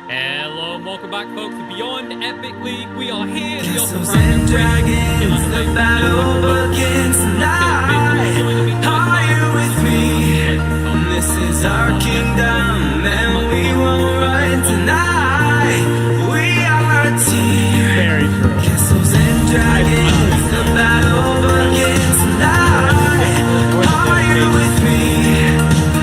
Hello and welcome back, folks, to Beyond Epic League. We are here. Castles and dragons, the battle begins tonight. Are you with me? This is our kingdom, and we won't run tonight. We are a team. Very true. Castles and dragons, the battle begins tonight. Are you with me?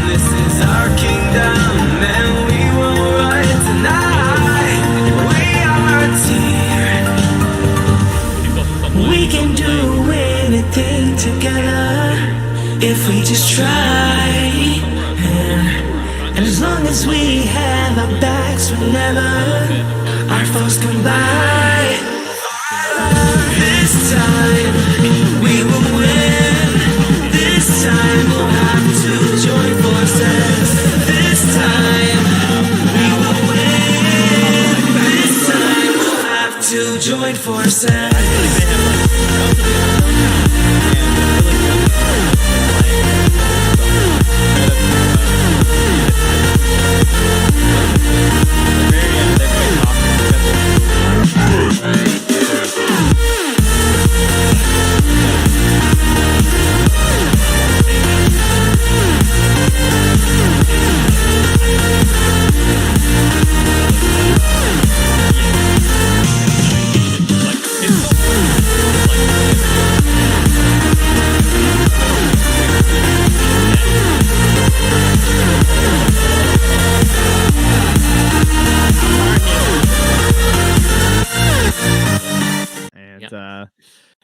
This is our kingdom, and we won't run tonight. We are a team. We can do anything together if we just try. And as long as we have our backs whenever our foes come by, this time we will win. This time we'll have to join forces. This time we will win. This time we'll have to join forces.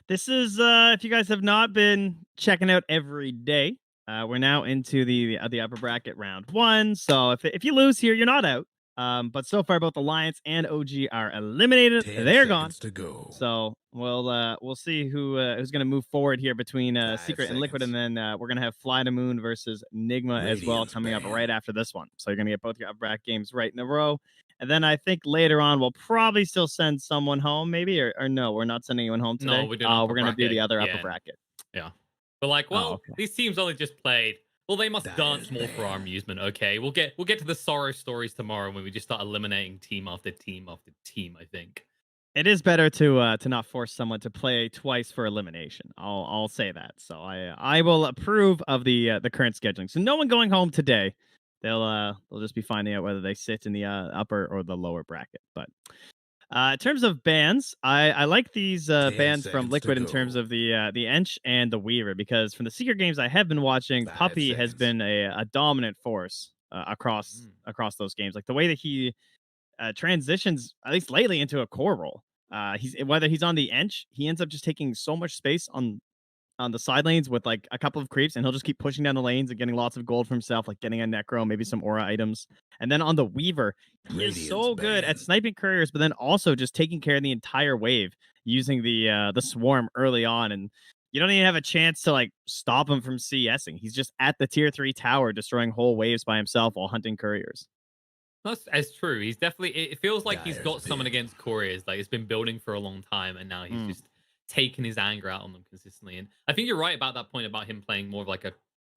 This is if you guys have not been checking out every day, we're now into the upper bracket round 1. So if you lose here, you're not out. But so far both Alliance and OG are eliminated. They're gone. To go. So we'll see who's gonna move forward here between Secret and Liquid, and then we're gonna have Fly to Moon versus Nigma as well coming up right after this one. So you're gonna get both your upper bracket games right in a row. And then I think later on we'll probably still send someone home, maybe, or no, we're not sending anyone home today. No, we do. We're gonna do the other upper bracket. Yeah, but like, well, these teams only just played. Well, they must dance more for our amusement. Okay, we'll get to the sorrow stories tomorrow when we just start eliminating team after team after team. I think it is better to not force someone to play twice for elimination. I'll say that. So I will approve of the current scheduling. So no one going home today. They'll just be finding out whether they sit in the upper or the lower bracket. But in terms of bans, I like these bans from Liquid in terms of the Ench and the Weaver, because from the Secret games I have been watching, Puppy has been a dominant force across those games. Like the way that he transitions, at least lately, into a core role. Whether he's on the Ench, he ends up just taking so much space on the side lanes with like a couple of creeps, and he'll just keep pushing down the lanes and getting lots of gold for himself, like getting a Necro, maybe some aura items. And then on the Weaver, he is so good at sniping couriers, but then also just taking care of the entire wave using the swarm early on. And you don't even have a chance to like stop him from CSing. He's just at the tier 3 tower destroying whole waves by himself while hunting couriers. That's true. He's definitely, it feels like he's got someone against couriers. Like it's been building for a long time, and now he's just taking his anger out on them consistently. And I think you're right about that point about him playing more of like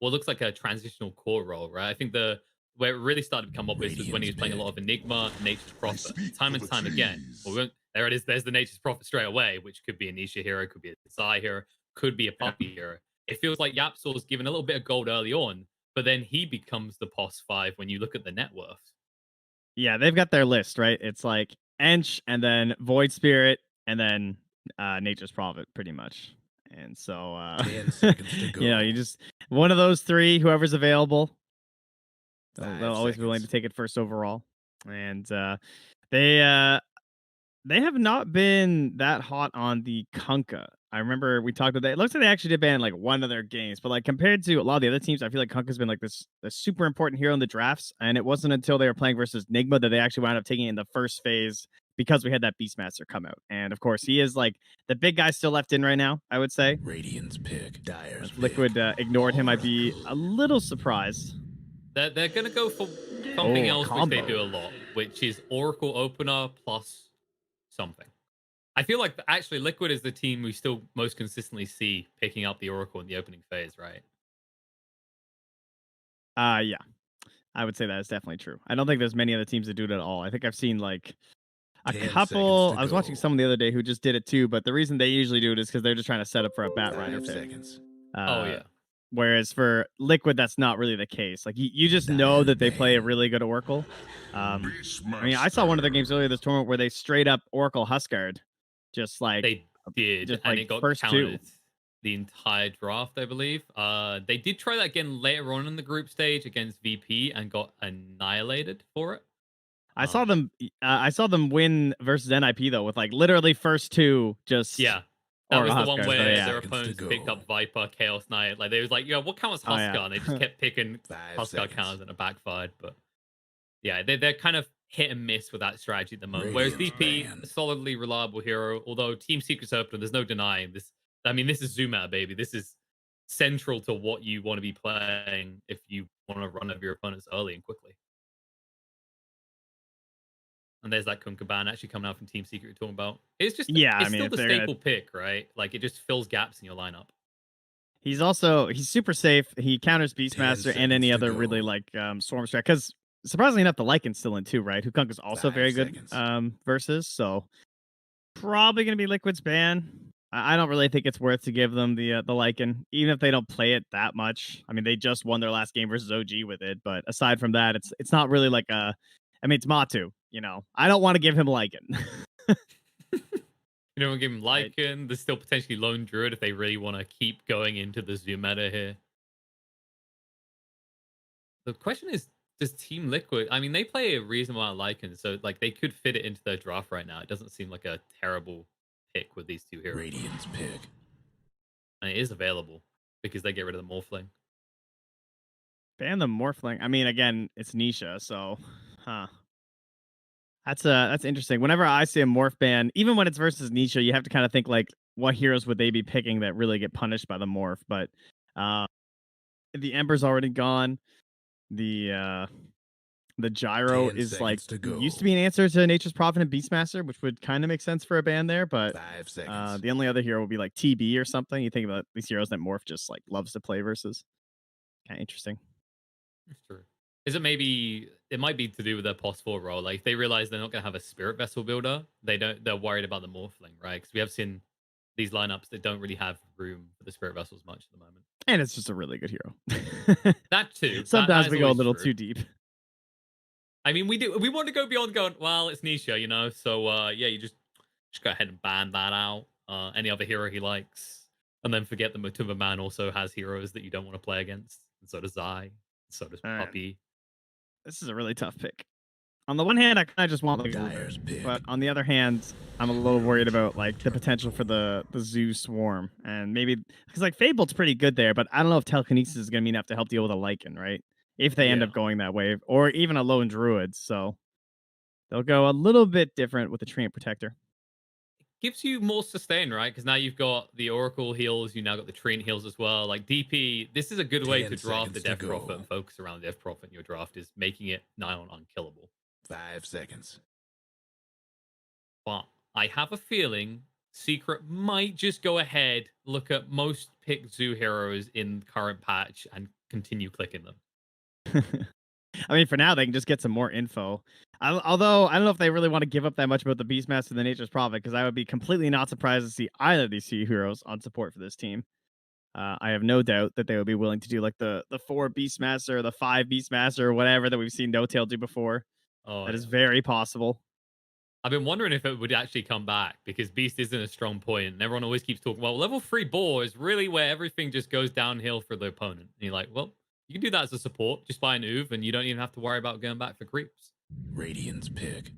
what looks like a transitional core role, right? I think where it really started to become obvious was when he was playing a lot of Enigma, Nature's Prophet, time and time again. There it is. There's the Nature's Prophet straight away, which could be a Nisha hero, could be a Psy hero, could be a Puppy hero. It feels like Yapsor's given a little bit of gold early on, but then he becomes the POS 5 when you look at the net worth. Yeah, they've got their list, right? It's like Ench, and then Void Spirit, and then Nature's Prophet, pretty much. And so you just one of those three, whoever's available, they'll always be willing to take it first overall. And They have not been that hot on the Kunkka. I remember we talked about that. It looks like they actually did ban like one of their games, but like compared to a lot of the other teams, I feel like Kunkka's been like this super important hero in the drafts. And it wasn't until they were playing versus Nigma that they actually wound up taking it in the first phase because we had that Beastmaster come out. And of course, he is like the big guy still left in right now, I would say. Radiant's pick. Dire's If Liquid ignored him, I'd be a little surprised. They're gonna go for something else which they combo. do a lot, which is Oracle opener plus something. I feel like actually Liquid is the team we still most consistently see picking up the Oracle in the opening phase, right? Yeah, I would say that is definitely true. I don't think there's many other teams that do it at all. I think I've seen like a 10 couple. seconds to I was watching go. someone the other day who just did it too, but the reason they usually do it is because they're just trying to set up for a Bat Rider 5 pick. seconds. Oh yeah. Whereas for Liquid, that's not really the case. Like you just know that they play a really good Oracle. I mean, I saw one of their games earlier this tournament where they straight up Oracle Huskard, just like They did, just and like it got first counted two. the entire draft, I believe. They did try that again later on in the group stage against VP and got annihilated for it. I saw them. I saw them win versus NIP though, with like literally first two. Just Yeah, that or was the one Huskars, so where yeah. their Seconds to opponents picked go. up Viper, Chaos Knight. Like they was like, "Yo, what counts Oh, Huskar?" yeah. And they just kept picking 5 Huskar seconds. counters and it backfired. But yeah, they're kind of hit and miss with that strategy at the moment. Whereas Radiant's VP, banned. a solidly reliable hero, although Team Secret Serpent, there's no denying this. I mean, this is Zoom out, baby. This is central to what you want to be playing if you want to run over your opponents early and quickly. And there's that Kunkka ban actually coming out from Team Secret you're talking about. It's just, Yeah, I it's mean, still if the they're gonna, staple pick, right? Like it just fills gaps in your lineup. he's super safe. He counters 10 Beastmaster and any seconds to other really go. like Swarm strat. Because surprisingly enough, the Lycan's still in too, right? Wukong is also 5 very good seconds. versus. So probably gonna be Liquid's ban. I don't really think it's worth to give them the Lycan, even if they don't play it that much. I mean, they just won their last game versus OG with it, but aside from that, it's not really like a. I mean, it's Matu. You know, I don't want to give him Lycan. You know, give him Right. Lycan. There's still potentially Lone Druid if they really want to keep going into the Zoom meta here. The question is, does Team Liquid? I mean, they play a reasonable amount of Lycan, so like they could fit it into their draft right now. It doesn't seem like a terrible pick with these two heroes, Radiant's pick. and it is available because they get rid of the Morphling. Ban the Morphling. I mean, again, it's Nisha, so huh. That's interesting. Whenever I see a morph ban, even when it's versus Nisha, you have to kind of think like, what heroes would they be picking that really get punished by the morph? But the Ember's already gone. The gyro 10 is like seconds to go. used to be an answer to Nature's Prophet and Beastmaster, which would kind of make sense for a ban there. But 5 seconds. the only other hero would be like TB or something. You think about these heroes that morph just like loves to play versus. Kind of interesting. That's true. Is it maybe it might be to do with their post-4 role? Like if they realize they're not going to have a Spirit Vessel builder, they're worried about the Morphling, right? Because we have seen these lineups that don't really have room for the Spirit Vessels much at the moment. And it's just a really good hero. That too. Sometimes that we is go a always little true. too deep. I mean, we want to go beyond going, well, it's Nisha, you know. So yeah, you just go ahead and ban that out. Any other hero he likes, and then forget that Matumba Man also has heroes that you don't want to play against, and so does Zai, and so does All right. Puppy. This is a really tough pick. On the one hand, I kind of just want Dire's pick. but on the other hand, I'm a little worried about like the potential for the Zoo Swarm, and maybe because like Fable's pretty good there, but I don't know if Telekinesis is gonna be enough to help deal with a Lycan, right? If they end Yeah. up going that way, or even a Lone Druid, so they'll go a little bit different with the Treant Protector. Gives you more sustain, right? Because now you've got the Oracle heals, you now got the Treant heals as well. Like DP, this is a good way 10 to draft the seconds to Death go. Prophet and focus around the Death Prophet in your draft is making it nigh on unkillable. 5 seconds. But I have a feeling Secret might just go ahead, look at most picked zoo heroes in current patch, and continue clicking them. I mean, for now, they can just get some more info. Although, I don't know if they really want to give up that much about the Beastmaster and the Nature's Prophet, because I would be completely not surprised to see either of these two heroes on support for this team. I have no doubt that they would be willing to do like the 4 Beastmaster or the 5 Beastmaster or whatever that we've seen No Tail do before. Oh, That yeah. is very possible. I've been wondering if it would actually come back because Beast isn't a strong point, and everyone always keeps talking, well, level 3 Boar is really where everything just goes downhill for the opponent. And you're like, well, you can do that as a support, just buy an Uv, and you don't even have to worry about going back for creeps. Radiant's pick.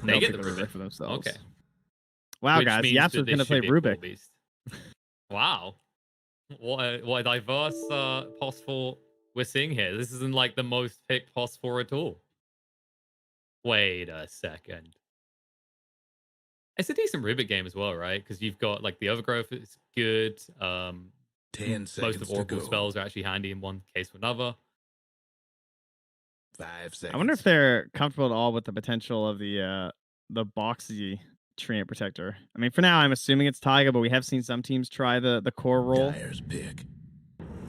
They They'll get take the the Rubik Rubik for themselves. Okay. Wow, Which guys, means Yaps that was this gonna play should be a cool Rubik. beast. Wow. What a diverse POS 4 we're seeing here. This isn't like the most picked POS 4 at all. Wait a second. It's a decent Rubik game as well, right? Because you've got like the Overgrowth is good. 10 Most seconds of to Oracle go. spells are actually handy in one case or another. 5 seconds. I wonder if they're comfortable at all with the potential of the boxy Treant Protector. I mean, for now, I'm assuming it's Taiga, but we have seen some teams try the core roll. Dyer's pick.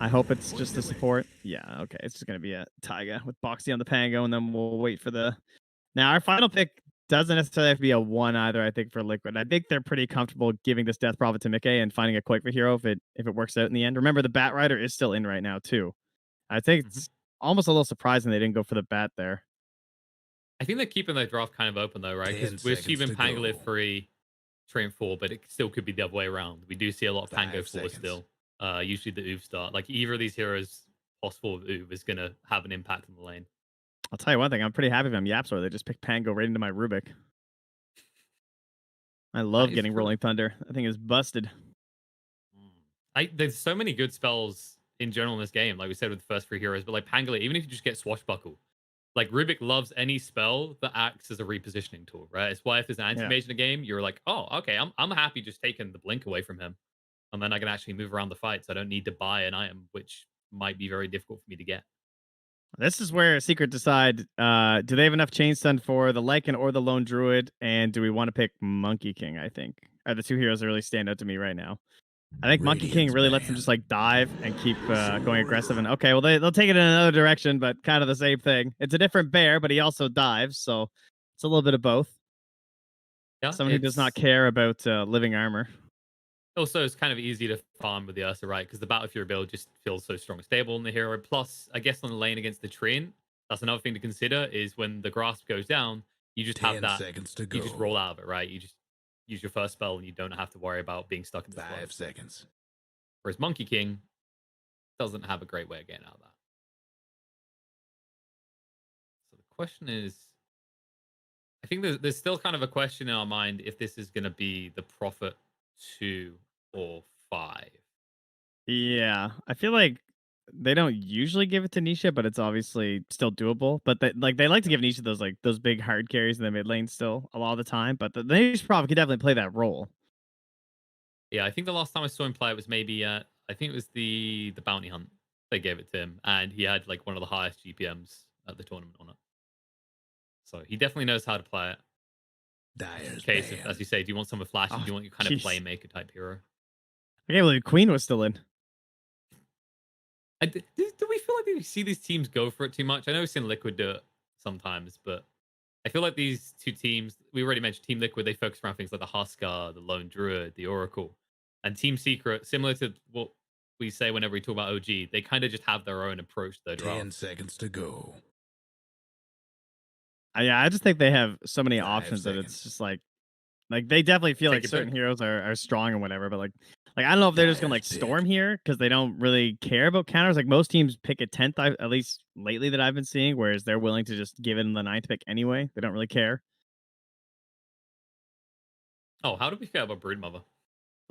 I hope it's just a support. Yeah, okay. It's just going to be a Taiga with Boxy on the Pango, and then we'll wait for the... Now, our final pick doesn't necessarily have to be a 1 either, I think, for Liquid. I think they're pretty comfortable giving this Death Prophet to Mickey and finding a Quake for hero if it works out in the end. Remember, the Bat Rider is still in right now, too. I think it's almost a little surprising they didn't go for the Bat there. I think they're keeping their draft kind of open, though, right? Because we're keeping Pangolier 3, Treant 4, but it still could be the other way around. We do see a lot of Pango 4 still. Usually the Oof start. Like, either of these heroes, possible with Oof, is going to have an impact on the lane. I'll tell you one thing. I'm pretty happy with them Yaps, or they just picked Pango right into my Rubik. I love getting Rolling Thunder. I think it's busted. There's so many good spells in general in this game, like we said with the first 3 heroes, but like Pangolier, even if you just get Swashbuckle, like Rubik loves any spell that acts as a repositioning tool, right? It's why if there's an anti-mage in a game, you're like, oh, okay, I'm happy just taking the blink away from him. And then I can actually move around the fight, so I don't need to buy an item, which might be very difficult for me to get. This is where Secret decide, do they have enough Chain Stun for the Lycan or the Lone Druid? And do we want to pick Monkey King, I think, are the 2 heroes that really stand out to me right now. I think Monkey King really lets them just like dive and keep going aggressive. And okay, well, they'll take it in another direction, but kind of the same thing. It's a different bear, but he also dives. So it's a little bit of both. Yeah, Someone who does not care about living armor. Also, it's kind of easy to farm with the Ursa, right? Because the Battlefield build just feels so strong and stable in the hero. Plus, I guess on the lane against the Treant, that's another thing to consider is when the grasp goes down, you just have that. 10 seconds to go. You just roll out of it, right? You just use your first spell and you don't have to worry about being stuck in the 5 seconds. Whereas Monkey King doesn't have a great way of getting out of that. So the question is, I think there's still kind of a question in our mind if this is going to be the Prophet 2 or 5. Yeah, I feel like they don't usually give it to Nisha, but it's obviously still doable. But they like to give Nisha those big hard carries in the mid lane still a lot of the time. But the Nisha Prophet could definitely play that role. Yeah, I think the last time I saw him play it was maybe I think it was the bounty hunt. They gave it to him, and he had like one of the highest GPMs at the tournament on it. So he definitely knows how to play it. Dyer's case of, as you say, do you want someone flashy? Do you want your kind of playmaker type hero? I can't believe Queen was still in. Do we feel like we see these teams go for it too much? I know we've seen Liquid do it sometimes, but I feel like these 2 teams, we already mentioned Team Liquid, they focus around things like the Huskar, the Lone Druid, the Oracle. And Team Secret, similar to what we say whenever we talk about OG, they kind of just have their own approach to their draft. 10 seconds to go. Yeah, I just think they have so many options that it's just like they definitely feel like certain heroes are strong and whatever, but like I don't know if they're just gonna like storm here because they don't really care about counters. Like most teams pick a 10th, at least lately that I've been seeing, whereas they're willing to just give it in the 9th pick anyway. They don't really care. Oh, how did we feel about Broodmother?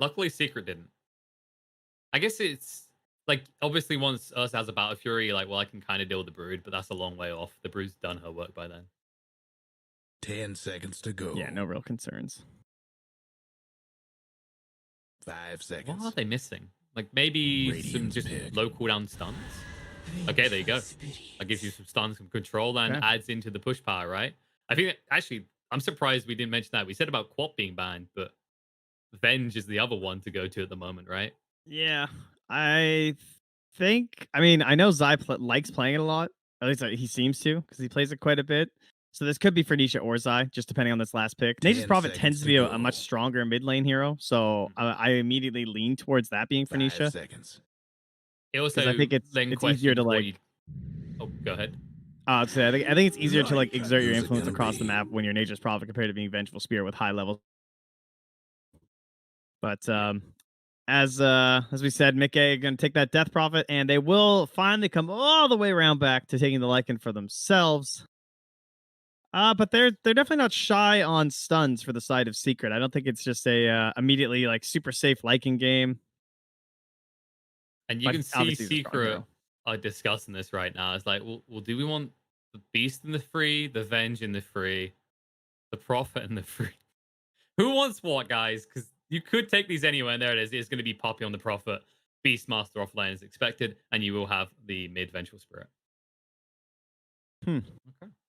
Luckily, Secret didn't. I guess it's like obviously once Ursa has a Battle Fury, like well, I can kind of deal with the Brood, but that's a long way off. The Brood's done her work by then. 10 seconds to go. Yeah, no real concerns. 5 seconds. What are they missing? Like maybe some just low cooldown stuns? Okay, there you go. That gives you some stuns, some control, and adds into the push power, right? I think actually, I'm surprised we didn't mention that. We said about Quap being banned, but Venge is the other one to go to at the moment, right? Yeah, I think. I mean, I know Zai likes playing it a lot. At least he seems to, because he plays it quite a bit. So this could be for Nisha or Zai, just depending on this last pick. Nature's Prophet tends to be a much stronger mid lane hero, so I immediately lean towards that being for Nisha. 5 seconds. It also, I think it's easier to like. Oh, go ahead. I think it's easier to like exert your influence across the map when you're Nature's Prophet compared to being Vengeful Spear with high levels. But as we said, Mickey going to take that Death Prophet, and they will finally come all the way around back to taking the Lycan for themselves. But they're definitely not shy on stuns for the side of Secret. I don't think it's just a immediately like super safe Lycan game. And you But can see obviously he's a strong Secret hero. are discussing this right now. It's like, well, do we want the Beast in the free, the Venge in the free, the Prophet in the free? Who wants what, guys? Because you could take these anywhere, and there it is. It's going to be Poppy on the Prophet, Beastmaster offline as expected, and you will have the mid Vengeful Spirit. Okay.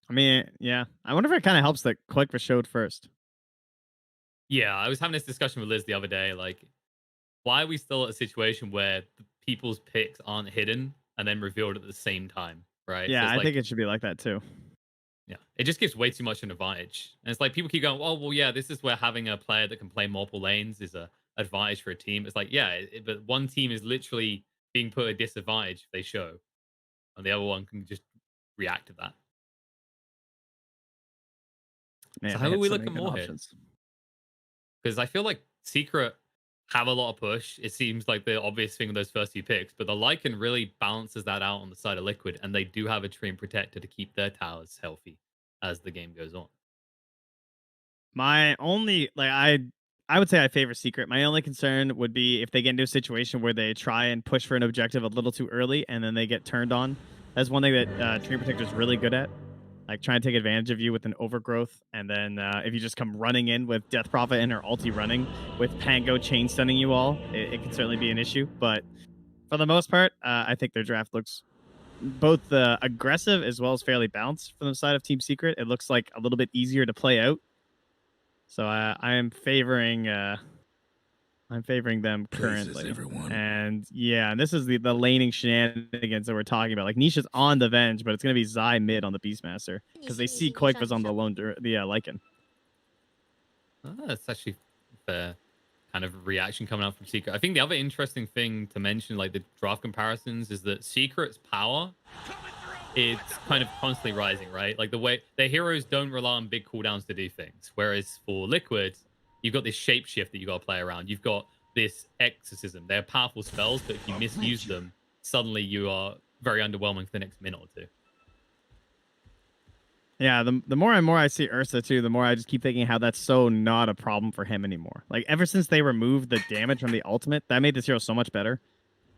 I mean, yeah. I wonder if it kind of helps that Click was showed first. Yeah, I was having this discussion with Liz the other day. Like, why are we still at a situation where the people's picks aren't hidden and then revealed at the same time, right? Yeah, So I think it should be like that too. yeah, it just gives way too much an advantage. And it's like people keep going, oh, well, yeah, this is where having a player that can play multiple lanes is a advantage for a team. It's like, yeah, but one team is literally being put at a disadvantage if they show, and the other one can just react to that. Man, So they how are had we so looking many good more here? options. Because I feel like Secret have a lot of push. It seems like the obvious thing with those first few picks, but the Lycan really balances that out on the side of Liquid, and they do have a Treant Protector to keep their towers healthy as the game goes on. My only I would say I favor Secret. My only concern would be if they get into a situation where they try and push for an objective a little too early and then they get turned on. That's one thing that Treant Protector is really good at. Like trying to take advantage of you with an overgrowth, and then if you just come running in with Death Prophet and her ulti running with Pango chain stunning you all, it can certainly be an issue. But for the most part, I think their draft looks both aggressive as well as fairly balanced from the side of Team Secret. It looks like a little bit easier to play out. So I am favoring them currently. Everyone. And yeah, and this is the laning shenanigans that we're talking about. Like Nisha's on the Venge, but it's gonna be Zai mid on the Beastmaster because they see Koik was on the Lycan. That's actually fair kind of reaction coming out from Secret. I think the other interesting thing to mention, like the draft comparisons, is that Secret's power, it's kind of constantly rising, right? Like the way their heroes don't rely on big cooldowns to do things. Whereas for Liquid, you've got this shapeshift that you got to play around. You've got this exorcism. They're powerful spells, but if you misuse them, suddenly you are very underwhelming for the next minute or two. Yeah, the more and more I see Ursa too, the more I just keep thinking how that's so not a problem for him anymore. Like ever since they removed the damage from the ultimate, that made this hero so much better.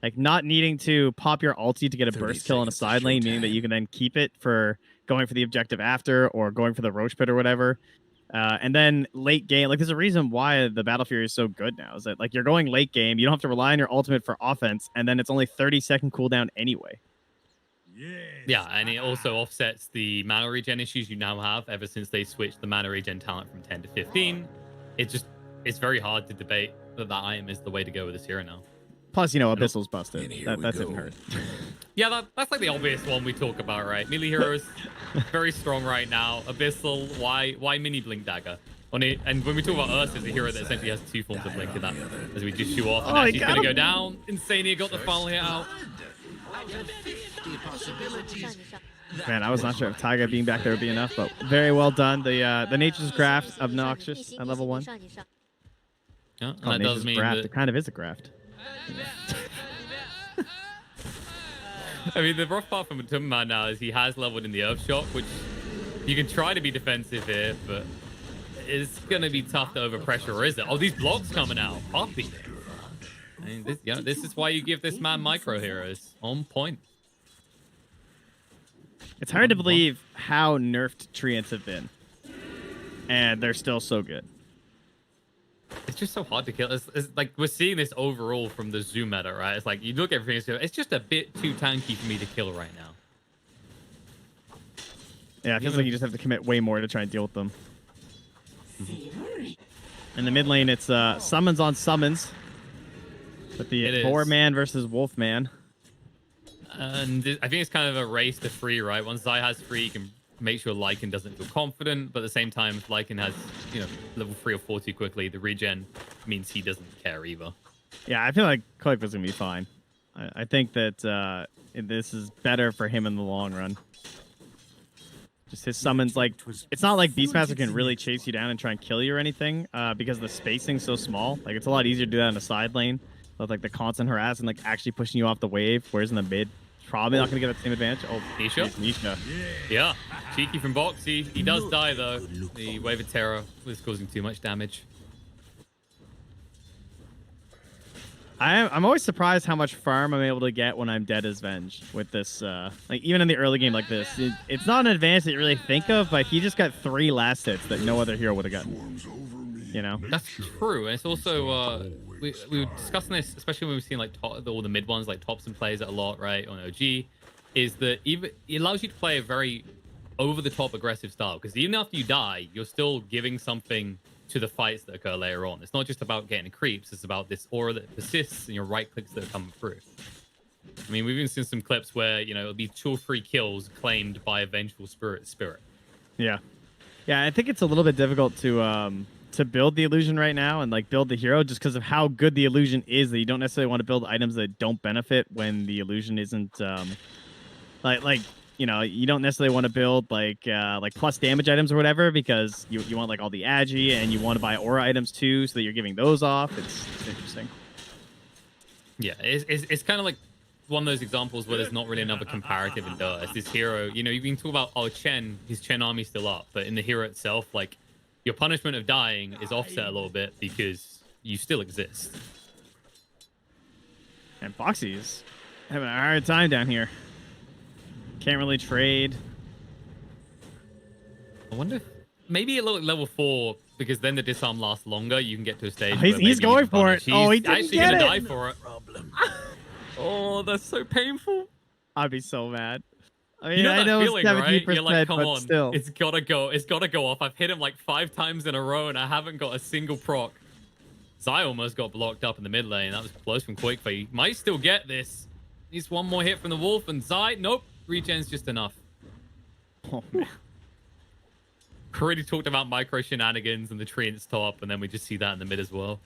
Like not needing to pop your ulti to get a burst kill in a side lane, meaning that you can then keep it for going for the objective after or going for the Roche pit or whatever. And then late game, like there's a reason why the Battle Fury is so good now. Is that like you're going late game, you don't have to rely on your ultimate for offense, and then it's only 30-second cooldown anyway. Yeah, and it also offsets the mana regen issues you now have ever since they switched the mana regen talent from 10 to 15. It's very hard to debate that item is the way to go with this hero now. Plus, Abyssal's busted. That didn't hurt. Yeah, that's like the obvious one we talk about, right? Melee heroes, very strong right now. Abyssal, why mini Blink Dagger? And when we talk about Ursa, it's a hero that essentially has two forms of Blink in that. As we just shoot off, and now she's going to go down. Insania got the final hit out. Man, I was not sure if Taiga being back there would be enough, but very well done. The Nature's Graft obnoxious at level 1. Yeah, and that does mean graft. that... It kind of is a graft. I mean, the rough part from Tumman now is he has leveled in the Earth Shock, which you can try to be defensive here, but it's going to be tough to overpressure, or is it? Oh, these blocks coming out. Poppy. I mean, this is why you give this man micro heroes. On point. It's hard to believe how nerfed Treants have been. And they're still so good. It's just so hard to kill. It's like we're seeing this overall from the Zoom meta, right? It's like you look at everything, it's just a bit too tanky for me to kill right now. Yeah, it feels like you just have to commit way more to try and deal with them. In the mid lane, it's summons on summons. With the Boar Man versus Wolf Man. And I think it's kind of a race to free, right? Once Zai has free, you can make sure Lycan doesn't feel confident, but at the same time, if Lycan has, level 3 or 4 too quickly, the regen means he doesn't care either. Yeah, I feel like Koik was going to be fine. I think that this is better for him in the long run. Just his summons, like, it's not like Beastmaster can really chase you down and try and kill you or anything, because the spacing's so small. Like, it's a lot easier to do that in a side lane with, like, the constant harass and, like, actually pushing you off the wave, whereas in the mid, Probably not going to get that same advantage. Oh, Nisha? Nisha. Yeah. Cheeky from Boxy. He does die, though. The Wave of Terror was causing too much damage. I'm always surprised how much farm I'm able to get when I'm dead as Venge with this. Like, even in the early game like this. It's not an advantage that you really think of, but he just got 3 last hits that no other hero would have gotten. You know? That's true. And it's also... we were discussing this, especially when we've seen like all the mid ones, like Thompson plays it a lot, right, on OG, is that even it allows you to play a very over-the-top aggressive style, because even after you die, you're still giving something to the fights that occur later on. It's not just about getting creeps, it's about this aura that persists and your right clicks that are coming through. I mean, we've even seen some clips where, you know, it'll be 2 or 3 kills claimed by a vengeful spirit. Yeah. Yeah, I think it's a little bit difficult to build the illusion right now and like build the hero just because of how good the illusion is, that you don't necessarily want to build items that don't benefit when the illusion isn't like you know, you don't necessarily want to build like plus damage items or whatever, because you want like all the agi, and you want to buy aura items too so that you're giving those off. It's interesting. Yeah, it's kind of like one of those examples where there's not really another comparative in Dota. It's this hero, you know, you can talk about, oh, his Chen army's still up, but in the hero itself, like, your punishment of dying is offset a little bit because you still exist. And Boxy's having a hard time down here. Can't really trade. I wonder if maybe a little level 4, because then the disarm lasts longer. You can get to a stage. He's going for it. Oh, he didn't actually get gonna it. die for it. Oh, that's so painful. I'd be so mad. I mean, You know I that know feeling, it's 70%, right? You're like, come but on, still. it's gotta go. It's gotta go off. I've hit him like 5 times in a row, and I haven't got a single proc. Zai almost got blocked up in the mid lane. That was close from Quake. He might still get this. Needs one more hit from the Wolf, and Zai, nope. Regen's just enough. Oh, man. Already talked about micro shenanigans and the tree in its top, and then we just see that in the mid as well.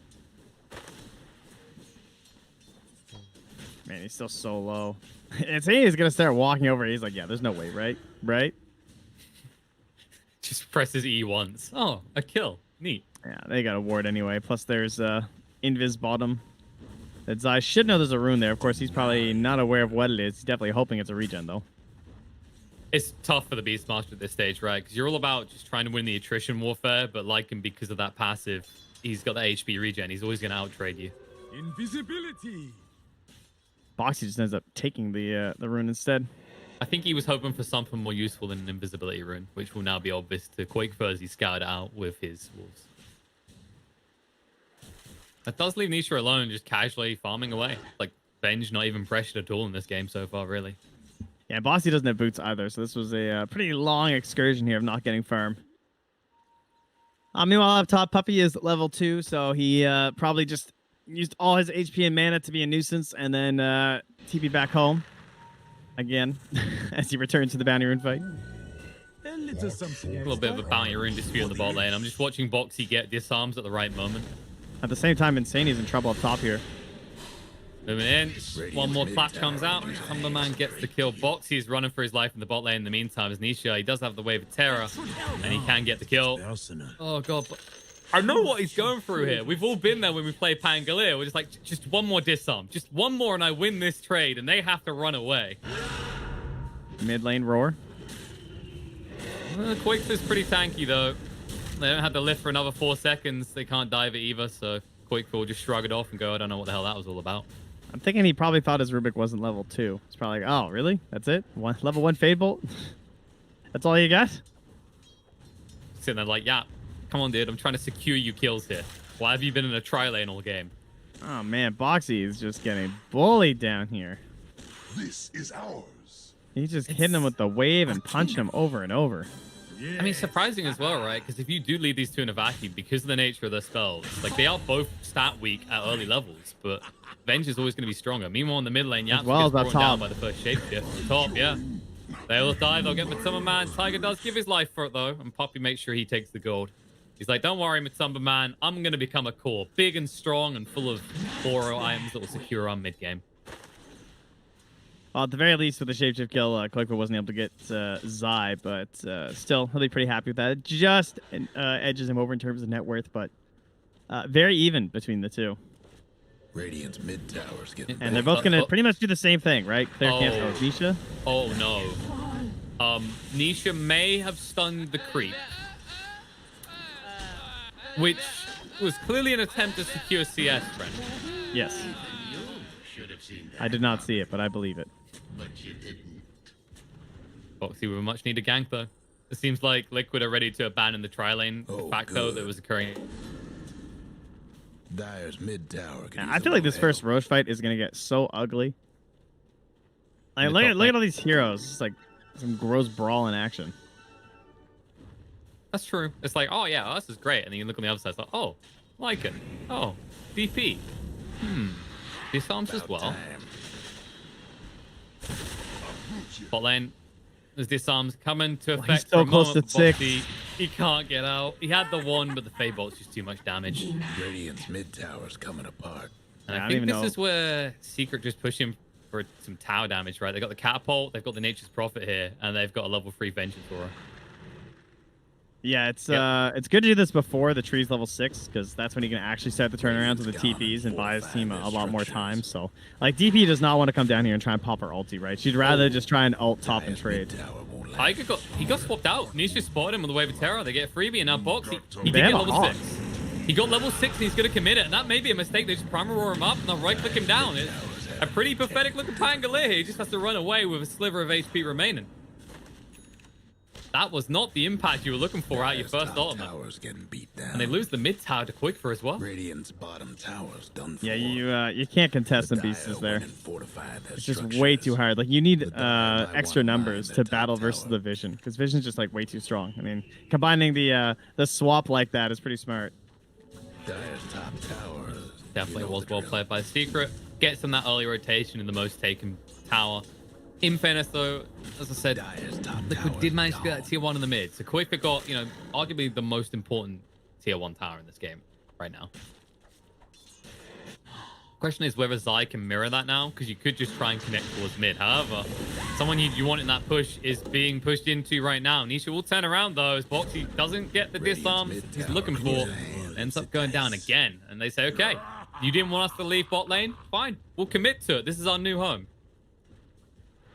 Man, he's still so low. And saying he's gonna start walking over. He's like, yeah, there's no way, right? Right? Just presses E once. Oh, a kill. Neat. Yeah, they got a ward anyway. Plus, there's Invis bottom. That Zai should know there's a rune there. Of course, he's probably not aware of what it is. He's definitely hoping it's a regen, though. It's tough for the Beastmaster at this stage, right? Because you're all about just trying to win the attrition warfare, but like him, because of that passive, he's got the HP regen. He's always going to outtrade you. Invisibility. Boxy just ends up taking the rune instead. I think he was hoping for something more useful than an invisibility rune, which will now be obvious to Quake as he scouted out with his wolves. That does leave Nisha alone, just casually farming away. Like, Venge not even pressured at all in this game so far, really. Yeah, Bossy doesn't have boots either, so this was a pretty long excursion here of not getting farm. Meanwhile, up top, Puppy is level 2, so he probably just used all his HP and mana to be a nuisance, and then TP back home again as he returns to the bounty rune fight. A little bit of a bounty rune dispute on the bot lane. I'm just watching Boxy get disarms at the right moment. At the same time, Insane is in trouble up top here. Moving in. One more clap comes out. Cumberman gets the kill. Boxy is running for his life in the bot lane in the meantime as Nisha. He does have the Wave of Terror, and he can get the kill. Oh, God. I know what he's going through here. We've all been there when we play Pangolier. We're just like, just one more disarm. Just one more, and I win this trade, and they have to run away. Mid lane roar. Quakes is pretty tanky, though. They don't have to lift for another 4 seconds. They can't dive it either, so Quake will just shrug it off and go, I don't know what the hell that was all about. I'm thinking he probably thought his Rubik wasn't level 2. It's probably like, oh, really? That's it? Level 1 Fade Bolt? That's all you got? Sitting there like, yeah, come on, dude. I'm trying to secure you kills here. Why have you been in a tri-lane all game? Oh, man. Boxy is just getting bullied down here. This is ours. He's just hitting him with the wave and punching him over and over. I mean, surprising as well, right? Because if you do leave these two in a vacuum, because of the nature of their spells, like they are both stat weak at early levels, but Venge is always going to be stronger. Meanwhile, in the mid lane, Yaps well gets brought top. down by the first shapeshift. On top, yeah. They all die. They'll get Midsummer Man. Tiger does give his life for it, though, and Poppy makes sure he takes the gold. He's like, don't worry, Midsummer Man. I'm going to become a core. Big and strong and full of aura items that will secure our mid game. Well, at the very least, with the shapeshift kill, Clickfoot wasn't able to get Zai, but still, he'll be pretty happy with that. It just edges him over in terms of net worth, but very even between the two. Radiant's mid tower's getting And they're both gonna pretty much do the same thing, right? Clear cancel with Nisha. Oh no. Nisha may have stunned the creep, which was clearly an attempt to secure CS, Trent. Yes. I did not see it, but I believe it. Bo3 with a much needed gank though. It seems like Liquid are ready to abandon the tri-lane fact though that was occurring. Dire's mid tower. I feel like this first Roche fight is gonna get so ugly. Like, look at all these heroes. It's like some gross brawl in action. That's true. It's like, oh yeah, this is great. And then you look on the other side, it's like, oh, like it. Oh, DP. Disarms as well. Bot lane. There's disarms coming to effect. He's so close to 6. He can't get out. He had the one, but the Fade Bolt's just too much damage. Radiant's mid tower's coming apart. And I think this is where Secret just push him for some tower damage, right? They got the catapult, they've got the Nature's Prophet here, and they've got a level 3 Vengeance Aura. Yeah, it's good to do this before the tree's level 6, because that's when you can actually start the turnarounds with the TPs and buy his team a lot more time. So, like, DP does not want to come down here and try and pop her ulti, right? She'd rather just try and ult top and trade. He got swapped out. Nisha spotted him with the Wave of Terror. They get a freebie, and now Box, he did They get have a level Hawk. 6. He got level 6, and he's going to commit it. And that may be a mistake. They just primer roar him up, and they'll right-click him down. It's a pretty pathetic looking Pangolier. He just has to run away with a sliver of HP remaining. That was not the impact you were looking for out your first ultimate. Getting beat down. And they lose the mid tower to Quickfor as well. Radiant's bottom tower's done for. Yeah, you can't contest some beasts there. It's just way too hard. Like, you need extra numbers to battle versus the Vision, because Vision's just like way too strong. I mean, combining the swap like that is pretty smart. Dire's top tower. Definitely was well played by Secret. Gets them that early rotation in the most taken tower. In fairness, though, as I said, Liquid did manage to get that tier 1 in the mid. So Quickfor got, arguably the most important tier 1 tower in this game right now. Question is whether Zai can mirror that now, because you could just try and connect towards mid. However, someone you want in that push is being pushed into right now. Nisha will turn around, though, as Boxy doesn't get the disarms he's looking for. Ends up going down again. And they say, okay, you didn't want us to leave bot lane? Fine, we'll commit to it. This is our new home.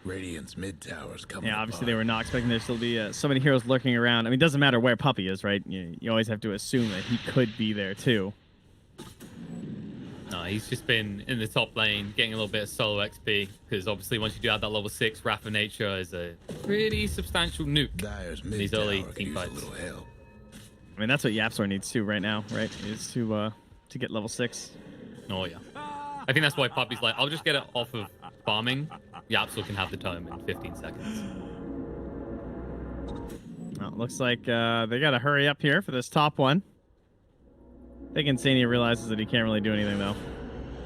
Radiant's mid tower's coming. Yeah, obviously they were not expecting there still to be so many heroes lurking around. I mean, it doesn't matter where Puppey is, right? You always have to assume that he could be there too. No, he's just been in the top lane, getting a little bit of solo XP, because obviously once you do have that level 6, Wrath of Nature is a pretty substantial nuke in these early team fights. I mean, that's what YapzOr needs too right now, right? Is to get level 6. Oh yeah, I think that's why Puppey's like, I'll just get it off of farming. YapzOr can have the tome in 15 seconds. Well, looks like they got to hurry up here for this top one. I think Insania realizes that he can't really do anything, though.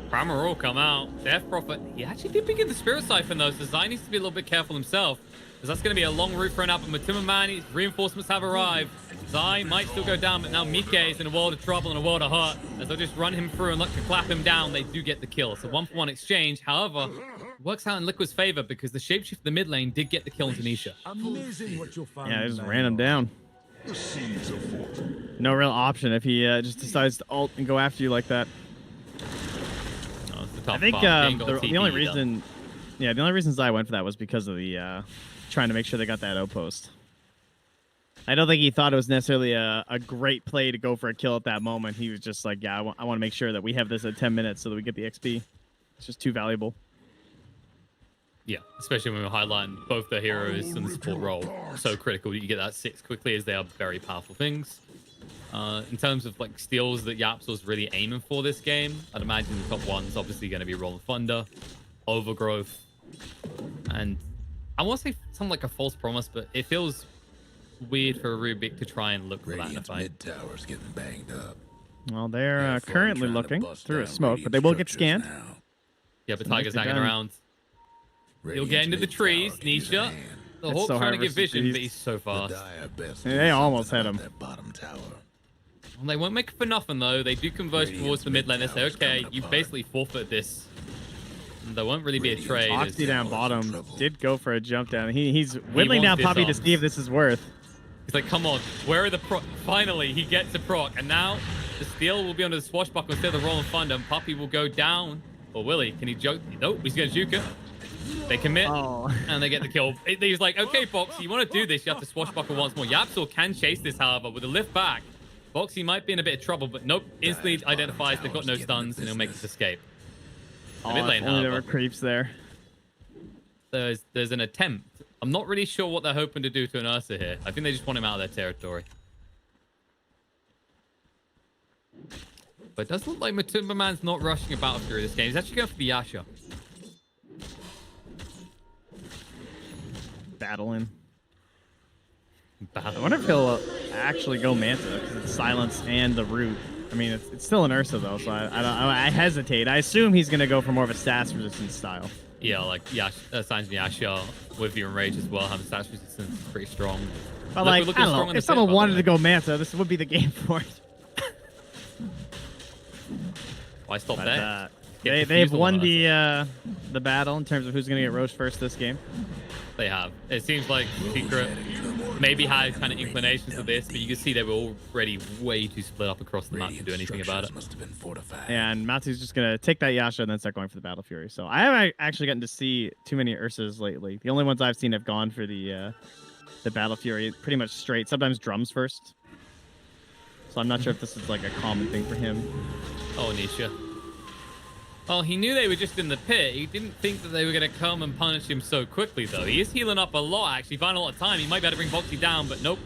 Primer will come out. Death Prophet. He actually did begin the Spirit Siphon, though, so Zai needs to be a little bit careful himself, because that's going to be a long route for an up. But Timmerman, his reinforcements have arrived. Zai might still go down, but now Mike is in a world of trouble and a world of hurt, as they'll just run him through and look to clap him down. They do get the kill. So 1-for-1 exchange. However, works out in Liquid's favor, because the shapeshift in the mid lane did get the kill into Nisha. Amazing what you'll find. Yeah, they just ran him down. No real option if he just decides to ult and go after you like that. Oh, it's the top I think part. the only reason, the only reason Zai went for that was because of the trying to make sure they got that outpost. I don't think he thought it was necessarily a great play to go for a kill at that moment. He was just like, yeah, I want to make sure that we have this at 10 minutes so that we get the XP. It's just too valuable. Yeah, especially when we're highlighting both the heroes and the support role. So critical that you get that 6 quickly, as they are very powerful things. In terms of like steals that YapzOr's really aiming for this game, I'd imagine the top one's obviously going to be Rolling Thunder, Overgrowth, and I want to say something like a False Promise, but it feels weird for Rubik to try and look for that in a fight. Mid tower's getting banged up. Well, they're currently looking through a smoke, but they will get scanned. Yeah, but Tiger's hanging around. He'll get into the trees. Nisha. The Hawk's trying to get vision, but he's so fast. They almost had him. Well, they won't make it for nothing, though. They do converge towards the mid lane. They say, okay, you basically forfeit this. And there won't really be a trade. Oxy down bottom did go for a jump down. He's whittling down Puppey to see if this is worth. He's like, come on, where are the proc? Finally, he gets a proc. And now The steal will be under the swashbuckle instead of the Rolling Thunder, and Puppey will go down. Or will he? Can he joke? Nope, he's going to juke it. They commit, and they get the kill. He's like, okay, Boxy, you want to do this, you have to swashbuckle once more. Yapzor can chase this, however, with a lift back. Boxy might be in a bit of trouble, but nope, instantly identifies they've got no stuns, and he'll make his escape. A bit late, only there were creeps there. There's an attempt. I'm not really sure what they're hoping to do to an Ursa here. I think they just want him out of their territory. But it does look like Matumba Man's not rushing a Battle Fury this game. He's actually going for the Yasha. Battling. I wonder if he'll actually go Manta, because it's Silence and the Root. I mean, it's still an Ursa, though, so I hesitate. I assume he's going to go for more of a stats resistance style. Yeah, like Signs of Yasha with your Enrage as well. Having stats resistance is pretty strong. But, like, I don't know. If someone wanted to go Manta, this would be the game for it. Why stop there? They've won the battle in terms of who's going to get Roche first this game. They have. It seems like Secret maybe had kind of inclinations of this, but you can see they were already way too split up across the map to do anything about it. And Matsu's just going to take that Yasha and then start going for the Battle Fury. So I haven't actually gotten to see too many Ursas lately. The only ones I've seen have gone for the Battle Fury pretty much straight. Sometimes drums first. So I'm not sure if this is like a common thing for him. Oh, Nisha. Well, he knew they were just in the pit. He didn't think that they were going to come and punish him so quickly, though. He is healing up a lot, actually. Finding a lot of time. He might be able to bring Boxy down, but nope.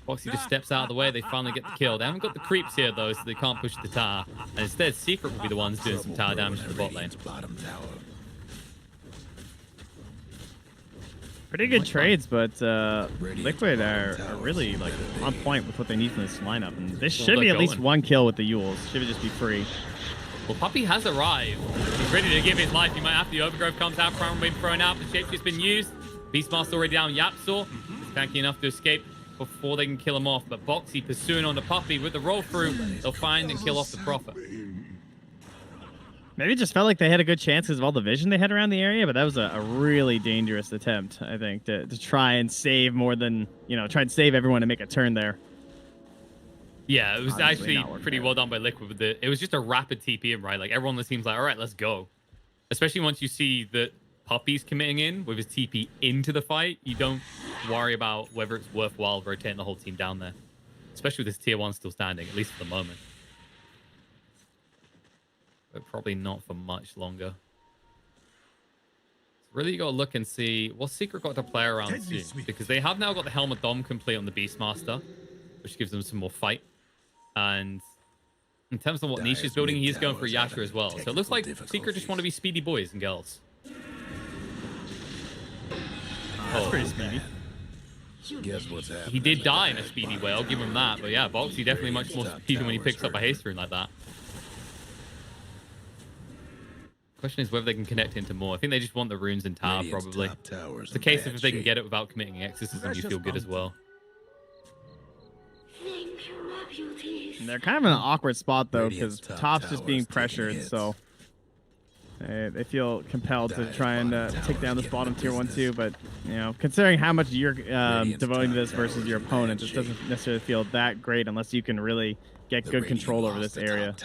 Boxy just steps out of the way. They finally get the kill. They haven't got the creeps here, though, so they can't push the tower. And instead, Secret will be the ones doing some tower damage to the bot lane. Pretty good trades, but Liquid are really like on point with what they need from this lineup. And this should be at least one kill with the Yules. Should just be free. Well, Puppey has arrived. He's ready to give his life. He might have the Overgrowth comes out, Crown being thrown out, the Shapeshift's been used. Beastmaster already down, Yapzor. He's tanky enough to escape before they can kill him off. But Boxy pursuing on the Puppey with the roll through. They'll find and kill off the Prophet. Maybe it just felt like they had a good chance because of all the vision they had around the area, but that was a really dangerous attempt, I think, to try and save more than, try and save everyone to make a turn there. Yeah, it was actually pretty well done by Liquid. With it was just a rapid TP, right? Like, everyone on the team's like, all right, let's go. Especially once you see that Puppey's committing in with his TP into the fight, you don't worry about whether it's worthwhile rotating the whole team down there. Especially with this tier 1 still standing, at least for the moment. But probably not for much longer. So really, you got to look and see what Secret got to play around soon. Because they have now got the Helmet Dom complete on the Beastmaster, which gives them some more fight. And in terms of what Nisha's building, he's going for Yasha as well. So it looks like Secret just want to be speedy boys and girls. That's pretty speedy. Guess what's happening? He did die in a speedy way, I'll give him that. But yeah, Boxy definitely much more speedy when he picks up a haste rune like that. Question is whether they can connect into more. I think they just want the runes in tower, probably. It's a case of if they can get it without committing exorcism, you feel good as well. And they're kind of in an awkward spot, though, because top's just being pressured, so they feel compelled to try and take down this bottom tier 1 too. But, considering how much you're devoting to this versus your opponent, it doesn't necessarily feel that great unless you can really get good control over this area.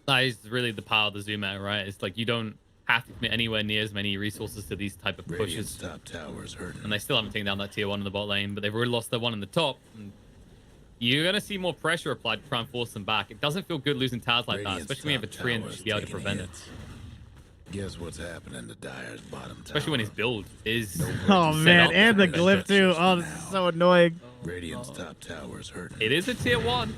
That is really the power of the zoom out, right? It's like you don't have to commit anywhere near as many resources to these type of pushes. And they still haven't taken down that tier 1 in the bot lane, but they've already lost their one in the top. And you're going to see more pressure applied to try and force them back. It doesn't feel good losing towers like that, especially when you have a Treant to be able to prevent it. Guess what's happening to Dire's bottom tower? Especially when his build is oh man, and the glyph too. Oh, this is so annoying. Radiant's top tower's hurting. It is a tier 1.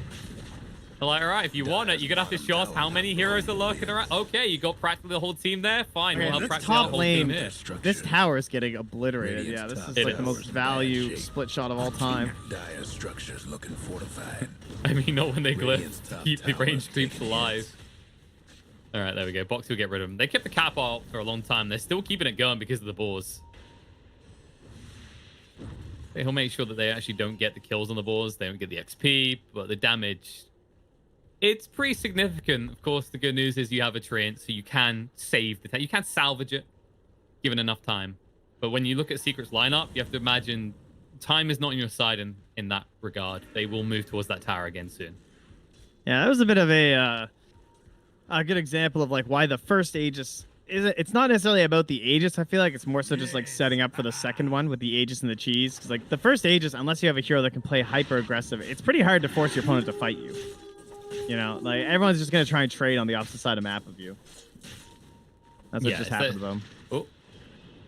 They're like, all right, if you want it, you're going to have to show us how many heroes are lurking around. Okay, you got practically the whole team there. Fine, we'll have practically the whole team here. This tower is getting obliterated. Yeah, this is like the most value split shot of all time. Dire's structure's looking fortified. I mean, not when they glyph. Keep the range creeps alive. All right, there we go. Box will get rid of them. They kept the cap out for a long time. They're still keeping it going because of the boars. He'll make sure that they actually don't get the kills on the boars. They don't get the XP, but the damage... It's pretty significant. Of course, the good news is you have a Treant, so you can save the... You can salvage it, given enough time. But when you look at Secret's lineup, you have to imagine time is not on your side in that regard. They will move towards that tower again soon. Yeah, that was a bit of a good example of like why the first Aegis it's not necessarily about the Aegis. I feel like it's more so just like setting up for the second one with the Aegis and the cheese. Because like the first Aegis, unless you have a hero that can play hyper aggressive, it's pretty hard to force your opponent to fight you. You know, like everyone's just gonna try and trade on the opposite side of the map of you. That's what just happened to them. Oh,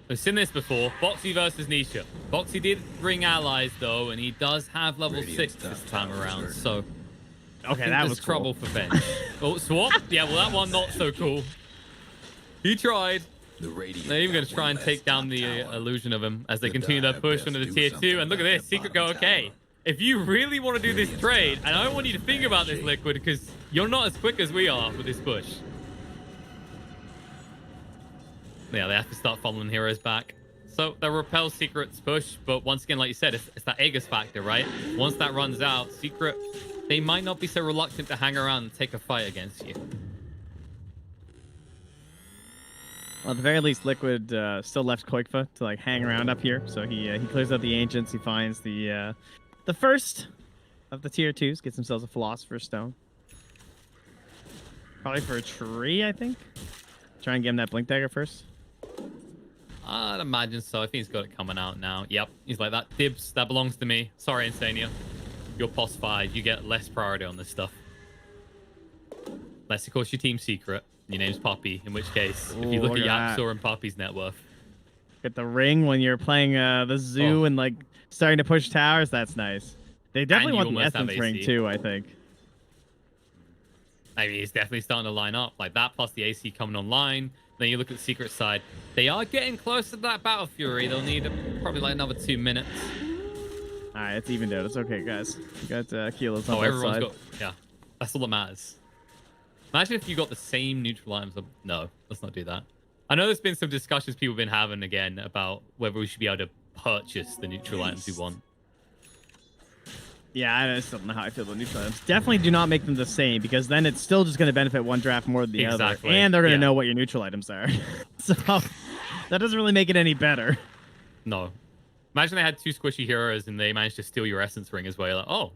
we've seen this before. Bo3 versus Nisha. Bo3 did bring allies though, and he does have level 6 this time around. So okay, that was trouble for bench. Oh, swap. Yeah, well that one not so cool. He tried. They're even going to try and take down the illusion of him as they continue their push into the tier 2. And look at this. Secret go, okay. If you really want to do this trade, and I don't want you to think about this, Liquid, because you're not as quick as we are with this push. Yeah, they have to start following heroes back. So they'll repel Secret's push. But once again, like you said, it's that Aegis factor, right? Once that runs out, Secret, they might not be so reluctant to hang around and take a fight against you. Well, at the very least, Liquid still left Koikfa to like hang around up here. So he clears out the Ancients. He finds the first of the tier 2s. Gets themselves a Philosopher's Stone. Probably for a tree, I think. Try and get him that Blink Dagger first. I'd imagine so. I think he's got it coming out now. Yep. He's like, that dibs, that belongs to me. Sorry, Insania. You're POS 5. You get less priority on this stuff. Unless, of course, your team's secret. Your name's Poppy, in which case, if you look at Yapsor and Poppy's net worth. Get the ring when you're playing the zoo and like starting to push towers. That's nice. They definitely want the Essence ring too, I think. I mean, he's definitely starting to line up. Like that plus the AC coming online. Then you look at the secret side. They are getting close to that Battle Fury. They'll need probably like another 2 minutes. All right, it's evened out. It's okay, guys. You got Kilos on both everyone's side. got... Yeah, that's all that matters. Imagine if you got the same neutral items. No, let's not do that. I know there's been some discussions people have been having again about whether we should be able to purchase the neutral items we want. Yeah, I still don't know how I feel about neutral items. Definitely do not make them the same because then it's still just going to benefit one draft more than the other. And they're going to know what your neutral items are. So that doesn't really make it any better. No. Imagine they had 2 squishy heroes and they managed to steal your Essence ring as well. You're like, oh,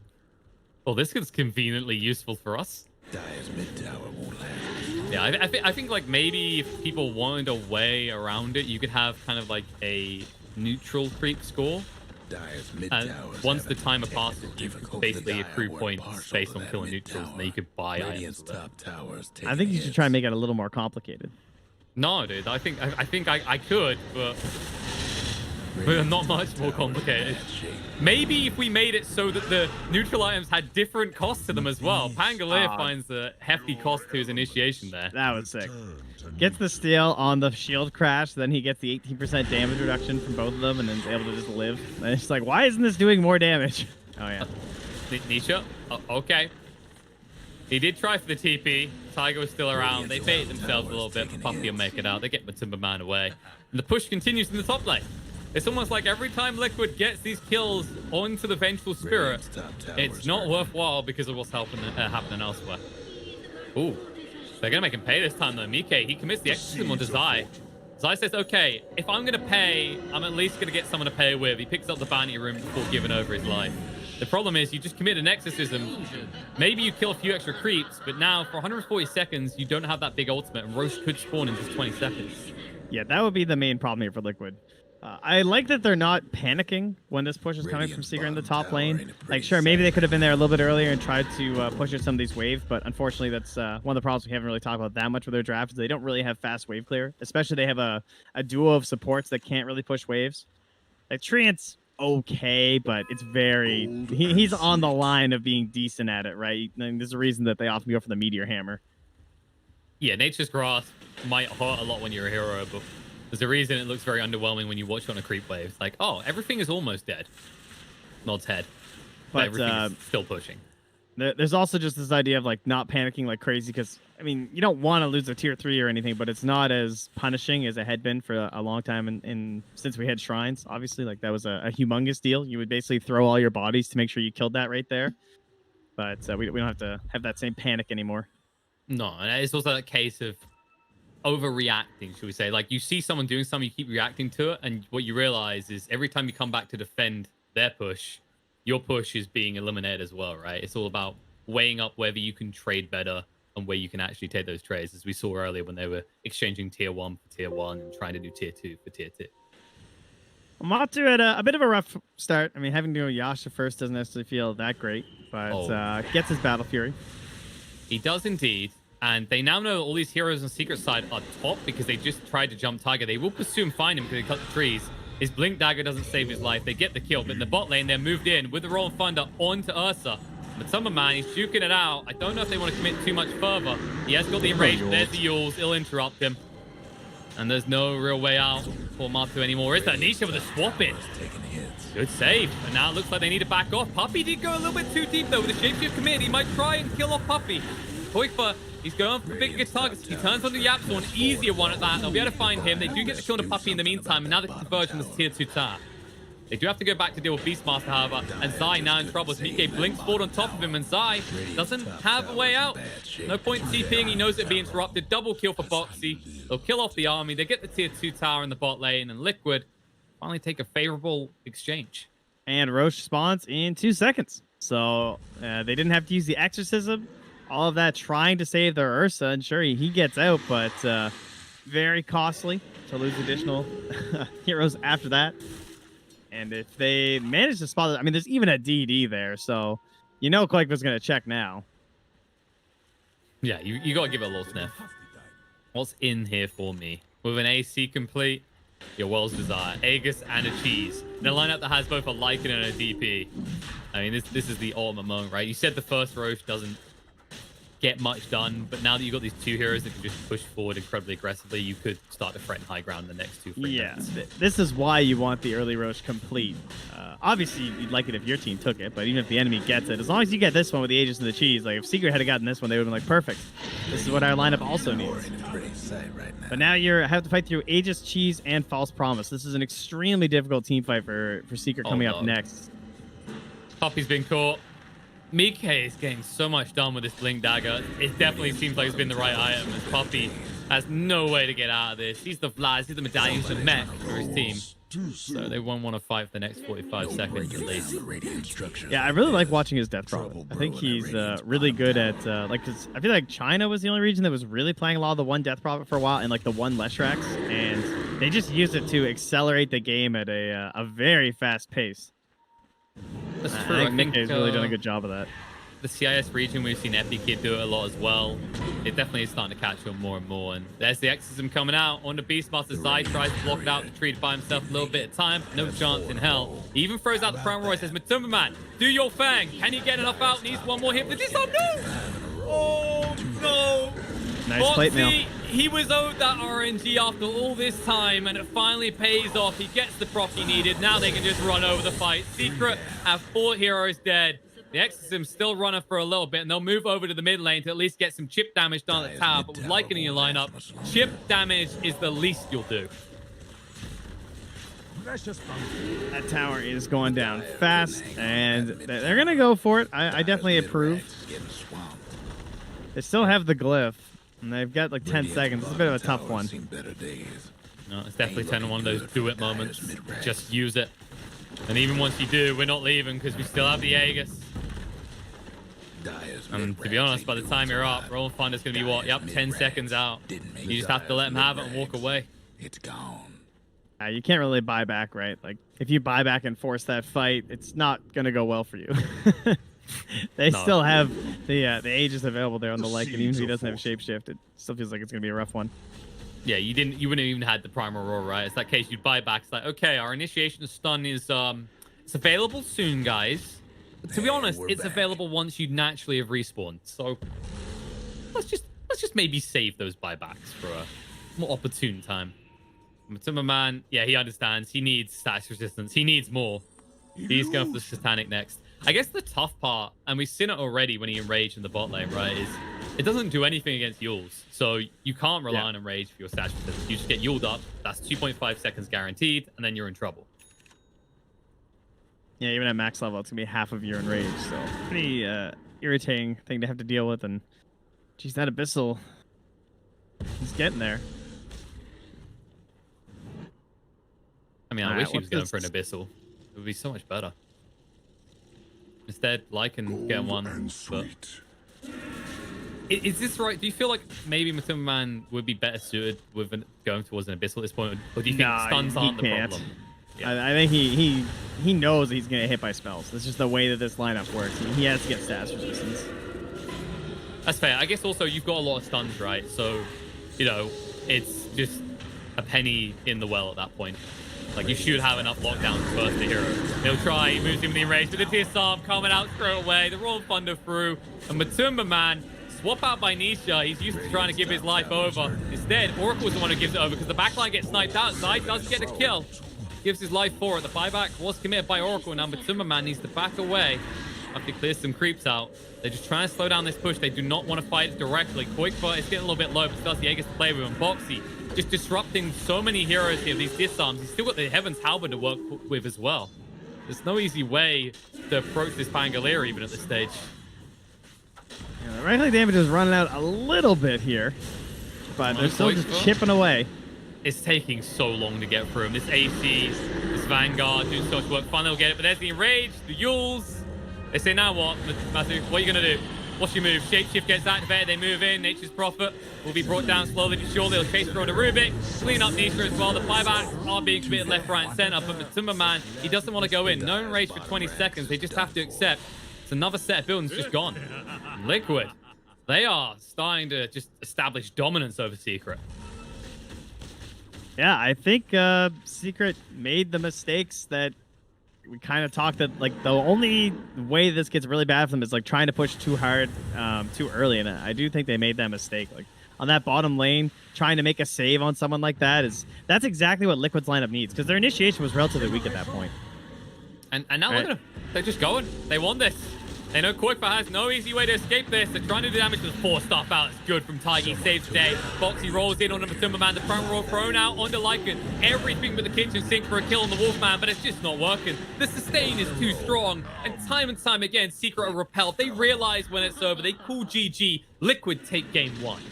well, this is conveniently useful for us. Dyer's mid tower won't last. Yeah, I think like maybe if people wanted a way around it, you could have kind of like a neutral creep score. Dyer's mid And towers once the timer passes, you basically accrue points based on killing neutrals, and then you could buy items. Top towers I think you should try and make it a little more complicated. No, dude, I think I could, but not much more complicated. Maybe if we made it so that the neutral items had different costs to them as well. Pangolier finds a hefty cost to his initiation there. That was sick. Gets the steal on the shield crash, then he gets the 18% damage reduction from both of them, and then is able to just live. And it's like, why isn't this doing more damage? Oh, yeah. Nisha? Oh, okay. He did try for the TP. Tiger was still around. They baited themselves a little bit, but Puppy will make it out. They get the Timberman away. And the push continues in the top lane. It's almost like every time Liquid gets these kills onto the Vengeful Spirit, it's not worthwhile because of what's happening elsewhere. Ooh. They're going to make him pay this time, though. Mike, he commits the exorcism onto Zai. Zai says, okay, if I'm going to pay, I'm at least going to get someone to pay with. He picks up the bounty room before giving over his life. The problem is you just commit an exorcism. Maybe you kill a few extra creeps, but now for 140 seconds, you don't have that big ultimate, and Roche could spawn in just 20 seconds. Yeah, that would be the main problem here for Liquid. I like that they're not panicking when this push is coming from Seeker in the top lane. Like, sure, maybe they could have been there a little bit earlier and tried to push at some of these waves, but unfortunately, that's one of the problems we haven't really talked about that much with their draft. Is they don't really have fast wave clear, especially they have a duo of supports that can't really push waves. Like, Treant's okay, but it's very... He's on the line of being decent at it, right? And there's a reason that they often go for the Meteor Hammer. Yeah, Nature's Grasp might hurt a lot when you're a hero, but... there's a reason it looks very underwhelming when you watch it on a creep wave. It's like, oh, everything is almost dead. Nods head. But everything is still pushing. There's also just this idea of like not panicking like crazy because, I mean, you don't want to lose a tier 3 or anything, but it's not as punishing as it had been for a long time since we had shrines. Obviously, like that was a humongous deal. You would basically throw all your bodies to make sure you killed that right there. But we don't have to have that same panic anymore. No, and it's also a case of overreacting, should we say. Like, you see someone doing something, you keep reacting to it, and what you realize is every time you come back to defend their push, your push is being eliminated as well, right? It's all about weighing up whether you can trade better and where you can actually take those trades, as we saw earlier when they were exchanging tier 1 for tier 1 and trying to do tier 2 for tier 2. Matu had a bit of a rough start. I mean, having to go Yasha first doesn't necessarily feel that great, but gets his Battle Fury. He does indeed. And they now know all these heroes on secret side are top because they just tried to jump target. They will soon find him because they cut the trees. His Blink Dagger doesn't save his life. They get the kill, but in the bot lane, they're moved in with the Rolling Thunder onto Ursa. But Summerman, he's juking it out. I don't know if they want to commit too much further. He has got the enrage. There's the Yules. It'll interrupt him. And there's no real way out for Matu anymore. Is that Nisha with a swap in? Good save. And now it looks like they need to back off. Puppey did go a little bit too deep, though. With the shapeshift commit, he might try and kill off Puppey. Toifa, he's going for bigger targets. He turns on the Yapso, an easier one at that. They'll be able to find him. They do get the kill to Puppey in the meantime, and now they converge on this tier 2 tower. They do have to go back to deal with Beastmaster, however, and Zai now in trouble. Mike blinks forward on top of him, and Zai doesn't have a way out. No point TPing. He knows it'd be interrupted. Double kill for Boxy. They'll kill off the army. They get the tier 2 tower in the bot lane, and Liquid finally take a favorable exchange. And Roche spawns in 2 seconds. So they didn't have to use the Exorcism. All of that trying to save their Ursa, and sure, he gets out, but very costly to lose additional heroes after that. And if they manage to spot it, I mean, there's even a DD there, so you know Quake's going to check now. Yeah, you got to give it a little sniff. What's in here for me? With an AC complete, your World's Desire, Aegis, and a Cheese. In a lineup that has both a Lycan and a DP. I mean, this is the ultimate moment, right? You said the first Roche doesn't get much done, but now that you've got these 2 heroes that can just push forward incredibly aggressively, you could start to threaten high ground in the next 2 minutes. This is why you want the early Roche complete. Obviously, you'd like it if your team took it, but even if the enemy gets it, as long as you get this one with the Aegis and the Cheese, like if Secret had gotten this one, they would have been like, perfect. This is what our lineup also needs. But now you have to fight through Aegis, Cheese, and False Promise. This is an extremely difficult team fight for Secret coming up next. Puppey's been caught. Mike is getting so much done with this Blink Dagger. It definitely seems like it's been the right item, as Puppey has no way to get out of this. He's the Vlad, he's the medallion, he's the mech for his team. So they won't want to fight for the next 45 seconds at least. Yeah, I really like watching his Death Prophet. I think he's really good at, cause I feel like China was the only region that was really playing a lot of the 1 Death Prophet for a while and like the 1 Leshrax, and they just used it to accelerate the game at a very fast pace. That's true. I think he's really done a good job of that. The CIS region, we've seen Epikid do it a lot as well. It definitely is starting to catch on more and more. And there's the Exorcism coming out on the Beastmaster. Zai tries to block it out, to treat it by himself a little bit of time. No chance in hell. He even throws out the Prime Roy, says, Matumba Man, do your thing. Can he get enough out? Needs one more hit for this. Oh, no! Oh, no! Nice plate mail. He was owed that RNG after all this time, and it finally pays off. He gets the proc he needed. Now they can just run over the fight. Secret have 4 heroes dead. The Exorcism's still running for a little bit, and they'll move over to the mid lane to at least get some chip damage down the tower. But with Lycan in your lineup, chip damage is the least you'll do. That tower is going down fast, and they're going to go for it. I definitely approve. They still have the glyph, and they've got like 10 seconds. It's a bit of a tough one. No, it's definitely 10 one of those do-it moments. Just use it. And even once you do, we're not leaving because we still have the Aegis. And to be honest, by the time you're up, Rolling Thunder's going to be what? Yep, 10 seconds out. You just have to let him have it and walk away. It's gone. You can't really buy back, right? Like, if you buy back and force that fight, it's not going to go well for you. They still have the Aegis available there on the Lycan, even if he doesn't have Shapeshift. It still feels like it's going to be a rough one. Yeah, you wouldn't have even had the Primal Roar, right? It's that case you'd buy back. It's like, okay, our initiation stun is it's available soon, guys. But to be honest, it's available once you naturally have respawned. So let's just maybe save those buybacks for a more opportune time. Matumba Man, yeah, he understands. He needs status resistance. He needs more. He's going for the Satanic next. I guess the tough part, and we've seen it already when he enraged in the bot lane, right, is it doesn't do anything against Yules. So you can't rely on enrage for your status resistance. You just get Yuled up. That's 2.5 seconds guaranteed, and then you're in trouble. Yeah, even at max level, it's going to be half of your enrage. So pretty irritating thing to have to deal with. And geez, that Abyssal, he's getting there. I mean, I wish he was going for an Abyssal. It would be so much better. Instead, Lycan get one. And But sweet. is this right? Do you feel like maybe Matumba Man would be better suited with going towards an Abyssal at this point? Or do you think stuns aren't the can't. problem? I think he knows he's gonna get hit by spells. It's just the way that this lineup works. He has to get stats resistance. That's fair. I guess also you've got a lot of stuns, right? So, you know, it's just a penny in the well at that point. Like, you should have enough lockdown to burst the hero. He'll try, he moves him in the range with the disarm coming out straight away. The Royal Thunder through. And Matumba Man, swap out by Nisha. He's used to trying to give his life over. Instead, Oracle's the one who gives it over because the backline gets sniped outside, does get a kill. Gives his life for it. The buyback was committed by Oracle. Now Matumba Man needs to back away after he clears some creeps out. They're just trying to slow down this push. They do not want to fight it directly. Quickfoot is getting a little bit low, but still has the Aegis to play with him. Bo3 just disrupting so many heroes here, these disarms. He's still got the Heaven's Halberd to work with as well. There's no easy way to approach this Pangolier even at this stage. Yeah, the right-click damage is running out a little bit here, but they're still just chipping away. It's taking so long to get through him. This AC, this Vanguard doing so much work. Finally, they'll get it, but there's the Enrage, the Yules. They say, now what, Matthew? What are you going to do? What's your move? Shapeshift gets activated. They move in. Nature's Prophet will be brought down slowly but surely. They'll chase through the Rubik. Clean up Nisha as well. The buybacks are being committed left, right, and center. But Matumba Man, he doesn't want to go in. No enrage for 20 seconds. They just have to accept. It's another set of buildings just gone. Liquid, they are starting to just establish dominance over Secret. Yeah, I think Secret made the mistakes that we kind of talked that, like, the only way this gets really bad for them is like trying to push too hard too early, and I do think they made that mistake. Like on that bottom lane, trying to make a save on someone like that's exactly what Liquid's lineup needs, because their initiation was relatively weak at that point. And now look at them. They're just going. They want this. They know Quickfoot has no easy way to escape this. They're trying to do damage to the 4 stuff out. It's good from Taigi. Saves the day. Bo3 rolls in on the Matumba Man. The front row thrown out onto Lycan. Everything but the kitchen sink for a kill on the Wolfman, but it's just not working. The sustain is too strong. And time again, Secret are repelled. They realize when it's over. They call GG. Liquid take game 1.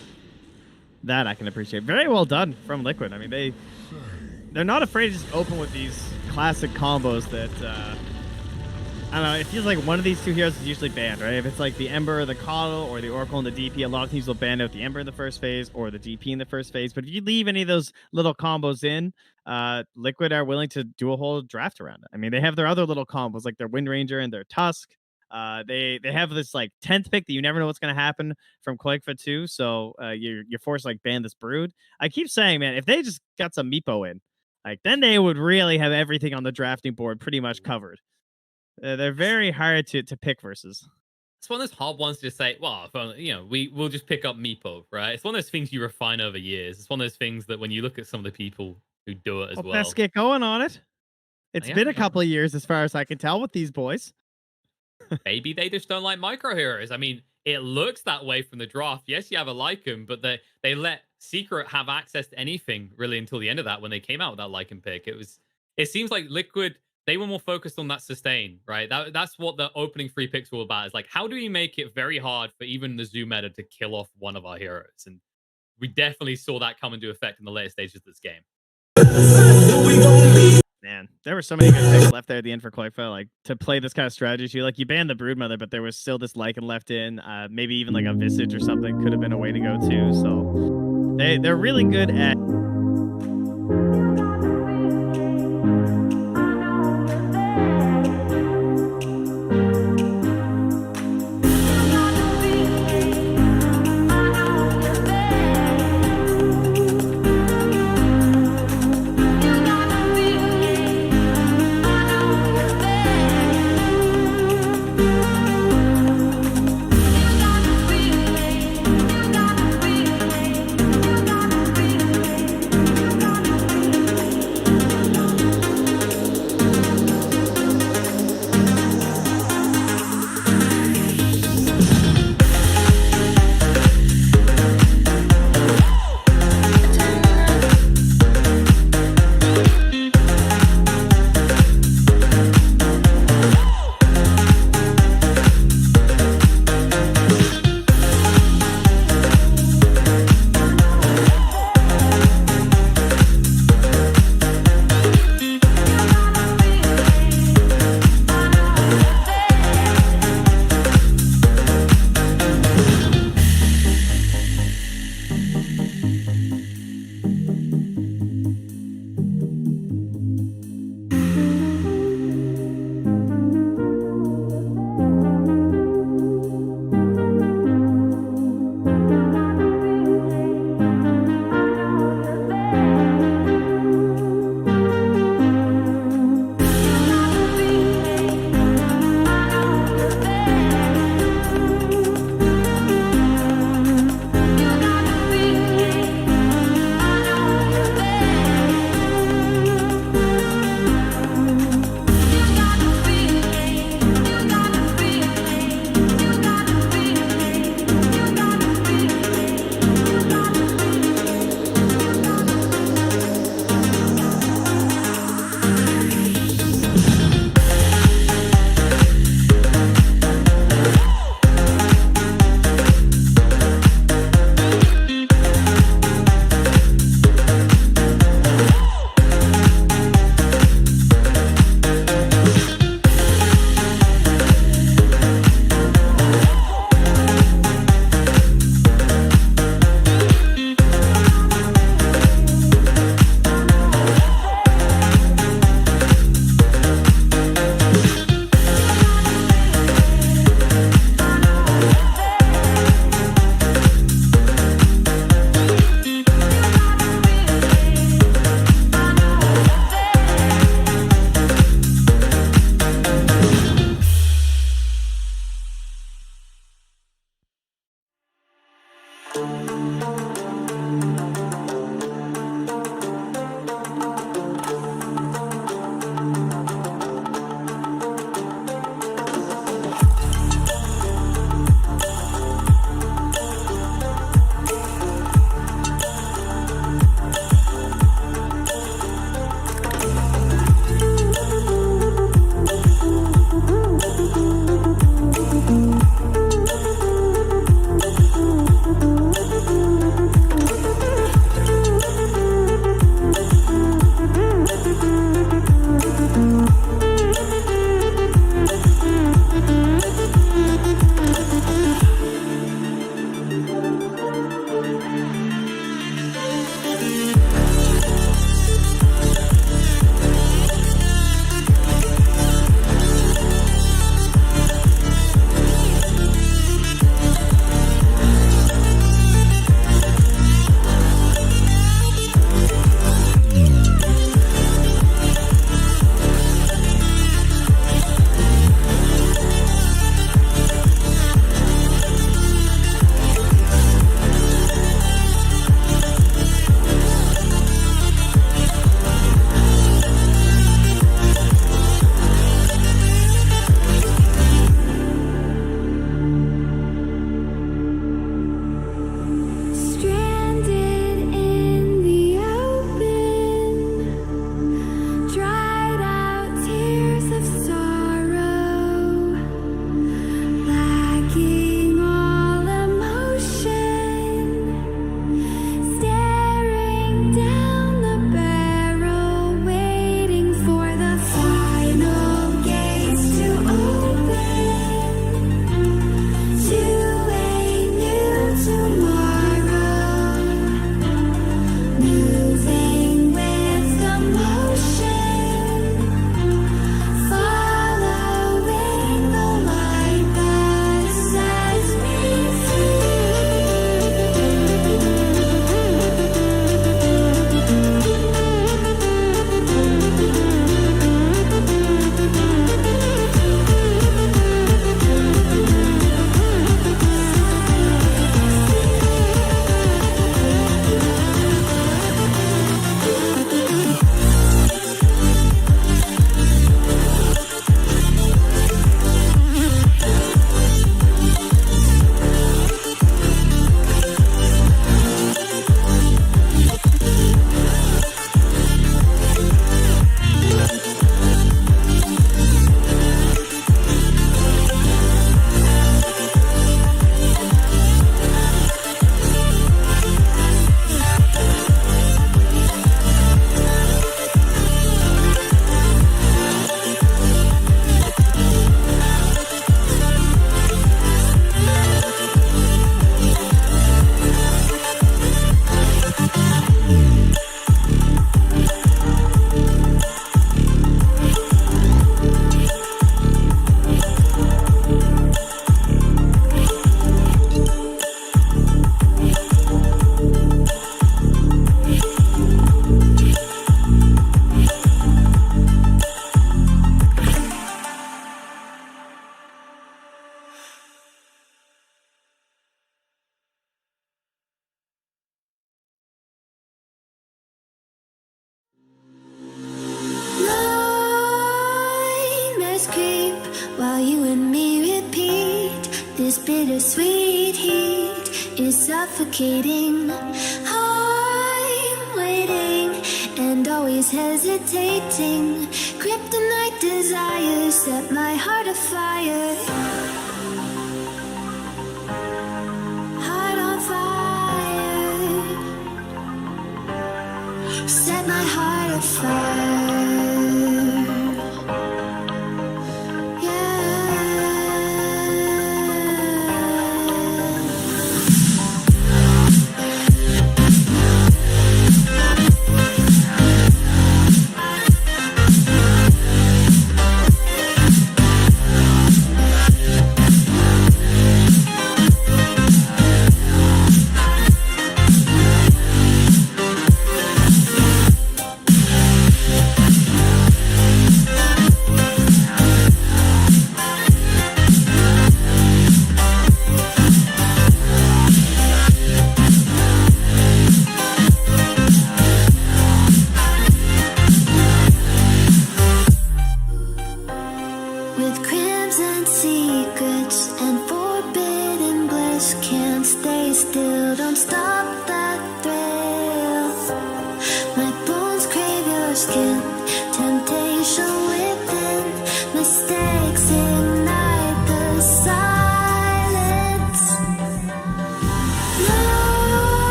That I can appreciate. Very well done from Liquid. I mean, they're not afraid to just open with these classic combos that... I don't know, it feels like one of these two heroes is usually banned, right? If it's like the Ember or the Coddle or the Oracle and the DP, a lot of teams will ban out the Ember in the first phase or the DP in the first phase. But if you leave any of those little combos in, Liquid are willing to do a whole draft around it. I mean, they have their other little combos, like their Wind Ranger and their Tusk. They have this like 10th pick that you never know what's going to happen from Quickfoot too. So you're forced to like ban this Brood. I keep saying, man, if they just got some Meepo in, like then they would really have everything on the drafting board pretty much covered. They're very hard to pick versus. It's one of those hard ones to say, well, you know, we'll just pick up Meepo, right? It's one of those things you refine over years. It's one of those things that when you look at some of the people who do it as well. Let's get going on it. It's been a couple of years as far as I can tell with these boys. Maybe they just don't like micro heroes. I mean, it looks that way from the draft. Yes, you have a Lycan, but they let Secret have access to anything really until the end of that when they came out with that Lycan pick. It seems like Liquid... They were more focused on that sustain, right? That's what the opening 3 picks were all about. Is like, how do we make it very hard for even the Zoo meta to kill off one of our heroes? And we definitely saw that come into effect in the later stages of this game. Man, there were so many good picks left there at the end for Quickfoot, like to play this kind of strategy. Like you banned the Broodmother, but there was still this Lycan left in. Maybe even like a Visage or something could have been a way to go too. So they're really good at. bittersweet heat is suffocating. I'm waiting and always hesitating. Kryptonite desires set my heart afire. Heart on fire. Set my heart afire.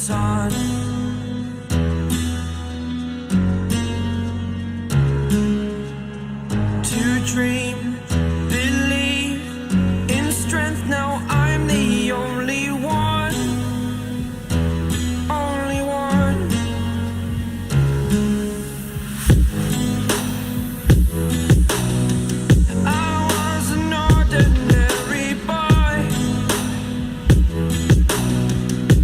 sun. To dream, believe in strength. Now I'm the only one, only one. I was an ordinary boy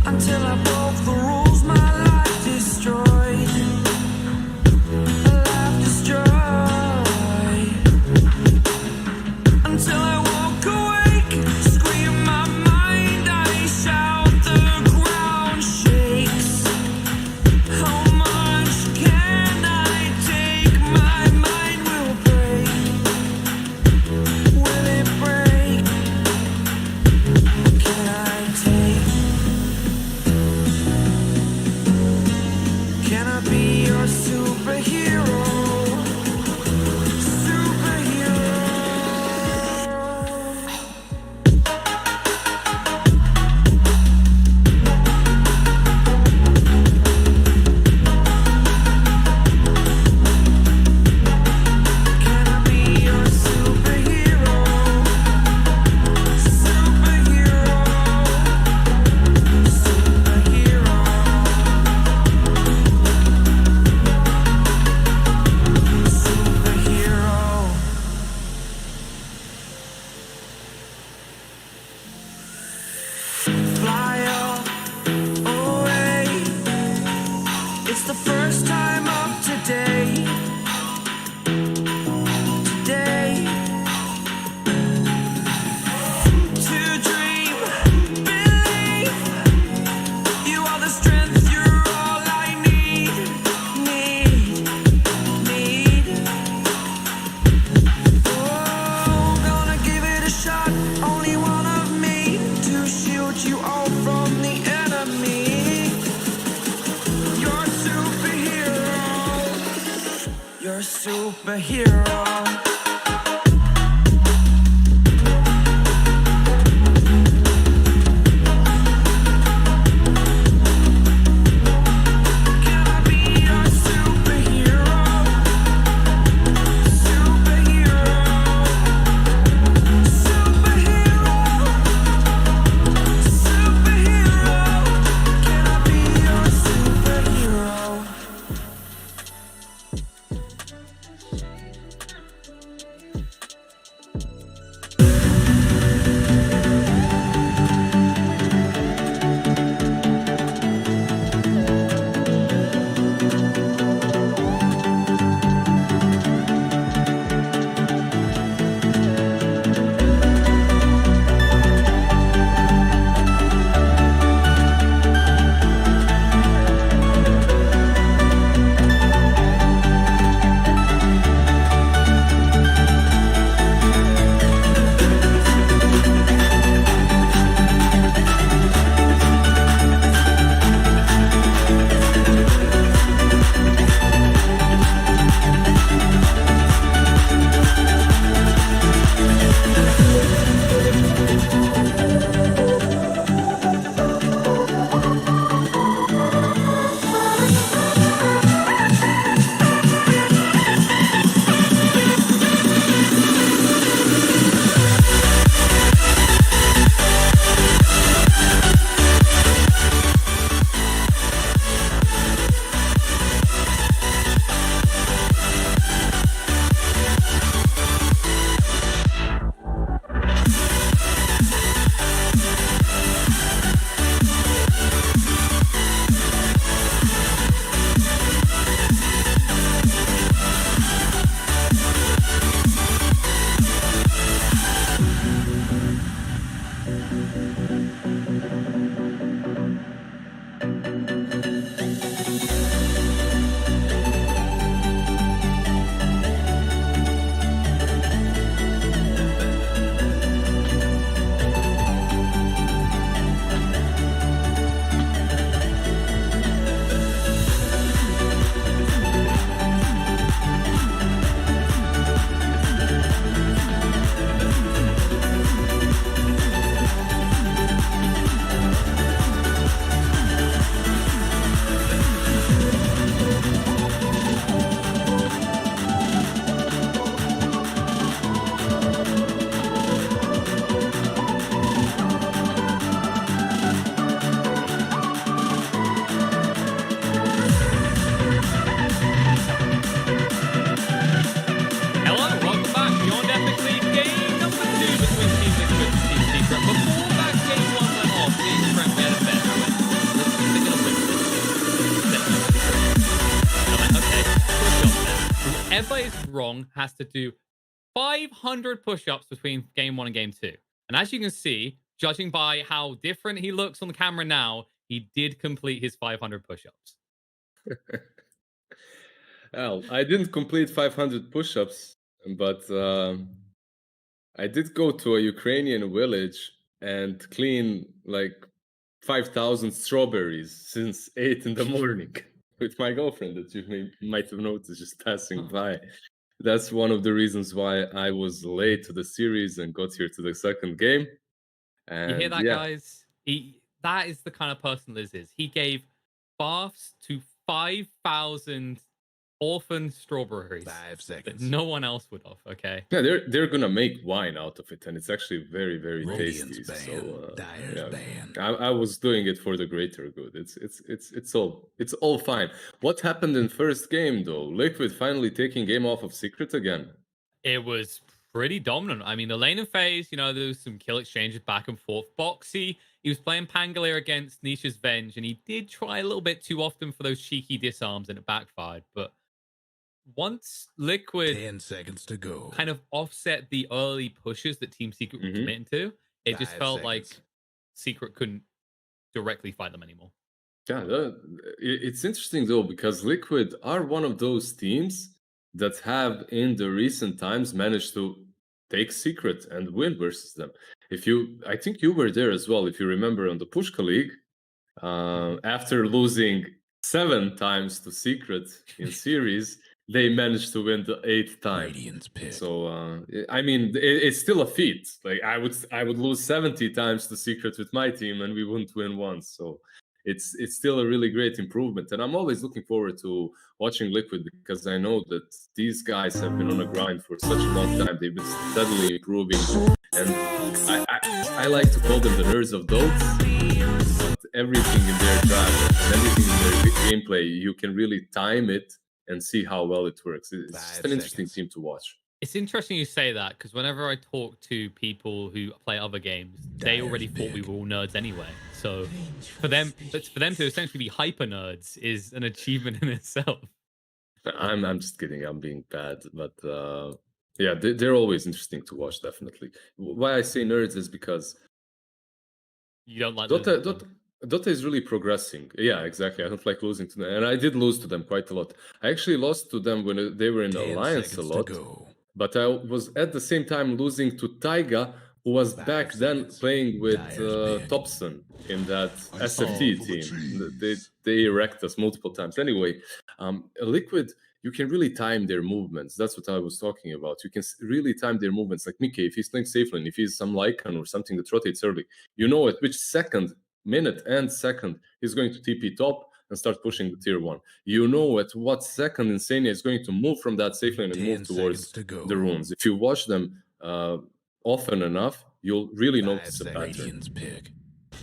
until I broke the rules. My life destroyed, life destroyed. Until I walk awake, scream my mind, I shout, the ground shakes. How much can I take? My mind will break. Will it break? Can I take? Can I be your superhero? Superhero. Can I be your superhero? Superhero. Superhero. Superhero. Fly away. It's the first time of today. Today. To dream, believe. You are the strength, you're all I need. Oh, gonna give it a shot. Only one of me to shield you all from the enemy. You're a superhero. You're a superhero. Can I be your superhero? Superhero. Superhero. Superhero. Can I be your superhero? wrong, has to do 500 push-ups between game 1 and game 2. And as you can see, judging by how different he looks on the camera now, he did complete his 500 push-ups. Well, I didn't complete 500 push-ups, but I did go to a Ukrainian village and clean like 5,000 strawberries since 8 in the morning with my girlfriend that might have noticed just passing by. That's one of the reasons why I was late to the series and got here to the second game. And You hear that, yeah, guys? That is the kind of person Liz is. He gave baths to 5,000 orphan strawberries 5 that seconds. no one else would have, okay? yeah, they're gonna make wine out of it, and it's actually very, very Radiant's tasty. banned. So Dyer's yeah, banned. I was doing it for the greater good. It's all fine. What happened in first game though? Liquid finally taking game off of Secret again. It was pretty dominant. I mean, the lane and phase, there was some kill exchanges back and forth. Boxy, he was playing Pangolier against Nisha's Venge, and he did try a little bit too often for those cheeky disarms, and it backfired. But once Liquid 10 seconds to go. kind of offset the early pushes that Team Secret were Mhm. committing to, it just 5 felt like seconds. Secret couldn't directly fight them anymore. Yeah, it's interesting though because Liquid are one of those teams that have in the recent times managed to take Secret and win versus them. I think you were there as well. If you remember on the Pushka League, after losing 7 times to Secret in series, they managed to win the 8th time. Radiant's pick. So I mean, it's still a feat. Like I would lose 70 times to Secret with my team, and we wouldn't win once. So it's still a really great improvement, and I'm always looking forward to watching Liquid because I know that these guys have been on a grind for such a long time. They've been steadily improving, and I like to call them the nerds of Dota. But everything in their drive and everything in their gameplay, you can really time it and see how well it works. It's just 5 an interesting seconds. team to watch. It's interesting you say that because whenever I talk to people who play other games, they already thought we were all nerds anyway. So for them to essentially be hyper nerds is an achievement in itself. I'm just kidding. I'm being bad, but yeah, they're always interesting to watch. Definitely. Why I say nerds is because You don't like Dota is really progressing. Yeah, exactly. I don't like losing to them, and I did lose to them quite a lot. I actually lost to them when they were in 10 Alliance a seconds lot. to go. But I was at the same time losing to Taiga, who was 5 back then seconds. playing with Dyer's pick. Thompson in that I SFT fall for the team. cheese. They wrecked us multiple times. Anyway, Liquid, you can really time their movements. That's what I was talking about. You can really time their movements. Like Mickey, if he's playing safe lane, if he's some Lycan or something that rotates early, you know at which minute and second he's going to TP top and start pushing the tier 1. You know at what second Insania is going to move from that safe lane and 10 move towards seconds to go. the runes. If you watch them often enough, you'll really 5 notice a seconds. pattern. Radiant's pick.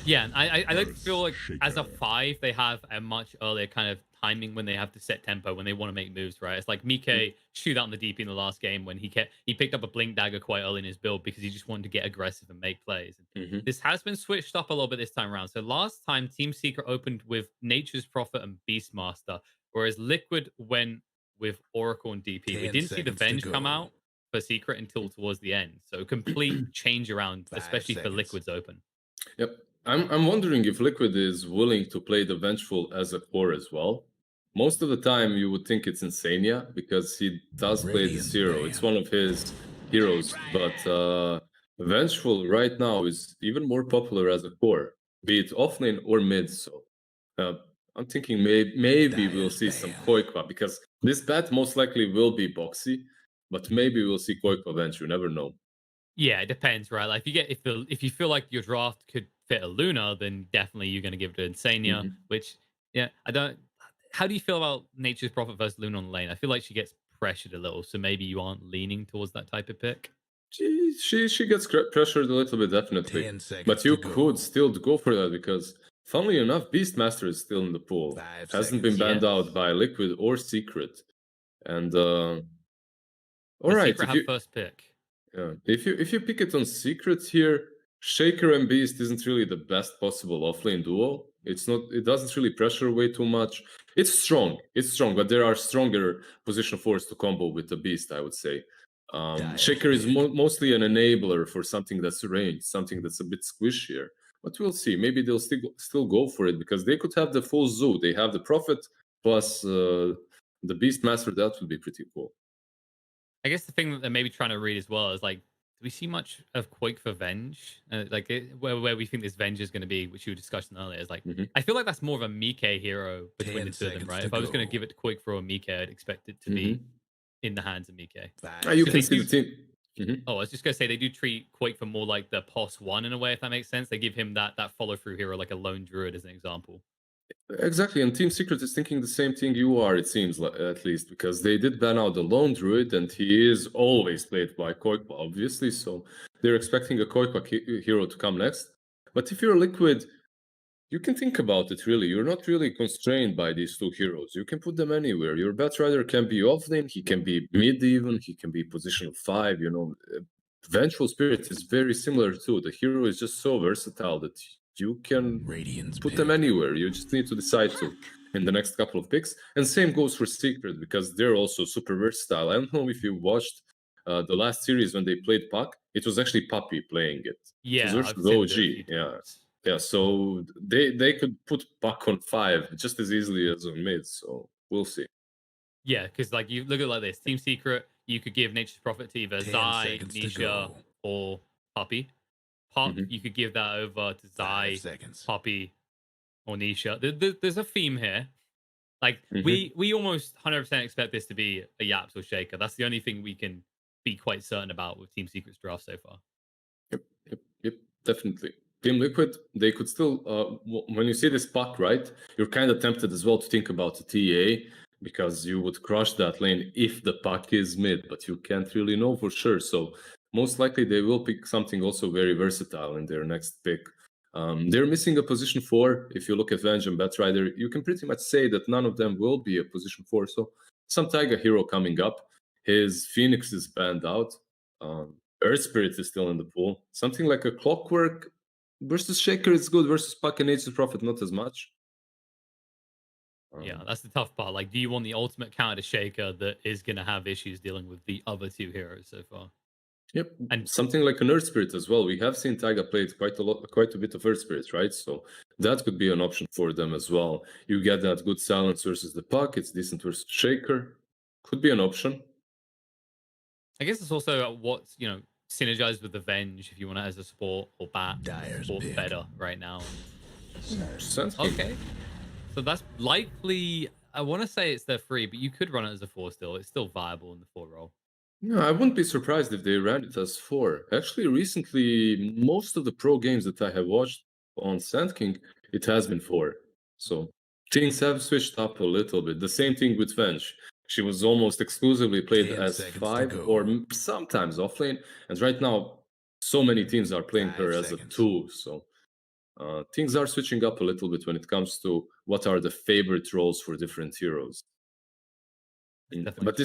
Yeah, and I like to feel like as a Shaker. 5, they have a much earlier kind of timing when they have to set tempo, when they want to make moves, right? It's like Mike shoot out in the DP in the last game when he picked up a Blink Dagger quite early in his build because he just wanted to get aggressive and make plays. Mhm. This has been switched up a little bit this time around. So last time, Team Secret opened with Nature's Prophet and Beastmaster, whereas Liquid went with Oracle and DP. We 10 didn't see the seconds to Venge come go. out for Secret until towards the end. So complete change around, 5 especially for seconds. Liquid's open. Yep. I'm wondering if Liquid is willing to play the Vengeful as a core as well. Most of the time, you would think it's Insania because he does play this Radiant's hero. It's banned. one of his heroes, but Vengeful right now is even more popular as a core, be it offlane or mid. So I'm thinking maybe we'll see some Koikwa because this bat most likely will be Boxy, but maybe we'll see Koikwa Venge. You never know. Yeah, it depends, right? Like if you feel like your draft could fit a Luna, then definitely you're going to give it to Insania. Mhm. Which, yeah, I don't. How do you feel about Nature's Prophet versus Luna on the lane? I feel like she gets pressured a little, so maybe you aren't leaning towards that type of pick. She gets pressured a little bit, definitely. 10 seconds But you to go. could still go for that because, funnily enough, Beastmaster is still in the pool. 5 Hasn't been seconds. banned out by Liquid or Secret. And The all right, Secret if have you first pick. yeah, if you pick it on Secret here, Shaker and Beast isn't really the best possible offlane duo. It's not. It doesn't really pressure way too much. It's strong. It's strong, but there are stronger position 4s to combo with the beast, I would say. Shaker is mostly an enabler for something that's ranged, something that's a bit squishier. But we'll see. Maybe they'll still go for it because they could have the full zoo. They have the Prophet plus the Beastmaster. That would be pretty cool. I guess the thing that they're maybe trying to read as well is like, do we see much of Quake for Venge? Where we think this Venge is going to be, which you were discussing earlier, is like, I feel like that's more of a Mike hero between the two of them, right? If I was going to give it to Quake for a Mike, I'd expect it to be in the hands of Mike. You can see the team. Oh, I was just going to say, they do treat Quake for more like the POS 1 in a way, if that makes sense. They give him that follow-through hero, like a lone druid as an example. Exactly, and Team Secret is thinking the same thing you are, it seems, at least, because they did ban out the lone druid, and he is always played by Koikwa, obviously, so they're expecting a Koikwa hero to come next. But if you're Liquid, you can think about it, really. You're not really constrained by these two heroes. You can put them anywhere. Your Batrider can be offlane, he can be mid even, he can be position 5, you know. Vengeful Spirit is very similar too. The hero is just so versatile that you can put them anywhere. You just need to decide to in the next couple of picks. And same goes for Secret because they're also super versatile. I don't know if you watched the last series when they played Puck. It was actually Puppy playing it. Yeah, it was OG. Yeah. So they could put Puck on 5 just as easily as on mid. So we'll see. Yeah, because like you look at it like this: Team Secret, you could give Nature's Prophet to either Zai, Nisha, or Puppy. Puck, you could give that over to Zai, Puppy, or Nisha. There's a theme here. Like we almost 100% expect this to be a Yaps or Shaker. That's the only thing we can be quite certain about with Team Secret's draft so far. Yep, definitely. Team Liquid, they could still, when you see this Puck, right, you're kind of tempted as well to think about the TA because you would crush that lane if the Puck is mid, but you can't really know for sure. So most likely they will pick something also very versatile in their next pick. They're missing a position 4. If you look at Venge and Batrider, you can pretty much say that none of them will be a position 4. So some Taiga hero coming up. His Phoenix is banned out. Earth Spirit is still in the pool. Something like a Clockwork versus Shaker is good, versus Puck and Nature's Prophet not as much. Yeah, that's the tough part. Like, do you want the ultimate counter to Shaker that is going to have issues dealing with the other two heroes so far? Yep, and something like an Earth Spirit as well. We have seen Taiga played quite a bit of Earth Spirit, right? So that could be an option for them as well. You get that good silence versus the Puck. It's decent versus Shaker. Could be an option. I guess it's also what's synergized with the Venge if you want it as a support or bat. Support better right now. Okay, so that's likely. I want to say it's their 3, but you could run it as a 4 still. It's still viable in the 4 role. No, I wouldn't be surprised if they ran it as 4. Actually, recently, most of the pro games that I have watched on Sand King, it has been 4. So things have switched up a little bit. The same thing with Venge. She was almost exclusively played as 5 or sometimes offlane. And right now, so many teams are playing her as a 2. So things are switching up a little bit when it comes to what are the favorite roles for different heroes. But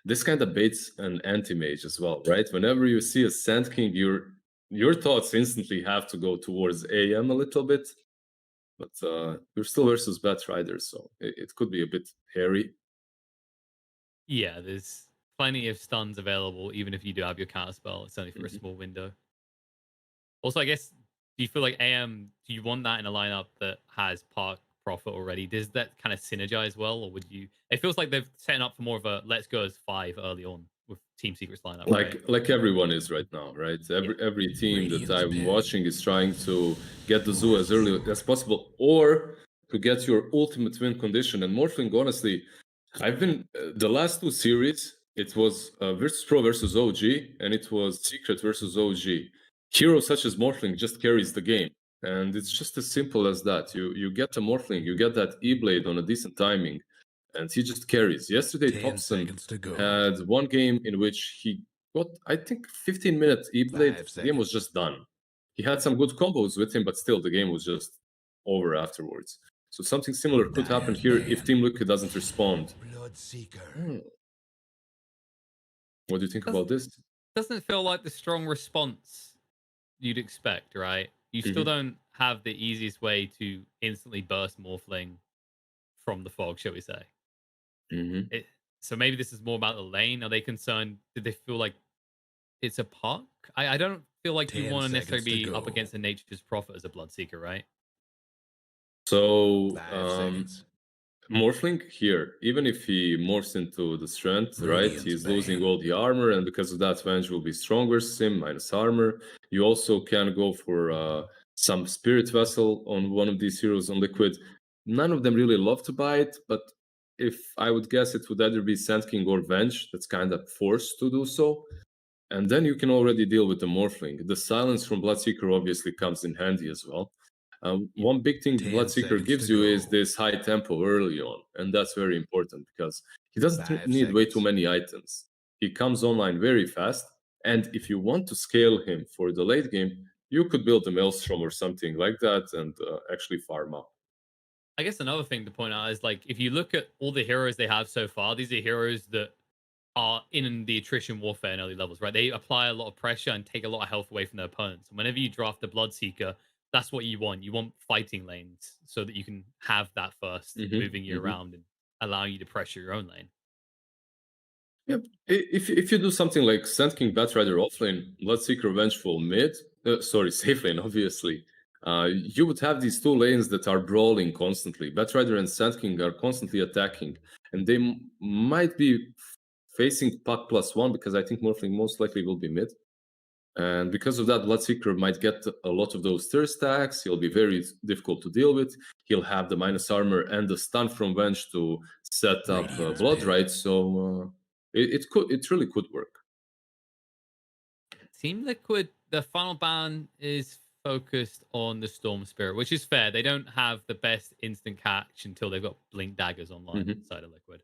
this kind of baits an anti-mage as well, right? Whenever you see a Sand King, your thoughts instantly have to go towards AM a little bit. But you're still versus Batrider, so it could be a bit hairy. Yeah, there's plenty of stuns available, even if you do have your counterspell. It's only for a small window. Also, I guess, do you feel like AM, do you want that in a lineup that has Park Prophet already? Does that kind of synergize well, or would you... It feels like they're setting up for more of a let's go as 5 early on with Team Secret's lineup. Like everyone is right now, right? Every team that I'm watching is trying to get the zoo as early as possible, or to get your ultimate win condition. And Morphling, honestly, I've been the last 2 series, it was Virtus Pro versus OG, and it was Secret versus OG. Heroes such as Morphling just carries the game, and it's just as simple as that. You get a Morphling, you get that E-Blade on a decent timing, and he just carries. Yesterday, Thompson had one game in which he got, I think, 15 minutes E-Blade. The game was just done. He had some good combos with him, but still, the game was just over afterwards. So something similar could happen here if Team Liquid doesn't respond. What do you think about this? Doesn't it feel like the strong response you'd expect, right? you still don't have the easiest way to instantly burst Morphling from the fog, shall we say. Mm-hmm. So maybe this is more about the lane. Are they concerned? Did they feel like it's a puck? I don't feel like you 10 want to necessarily seconds to be up go. against a Nature's Prophet as a Bloodseeker, right? So 5 seconds. Morphling here, even if he morphs into the strength, right, Radiant's he's losing ban. all the armor, and because of that, Venge will be stronger, Sim minus armor. You also can go for some Spirit Vessel on one of these heroes on Liquid. None of them really love to buy it, but if I would guess it would either be Sand King or Venge, that's kind of forced to do so. And then you can already deal with the Morphling. The silence from Bloodseeker obviously comes in handy as well. Yeah. One big thing 10 Bloodseeker seconds gives to you is go. this high tempo early on, and that's very important because he doesn't 5 need way too seconds. many items. He comes online very fast, and if you want to scale him for the late game, you could build a Maelstrom or something like that and actually farm up. I guess another thing to point out is like if you look at all the heroes they have so far, these are heroes that are in the attrition warfare in early levels, right? They apply a lot of pressure and take a lot of health away from their opponents. And whenever you draft a Bloodseeker, that's what you want. You want fighting lanes so that you can have that 1st moving you around and allowing you to pressure your own lane. Yep. If you do something like Sand King Batrider offlane, Bloodseeker Vengeful mid, sorry, safe lane, obviously, you would have these two lanes that are brawling constantly. Batrider and Sand King are constantly attacking, and they might be facing Puck +1 because I think Morphling most likely will be mid. And because of that, Bloodseeker might get a lot of those thirst stacks. He'll be very difficult to deal with. He'll have the minus armor and the stun from Venge to set up Radiant's Blood ban. Right. So it really could work. Team Liquid, the final ban is focused on the Storm Spirit, which is fair. They don't have the best instant catch until they've got Blink Daggers online inside of Liquid.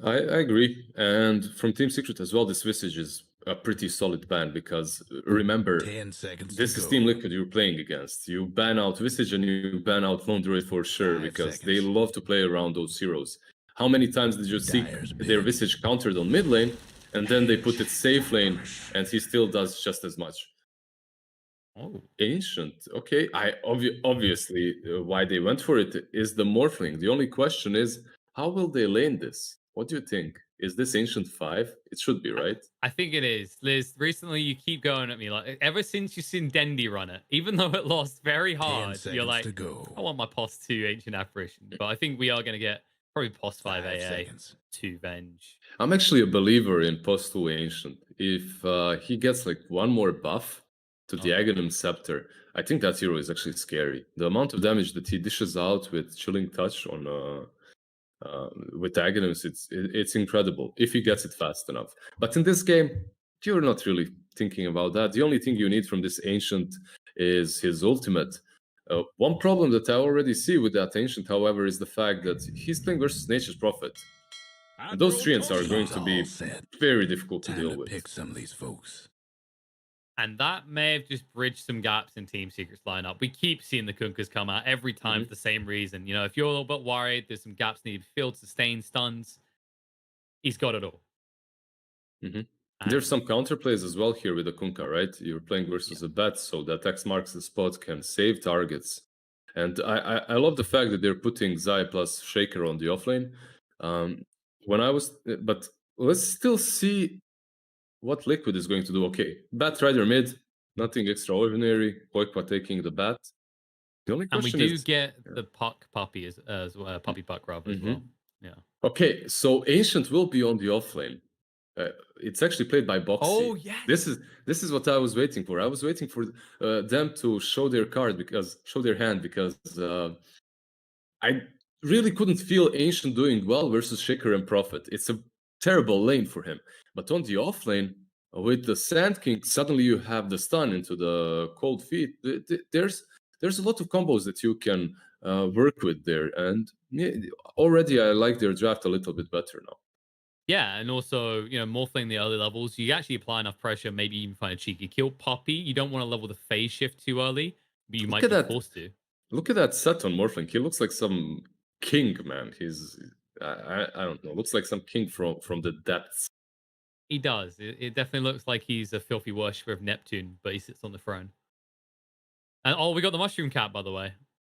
I agree. And from Team Secret as well, this Visage is a pretty solid ban because remember, 10 seconds this to is go. Team Liquid you're playing against. You ban out Visage and you ban out Lone Druid for sure 5 because they seconds. love to play around those heroes. How many times did you see Dyer's their bid. Visage countered on mid lane and then they put it safe lane and he still does just as much? Oh, Ancient, okay. Obviously why they went for it is the Morphling. The only question is how will they lane this? What do you think? Is this Ancient 5? It should be, right? I think it is. Liz, recently you keep going at me like ever since you've seen Dendi run it, even though it lost very 10 hard, seconds you're like, to go. I want my POS 2 Ancient Apparition. But I think we are going to get probably POS 5 5 AA seconds. to Venge. I'm actually a believer in post 2 Ancient. If he gets like one more buff to the Aghanim Scepter, I think that hero is actually scary. The amount of damage that he dishes out with Chilling Touch on with Aghanims, it's incredible if he gets it fast enough. But in this game, you're not really thinking about that. The only thing you need from this Ancient is his ultimate. One problem that I already see with that Ancient, however, is the fact that he's playing versus Nature's Prophet. And those treants are going to be All set. very difficult to Time deal to with. pick some of these folks. And that may have just bridged some gaps in Team Secret's lineup. We keep seeing the Kunkkas come out every time for the same reason. You know, if you're a little bit worried, there's some gaps needed filled, sustain stuns. He's got it all. There's some counterplays as well here with the Kunkka, right? You're playing versus a bat, so that X marks the spot can save targets. And I love the fact that they're putting Zai plus Shaker on the offlane. But let's still see what Liquid is going to do. Okay, Bat Rider mid, nothing extraordinary. Poikwa taking the bat. The only And we question do is, get the Puck Puppy as well, Puppy Puck rather as well. Yeah. okay, so Ancient will be on the offlane. It's actually played by Bo3. Oh, yes. This is what I was waiting for. I was waiting for them to show their hand because I really couldn't feel Ancient doing well versus Shaker and Prophet. It's a terrible lane for him. But on the off lane, with the Sand King, suddenly you have the stun into the cold feet. There's a lot of combos that you can work with there, and already I like their draft a little bit better now. Yeah, and also, you know, morphling the early levels, you actually apply enough pressure, maybe even find a cheeky kill. Poppy, you don't want to level the phase shift too early, but you might be forced to. Look at that set on Morphling. He looks like some king, man. I don't know. Looks like some king from the depths. He does. It definitely looks like he's a filthy worshipper of Neptune, but he sits on the throne. And oh, we got the mushroom cap, by the way.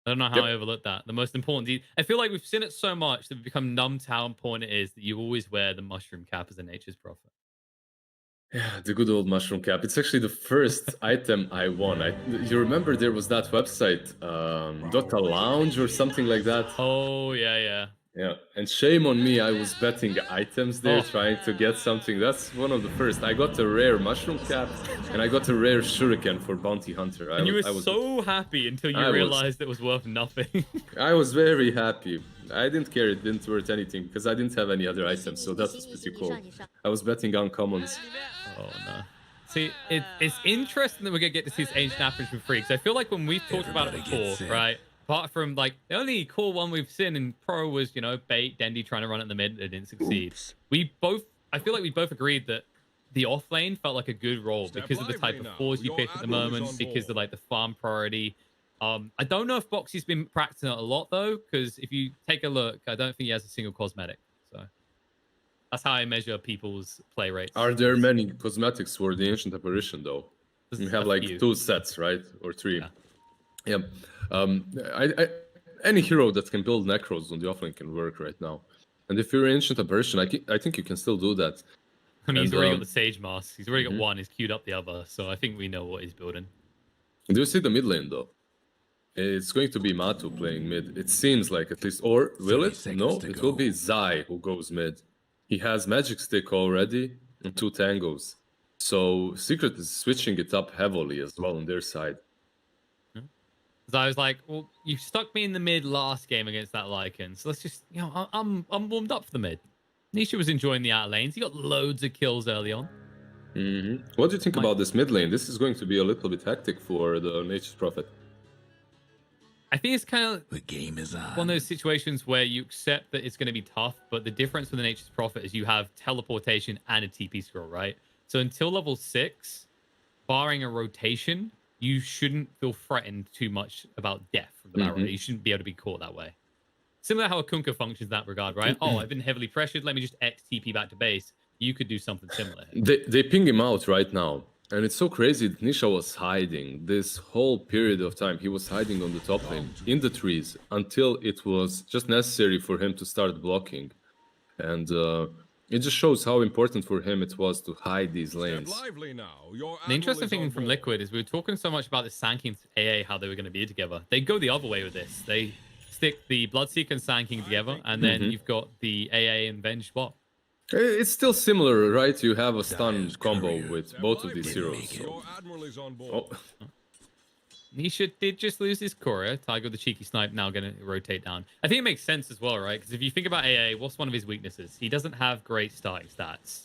I don't know how I overlooked that. The most important. I feel like we've seen it so much that we've become numb to how important it is that you always wear the mushroom cap as a nature's prophet. Yeah, the good old mushroom cap. It's actually the first item I won. You remember there was that website, Dota Lounge or something like that? Oh, yeah. Yeah, and shame on me, I was betting items there, Oh. trying to get something. That's one of the first. I got a rare mushroom cap, and I got a rare shuriken for bounty hunter. And you were so happy until you realized it was worth nothing. I was very happy. I didn't care, it didn't worth anything, because I didn't have any other items, so that was pretty cool. I was betting uncommons. Oh, no. See, it's interesting that we're going to get to see this Ancient Apparition for free, because I feel like when we've talked about it before, right? Apart from, like, the only cool one we've seen in Pro was, you know, Bait, Dendy trying to run it in the mid, it didn't succeed. I feel like we both agreed that the off lane felt like a good role because of the type of fours you pick at the moment, because of, like, the farm priority. I don't know if Boxy's been practicing it a lot, though, because if you take a look, I don't think he has a single cosmetic, so... That's how I measure people's play rates. Are there many cosmetics for the Ancient Apparition, though? You have, like, few. 2 sets, right? Or 3. Yeah. Any hero that can build necros on the offlane can work right now. And if you're an Ancient Apparition, I think you can still do that. I mean, he's already got the Sage Mask. He's already got one. He's queued up the other. So I think we know what he's building. Do you see the mid lane, though? It's going to be Matu playing mid. It seems like, at least. Or will it? No, it will be Zai who goes mid. He has Magic Stick already and 2 tangos. So Secret is switching it up heavily as well on their side. So I was like, well, you stuck me in the mid last game against that Lycan. So let's just, you know, I'm warmed up for the mid. Nisha was enjoying the out lanes. He got loads of kills early on. What do you think about this mid lane? This is going to be a little bit hectic for the Nature's Prophet. I think it's kind of the game is on. One of those situations where you accept that it's going to be tough, but the difference with the Nature's Prophet is you have teleportation and a TP scroll, right? So until level 6, barring a rotation, you shouldn't feel threatened too much about death from the barrier. You shouldn't be able to be caught that way. Similar to how a Kunkka functions in that regard, right? Oh, I've been heavily pressured. Let me just X TP back to base. You could do something similar. They ping him out right now. And it's so crazy that Nisha was hiding this whole period of time. He was hiding on the top lane, in the trees, until it was just necessary for him to start blocking. And it just shows how important for him it was to hide these lanes. The interesting thing from Liquid is we were talking so much about the Sand AA, how they were going to be together. They go the other way with this. They stick the Bloodseeker and Sand King together, and then you've got the AA and Venge bot. It's still similar, right? You have a stun combo with both of these heroes. So. Nisha did just lose his courier. Tiger, the cheeky snipe, now going to rotate down. I think it makes sense as well, right? Because if you think about AA, what's one of his weaknesses? He doesn't have great starting stats.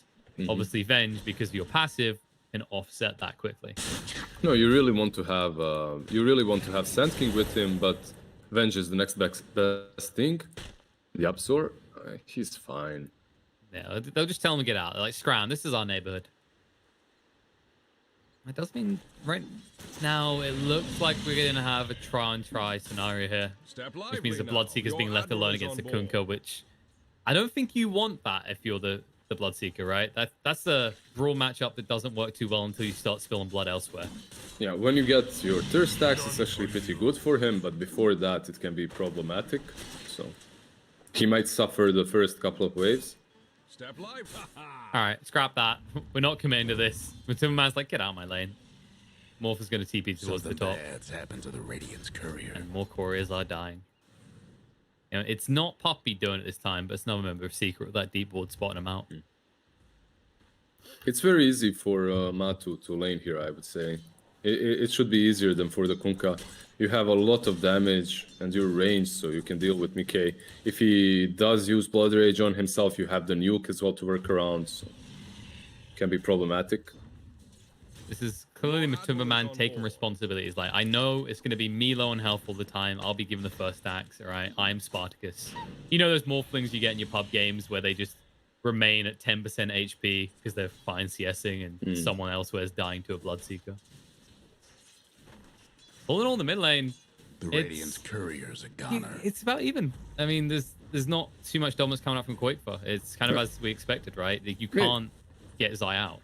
Obviously, Venge, because of your passive, can offset that quickly. No, you really want to have Sand King with him, but Venge is the next best thing. The Absor, he's fine. Yeah, they'll just tell him to get out. They're like, Scram, this is our neighborhood. It does mean right now it looks like we're going to have a try and try scenario here. Which means the Bloodseeker's being left alone against the Kunkka, which I don't think you want that if you're the Bloodseeker, right? That's a brawl matchup that doesn't work too well until you start spilling blood elsewhere. Yeah, when you get your thirst stacks, it's actually pretty good for him, but before that it can be problematic. So he might suffer the first couple of waves. Alright, scrap that. We're not committing to this. When Timberman's like, get out of my lane. Morph is going to TP towards the top. Happened to the Radiance courier. And more couriers are dying. You know, it's not Puppy doing it this time, but it's another member of Secret with that deep ward spotting him out. It's very easy for Matu to lane here, I would say. It should be easier than for the Kunkka. You have a lot of damage and you're ranged, so you can deal with Mickey. If he does use Blood Rage on himself, you have the nuke as well to work around, so it can be problematic. This is clearly Timberman taking responsibilities. Like, I know it's going to be me low on health all the time. I'll be given the first stacks, all right? I'm Spartacus. You know those morphlings you get in your pub games where they just remain at 10% HP because they're fine CSing and someone elsewhere is dying to a Bloodseeker. All in all, the mid lane, the Radiance couriers a goner. It's about even. I mean, there's not too much dominance coming up from Quakefa. It's kind of as we expected, right? Like, you can't get Zai out.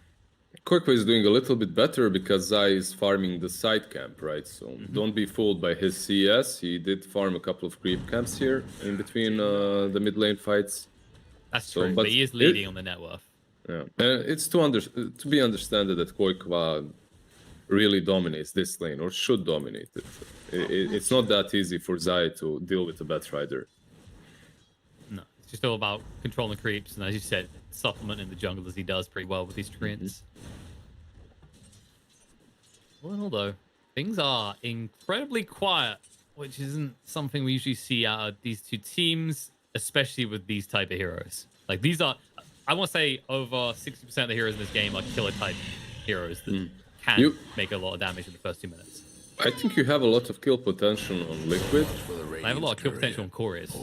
Quickly is doing a little bit better because Zai is farming the side camp, right? So don't be fooled by his CS. He did farm a couple of creep camps here in between the mid lane fights. That's true, but he is leading on the net worth. Yeah, and it's to be understood that Koikwa really dominates this lane, or should dominate it. It's not that easy for Zai to deal with a Batrider. No, it's just all about controlling the creeps, and as you said, supplementing the jungle as he does pretty well with these treants. Well, though, things are incredibly quiet, which isn't something we usually see out of these two teams, especially with these type of heroes. Like, these are, I want to say, over 60% of the heroes in this game are killer type heroes that can make a lot of damage in the first 2 minutes. I think you have a lot of kill potential on Liquid. I have a lot of kill potential on Couriers.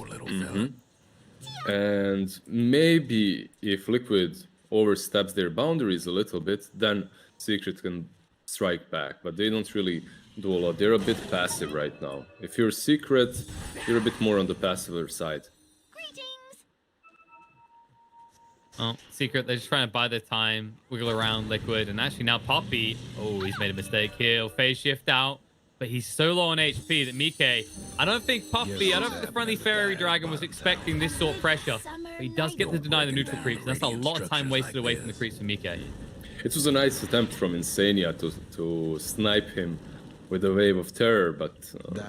And maybe if Liquid oversteps their boundaries a little bit, then Secret can strike back. But they don't really do a lot. They're a bit passive right now. If you're Secret, you're a bit more on the passive side. Oh, Secret, they're just trying to buy their time, wiggle around Liquid, and actually now Poppy, oh, he's made a mistake here. He'll phase shift out, but he's so low on HP that Mike, I don't think Poppy, I don't think the friendly Fairy Dragon was expecting this sort of pressure, but he does get to deny the neutral creeps, and that's a lot of time wasted away from the creeps for Mike. It was a nice attempt from Insania to snipe him with a wave of terror, but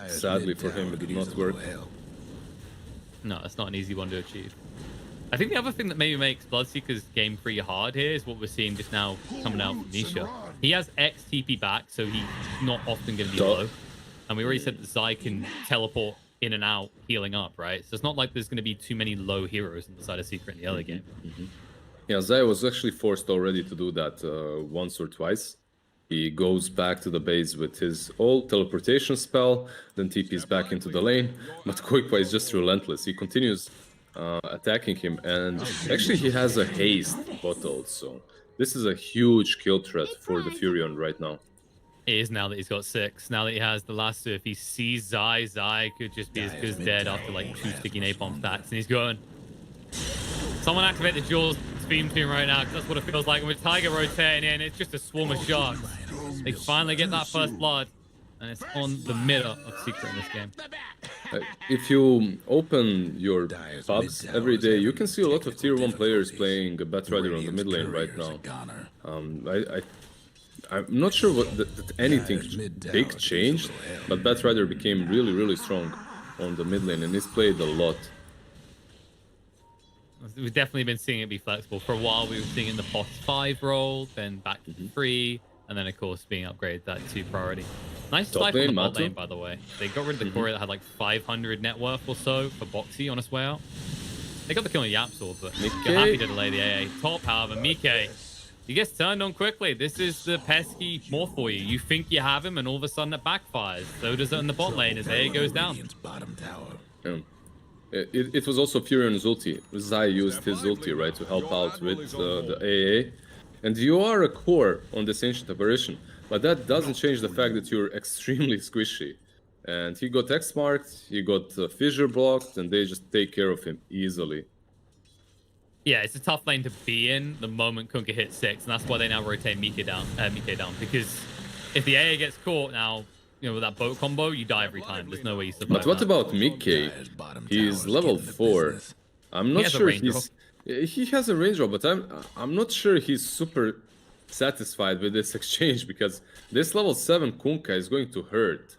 sadly for him it did not work. No, it's not an easy one to achieve. I think the other thing that maybe makes Bloodseeker's game pretty hard here is what we're seeing just now coming out from Nisha. He has X TP back, so he's not often going to be low. And we already said that Zai can teleport in and out, healing up, right? So it's not like there's going to be too many low heroes on the side of Secret in the early game. Yeah, Zai was actually forced already to do that once or twice. He goes back to the base with his old teleportation spell, then TPs back into the lane. But Koikwa is just relentless. He continues attacking him, and actually he has a haste bottle, so this is a huge kill threat for the Furion right now. It is now that he's got 6. Now that he has the last 2, if he sees Zai, Zai could just be as good as dead after like 2 sticky napalm stacks, and he's going. Someone activate the Jaws beam team right now, because that's what it feels like. And with Tiger rotating in, it's just a swarm of sharks. They finally get that first blood, and it's on the middle of Secret in this game. If you open your pubs every day, you can see a lot of tier 1 players playing a Batrider on the mid lane right now. I'm not sure that anything big changed, but Batrider became really, really strong on the mid lane, and he's played a lot. We've definitely been seeing it be flexible. For a while, we were seeing it in the POS 5 role, then back to 3, and then, of course, being upgraded that to priority. Nice snipe on the bot lane, by the way. They got rid of the Courier that had like 500 net worth or so for Bo3 on his way out. They got the kill on Yapsor, but you're happy to delay the AA. Top, however, Mike, he gets turned on quickly. This is the pesky more for you. You think you have him, and all of a sudden it backfires. So does it in the bot lane as AA goes down. Yeah. It was also Furion's ulti. Zai used his ulti, right, to help out with the AA. And you are a core on this Ancient Apparition, but that doesn't change the fact that you're extremely squishy. And he got X-marked, he got fissure blocked, and they just take care of him easily. Yeah, it's a tough lane to be in the moment Kunkka hits 6, and that's why they now rotate Mike down, because if the AA gets caught now, you know, with that boat combo, you die every time. There's no way you survive. But what about Mike? He's level 4. I'm not sure he has a range drop, but I'm not sure he's super satisfied with this exchange, because this level 7 Kunkka is going to hurt.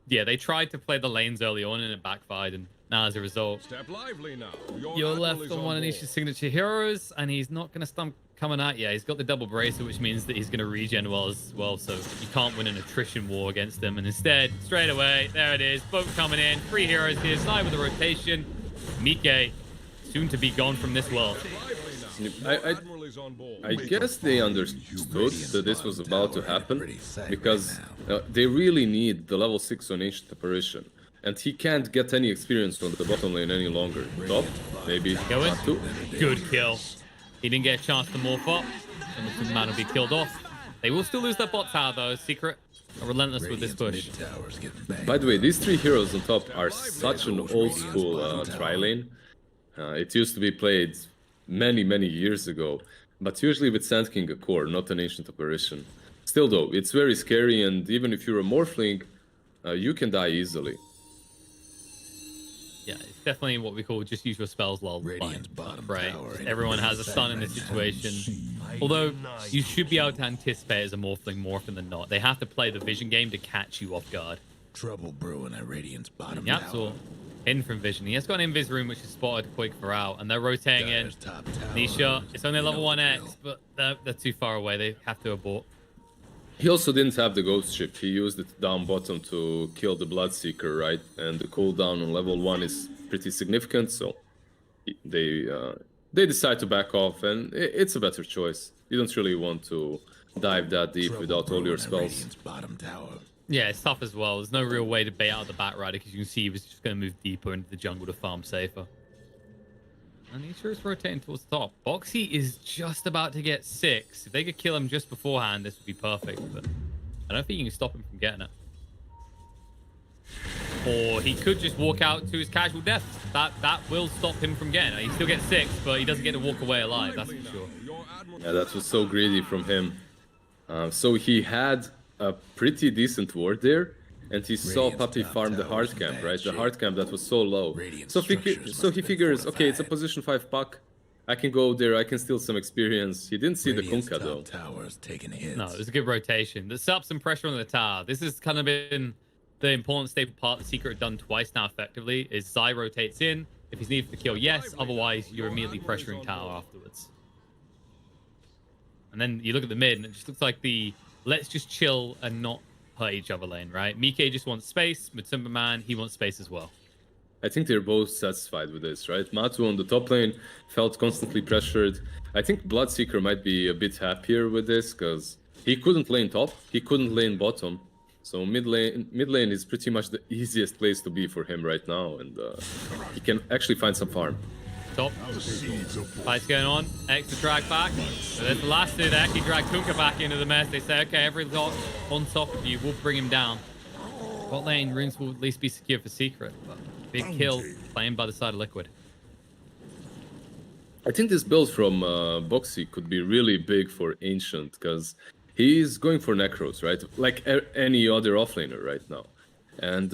Yeah, they tried to play the lanes early on and it backfired, and now as a result, you're left on one of Nisha's signature heroes, and he's not going to stump coming at you. He's got the double bracer, which means that he's going to regen well as well, so you can't win an attrition war against him. And instead, straight away, there it is, boat coming in, 3 heroes here, Zai with a rotation, Mike soon to be gone from this world. I guess they understood that this was about to happen, because they really need the level 6 on Ancient Apparition, and he can't get any experience on the bottom lane any longer. Top, maybe. Going. Good kill. He didn't get a chance to morph up, and the man will be killed off. They will still lose their bot tower though. Secret are relentless with this push. By the way, these 3 heroes on top are such an old school tri lane. It used to be played many years ago. But usually with Sand King a core, not an ancient apparition. Still though, it's very scary, and even if you're a Morphling, you can die easily. Yeah, it's definitely what we call just use your spells lol. Radiant's bottom Right. tower Just everyone has a stun in this situation. Although you should be able to anticipate as a Morphling more often than not. They have to play the vision game to catch you off guard. Trouble brewing at Radiant's bottom Yep, tower. so in from vision. He has got an invis room which is spotted quick for out, and they're rotating in. Dyer's top tower. Nisha, it's only You level know 1x, but they're too far away. They have to abort. He also didn't have the ghost ship. He used it down bottom to kill the Bloodseeker, right? And the cooldown on level 1 is pretty significant, so they decide to back off, and it's a better choice. You don't really want to dive that deep Trouble without all your brewing at spells. Radiant's bottom tower. Yeah, it's tough as well. There's no real way to bait out the Batrider because you can see he was just going to move deeper into the jungle to farm safer. And he sure is rotating towards the top. Bo3 is just about to get 6. If they could kill him just beforehand, this would be perfect. But I don't think you can stop him from getting it. Or he could just walk out to his casual death. That will stop him from getting it. He still gets 6, but he doesn't get to walk away alive, that's for sure. Yeah, that was so greedy from him. So he had a pretty decent ward there, and he saw Radiant's Puppy top farm the tower's hard in camp, bad right? The shape. hard camp that was so low. Radiant So structures he must have been figures, okay, it's a fortified. position 5 puck. I can go there, I can steal some experience. He didn't see Radiant's the Kunkka top though. tower's taking hits. No, it was a good rotation. That set up some pressure on the tower. This has kind of been the important staple part the Secret done twice now effectively, is Zai rotates in. If he's needed to kill, yes. Otherwise, you're immediately pressuring tower afterwards. And then you look at the mid, and it just looks like the let's just chill and not hurt each other lane, right? Mike just wants space. Matumba Man, he wants space as well. I think they're both satisfied with this, right? Matu on the top lane felt constantly pressured. I think Bloodseeker might be a bit happier with this because he couldn't lane top, he couldn't lane bottom. So mid lane is pretty much the easiest place to be for him right now, and he can actually find some farm. Top. Fight's going on. Extra drag back. So there's the last two. They actually drag Kunkka back into the mess. They say, okay, every lot on top of you, we'll bring him down. Bot lane, runes will at least be secure for Secret. But big kill playing by the side of Liquid. I think this build from Bo3 could be really big for Ancient because he's going for Necros, right? Like any other offlaner right now. And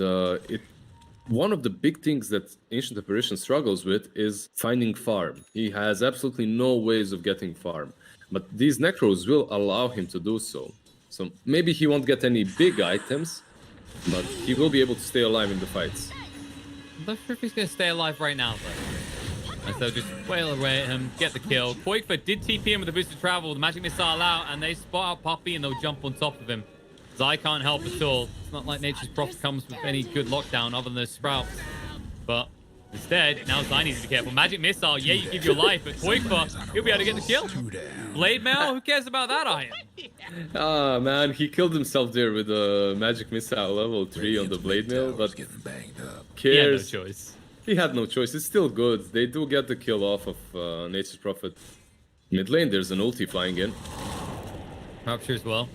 one of the big things that Ancient Apparition struggles with is finding farm. He has absolutely no ways of getting farm. But these Necros will allow him to do so. So maybe he won't get any big items, but he will be able to stay alive in the fights. I'm not sure if he's going to stay alive right now, though. And so just wail away at him, get the kill. Koikfa did TP him with the boosted travel, the magic missile out, and they spot out Poppy and they'll jump on top of him. Zai can't help at all. It's not like Nature's Prophet comes with any good lockdown other than those sprouts. But instead, now Zai needs to be careful. Magic missile, yeah, you give your life, but Koikfa, he'll be able to get the kill. Blade mail, who cares about that item? Ah, man, he killed himself there with a magic missile level 3 on the blade mail, but getting banged up. He had no cares. choice. He had no choice. It's still good. They do get the kill off of Nature's Prophet. Mid lane, there's an ulti flying in. Rupture as well.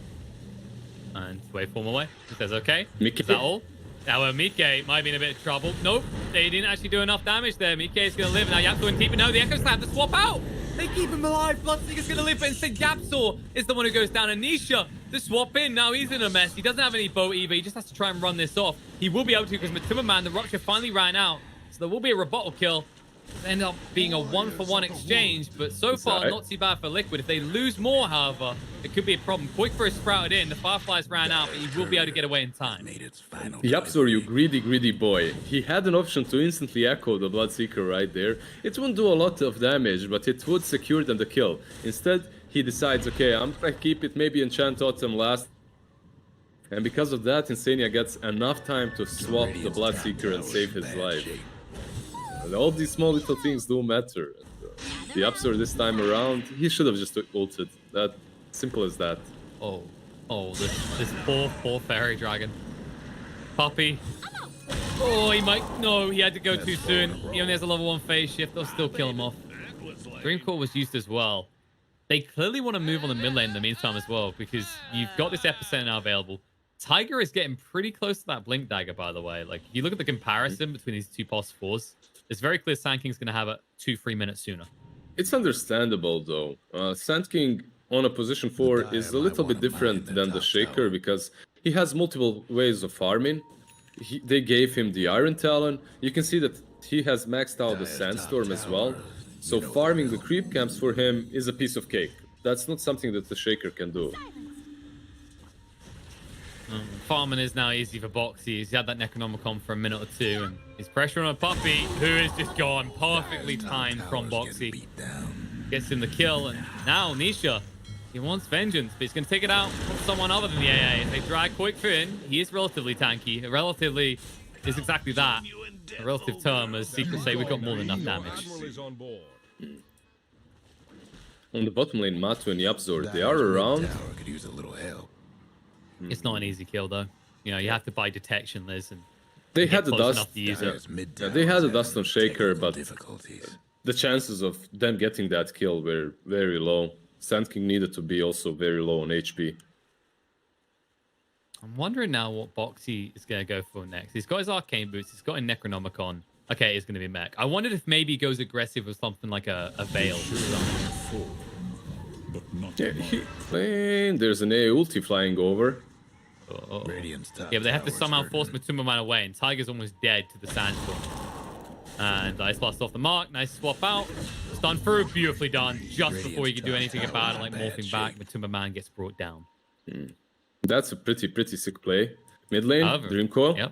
And waveform away. He says, okay. Mike. Is that all? Now, Mike might be in a bit of trouble. Nope, they didn't actually do enough damage there. Mike is going to live. Now, Yapsaw and keep it. No, the Echoes have to swap out. They keep him alive. Bloodseeker's going to live, but instead, Yapsaw is the one who goes down. And Nisha, the swap in. Now he's in a mess. He doesn't have any bow either. He just has to try and run this off. He will be able to because Matumba Man, the Rupture finally ran out. So there will be a rebuttal kill. It'll end up being a 1-for-1 exchange, but so far right. not too bad for Liquid. If they lose more, however, it could be a problem. Quickfire is sprouted in, the Fireflies ran out, but he will be able to get away in time. Made its final Yapsor, you greedy boy. He had an option to instantly echo the Bloodseeker right there. It wouldn't do a lot of damage, but it would secure them the kill. Instead, he decides, okay, I'm gonna keep it, maybe enchant Autumn last. And because of that, Insania gets enough time to swap the Bloodseeker and save his life. And all these small little things do matter. And, the Yapsor this time around, he should have just ulted. That simple as that. Oh, this poor fairy dragon. Poppy. Oh, he might. No, he had to go too soon. He only has a level 1 phase shift. They'll still kill him off. Dreamcore was used as well. They clearly want to move on the mid lane in the meantime as well because you've got this epicenter now available. Tiger is getting pretty close to that Blink Dagger, by the way. Like, you look at the comparison between these two pos 4s. It's very clear Sand King's going to have it 2-3 minutes sooner. It's understandable though. Sand King on a position 4 is a little bit different than the Shaker because he has multiple ways of farming. They gave him the Iron Talon. You can see that he has maxed out the Sandstorm as well. So farming the creep camps for him is a piece of cake. That's not something that the Shaker can do. Farming is now easy for Bo3. He's had that Necronomicon for a minute or two, and he's pressuring on Puppey, who is just gone perfectly timed from Bo3. Gets him the kill, and now Nisha, he wants vengeance, but he's going to take it out on someone other than the AA. As they drag Quick in, he is relatively tanky. Relatively is exactly that. A relative term, as Secrets say, we've got more than enough damage. On the bottom lane, Matu and Yapzor, they are around. Could use a little help. It's not an easy kill, though. You know, you have to buy detection, Liz, and They had the close dust. enough to use it. Yeah, they had the dust on Shaker, but the chances of them getting that kill were very low. Sand King needed to be also very low on HP. I'm wondering now what Bo3 is going to go for next. He's got his Arcane Boots. He's got a Necronomicon. Okay, it's going to be Mech. I wondered if maybe he goes aggressive with something like a Veil. Yeah, there's an A ulti flying over. Oh. Yeah, but they have to somehow force Matumba Man away, and Tiger's almost dead to the Sandstorm. And Ice Blast off the mark. Nice swap out. Stun through. Beautifully done. Just before you can do anything about it, like morphing back, Matumba Man gets brought down. That's a pretty sick play. Mid lane, Dream Coil. Yep.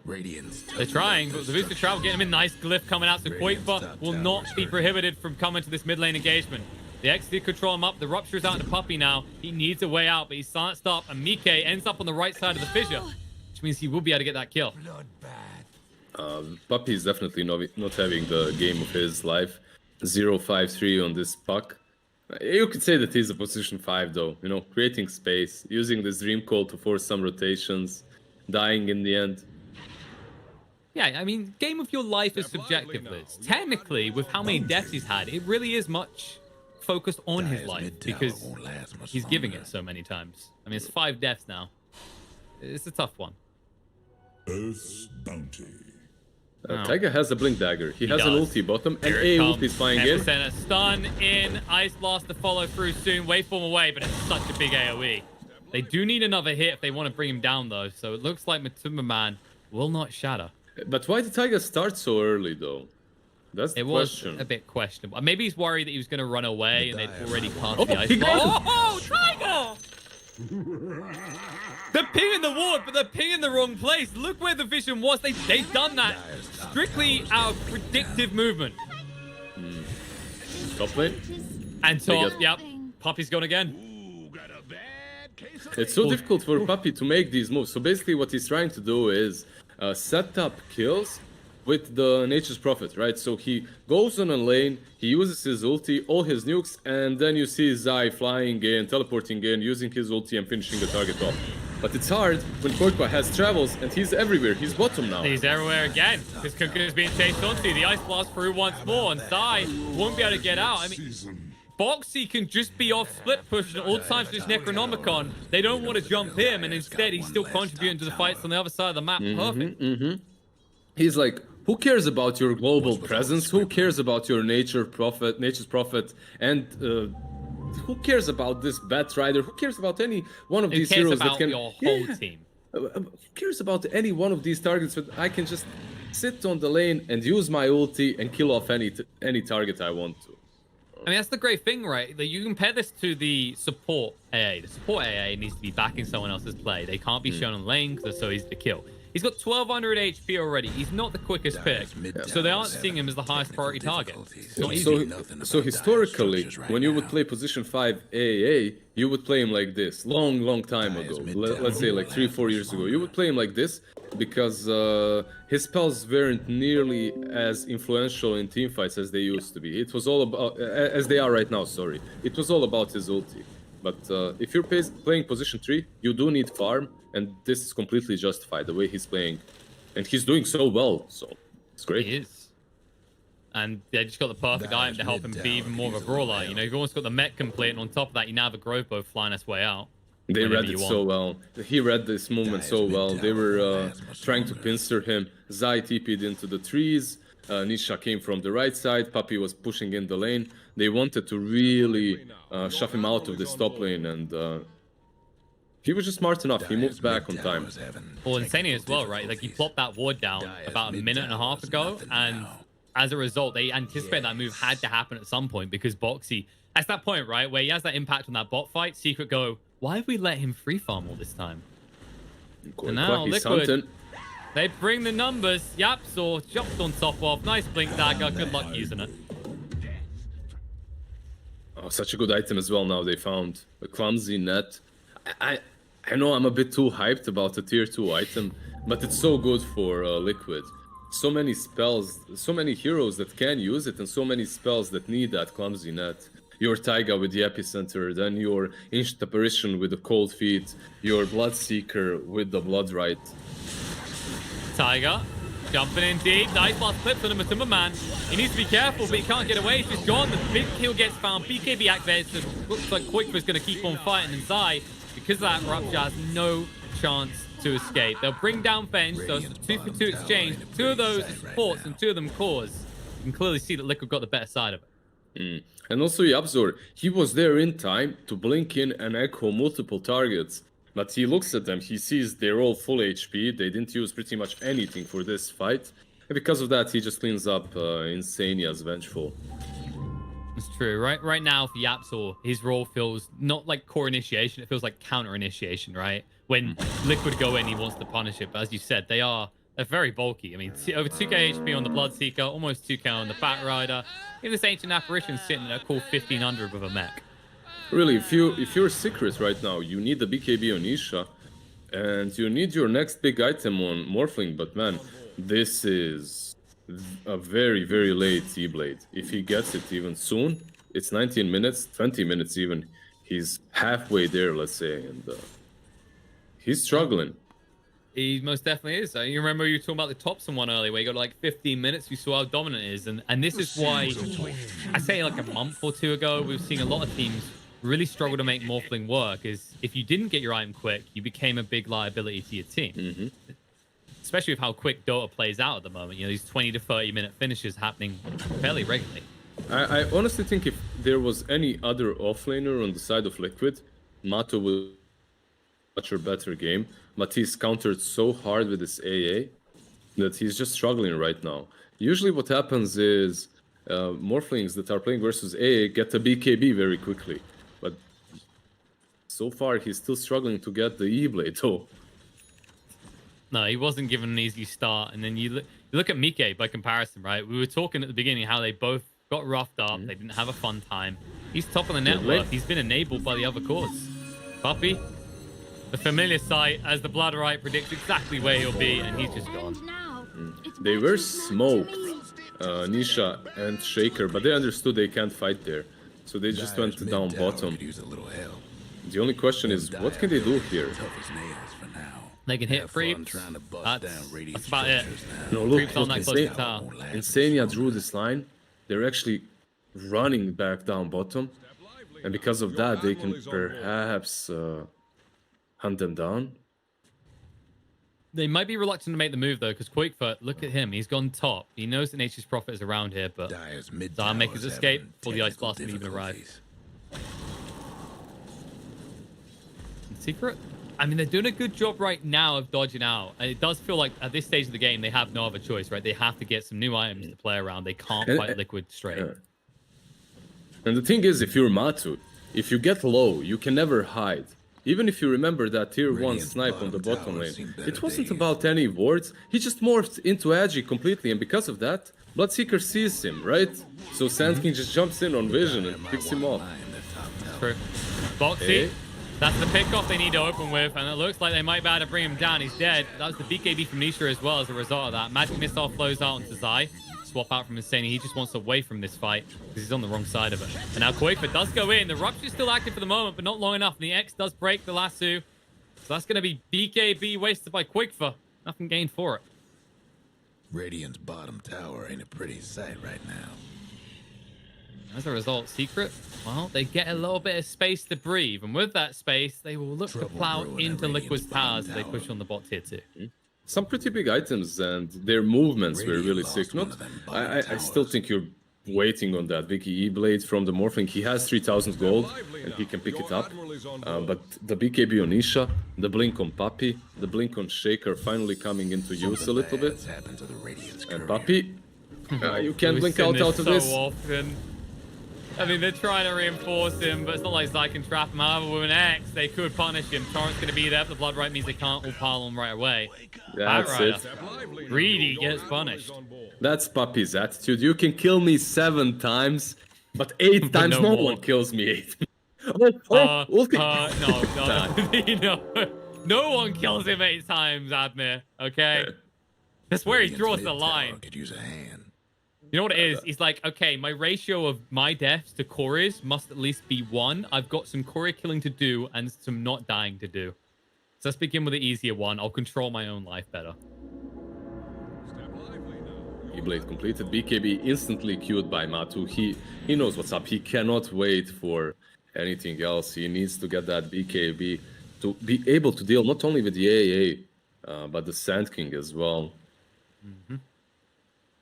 They're trying, but the boosted travel getting him in. Nice glyph coming out, so Quakebutt will not be prohibited from coming to this mid lane engagement. The X did control him up. The Rupture is out to Puppey now. He needs a way out, but he's silenced up. And Mike ends up on the right side of the fissure, which means he will be able to get that kill. Puppey is definitely not having the game of his life. 0-5-3 on this puck. You could say that he's a position 5 though. You know, creating space, using this Dream Call to force some rotations, dying in the end. Yeah, I mean, game of your life is subjective, Liz. Technically, with how many deaths he's had, it really is much focused on his life because he's giving it so many times. I mean, it's 5 deaths now. It's a tough one. Earth's bounty. Tiger has a Blink Dagger. He has does. an ulti bottom, and A ulti is flying in. A stun in. Ice Blast to follow through soon. Waveform away, but it's such a big AoE. They do need another hit if they want to bring him down, though. So it looks like Matumba Man will not shatter. But why did Tiger start so early, though? That's the question. It was a bit questionable. Maybe he's worried that he was going to run away and they'd already passed Oh, the Ice he Blast. got Oh, Tiger! They're pinging the ward, but they're pinging the wrong place. Look where the vision was. They've done that strictly out of predictive movement. Top lane. And top, yep. Puppey's gone again. It's so difficult for Puppey to make these moves. So basically what he's trying to do is set up kills with the Nature's Prophet, right? So he goes on a lane, he uses his ulti, all his nukes, and then you see Zai flying in, teleporting in, using his ulti and finishing the target off. But it's hard when Korkba has travels and he's everywhere. He's bottom now. He's everywhere again. His Kunkka is being chased onto. The Ice Blast through once more, and Zai won't be able to get out. I mean, Bo3 can just be off split push at all times with this Necronomicon. They don't want to jump him, and instead he's still contributing to the fights on the other side of the map. Perfect. He's like, who cares about your global presence? Who cares about your Nature's Prophet? And who cares about this Bat Rider? Who cares about any one of these heroes that can... your whole team? Who cares about any one of these targets that I can just sit on the lane and use my ulti and kill off any target I want to? I mean, that's the great thing, right? That you compare this to the support AA. The support AA needs to be backing someone else's play. They can't be shown on lane because they're so easy to kill. He's got 1200 HP already. He's not the quickest pick, so they aren't seeing him as the highest priority target. So historically, when you would play position 5 AA, you would play him like this. Long time ago. Let's say like 3-4 years ago. You would play him like this because his spells weren't nearly as influential in teamfights as they used to be. It was all about, as they are right now, sorry. It was all about his ulti. But if you're playing position 3, you do need farm, and this is completely justified, the way he's playing. And he's doing so well, so it's great. He is. And they just got the perfect item to help him be even more of a brawler. You know, you've almost got the mech complete, and on top of that, you now have a Grove Bow flying its way out. They read it so well. He read this movement so well. They were trying to pincer him. Zai TP'd into the trees. Nisha came from the right side. Puppy was pushing in the lane. They wanted to really shove him out of this top lane, and he was just smart enough. He moved back on time. Well, Insania as well, right? Like, he plopped that ward down about a minute and a half ago, and as a result, they anticipate that move had to happen at some point because Bo3, at that point, right, where he has that impact on that bot fight, Secret go, why have we let him free farm all this time? And now Liquid, they bring the numbers. Yapzor jumped on top of. Nice blink dagger. Good luck using it. Oh, such a good item as well now they found. A clumsy net. I know I'm a bit too hyped about the tier 2 item, but it's so good for Liquid. So many spells, so many heroes that can use it, and so many spells that need that clumsy net. Your Taiga with the Epicenter, then your Ancient Apparition with the Cold Feet, your Bloodseeker with the Bloodright. Taiga jumping in deep. Nice last clip for the Matumba man. He needs to be careful, but he can't get away. He's just gone. The big kill gets found. BKB activates. It looks like Quick's going to keep on fighting, and Zai, because of that, Rupture has no chance to escape. They'll bring down Fenge, so it's a 2-for-2 exchange. 2 of those are supports and 2 of them cores. You can clearly see that Liquid got the better side of it. And also Yapzor, he was there in time to blink in and echo multiple targets. But he looks at them, he sees they're all full HP, they didn't use pretty much anything for this fight. And because of that, he just cleans up Insania's Vengeful. It's true. Right now for Yapzor, his role feels not like core initiation, it feels like counter initiation, right? When Liquid go in, he wants to punish it. But as you said, they're very bulky. I mean, over 2k HP on the Bloodseeker, almost 2k on the Bat Rider. In this Ancient Apparition sitting at a cool 1500 with a mech. Really, if you're Secret right now, you need the BKB on Isha, and you need your next big item on Morphling, but man, this is a very, very late E-Blade. If he gets it even soon, it's 19 minutes, 20 minutes even. He's halfway there, let's say, and he's struggling. He most definitely is. You remember you were talking about the Thompson one earlier, where you got like 15 minutes, you saw how dominant it is. And this is why, I say like a month or 2 ago, we've seen a lot of teams really struggle to make Morphling work, is if you didn't get your item quick, you became a big liability to your team. Especially with how quick Dota plays out at the moment. You know, these 20 to 30 minute finishes happening fairly regularly. I honestly think if there was any other offlaner on the side of Liquid, Mato would much a better game. But he's countered so hard with his AA that he's just struggling right now. Usually what happens is Morphlings that are playing versus AA get a BKB very quickly. But so far he's still struggling to get the E-Blade though. No, he wasn't given an easy start. And then you look at Mike by comparison, right? We were talking at the beginning how they both got roughed up. They didn't have a fun time. He's top of the network. He's been enabled by the other cores. Puppy, the familiar sight, as the Bloodright predicts exactly where he'll be, and he's just gone. They were smoked, Nisha and Shaker, but they understood they can't fight there. So they just went down bottom. The only question is, what can they do here? They can hit creeps. That's about it. No, look, Creeps on that close to tower. Insania drew this line. They're actually running back down bottom. And because of that, they can perhaps hunt them down. They might be reluctant to make the move, though, because Quickfoot, look at him. He's gone top. He knows that Nature's Prophet is around here, but Zara make his escape before the Ice Blast can even arrive. Secret? I mean, they're doing a good job right now of dodging out. And it does feel like at this stage of the game, they have no other choice, right? They have to get some new items to play around. They can't fight Liquid straight. And the thing is, if you're Matu, if you get low, you can never hide. Even if you remember that tier 1 snipe on the bottom lane, it wasn't about any wards. He just morphed into Agi completely, and because of that, Bloodseeker sees him, right? So Sand King just jumps in on vision and picks him off. True. Bo3, that's the pickoff they need to open with, and it looks like they might be able to bring him down. He's dead. That was the BKB from Nisha as well as a result of that. Magic Missile flows out onto Zai. Swap out from Insane. He just wants away from this fight because he's on the wrong side of it. And now Quaker does go in. The Rupture is still active for the moment, but not long enough. And the X does break the lasso. So that's going to be BKB wasted by Quickfor. Nothing gained for it. Radiant's bottom tower ain't a pretty sight right now. As a result, Secret, well, they get a little bit of space to breathe. And with that space, they will look to plow into Liquid's towers as they push on the bot tier 2. some pretty big items, and their movements were really sick. Not, I still think you're waiting on that Vicky E-Blade from the Morphling. He has 3,000 gold, and he can pick it up. But the BKB on Isha, the blink on Puppy, the blink on Shaker finally coming into use a little bit. And Puppy, you can't blink out of this. Often. I mean, they're trying to reinforce him, but it's not like Zai can trap him. However, with an X, they could punish him. Torrent's going to be there. The Blood Right means they can't all pile on right away. That's it. Greedy gets punished. That's Puppy's attitude. You can kill me 7 times, but 8 times no one kills me 8. No one kills him 8 times, Admir. Okay, that's where he draws the line. Could use a hand. You know what it is? He's like, okay, my ratio of my deaths to Corey's must at least be 1. I've got some Corey killing to do and some not dying to do. So let's begin with the easier one. I'll control my own life better. E-Blade completed. BKB instantly queued by Matu. He knows what's up. He cannot wait for anything else. He needs to get that BKB to be able to deal not only with the AA, but the Sand King as well. Mm-hmm.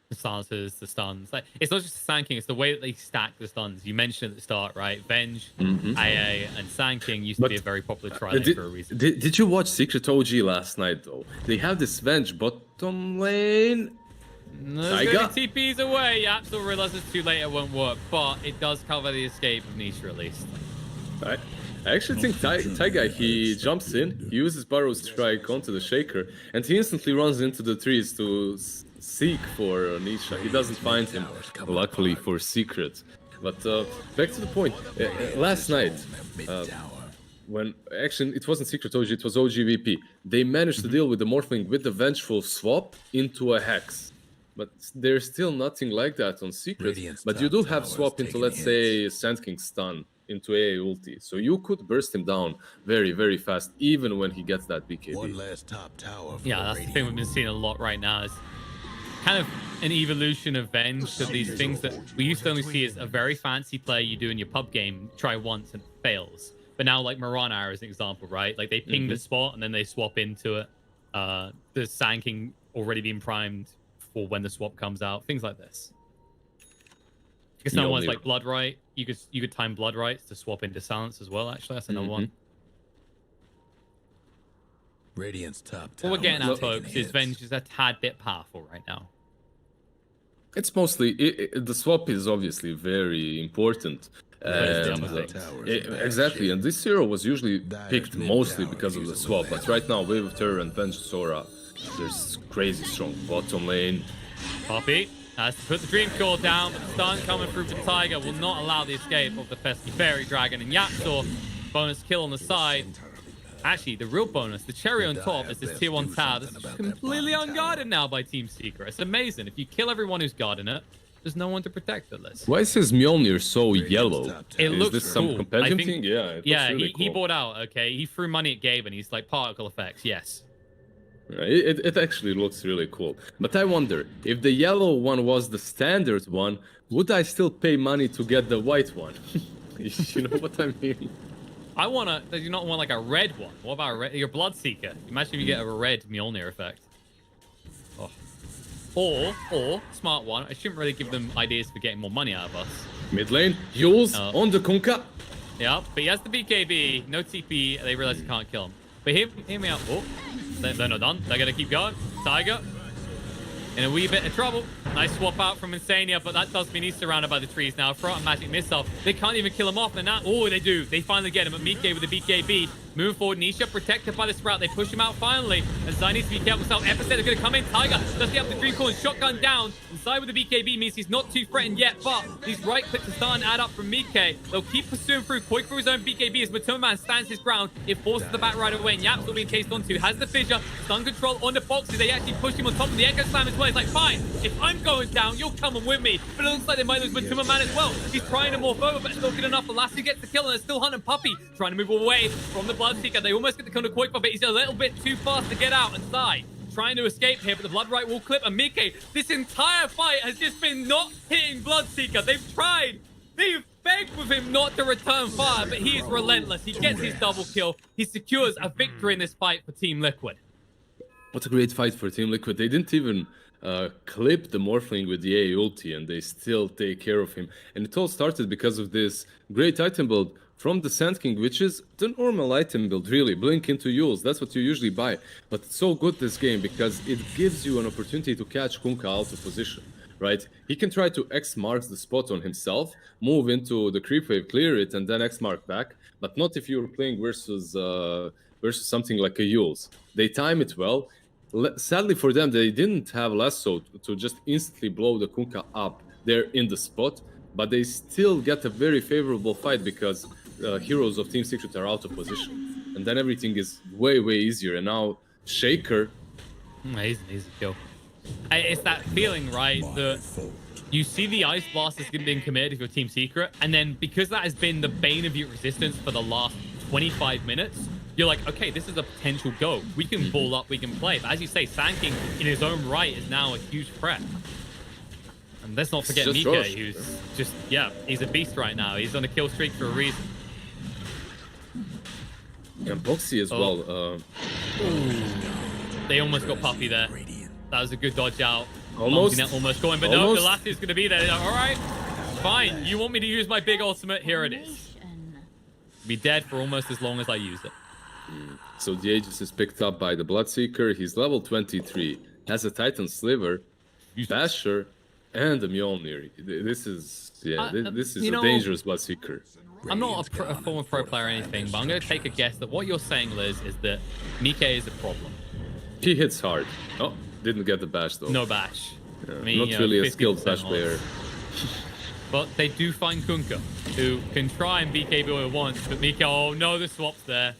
The silences, the stuns. Like, it's not just the Sand King, it's the way that they stack the stuns. You mentioned at the start, right? Venge, AA, and Sand King used to be a very popular tri-lane for a reason. Did you watch Secret OG last night, though? They have this Venge bottom lane. There's gonna be TPs away. Yeah, still realize it's too late, it won't work. But it does cover the escape of Nisha at least. I actually think Taiga, he jumps in, he uses Burrow Strike onto the Shaker, and he instantly runs into the trees to seek for Nisha. He doesn't find him, luckily for Secret. But back to the point, last night, when actually it wasn't Secret OG, it was OGVP, they managed to deal with the Morphling with the Vengeful swap into a Hex. But there's still nothing like that on Secret. But you do have swap into, let's say, Sand King stun into AA ulti. So you could burst him down very, very fast, even when he gets that BKB. One last top tower. Yeah, that's the thing we've been seeing a lot right now. Is kind of an evolution of Venge to these things that we used to only see as a very fancy play you do in your pub game, try once and it fails. But now, like Mirana is an example, right? Like they ping the spot and then they swap into it. The Sand King already being primed for when the swap comes out. Things like this. Because another one's like Blood Right. You could time Blood Rights to swap into Silence as well. Actually, that's another one. Radiant's top tower. What we're getting at, folks, is Venge is a tad bit powerful right now. It's mostly the swap is obviously very important. Exactly, and this hero was usually picked mostly because of the swap. But right now, Wave of Terror and Venge Sora, there's crazy strong bottom lane. Poppy has to put the Dream Core down, but the stun coming through for Tiger will not allow the escape of the pesky Fairy Dragon. And Yapsor, bonus kill on the side. Actually, the real bonus, the cherry on top, is this tier 1 tower that's completely unguarded now by Team Secret. It's amazing. If you kill everyone who's guarding it, there's no one to protect it. Why is his Mjolnir so yellow? It looks this cool. Some competitive thing? Yeah, really he bought out, okay? He threw money at Gabe and he's like, particle effects, yes. It actually looks really cool. But I wonder, if the yellow one was the standard one, would I still pay money to get the white one? You know what I mean? Does you not want like a red one? What about a red, your Bloodseeker? Imagine if you get a red Mjolnir effect. Oh. Or, smart one, I shouldn't really give them ideas for getting more money out of us. Mid lane, Yules on the Kunkka. Yeah, but he has the BKB, no TP, they realize he can't kill him. But hear me out. Oh, they're not done. They're going to keep going. Tiger in a wee bit of trouble. Nice swap out from Insania, but that does mean he's surrounded by the trees now. Throw out a magic missile. They can't even kill him off, and now, they do. They finally get him at Mike with the BKB. Move forward, Nisha protected by the Sprout. They push him out finally, and Zai needs to be careful. So Epicenter is going to come in. Tiger does get up the Dream Core and shotgun down. And Zai with the BKB means he's not too threatened yet, but these right clicks are starting to add up from Mike. They'll keep pursuing through. Quick for his own BKB as Matoma stands his ground. It forces the back right away, and Yap's still being chased onto. Has the fissure, stun control on the Foxy. They actually push him on top of the Echo Slam as well. He's like, fine, if I'm going down, you'll come and with me. But it looks like they might lose Matoma Man as well. He's trying to morph over, but it's not good enough. The Lassie gets the kill, and they're still hunting Puppy, trying to move away from the Bloodseeker. They almost get the counter quick, but he's a little bit too fast to get out. And Zai trying to escape here, but the Blood Right will clip. And Mike, this entire fight has just been not hitting Bloodseeker. They've tried. They've begged with him not to return fire, but he is relentless. He gets his double kill. He secures a victory in this fight for Team Liquid. What a great fight for Team Liquid. They didn't even clip the Morphling with the A ulti, and they still take care of him. And it all started because of this great item build from the Sand King, which is the normal item build, really. Blink into Yules, that's what you usually buy. But it's so good this game because it gives you an opportunity to catch Kunkka out of position, right? He can try to X marks the spot on himself, move into the creep wave, clear it, and then X mark back. But not if you're playing versus something like a Yules. They time it well. Sadly for them, they didn't have lasso to just instantly blow the Kunkka up there in the spot, but they still get a very favorable fight because heroes of Team Secret are out of position. And then everything is way, way easier. And now Shaker... He's an easy kill. It's that feeling, right, that you see the Ice Blast is being committed to your Team Secret, and then because that has been the bane of your resistance for the last 25 minutes, you're like, okay, this is a potential go. We can ball up, we can play. But as you say, Sand King in his own right is now a huge threat. And let's not forget Mike, who's just, he's a beast right now. He's on a kill streak for a reason. And Bo3 as well. They almost got Puppy there. That was a good dodge out. Almost going, but no, the last is going to be there. All right, fine. You want me to use my big ultimate? Here it is. Be dead for almost as long as I use it. So the Aegis is picked up by the Bloodseeker. He's level 23. Has a Titan Sliver, Basher, and a Mjolnir. This is this is a dangerous Bloodseeker. I'm not a former pro player or anything, but I'm going to take a guess that what you're saying, Liz, is that Mike is a problem. He hits hard. Oh, didn't get the bash though. No bash. Yeah, not really a skilled bash player. But they do find Kunkka, who can try and BKB once, but Mike, oh no, the swap's there.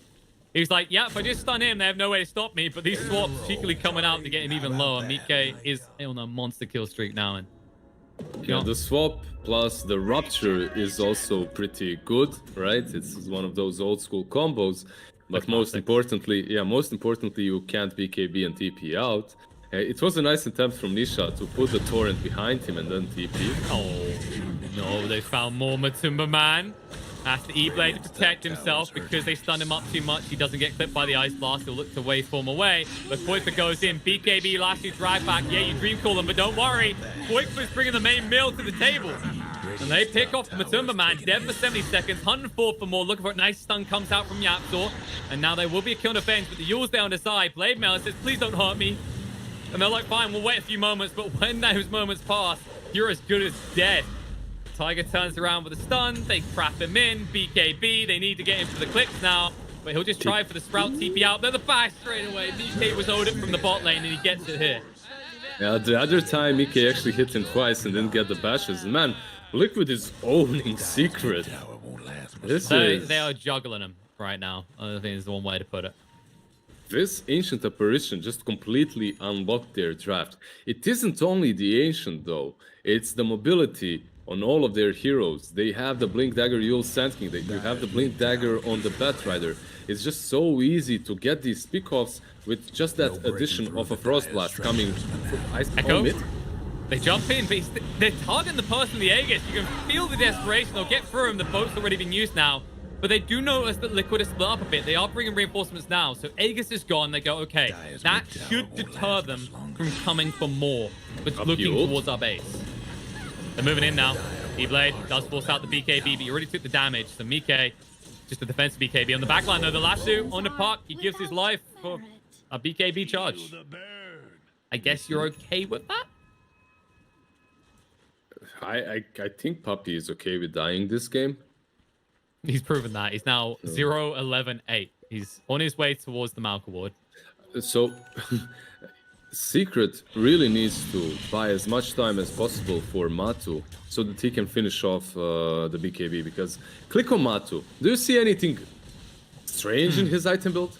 He's like, yeah, if I just stun him, they have no way to stop me, but these swaps cheekily coming out to get him even lower. Mike is on a monster kill streak now. And yeah, the swap plus the Rupture is also pretty good, right? It's one of those old school combos. But most importantly, you can't BKB and TP out. It was a nice attempt from Nisha to put the torrent behind him and then TP. Oh, no, they found more Matumba Man. Has to E-Blade to protect himself because they stun him up too much. He doesn't get clipped by the Ice Blast. He'll look to waveform away. But Koifa goes in. BKB last you drive back. Yeah, you dream call them, but don't worry. Koifa's bringing the main mill to the table. And they pick off Matumba Man. Dead for 70 seconds. 104 for more. Looking for a nice stun comes out from Yapzor. And now there will be a kill defense, but the Yule's there on the side. Blade Mail says, please don't hurt me. And they're like, fine, we'll wait a few moments. But when those moments pass, you're as good as dead. Tiger turns around with a stun. They crap him in. BKB. They need to get him for the clicks now. But he'll just try for the Sprout TP out. They're the bash straight away. DK was owed it from the bot lane and he gets it here. Yeah, the other time Mike actually hit him twice and didn't get the bashes. Man, Liquid is owning Secret. They are juggling him right now. I think is the one way to put it. This Ancient Apparition just completely unlocked their draft. It isn't only the Ancient though. It's the mobility on all of their heroes. They have the Blink Dagger Yule Sand King. You have the Blink Dagger on the Batrider. It's just so easy to get these pickoffs with just that addition of a Frost Blast coming from Ice Mid. They jump in, but they're targeting the person in the Aegis. You can feel the desperation. They'll get through him. The boat's already been used now. But they do notice that Liquid is split up a bit. They are bringing reinforcements now. So Aegis is gone. They go, okay, that should deter them from coming for more. But looking towards our base. They're moving in now. E-Blade does force out the BKB, but you already took the damage. So Mike, just a defensive BKB. On the backline, though, the Lasso on the puck. He gives his life for a BKB charge. I guess you're okay with that? I think Puppy is okay with dying this game. He's proven that. He's now 0-11-8. He's on his way towards the Malk Award. So, Secret really needs to buy as much time as possible for Matu so that he can finish off the BKB. Because click on Matu. Do you see anything strange in his item build?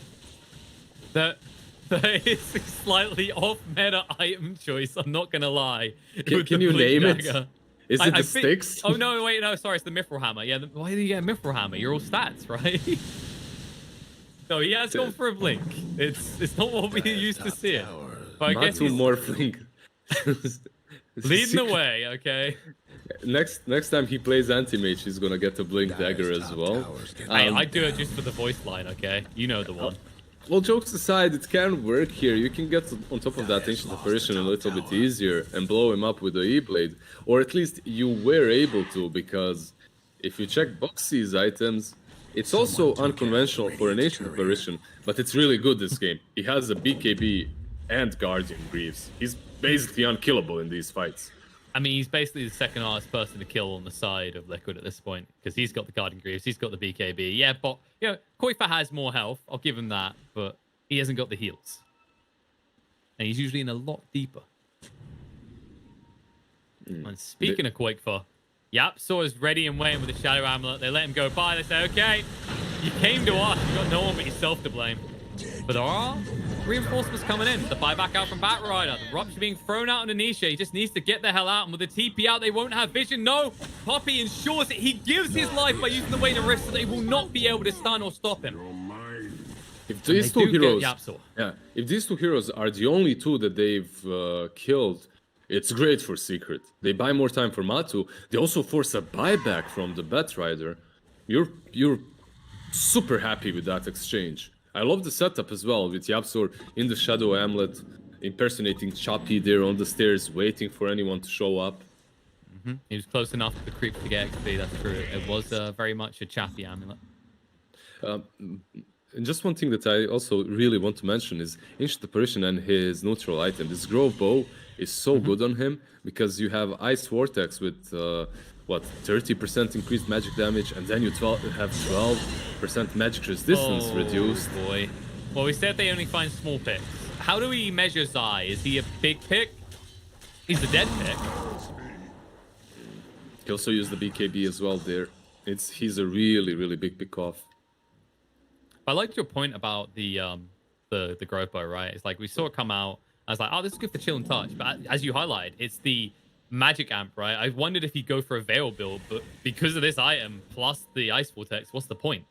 There is a slightly off-meta item choice, I'm not going to lie. Can you name it? Is it the sticks? Oh, no, wait, no, sorry, it's the Mithril Hammer. Yeah, why do you get a Mithril Hammer? You're all stats, right? So he has gone for a blink. It's not what we used to see it. But I guess he's Morphling. Leading the way, okay? Next time he plays Anti-Mage, he's gonna get a Blink Dagger as well. Hey, I do it just for the voice line, okay? You know the one. Well, jokes aside, it can work here. You can get on top of that ancient apparition a little bit easier and blow him up with the E-blade, or at least you were able to, because if you check Bo3's items, it's also unconventional for an ancient apparition, but it's really good this game. He has a BKB and Guardian Greaves. He's basically unkillable in these fights. I mean, he's basically the second hardest person to kill on the side of Liquid at this point, because he's got the Guardian Greaves, he's got the BKB. Yeah, but Koifa has more health. I'll give him that, but he hasn't got the heals, and he's usually in a lot deeper. And speaking of Koifa, Yapsaw is ready and waiting with the Shadow Amulet. They let him go by. They say, "Okay, you came to us. You got no one but yourself to blame." But there are reinforcements coming in. The buyback out from Batrider. The Rupture being thrown out on Anisha. He just needs to get the hell out. And with the TP out, they won't have vision. No. Poppy ensures it. He gives his life by using the weight of risk so they will not be able to stun or stop him. If these two heroes are the only two that they've killed, it's great for Secret. They buy more time for Matu. They also force a buyback from the Batrider. You're super happy with that exchange. I love the setup as well, with Yapsor in the Shadow Amulet, impersonating Choppy there on the stairs, waiting for anyone to show up. He was close enough to the creep to get XP, that's true. It was very much a Chappy amulet. And just one thing that I also really want to mention is Ancient Apparition and his neutral item. This Grove Bow is so good on him, because you have Ice Vortex with 30% increased magic damage, and then you have 12% magic resistance reduced. Boy. Well, we said they only find small picks. How do we measure Zai? Is he a big pick? He's a dead pick. He also used the BKB as well there. He's a really, really big pick off. I liked your point about the growth bow, right? It's like we saw it come out. I was like, oh, this is good for chill and touch. But as you highlight, it's the magic amp, right? I wondered if he'd go for a Veil build, but because of this item plus the Ice Vortex, what's the point?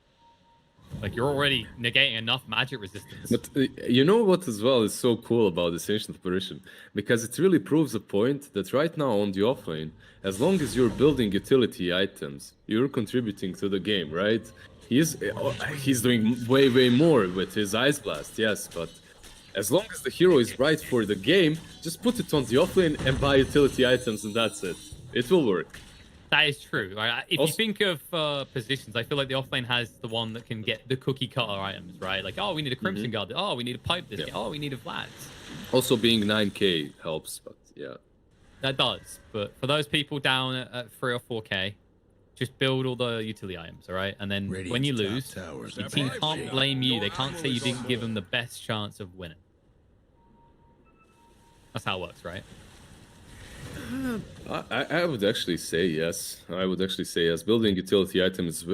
Like, you're already negating enough magic resistance. But you know what as well is so cool about this Ancient Apparition? Because it really proves a point that right now on the offlane, as long as you're building utility items, you're contributing to the game, right? He's doing way more with his Ice Blast, yes, but as long as the hero is right for the game, just put it on the offlane and buy utility items, and that's it. It will work. That is true. Right? If you think of positions, I feel like the offlane has the one that can get the cookie cutter items, right? Like, oh, we need a Crimson Guard. Oh, we need a pipe this. Yeah. Oh, we need a Vlad's. Also, being 9k helps, but yeah. That does. But for those people down at 3 or 4k, just build all the utility items, all right? And then when you lose, the team can't blame you. They can't say you didn't give them the best chance of winning. That's how it works, right? I would actually say yes. I would actually say yes. Building utility items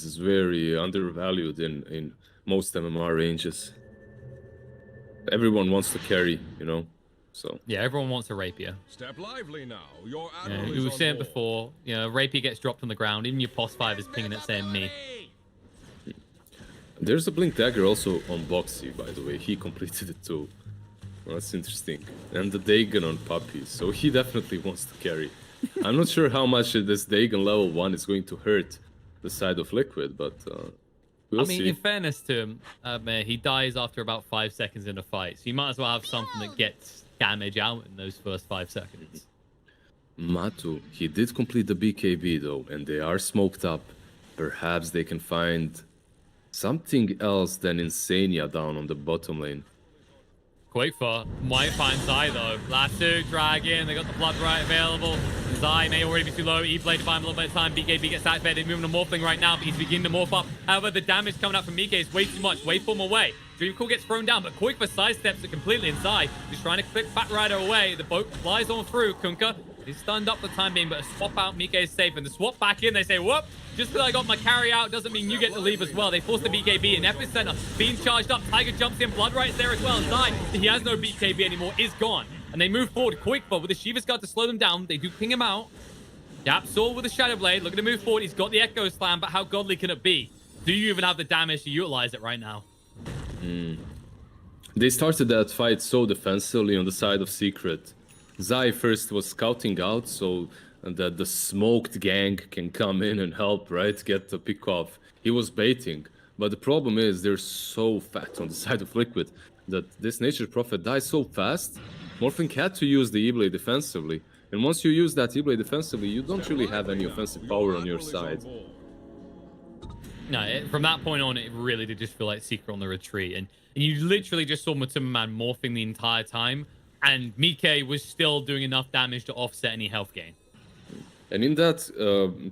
is very undervalued in most MMR ranges. Everyone wants to carry, you know. So yeah, everyone wants a rapier. Step lively now. Your we were saying before, you know, rapier gets dropped on the ground. Even your POS 5 is pinging it saying me. There's a Blink Dagger also on Bo3, by the way. He completed it too. Well, that's interesting. And the Dagon on Puppy, so he definitely wants to carry. I'm not sure how much this Dagon level 1 is going to hurt the side of Liquid, but we'll see. In fairness to him, he dies after about 5 seconds in a fight, so you might as well have something that gets damage out in those first 5 seconds. Matu, he did complete the BKB though, and they are smoked up. Perhaps they can find something else than Insania down on the bottom lane. Koifa might find Zai though. Lasso, Dragon, they got the Blood right available. Zai may already be too low. E-Blade to buy him a little bit of time. BKB gets activated. They're moving to Morphling right now, but he's beginning to morph up. However, the damage coming out from Mike is way too much. Waveform away. Dreamcool gets thrown down, but Koifa sidesteps it completely inside. He's trying to clip Batrider away. The boat flies on through. Kunkka is stunned up for the time being, but a swap out, Mike is safe. And the swap back in, they say, whoop, just because I got my carry out doesn't mean you get to leave as well. They force the BKB in Epicenter, being charged up. Tiger jumps in, Blood Right's there as well. Zai, he has no BKB anymore, is gone. And they move forward. Koifa with the Shiva's Guard to slow them down. They do ping him out. Yapsaw with the Shadow Blade, looking to move forward. He's got the Echo Slam, but how godly can it be? Do you even have the damage to utilize it right now? They started that fight so defensively on the side of Secret. Zai first was scouting out so that the smoked gang can come in and help, right? Get the pick off. He was baiting, But the problem is they're so fat on the side of Liquid that this Nature Prophet dies so fast. Morphling had to use the E-Blade defensively. And once you use that E-Blade defensively, you don't really have any offensive power on your side. No, from that point on, it really did just feel like Secret on the retreat. And you literally just saw Matuma Man morphing the entire time. And Mike was still doing enough damage to offset any health gain. And in that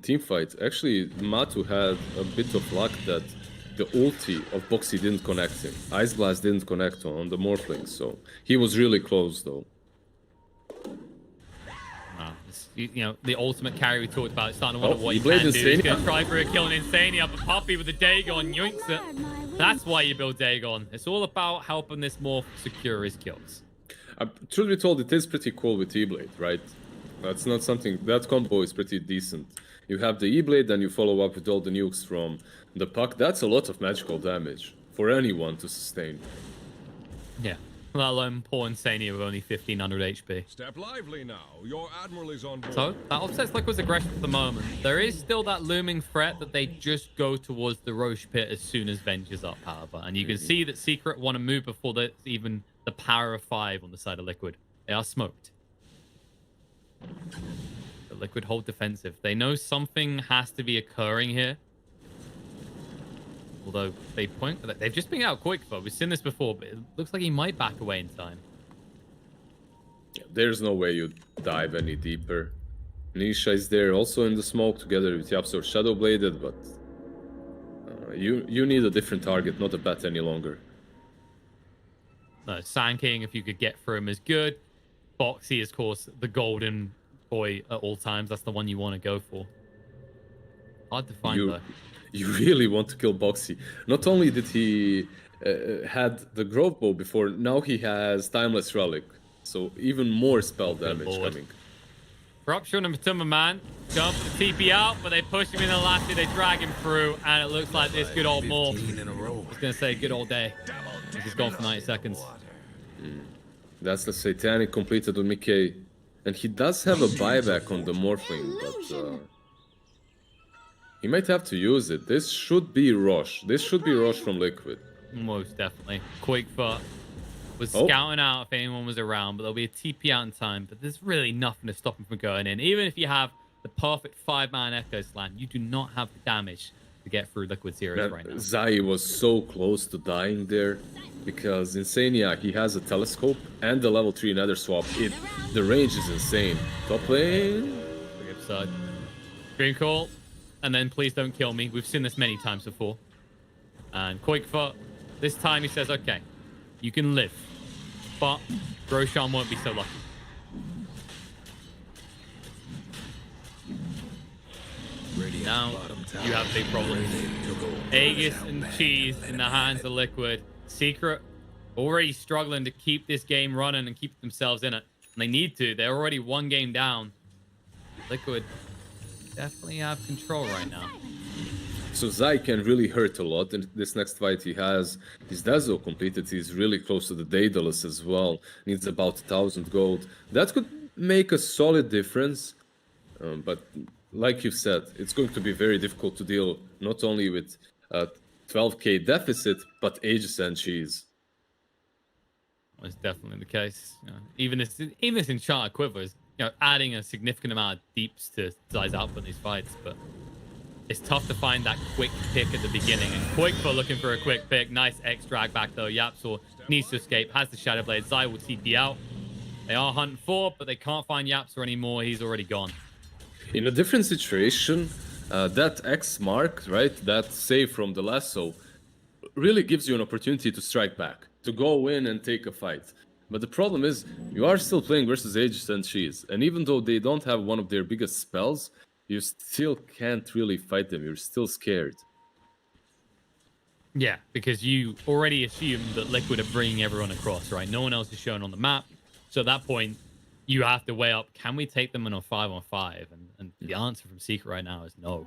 team fight, actually, Matu had a bit of luck that the ulti of Bo3 didn't connect him. Ice Blast didn't connect on the Morphling, so he was really close, though. You know, the ultimate carry we talked about, starting to wonder what he you can do. Insania. He's going to try for a kill on Insania, but Poppy with the Dagon yoinks it. That's why you build Dagon. It's all about helping this Morph secure his kills. Truth be told, it is pretty cool with E-Blade, right? That's not something... That combo is pretty decent. You have the E-Blade, and you follow up with all the nukes from the puck. That's a lot of magical damage for anyone to sustain. Yeah. Let alone poor Insania with only 1500 HP. Step lively now. Your admiral is on board. So, that offsets Liquid's aggression for the moment. There is still that looming threat that they just go towards the Roche pit as soon as Venge is up, however. And you can see that Secret want to move before there's even the power of 5 on the side of Liquid. They are smoked. The Liquid hold defensive. They know something has to be occurring here. Although they've just been out quick, but we've seen this before, but it looks like he might back away in time. There's no way you dive any deeper. Nisha is there also in the smoke together with Yapsor Shadowbladed, but you need a different target, not a bat any longer. No, Sand King, if you could get through him, is good. Bo3 is, of course, the golden boy at all times. That's the one you want to go for. Hard to find, though. You really want to kill Bo3. Not only did he had the Grove Bow before, now he has Timeless Relic. So even more spell damage coming. Corruption and Matuma Man jump the TP out, but they push him in the last day, they drag him through, and it looks like this good old Morph. I was going to say good old day. He's gone for 90 seconds. That's the Satanic completed on Mickey. And he does have a buyback on the Morphling, but he might have to use it. This should be Rosh. This should be Rosh from Liquid. Most definitely. Quickfoot was scouting out if anyone was around, but there'll be a TP out in time. But there's really nothing to stop him from going in. Even if you have the perfect 5-man Echo Slam, you do not have the damage to get through Liquid's heroes right now. Zai was so close to dying there because Insania, he has a telescope and the level 3 nether swap. The range is insane. Top lane. Big upside. Green call. And then please don't kill me. We've seen this many times before. And Quickfoot, this time he says, okay, you can live. But Roshan won't be so lucky. Now you have big problems. Aegis and Cheese in the hands of Liquid. Secret already struggling to keep this game running and keep themselves in it. And they need to. They're already one game down. Liquid definitely have control right now. So Zai can really hurt a lot in this next fight. He has his Dazzle completed. He's really close to the Daedalus as well. Needs about 1,000 gold. That could make a solid difference. But like you said, it's going to be very difficult to deal not only with 12k deficit, but Aegis and Cheese. That's definitely the case. You know, even this Enchanted Quiver is adding a significant amount of deeps to Zai's output in these fights, but it's tough to find that quick pick at the beginning. And Quickfoot looking for a quick pick. Nice X drag back though. Yapsor needs to escape, has the Shadow Blade. Zai will TP out. They are hunting for, but they can't find Yapsor anymore. He's already gone. In a different situation, that X mark, right, that save from the lasso, really gives you an opportunity to strike back, to go in and take a fight. But the problem is, you are still playing versus Aegis and Cheese, and even though they don't have one of their biggest spells, you still can't really fight them. You're still scared. Yeah, because you already assume that Liquid are bringing everyone across, right? No one else is shown on the map. So at that point, you have to weigh up, can we take them in a 5-on-5? And the answer from Secret right now is no.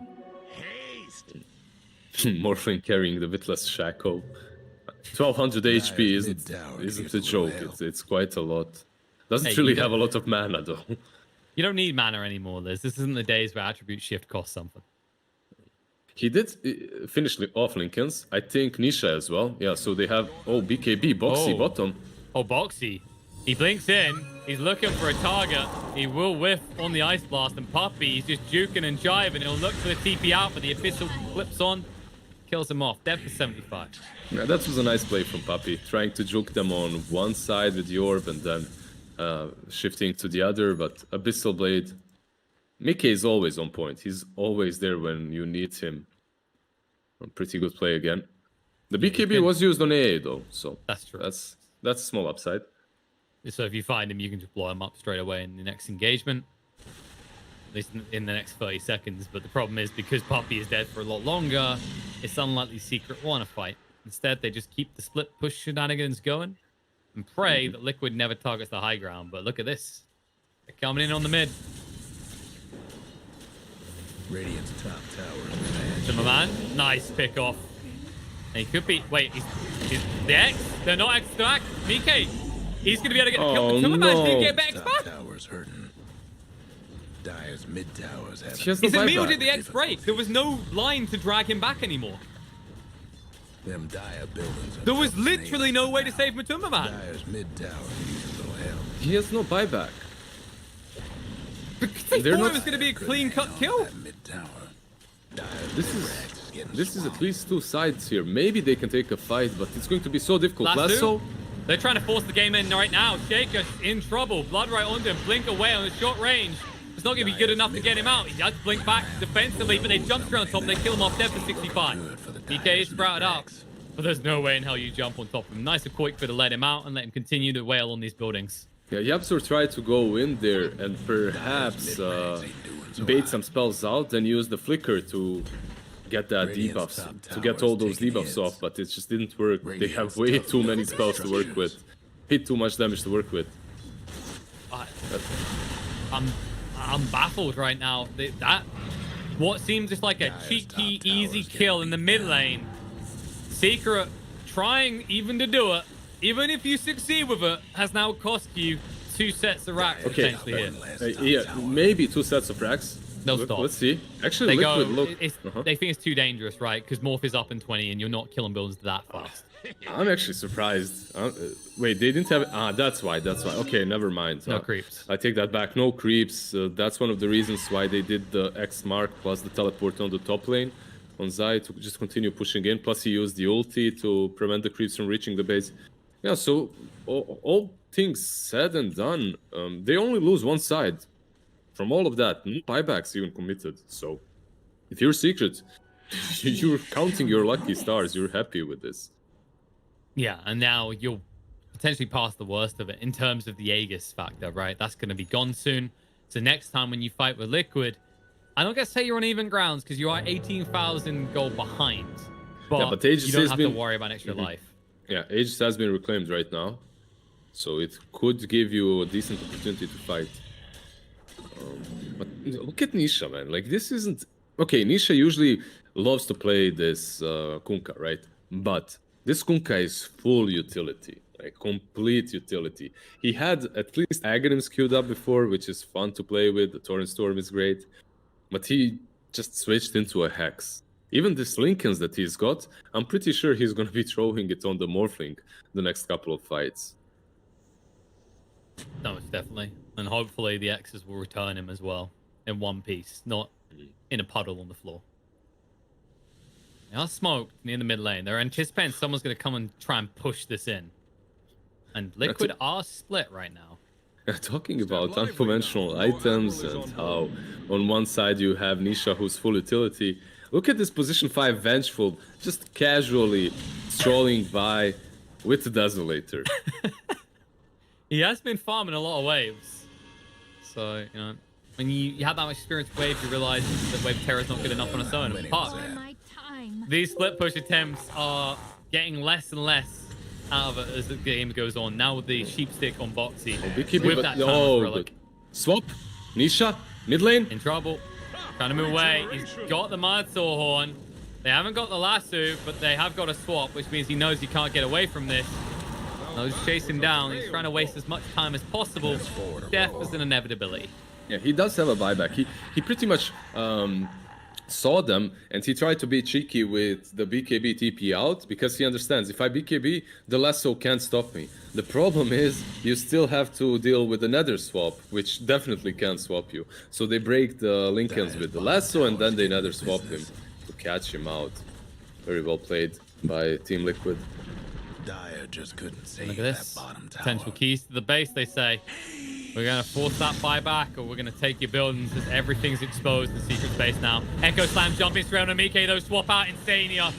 Morphling carrying the Witless Shackle. 1200 HP isn't a joke. It's quite a lot. Doesn't really have a lot of mana though. You don't need mana anymore, Liz. This isn't the days where attribute shift costs something. He did finish off Lincoln's. I think Nisha as well. Yeah, so they have... Oh, BKB, Boxy, bottom. Oh, Boxy. He blinks in. He's looking for a target. He will whiff on the Ice Blast. And Puppy, he's just juking and jiving. He'll look for the TP out, but the Abyssal flips on. Kills him off. Dead for 75. Yeah, that was a nice play from Puppy. Trying to juke them on one side with the orb and then shifting to the other. But Abyssal Blade... Mickey is always on point. He's always there when you need him. A pretty good play again. The BKB was used on AA though, so that's true. That's a small upside. So if you find him, you can just blow him up straight away in the next engagement. At least in the next 30 seconds. But the problem is, because Puppy is dead for a lot longer, it's unlikely Secret want to fight. Instead, they just keep the split push shenanigans going and pray that Liquid never targets the high ground. But look at this. They're coming in on the mid. Radiant's top tower. Zimmer man, nice pick off. And he could be. Wait, he's the X. They're not X stack. Mike, he's gonna be able to get the kill. Zimmer man did get back. Top tower's hurting. Dire's mid towers have. He's immediately did the X break. There was no line to drag him back anymore. Them Dire buildings. There was literally no way to save Matuma man. Dire's mid tower needs a little help. He has no buyback. They thought it was going to be a clean-cut kill. This is at least two sides here. Maybe they can take a fight, but it's going to be so difficult. Lasso. They're trying to force the game in right now. Shaker's in trouble. Blood right onto him. Blink away on the short range. It's not going to be good enough to get him out. He does blink back defensively, but they jump through on top. They kill him off dead for 65. DK is sprouted up, but there's no way in hell you jump on top of him. Nice and quick for to let him out and let him continue to wail on these buildings. Yeah, Yapsor tried to go in there and perhaps bait some spells out and use the flicker to get that debuffs, to get all those debuffs off, but it just didn't work. They have way too many spells to work with. Hit too much damage to work with. I'm baffled right now. That what seems just like a cheeky, easy kill in the mid lane. Secret trying even to do it. Even if you succeed with it, has now cost you 2 sets of racks potentially here. Yeah, maybe 2 sets of racks. They'll stop. Let's see. Actually, they think it's too dangerous, right? Because Morph is up in 20 and you're not killing buildings that fast. I'm actually surprised. Wait, they didn't have... that's why. Okay, never mind. No creeps. I take that back. No creeps. That's one of the reasons why they did the X mark plus the teleport on the top lane on Zai to just continue pushing in. Plus he used the ulti to prevent the creeps from reaching the base. Yeah, so all things said and done, they only lose one side. From all of that, no buybacks even committed. So if you're Secret, you're counting your lucky stars. You're happy with this. Yeah, and now you'll potentially pass the worst of it in terms of the Aegis factor, right? That's going to be gone soon. So next time when you fight with Liquid, I'm not going to say you're on even grounds because you are 18,000 gold behind. But Aegis you don't have to worry about extra life. Yeah, Aegis has been reclaimed right now. So it could give you a decent opportunity to fight. But look at Nisha, man. Like, this isn't... Okay, Nisha usually loves to play this Kunkka, right? But this Kunkka is full utility. Like, complete utility. He had at least Aghanims queued up before, which is fun to play with. The Torrent Storm is great. But he just switched into a Hex. Even this Lincolns that he's got, I'm pretty sure he's going to be throwing it on the Morphling the next couple of fights. No, it's definitely. And hopefully the X's will return him as well in one piece, not in a puddle on the floor. They are smoked near the mid lane. They're anticipating someone's going to come and try and push this in. And Liquid are split right now. Talking about unconventional items and how on one side you have Nisha who's full utility. Look at this position 5 Vengeful just casually strolling by with the Desolator. He has been farming a lot of waves. So, you know, when you have that much experience with waves, you realize that wave terror is not good enough on its own. But these split push attempts are getting less and less out of it as the game goes on. Now with the sheep stick on Boxy. With that relic. Swap. Nisha. Mid lane. In trouble. Trying to move away. He's got the Mansaw Horn. They haven't got the lasso, but they have got a swap, which means he knows he can't get away from this. They'll just chase him down. He's trying to waste as much time as possible. Death is an inevitability. Yeah, he does have a buyback. He pretty much saw them, and he tried to be cheeky with the BKB TP out because he understands if I BKB, the lasso can't stop me. The problem is you still have to deal with the nether swap, which definitely can swap you. So they break the Lincolns with the lasso, and then they nether swap him to catch him out. Very well played by Team Liquid. Dire just couldn't save Look at that this. bottom tower. Potential keys to the base, they say. We're going to force that buyback, or we're going to take your buildings as everything's exposed in secret space now. Echo Slam jumping straight on Mike, though. Swap out Insania.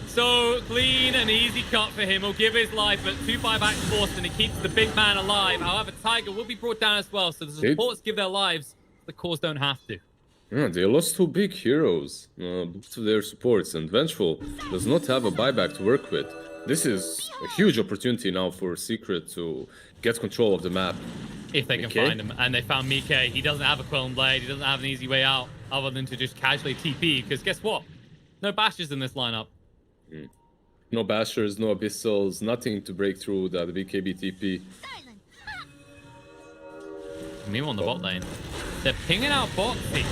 So clean and easy cut for him. He'll give his life, but 2 buybacks forced, and he keeps the big man alive. However, Tiger will be brought down as well, so the supports give their lives. The cores don't have to. Yeah, they lost 2 big heroes, both of their supports, and Vengeful does not have a buyback to work with. This is a huge opportunity now for Secret to get control of the map. If they can find him. And they found Mike. He doesn't have a Quillen Blade. He doesn't have an easy way out other than to just casually TP, because guess what? No Bashers in this lineup. No Bashers, no Abyssals, nothing to break through that BKB TP. Me on the bot lane. They're pinging out Bo3.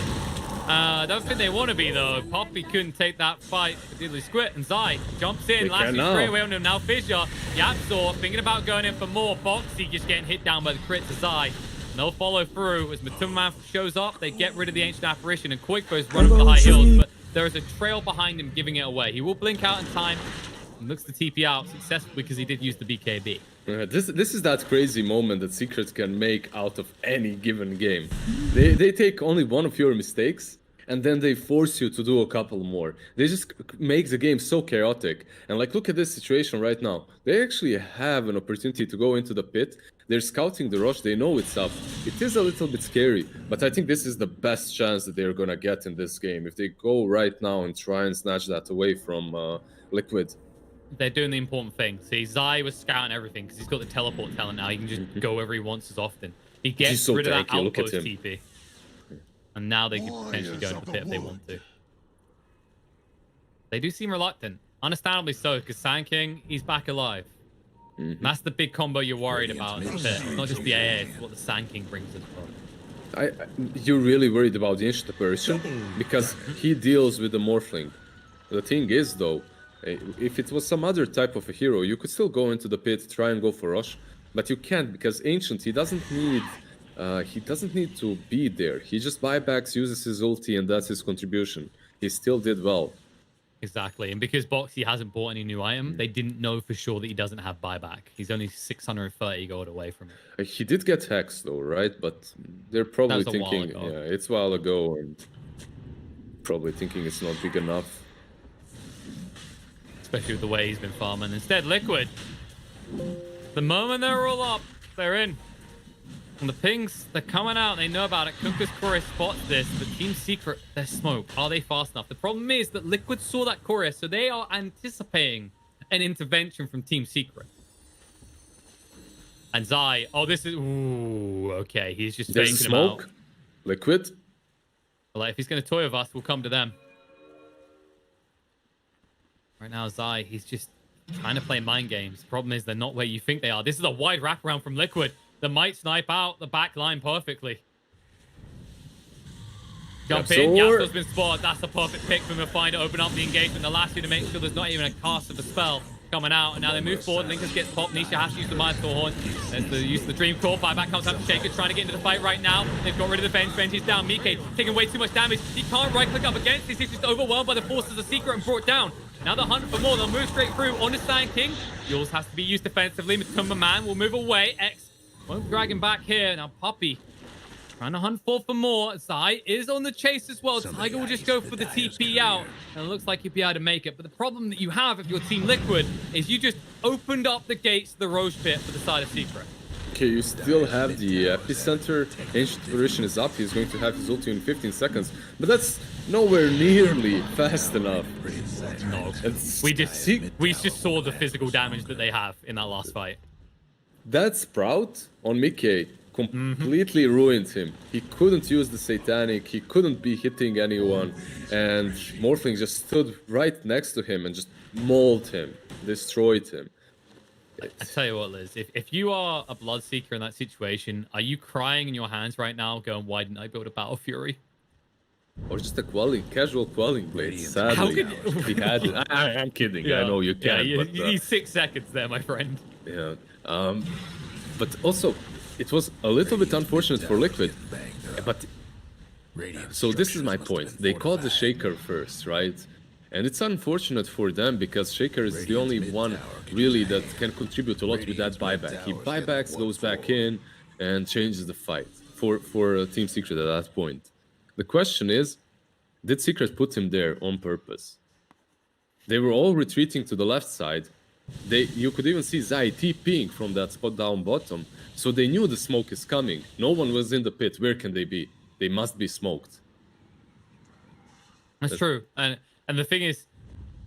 I don't think they want to be, though. Poppy couldn't take that fight. Diddly Squid, and Zai jumps in. Last straight away on him. Now Fissure. Yapzor thinking about going in for more. Boxy just getting hit down by the crit to Zai. They'll follow through as Matumman shows up. They get rid of the Ancient Apparition, and Koikbo's running for the high hills, but there is a trail behind him giving it away. He will blink out in time and looks to TP out successfully because he did use the BKB. This is that crazy moment that Secret can make out of any given game. They take only one of your mistakes, and then they force you to do a couple more. They just make the game so chaotic. And like, look at this situation right now. They actually have an opportunity to go into the pit. They're scouting the rush. They know it's up. It is a little bit scary, but I think this is the best chance that they're gonna get in this game. If they go right now and try and snatch that away from Liquid. They're doing the important thing. See, Zai was scouting everything because he's got the teleport talent now. He can just go wherever he wants as often. He gets rid of that outpost TP. And now they could potentially go into the pit if they want to. They do seem reluctant. Understandably so, because Sand King, he's back alive. That's the big combo you're worried about in the pit. It's not just the AA, it's what the Sand King brings as well. You're really worried about the Ancient Apparition because he deals with the Morphling. The thing is, though, if it was some other type of a hero, you could still go into the pit, try and go for rush, but you can't because Ancient, he doesn't need to be there. He just buybacks, uses his ulti, and that's his contribution. He still did well. Exactly, and because Boxy hasn't bought any new item, they didn't know for sure that he doesn't have buyback. He's only 630 gold away from it. He did get hexed though, right? But they're probably thinking, yeah, it's a while ago, and probably thinking it's not big enough. Especially with the way he's been farming. Instead, Liquid, the moment they're all up, they're in. And the pings, they're coming out. They know about it. Kunkka's Chorus spots this, but Team Secret, they're smoke. Are they fast enough? The problem is that Liquid saw that Chorus, so they are anticipating an intervention from Team Secret. And Zai, oh, this is... Ooh, okay. He's just faking him out. Liquid. Like, if he's going to toy with us, we'll come to them. Right now, Zai, he's just trying to play mind games. The problem is they're not where you think they are. This is a wide wraparound from Liquid. They might snipe out the back line perfectly. Jump in. Yasuo's been spotted. That's the perfect pick for him to find to open up the engagement. The last two to make sure there's not even a cast of a spell coming out. And now they move forward. Linkus gets popped. Nisha has to use the Mindstore Horn. There's the use of the Dream Core. Buyback comes out from Shaker, trying to get into the fight right now. They've got rid of the bench. Bench is down. Mike taking way too much damage. He can't right-click up against this. He's just overwhelmed by the forces of Secret and brought down. Now they're hunting for more. They'll move straight through on the Sand King. Yours has to be used defensively. Matumba Man will move away. X won't drag him back here. Now Puppy trying to hunt for more. Zai is on the chase as well. Tiger will just go for the TP out. And it looks like he'll be able to make it. But the problem that you have if you're Team Liquid is you just opened up the gates to the Roche Pit for the side of Secret. Okay, you still have the epicenter. Ancient Apparition is up. He's going to have his ulti in 15 seconds. But that's nowhere nearly fast enough. No. We just saw the physical damage that they have in that last fight. That Sprout on Mickey completely ruined him. He couldn't use the Satanic, he couldn't be hitting anyone, and Morphling just stood right next to him and just mauled him, destroyed him. I tell you what, Liz, if you are a Bloodseeker in that situation, are you crying in your hands right now going, why didn't I build a Battle Fury? Or just a casual quelling blade. Sadly, How could he had it. I'm kidding. I know you can. Yeah, but, you need 6 seconds there, my friend. yeah. But also, it was a little bit unfortunate for Liquid. But so this is my point. They caught the Shaker first, right? And it's unfortunate for them because Shaker is the only one really that can contribute a lot with that buyback. He buybacks, goes back in, and changes the fight for Team Secret at that point. The question is, did Secret put him there on purpose? They were all retreating to the left side. You could even see Zai TPing from that spot down bottom. So they knew the smoke is coming. No one was in the pit. Where can they be? They must be smoked. That's true. And the thing is,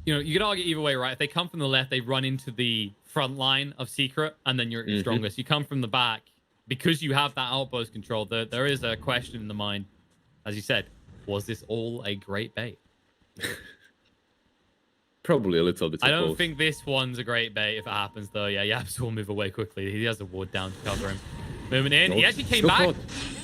you know, you could argue either way, right? If they come from the left, they run into the front line of Secret, and then you're strongest. You come from the back, because you have that outpost control, there is a question in the mind. As you said, was this all a great bait? Probably a little bit of I don't both. think this one's a great bait if it happens, though. Yeah, Yaps will move away quickly. He has a ward down to cover him. Moving in. He actually came back.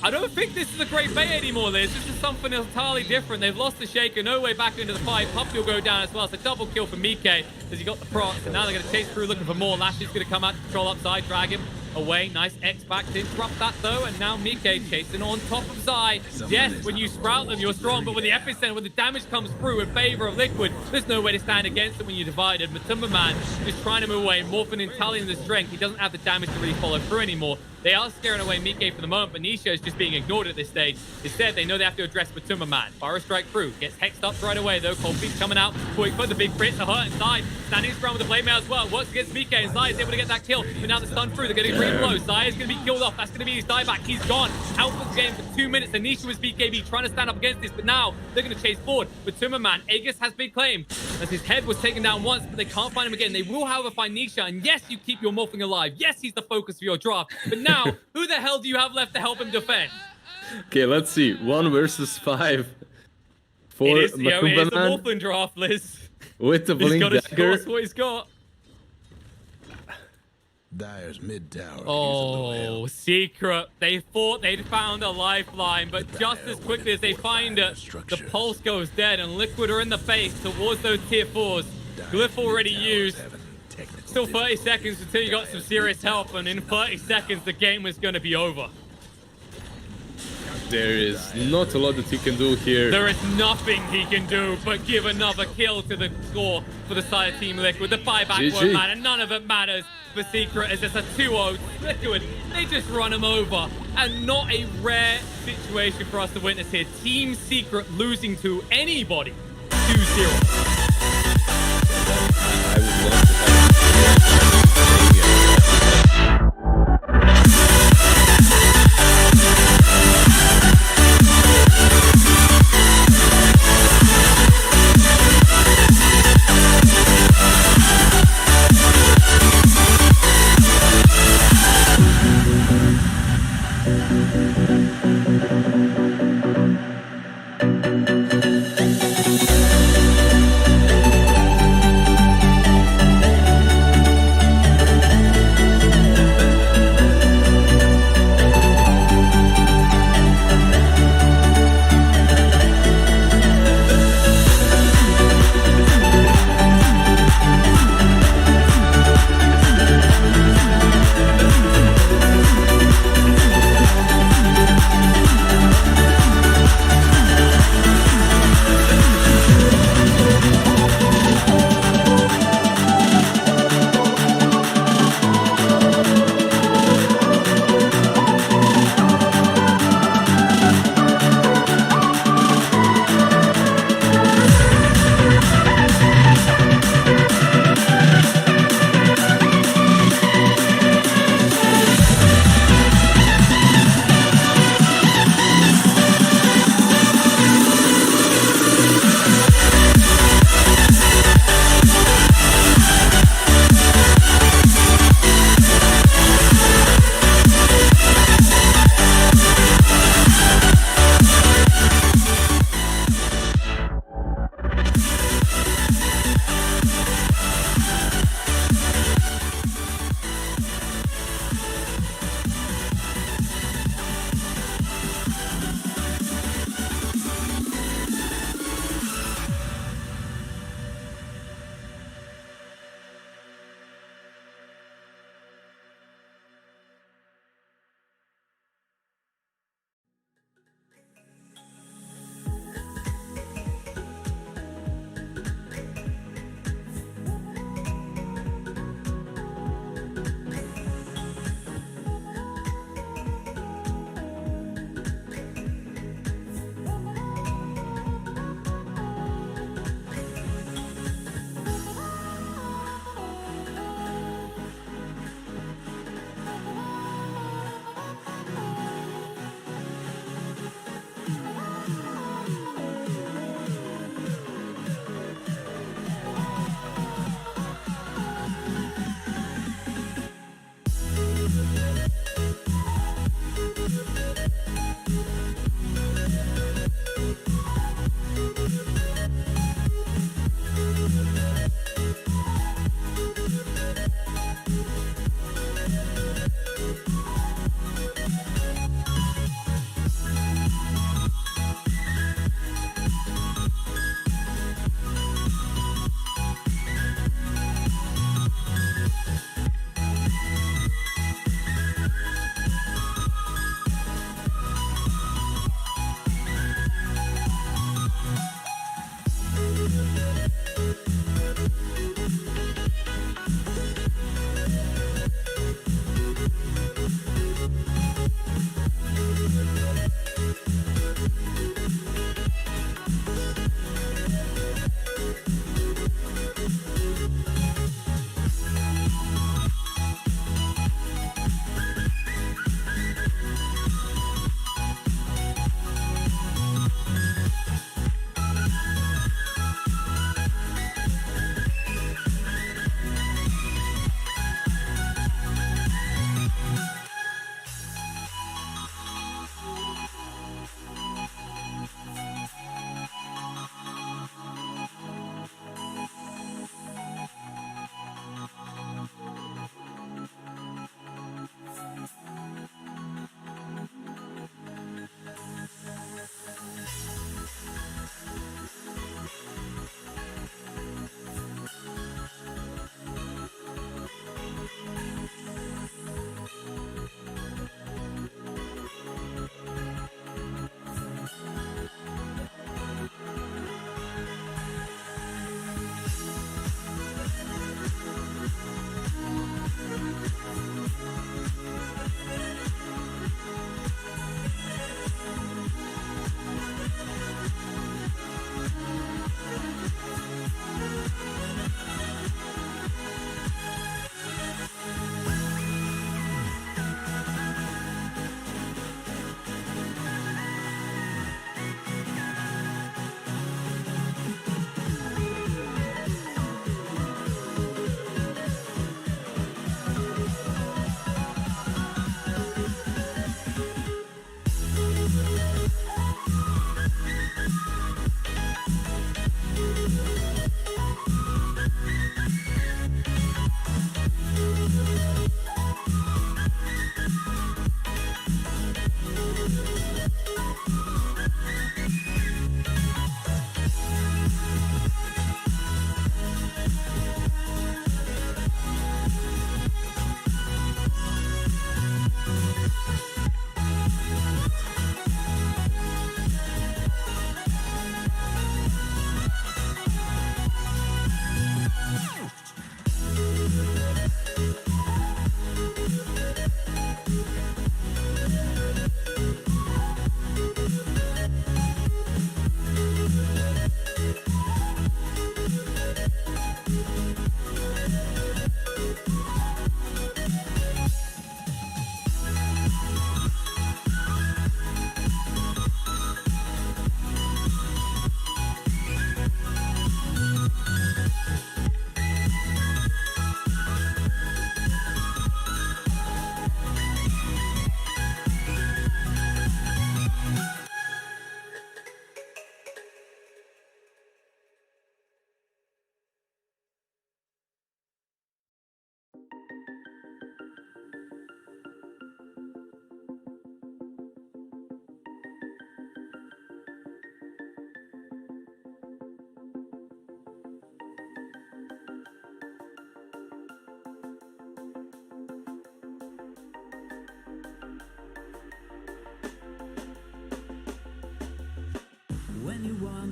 I don't think this is a great bait anymore, Liz. This is something entirely different. They've lost the Shaker. No way back into the fight. Puppy will go down as well. It's a double kill for Mike as he got the procs. And now they're going to chase through looking for more. Lashley's going to come out to control upside, drag him away. Nice X back to interrupt that, though. And now Mike chasing on top of Zai. Yes, when you sprout them, you're strong. But when the epicenter, when the damage comes through in favor of Liquid, there's no way to stand against it when you're divided. Matumba Man is trying to move away. Morphin and Tully in the strength. He doesn't have the damage to really follow through anymore. They are scaring away Mike for the moment, but Nisha is just being ignored at this stage. Instead, they know they have to address Matumba Man. Fire Strike through. Gets hexed up right away, though. Cold Feet's coming out before he put the big Brits to hurt inside. Standing his ground with the blade mail as well. Works against Mike, and Zai is able to get that kill. But now the stun through. They're getting green blow. Zai is going to be killed off. That's going to be his dieback. He's gone. Out of the game for 2 minutes. And Nisha was BKB trying to stand up against this, but now they're going to chase forward. Matumba Man, Aegis has big claim. As his head was taken down once, but they can't find him again. They will, however, find Nisha. And yes, you keep your morphing alive. Yes, he's the focus for your draft. But now, who the hell do you have left to help him defend? Okay, let's see. 1 versus 5 for It is the Matumba Man Morphling draft, Liz. with the He's blink got to show dagger. us what he's got. Dyer's mid tower. Oh, Secret. They thought they'd found a lifeline, but just as quickly as they find it, the pulse goes dead, and Liquid are in the face towards those tier 4s. Glyph already used. Still 30 seconds until you got some serious help, and in 30 seconds, the game was going to be over. There is not a lot that he can do here. There is nothing he can do but give another kill to the score for the side of Team Liquid. The buyback won't matter. None of it matters for Secret as it's a 2-0. Liquid, they just run him over. And not a rare situation for us to witness here. Team Secret losing to anybody 2-0. I would love to have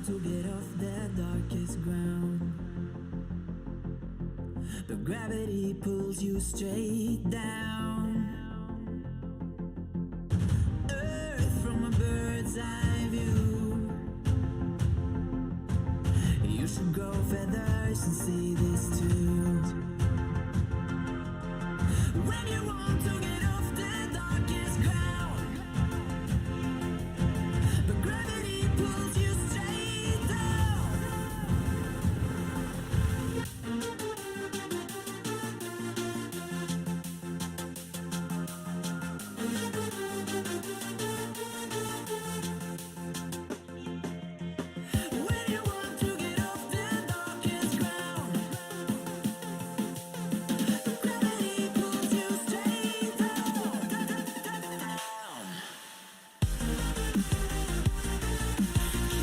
to get off the darkest ground, but gravity pulls you straight down. Earth from a bird's eye view. You should grow feathers and see this too. When you want to get off the darkest ground, but gravity pulls you straight down. When you want to get off the darkest ground, but gravity pulls you straight down.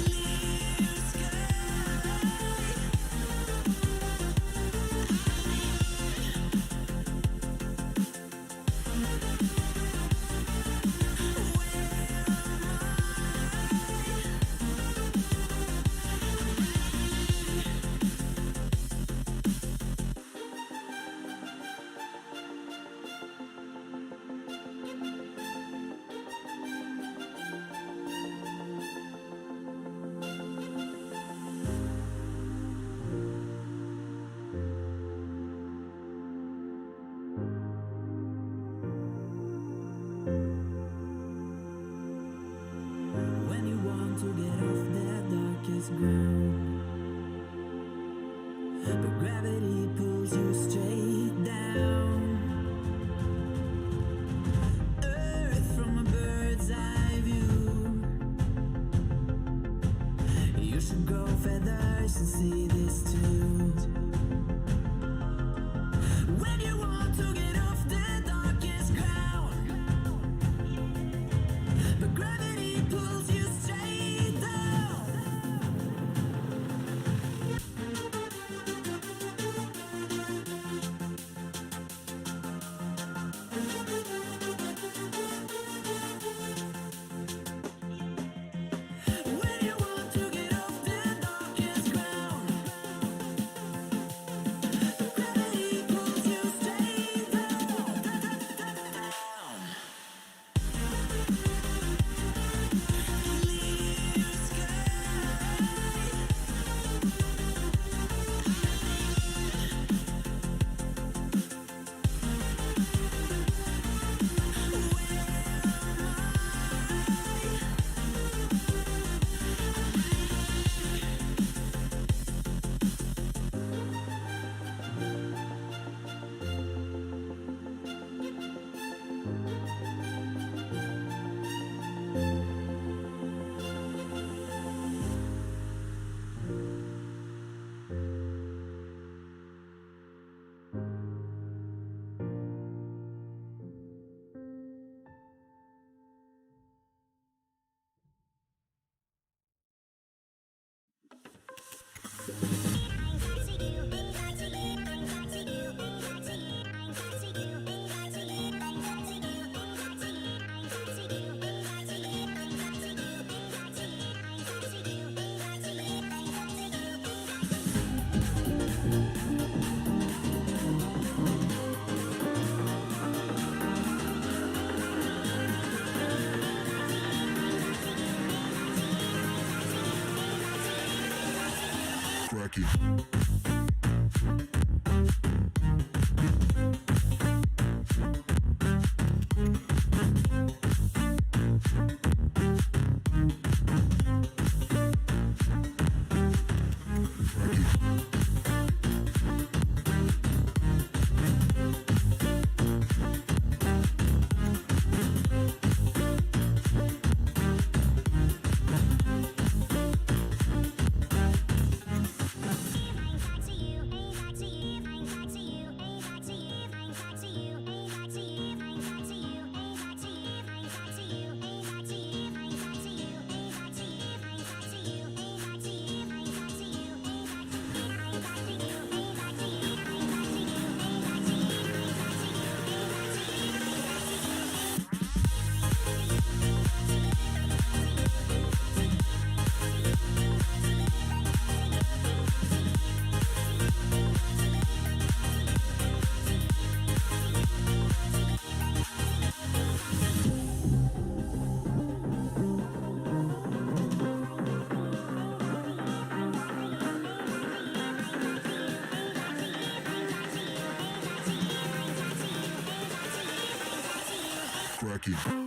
Clear sky. When you want to get off the darkest ground, but gravity pulls you straight down. Earth from a bird's eye view. You should grow feathers and see this too. When you want to get off the darkest ground, but gravity pulls you straight down. When you want to get off the darkest ground, but gravity pulls you straight down. Clear sky. Cracky. Rocky.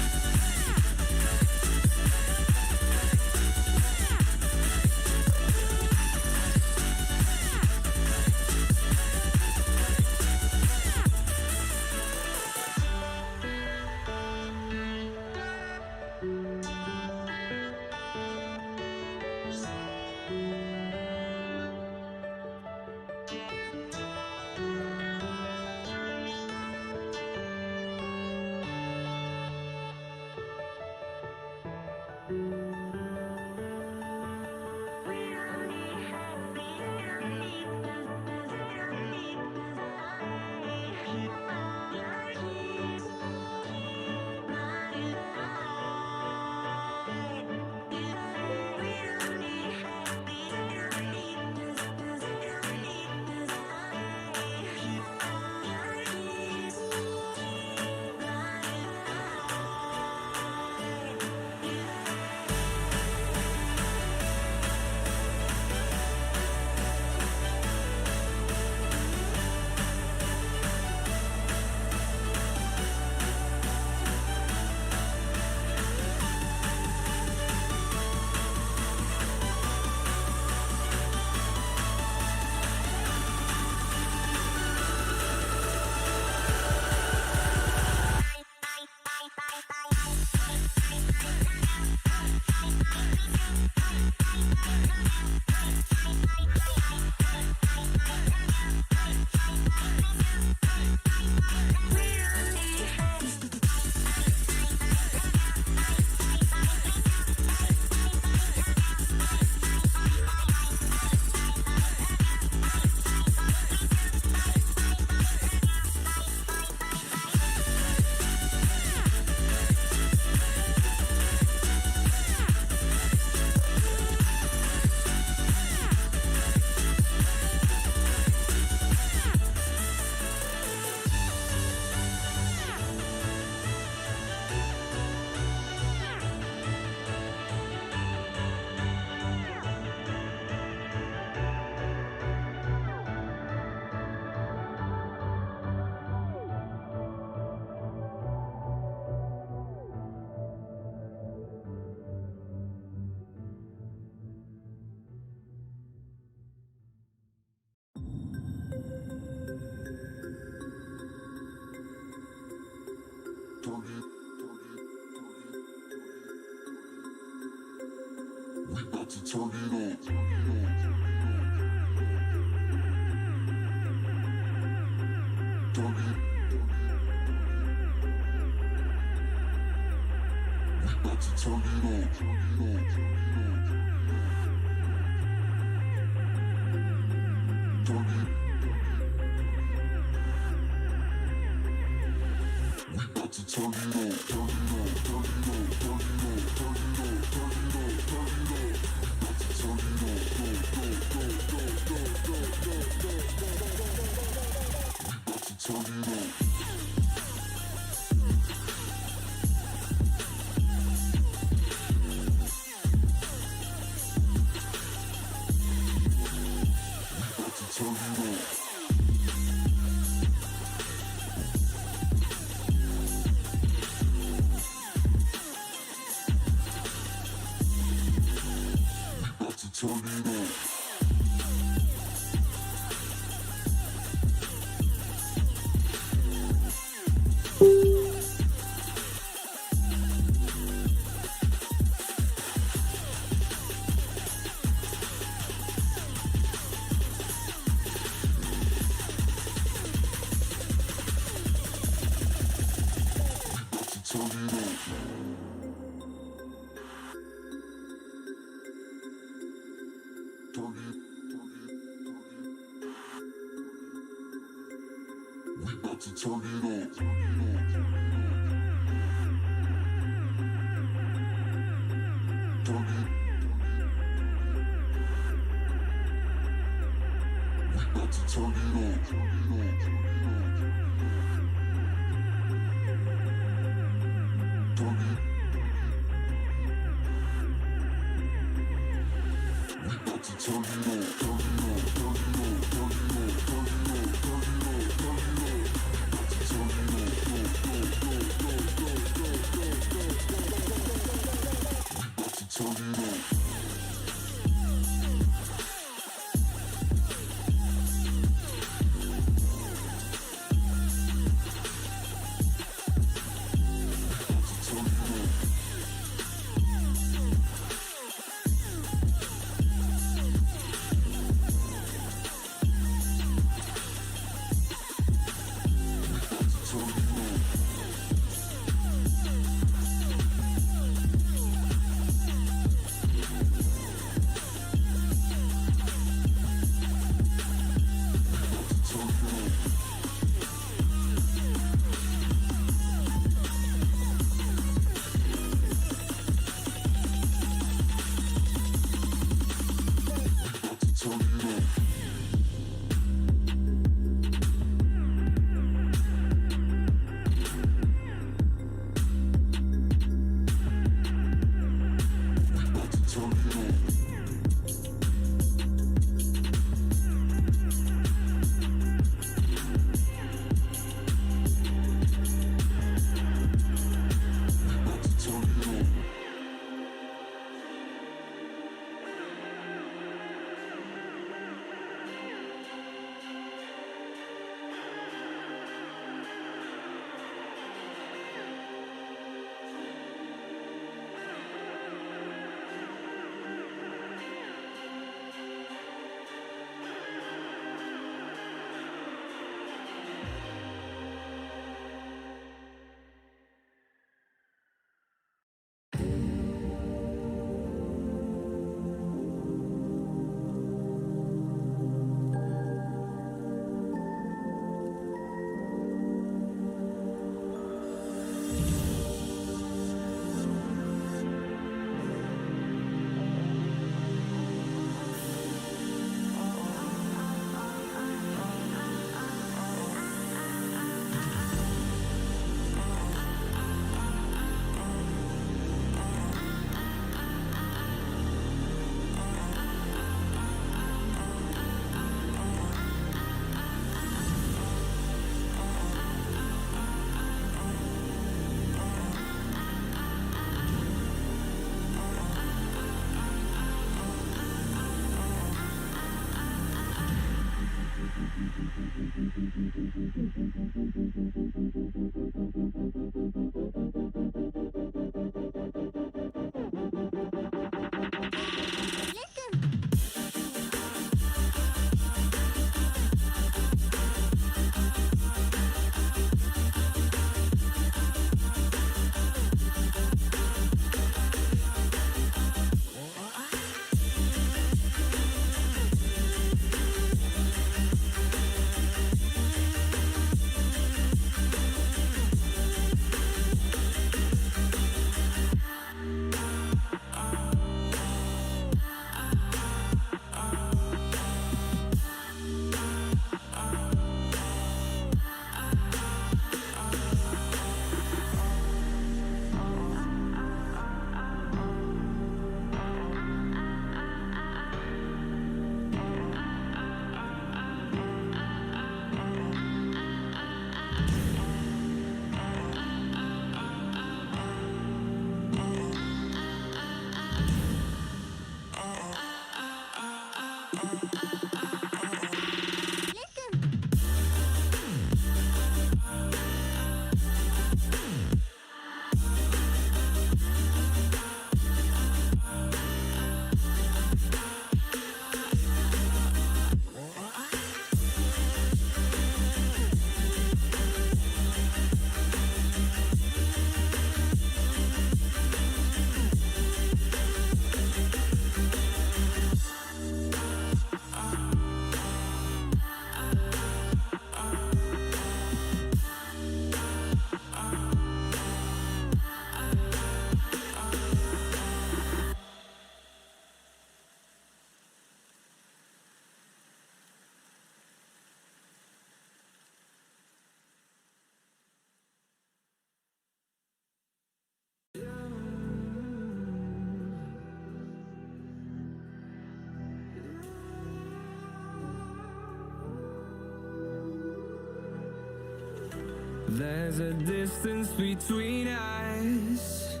There's a distance between us.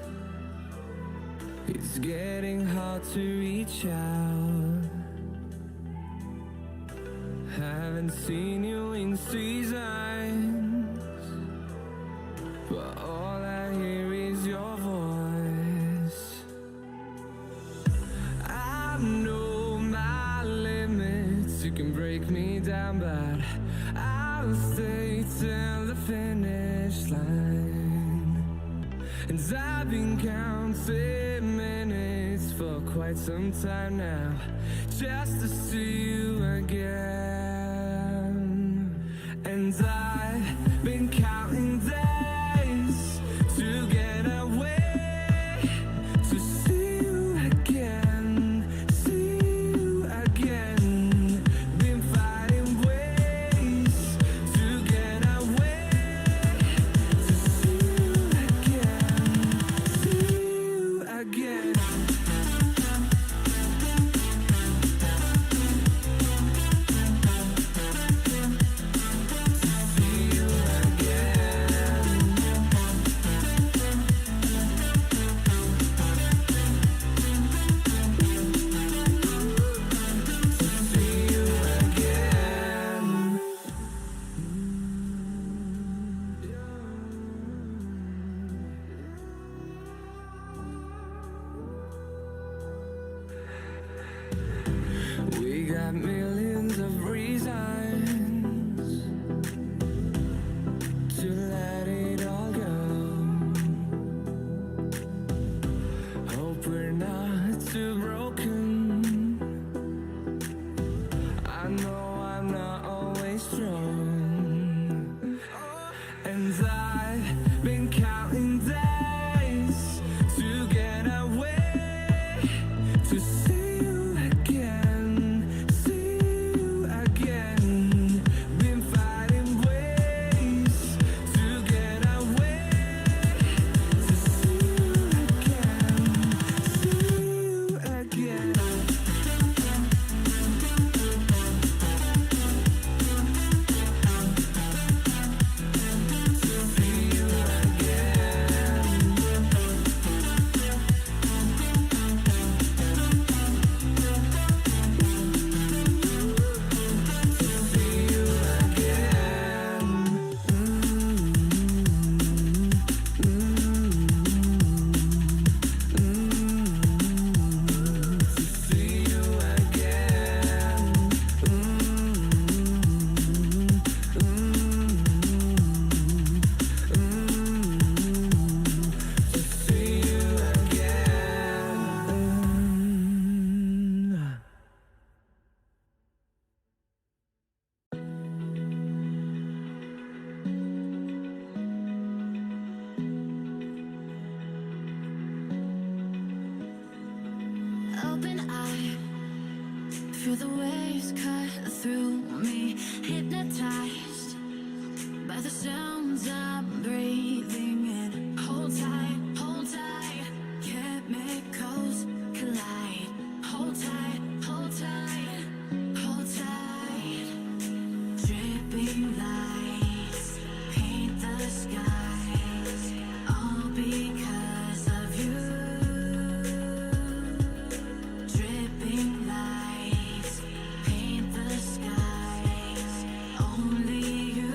It's getting hard to reach out. Haven't seen you in seasons, but all I hear is your voice. I know my limits, you can break me down, but I'll stay till the finish line. And I've been counting minutes for quite some time now, just to see you again. And I've been counting days to get away, to see you again, see you again. Been finding ways to get away, to see you again, see you again. We got millions of reasons to let it all go. Hope we're not too broken. I know I'm not always strong. And I've been counting days to get away, to see you again, see you again. Been finding ways to get away, to see you again, see you again. Open eye, feel the waves cut through me, hypnotized by the sounds I'm breathing in. Hold tight, chemicals collide. Hold tight, hold tight, hold tight. Dripping lights paint the skies, all because of you. Dripping lights paint the skies, only you.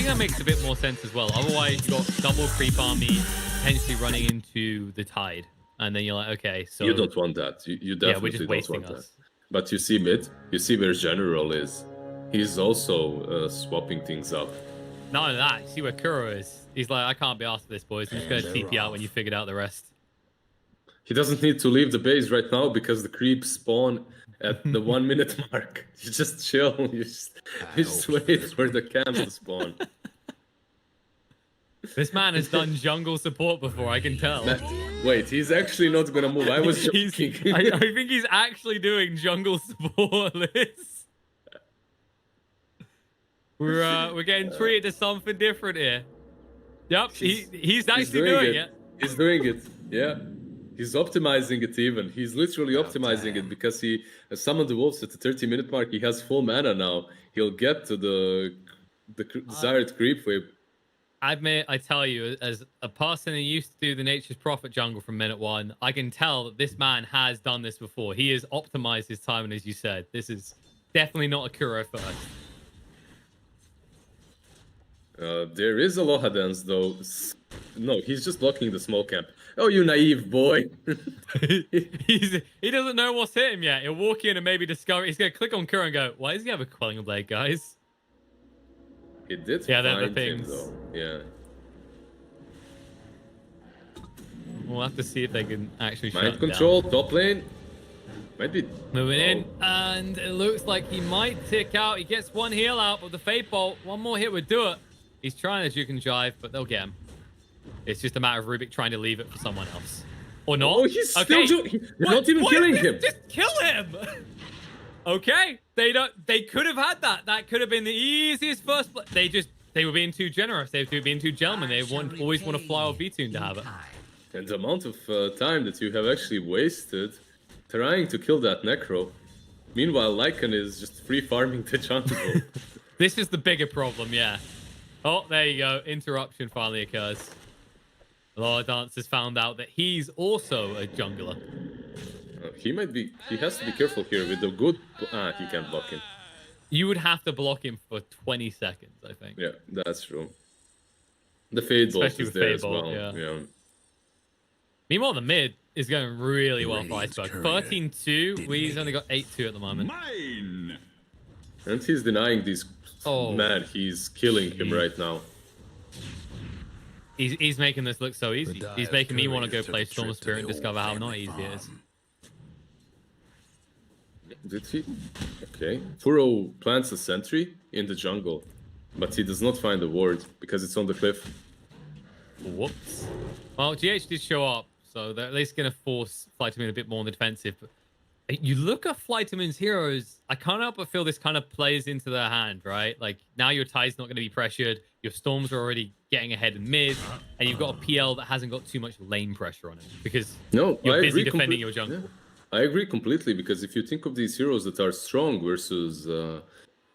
think that makes a bit more sense as well. Otherwise, you've got double creep army potentially running into the tide. And then you're like, okay, so... You don't want that. You definitely we're just don't wasting want us. that. But you see mid, you see where General is. He's also swapping things up. Not only that, you see where Kuro is. He's like, I can't be asked for this, boys. I'm just going to And they're TP out when off. you figured out the rest. He doesn't need to leave the base right now because the creeps spawn at the 1 minute mark. You just chill. You just wait for the camps to spawn. This man has done jungle support before, I can tell. Wait, he's actually not gonna move. I was He's- joking. I think he's actually doing jungle support, Liz. We're getting treated to something different here. Yep, he's actually doing it. He's doing it. Yeah. He's optimizing it even. He's literally optimizing it because he summoned the wolves at the 30-minute mark. He has full mana now. He'll get to the desired creep wave. I admit, I tell you, as a person who used to do the Nature's Prophet jungle from minute one, I can tell that this man has done this before. He has optimized his timing, as you said. This is definitely not a Kuro first. There is a Aloha dance though. No, he's just blocking the small camp. Oh, you naive boy. He doesn't know what's hit him yet. He'll walk in and maybe discover. He's going to click on Kuro and go, why does he have a Quelling Blade, guys? It did Yeah, they're the find him things. though. Yeah. We'll have to see if they can actually shut Mind him control, down. top lane. Might be Moving in, and it looks like he might tick out. He gets one heal out with the Fate Bolt. One more hit would do it. He's trying to juke and jive, but they'll get him. It's just a matter of Rubik trying to leave it for someone else. Or not. Oh, he's still They're not even What killing is this? him. Just kill him! Okay, they could have had that. That could have been the easiest first. They were being too generous. They were being too gentlemen. They always want to fly off V-Tune to have it. And the amount of time that you have actually wasted trying to kill that Necro. Meanwhile, Lycan is just free farming the jungle. This is the bigger problem, yeah. Oh, there you go. Interruption finally occurs. Lord Dance has found out that he's also a jungler. He has to be careful here with the good... he can't block him. You would have to block him for 20 seconds, I think. Yeah, that's true. The Fade Bolt Especially is with there Fade as Bolt, well. yeah. Meanwhile, the mid is going really well for Iceberg. 13-2. We've only got 8-2 at the moment. Mine. And he's denying these... Oh. Man, he's killing him right now. He's making this look so easy. The He's Dive making me want to Courier go took play a Storm trip to Spirit the and old discover how not family easy it is. farm. Did he? Okay. Furo plants a sentry in the jungle, but he does not find the ward because it's on the cliff. Whoops. Well, GH did show up, so they're at least going to force Flightermoon a bit more on the defensive. But you look at Flightermoon's heroes, I can't help but feel this kind of plays into their hand, right? Like, now your Tide's not going to be pressured, your Storms are already getting ahead in mid, and you've got a PL that hasn't got too much lane pressure on it, because No, you're I busy agree defending your jungle. Yeah. I agree completely because if you think of these heroes that are strong versus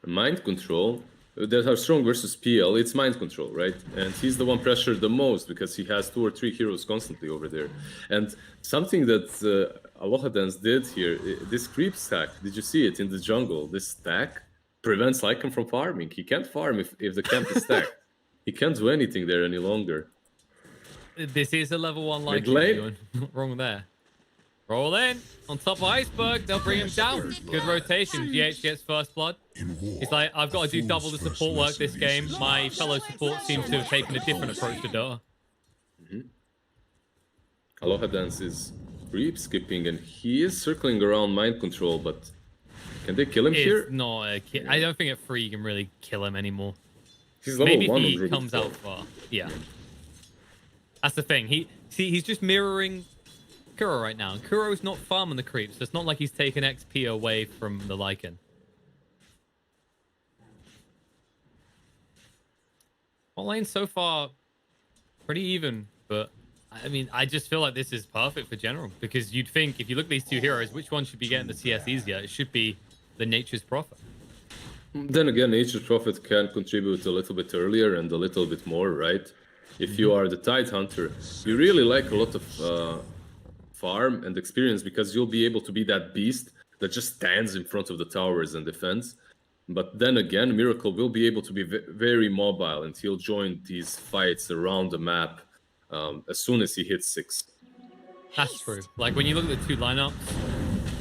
mind control, that are strong versus PL, it's mind control, right? And he's the one pressured the most because he has 2 or 3 heroes constantly over there. And something that Aloha Dance did here, this creep stack, did you see it in the jungle? This stack prevents Lycan from farming. He can't farm if the camp is stacked. He can't do anything there any longer. This is a level 1 like Mid lane? Not wrong there. Roll in on top of Iceberg. They'll bring him down. Good rotation. GH gets first blood. He's like, I've got to do double the support work this game. My fellow support seems to have taken a different approach to Dota. Aloha Dance is creep skipping and he is circling around mind control, but can they kill him here? It's not a I don't think at 3 you can really kill him anymore. He's level Maybe 1 if on he Rubik comes though. out far. Yeah. That's the thing. He's just mirroring Kuro right now. And Kuro's not farming the creeps. So it's not like he's taken XP away from the Lycan. All lane so far pretty even, but I mean, I just feel like this is perfect for general because you'd think if you look at these 2 heroes, which one should be getting the CS easier? It should be the Nature's Prophet. Then again, Nature's Prophet can contribute a little bit earlier and a little bit more, right? If you are the Tide Hunter, you really like a lot of farm and experience because you'll be able to be that beast that just stands in front of the towers and defends. But then again, Miracle will be able to be very mobile, and he'll join these fights around the map as soon as he hits 6. That's true. Like when you look at the two lineups,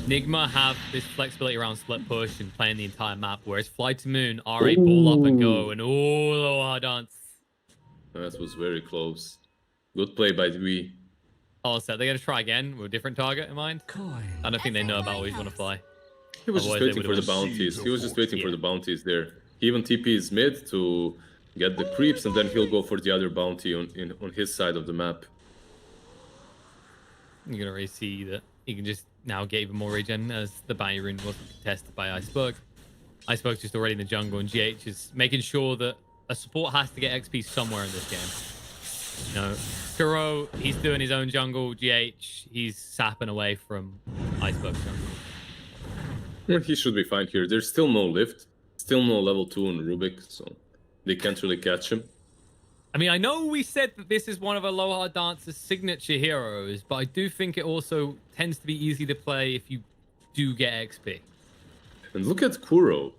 Nigma have this flexibility around split push and playing the entire map, whereas Fly to Moon are a ball up and go and all our dance. That was very close. Good play by Dwee. Oh, so they're gonna try again with a different target in mind. I don't think they know about what he's gonna fly. He was just Otherwise, waiting for the bounties. He was just waiting for the bounties there. He even TP's mid to get the creeps, and then he'll go for the other bounty on his side of the map. You're gonna really see that he can just now get even more regen as the bounty rune wasn't contested by Iceberg. Iceberg's just already in the jungle, and GH is making sure that a support has to get XP somewhere in this game. You know, Kuro, he's doing his own jungle. GH, he's sapping away from Iceberg's jungle. He should be fine here. There's still no lift, still no level 2 on Rubik, so they can't really catch him. I mean, I know we said that this is one of Aloha Dance's signature heroes, but I do think it also tends to be easy to play if you do get XP. And look at Kuro.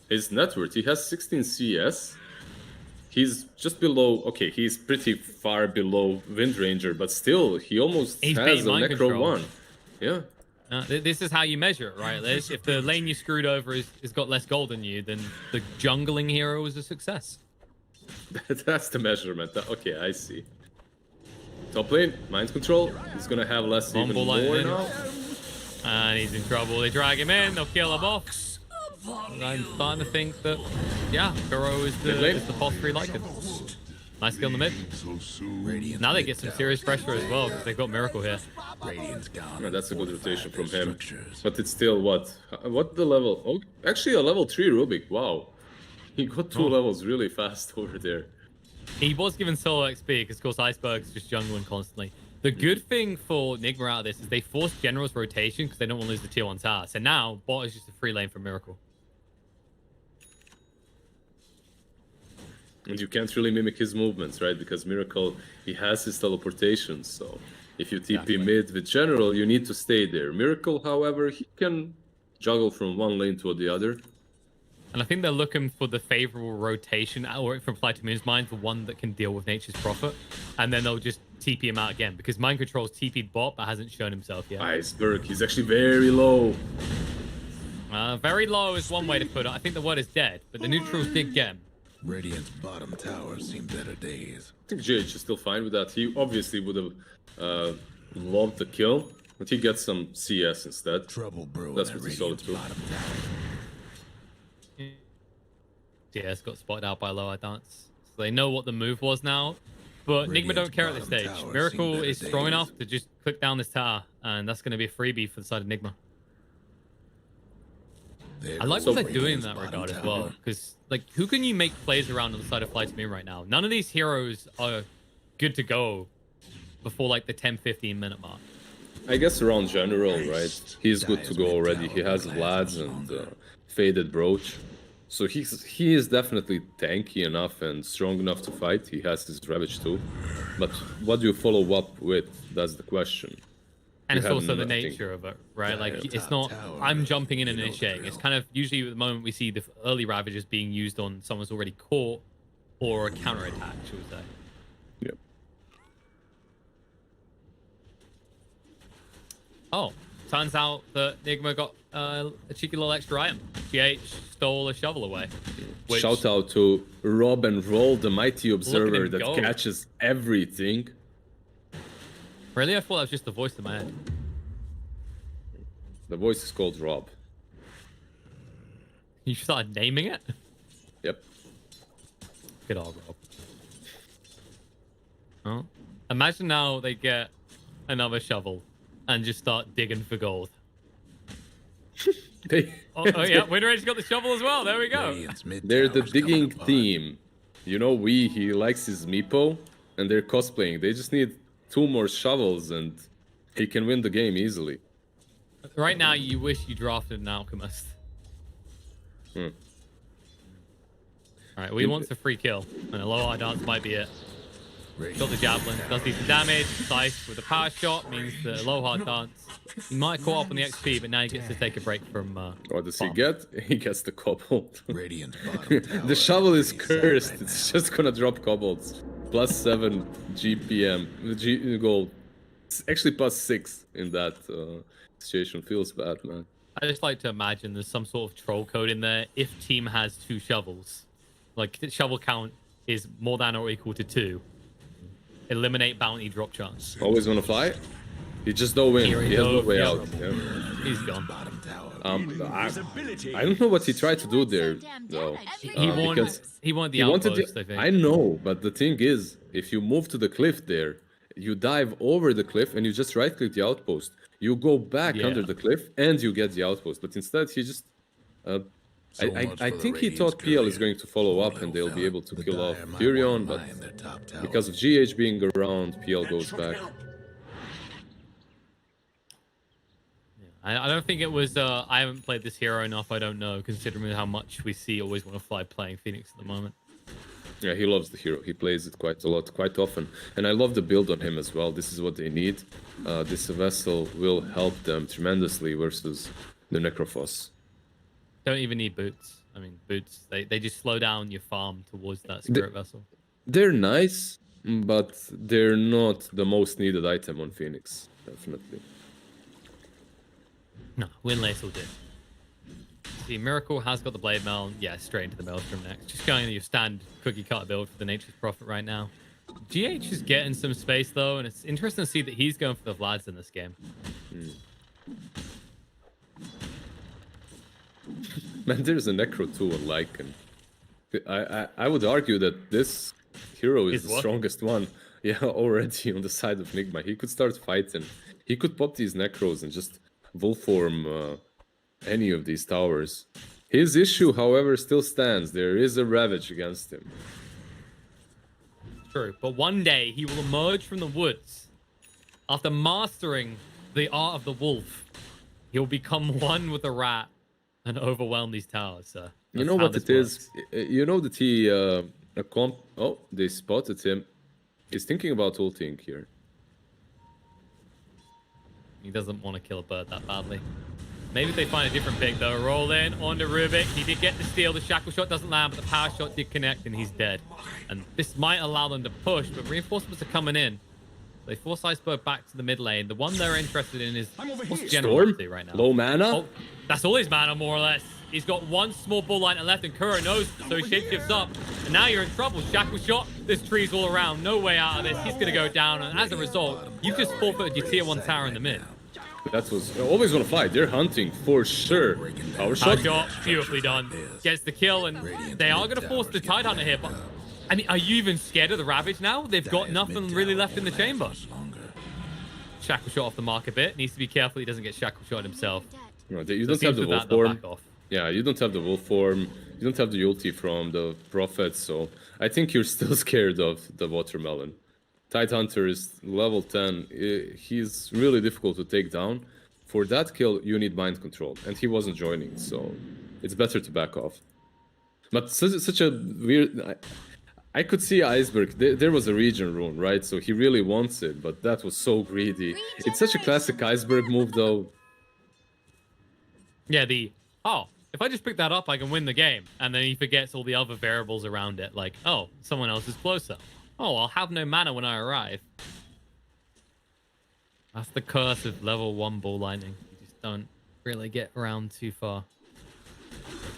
His net worth, he has 16 CS. He's just below, okay, he's pretty far below Wind Ranger, but still, he almost He's has a beating Mind Necro Control. 1. Yeah. This is how you measure it, right, Liz? If the lane you screwed over has got less gold than you, then the jungling hero is a success. That's the measurement. Okay, I see. Top lane, Mind Control. He's gonna have less even Bumble more line now. And he's in trouble. They drag him in. They'll kill him off. And I'm starting to think that, yeah, Kuro is the boss 3 like it. Nice kill in the mid. Radiant's Now they mid get some tower serious pressure as well because they've got Miracle here. Radiant's gone. Yeah, that's a good rotation from him. Structures. But it's still what? What the level? Oh, actually a level 3 Rubik. Wow. He got 2 levels really fast over there. He was given solo XP because, of course, Iceberg's just jungling constantly. The good thing for Nigma out of this is they forced General's rotation because they don't want to lose the tier 1 tower. So now, bot is just a free lane for Miracle. And you can't really mimic his movements, right? Because Miracle, he has his teleportation. So if you TP mid with General, you need to stay there. Miracle, however, he can juggle from one lane to the other. And I think they're looking for the favorable rotation, or from Fly to Moon's mind, for one that can deal with Nature's Prophet. And then they'll just TP him out again, because Mind Control's TP'd bot, but hasn't shown himself yet. Iceberg, he's actually very low. Very low is one way to put it. I think the word is dead, but the neutrals did get him. Radiant's bottom tower seen better days. I think GH is still fine with that. He obviously would have loved the kill, but he gets some CS instead. Trouble brewing That's at what he saw Radiant's through. bottom tower. CS got spotted out by Lower Dance. So they know what the move was now. But Nigma don't care at this stage. Bottom tower Miracle seen is better strong days. enough to just click down this tower, and that's going to be a freebie for the side of Nigma. There I like goes what they're doing in Radiant's that bottom regard as tower. well, because like, who can you make plays around on the side of Fly to Moon right now? None of these heroes are good to go before like the 10-15 minute mark. I guess around General, right? He's good to go already. He has Vlad's and Faded Brooch. So he is definitely tanky enough and strong enough to fight. He has his Ravage too. But what do you follow up with? That's the question. And You it's have also the nothing. nature of it, right? Like, Yeah, it's top not, tower, I'm jumping in and you know the initiating. It's drill. kind of usually at the moment we see the early Ravages being used on someone's already caught or a counterattack, shall we say. Yep. Oh, turns out that Nigma got a cheeky little extra item. GH stole a shovel away. Which, Shout out to Rob and Roll, the mighty observer him that go. catches everything. really, I thought that was just the voice in my head. The voice is called Rob. You started naming it? Yep. Good old Rob. Oh. Imagine now they get another shovel and just start digging for gold. They, Oh yeah, Windrage's got the shovel as well. There we go. Radiant's mid they're the tower's coming digging apart. team. You know, he likes his Meepo, and they're cosplaying. They just need 2 more shovels, and he can win the game easily. Right now, you wish you drafted an alchemist. Hmm. All right, we want a free kill, and a low eye dance might be it. Got the javelin, does decent damage. Scythe with a power shot means the Aloha dance. He might caught up on the XP, but now he gets to take a break from. What does he get? He gets the cobalt. Radiant bottom tower The shovel is remains cursed. silent. It's just gonna drop kobolds. +7 GPM gold. It's actually +6 in that situation. Feels bad, man. I just like to imagine there's some sort of troll code in there. If team has 2 shovels, like the shovel count is more than or equal to 2. Eliminate bounty drop chance. Always wanna fly? He just don't win. Here He he has no goes, way yeah. out. Yeah. He's gone. Bottom tower. I don't know what he tried to do there, though. He wanted because he wanted the he wanted outpost, to- I think. I know, but the thing is, if you move to the cliff there, you dive over the cliff and you just right-click the outpost. You go back Yeah. under the cliff and you get the outpost. But instead, he just. So much I for the think he Radiant's thought PL is career. going to follow Poor up and little they'll be fella. able to The kill off Dire might Tyrion, want to but mine their top tower. because of GH being around, PL goes back. I don't think it was. I haven't played this hero enough. I don't know, considering how much we see always want to fly playing Phoenix at the moment. Yeah, he loves the hero. He plays it quite a lot, quite often. And I love the build on him as well. This is what they need. This vessel will help them tremendously versus the Necrophos. Don't even need boots. I mean, boots, they just slow down your farm towards that spirit vessel. They're nice, but they're not the most needed item on Phoenix. Definitely. No, Windlace will do. See, Miracle has got the Blade Mail. Yeah, straight into the Maelstrom next. Just going to your standard cookie cutter build for the Nature's Prophet right now. GH is getting some space, though, and it's interesting to see that he's going for the Vlads in this game. Man, there's a Necro too on Lycan. I would argue that this hero is Is the what? strongest one. Yeah, already on the side of Nigma. He could start fighting. He could pop these Necros and just Wolform any of these towers. His issue, however, still stands. There is a Ravage against him. True, but one day he will emerge from the woods. After mastering the art of the wolf, he'll become one with the rat and overwhelm these towers. So You know what it is? You know that he... oh, they spotted him. He's thinking about ulting here. He doesn't want to kill a bird that badly. Maybe they find a different pick though. Roll in on the Rubik. He did get the steal. The shackle shot doesn't land, but the power shot did connect and he's dead. And this might allow them to push, but reinforcements are coming in. They force Iceberg back to the mid lane. The one they're interested in is what's General Storm? up to right now. Low mana? Oh, that's all his mana, more or less. He's got one small bull line left, and Kuro knows, so he shapeshifts up. And now you're in trouble. Shackle shot. There's trees all around. No way out of this. He's going to go down, and as a result, you've just forfeited your tier 1 tower in the mid. That was always gonna fly. They're hunting for sure. Power Power shot. shot, beautifully done. Gets the kill, and they are going to force the Tidehunter here. But I mean, are you even scared of the Ravage now? They've got nothing really left in the chamber. Shackle shot off the mark a bit. Needs to be careful he doesn't get shackle shot himself. No, you So don't have seems the with wolf that, they'll form. back off. Yeah, you don't have the wolf form. You don't have the ulti from the prophet. So I think you're still scared of the watermelon. Tidehunter is level 10. He's really difficult to take down. For that kill, you need mind control, and he wasn't joining, so it's better to back off. But such a weird... I could see Iceberg. There was a region rune, right? So he really wants it, but that was so greedy. It's such a classic Iceberg move, though. Yeah, if I just pick that up, I can win the game. And then he forgets all the other variables around it. Like, oh, someone else is closer. Oh, I'll have no mana when I arrive. That's the curse of level 1 ball lightning. You just don't really get around too far.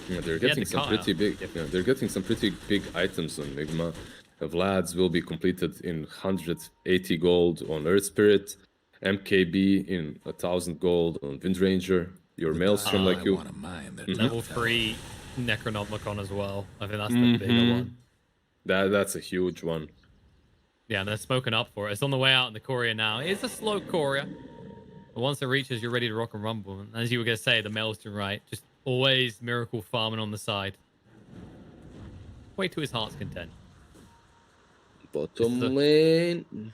Yeah, they're He had getting the some car pretty out. big. Yeah, they're getting some pretty big items on Nigma. Vlad's will be completed in 180 gold on Earth Spirit, MKB in 1,000 gold on Wind Ranger. Your Maelstrom, like you. Level 3 Necronomicon as well. I think that's the bigger one. That's a huge one. Yeah, and they're smoking up for it. It's on the way out in the courier now. It's a slow courier. But once it reaches, you're ready to rock and rumble. And as you were going to say, the Maelstrom, right? Just always miracle farming on the side. Wait to his heart's content. Bottom lane.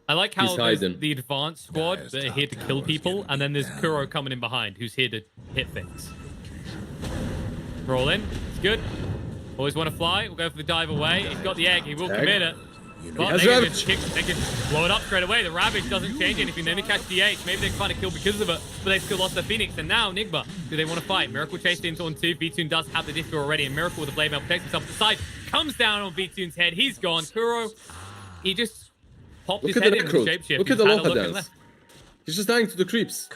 I like how He's there's hiding. the advanced squad that are here to kill people, and then there's Kuro coming in behind, who's here to hit things. Roll in. It's good. Always want to fly. We'll go for the dive away. He's got the egg. He will Egg. commit it. But has they can, Ravage. they can blow it up straight away. The Ravage doesn't change anything. They only catch DH. Maybe they can find a kill because of it, but they've still lost their Phoenix. And now Nigma, do they want to fight? Miracle chased into on 2. V-Tune does have the disco already, and Miracle with the blade mail protects himself to the side. Comes down on V-Tune's head. He's gone. Kuro, he just popped his head in with the shapeshift. Look at the He's had a Loha look and dance. left. He's just dying to the creeps.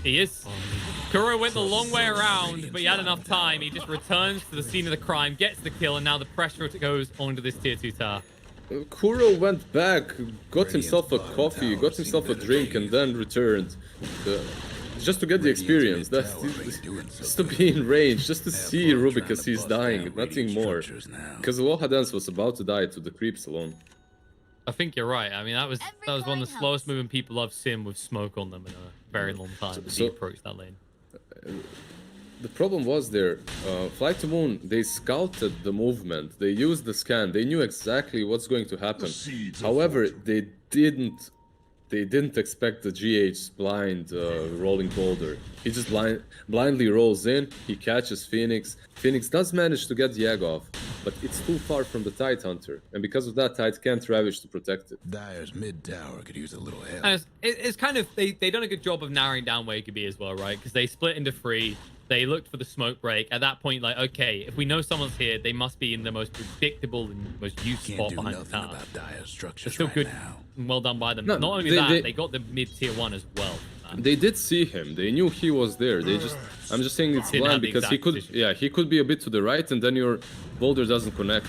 He is. Kuro went the long way around, but he had enough time. He just returns to the scene of the crime, gets the kill, and now the pressure goes onto this tier 2 tower. Kuro went back, got himself a coffee, got himself a drink, and then returned. Just to get the experience. That's just to be in range, just to see Rubik as he's dying, nothing more. Because the Loha dance was about to die to the creeps alone. I think you're right. I mean, that was one of the slowest moving people I've seen with smoke on them in a very long time as he approached that lane. The problem was there, Flight to Moon, they scouted the movement, they used the scan, they knew exactly what's going to happen. However, they didn't expect the GH's blind rolling boulder. He just blindly rolls in, he catches Phoenix. Phoenix does manage to get the egg off, but it's too far from the Tide Hunter, and because of that, Tide can't Ravage to protect it. Dire's mid tower could use a little help. And it's kind of, they done a good job of narrowing down where it could be as well, right? Because they split into 3. They looked for the smoke break. At that point, like, okay, if we know someone's here, they must be in the most predictable and most used spot behind the tower. It's still good and well done by them. No, Not only they got the mid-tier 1 as well. They did see him. They knew he was there. They just, I'm just saying it's Didn't blind have the because he exact could, position. he could be a bit to the right, and then your boulder doesn't connect.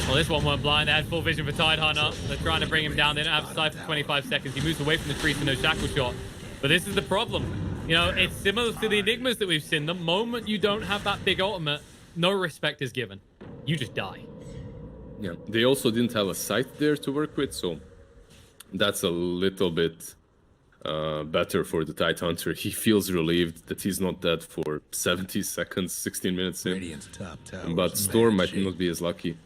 Well, this one went blind. They had full vision for Tide Hunter. They're trying to bring him down. They don't have sight for 25 seconds. He moves away from the tree for no shackle shot. But this is the problem. You know, it's similar to the Enigmas that we've seen. The moment you don't have that big ultimate, no respect is given. You just die. Yeah, they also didn't have a sight there to work with, so that's a little bit better for the Tide Hunter. He feels relieved that he's not dead for 70 seconds, 16 minutes in. But Storm might not be as lucky.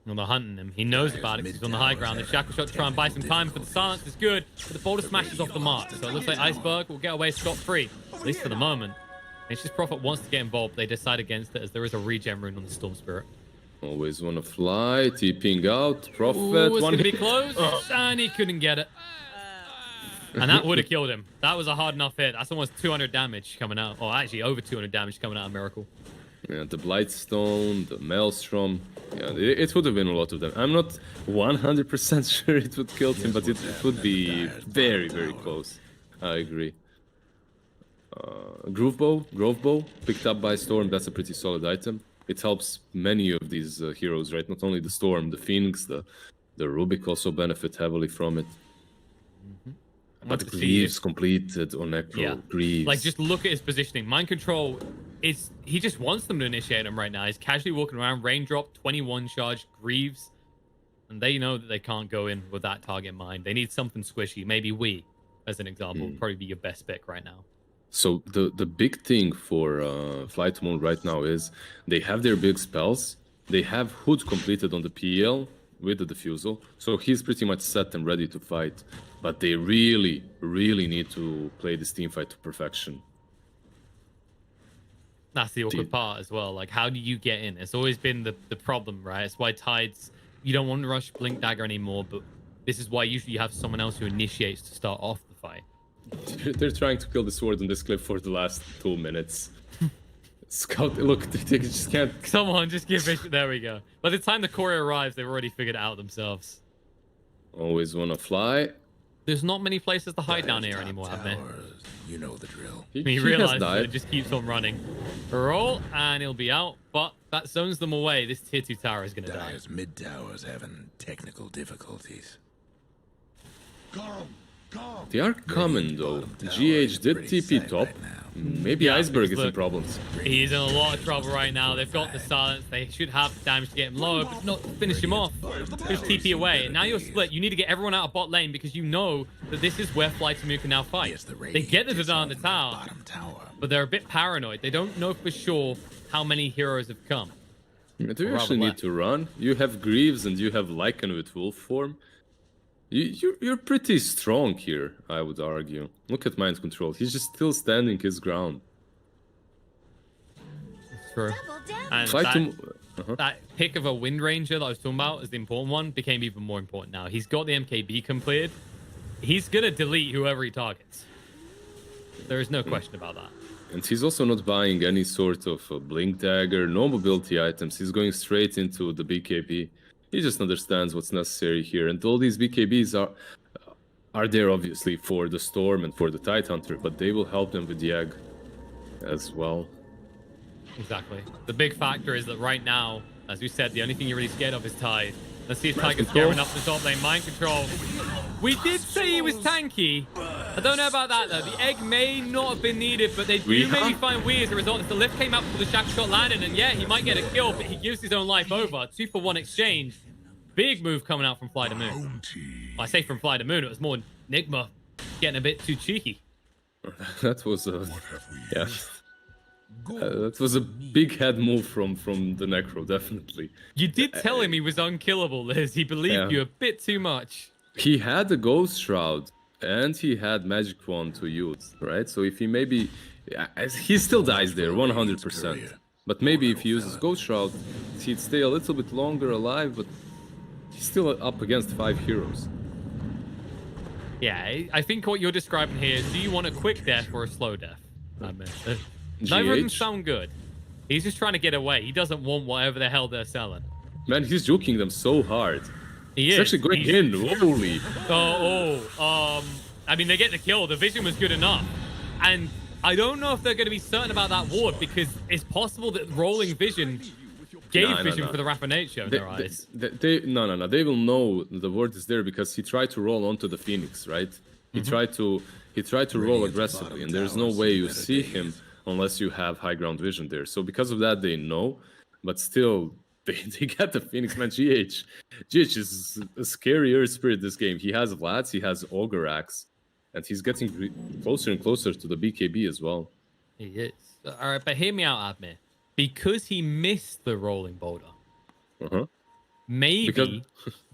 Well, they're hunting him. He knows about it because he's on the high ground. The shackle shot to try and buy some time, but the silence is good. But the boulder smashes off the mark. So it looks like Iceberg will get away scot-free, at least for the moment. Nature's Prophet wants to get involved. They decide against it as there is a regen rune on the Storm Spirit. Always want to fly, TPing out, Prophet. Ooh, it's one going to be close, and he couldn't get it. And that would have killed him. That was a hard enough hit. That's almost 200 damage coming out. Or actually, over 200 damage coming out of Miracle. Yeah, the Blightstone, the Maelstrom. Yeah, it would have been a lot of them. I'm not 100% sure it would kill him, but it would be very, very close. I agree. Grove Bow, picked up by Storm. That's a pretty solid item. It helps many of these heroes, right? Not only the Storm, the Phoenix, the Rubik also benefit heavily from it. But Greaves completed on Necro. Yeah. Greaves. Like, just look at his positioning. Mind Control is, he just wants them to initiate him right now. He's casually walking around. Raindrop, 21 charge, Greaves. And they know that they can't go in with that target in mind. They need something squishy. Maybe we, as an example, would probably be your best pick right now. So the big thing for Flight Moon right now is they have their big spells. They have Hood completed on the PL with the Diffusal. So he's pretty much set and ready to fight. But they really, really need to play this team fight to perfection. That's the awkward part as well. Like, how do you get in? It's always been the problem, right? It's why Tides, you don't want to rush Blink Dagger anymore, but this is why usually you have someone else who initiates to start off the fight. They're trying to kill the sword on this clip for the last 2 minutes. Scout, look, they just can't. Someone just give it. There we go. By the time the courier arrives, they've already figured it out themselves. Always want to fly. There's not many places to hide down here anymore, have there? You know the drill. He realizes that it just keeps on running. Roll, and he'll be out, but that zones them away. This tier 2 tower is going to die. Dire's mid tower's having technical difficulties. They are coming though. GH did TP top. Maybe Yeah, Iceberg because is in look, problems. He's in a lot of trouble right now. They've got the silence. They should have the damage to get him low, but not finish him off. Just TP away. And now you're split. You need to get everyone out of bot lane because you know that this is where Flight to Moon can now fight. They get the Dota on the tower, but they're a bit paranoid. They don't know for sure how many heroes have come. Do you actually need to run? You have Greaves and you have Lycan with Wolf form. You're pretty strong here, I would argue. Look at Mind Control. He's just still standing his ground. It's true. And Flight to that pick of a Wind Ranger that I was talking about as the important one became even more important now. He's got the MKB completed. He's going to delete whoever he targets. There is no question about that. And he's also not buying any sort of blink dagger, no mobility items. He's going straight into the BKB. He just understands what's necessary here. And all these BKBs are there obviously for the Storm and for the Tidehunter, but they will help them with the egg as well. Exactly. The big factor is that right now, as we said, the only thing you're really scared of is Tide. Let's see if Tide gets scaring up the top lane. Mind control. We did say he was tanky. I don't know about that, though. The egg may not have been needed, but they do maybe find weird as a result. If the lift came out before the shackle shot landed, and yeah, he might get a kill, but he gives his own life over. 2-for-1 exchange. Big move coming out from Fly to Moon. Well, I say from Fly to Moon, it was more Nigma getting a bit too cheeky. That was a... Yeah. That was a big head move from the Necro, definitely. You did tell him he was unkillable, Liz. He believed you a bit too much. He had the Ghost Shroud, and he had Magic Wand to use, right? So if he maybe... He still dies there, 100%. But maybe if he uses Ghost Shroud, he'd stay a little bit longer alive, but he's still up against 5 heroes. Yeah, I think what you're describing here is, do you want a quick death or a slow death? Neither of them sound good. He's just trying to get away. He doesn't want whatever the hell they're selling. Man, he's juking them so hard. He is. He's actually going in. Holy. I mean, they get the kill. The vision was good enough. And I don't know if they're going to be certain about that ward, because it's possible that rolling vision gave vision for the Raffinacio in their eyes. No. They will know the ward is there because he tried to roll onto the Phoenix, right? He tried to roll aggressively, and there's no way you see him unless you have high ground vision there. So because of that, they know, but still, they get the Phoenix. Man, GH is a scarier spirit this game. He has Vlads, he has Ogre Axe, and he's getting closer and closer to the BKB as well. He is. All right, but hear me out, Admir. Because he missed the rolling boulder, maybe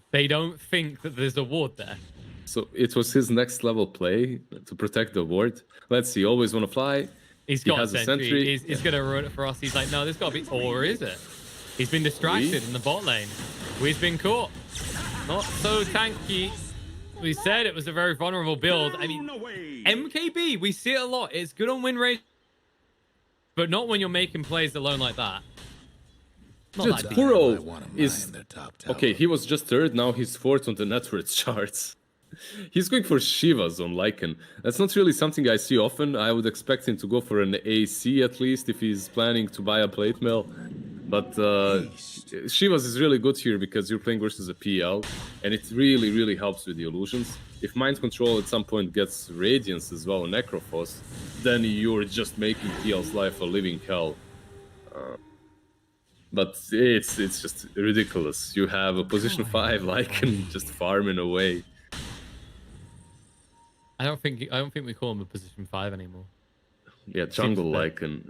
they don't think that there's a ward there. So it was his next level play to protect the ward. Let's see, always want to fly. He's got a sentry. He's going to ruin it for us. He's like, no, this got to be... Or is it? He's been distracted in the bot lane. We've been caught. Not so tanky. We said it was a very vulnerable build. I mean, MKB, we see it a lot. It's good on win rate, but not when you're making plays alone like that. Dude, Kuro is... Okay, he was just third, now he's fourth on the net worth charts. He's going for Shivas on Lycan. That's not really something I see often. I would expect him to go for an AC at least if he's planning to buy a plate mail. But Shivas is really good here because you're playing versus a PL, and it really, really helps with the illusions. If Mind Control at some point gets Radiance as well, Necrophos, then you're just making PL's life a living hell. But it's just ridiculous. You have a position 5 Lycan just farming away. I don't think we call him a position 5 anymore. Yeah, jungle Lycan.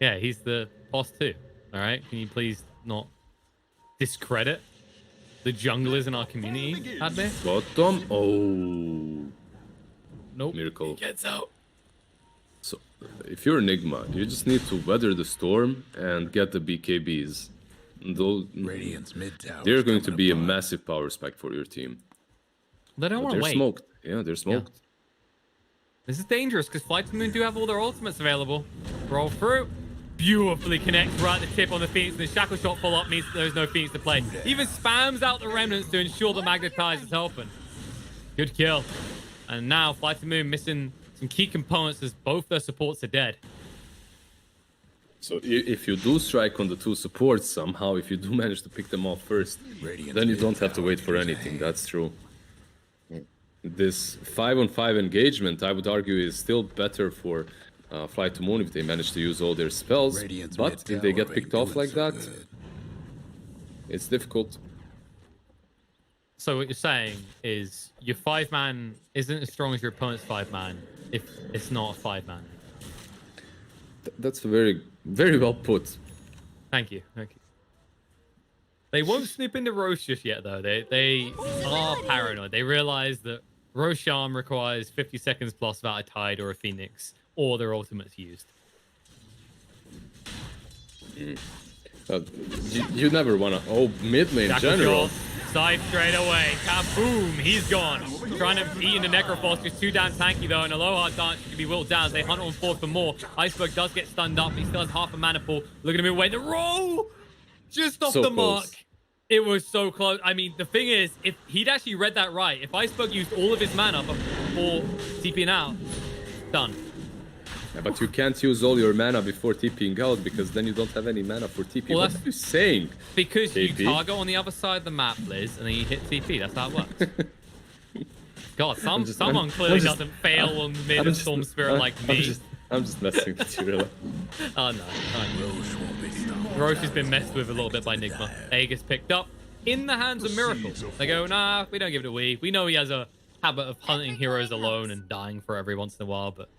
Yeah, he's the boss too. All right, can you please not discredit the junglers in our community, Admir? Bottom. Oh. Nope. Miracle. He gets out. So, if you're Nigma, you just need to weather the storm and get the BKBs. Radiant's mid tower. They're going to be a massive power spike for your team. They don't want to wait. They're smoked. Yeah, they're smoked. Yeah. This is dangerous because Flight to the Moon do have all their ultimates available. Roll through. Beautifully connects right at the tip on the Phoenix. The shackle shot full up means there's no Phoenix to play. Even spams out the remnants to ensure the Magnetize is helping. Good kill. And now Flight to the Moon missing some key components as both their supports are dead. So if you do strike on the 2 supports somehow, if you do manage to pick them off first, then you don't have to wait for anything. That's true. This 5-on-5 engagement, I would argue, is still better for Flight to Moon if they manage to use all their spells. But if they get picked off like that, it's difficult. So what you're saying is your 5-man isn't as strong as your opponent's 5-man if it's not a 5-man. That's very, very well put. Thank you. Thank you. They won't snoop into Roche just yet, though. They are paranoid. They realize that Roshan requires 50 seconds plus without a Tide or a Phoenix, or their ultimate's used. You never wanna. Oh, mid lane Shackle general. shot, side straight away. Kaboom! He's gone. Trying to eat into Necrophos. Just too damn tanky though, and Aloha Dance can be whittled down as they hunt on forward for more. Iceberg does get stunned up. He still has half a mana pool. Look at him away. The roll! Just off So the close. mark. It was so close. I mean, the thing is, if he'd actually read that right, if Iceberg used all of his mana before TPing out, done. Yeah, but you can't use all your mana before TPing out because then you don't have any mana for TP. Well, What that's- are you saying? Because you KP? target on the other side of the map, Liz, and then you hit TP. That's how it works. God, someone clearly doesn't fail on mid and Storm Spirit like me. I'm just messing with you, really. Oh no. Roche has been messed with a little bit by Nigma. Aegis picked up in the hands of Miracle. They go, nah, we don't give it a we. We know he has a habit of hunting heroes alone and dying for every once in a while, but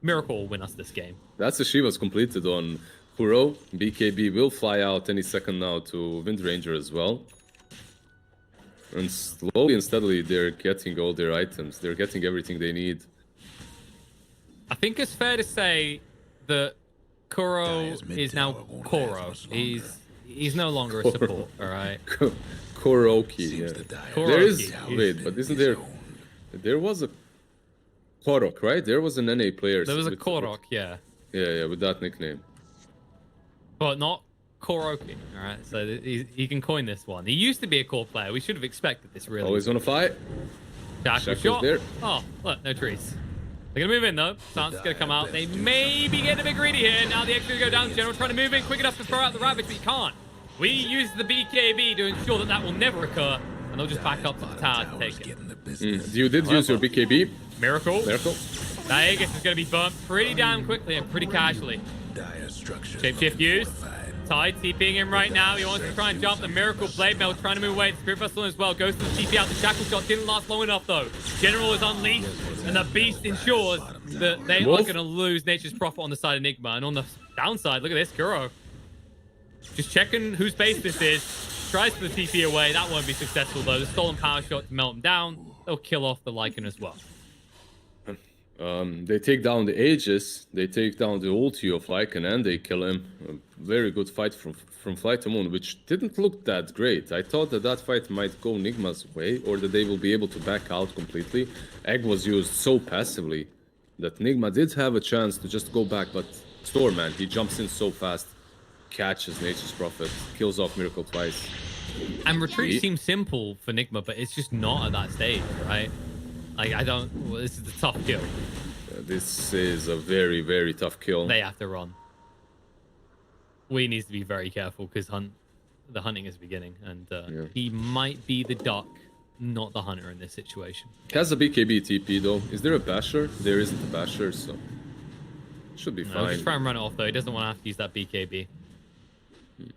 Miracle will win us this game. That's the Shiva's completed on Kuro. BKB will fly out any second now to Wind Ranger as well. And slowly and steadily, they're getting all their items. They're getting everything they need. I think it's fair to say that Kuro is now Koro. He's no longer a support, all right? Koroki, yeah. There is... Koroki. Wait, but isn't there... There was a Korok, right? There was an NA player. There was a with- Korok, yeah. Yeah, with that nickname. But not Koroki, all right? So he can coin this one. He used to be a core player. We should have expected this, really. Always on a fight. Shackle Shackle's shot. there. Oh, look, no trees. They're going to move in, though. Sansa's going to come out. They may be getting a bit greedy here. Now the extra go down. General trying to move in quick enough to throw out the Ravage, but he can't. We use the BKB to ensure that that will never occur, and they'll just back up to the tower to take it. You did use your BKB. Miracle. Miracle. That Aegis is going to be burnt pretty damn quickly and pretty casually. Shapeshift used. Tide TPing him right now. He wants to try and jump the Miracle Blade Mail, trying to move away. The Spirit Vessel as well. Goes to the TP out. The Shackle Shot didn't last long enough, though. General is unleashed, and the Beast ensures that they are Wolf. going to lose Nature's Prophet on the side of Nigma. And on the downside, look at this, Kuro. Just checking whose base this is. Tries for the TP away. That won't be successful, though. The Stolen Power Shot to melt him down. They'll kill off the Lycan as well. They take down the Aegis, they take down the ulti of Lycan, and they kill him. A very good fight from Flight to Moon, which didn't look that great. I thought that fight might go Nigma's way, or that they will be able to back out completely. Egg was used so passively that Nigma did have a chance to just go back, but Storm, man, he jumps in so fast, catches Nature's Prophet, kills off Miracle twice. And retreat seems simple for Nigma, but it's just not at that stage, right? Like, well, this is a tough kill. This is a very, very tough kill. They have to run. We need to be very careful because the hunting is beginning, and he might be the duck, not the hunter in this situation. Has a BKB TP though. Is there a basher? There isn't a basher, so should be No, fine. just try and run it off though. He doesn't want to have to use that BKB.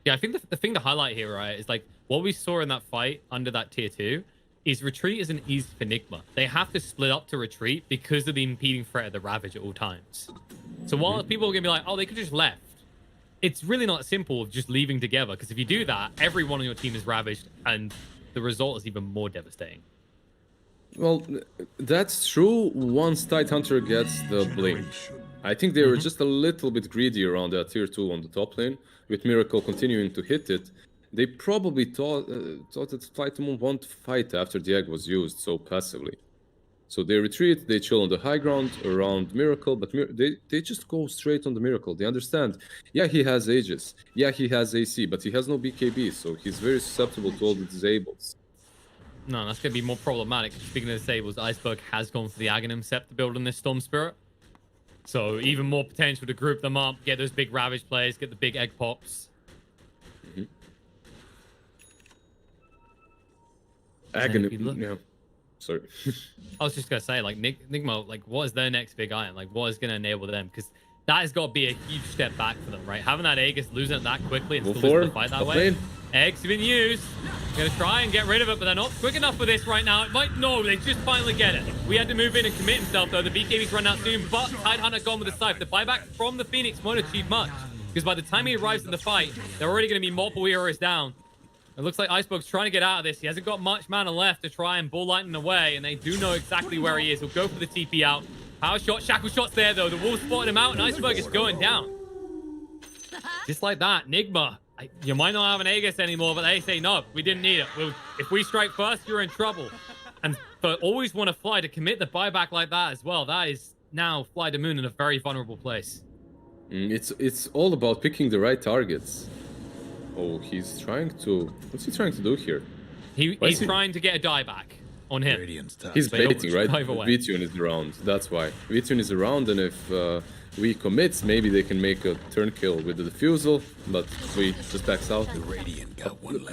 Yeah, I think the thing to highlight here, right, is like what we saw in that fight under that tier 2 is retreat isn't easy for Nigma. They have to split up to retreat because of the impeding threat of the Ravage at all times. So while people are going to be like, oh, they could just left, it's really not simple of just leaving together, because if you do that, everyone on your team is ravaged, and the result is even more devastating. Well, that's true once Tidehunter gets the blink. I think they were just a little bit greedy around that tier 2 on the top lane, with Miracle continuing to hit it. They probably thought that Flight to Moon won't fight after the egg was used so passively. So they retreat, they chill on the high ground around Miracle, but they just go straight on the Miracle. They understand, yeah, he has Aegis, yeah, he has AC, but he has no BKB, so he's very susceptible to all the disables. No, that's going to be more problematic. Speaking of disables, Iceberg has gone for the Aghanim Sept to build on this Storm Spirit. So even more potential to group them up, get those big Ravage plays, get the big egg pops. Aghanim, yeah. Sorry. I was just going to say, like, Nigma, like, what is their next big item? Like, what is going to enable them? Because that has got to be a huge step back for them, right? Having that Aegis, losing it that quickly and still losing the fight that way. Eggs have been used. Going to try and get rid of it, but they're not quick enough for this right now. It might, no, they just finally get it. We had to move in and commit himself, though. The BKB's run out soon, but Tidehunter gone with the Scythe. The buyback from the Phoenix won't achieve much, because by the time he arrives in the fight, they're already going to be multiple heroes down. It looks like Iceberg's trying to get out of this. He hasn't got much mana left to try and bull lightning away, and they do know exactly where he is. He'll go for the TP out. Power shot, shackle shot's there though. The Wolves spotted him out, and Iceberg is going down. Just like that, Nigma You might not have an Aegis anymore, but they say, no, we didn't need it. If we strike first, you're in trouble. And but always want to fly to commit the buyback like that as well. That is now Fly the Moon in a very vulnerable place. It's all about picking the right targets. Oh, he's trying to... What's he trying to do here? He's trying to get a dieback on him. He's baiting, right? Dive away. V-Tune is around, that's why. V-Tune is around, and if we commits, maybe they can make a turn kill with the defusal, but we just backs out.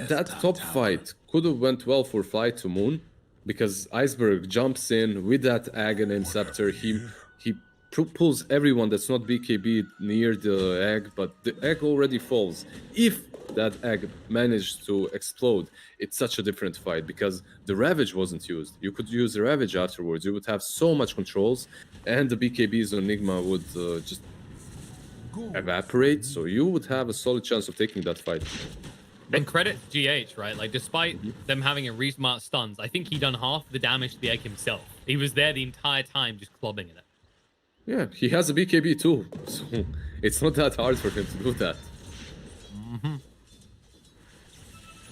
That top fight could have went well for Fly to Moon, because Iceberg jumps in with that Egg and Inceptor. He pulls everyone that's not BKB near the Egg, but the Egg already falls. If that Egg managed to explode, it's such a different fight, because the Ravage wasn't used. You could use the Ravage afterwards. You would have so much controls, and the BKBs on Nigma would just evaporate, so you would have a solid chance of taking that fight. And credit GH, right? Like, despite them having a reasonable amount of stuns, I think he done half the damage to the Egg himself. He was there the entire time just clubbing at it. Yeah, he has a BKB too, so it's not that hard for him to do that. And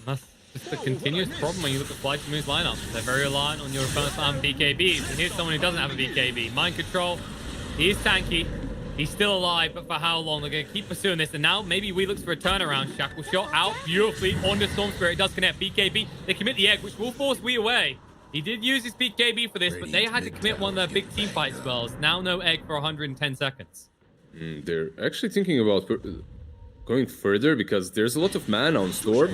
that's just a continuous problem when you look at Fly to Moon's lineup. They're very reliant on your opponent's BKBs. And here's someone who doesn't have a BKB. Mind Control, he is tanky. He's still alive, but for how long? They're going to keep pursuing this. And now maybe we looks for a turnaround. Shackle shot out beautifully onto Storm Spirit. It does connect BKB. They commit the Egg, which will force Wii away. He did use his BKB for this, but they had to commit one of their big team fight spells. Now no Egg for 110 seconds. They're actually thinking about going further, because there's a lot of mana on Storm.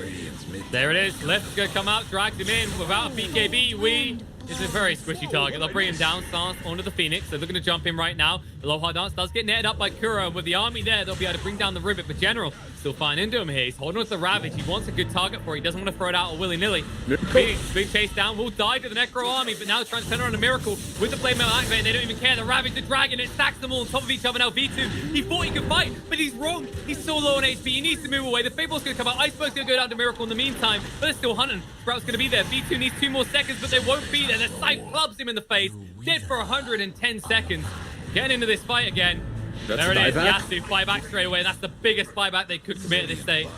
There it is. Left's going to come out, drags him in without a BKB. Wii is a very squishy target. They'll bring him down, stance onto the Phoenix. They're looking to jump him right now. The low hard dance does get netted up by Kuro, and with the army there, they'll be able to bring down the Rivet. But General still fine into him here. He's holding with the Ravage. He wants a good target for it. He doesn't want to throw it out willy-nilly. Big chase down. Will die to the Necro army, but now trying to turn around a Miracle with the Flame Mail activated. They don't even care. The Ravage, the Dragon, it stacks them all on top of each other. Now V2, he thought he could fight, but he's wrong. He's so low on HP. He needs to move away. The Fable's going to come out. Iceberg's going to go down to Miracle in the meantime, but they're still hunting. Sprout's going to be there. V2 needs 2 more seconds, but they won't be there. The Scythe clubs him in the face. Dead for 110 seconds. Getting into this fight again. There it is. Yasu, buyback straight away. That's the biggest buyback they could commit at this stage.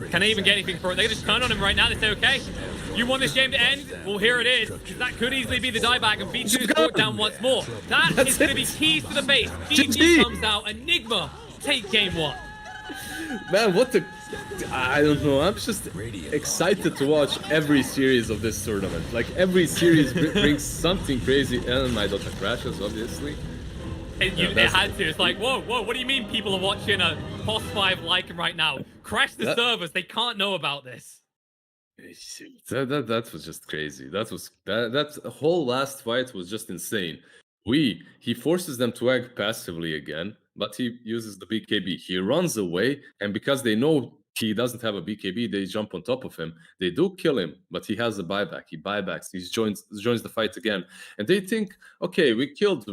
Can they even get anything for it? They just turn on him right now. They say, okay, you want this game to end? Well, here it is. That could easily be the dieback, and V2 is brought down once more. That is going to be keys to the base. GG comes out, and Nigma take game 1. Man, what the... I don't know. I'm just excited to watch every series of this tournament. Like, every series brings something crazy, and my Dota crashes, obviously. It had to. It's like, whoa, what do you mean people are watching a POS 5 like right now? Crash the servers. They can't know about this. That was just crazy. That whole last fight was just insane. He forces them to egg passively again, but he uses the BKB. He runs away, and because they know he doesn't have a BKB, they jump on top of him. They do kill him, but he has a buyback. He buybacks. He joins the fight again, and they think, okay, we killed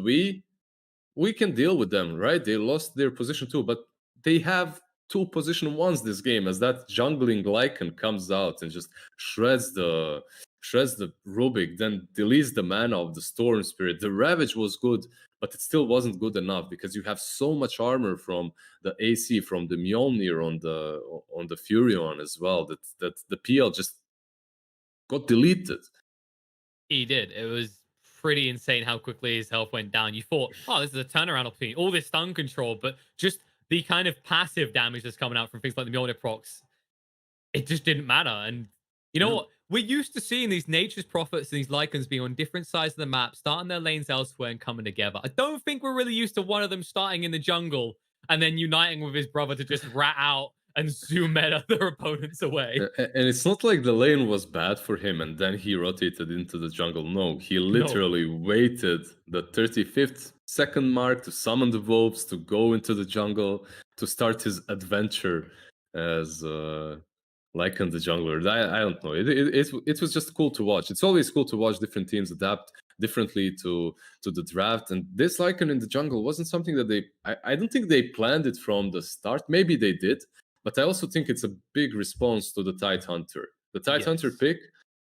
we can deal with them, right? They lost their position too, but they have 2 position 1s this game, as that jungling Lycan comes out and just shreds the Rubik, then deletes the mana of the Storm Spirit. The Ravage was good, but it still wasn't good enough, because you have so much armor from the AC, from the Mjolnir on the Furion as well, that the PL just got deleted. He did. It was pretty insane how quickly his health went down. You thought, oh, this is a turnaround opportunity. All this stun control, but just the kind of passive damage that's coming out from things like the Mjolnir procs, it just didn't matter. And you know what? We're used to seeing these Nature's Prophets and these Lycans being on different sides of the map, starting their lanes elsewhere and coming together. I don't think we're really used to one of them starting in the jungle and then uniting with his brother to just rat out and zoom meta their opponents away. And it's not like the lane was bad for him and then he rotated into the jungle. No, he literally waited the 35th second mark to summon the wolves, to go into the jungle, to start his adventure as Lycan the jungler. I don't know. It was just cool to watch. It's always cool to watch different teams adapt differently to the draft. And this Lycan in the jungle wasn't something that I don't think they planned it from the start. Maybe they did. But I also think it's a big response to the Tidehunter. The Tidehunter pick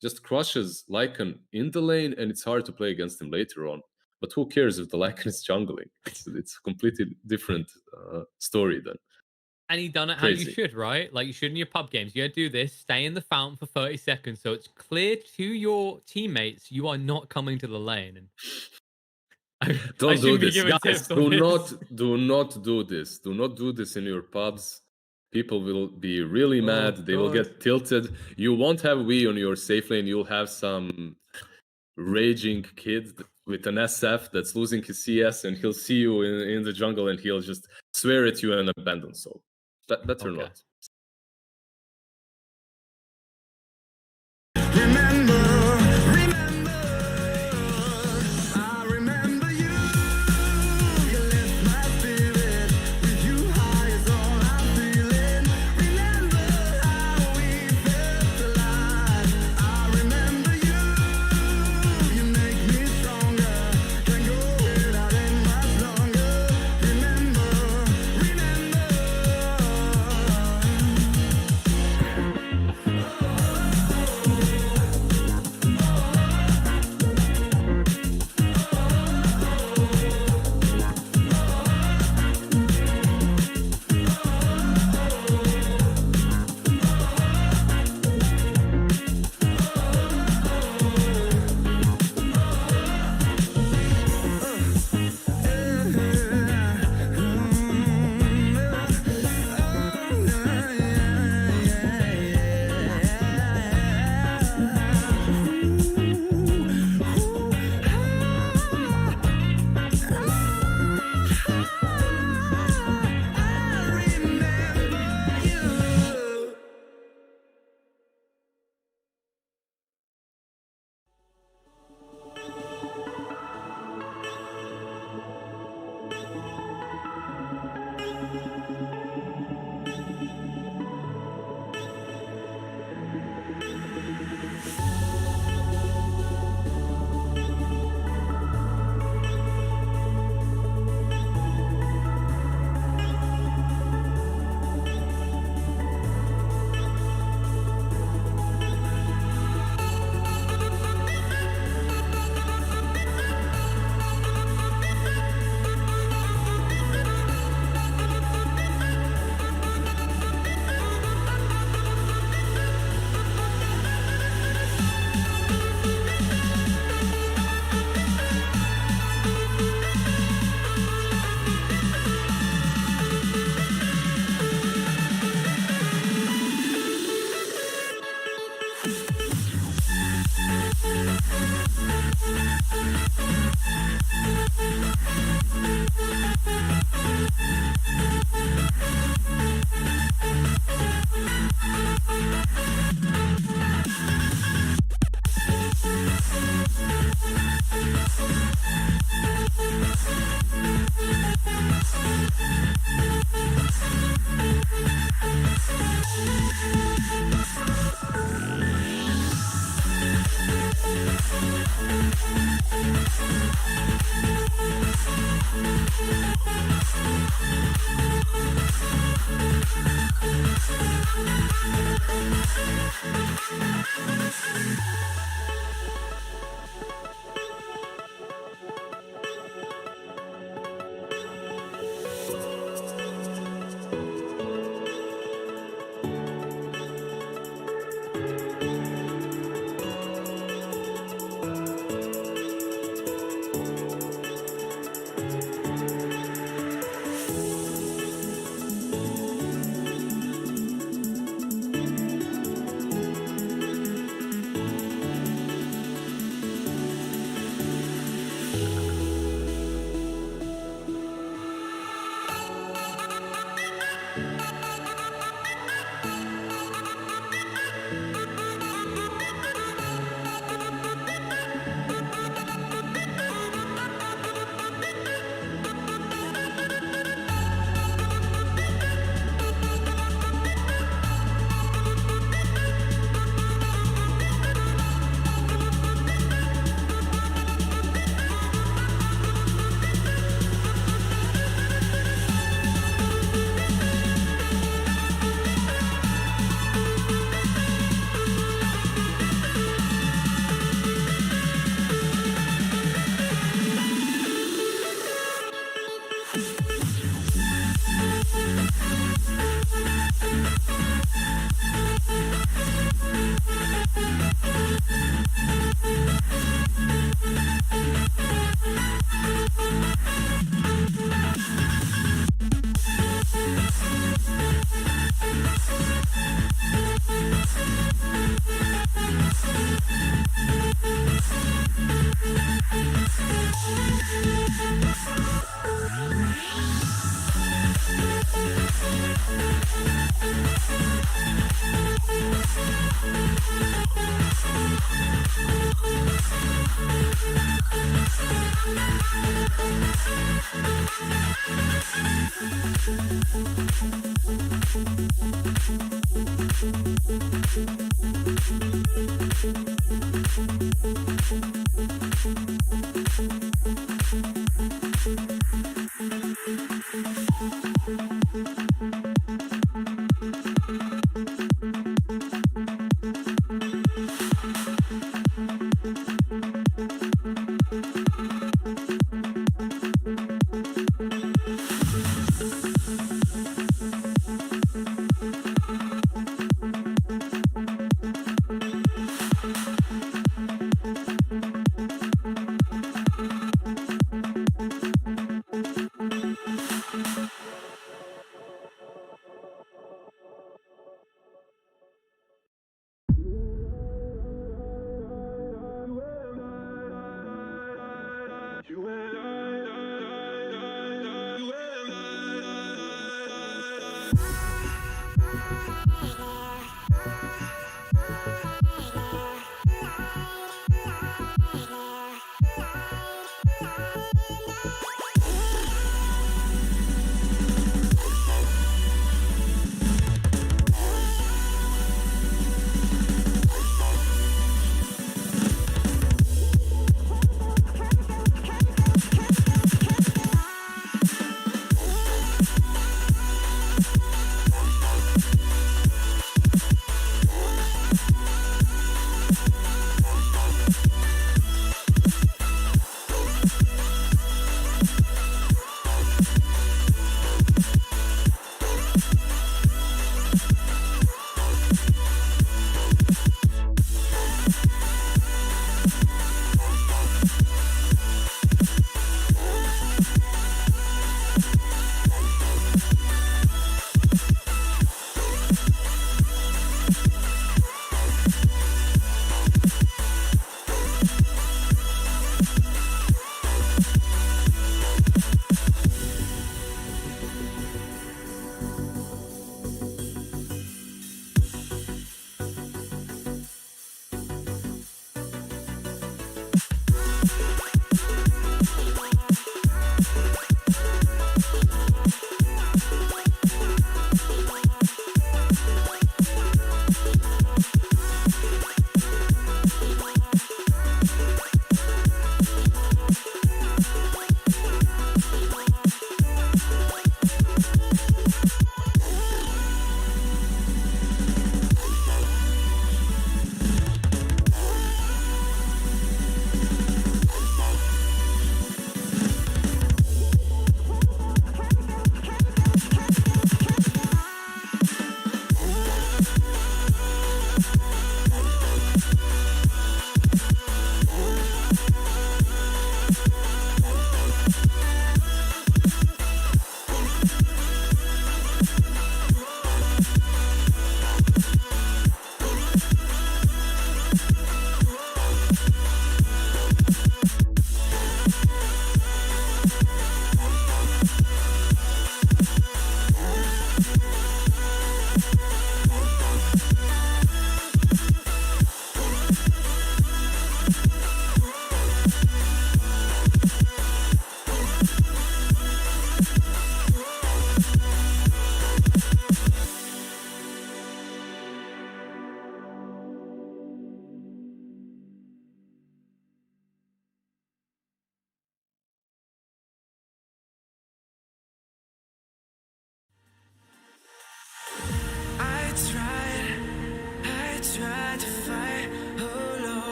just crushes Lycan in the lane, and it's hard to play against him later on. But who cares if the Lycan is jungling? It's a completely different story then. And he done it how you Crazy. should, right? Like you should in your pub games. You gotta do this, stay in the fountain for 30 seconds so it's clear to your teammates you are not coming to the lane. And I Don't do shouldn't be this, giving guys. tips on Do this. not do this. Do not do this in your pubs. People will be really mad. They will God. get tilted. You won't have Wii on your safe lane. You'll have some raging kid with an SF that's losing his CS, and he'll see you in the jungle, and he'll just swear at you and abandon. So better Okay. not. Remember, I remember you. You lift my spirit. With you high is all I'm feeling. Remember how we felt alive. I remember you. You make me stronger. Can't go without it much longer. Remember.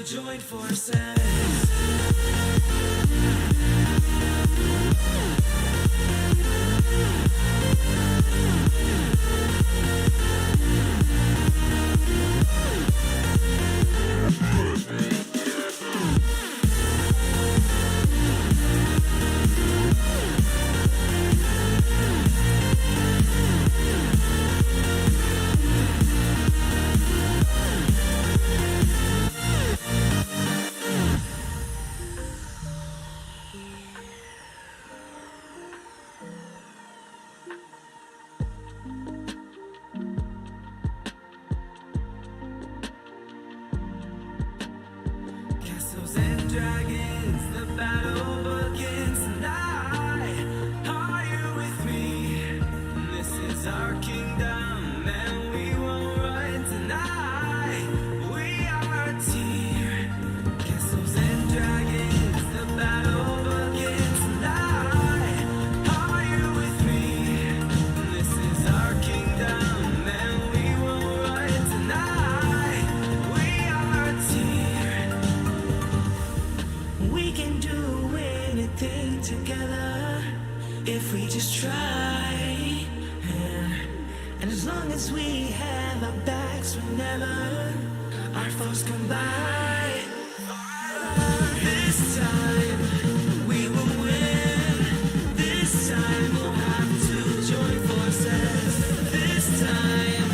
Join join forces. Castles and dragons, the battle begins tonight. Are you with me? This is our kingdom, and we won't run tonight. We are a team. Castles and dragons, the battle begins tonight. Are you with me? This is our kingdom, and we won't run tonight. We are a team. We can do anything together if we just try. Yeah. And as long as we have our backs whenever our foes come by, this time we will win. This time we'll have to join forces. This time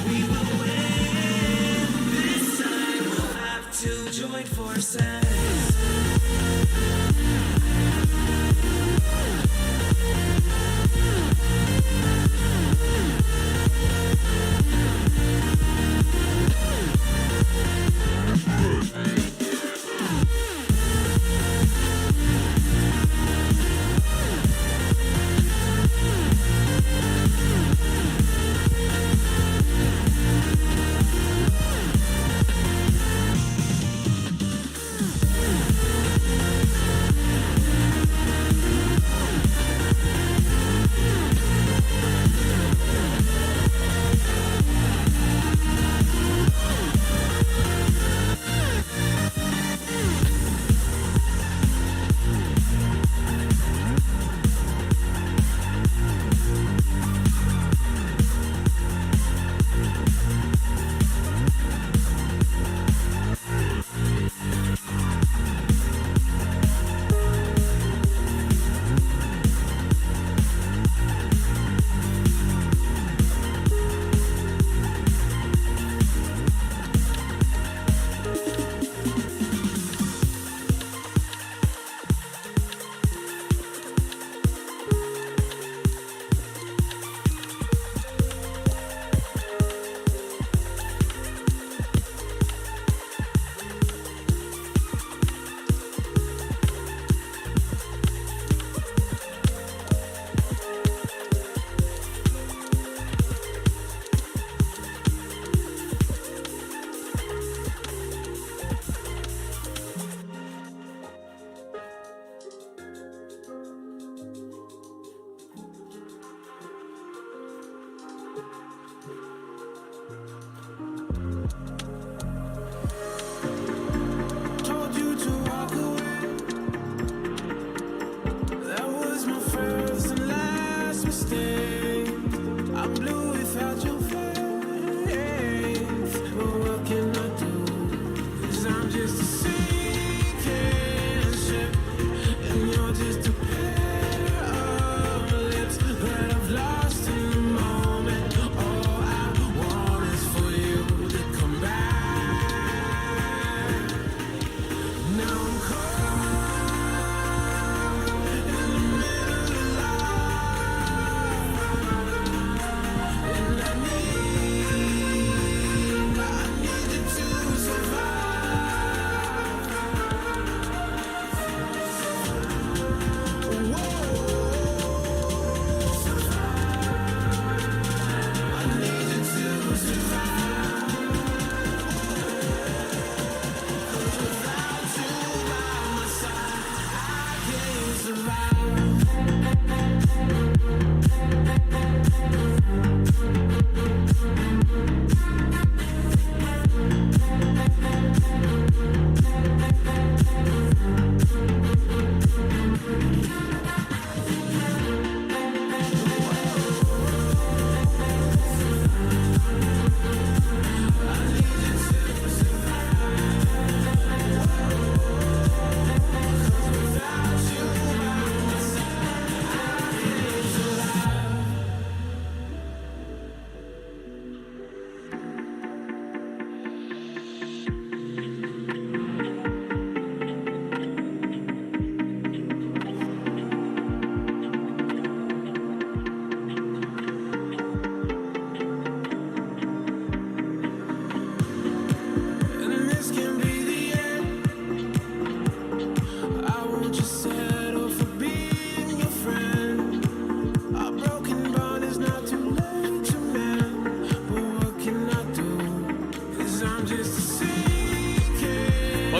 we will win. This time we'll have to join forces.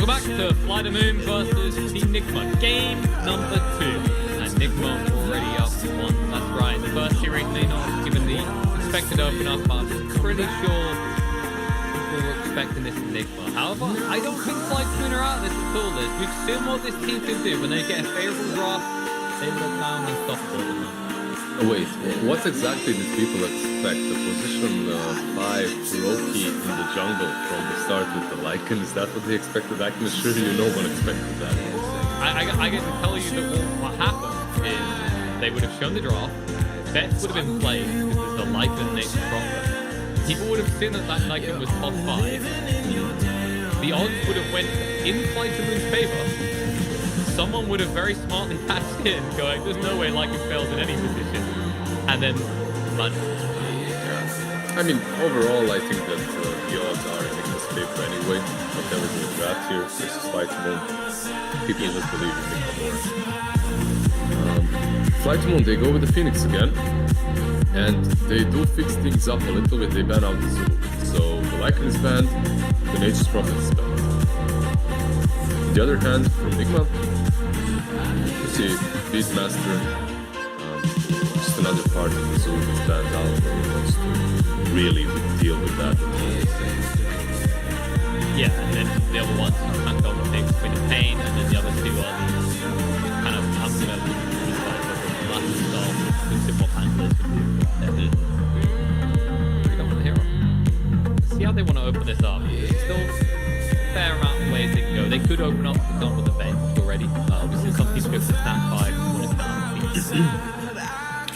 Welcome back to Fly the Moon versus Team Nigma, game number 2. And Nigma already up 1. That's right. The first series may not have given the expected open up, but I'm pretty sure people were expecting this from Nigma. However, I don't think Fly the Moon are out of this at all. We've seen what this team can do when they get a favorable draft. They look down unstoppable. Wait, what exactly did people expect? The position 5 Roki in the jungle from the start with the Lycan? Is that what they expected? I can assure you no one expected that. I get to tell you that what happened is they would have shown the draft, bets would have been played because the Lycan named proper. People would have seen that Lycan was top 5. The odds would have went in Fly to Moon's favor. Someone would have very smartly patched in, going, there's no way Lycan fails in any position. And then, money. Yeah. I mean, overall, I think that the odds are in Nigma's favor anyway. Whatever they draft here versus Fly to Moon, people just believe in Nigma more. Fly to Moon, they go with the Phoenix again. And they do fix things up a little bit. They ban out the Zoo. So the Lycan is banned, the Nature's Prophet is banned. On the other hand, from Nigma, you see Beastmaster, just another part of the Zoo that stands out where he wants to really deal with that. Yeah, and then the other ones kind of go with things between the pain, and then the other 2 are these kind of absolutely simple handlers we don't want to hear them. Let's see how they want to open this up. There's still a fair amount of ways they can go. They could open up, for example, the vent already. Obviously, some people go for Snapfire when it's down.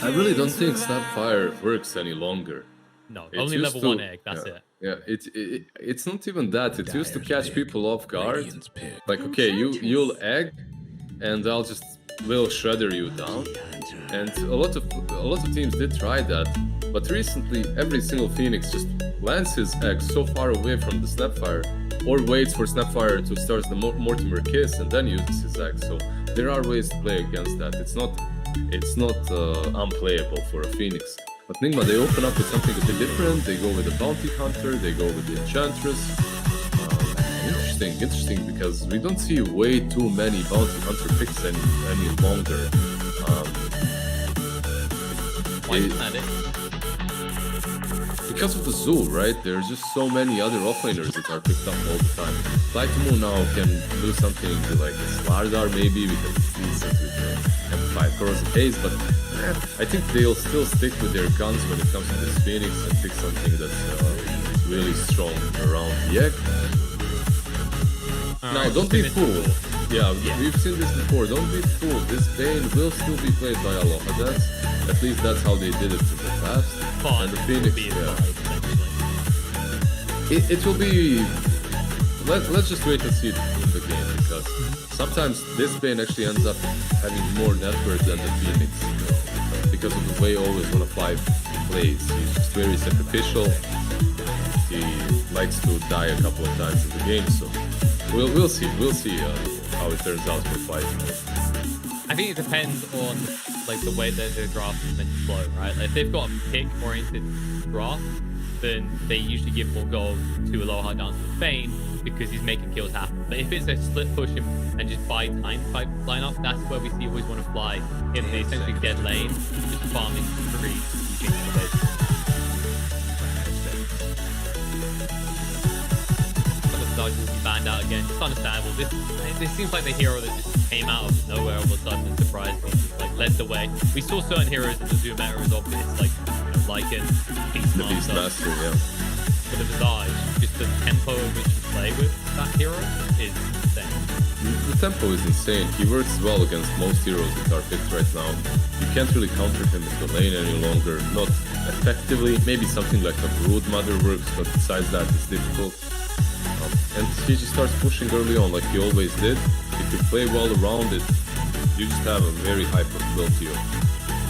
I really don't think Snapfire works any longer. No, It only used level to- 1 egg, that's it. Yeah, it's not even that. It used to catch people off guard. Radiant's pick. Like, okay, you'll egg, and I'll just will shredder you down. And a lot of teams did try that, but recently every single Phoenix just lands his egg so far away from the Snapfire, or waits for Snapfire to start the Mortimer Kiss and then uses his egg. So there are ways to play against that. It's not unplayable for a Phoenix. But Nigma, they open up with something a bit different. They go with the Bounty Hunter, they go with the Enchantress. Interesting, because we don't see way too many Bounty Hunter picks any longer. Why isn't that it? Because of the Zoo, right? There's just so many other offlaners that are picked up all the time. Fly to Moon now can do something like a Slardar maybe, because it's decent with the M5 corrosive haze, but I think they'll still stick with their guns when it comes to this Phoenix and pick something that's really strong around the egg. Now, don't be fooled. Yeah, we've seen this before. Don't be fooled. This Bane will still be played by Aloha Dance. At least that's how they did it in the past. And the Phoenix, it will be... Let's just wait and see it in the game, because sometimes this Bane actually ends up having more net worth than the Phoenix, because of the way always Wanna Fly plays. He's just very sacrificial. He likes to die a couple of times in the game, so we'll see how it turns out for Fly. I think it depends on like the way that the draft is meant to flow, right? Like, if they've got a pick-oriented draft, then they usually give more gold to Aloha down to Bane because he's making kills happen. But if it's a split push him and just buy time type lineup, that's where we see always Wanna Fly in the essentially dead lane, just farming free keeping the base. Will be banned out again. It's understandable. This seems like the hero that just came out of nowhere all of a sudden and surprised me, like led the way. We saw certain heroes in the Zoom meta as obvious, like Lycan, Beastmaster, yeah. But the Visage, just the tempo in which you play with that hero is insane. The tempo is insane. He works well against most heroes that are picked right now. You can't really counter him in the lane any longer. Not effectively. Maybe something like a Brood Mother works, but besides that, it's difficult. And he just starts pushing early on like he always did. If you play well around it, you just have a very high probability of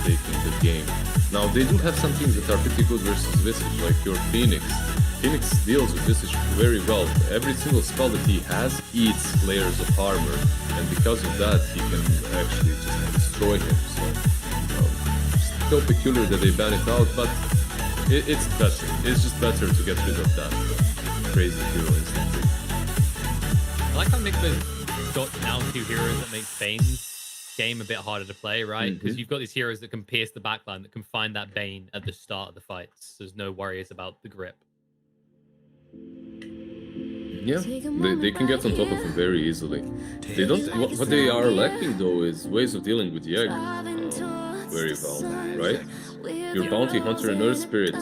taking the game. Now, they do have some things that are pretty good versus Visage, like your Phoenix. Phoenix deals with Visage very well. Every single spell that he has eats layers of armor, and because of that, he can actually just destroy him. So, still peculiar that they ban it out, but it's better. It's just better to get rid of that crazy hero instantly. like how Nigma's got now 2 heroes that make Bane's game a bit harder to play, right? Because you've got these heroes that can pierce the backline, that can find that Bane at the start of the fights. There's no worries about the grip. Yeah, they can get on top of him very easily. They don't. What they are lacking though is ways of dealing with Yegg very well, right? Your bounty hunter and earth spirit,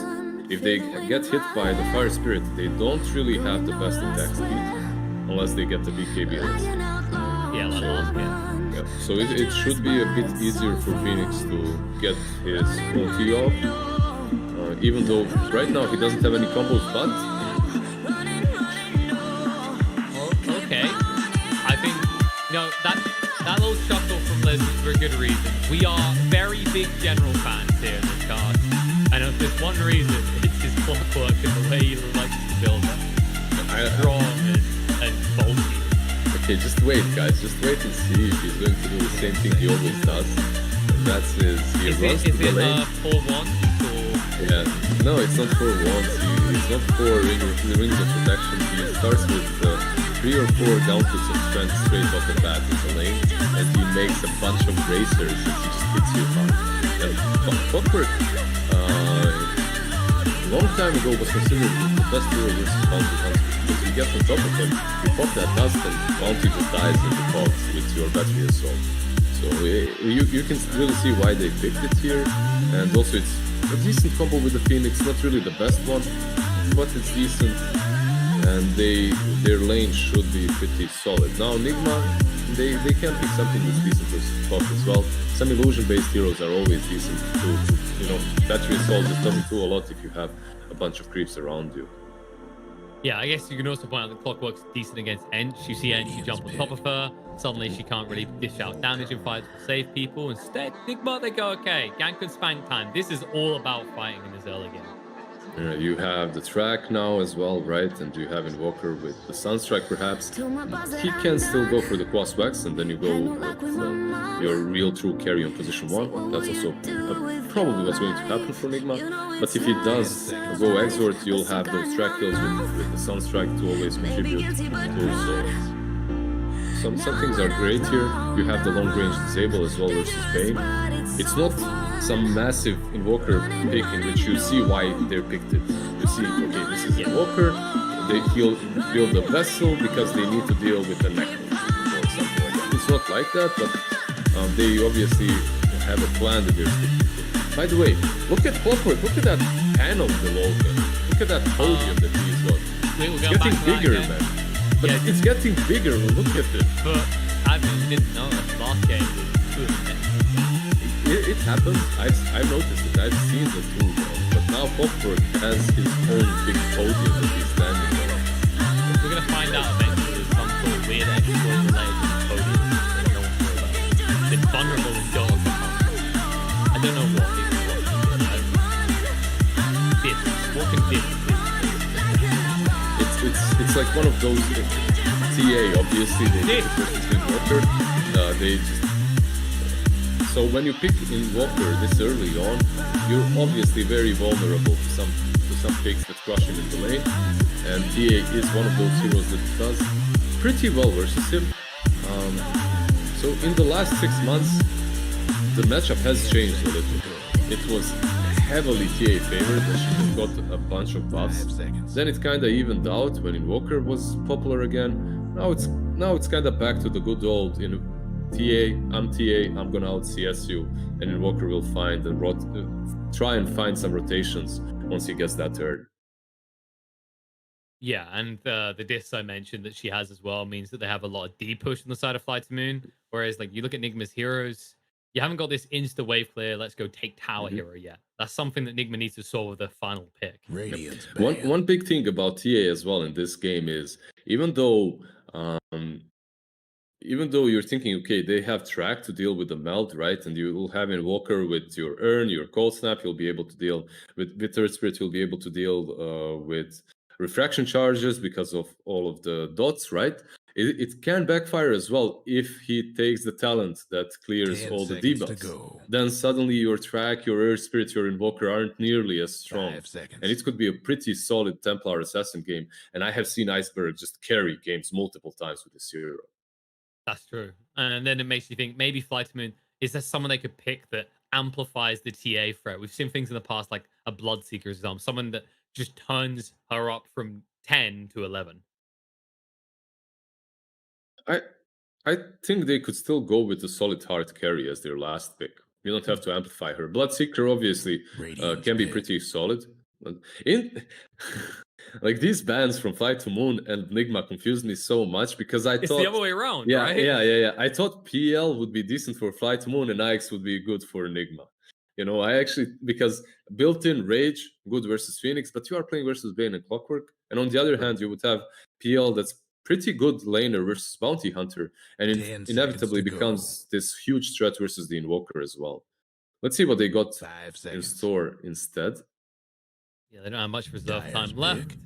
if they get hit by the fire spirit, they don't really have the best attack speed unless they get the BKB hits. Yeah, like last game. Yeah, so it should be a bit easier for Phoenix to get his ulti off, even though right now he doesn't have any combos, but okay. I think, that little chuckle from Liz is for a good reason. We are very big general fans here in this card. And if there's one reason, it's his clockwork and the way he likes to build it. Strong and bulky. Okay, just wait, guys. Just wait and see if he's going to do the same thing he always does. And that's he runs to the lane. Is it 4-1 or? Yeah, no, it's not 4-1. It's not 4 rings of protection. He starts with 3 or 4 downputs of strength straight off the bat in the lane, and he makes a bunch of bracers and he just hits you hard. And Clockwork, a long time ago, was considered the best hero versus bounty hunter. Because you get on top of him, you pop that dust and bounty just dies in the cogs with your battery assault. So you can really see why they picked it here, and also it's a decent combo with the Phoenix, not really the best one, but it's decent, and their lane should be pretty solid. Now Nigma, they can pick something that's decent versus top as well. Some illusion-based heroes are always decent too. Battery assault just doesn't do a lot if you have a bunch of creeps around you. Yeah, I guess you can also point out that Clockwork's decent against Ench. You see Ench, you jump on top of her. Suddenly she can't really dish out damage in fights or save people. Instead, Nigma, they go, okay, gank and spank time. This is all about fighting in this early game. You have the track now as well, right? And you have Invoker with the Sunstrike perhaps. He can still go for the cross wax, and then you go with your real true carry on position 1. That's also probably what's going to happen for Nigma. But if he does go Exort, you'll have those track kills with the Sunstrike to always contribute to. Some things are great here. You have the long range disable as well versus Bane. It's not some massive Invoker pick in which you see why they picked it. You see, okay, this is Invoker, he'll build a vessel because they need to deal with the Nigma or something like that. It's not like that, but they obviously have a plan that they're sticking to. By the way, look at Clockwork, look at that panel below him. Look at that podium that he's got. It's getting bigger, man. But yeah, it's getting bigger, look at it. But I didn't know that last game was good. It happens. I've noticed it. I've seen the too. But now Clockwork has his own big podium that he's standing on. We're gonna find out eventually some sort of weird exploit related to the podium. I don't know about. It's vulnerable in Dota. I don't know what it is. What can this? It's like one of those TA. Obviously, they versus Invoker. They just. So when you pick Invoker this early on, you're obviously very vulnerable to some picks that crush him in the lane, and TA is one of those heroes that does pretty well versus him. So in the last 6 months, the matchup has changed a little. It was heavily TA favored, and she got a bunch of buffs. Then it kinda evened out when Invoker was popular again. Now it's kinda back to the good old TA, I'm gonna out CS you, and Invoker will find and try and find some rotations once he gets that turn. Yeah, and the diss I mentioned that she has as well means that they have a lot of D push on the side of Fly to Moon. Whereas, like, you look at Nigma's heroes, you haven't got this insta wave clear, let's go take tower hero yet. That's something that Nigma needs to solve with their final pick. One big thing about TA as well in this game is even though you're thinking, okay, they have track to deal with the melt, right? And you will have Invoker with your Urn, your Cold Snap, you'll be able to deal with Third Spirit, you'll be able to deal with refraction charges because of all of the dots, right? it can backfire as well if he takes the talent that clears 10 all the seconds to debuffs. go. Then suddenly your track, your Earth Spirit, your Invoker aren't nearly as strong. 5 seconds. And it could be a pretty solid Templar Assassin game. And I have seen Iceberg just carry games multiple times with this hero. That's true. And then it makes you think maybe Fly to Moon, is there someone they could pick that amplifies the TA threat? We've seen things in the past like a Bloodseeker example, someone that just turns her up from 10 to 11. I think they could still go with the Solid Heart carry as their last pick. You don't have to amplify her. Bloodseeker obviously Radiant's can be pick. pretty solid. But in like these bans from Fly to Moon and Nigma confused me so much because I It's thought the other way around, yeah, right? yeah. I thought PL would be decent for Fly to Moon and Ix would be good for Nigma. You know, I actually because built-in Rage, good versus Phoenix, but you are playing versus Bane and Clockwork. And on the other hand, you would have PL that's pretty good laner versus Bounty Hunter, and 10 seconds inevitably to go. becomes this huge threat versus the Invoker as well. Let's see what they got 5 in seconds. store instead. Yeah, they don't have much reserve Dyer's time left. pick.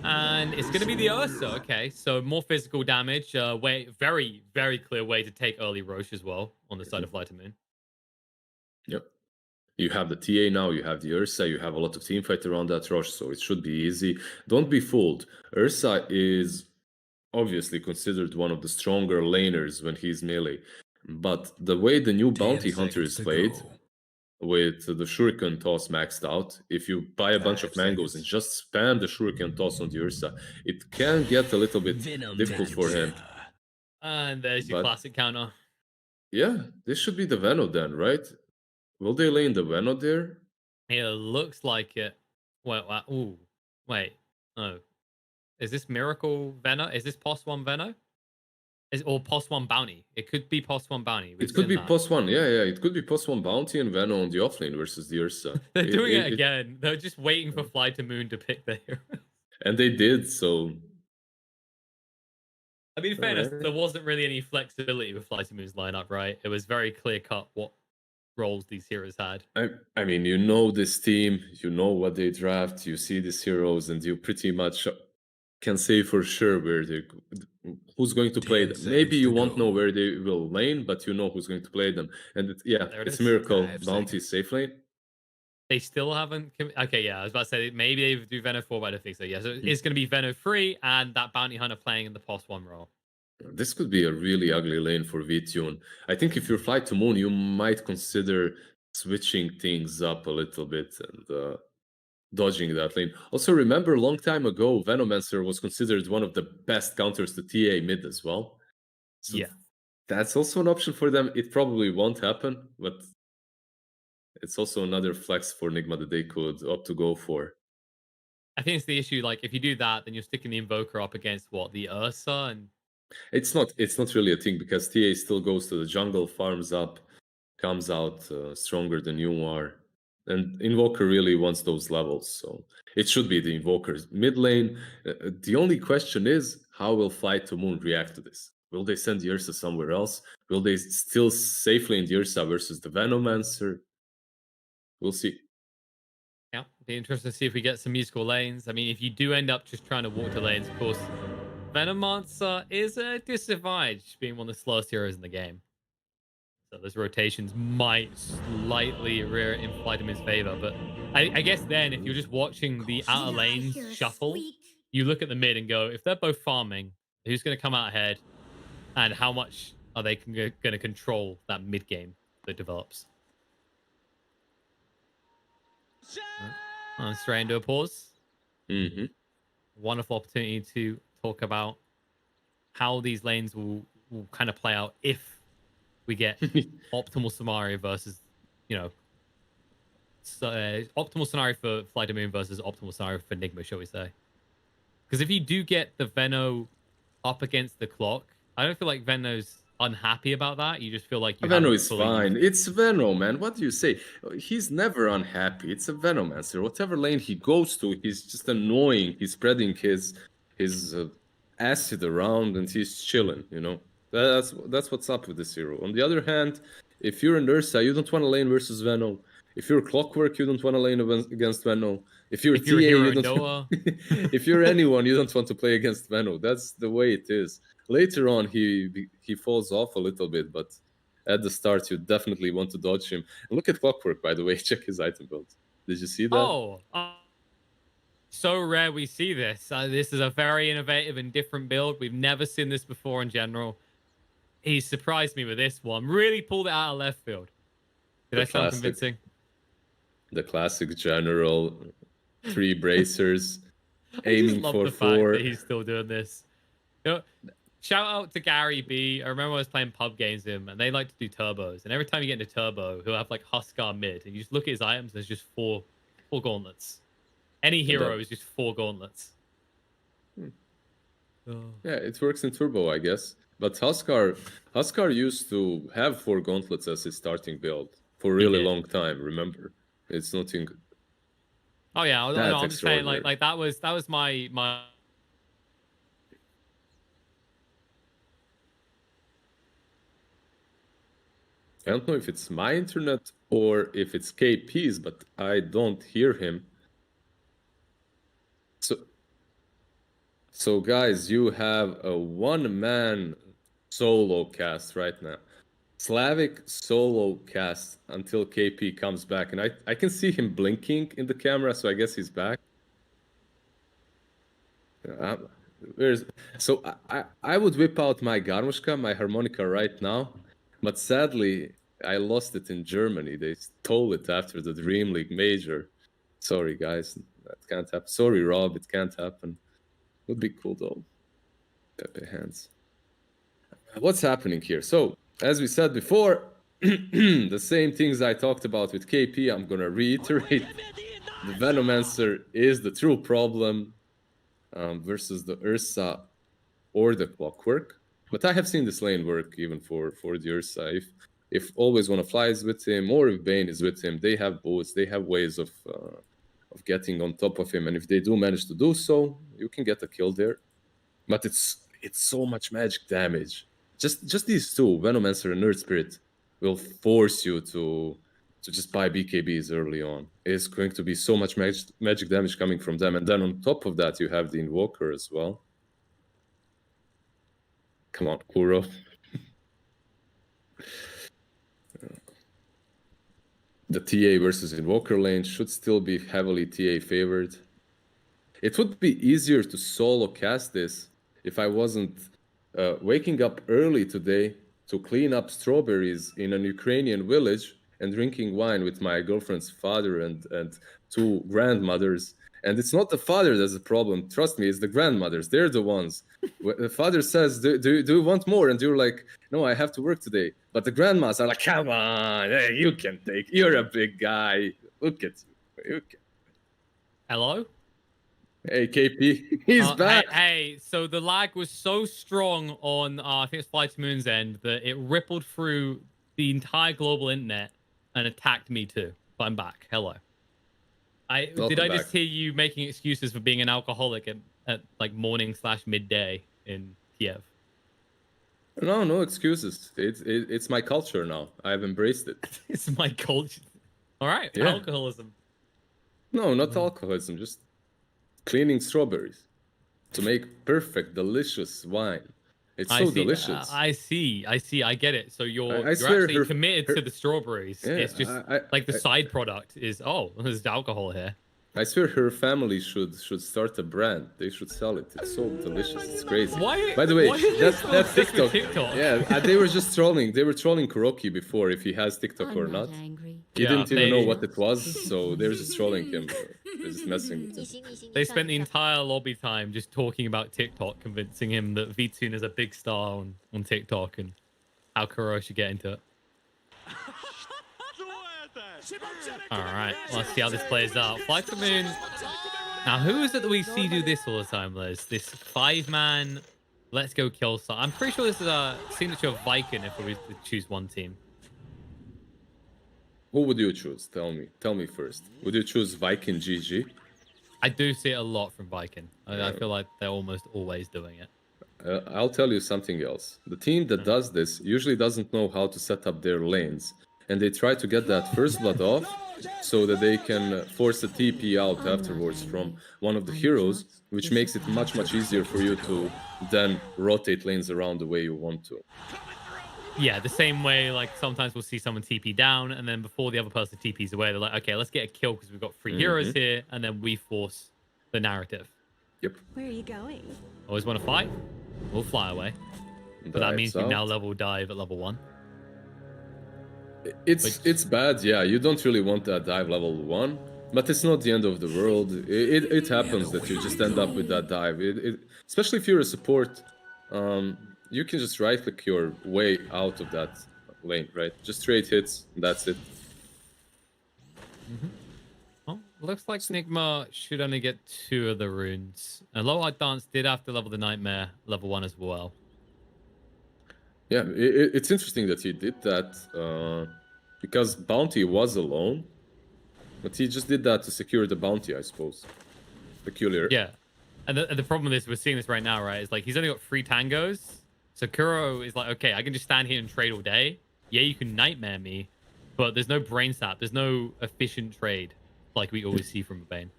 And it's going to be the Ursa. Okay, so more physical damage. Very, very clear way to take early Roche as well on the side of Fly to Moon. Yep. You have the TA now, you have the Ursa, you have a lot of teamfight around that Roche, so it should be easy. Don't be fooled. Ursa is obviously considered one of the stronger laners when he's melee. But the way the new 10 Bounty Hunter seconds is to played, go. with the Shuriken toss maxed out, if you buy a bunch 5 of mangoes seconds. and just spam the Shuriken toss on the Ursa, it can get a little bit Venom difficult for him. And there's your But- classic counter. Yeah, this should be the Veno then, right? Will they lane the Veno there? It looks like it. Wait. Oh. Is this Miracle Veno? Is this POS 1 Veno? Or POS 1 Bounty? It could be POS 1 Bounty. We've It could seen be that. POS 1, yeah. It could be POS 1 Bounty and Veno on the offlane versus the Ursa. They're doing it again. They're just waiting for Fly to Moon to pick their hero. And they did, so I mean, in fairness, Alright. there wasn't really any flexibility with Fly to Moon's lineup, right? It was very clear cut what roles these heroes had. I mean, you know this team, you know what they draft, you see these heroes, and you pretty much can say for sure who's going to play 10 them. Maybe seconds you to won't go. know where they will lane, but you know who's going to play them. And There it it's is. Miracle 5 Bounty seconds. safe lane. They still haven't. Okay, yeah, I was about to say maybe they do Veno 4, but I don't think so. Yeah, so Hmm. it's going to be Veno 3 and that Bounty Hunter playing in the POS 1 role. This could be a really ugly lane for VTune. I think if you're Fly to Moon, you might consider switching things up a little bit and dodging that lane. Also, remember a long time ago, Venomancer was considered one of the best counters to TA mid as well. So Yeah. that's also an option for them. It probably won't happen, but it's also another flex for Nigma that they could opt to go for. I think it's the issue. Like, if you do that, then you're sticking the Invoker up against the Ursa, and It's not really a thing because TA still goes to the jungle, farms up, comes out stronger than you are. And Invoker really wants those levels, so it should be the Invoker's mid lane. The only question is, how will Fly to Moon react to this? Will they send the Ursa somewhere else? Will they still safely in the Ursa versus the Venomancer? We'll see. yeah, be interesting to see if we get some musical lanes. I mean, if you do end up just trying to walk to lanes, of course, Venomancer is a disadvantage, being one of the slowest heroes in the game. So those rotations might slightly rear in Fly to Moon's favor, but I guess then if you're just watching the outer lanes shuffle, you look at the mid and go, if they're both farming, who's going to come out ahead, and how much are they going to control that mid game that develops? Straight into a pause. Mm-hmm. Wonderful opportunity to talk about how these lanes will kind of play out if we get optimal scenario versus, optimal scenario for Fly to Moon versus optimal scenario for Nigma, shall we say? Because if you do get the Veno up against the clock, I don't feel like Veno's unhappy about that. You just feel like you Veno haven't is fully fine. used it. It's Veno, man. What do you say? He's never unhappy. It's a Venomancer. Whatever lane he goes to, he's just annoying. He's spreading his acid around and he's chilling. That's what's up with this hero. On the other hand, if you're an Ursa, you don't want to lane versus Veno. If you're Clockwork, you don't want to lane against Veno. If you're If you're a TA, hero you in don't. Noah, If you're anyone, you don't want to play against Veno. That's the way it is. Later on, he falls off a little bit, but at the start, you definitely want to dodge him. And look at Clockwork, by the way. Check his item build. Did you see that? oh, so rare we see this. This is a very innovative and different build. We've never seen this before in general. He surprised me with this one. Really pulled it out of left field. Did I sound convincing? The classic general, 3 bracers, I just aiming love for the fact 4. that he's still doing this. You know, shout out to Gary B. I remember I was playing pub games with him, and they like to do turbos. And every time you get into turbo, he'll have like Huskar mid, and you just look at his items. There's just four gauntlets. Any hero is just 4 gauntlets. Yeah, it works in turbo, I guess. But Huskar used to have 4 gauntlets as his starting build for a really long time. Remember, it's nothing. Oh yeah, no, That's I'm just saying extraordinary. like that was my. I don't know if it's my internet or if it's KP's, but I don't hear him. So guys, you have a 1-man solo cast right now. Slavic solo cast until KP comes back. And I can see him blinking in the camera, so I guess he's back. I would whip out my garmushka, my harmonica right now. But sadly, I lost it in Germany. They stole it after the Dream League Major. Sorry, guys. That can't happen. Sorry, Rob. It can't happen. Would be cool, though. Pepe hands. What's happening here? So, as we said before, the same things I talked about with KP, I'm going to reiterate. The Venomancer is the true problem versus the Ursa or the Clockwork. But I have seen this lane work even for the Ursa. If Always Wanna Fly is with him, or if Bane is with him, they have boots, they have ways of getting on top of him. And if they do manage to do so, you can get a kill there. But it's so much magic damage. Just these two, Venomancer and Nerd Spirit, will force you to just buy BKBs early on. It's going to be so much magic damage coming from them. And then on top of that, you have the Invoker as well. Come on, Kuro. The TA versus Invoker lane should still be heavily TA favored. It would be easier to solo cast this if I wasn't waking up early today to clean up strawberries in an Ukrainian village and drinking wine with my girlfriend's father and 2 grandmothers. And it's not the father that's the problem. Trust me, it's the grandmothers. They're the ones. The father says, do you want more? And you're like, no, I have to work today. But the grandmas are like, come on, hey, you can take. You're a big guy. Look at you. Hello? Hey, KP. He's back. Hey, so the lag was so strong on, I think it's Fly to Moon's end, that it rippled through the entire global internet and attacked me too. But I'm back. Hello. Did I just hear you making excuses for being an alcoholic at like morning/midday in Kiev? No excuses. It's my culture now. I've embraced it. It's my culture. All right, Yeah. alcoholism. No, not alcoholism. Just cleaning strawberries to make perfect, delicious wine. It's so delicious. I see. I get it. So you're I swear actually committed to the strawberries. Yeah, it's just like the side product is, there's alcohol here. I swear her family should start a brand. They should sell it. It's so delicious. It's crazy. Why? By the way, why did that's they stick with TikTok. Yeah, they were just trolling. They were trolling Kuroki before if he has TikTok or not. Angry. He didn't even know what it was, so they were just trolling him. They're just messing with him. They spent the entire lobby time just talking about TikTok, convincing him that VTune is a big star on TikTok and how Kuro should get into it. All right, let's see how this plays out. Fly to Moon. Now, who is it that we see do this all the time, Les? This 5-man, let's go kill star. I'm pretty sure this is a signature of Viking if we were to choose one team. Who would you choose? Tell me first. Would you choose Viking GG? I do see it a lot from Viking. I feel like they're almost always doing it. I'll tell you something else. The team that does this usually doesn't know how to set up their lanes. And they try to get that first blood off so that they can force a TP out afterwards from one of the heroes, which makes it much easier for you to then rotate lanes around the way you want to. Yeah, the same way, like, sometimes we'll see someone TP down, and then before the other person TPs away, they're like, okay, let's get a kill because we've got 3 heroes here, and then we force the narrative. Yep. Where are you going? Always want to fight? We'll fly away. But that means you now level dive at level 1. It's bad, yeah. You don't really want that dive level 1, but it's not the end of the world. It happens that you just end up with that dive. Especially if you're a support, you can just right-click your way out of that lane, right? Just straight hits, and that's it. Well, looks like Nigma should only get 2 of the runes. And Low Light Dance did have to level the Nightmare level 1 as well. Yeah, it's interesting that he did that because Bounty was alone, but he just did that to secure the bounty, I suppose. Peculiar. Yeah, and the problem with this, we're seeing this right now, right? Is like he's only got 3 tangos. So Kuro is like, okay, I can just stand here and trade all day. Yeah, you can Nightmare me, but there's no brain sap. There's no efficient trade like we always see from Bane.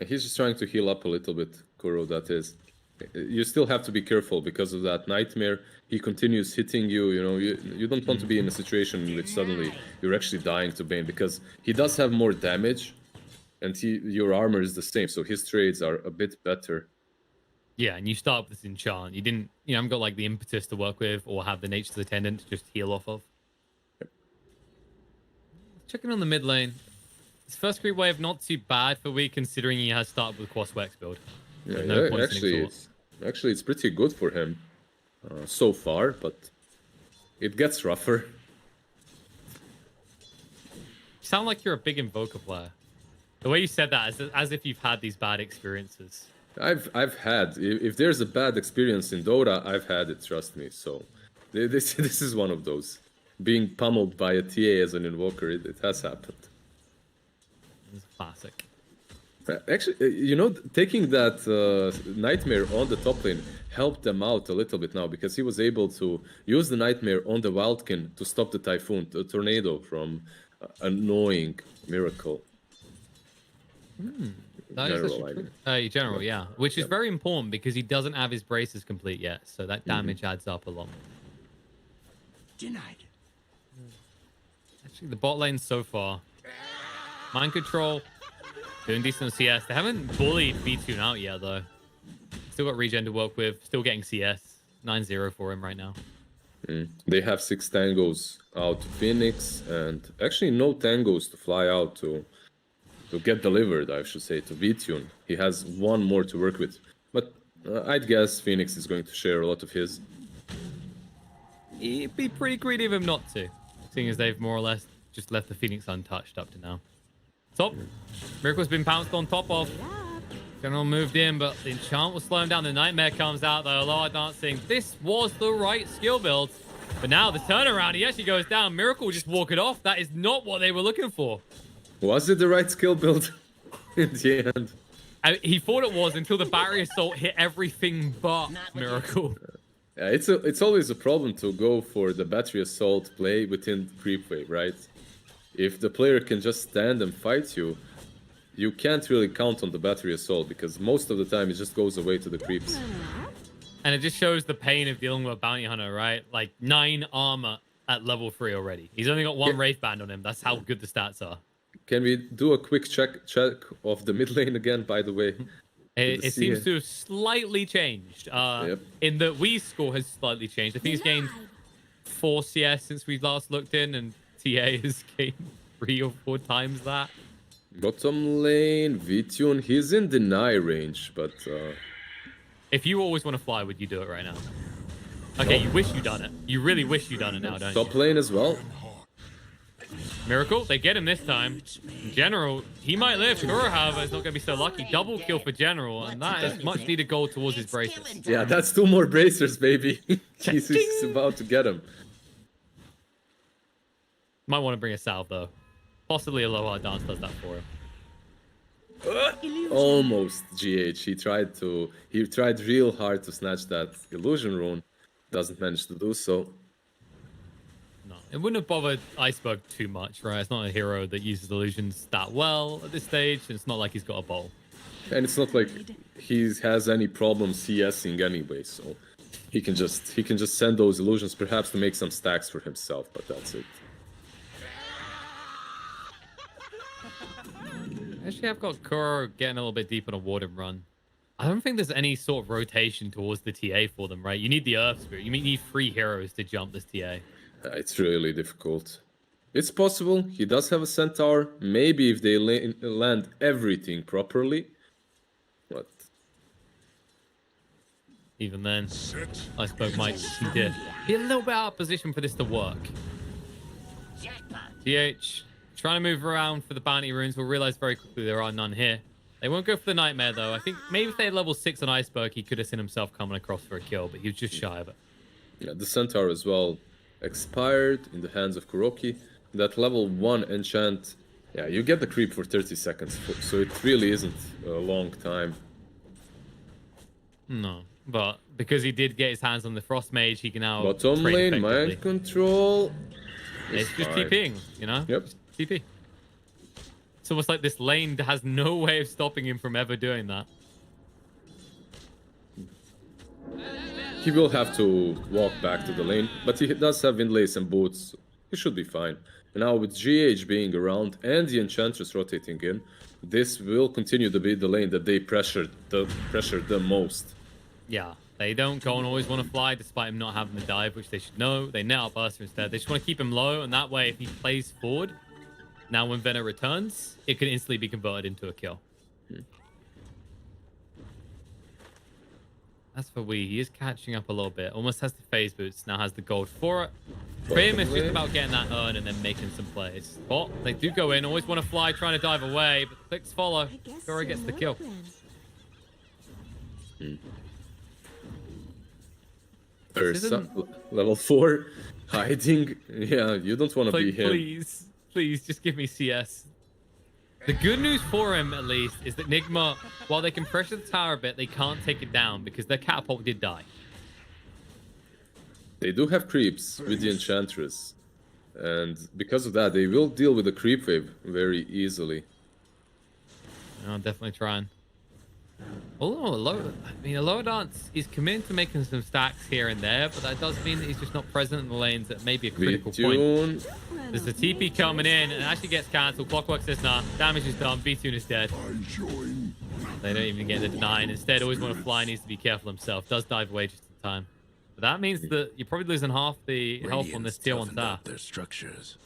He's just trying to heal up a little bit, Kuro, that is. You still have to be careful because of that Nightmare. He continues hitting you, you know, you don't want to be in a situation in which suddenly you're actually dying to Bane, because he does have more damage and your armor is the same, so his trades are a bit better. Yeah, and you start with this enchant. You didn't, you haven't got like the impetus to work with or have the nature of the attendant to just heal off of. Yep. Checking on the mid lane. His first creep wave not too bad for Wii, considering he has started with Quaswex build. Yeah, No actually, it's pretty good for him so far, but it gets rougher. You sound like you're a big Invoker player. The way you said that, as if you've had these bad experiences. I've had, if there's a bad experience in Dota, I've had it, trust me. So this is one of those. Being pummeled by a TA as an Invoker, it has happened. It's classic. Actually, you know, taking that Nightmare on the top lane helped them out a little bit now, because he was able to use the Nightmare on the Wildkin to stop the Typhoon, the Tornado from annoying Miracle. That is actually true. General, yeah. Which is very important because he doesn't have his braces complete yet, so that damage adds up a lot. Denied. Actually, the bot lane so far. Mind Control, doing decent CS. They haven't bullied V2 out yet, though. Still got regen to work with, still getting CS. 9-0 for him right now. They have 6 tangos out to Phoenix, and actually no tangos to fly out to get delivered, I should say, to V-Tune. He has 1 more to work with. But I'd guess Phoenix is going to share a lot of his. It'd be pretty greedy of him not to, seeing as they've more or less just left the Phoenix untouched up to now. Top. Miracle's been pounced on top of. General moved in, but the enchant will slow him down. The Nightmare comes out, though. Lower dancing. This was the right skill build. But now the turnaround, he actually goes down. Miracle will just walk it off. That is not what they were looking for. Was it the right skill build in the end? He thought it was until the Battery Assault hit everything but Miracle. Yeah, it's always a problem to go for the Battery Assault play within creep wave, right? If the player can just stand and fight you, you can't really count on the Battery Assault, because most of the time it just goes away to the creeps. And it just shows the pain of dealing with a bounty hunter, right? Like 9 armor at level 3 already. He's only got 1 Wraith Band on him. That's how good the stats are. Can we do a quick check of the mid lane again, by the way? It seems to have slightly changed. In the Wii score has slightly changed. I think he's gained 4 CS since we last looked in, and TA has gained 3 or 4 times that. Bottom lane, V-Tune, he's in deny range, but... If you always want to fly, would you do it right now? Okay, you wish you'd done it. You really wish you'd done it now, don't you? Top lane as well. Miracle, they get him this time. General, he might live. Kuro, however, is not going to be so lucky. Double kill for General, and that is much needed goal towards his braces. Yeah, that's 2 more bracers, baby. He's about to get him. Might want to bring a salve, though. Possibly a low dance does that for him. Almost GH. He tried real hard to snatch that illusion rune. Doesn't manage to do so. No. It wouldn't have bothered Iceberg too much, right? It's not a hero that uses illusions that well at this stage, and it's not like he's got a bowl. And it's not like he has any problem CSing anyway, so he can just send those illusions perhaps to make some stacks for himself, but that's it. Actually, I've got Kuro getting a little bit deep on a Warden run. I don't think there's any sort of rotation towards the TA for them, right? You need the Earth Spirit. You need 3 heroes to jump this TA. It's really difficult. It's possible. He does have a Centaur. Maybe if they land everything properly. But even then, Iceberg might need to be a little bit out of position for this to work. DH trying to move around for the bounty runes. We'll realize very quickly there are none here. They won't go for the Nightmare, though. I think maybe if they had level 6 on Iceberg, he could have seen himself coming across for a kill, but he was just shy of it. yeah, the Centaur as well expired in the hands of Kuroki. That level 1 enchant, yeah, you get the creep for 30 seconds, so it really isn't a long time. No, but because he did get his hands on the Frost Mage, he can now Bottom trade lane, effectively. mind control. It's just TPing, you know? Yep. Just TP. It's almost like this lane has no way of stopping him from ever doing that. He will have to walk back to the lane, but he does have Windlace and boots. He should be fine. And now with GH being around and the Enchantress rotating in, this will continue to be the lane that they pressured the most. Yeah, they don't go and always want to fly despite him not having the dive, which they should know. They net out Burster instead. They just want to keep him low, and that way if he plays forward, now when Venom returns, it can instantly be converted into a kill. As for Wee, he is catching up a little bit. Almost has the phase boots, now has the gold for it. For him, it's just about getting that urn and then making some plays. Oh, they do go in, always want to fly, trying to dive away, but clicks follow. Goro gets the kill. Ursa, level 4, hiding. Yeah, you don't want to be him. Please, just give me CS. The good news for him, at least, is that Nigma, while they can pressure the tower a bit, they can't take it down because their catapult did die. They do have creeps with the Enchantress. And because of that, they will deal with the creep wave very easily. I'll definitely trying. Although, a lower dance is committed to making some stacks here and there, but that does mean that he's just not present in the lanes at maybe a critical point. There's the TP coming in, and it actually gets cancelled. Clockwork says, nah, damage is done. V-Tune is dead. They don't even get the deny, and instead, always want to fly, needs to be careful himself. Does dive away just in time. But that means that you're probably losing half the health on this tier 1 tower. Their structures.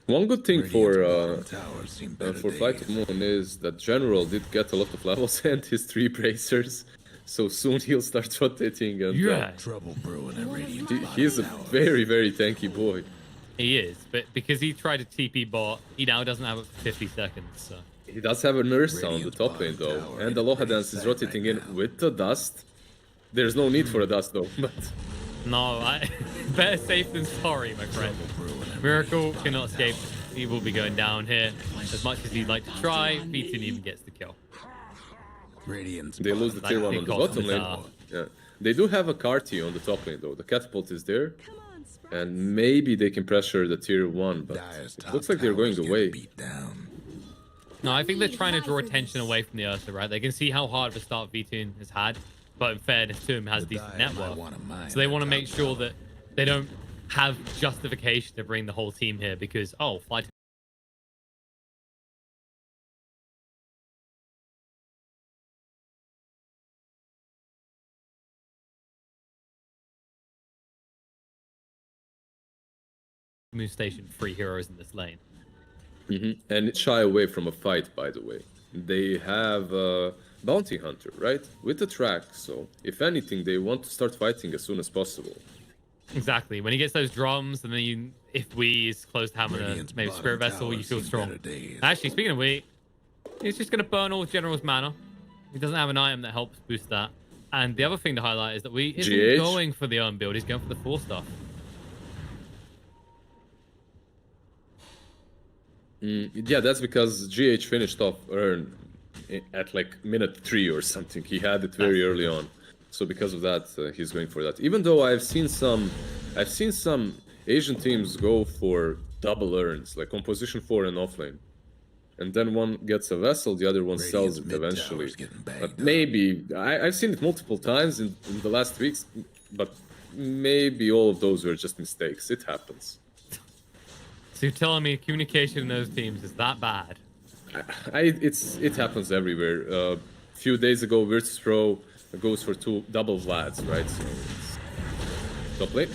One good thing for for Flight of Moon is that General did get a lot of levels and his 3 bracers, so soon he'll start rotating. And Yeah. Trouble brewing at Radiant. he is a very, very tanky boy. He is, but because he tried to TP bot, he now doesn't have it for 50 seconds, so... He does have a nurse on the top lane though, and Aloha Dance is rotating in with the dust. There's no need for a dust though, but... No, better safe than sorry, my friend. Miracle cannot escape. He will be going down here. As much as he'd like to try, V-Tune even gets the kill. They lose the tier 1 on the bottom lane. Yeah. They do have a Carti on the top lane though. The catapult is there. And maybe they can pressure the tier 1, but it looks like they're going away. No, I think they're trying to draw attention away from the Ursa, right? They can see how hard of a start V-Tune has had, but in fairness to him, has decent network. So they want to make sure that they don't have justification to bring the whole team here because, oh, Flight Moon Station 3 heroes in this lane. And shy away from a fight, by the way. They have Bounty Hunter, right? With the track, so if anything, they want to start fighting as soon as possible. Exactly. When he gets those drums, and then if Wee is close to having a maybe Spirit Vessel, you feel strong. Actually, speaking of Wee, he's just going to burn all General's mana. He doesn't have an item that helps boost that. And the other thing to highlight is that Wee isn't going for the urn build, he's going for the 4 stuff. Yeah, that's because GH finished off Urn at like minute 3 or something. He had it very early on, so because of that, he's going for that. Even though I've seen some Asian teams go for double earns, like on position 4 and offlane. And then one gets a vessel, the other one sells it eventually. But maybe, I've seen it multiple times in the last weeks, but maybe all of those were just mistakes. It happens. So you're telling me communication in those teams is that bad? It happens everywhere. A few days ago, Virtus Pro goes for 2 double Vlads, right? So it's top lane.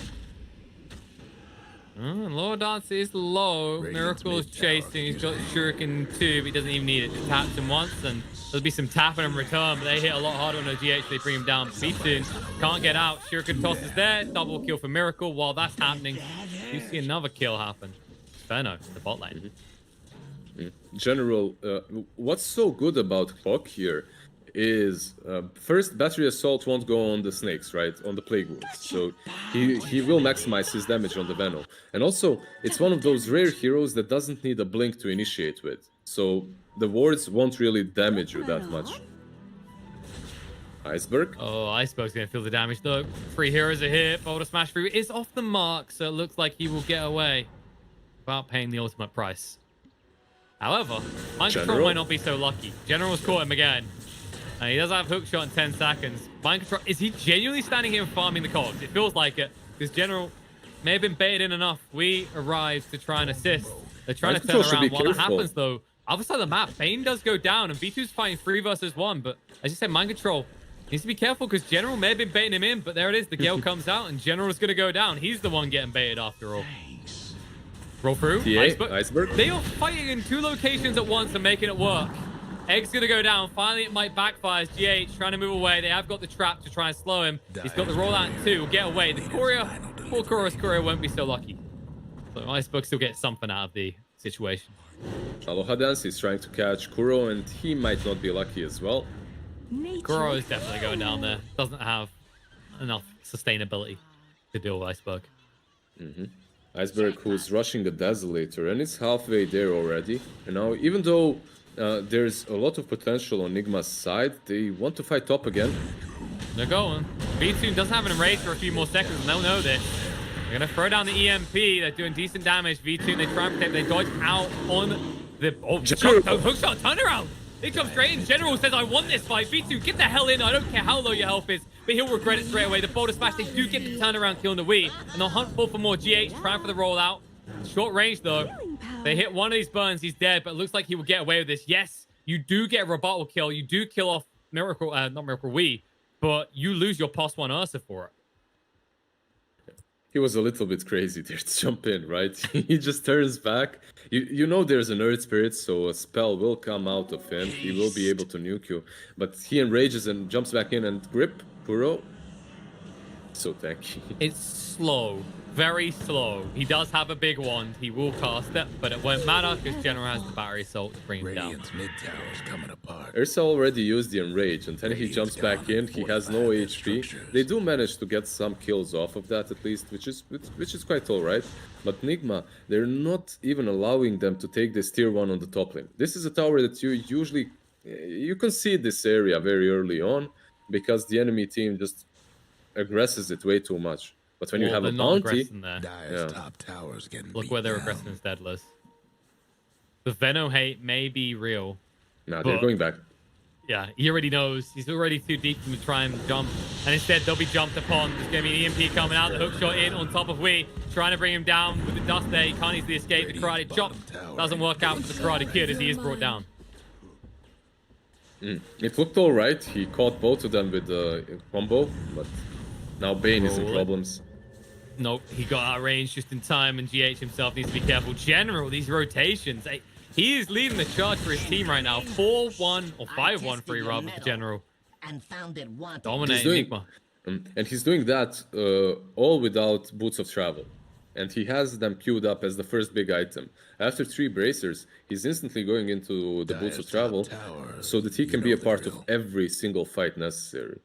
Low dance is low. Miracle is chasing. He's got Shuriken 2, but he doesn't even need it. Just taps him once, and there'll be some tapping in return, but they hit a lot harder on the GH. They bring him down. B2 can't get out. Shuriken toss is there. Double kill for Miracle. While that's happening, you see another kill happen. Feno, the bot lane. General, what's so good about Hawk here is first, battery assault won't go on the snakes, right, on the plague wolves, so he will maximize his damage on the Venom. And also, it's one of those rare heroes that doesn't need a blink to initiate with, so the wards won't really damage you that much. Iceberg. Oh, Iceberg's gonna feel the damage though. 3 heroes are hit. Boulder Smash 3 is off the mark, so it looks like he will get away without paying the ultimate price. However, Mind Control might not be so lucky. General's caught him again. And he does have hook shot in 10 seconds. Mind Control, is he genuinely standing here and farming the cogs? It feels like it, because General may have been baited in enough. We arrive to try and assist. They're trying to turn around. While that happens, though, other side of the map, Bane does go down, and V2's fighting 3 versus 1. But as you said, Mind Control needs to be careful, because General may have been baiting him in, but there it is. The Gale comes out, and General's going to go down. He's the one getting baited after all. Roll through. Iceberg. They are fighting in 2 locations at once and making it work. Egg's gonna go down. Finally, it might backfire. GH trying to move away. They have got the trap to try and slow him. He's got the rollout in 2. Get away. The courier, poor Chorus courier won't be so lucky. So Iceberg still gets something out of the situation. Aloha Dance is trying to catch Kuro, and he might not be lucky as well. Kuro is definitely going down there. Doesn't have enough sustainability to deal with Iceberg. Iceberg, who's rushing the Desolator, and it's halfway there already. And now, even though there's a lot of potential on Nigma's side, they want to fight top again. They're going. V2 doesn't have an enrage for a few more seconds, and they'll know this. They're going to throw down the EMP. They're doing decent damage. V2, they try and protect. They dodge out on the... Oh, hook shot, turn around. They come straight in. General says, I want this fight. V2, get the hell in. I don't care how low your health is, but he'll regret it straight away. The Boulder Smash, they do get the turnaround kill in the Wii, and they'll hunt for more GH, trying for the rollout. Short range, though. They hit one of these burns, he's dead, but it looks like he will get away with this. Yes, you do get a rebuttal kill. You do kill off Miracle, not Miracle Wii, but you lose your +1 Ursa for it. He was a little bit crazy there to jump in, right? He just turns back. You know there's an Earth Spirit, so a spell will come out of him. He will be able to nuke you. But he enrages and jumps back in and grip Kuro. So tanky. It's slow. Very slow. He does have a big wand. He will cast it, but it won't matter because General has the battery assault to bring him down. Radiant's mid tower is coming apart. Ursa already used the enrage, and then he jumps back in. He has no HP. They do manage to get some kills off of that at least, which is quite alright. But Nigma, they're not even allowing them to take this tier 1 on the top lane. This is a tower that you can see this area very early on because the enemy team just aggresses it way too much. But when you have a bounty, top towers getting look where they're aggressing instead, Liz. The Veno hate may be real. Nah, they're going back. Yeah, he already knows. He's already too deep to try and jump. And instead, they'll be jumped upon. There's going to be an EMP coming out. The hook shot in on top of Wii. Trying to bring him down with the dust there. He can't easily escape. The karate chop doesn't work out for the Karate Kid as he is brought down. It looked alright. He caught both of them with the combo, but now Bane is in problems. Nope, he got out of range just in time, and GH himself needs to be careful. General, these rotations. He is leading the charge for his team right now. 4-1 or 5-1 for rather for General. Dominating Nigma. And he's doing that all without Boots of Travel. And he has them queued up as the first big item. After 3 bracers, he's instantly going into the Boots of Travel so that he can be a part of every single fight necessary.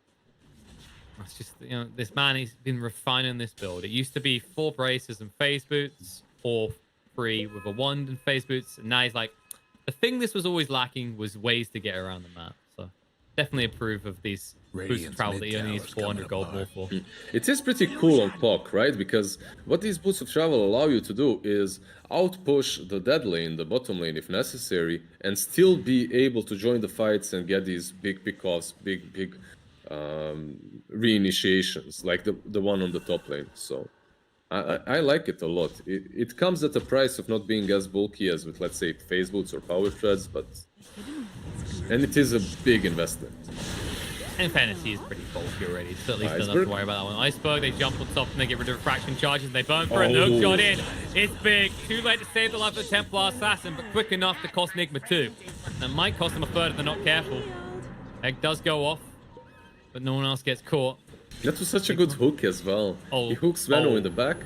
It's just, this man, he's been refining this build. It used to be 4 braces and phase boots, or 3 with a wand and phase boots. And now he's like, the thing this was always lacking was ways to get around the map. So definitely approve of these boosts of travel that he only needs 400 gold more for. It is pretty cool on POC, right? Because what these boosts of travel allow you to do is outpush the dead lane, the bottom lane if necessary, and still be able to join the fights and get these big pickoffs, big reinitiations, like the one on the top lane. So I like it a lot. It comes at a price of not being as bulky as with, let's say, phase boots or power threads, and it is a big investment. And fantasy is pretty bulky already, so at least don't have to worry about that one. Iceberg, they jump on top and they get rid of refraction charges. They burn for a hook shot in. It's big. Too late to save the life of the Templar Assassin, but quick enough to cost Nigma 2. That might cost them a third if they're not careful. Egg does go off, but no one else gets caught. That was such a good hook as well. He hooks Venom in the back.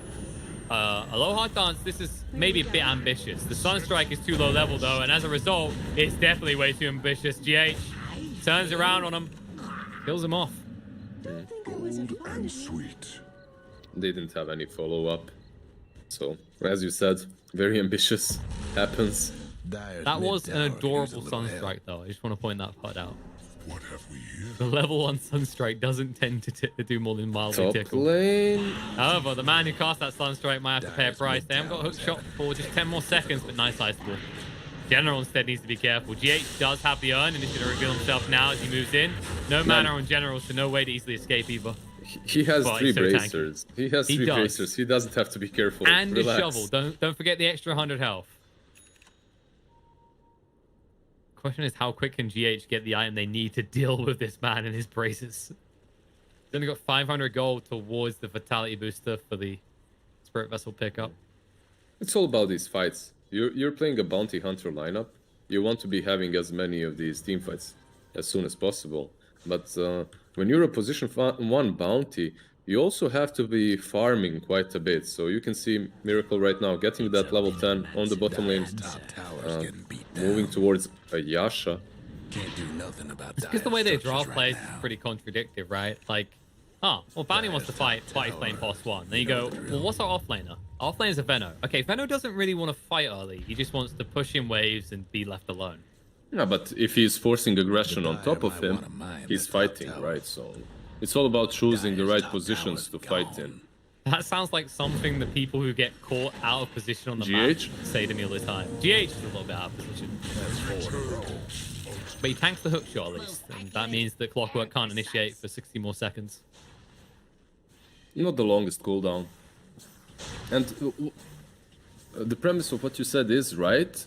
Aloha Dance, this is maybe a bit ambitious. The Sunstrike is too low level though, and as a result, it's definitely way too ambitious. GH turns around on him, kills him off. Bold and sweet. They didn't have any follow-up. So, as you said, very ambitious. Happens. That was an adorable Sunstrike though. I just want to point that part out. What have we here? The level 1 Sunstrike doesn't tend to do more than mildly Top tickle. lane. However, the man who cast that Sunstrike might have to pay a price. They haven't got hook shot for just 10 more seconds, but nice ice ball. General instead needs to be careful. GH does have the urn and he's going to reveal himself now as he moves in. No mana on General, so no way to easily escape either. He has But 3 he's so bracers. He has 3 does. bracers. He doesn't have to be careful. And Relax. a shovel. Don't forget the extra 100 health. Question is, how quick can GH get the item they need to deal with this man and his braces? He's only got 500 gold towards the Vitality booster for the Spirit Vessel pickup. It's all about these fights. You're playing a bounty hunter lineup. You want to be having as many of these team fights as soon as possible. But when you're a position 1 bounty, you also have to be farming quite a bit. So you can see Miracle right now getting that level 10 on the bottom lane, moving towards a Yasha. Can't do nothing about It's because the way they draw plays is pretty contradictory, right? Like, well, Bounty wants to fight, but he's playing past 1. Then you go, well, what's our offlaner? Our offlaner's a Venno. Okay, Venno doesn't really want to fight early. He just wants to push in waves and be left alone. Yeah, but if he's forcing aggression on top of him, he's fighting, right? So it's all about choosing the right positions to fight in. That sounds like something that people who get caught out of position on the map say to me all the time. GH is a little bit out of position. But he tanks the hook shot at least, and that means that Clockwork can't initiate for 60 more seconds. Not the longest cooldown. And the premise of what you said is right,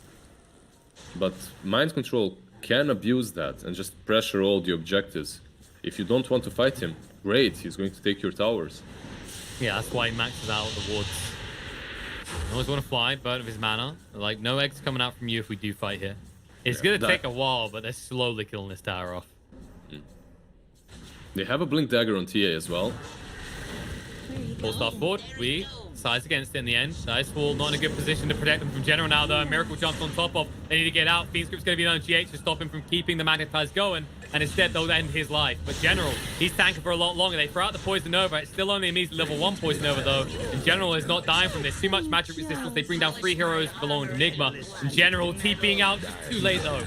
but mind control can abuse that and just pressure all the objectives. If you don't want to fight him, great, he's going to take your towers. Yeah, that's why he maxes out the wards. Always want to fly, burn of his mana. Like, no eggs coming out from you if we do fight here. It's going to take a while, but they're slowly killing this tower off. They have a Blink Dagger on TA as well. Full start forward. We size against it in the end. Nice Wall not in a good position to protect them from General now, though. Miracle jumps on top of. They need to get out. Fiend Script's going to be on GH to stop him from keeping the Magnetize going. And instead, they'll end his life. But General, he's tanking for a lot longer. They throw out the Poison Nova. It's still only immediately level 1 Poison Nova, though. And General is not dying from this. Too much magic resistance. They bring down 3 heroes belonging to Nigma. And General TPing out. Just too late, though.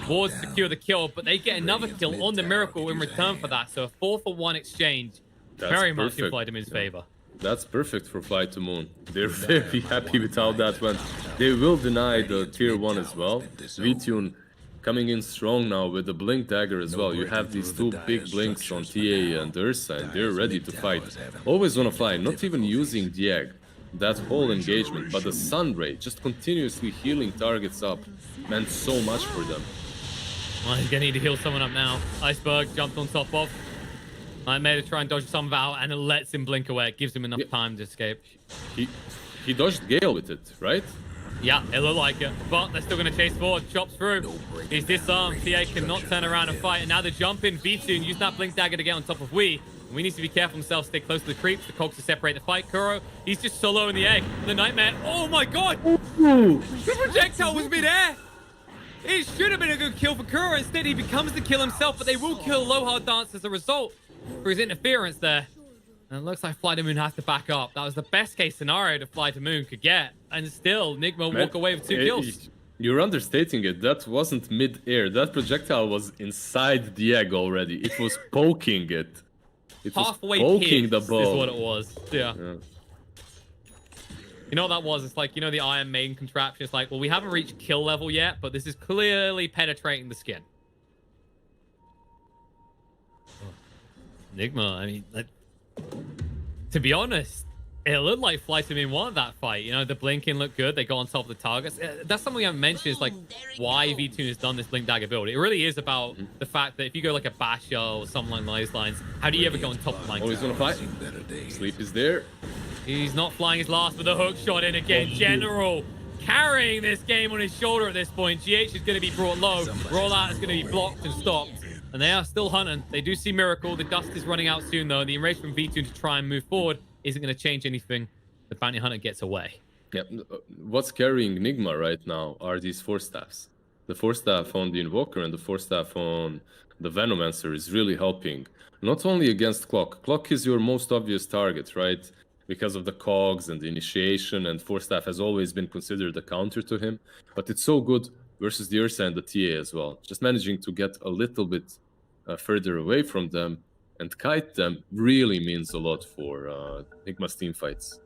Wards secure the kill, but they get another kill on the Miracle in return for that. So a 4-for-1 exchange. That's very much perfect. in Fly to Moon's favor. That's perfect for Fly to Moon. They're very happy with how that went. They will deny the tier 1 as well. VTune coming in strong now with the Blink Dagger as well. You have these 2 big blinks on TA and Ursa, and they're ready to fight. Always on a fly, not even using the egg. That whole engagement, but the Sunray just continuously healing targets up meant so much for them. Well, he's gonna need to heal someone up now. Iceberg jumped on top of. Nightmare to try and dodge some Val, and it lets him blink away. It gives him enough time to escape. He dodged Gale with it, right? Yeah, it looked like it. But they're still going to chase forward. Chops through. He's disarmed. TA cannot turn around and fight. And now they jump in. V2 and use that Blink Dagger to get on top of We. We need to be careful themselves, stay close to the creeps, the cogs to separate the fight. Kuro, he's just solo in the egg. The Nightmare, oh my god! The projectile was mid-air! It should have been a good kill for Kuro. Instead, he becomes the kill himself, but they will kill Aloha Dance as a result for his interference there. And it looks like Fly to Moon has to back up. That was the best case scenario that Fly to Moon could get. And still, Nigma walk away with 2 kills. You're understating it. That wasn't mid-air. That projectile was inside the egg already. It was poking it. It was Halfway poking the pierced bow. is what it was. Yeah. You know what that was? It's like, you know, the Iron Maiden contraption. It's like, well, we haven't reached kill level yet, but this is clearly penetrating the skin. Nigma, I mean, like, to be honest, it looked like Flight of Moon won that fight. You know, the blinking looked good. They got on top of the targets. That's something I haven't mentioned is like why V2 has done this blink dagger build. It really is about the fact that if you go like a Basher or something along those lines, how do you ever go on top of the line? Oh, he's gonna fight. Sleep is there. He's not flying his last with a hook shot in again. General carrying this game on his shoulder at this point. GH is going to be brought low. Rollout is going to be blocked and stopped. And they are still hunting. They do see Miracle. The dust is running out soon, though. The enrage from V2 to try and move forward isn't going to change anything. The bounty hunter gets away. Yep. What's carrying Nigma right now are these 4-staffs. The 4-staff on the Invoker and the 4-staff on the Venomancer is really helping. Not only against Clock. Clock is your most obvious target, right? Because of the cogs and the initiation, and 4-staff has always been considered a counter to him. But it's so good versus the Ursa and the TA as well. Just managing to get a little bit further away from them and kite them really means a lot for Nigma's team fights.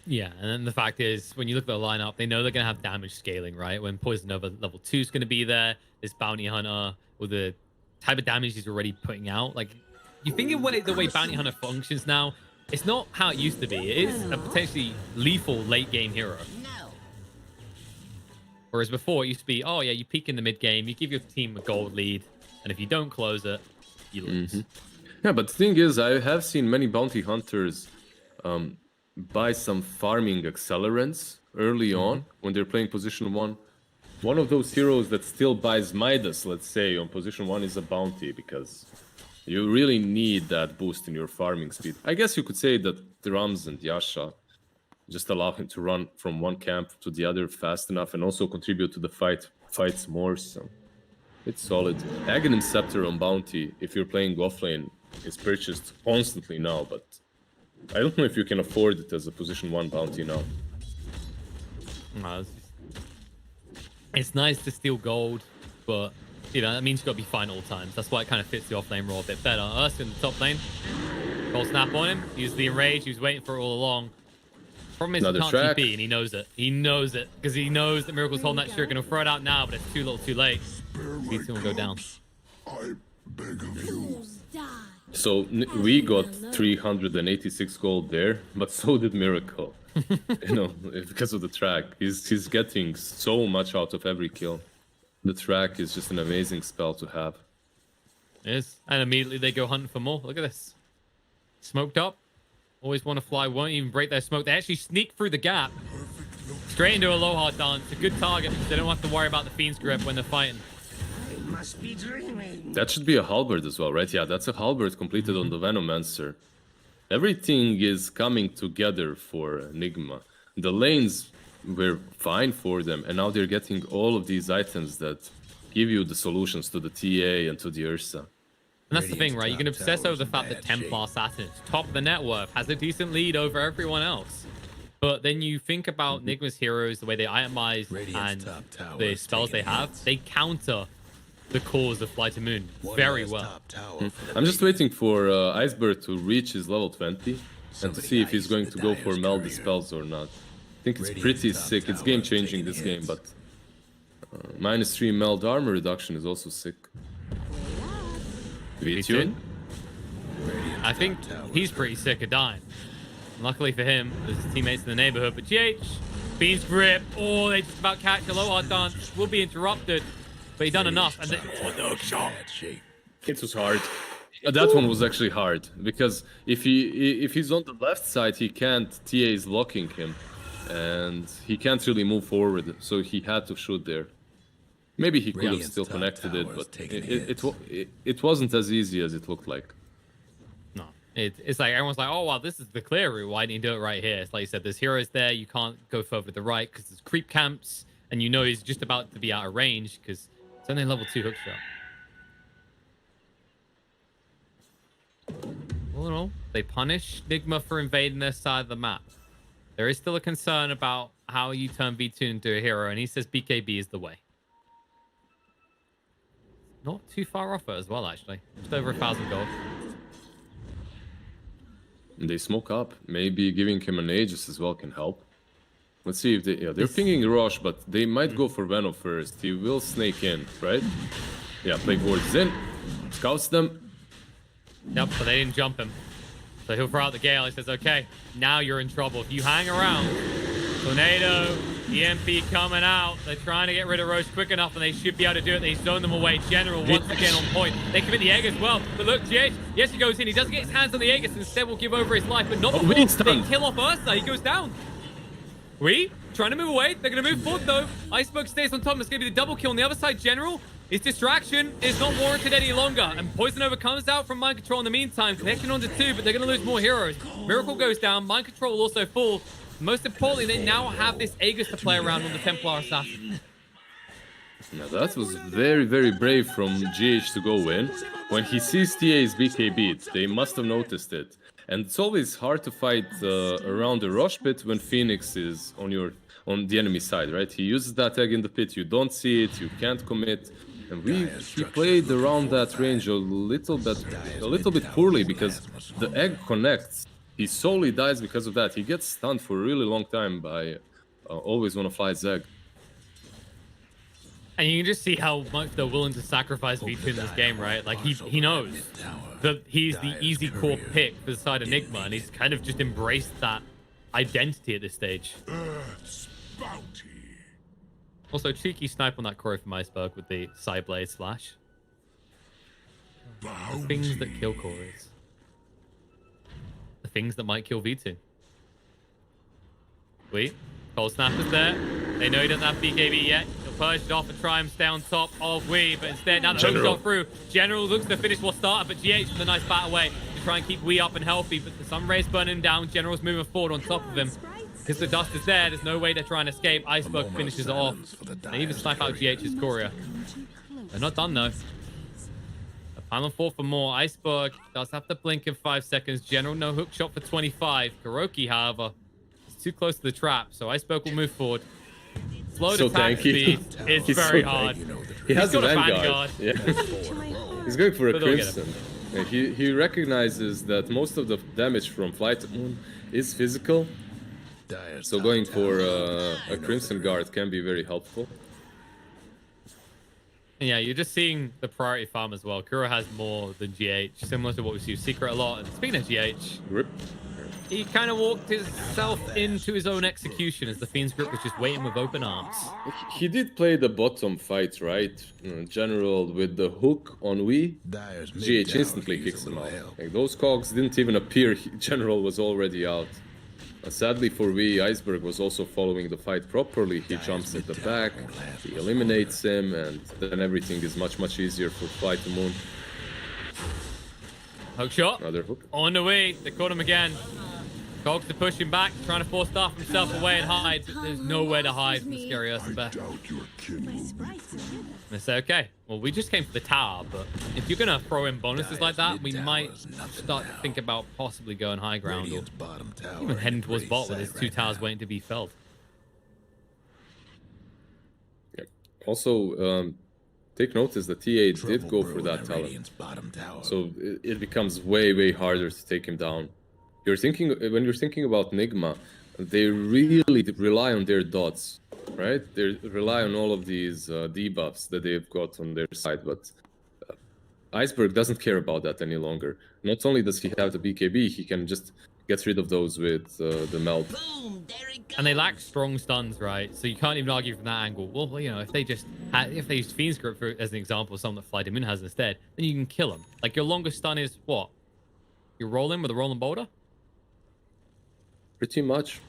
Yeah, and then the fact is, when you look at the lineup, they know they're going to have damage scaling, right? When Poison Nova level 2 is going to be there, this Bounty Hunter, with the type of damage he's already putting out. Like, you think of the way Bounty Hunter functions now, it's not how it used to be. It is a potentially lethal late-game hero. Whereas before, it used to be, oh yeah, you peak in the mid-game, you give your team a gold lead, and if you don't close it, you lose. Yeah, but the thing is, I have seen many bounty hunters buy some farming accelerants early on when they're playing position 1. One of those heroes that still buys Midas, let's say, on position 1 is a bounty, because you really need that boost in your farming speed. I guess you could say that the Rams and Yasha just allow him to run from one camp to the other fast enough and also contribute to the fights more, so it's solid. Aghanim Scepter on bounty, if you're playing offlane, is purchased constantly now, but I don't know if you can afford it as a position 1 bounty now. No, it's nice to steal gold, but you know that means you've got to be fine all times. That's why it kind of fits the offlane role a bit better. Us in the top lane, gold snap on him. He's the enrage. He was waiting for it all along. Problem is he can't TP, and he knows it. He knows it because he knows that Miracle's holding that shuriken. He'll throw it out now, but it's too little, too late. V2 will go down. I beg of you. So we got 386 gold there, but so did Miracle. You know, because of the track. He's getting so much out of every kill. The track is just an amazing spell to have. Yes, and immediately they go hunting for more. Look at this. Smoked up. Always want to fly. Won't even break their smoke. They actually sneak through the gap. Straight into Aloha Dance. A good target because they don't have to worry about the Fiend's Grip when they're fighting. Must be dreaming. That should be a halberd as well, right? Yeah, that's a halberd completed on the Venomancer. Everything is coming together for Nigma. The lanes were fine for them, and now they're getting all of these items that give you the solutions to the TA and to the Ursa. And that's the thing, right? You can obsess over the fact that Templar Assassin is top of the net worth, has a decent lead over everyone else. But then you think about Nigma's heroes, the way they itemize and the spells they have, they counter the cause of Flight of Moon very well. I'm just waiting for Icebird to reach his level 20 and to see if he's going to go for meld spells or not. I think it's pretty sick. It's game changing this game, but -3 meld armor reduction is also sick. V2? I think he's pretty sick of dying. Luckily for him, there's his teammates in the neighborhood. But GH, Fiend's Grip, oh, they just about catch Aloha Dance. Will be interrupted, but he done enough. And It was hard. That one was actually hard because if he's on the left side, he can't. TA is blocking him, and he can't really move forward. So he had to shoot there. Maybe he could have still connected it, but it wasn't as easy as it looked like. No, it's like everyone's like, oh wow, this is the clear route. Why didn't you do it right here? It's like you said, there's heroes there. You can't go further to the right because there's creep camps, and you know he's just about to be out of range because it's only a level 2 hookshot. All in all, they punish Nigma for invading their side of the map. There is still a concern about how you turn V2 into a hero, and he says BKB is the way. Not too far off it as well, actually. Just over 1,000 gold. They smoke up. Maybe giving him an Aegis as well can help. Let's see if they... Yeah, they're pinging Rosh, but they might go for Venom first. He will snake in, right? Yeah, Plague Ward is in. Scouts them. Yep, but they didn't jump him. So he'll throw out the Gale. He says, okay, now you're in trouble. If you hang around, Tornado, EMP coming out. They're trying to get rid of Roche quick enough, and they should be able to do it. They zone them away. General once again on point. They commit the egg as well. But look, GH, yes, he goes in. He doesn't get his hands on the Aegis. Instead, will give over his life, but not before they kill off Ursa. He goes down. We trying to move away. They're going to move forward, though. Iceberg stays on top. It's going to be the double kill on the other side. General, his distraction is not warranted any longer. And Poison Over comes out from Mind Control in the meantime. Connection onto 2, but they're going to lose more heroes. Miracle goes down. Mind Control will also fall. Most importantly, they now have this Aegis to play around on the Templar Assassin. Now that was very, very brave from GH to go in. When he sees TA's BKB, they must have noticed it. And it's always hard to fight around the Rosh pit when Phoenix is on the enemy side, right? He uses that egg in the pit, you don't see it, you can't commit. And he played around that range a little bit poorly because the egg connects. He solely dies because of that. He gets stunned for a really long time by always want to fly Zeg. And you can just see how much they're willing to sacrifice V2 in this game, right? Like, he knows that he's the easy core pick for the side of Nigma, and he's kind of just embraced that identity at this stage. Also, cheeky snipe on that Crow from Iceberg with the side blade slash. The things that kill Corys. The things that might kill V2. Wait, Cold Snap is there. They know he doesn't have BKB yet. He'll purge it off and try and stay on top of Wee, but instead, now the hook's got through. General looks to finish what started, but GH with a nice bat away to try and keep Wee up and healthy, but the Sun Rays burning him down. General's moving forward on top of him. Because the dust is there's no way to try and escape. Iceberg finishes it off. They even snipe out GH's Courier. They're not done, though. A final 4 for more. Iceberg does have to blink in 5 seconds. General, no hook shot for 25. Kuroki, however, is too close to the trap, so Iceberg will move forward. Slow attack speed is very hard. He has a Vanguard. Yeah. He's going for a Crimson. He recognizes that most of the damage from Flight to Moon is physical. So going for a Crimson Guard can be very helpful. Yeah, you're just seeing the priority farm as well. Kuro has more than GH, similar to what we see with Secret a lot. And speaking of GH, Rip. He kind of walked himself into his own execution as the Fiend's grip was just waiting with open arms. He did play the bottom fight, right? General with the hook on Wii. GH instantly kicks him out. Like, those cogs didn't even appear. General was already out. Sadly for Wii, Iceberg was also following the fight properly. He jumps at the back, he eliminates him, and then everything is much, much easier for Flight to Moon. Hook shot. Another hook. On the way. They caught him again. Cogs to push him back, trying to force Staff himself away and hide, but there's nowhere to hide from the scary Ursa. They say, okay, well, we just came for the tower, but if you're going to throw in bonuses like that, we might start to think about possibly going high ground or even heading towards bot with his 2 towers waiting to be felled. Also, take notice that TA did go for that tower, so it becomes way, way harder to take him down. When you're thinking about Nigma, they really rely on their dots, right? They rely on all of these debuffs that they've got on their side, but Iceberg doesn't care about that any longer. Not only does he have the BKB, he can just get rid of those with the melt. And they lack strong stuns, right? So you can't even argue from that angle. Well, you know, if they use Fiend's Grip as an example of something that Flight Moon has instead, then you can kill them. Like, your longest stun is what? You roll in with a rolling boulder? Pretty much.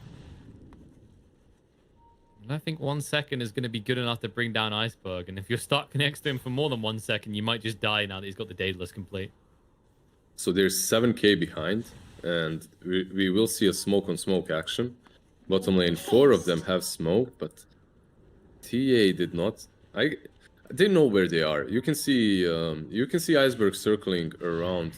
And I think 1 second is going to be good enough to bring down Iceberg. And if you're stuck next to him for more than 1 second, you might just die now that he's got the Daedalus complete. So there's 7k behind, and we will see a smoke on smoke action. Bottom lane, 4 of them have smoke, but TA did not. They know where they are. You can see Iceberg circling around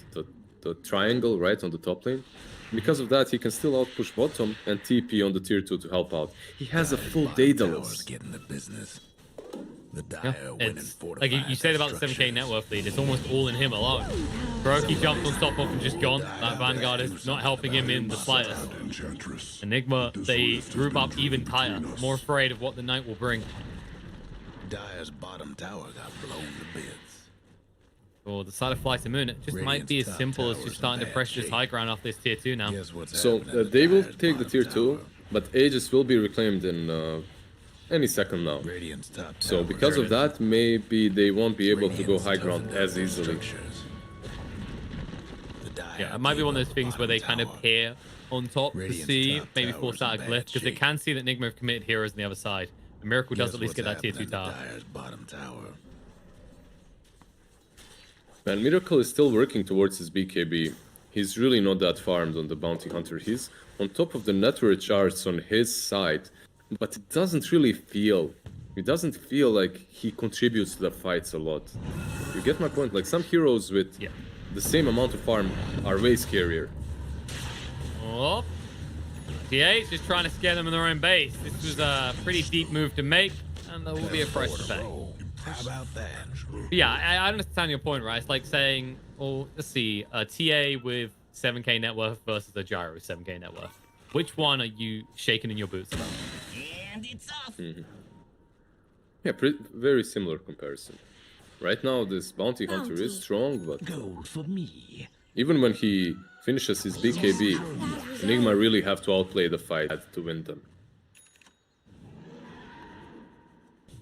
the triangle right on the top lane. Because of that, he can still outpush bottom and TP on the tier 2 to help out. He has a full Daedalus. Getting the business. The Yeah, Dire winning it's fortified like you said about the 7k net worth lead. It's almost all in him alone. Baroki jumped on top of and just gone. That Vanguard is not helping him in the slightest. Enchantress. Enigma, they group up even tighter, more afraid of what the night will bring. Dire's bottom tower got blown to bits. Or the side of Flight to Moon, it just might be as Radiant's top simple as tower's just in starting to bad pressure this shape. high ground off this tier 2 now. Guess what's So happening to they will Dire's take the bottom tier 2, tower? but Aegis will be reclaimed in any second now. Radiant's top So tower because of returned. that, maybe they won't be able to go Radiant's high tough ground as building easily. structures. The Dire Yeah, it might be one of those gave things up where they bottom kind of tower. peer on top to Radiant's see, top maybe tower's force out a in glyph, bad because they shape. can see that Nigma have committed heroes on the other side. A Miracle does Guess at least get what's that tier 2 happening to tower. Dire's bottom tower. And Miracle is still working towards his BKB. He's really not that farmed on the Bounty Hunter. He's on top of the network charts on his side, but it doesn't really feel. It doesn't feel like he contributes to the fights a lot. You get my point? Like some heroes with Yeah. the same amount of farm are way scarier. Oh, T8 just trying to scare them in their own base. This was a pretty deep move to make, and there will be a price to pay. How about that? But yeah, I understand your point, right? It's like saying, well, let's see, a TA with 7k net worth versus a Gyro with 7k net worth. Which one are you shaking in your boots about? And it's off. Yeah, very similar comparison. Right now, this Bounty Hunter is strong, but Gold for me. even when he finishes his BKB, Nigma really have to outplay the fight to win them.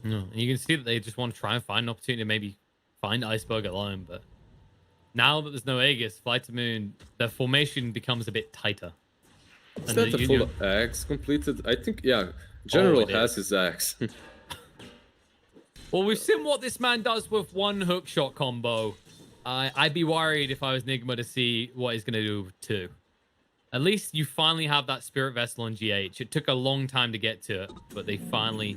No, you can see that they just want to try and find an opportunity to maybe find Iceberg alone, but now that there's no Aegis, Flight to Moon, the formation becomes a bit tighter. Is And that the- the you- full axe completed? I think, yeah. General it has is. his axe. Well, we've seen what this man does with one hook shot combo. I'd be worried if I was Nigma to see what he's going to do with two. At least you finally have that Spirit Vessel on GH. It took a long time to get to it, but they finally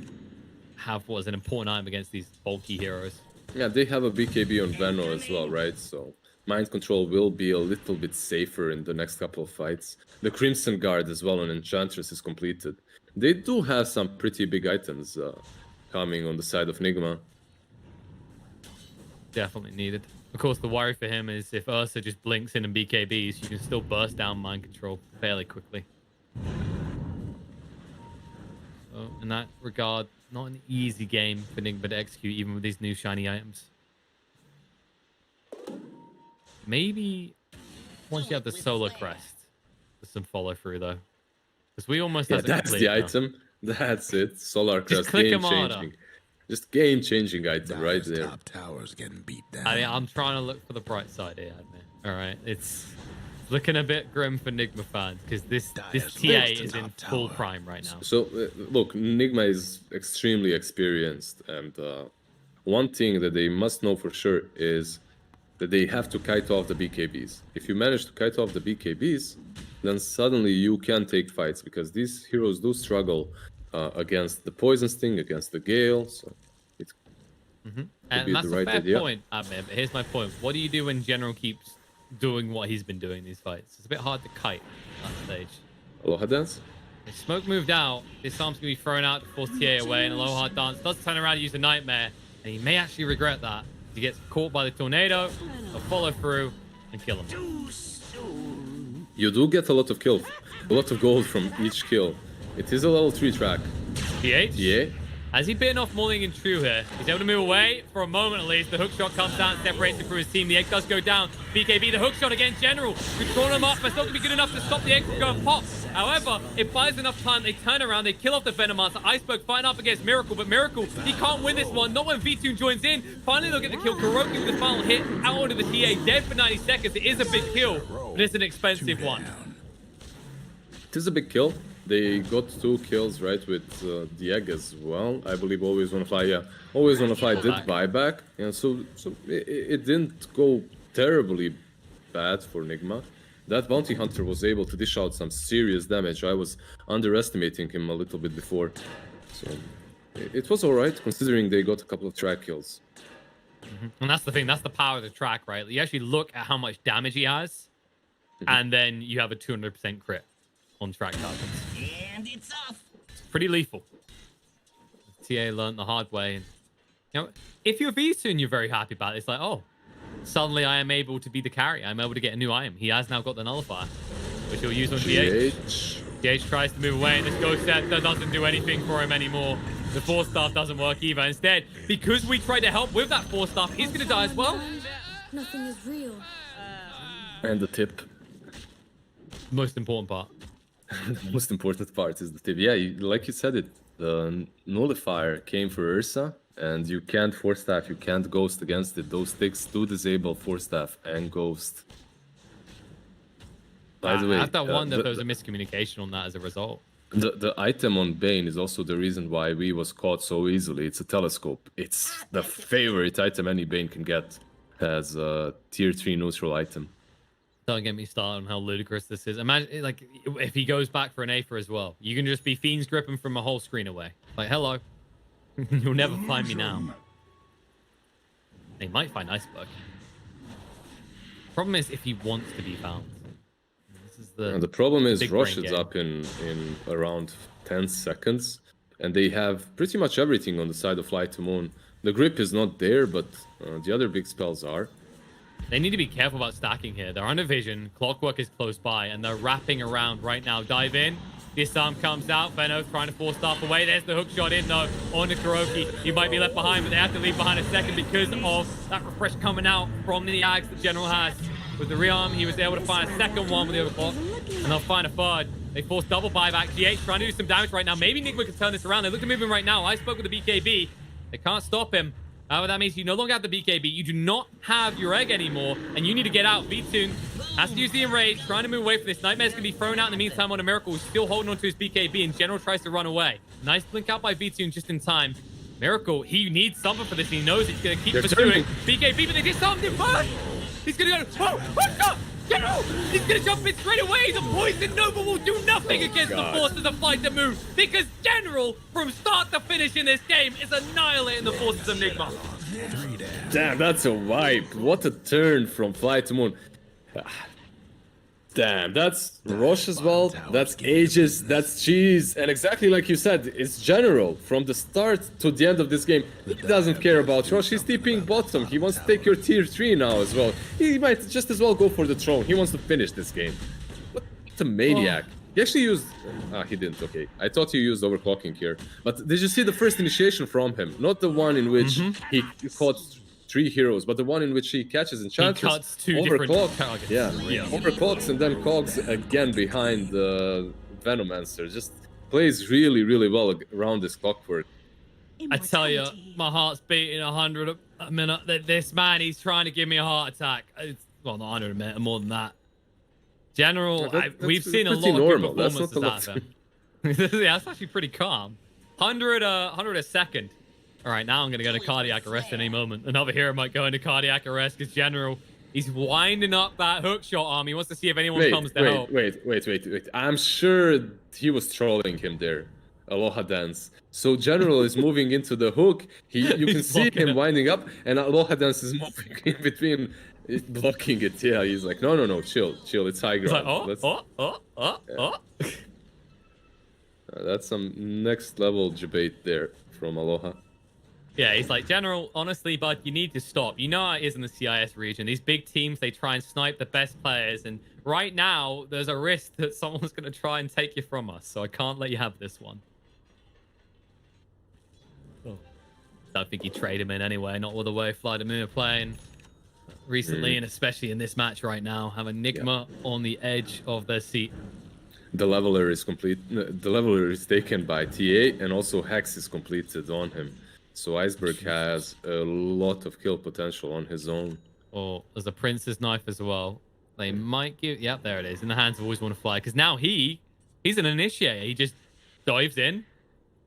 have what is an important item against these bulky heroes. Yeah, they have a BKB on Veno as well, right? So mind control will be a little bit safer in the next couple of fights. The Crimson Guard as well on Enchantress is completed. They do have some pretty big items coming on the side of Nigma. Definitely needed. Of course, the worry for him is if Ursa just blinks in and BKBs, you can still burst down mind control fairly quickly. So in that regard, not an easy game for Nigma to execute, even with these new shiny items. Maybe once you have the Solar Crest, there's some follow through though. Because we almost Yeah, have it that's the complete now. item. That's it. Solar Crest, click game him harder. changing. Just game changing item right Dire's there. top tower's getting beat down. I mean, I'm trying to look for the bright side here, admit. All right, it's looking a bit grim for Nigma fans because this Dire's TA next is in top full tower. prime right now. So, look, Nigma is extremely experienced, and one thing that they must know for sure is that they have to kite off the BKBs. If you manage to kite off the BKBs, then suddenly you can take fights, because these heroes do struggle against the Poison Sting, against the Gale, so it's And be that's the a right fair idea. point, admin. But here's my point: what do you do when General keeps doing what he's been doing in these fights? It's a bit hard to kite at that stage. Aloha Dance. If Smoke moved out, this arm's gonna be thrown out to force TA away, and Aloha Dance does turn around and use a Nightmare, and he may actually regret that. He gets caught by the tornado, they'll follow through and kill him. You do get a lot of kills, a lot of gold from each kill. It is a level 3 track. PH? Yeah. Has he bitten off Mulling and True here? He's able to move away for a moment at least. The hook shot comes out and separates him from his team. The egg does go down. BKB, the hook shot against General. Control him up, but it's not going to be good enough to stop the egg from going pop. However, it buys enough time. They turn around, they kill off the Venomancer. Iceberg fighting up against Miracle, but Miracle, he can't win this one. Not when V2 joins in. Finally, they'll get the kill. Kuroki with the final hit out onto the TA. Dead for 90 seconds. It is a big kill, but it's an expensive one. It is a big kill. They got 2 kills, right, with the egg as well. I believe Always Wanna Fly, yeah. Always Wanna Fly did buyback. And so it didn't go terribly bad for Nigma. That Bounty Hunter was able to dish out some serious damage. I was underestimating him a little bit before. So it was alright, considering they got a couple of track kills. And that's the thing. That's the power of the track, right? You actually look at how much damage he has. and then you have a 200% crit on track targets. And it's off. It's pretty lethal. TA learned the hard way. And, you know, if you're V2 and you're very happy about it, it's like, oh, suddenly I am able to be the carry. I'm able to get a new item. He has now got the nullifier, which he'll use on GH. GH tries to move away, and this Ghost Scepter doesn't do anything for him anymore. The Force Staff doesn't work either. Instead, because we tried to help with that Force Staff, he's going to die as well. Nothing is real. And the tip. Most important part. The most important part is the tip. Yeah, like you said it, the nullifier came for Ursa, and you can't Force Staff, you can't Ghost against it. Those sticks do disable Force Staff and Ghost. By the way, I have to wonder if there was a miscommunication on that as a result. The item on Bane is also the reason why we was caught so easily. It's a telescope. It's the favorite item any Bane can get as a tier 3 neutral item. Don't get me started on how ludicrous this is. Imagine, like, if he goes back for an Aether as well. You can just be Fiend's gripping from a whole screen away. Like, hello. You'll never find me now. They might find Iceberg. Problem is if he wants to be found. This is the problem is Rush is game. up in around 10 seconds, and they have pretty much everything on the side of Flight to Moon. The grip is not there, but the other big spells are. They need to be careful about stacking here. They're under vision. Clockwork is close by, and they're wrapping around right now. Dive in. This arm comes out. Venom trying to force Staff away. There's the hook shot in, though, on the Kuroki. He might be left behind, but they have to leave behind a second because of that refresh coming out from the Ags that General has. With the rearm, he was able to find a second one with the overclock, and they'll find a third. They force double buyback. GH trying to do some damage right now. Maybe Nigma can turn this around. They look to move him right now. I spoke with the BKB. They can't stop him. However, that means you no longer have the BKB. You do not have your egg anymore, and you need to get out. V2 has to use the Enrage, trying to move away from this. Nightmare's going to be thrown out in the meantime on a Miracle, who's still holding on to his BKB, and General tries to run away. Nice blink out by V2 just in time. Miracle, he needs something for this. He knows it's going to keep pursuing. BKB, but they disarmed him first. He's going to go, whoa, General! He's going to jump in straight away. The Poison Nova will do nothing against the forces of Flight to Moon, because General, from start to finish in this game, is annihilating the forces of Nigma. Damn, that's a wipe. What a turn from Flight to Moon. Damn, that's Rosh as well. That's Aegis, that's Cheese. And exactly like you said, it's General. From the start to the end of this game, he doesn't care about Rosh. He's TPing bottom. He wants to take your tier 3 now as well. He might just as well go for the throne. He wants to finish this game. What a maniac. He actually used... he didn't, okay. I thought he used overclocking here. But did you see the first initiation from him? Not the one in which he caught 3 heroes, but the one in which he catches Enchantress. He cuts 2 different targets. Yeah, overclocks and then cogs again behind the Venomancer. Just plays really, really well around this clockwork. I tell you, my heart's beating 100 a minute. This man, he's trying to give me a heart attack. Well, not 100 a minute, more than that. General, we've seen a lot of good performances out of him. Yeah, that's actually pretty calm. 100 a second. All right, now I'm going to go into cardiac arrest at any moment. Another hero might go into cardiac arrest because General, he's winding up that hook shot arm. He wants to see if anyone comes to help. Wait. I'm sure he was trolling him there. Aloha Dance. So General is moving into the hook. You can see him winding up, and Aloha Dance is moving in between, blocking it. Yeah, he's like, no, chill. It's high ground. He's like, that's some next level debate there from Aloha. Yeah, he's like, General, honestly, bud, you need to stop. You know how it is in the CIS region. These big teams, they try and snipe the best players. And right now, there's a risk that someone's going to try and take you from us. So I can't let you have this one. Oh. Don't think you trade him in anyway. Not all the way Fly to Moon are playing recently, and especially in this match right now. Have a Nigma on the edge of their seat. The leveler is complete. The leveler is taken by TA, and also Hex is completed on him. So Iceberg has a lot of kill potential on his own. Oh, there's a Prince's Knife as well. They might give... Yep, there it is. In the hands of Always Want to Fly. Because now he's an initiator. He just dives in,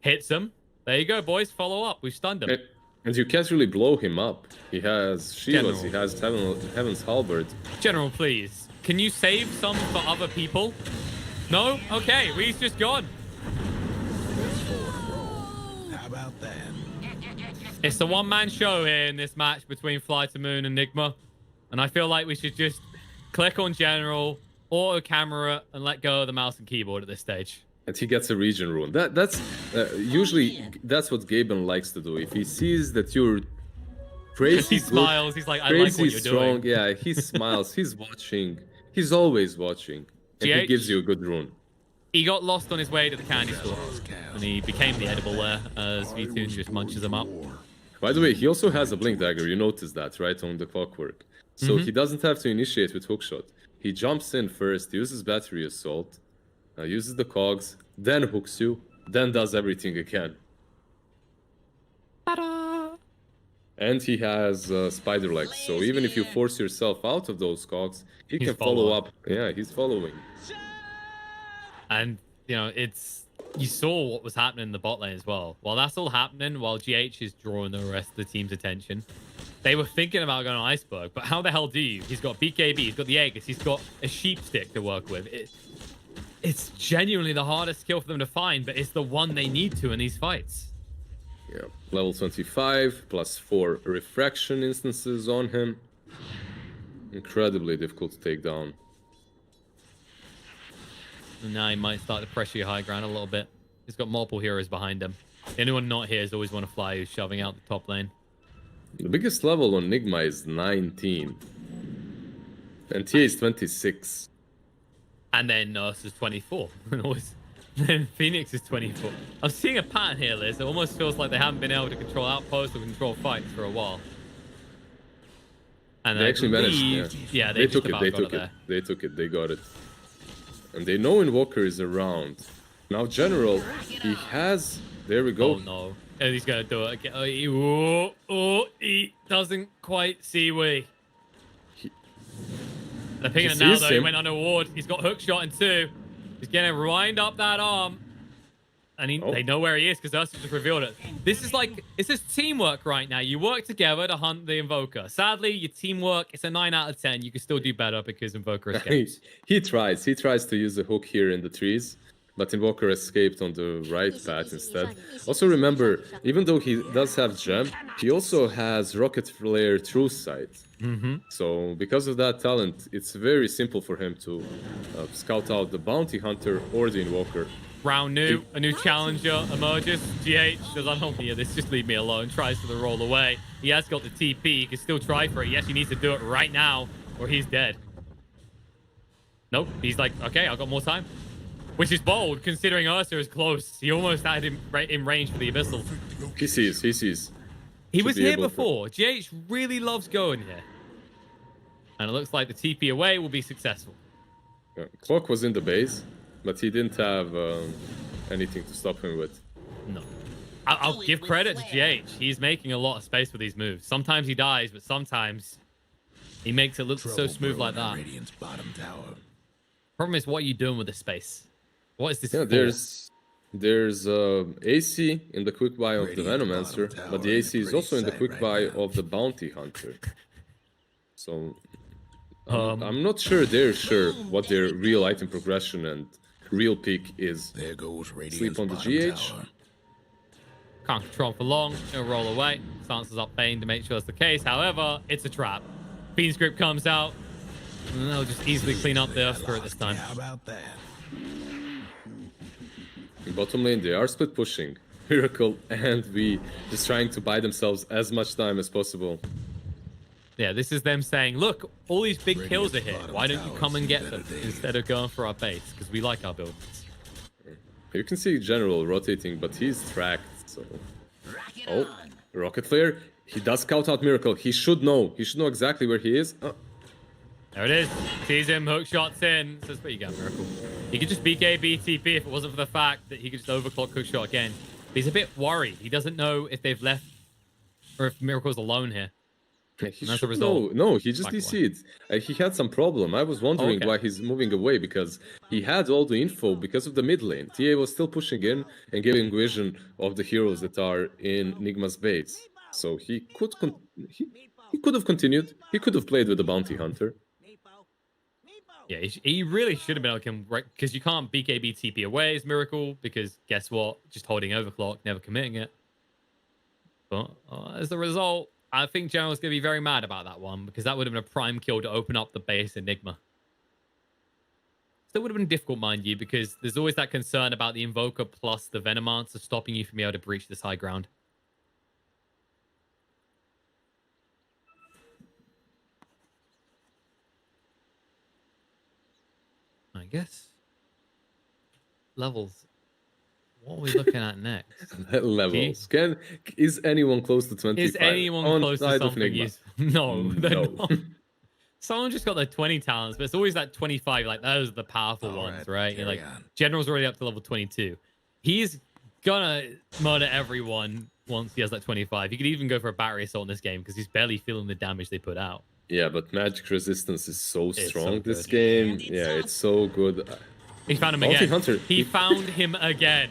hits him. There you go, boys. Follow up. We've stunned him. And you can't really blow him up. He has shields. He has Heaven's Halberd. General, please. Can you save some for other people? No? Okay, Ree's just gone. How about that? It's a one-man show here in this match between Fly to Moon and Nigma. And I feel like we should just click on General, auto camera and let go of the mouse and keyboard at this stage. And he gets a region rune. That's usually that's what Gaben likes to do. If he sees that you're crazy, He smiles. He's like, I like what you're strong. doing. Yeah, he smiles. He's watching. He's always watching, and he GH? gives you a good rune. He got lost on his way to the candy store, and he became the edible there as V2 just munches him up. By the way, he also has a blink dagger. You notice that, right, on the clockwork. So he doesn't have to initiate with hookshot. He jumps in first, uses battery assault, uses the cogs, then hooks you, then does everything again. Ta-da! And he has spider legs, so even if you force yourself out of those cogs, he He's can follow following. up. Yeah, he's following. And, you know, you saw what was happening in the bot lane as well. While that's all happening, while GH is drawing the rest of the team's attention, they were thinking about going on Iceberg, but how the hell do you? He's got BKB, he's got the Aegis, he's got a sheep stick to work with. It's genuinely the hardest skill for them to find, but it's the one they need to in these fights. Yeah, level 25, plus 4 refraction instances on him. Incredibly difficult to take down. And now he might start to pressure your high ground a little bit. He's got multiple heroes behind him. Anyone not here is always want to fly who's shoving out the top lane. The biggest level on Nigma is 19. And TA is 26. And then Nurse is 24. And then Phoenix is 24. I'm seeing a pattern here, Liz. It almost feels like they haven't been able to control outposts or control fights for a while. And They actually managed. Yeah, they just took it. about They got took it. there. They took it. They got it. And they know Invoker is around. Now, General, he has. There we go. Oh no. And he's going to do it again. He doesn't quite see we. They're picking it now, sees though. He him. went on a ward. He's got hook shot in 2. He's going to wind up that arm. And they know where he is because Ursa just revealed it. This is teamwork right now. You work together to hunt the Invoker. Sadly, your teamwork, it's a 9 out of 10. You can still do better because Invoker escapes. He tries. He tries to use the hook here in the trees. But Invoker escaped on the right path instead. Also remember, even though he does have Gem, he also has Rocket Flare True Sight. So because of that talent, it's very simple for him to scout out the Bounty Hunter or the Invoker. Round new, a new challenger emerges. GH does I don't hear this, just leave me alone. Tries to roll away. He has got the TP. He can still try for it. He actually needs to do it right now or he's dead. Nope. He's like, okay, I've got more time. Which is bold, considering Ursa is close. He almost had him right in range for the Abyssal. He sees. He Should was be here able to- before. GH really loves going here. And it looks like the TP away will be successful. Yeah, Clock was in the base, but he didn't have anything to stop him with. No. I'll give credit to GH. He's making a lot of space for these moves. Sometimes he dies, but sometimes he makes it look so smooth like that. Radiant's bottom tower. Problem is, what are you doing with this space? What is this Yeah, for? there's AC in the quick buy of the Venomancer, but the AC is also in the quick buy of the Bounty Hunter. So I'm not sure they're sure what their real item progression and real peak is. There goes Radiant's Sleep on the bottom GH. tower. Can't control for long. He'll roll away. Stances up Bane to make sure that's the case. However, it's a trap. Fiend's Grip comes out. And they'll just easily clean up the Earth Spirit this time. How about that? In bottom lane, they are split pushing. Miracle and V just trying to buy themselves as much time as possible. Yeah, this is them saying, look, all these big kills are here. Why don't you come and get them instead of going for our base? Because we like our buildings. You can see General rotating, but he's tracked, so... Oh, Rocket Flare. He does scout out Miracle. He should know. He should know exactly where he is. There it is. Sees him, hook shots in. Says, but you got Miracle. He could just BKB TP if it wasn't for the fact that he could just overclock hook shot again. But he's a bit worried. He doesn't know if they've left or if Miracle's alone here. He that's should the result. No, he just Back away. DC'd. He had some problem. I was wondering Okay. why he's moving away, because he had all the info because of the mid lane. TA was still pushing in and giving vision of the heroes that are in Nigma's base. So he could he could have continued. He could have played with the Bounty Hunter. Yeah, he really should have been able to come right because you can't BKB TP away as Miracle because guess what? Just holding overclock, never committing it. But as a result, I think General's going to be very mad about that one because that would have been a prime kill to open up the base Enigma. Still would have been difficult, mind you, because there's always that concern about the Invoker plus the Venomancer stopping you from being able to breach this high ground. I guess. Levels. What are we looking at next? Levels. Is anyone close to 25? Is anyone on close to side of something Nigma? useful? No, they're No. not. Someone just got their 20 talents, but it's always that 25. Like, those are the powerful ones, right? You're like, General's already up to level 22. He's gonna murder everyone once he has that 25. He could even go for a battery assault in this game because he's barely feeling the damage they put out. Yeah, but magic resistance is so It's strong so this good. game. Yeah, it's so good. He found him Bounty again. Hunter. He found him again.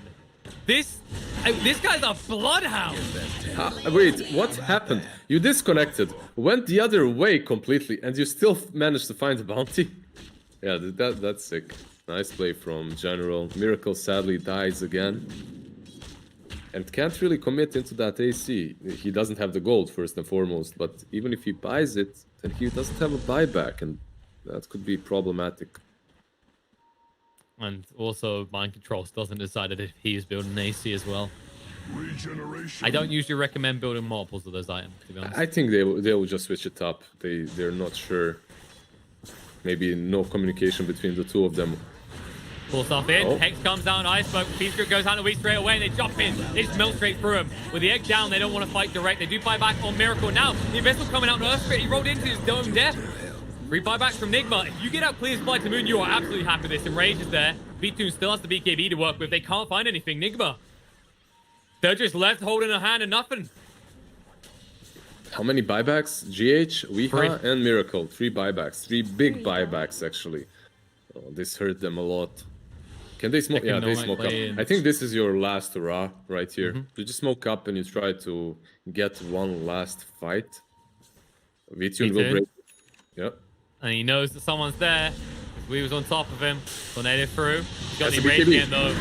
This guy's a bloodhound. Wait, what happened? You disconnected, went the other way completely, and you still managed to find the bounty? Yeah, that's sick. Nice play from General. Miracle sadly dies again. And can't really commit into that AC. He doesn't have the gold, first and foremost, but even if he buys it, then he doesn't have a buyback, and that could be problematic. And also, Mind Control doesn't decide if he is building an AC as well. Regeneration. I don't usually recommend building multiples of those items, to be honest. I think they will just switch it up. They're not sure. Maybe no communication between the two of them. Pulls off in. Oh. Hex comes down. Ice Smoke. Peace Group goes out of the weed straight away, and they jump in. They just melt straight through him. With the egg down, they don't want to fight direct. They do buy back on Miracle. Now, the Vessel coming out on Earth Spirit. He rolled into his dome death. 3 buybacks from Nigma. If you get out clear as Flight to Moon, you are absolutely happy with this. And Rage is there. B2 still has the BKB to work with. They can't find anything. Nigma. They're just left holding a hand and nothing. How many buybacks? GH, Weeha, 3. and Miracle. 3 buybacks. 3 big buybacks, actually. Oh, this hurt them a lot. Can they smoke? Yeah, they smoke up. I think this is your last hurrah right here. You just smoke up and you try to get one last fight. Vitune will break. Yep. And he knows that someone's there. We was on top of him. Tornado through. He's got That's the a Rage BKB. again, though.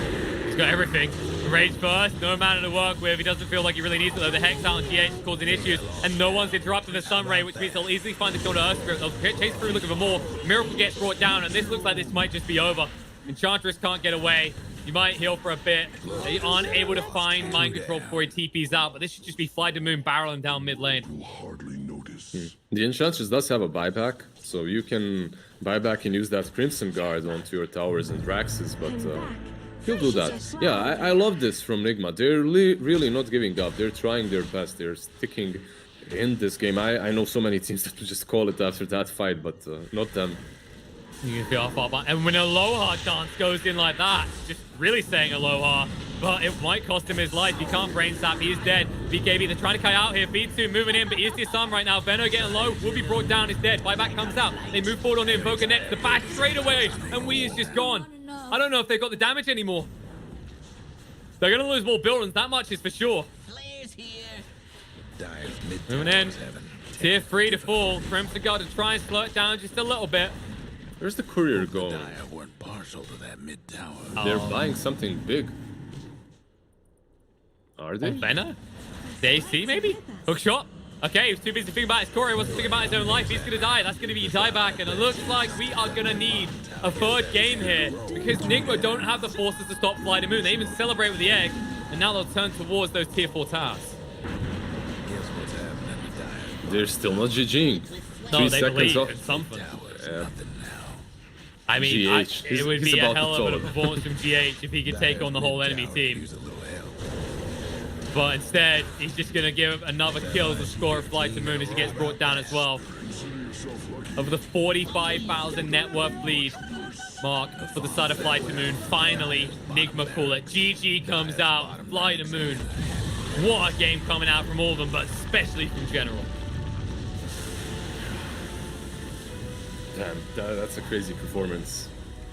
He's got everything. Rage first. No mana to work with. He doesn't feel like he really needs it, though. The Hex out on GH is causing issues. And no one's interrupting the Sun Ray, which means they'll easily find the kill to Earth Spirit. They'll chase through looking for more. Miracle gets brought down, and this looks like this might just be over. Enchantress can't get away. You might heal for a bit. They aren't able to find Mind Control before he TPs out, but this should just be Fly to Moon barreling down mid lane. You hardly notice. The Enchantress does have a buyback, so you can buy back and use that Crimson Guard onto your towers and Draxes, but he'll do that. Yeah, I love this from Nigma. They're really not giving up. They're trying their best. They're sticking in this game. I know so many teams that would just call it after that fight, but not them. You can feel far back. And when Aloha dance goes in like that, just really saying Aloha, but it might cost him his life. He can't brain sap. He is dead. BKB, they're trying to cut out here. B2 moving in, but he is his son right now. Veno getting low, will be brought down, is dead. Buyback comes out. They move forward on the Invoker next. The bash straight away, and Wii is just gone. I don't know if they've got the damage anymore. They're going to lose more buildings, that much is for sure. Moving in. Tier 3 to fall. Crimson Guard to try and slow it down just a little bit. Where's the courier going? I weren't partial to that mid tower. They're buying something big. Are they? Vena? AC maybe? Hook shot? Okay, he was too busy thinking about his core. He wasn't thinking about his own life. He's gonna die. That's gonna be dieback. And it looks like we are gonna need a third game here because Nigma don't have the forces to stop Fly to Moon. They even celebrate with the egg. And now they'll turn towards those tier 4 towers. They're still not GGing. No, 3 they seconds believe off. in something. Yeah. I mean, GH. it would He's be a about to hell of a total. performance from GH if he could take on the whole enemy team. But instead, he's just going to give another kill to score of Flight to Moon as he gets brought down as well. Over the 45,000 net worth lead mark for the side of Flight to Moon. Finally, Nigma call it. GG comes out. Flight to Moon. What a game coming out from all of them, but especially from General. Damn, that's a crazy performance.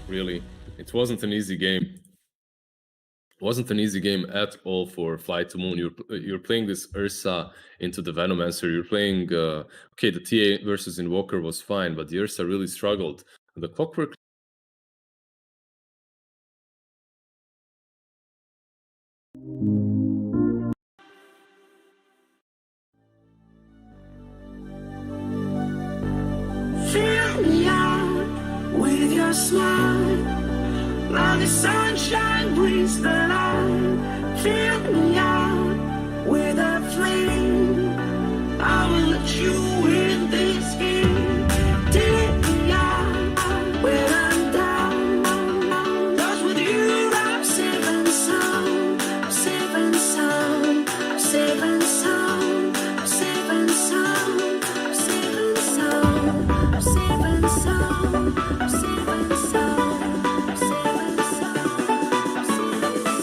Really. It wasn't an easy game. It wasn't an easy game at all for Fly to Moon. You're playing this Ursa into the Venomancer. You're playing... okay, the TA versus Invoker was fine, but the Ursa really struggled. The Clockwork... Fill me out with your smile. the sunshine brings the light. Fill me out with a flame. I will let you in this game. Take me out when I'm down. 'Cause with you I'm safe and sound. Safe and sound. Safe and sound. Safe and sound. Safe and sound. Safe and sound. Safe and sound. Safe and sound.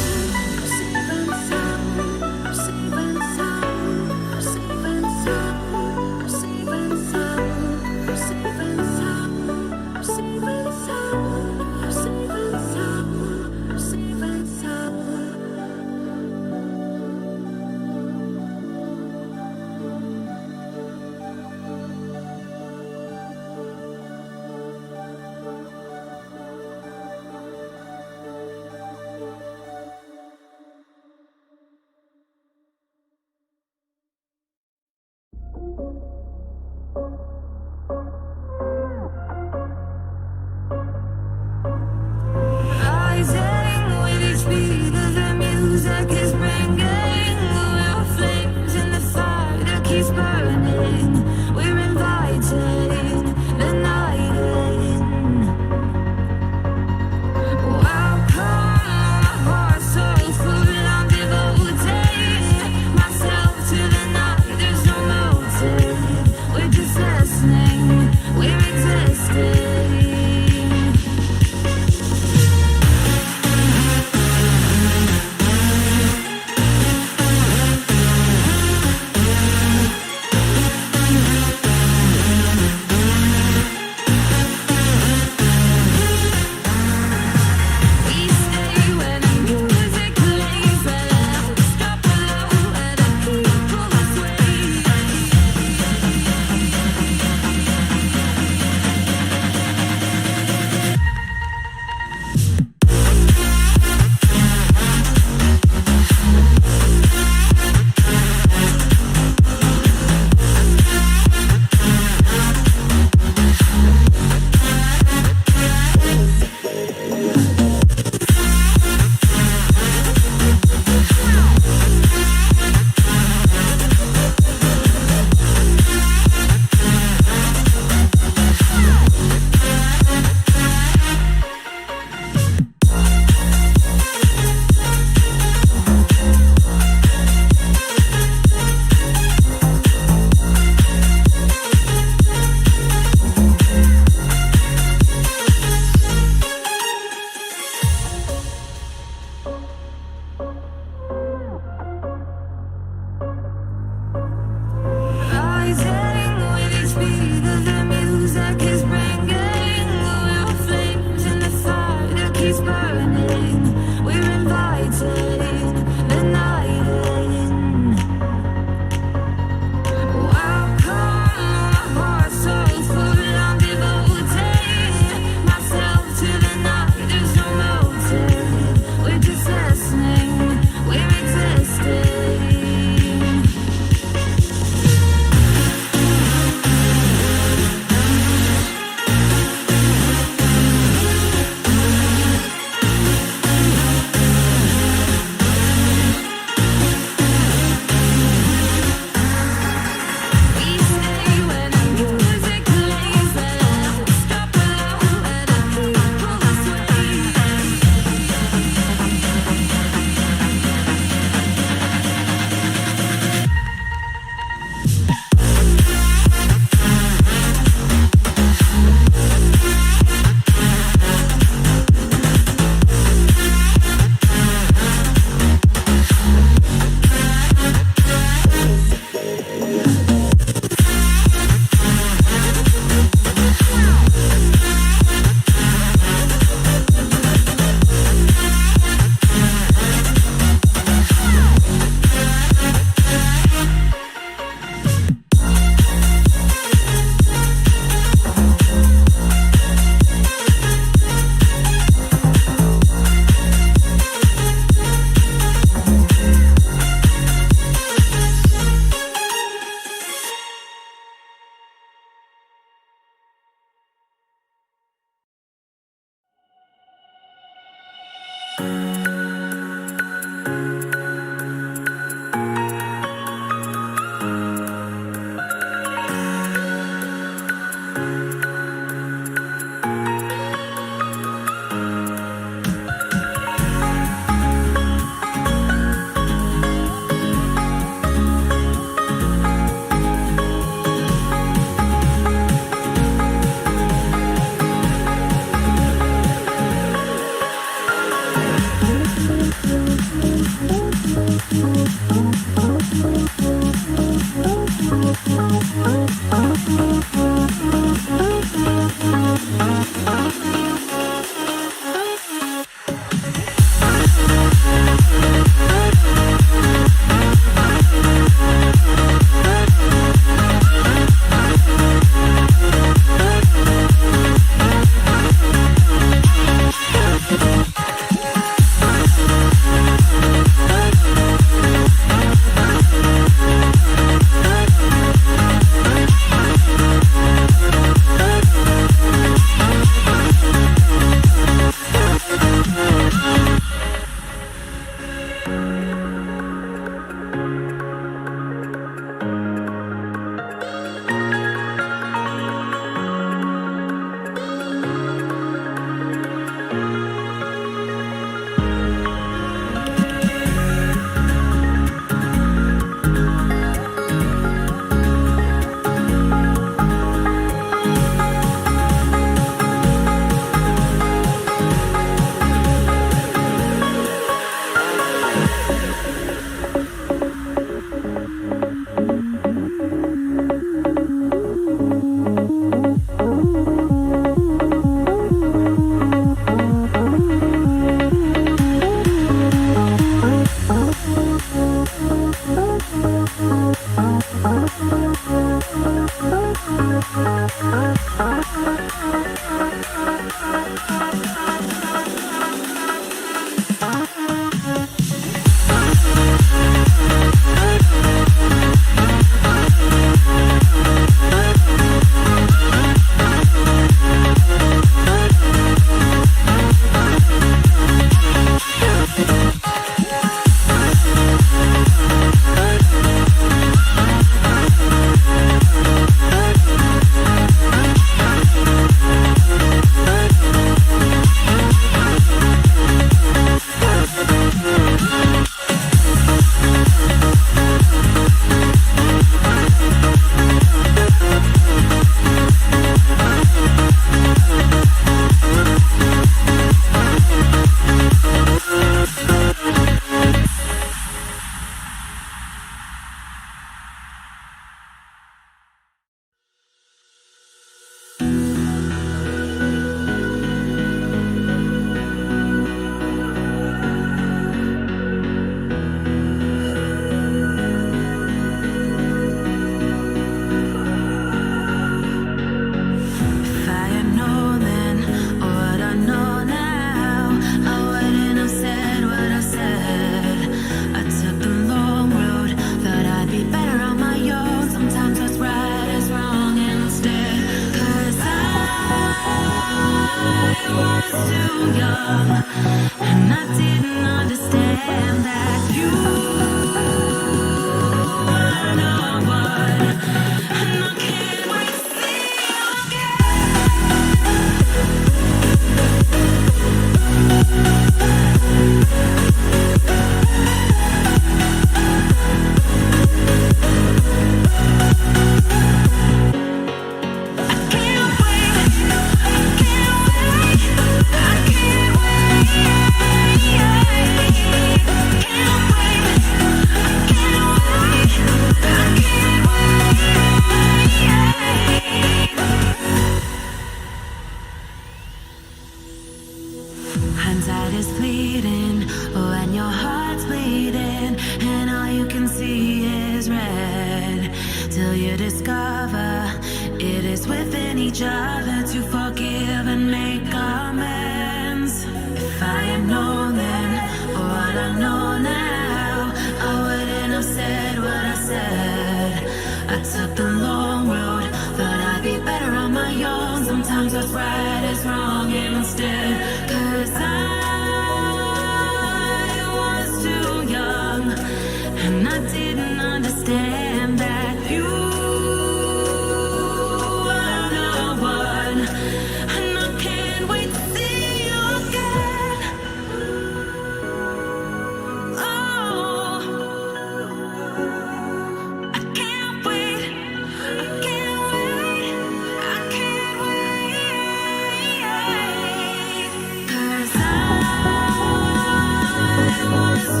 was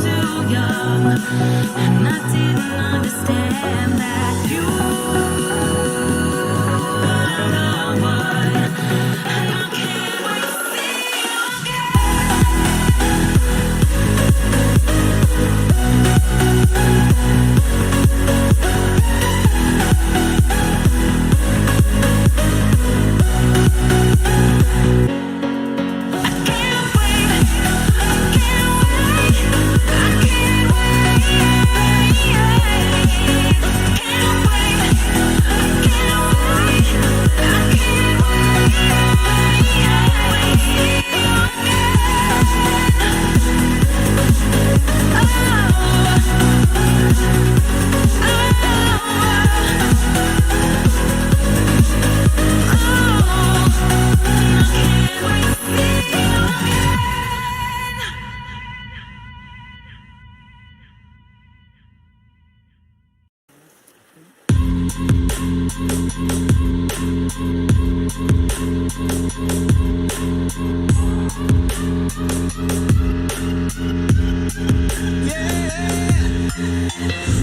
and I didn't understand that you are the one, and I can't wait to see you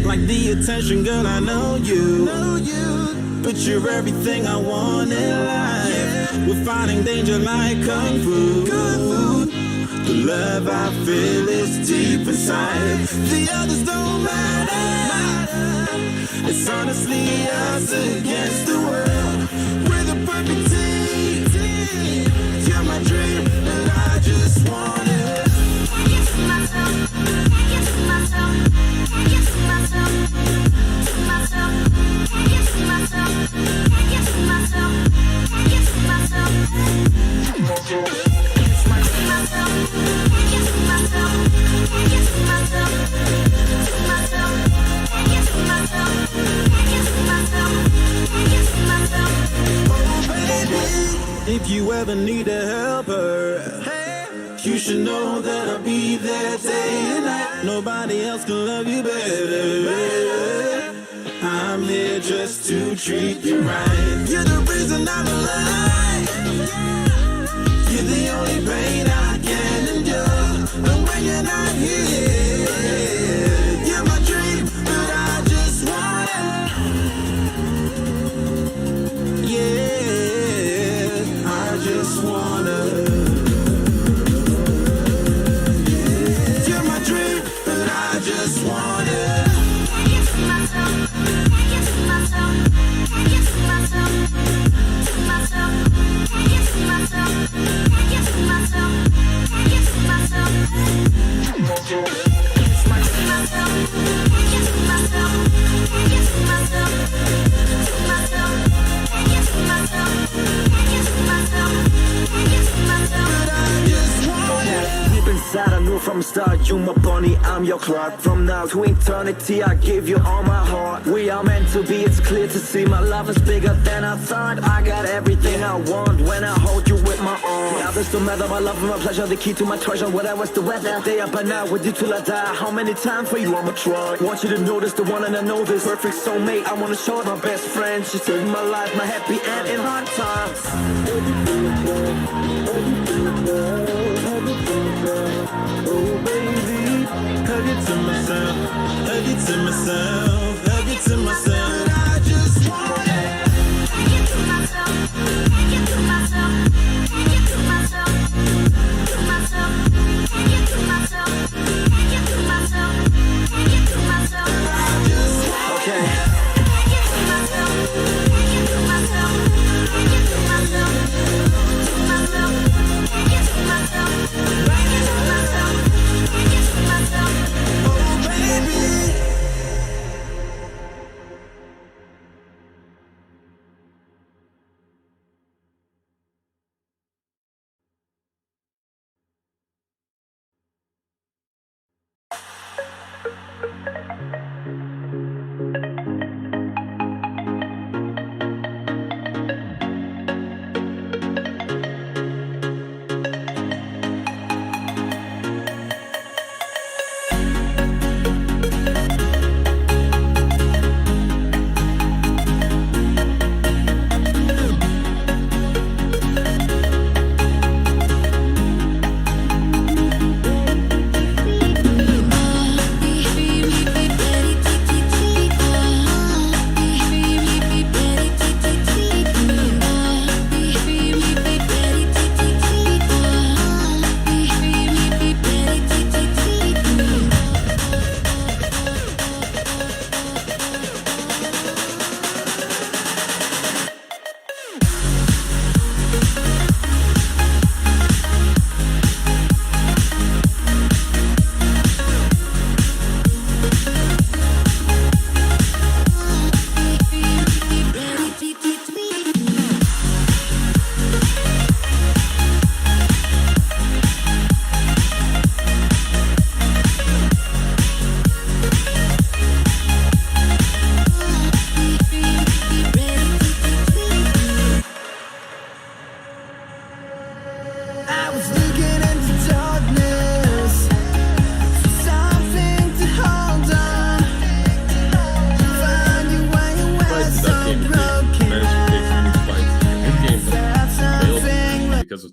like the attention, girl, I know you. But you're everything I want in life. We're fighting danger like kung fu. The love I feel is deep inside. The others don't matter. It's honestly us against the world. We're the perfect team. You're my dream, and I just want it. If you ever need a helper, you should know that I'll be there day and night. Nobody else can love you better. I'm here just to treat you right. You're the reason I'm alive. You're the only pain I can endure. And when you're not here, you're my dream, but I just want it. Yeah, I just wanna. You're my dream, but I just want it. Inside, I knew from the start, you my bunny, I'm your Clark. From now to eternity, I give you all my heart. We are meant to be, it's clear to see. My love is bigger than I thought. I got everything I want when I hold you with my arms. The others don't matter, my love and my pleasure, the key to my treasure. Whatever's the weather, day up and out with you till I die. How many times for you I'ma try? Want you to notice the one and I know this. Perfect soulmate, I wanna show it my best friend. She saved my life, my happy end in hard times. Oh baby, hug it to myself, hug it to myself, hug it to myself. I just want it. Hug it to myself, hug it to myself, hug it to myself, to myself, hug it to myself, hug it to myself, hug it to myself. I just want it. Hug it to myself, hug it to myself, hug it to myself, to myself, hug it to myself, hug it to myself. Oh baby,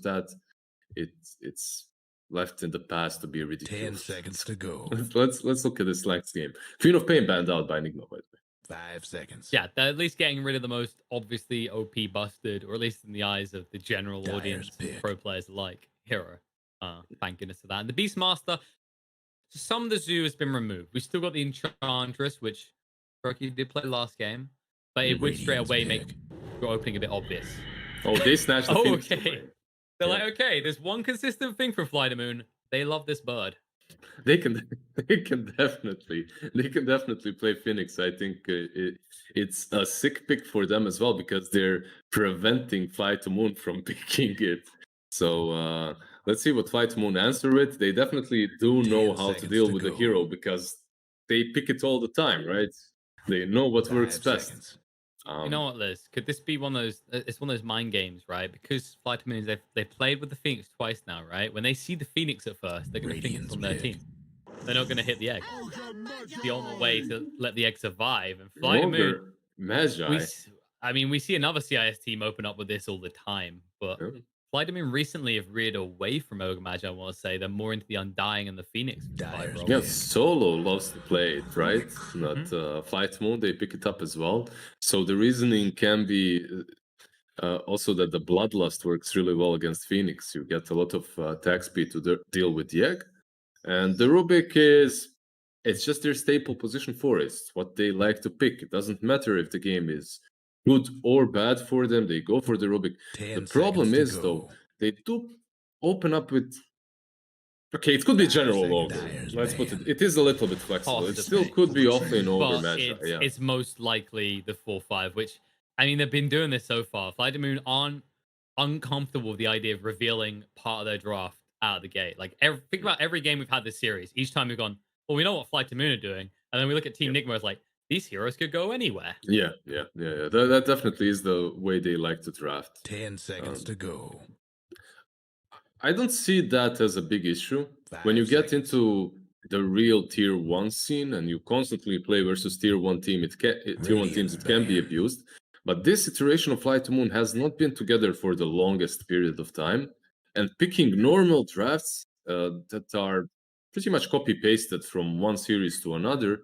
that, it's left in the past to be ridiculous. 10 seconds to go. Let's look at this next game. Queen of Pain banned out by Nigma, by the way. 5 seconds. Yeah, they're at least getting rid of the most obviously OP busted, or at least in the eyes of the general Dyer's audience, pick. pro players alike, hero. Thank goodness for that. And the Beastmaster, some of the zoo has been removed. We still got the Enchantress, which Rocky did play last game, but it would straight away make your opening a bit obvious. Oh, they snatched the Phoenix okay. away. They're like, okay, there's one consistent thing from Fly the Moon. They love this bird. They can definitely play Phoenix. I think it's a sick pick for them as well, because they're preventing Fly to Moon from picking it. So let's see what Fly to Moon answer with. They definitely do know how to deal with the hero, because they pick it all the time, right? They know what works best. You know what, Liz? Could this be one of those? It's one of those mind games, right? Because Fly to Moon, they've played with the Phoenix twice now, right? When they see the Phoenix at first, they're going to think it's on their team. They're not going to hit the egg. It's the only way to let the egg survive. And Fly to Moon, Magi. we see another CIS team open up with this all the time, but Fly to Moon recently have reared away from Ogre Magi. I want to say they're more into the Undying and the Phoenix. Yeah, Solo loves to play it, right? Not Fly to Moon, they pick it up as well. So the reasoning can be also that the Bloodlust works really well against Phoenix. You get a lot of attack speed to deal with the egg. And the Rubik it's just their staple position for it. It's what they like to pick. It doesn't matter if the game is good or bad for them, they go for the Rubik. The problem is, though, they do open up with... Okay, it could be General Ogre. Let's put it... It is a little bit flexible. Possibly. It still could be offlane Ogre But Magi. it's most likely the 4-5, which, I mean, they've been doing this so far. Fly to Moon aren't uncomfortable with the idea of revealing part of their draft out of the gate. Like, think about every game we've had this series. Each time we've gone, well, we know what Fly to Moon are doing. And then we look at Team Nigma as like, these heroes could go anywhere. Yeah. That definitely is the way they like to draft. 10 seconds to go. I don't see that as a big issue. When you get into the real tier 1 scene and you constantly play versus tier 1 teams, it can be abused. But this iteration of Fly to Moon has not been together for the longest period of time. And picking normal drafts that are pretty much copy-pasted from one series to another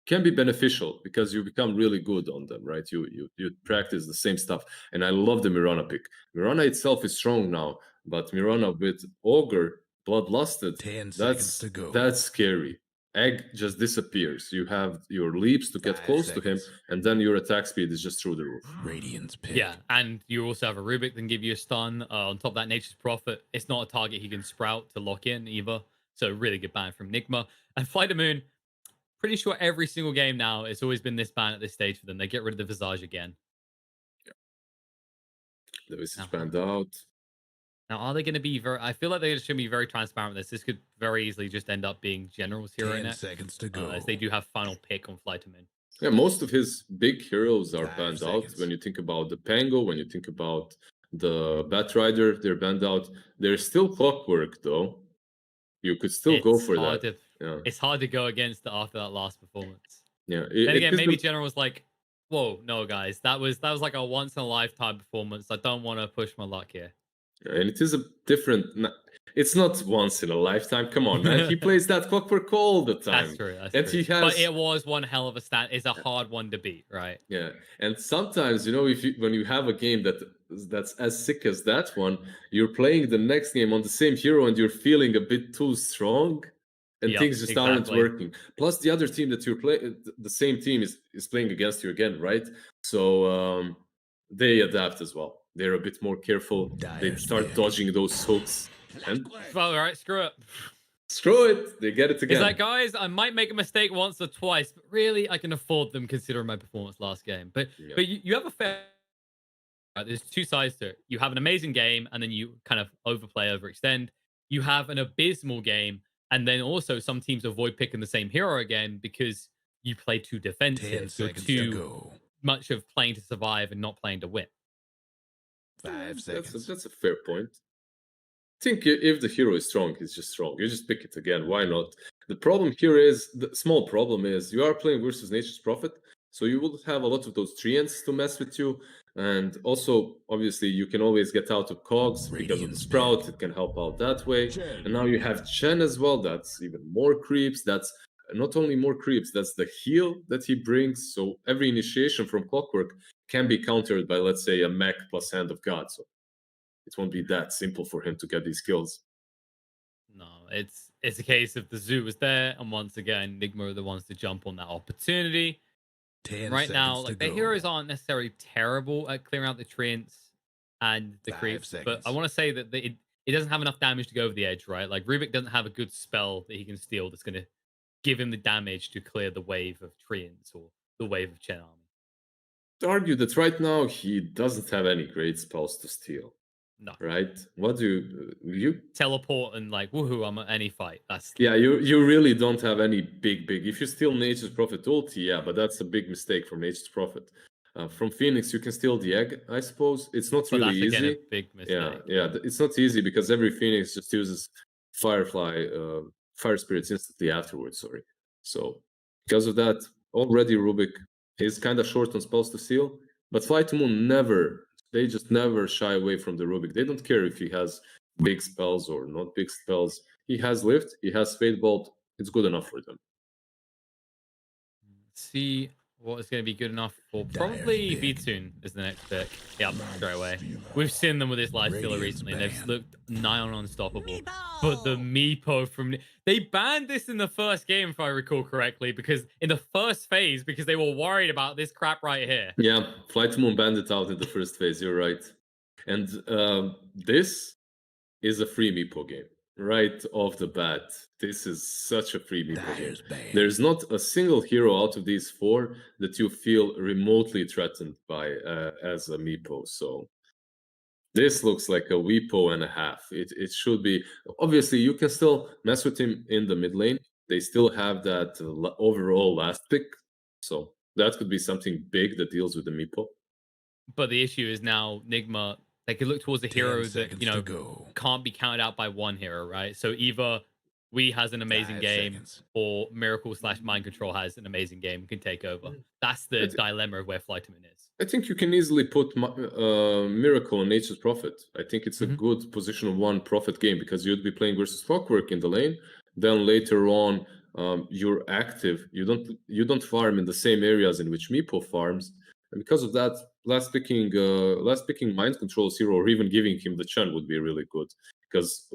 can be beneficial, because you become really good on them, right? You practice the same stuff. And I love the Mirana pick. Mirana itself is strong now, but Mirana with Ogre, Bloodlusted, 10 seconds to go. That's scary. Egg just disappears. You have your leaps to get close to him, and then your attack speed is just through the roof. Radiant's pick. Yeah, and you also have a Rubik that can give you a stun. On top of that, Nature's Prophet, it's not a target he can sprout to lock in either. So really good ban from Nigma. And Fly to Moon, pretty sure every single game now, it's always been this ban at this stage for them. They get rid of the Visage again. Yeah. The Visage banned out. Now, are they going to be very... I feel like they're just going to be very transparent with this. This could very easily just end up being General's hero 10 next. seconds to go. As they do have final pick on Fly to Moon. Yeah, most of his big heroes are banned out. When you think about the Pango, when you think about the Batrider, they're banned out. There's still Clockwork, though. You could still go for that. It's hard to go against it after that last performance. Yeah. Then again, maybe General was like, whoa, no, guys. That was like a once-in-a-lifetime performance. I don't want to push my luck here. And it is a different... It's not once in a lifetime. Come on, man. He plays that Clockwork all the time. That's true. He has... But it was one hell of a stat. It's a hard one to beat, right? Yeah. And sometimes, when you have a game that's as sick as that one, you're playing the next game on the same hero and you're feeling a bit too strong, and things just aren't working. Plus, the other team that you're playing, the same team is playing against you again, right? So they adapt as well. They're a bit more careful. They start dodging those hooks. And well, all right, screw it. Screw it. They get it again. It's like, guys, I might make a mistake once or twice, but really, I can afford them considering my performance last game. But you have a fair... There's two sides to it. You have an amazing game, and then you kind of overplay, overextend. You have an abysmal game, and then also some teams avoid picking the same hero again because you play too defensive. You're too much of playing to survive and not playing to win. 5 seconds. That's a fair point. I think if the hero is strong, he's just strong. You just pick it again. Why not? The problem here is, the small problem is, you are playing versus Nature's Prophet, so you will have a lot of those treants to mess with you. And also, obviously, you can always get out of cogs because of the Radiant's sprout. back. It can help out that way. Chen. And now you have Chen as well. That's even more creeps. That's not only more creeps, that's the heal that he brings. So every initiation from Clockwork can be countered by, let's say, a mech plus Hand of God. So it won't be that simple for him to get these kills. No, it's a case of the zoo was there, and once again, Nigma are the ones to jump on that opportunity. 10 Right now, seconds like to the go. heroes aren't necessarily terrible at clearing out the Treants and the 5 creeps, but seconds. I want to say that it doesn't have enough damage to go over the edge, right? Like Rubik doesn't have a good spell that he can steal that's going to give him the damage to clear the wave of Treants or the wave of Chen army. To argue that right now he doesn't have any great spells to steal. No. Right? What do you Teleport and like woohoo, I'm at any fight. That's Yeah, you really don't have any big. If you steal Nature's Prophet ulti, yeah, but that's a big mistake from Nature's Prophet. From Phoenix, you can steal the egg, I suppose. It's not but really that's easy. again a big mistake. Yeah, it's not easy because every Phoenix just uses Firefly, Fire Spirits instantly afterwards. Sorry. So because of that, already Rubik is kind of short on spells to steal. But Fly to Moon they just never shy away from the Rubik. They don't care if he has big spells or not big spells. He has Lift, he has Fade Bolt. It's good enough for them. See what is going to be good enough for probably V-Tune is the next pick. Yep, straight away. We've seen them with this life stealer recently, and they've looked nigh on unstoppable. But the Meepo from they banned this in the first game, if I recall correctly, because in the first phase, because they were worried about this crap right here. Yeah, Flight to Moon banned it out in the first phase. You're right, and this is a free Meepo game. Right off the bat, this is such a free Meepo game. There's not a single hero out of these 4 that you feel remotely threatened by as a Meepo. So this looks like a Weepo and a half. It should be. Obviously, you can still mess with him in the mid lane. They still have that overall last pick. So that could be something big that deals with the Meepo. But the issue is now Nigma, they could look towards a hero that, you know, can't be counted out by one hero, right? So either We has an amazing game, or Miracle / Mind Control has an amazing game, can take over. That's the dilemma of where Flighterman is. I think you can easily put Miracle on Nature's Prophet. I think it's a good position 1 Prophet game because you'd be playing versus Clockwork in the lane. Then later on, you're active. You don't farm in the same areas in which Meepo farms, and because of that, last picking Mind Control hero or even giving him the Chen would be really good because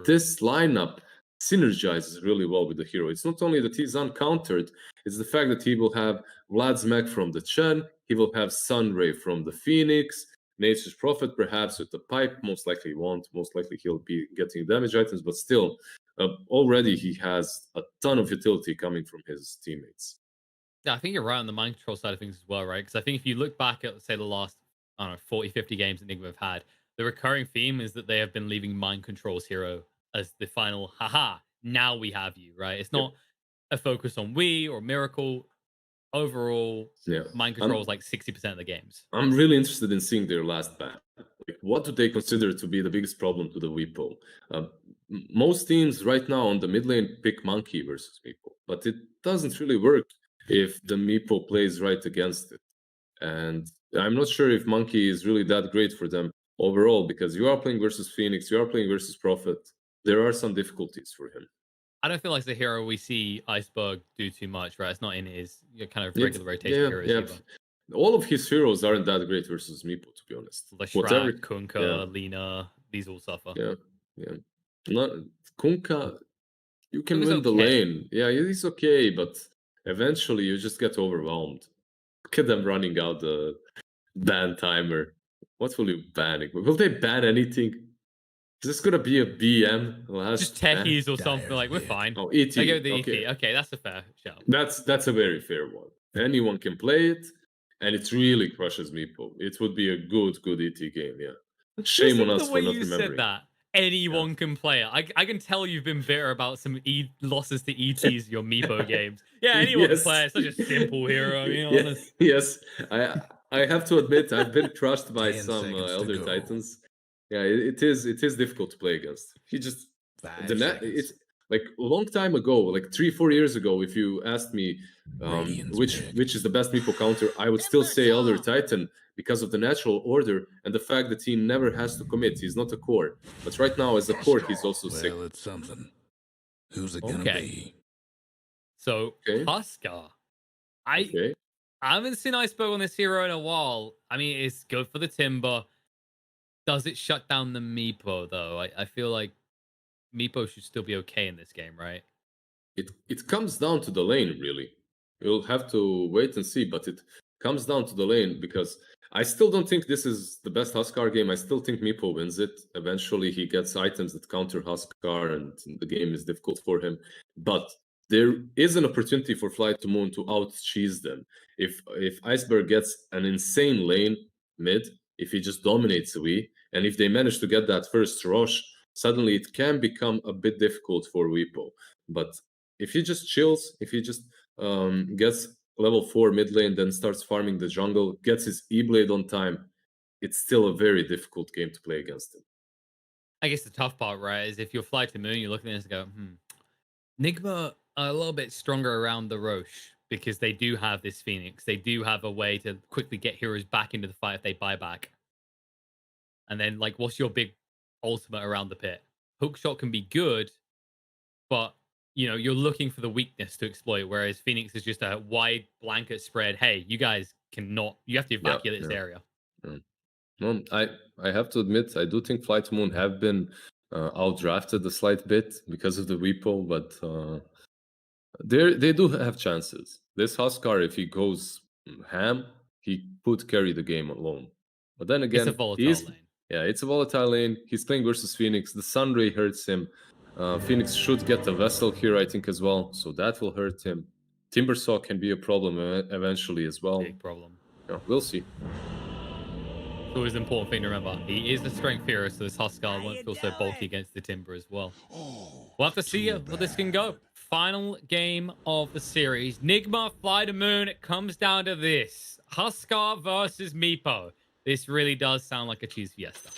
this lineup synergizes really well with the hero. It's not only that he's uncountered, it's the fact that he will have Vlad's Mech from the Chen, he will have Sunray from the Phoenix, Nature's Prophet perhaps with the Pipe, most likely he won't, most likely he'll be getting damage items, but still, already he has a ton of utility coming from his teammates. Yeah, I think you're right on the mind control side of things as well, right? Because I think if you look back at, say, the last, 40, 50 games that Nigma have had, the recurring theme is that they have been leaving Mind Control's hero as the final, haha, now we have you, right? It's not a focus on we or Miracle. Overall, Mind Control is like 60% of the games. I'm really interested in seeing their last ban. Like, what do they consider to be the biggest problem to the Weepo? Most teams right now on the mid lane pick Monkey versus Meepo, but it doesn't really work if the Meepo plays right against it. And I'm not sure if Monkey is really that great for them overall, because you are playing versus Phoenix, you are playing versus Prophet. There are some difficulties for him. I don't feel like the hero we see Iceberg do too much, right? It's not in his kind of regular rotation heroes either. All of his heroes aren't that great versus Meepo, to be honest. Lashrak, Kunkka, Lina, these all suffer. Yeah. Not Kunkka, you can win the lane. Yeah, he's okay, but eventually you just get overwhelmed. Look at them running out the ban timer. What will you ban? Will they ban anything? Is this gonna be a BM? Just techies or something like we're fine. Oh, ET. I go with the ET. Okay, that's a fair shout. That's a very fair one. Anyone can play it, and it really crushes Meepo. It would be a good ET game. Yeah. Shame on us for not remembering. Said that. Anyone can play it. I can tell you've been bitter about some losses to ETs your Meepo games. Yeah, anyone can play it. Such a simple hero. Honest. Yes, I have to admit I've been crushed by some Elder Titans. Yeah, it is difficult to play against. He just it's like a long time ago, like 3-4 years ago. If you asked me which is the best Meepo counter, I would still say Elder Titan because of the natural order and the fact that he never has to commit. He's not a core. But right now, as a core, he's also sick. Well, it's something. Who's it gonna Okay. be? So, Okay. Huskar. Okay. I haven't seen Iceberg on this hero in a while. I mean, it's good for the Timber. Does it shut down the Meepo, though? I feel like Meepo should still be okay in this game, right? It comes down to the lane, really. You'll have to wait and see, but it comes down to the lane because I still don't think this is the best Huskar game. I still think Meepo wins it. Eventually, he gets items that counter Huskar, and the game is difficult for him. But there is an opportunity for Fly to Moon to out-cheese them. If Iceberg gets an insane lane mid, if he just dominates the Wii, and if they manage to get that first rush, suddenly it can become a bit difficult for Weepo. But if he just chills, if he just gets level 4 mid lane, then starts farming the jungle, gets his E-Blade on time, it's still a very difficult game to play against him. I guess the tough part, right, is if you're Fly to Moon, you're looking at this and go, Nigma are a little bit stronger around the Roche because they do have this Phoenix. They do have a way to quickly get heroes back into the fight if they buy back. And then, like, what's your big ultimate around the pit? Hookshot can be good, but, you know, you're looking for the weakness to exploit, whereas Phoenix is just a wide blanket spread. Hey, you guys cannot, you have to evacuate this area. Well, I have to admit, I do think Fly to Moon have been outdrafted a slight bit because of the Weepo, but they do have chances. This Huskar, if he goes ham, he could carry the game alone. But then again, It's a volatile lane. Yeah, it's a volatile lane. He's playing versus Phoenix. The Sunray hurts him. Phoenix should get a Vessel here, I think, as well. So that will hurt him. Timbersaw can be a problem eventually as well. Big problem. Yeah, we'll see. It's always an important thing to remember. He is a strength hero, so this Huskar won't feel so bulky against the Timber as well. We'll have to see how this can go. Final game of the series. Nigma, Fly to Moon. It comes down to this. Huskar versus Meepo. This really does sound like a cheese fiesta.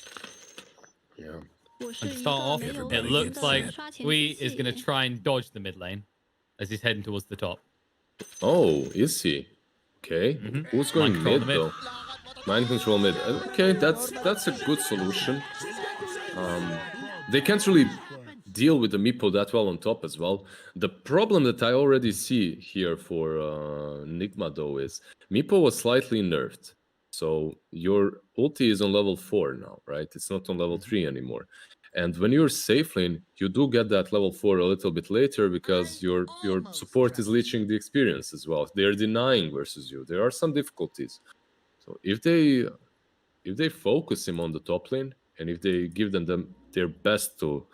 Yeah. And to start off, it looks like Wee is going to try and dodge the mid lane as he's heading towards the top. Oh, is he? Okay. Who's going mid, though? Mind control mid. Okay, that's a good solution. They can't really deal with the Meepo that well on top as well. The problem that I already see here for Nigma, though, is Meepo was slightly nerfed. So your ulti is on level 4 now, right? It's not on level 3 anymore. And when you're safe lane, you do get that level 4 a little bit later because your support is leeching the experience as well. They're denying versus you. There are some difficulties. So if they focus him on the top lane, and if they give them their best to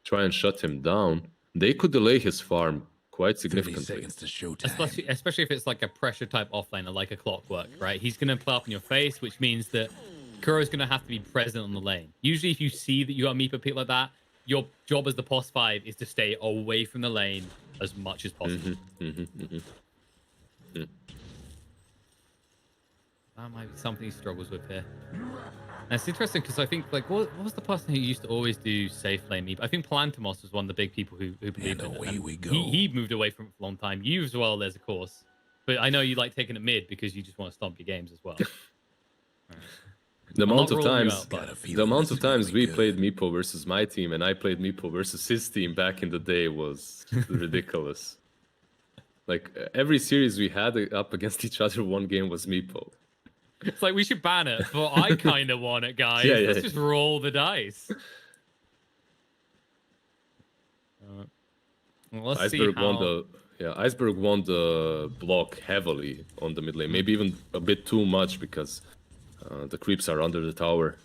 try and shut him down, they could delay his farm quite significantly. Especially if it's like a pressure type offlaner, like a Clockwork, right? He's going to play up in your face, which means that Kuro's going to have to be present on the lane. Usually, if you see that you got Meepo pick like that, your job as the POS 5 is to stay away from the lane as much as possible. That might be something he struggles with here. And it's interesting because I think, like, what was the person who used to always do safe lane Meepo? I think Palantimos was one of the big people who believed in it. Away we go. He moved away from it for a long time. You as well, there's of course. But I know you like taking it mid because you just want to stomp your games as well. The amount of times we played Meepo versus my team and I played Meepo versus his team back in the day was ridiculous. Like every series we had up against each other, one game was Meepo. It's like we should ban it, but I kind of want it, guys. Let's just roll the dice. Let's Iceberg see how... Iceberg won the block heavily on the mid lane, maybe even a bit too much because the creeps are under the tower.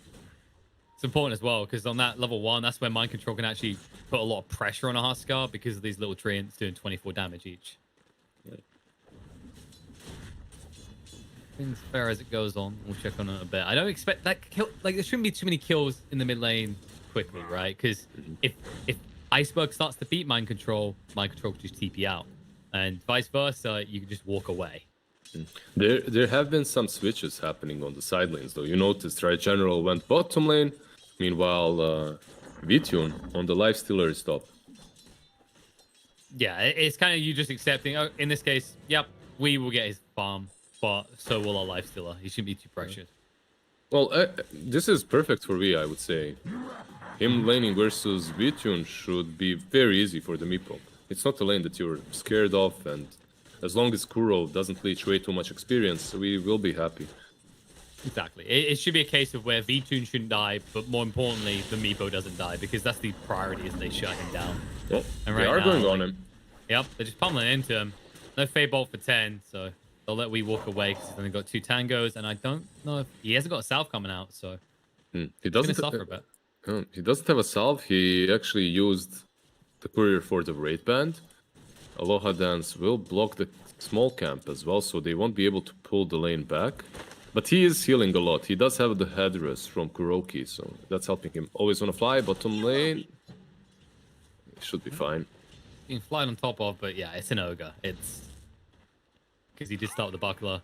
It's important as well because on that level 1, that's where mind control can actually put a lot of pressure on a Huskar because of these little treants doing 24 damage each. Things fair as it goes on. We'll check on it a bit. I don't expect that kill. Like there shouldn't be too many kills in the mid lane quickly, right? Because if Iceberg starts to beat mind control can just TP out, and vice versa. You can just walk away. There have been some switches happening on the side lanes, though. You noticed, right? General went bottom lane, meanwhile Vitune on the Lifestealer is top. Yeah, it's kind of you just accepting. In this case, yep, we will get his farm. But so will our Lifestealer. He shouldn't be too pressured. Well, this is perfect for V, I would say. Him laning versus V-Tune should be very easy for the Meepo. It's not a lane that you're scared of, and as long as Kuro doesn't leech way too much experience, we will be happy. Exactly. It should be a case of where V-Tune shouldn't die, but more importantly, the Meepo doesn't die, because that's the priority, is they shut him down. Well, and they are going on him. Yep, they're just pummeling into him. No Fade Bolt for 10, so they'll let we walk away, because he's only got 2 tangos, and I don't know if he hasn't got a salve coming out, so he doesn't suffer a bit. He doesn't have a salve. He actually used the courier for the raid band. Aloha Dance will block the small camp as well, so they won't be able to pull the lane back. But he is healing a lot. He does have the headrest from Kuroki, so that's helping him. Always on a fly, bottom lane. Should be fine. You can fly on top of, but yeah, it's an ogre. It's because he did start with the buckler.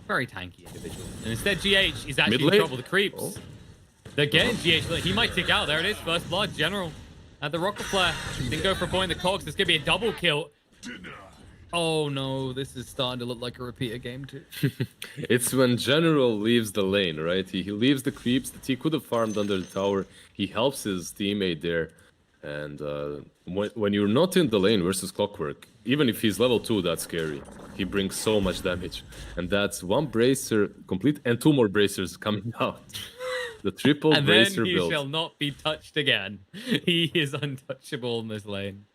Very tanky individual. And instead, GH is actually in trouble with the creeps. Oh. They're getting GH. He might tick out. There it is. First blood. General at the rocket flare. Didn't go for a point in the cogs. This could be a double kill. Oh no, this is starting to look like a repeater game too. It's when General leaves the lane, right? He leaves the creeps that he could have farmed under the tower. He helps his teammate there. And when you're not in the lane versus Clockwork, even if he's level 2, that's scary. He brings so much damage. And that's 1 bracer complete and 2 more bracers coming out. The triple and bracer then he build. shall not be touched again. He is untouchable in this lane.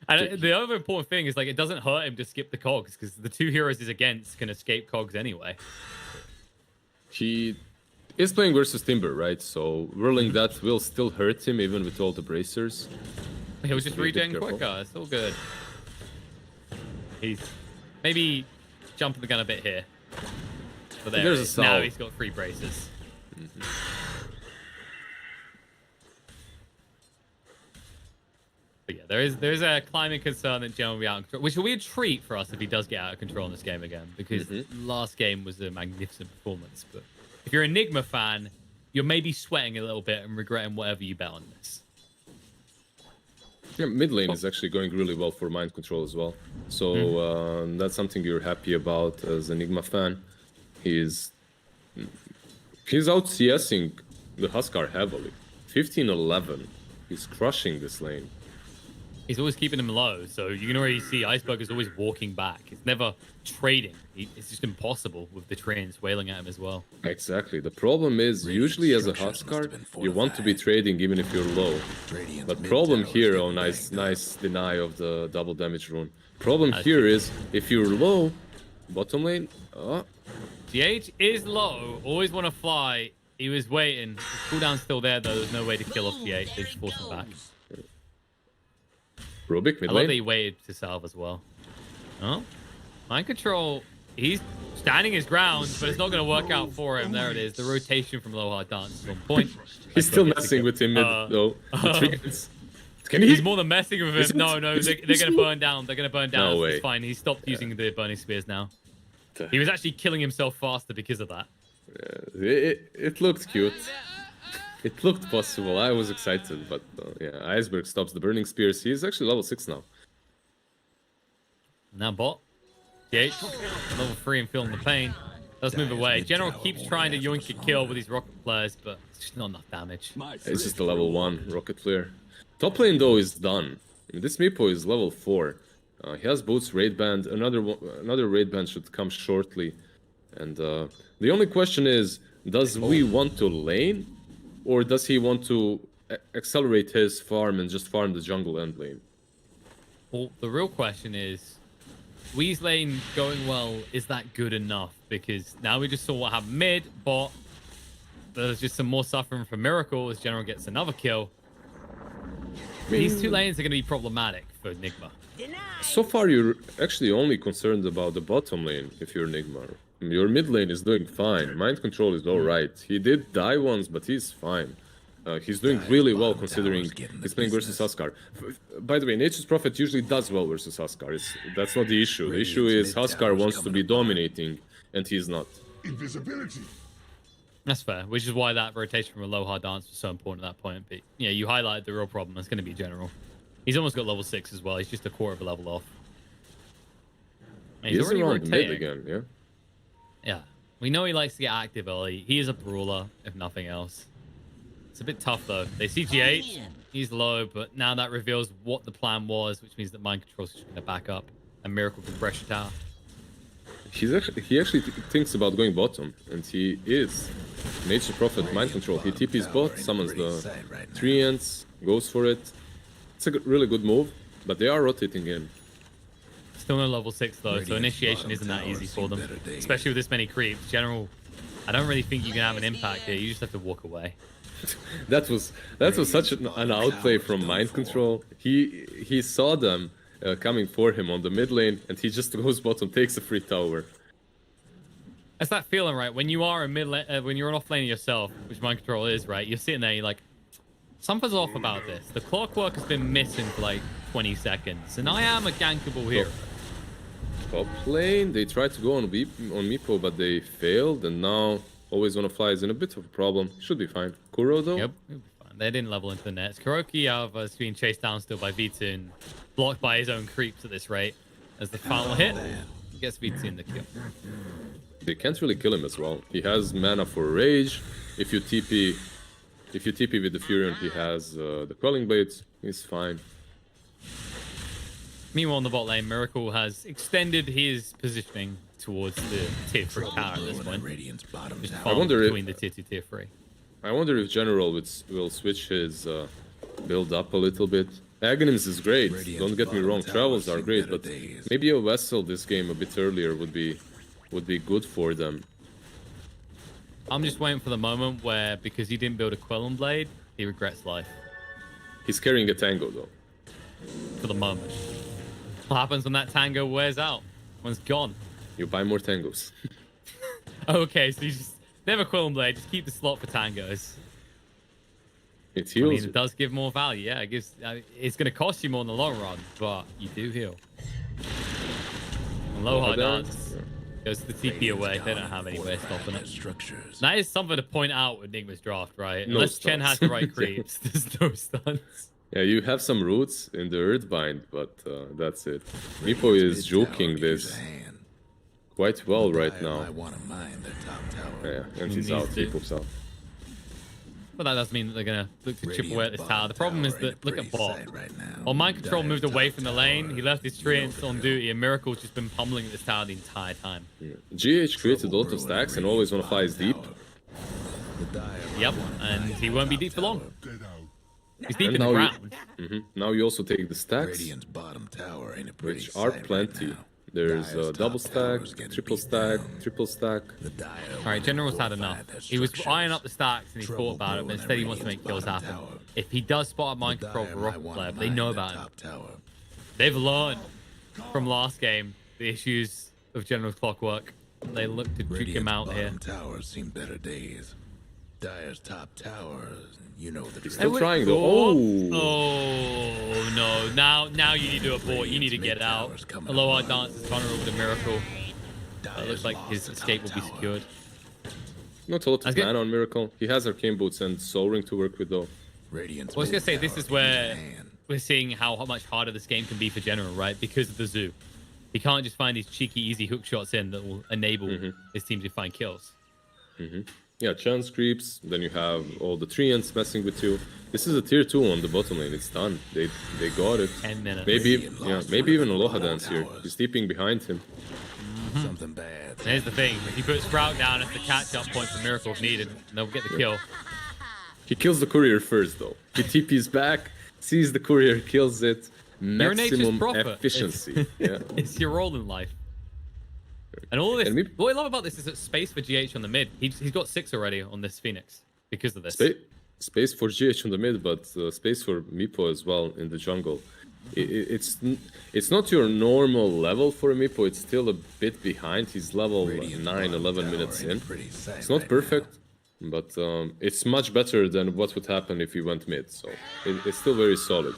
And the other important thing is, like, it doesn't hurt him to skip the cogs, because the 2 heroes he's against can escape cogs anyway. He is playing versus Timber, right? So whirling that will still hurt him even with all the bracers. He was just regen quicker. It's all good. He's maybe jumping the gun a bit here. But there There's it a is. salve. Now he's got 3 braces. But yeah, there is a climbing concern that General will be out of control, which will be a treat for us if he does get out of control in this game again, because last game was a magnificent performance. But if you're a Nigma fan, you're maybe sweating a little bit and regretting whatever you bet on this. Yeah, mid lane is actually going really well for mind control as well. So that's something you're happy about as an Nigma fan. He's out CSing the Huskar heavily. 15-11. He's crushing this lane. He's always keeping him low, so you can already see Iceberg is always walking back. It's never trading. It's just impossible with the trains wailing at him as well. Exactly. The problem is, usually as a Huskar, you want to be trading even if you're low. But problem here, oh, nice deny of the double damage rune. Problem here is, if you're low, bottom lane, GH is low, always want to fly. He was waiting. His cooldown's still there, though. There's no way to kill off GH. They just force him back. Rubik mid I love lane. that he waited to salve as well. Oh, mind control. He's standing his ground, but it's not going to work out for him. There it is. The rotation from low hard dance is on point. He's still messing with him mid though. He's more than messing with him. No, they're going to burn down. They're going to burn down. No So way. it's fine. He stopped using the burning spears now. He was actually killing himself faster because of that. It looked cute. It looked possible. I was excited, but yeah, Iceberg stops the burning spears. He's actually level 6 now. Now bot. GH, level 3 and feeling the pain. Does move away. General keeps trying to yoink a kill with these rocket flares, but it's just not enough damage. It's just a level 1 rocket flare. Top lane though is done. I mean, this Meepo is level 4. He has Boots raid band. Another raid band should come shortly. And the only question is, does we want to lane? Or does he want to accelerate his farm and just farm the jungle end lane? Well, the real question is, Wee's lane going well, is that good enough? Because now we just saw what happened mid, bot. There's just some more suffering from Miracle as General gets another kill. These 2 lanes are going to be problematic for Nigma. So far, you're actually only concerned about the bottom lane if you're Nigma. Your mid lane is doing fine. Mind control is alright. He did die once, but he's fine. He's doing really well considering he's playing versus Huskar. By the way, Nature's Prophet usually does well versus Huskar. That's not the issue. The issue is Huskar wants to be dominating, and he's not. Invisibility. That's fair, which is why that rotation from a low hard dance was so important at that point. But yeah, you highlighted the real problem. That's going to be General. He's almost got level 6 as well. He's just a quarter of a level off. And He's already around mid rotating. again, yeah? Yeah. We know he likes to get active early. He is a brawler, if nothing else. It's a bit tough, though. They see G8. He's low, but now that reveals what the plan was, which means that Mind Control's just going to back up. And Miracle can pressure tower. He actually thinks about going bottom, and he is. Nature Prophet Mind Control. He TP's bot, summons the Treants, goes for it. It's a really good move, but they are rotating in. Still no level 6 though, so initiation isn't that easy for them. Especially with this many creeps. General, I don't really think you can have an impact here. You just have to walk away. that was such an outplay from Mind Control. He saw them coming for him on the mid lane, and he just goes bottom, takes a free tower. That's that feeling, right? When you are a mid when you're an off laner yourself, which Mind Control is, right? You're sitting there, you're like, something's off about this. The clockwork has been missing for like 20 seconds, and I am a gankable hero. Top lane, they tried to go on Meepo, but they failed, and now Always Wanna Fly is in a bit of a problem. Should be fine. Kuro though? Yep, it'll be fine. They didn't level into the nets. Kuroki, however, is being chased down still by V2 and blocked by his own creeps at this rate. As the final hit, he gets V2 in the kill. They can't really kill him as well. He has mana for Rage. If you TP with the Furion, he has the Quelling Blades. He's fine. Meanwhile, on the bot lane, Miracle has extended his positioning towards the tier 3 tower at this point. Just I wonder between the tier 2, tier 3. I wonder if General will switch his build up a little bit. Aghanims is great, don't get me wrong, travels are great, but maybe a Vessel this game a bit earlier would be good for them. I'm just waiting for the moment where, because he didn't build a Quelling Blade, he regrets life. He's carrying a Tango though. For the moment. What happens when that Tango wears out? When it's gone? You buy more Tangos. Okay, so you just never Quelling Blade, just keep the slot for Tangos. It heals. I mean, it does give more value, yeah. It gives. It's going to cost you more in the long run, but you do heal. Aloha Dance goes to the TP away. They don't have any way of stopping it. That is something to point out with Nigma's draft, right? No Unless stuns. Chen has the right creeps, there's no stuns. Yeah, you have some roots in the Earthbind, but that's it. Meepo is joking this quite well right now. Yeah, and he's out. He pops out. But that doesn't mean that they're going to look to chip away at this tower. The problem is that, look at bot. While Mind Control moved away from the lane, he left his treants on duty, and Miracle's just been pummeling this tower the entire time. Yeah. GH created a lot of stacks and Always Wanna Fly is deep. Yep, and he won't be deep for long. He's deep And in the now ground. Now you also take the stacks, which are plenty. There's a double stack, triple stack. Alright, General's had enough. He was eyeing up the stacks and he thought about it, but instead he wants to make kills happen. If he does spot a Mind Control for Rocket player, but they know about him. They've learned from last game the issues of General's clockwork. They look to juke him out here. Dire's top towers, you know the Still trying though. Oh no! Now you need to abort. You need to get out. Aloha Dance is vulnerable to Miracle. It looks like his escape will be secured. Not a lot of mana on Miracle. He has Arcane Boots and Soul Ring to work with though. Well, I was gonna say this is where we're seeing how much harder this game can be for General, right? Because of the zoo. He can't just find these cheeky, easy hook shots in that will enable his team to find kills. Yeah, chance creeps, then you have all the treants messing with you. This is a tier 2 on the bottom lane, it's done. They got it. 10 minutes. Maybe even Aloha Dance here. He's steeping behind him. something bad. Here's the thing, if you put Sprout down as the catch-up point for Miracle if needed, they'll get the kill. He kills the courier first though. He TP's back, sees the courier, kills it. Maximum efficiency. Yeah. It's your role in life. And all of this, what I love about this is that space for GH on the mid. He's got 6 already on this Phoenix because of this. Space for GH on the mid, but space for Meepo as well in the jungle. It's not your normal level for Meepo. It's still a bit behind. He's level 9, 11 minutes in. It's not perfect, but it's much better than what would happen if he went mid. So it's still very solid.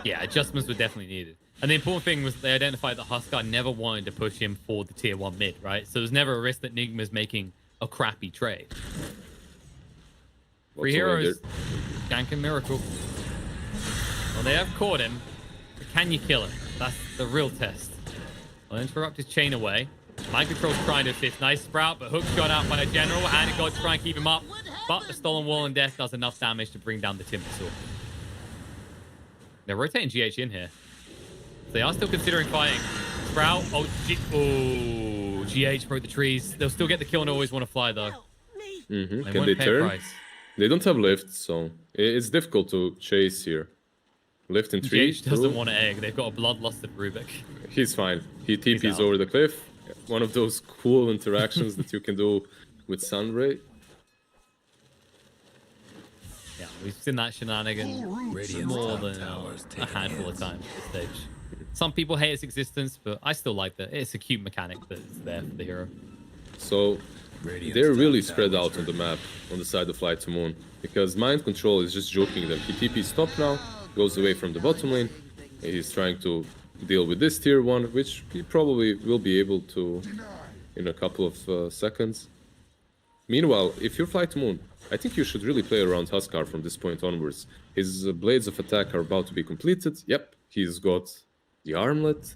Yeah, adjustments were definitely needed. And the important thing was they identified that Huskar never wanted to push him for the tier 1 mid, right? So there's never a risk that Nigma's making a crappy trade. Free heroes, gank and Miracle. Well, they have caught him, but can you kill him? That's the real test. I'll interrupt his chain away. Mind Control's trying to assist. Nice Sprout, but Hook shot out by a General, and it got to try and keep him up. But the Stolen Wall and Death does enough damage to bring down the Timbersaw. They're rotating GH in here. So they are still considering fighting. Sprout, GH broke the trees. They'll still get the kill and always want to fly, though. Can they turn? They don't have lift, so it's difficult to chase here. Lift in 3. GH doesn't want to egg. They've got a bloodlusted Rubik. He's fine. He TP's over the cliff. One of those cool interactions that you can do with Sunray. Yeah, we've seen that shenanigan more than a handful of times at this stage. Some people hate its existence, but I still like that. It's a cute mechanic that's there for the hero. So they're really spread out on the map on the side of Flight to Moon, because Mind Control is just joking them. He TP's top now, goes away from the bottom lane. He's trying to deal with this tier 1, which he probably will be able to in a couple of seconds. Meanwhile, if you're Flight to Moon, I think you should really play around Huskar from this point onwards. His blades of attack are about to be completed. Yep, he's got the armlet,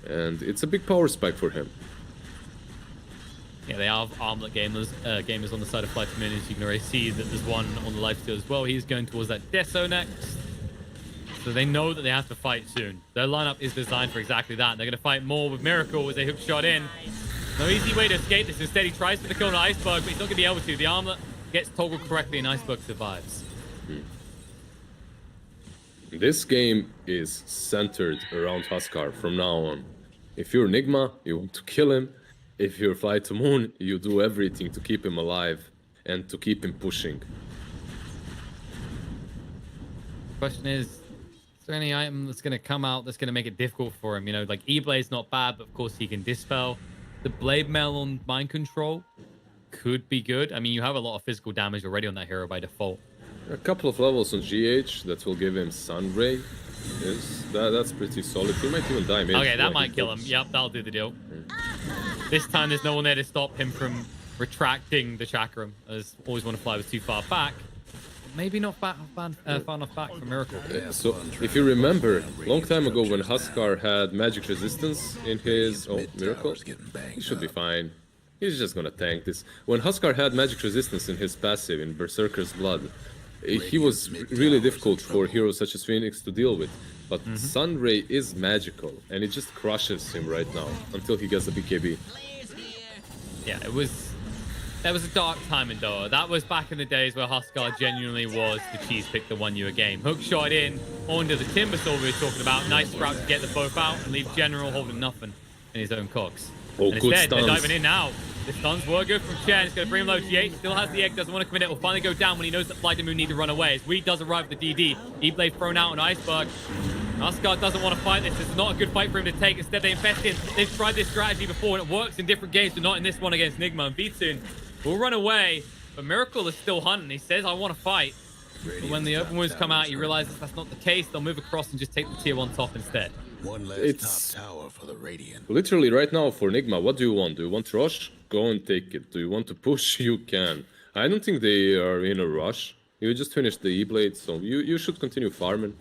and it's a big power spike for him. Yeah, they have armlet gamers on the side of Flight to Moon, as you can already see that there's one on the lifesteal as well. He's going towards that Deso next. So they know that they have to fight soon. Their lineup is designed for exactly that. They're going to fight more with Miracle as they hook shot in. No easy way to escape this. Instead, he tries for the kill on Iceberg, but he's not going to be able to. The armlet gets toggled correctly and Iceberg survives. This game is centered around Huskar from now on. If you're Nigma, you want to kill him. If you're Flight to Moon, you do everything to keep him alive and to keep him pushing. Question is there any item that's going to come out that's going to make it difficult for him? You know, like E-Blade's not bad, but of course he can dispel. The Blade Mail on Mind Control could be good. I mean, you have a lot of physical damage already on that hero by default. A couple of levels on GH that will give him Sunray. That's pretty solid. He might even die. Maybe okay, that might kill him. Yep, that'll do the deal. This time there's no one there to stop him from retracting the chakram, as always want to fly was too far back. Maybe not far enough back for Miracle. So, if you remember, long time ago when Huskar had magic resistance in his... Oh, Miracle? He should be fine. He's just gonna tank this. When Huskar had magic resistance in his passive, in Berserker's Blood, he was really difficult for heroes such as Phoenix to deal with. But Sunray is magical, and it just crushes him right now, until he gets the BKB. Yeah, there was a dark time in Dota. That was back in the days where Huskar genuinely was the cheese pick that won you a game. Hook shot in onto the Timbersaw we were talking about. Nice Sprout to get the both out and leave General holding nothing in his own cogs. Oh, and good instead, stuns. they're diving in now. The stuns were good from Chen. It's going to bring him low. GH still has the egg, doesn't want to commit it. Will finally go down when he knows that Flight to Moon need to run away. As Weed does arrive with the DD. E-Blade thrown out on Iceberg. Huskar doesn't want to fight this. This is not a good fight for him to take. Instead, they invest in. They've tried this strategy before, and it works in different games, but not in this one against Nigma. And V2 will run away, but Miracle is still hunting. He says, I want to fight. But when the open wounds come out, he realizes that's not the case. They'll move across and just take the tier 1 top instead. One less top tower for the Radiant. Literally right now for Nigma, what do you want? Do you want to rush? Go and take it. Do you want to push? You can. I don't think they are in a rush. You just finished the E-Blade, so you should continue farming.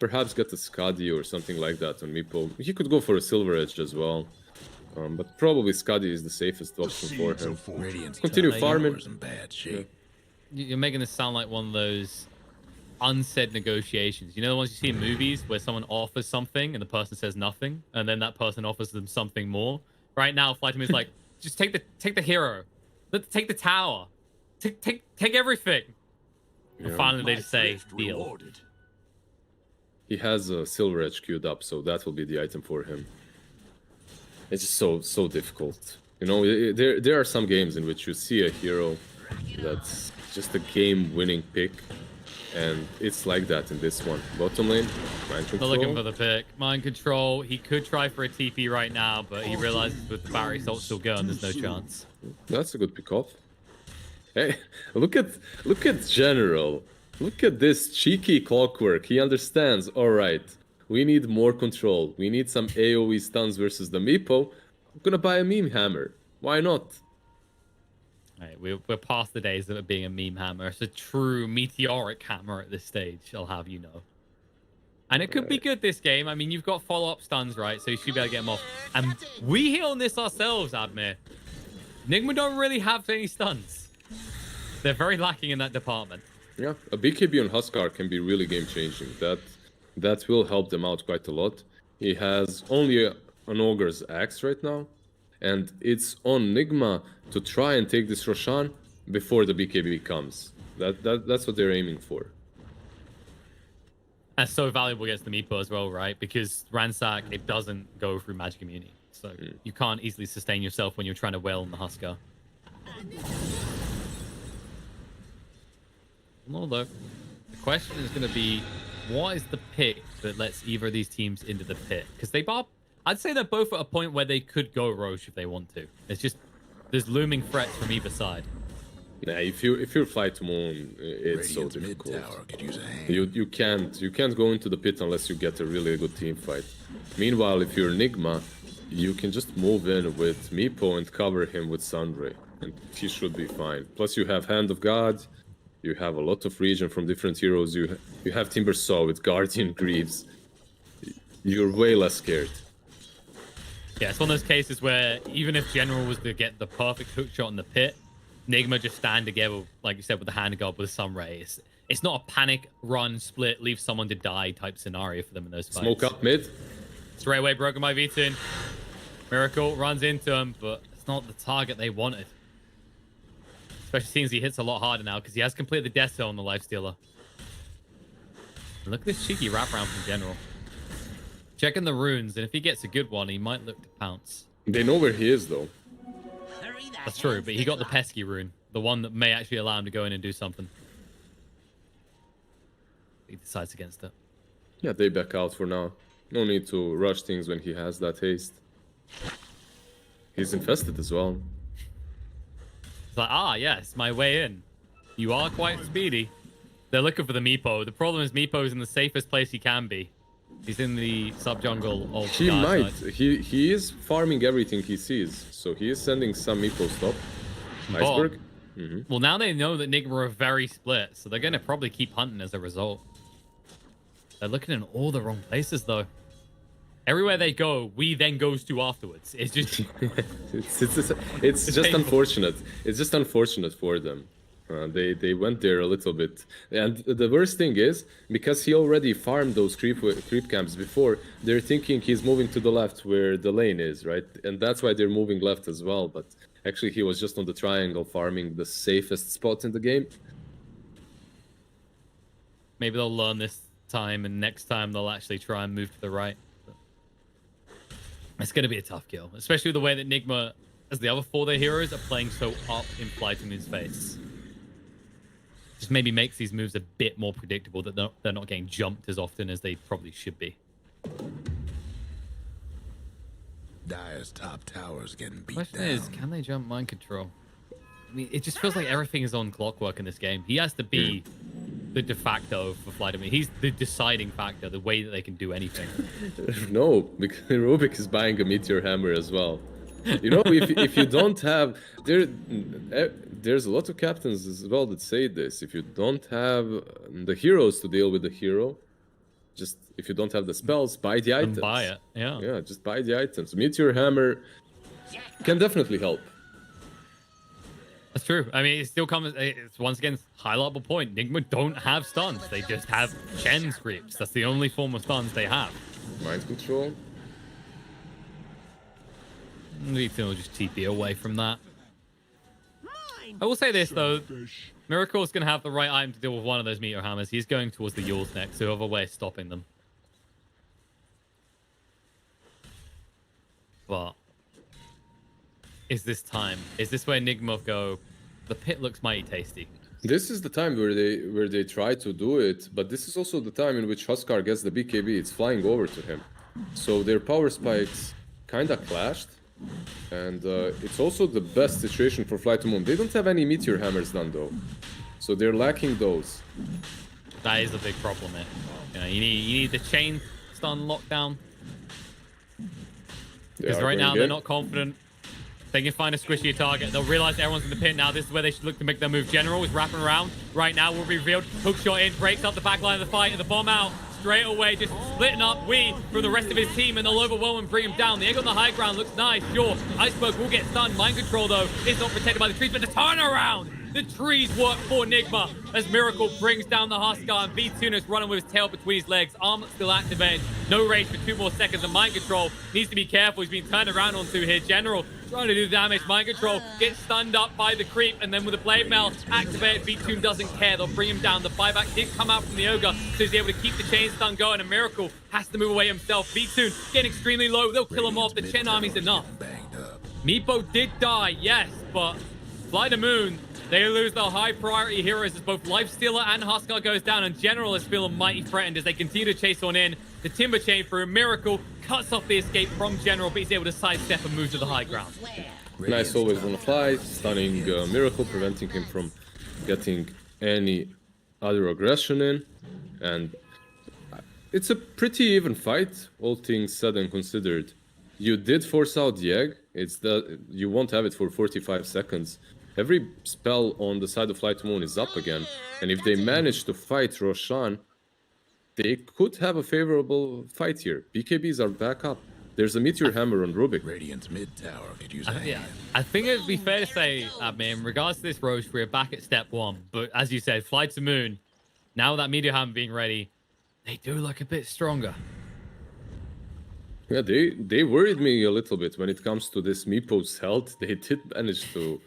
Perhaps get a Skadi or something like that on Meepo. He could go for a Silver Edge as well. But probably Skadi is the safest option for him. Continue farming. You're making this sound like one of those unsaid negotiations. You know the ones you see in movies where someone offers something and the person says nothing, and then that person offers them something more. Right now, Flight to Moon is like, just take the hero, take the tower, take everything. Yeah. And finally, they just say deal. Rewarded. He has a Silver Edge queued up, so that will be the item for him. It's just so difficult. You know, there are some games in which you see a hero that's just a game-winning pick, and it's like that in this one. Bottom lane, Mind Control. They're looking for the pick. Mind Control, he could try for a TP right now, but he realizes with the battery salt still going, there's no chance. That's a good pick off. Hey, look at General. Look at this cheeky clockwork. He understands, alright, we need more control. We need some AoE stuns versus the Meepo. I'm gonna buy a meme hammer. Why not? Right, we're past the days of it being a meme hammer. It's a true meteoric hammer at this stage, I'll have you know. And it could be good this game. I mean, you've got follow-up stuns, right? So you should be able to get them off. And we hit on this ourselves, Admir. Nigma don't really have any stuns. They're very lacking in that department. Yeah, a BKB on Huskar can be really game-changing. That will help them out quite a lot. He has only an Ogre's Axe right now. And it's on Nigma to try and take this Roshan before the BKB comes. That's what they're aiming for. That's so valuable against the Meepo as well, right? Because Ransack, it doesn't go through Magic Immunity. So you can't easily sustain yourself when you're trying to wail on the Huskar. Although, the question is going to be, what is the pick that lets either of these teams into the pit? Because I'd say they're both at a point where they could go Roche if they want to. It's just, there's looming threats from either side. Nah, if you're Fly to Moon, it's so difficult. You can't go into the pit unless you get a really good team fight. Meanwhile, if you're Nigma, you can just move in with Meepo and cover him with Sunray, and he should be fine. Plus, you have Hand of God. You have a lot of regen from different heroes. You have Timbersaw with Guardian Greaves. You're way less scared. Yeah, it's one of those cases where even if General was to get the perfect hook shot in the pit, Nigma just stand together, like you said, with the Hand of God with Sunray. It's not a panic, run, split, leave someone to die type scenario for them in those fights. Smoke up mid. Straight away broken by Vitun. Miracle runs into him, but it's not the target they wanted. Especially since he hits a lot harder now because he has completed the Death Zone on the Lifestealer. Look at this cheeky wraparound from General. Checking the runes, and if he gets a good one, he might look to pounce. They know where he is, though. That's true, but he got the pesky rune. The one that may actually allow him to go in and do something. He decides against it. Yeah, they back out for now. No need to rush things when he has that haste. He's infested as well. It's like, yes, my way in. You are quite speedy. They're looking for the Meepo. The problem is Meepo's in the safest place he can be. He's in the sub-jungle of He might. He is farming everything he sees. So he is sending some Meepo stop. Iceberg. Well, now they know that Nigma are very split, so they're going to probably keep hunting as a result. They're looking in all the wrong places, though. Everywhere they go, we then goes to afterwards. It's just... it's just unfortunate. It's just unfortunate for them. They went there a little bit. And the worst thing is, because he already farmed those creep camps before, they're thinking he's moving to the left where the lane is, right? And that's why they're moving left as well. But actually, he was just on the triangle farming the safest spot in the game. Maybe they'll learn this time, and next time they'll actually try and move to the right. It's going to be a tough kill, especially the way that Nigma, as the other 4 their heroes, are playing so up in Fly to Moon's face. Just maybe makes these moves a bit more predictable, that they're not getting jumped as often as they probably should be. Dire's top tower's getting beat Question down. is, can they jump mind control? I mean, it just feels like everything is on clockwork in this game. He has to be the de facto for Fly to Moon. He's the deciding factor, the way that they can do anything. No, because Rubik is buying a Meteor Hammer as well. You know, if you don't have... There's a lot of captains as well that say this. If you don't have the heroes to deal with the hero, just if you don't have the spells, buy the items. Buy it, yeah. Yeah, just buy the items. Meteor Hammer can definitely help. That's true. I mean, it still comes... It's once again, highlightable point. Nigma don't have stuns. They just have Shen's creeps. That's the only form of stuns they have. Mind control. Ethan will just TP away from that. I will say this, though. Miracle's going to have the right item to deal with one of those Meteor Hammers. He's going towards the Yules next, so whoever way is stopping them. But... is this time? Is this where Nigma go, the pit looks mighty tasty? This is the time where they try to do it, but this is also the time in which Huskar gets the BKB. It's flying over to him. So their power spikes kind of clashed. And it's also the best situation for Fly to Moon. They don't have any Meteor Hammers done, though. So they're lacking those. That is a big problem there. You know, you need the chain stun lockdown. Because right now they're not confident. They can find a squishier target. They'll realize everyone's in the pit now. This is where they should look to make their move. General is wrapping around. Right now will be revealed. Hookshot in, breaks up the back line of the fight, and the bomb out. straight away, just splitting up Wee from the rest of his team, and they'll overwhelm and bring him down. The egg on the high ground looks nice, sure. Iceberg will get stunned. Mind control, though, is not protected by the trees, but the turnaround! The trees work for Nigma as Miracle brings down the Huskar, and V2 is running with his tail between his legs. Arm still activated. No rage for 2 more seconds, and Mind Control needs to be careful. He's being turned around onto here. General trying to do damage. Mind Control gets stunned up by the creep, and then with the Blade Mail activated, V2 doesn't care. They'll bring him down. The buyback did come out from the Ogre, so he's able to keep the chain stun going, and Miracle has to move away himself. V2 getting extremely low. They'll kill him off. The Chen army's enough. Meepo did die, yes, but Fly the Moon, they lose their high priority heroes as both Lifestealer and Huskar goes down, and General is feeling mighty threatened as they continue to chase on in. The Timber Chain through Miracle cuts off the escape from General, but he's able to sidestep and move to the high ground. Nice always on the fly, stunning Miracle, preventing him from getting any other aggression in. And it's a pretty even fight, all things said and considered. You did force out the egg. It's that you won't have it for 45 seconds. Every spell on the side of Flight to Moon is up again, and if they manage to fight Roshan, they could have a favorable fight here. BKBs are back up. There's a Meteor Hammer on Rubik. Radiant's mid tower could use I think it'd be fair to say, in regards to this Roche, we're back at step 1. But as you said, Flight to Moon, now that Meteor Hammer being ready, they do look a bit stronger. Yeah, they worried me a little bit when it comes to this Meepo's health. They did manage to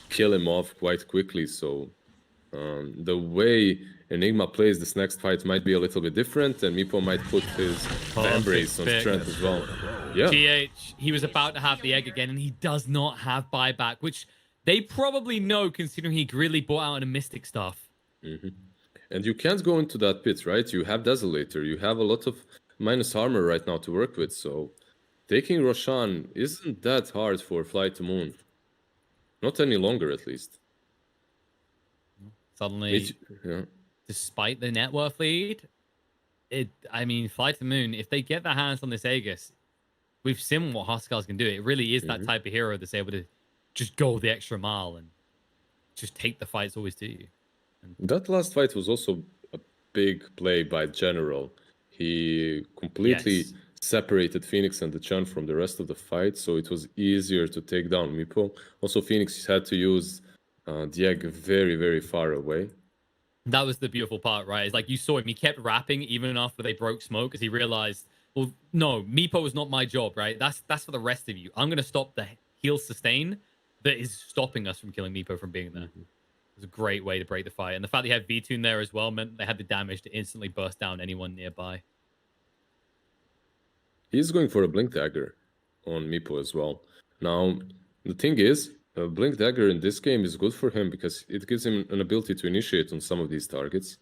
kill him off quite quickly, so the way Enigma plays this next fight might be a little bit different, and Meepo might put his Embrace on Trent as well. Yeah. GH, he was about to have the egg again, and he does not have buyback, which they probably know considering he really bought out a Mystic stuff. And you can't go into that pit, right? You have Desolator, you have a lot of minus armor right now to work with, so taking Roshan isn't that hard for Flight to Moon. Not any longer, at least. Suddenly, despite the net worth lead, Flight to Moon, if they get their hands on this Aegis, we've seen what Huskars can do. It really is that type of hero that's able to just go the extra mile and just take the fights always to you. That last fight was also a big play by General. He completely separated Phoenix and the Chun from the rest of the fight, so it was easier to take down Meepo. Also, Phoenix had to use the egg very, very far away. That was the beautiful part, right? It's like you saw him, he kept rapping even after they broke smoke because he realized, well, no, Meepo is not my job, right? That's for the rest of you. I'm going to stop the heal sustain that is stopping us from killing Meepo from being there. It was a great way to break the fight. And the fact they had V2 there as well meant they had the damage to instantly burst down anyone nearby. He's going for a Blink Dagger on Meepo as well. Now, the thing is, a Blink Dagger in this game is good for him because it gives him an ability to initiate on some of these targets.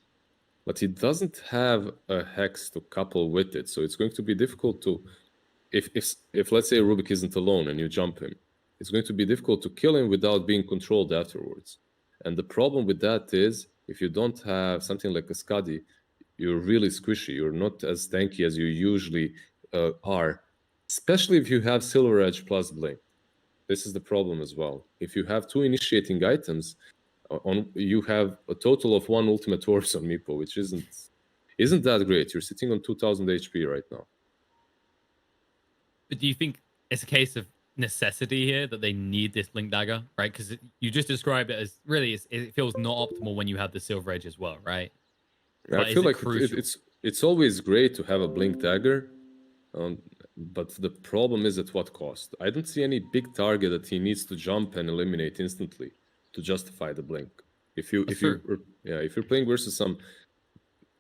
But he doesn't have a Hex to couple with it, so it's going to be difficult to... If let's say Rubik isn't alone and you jump him, it's going to be difficult to kill him without being controlled afterwards. And the problem with that is, if you don't have something like a Skadi, you're really squishy. You're not as tanky as you usually are, especially if you have Silver Edge plus Blink. This is the problem as well. If you have 2 initiating items, you have a total of 1 ultimate orbs on Meepo, which isn't that great. You're sitting on 2000 HP right now. But do you think it's a case of necessity here that they need this Blink Dagger, right? Because you just described it as really it feels not optimal when you have the Silver Edge as well, right? Yeah, I feel like it's always great to have a Blink Dagger, but the problem is at what cost? I don't see any big target that he needs to jump and eliminate instantly to justify the blink. If you're playing versus some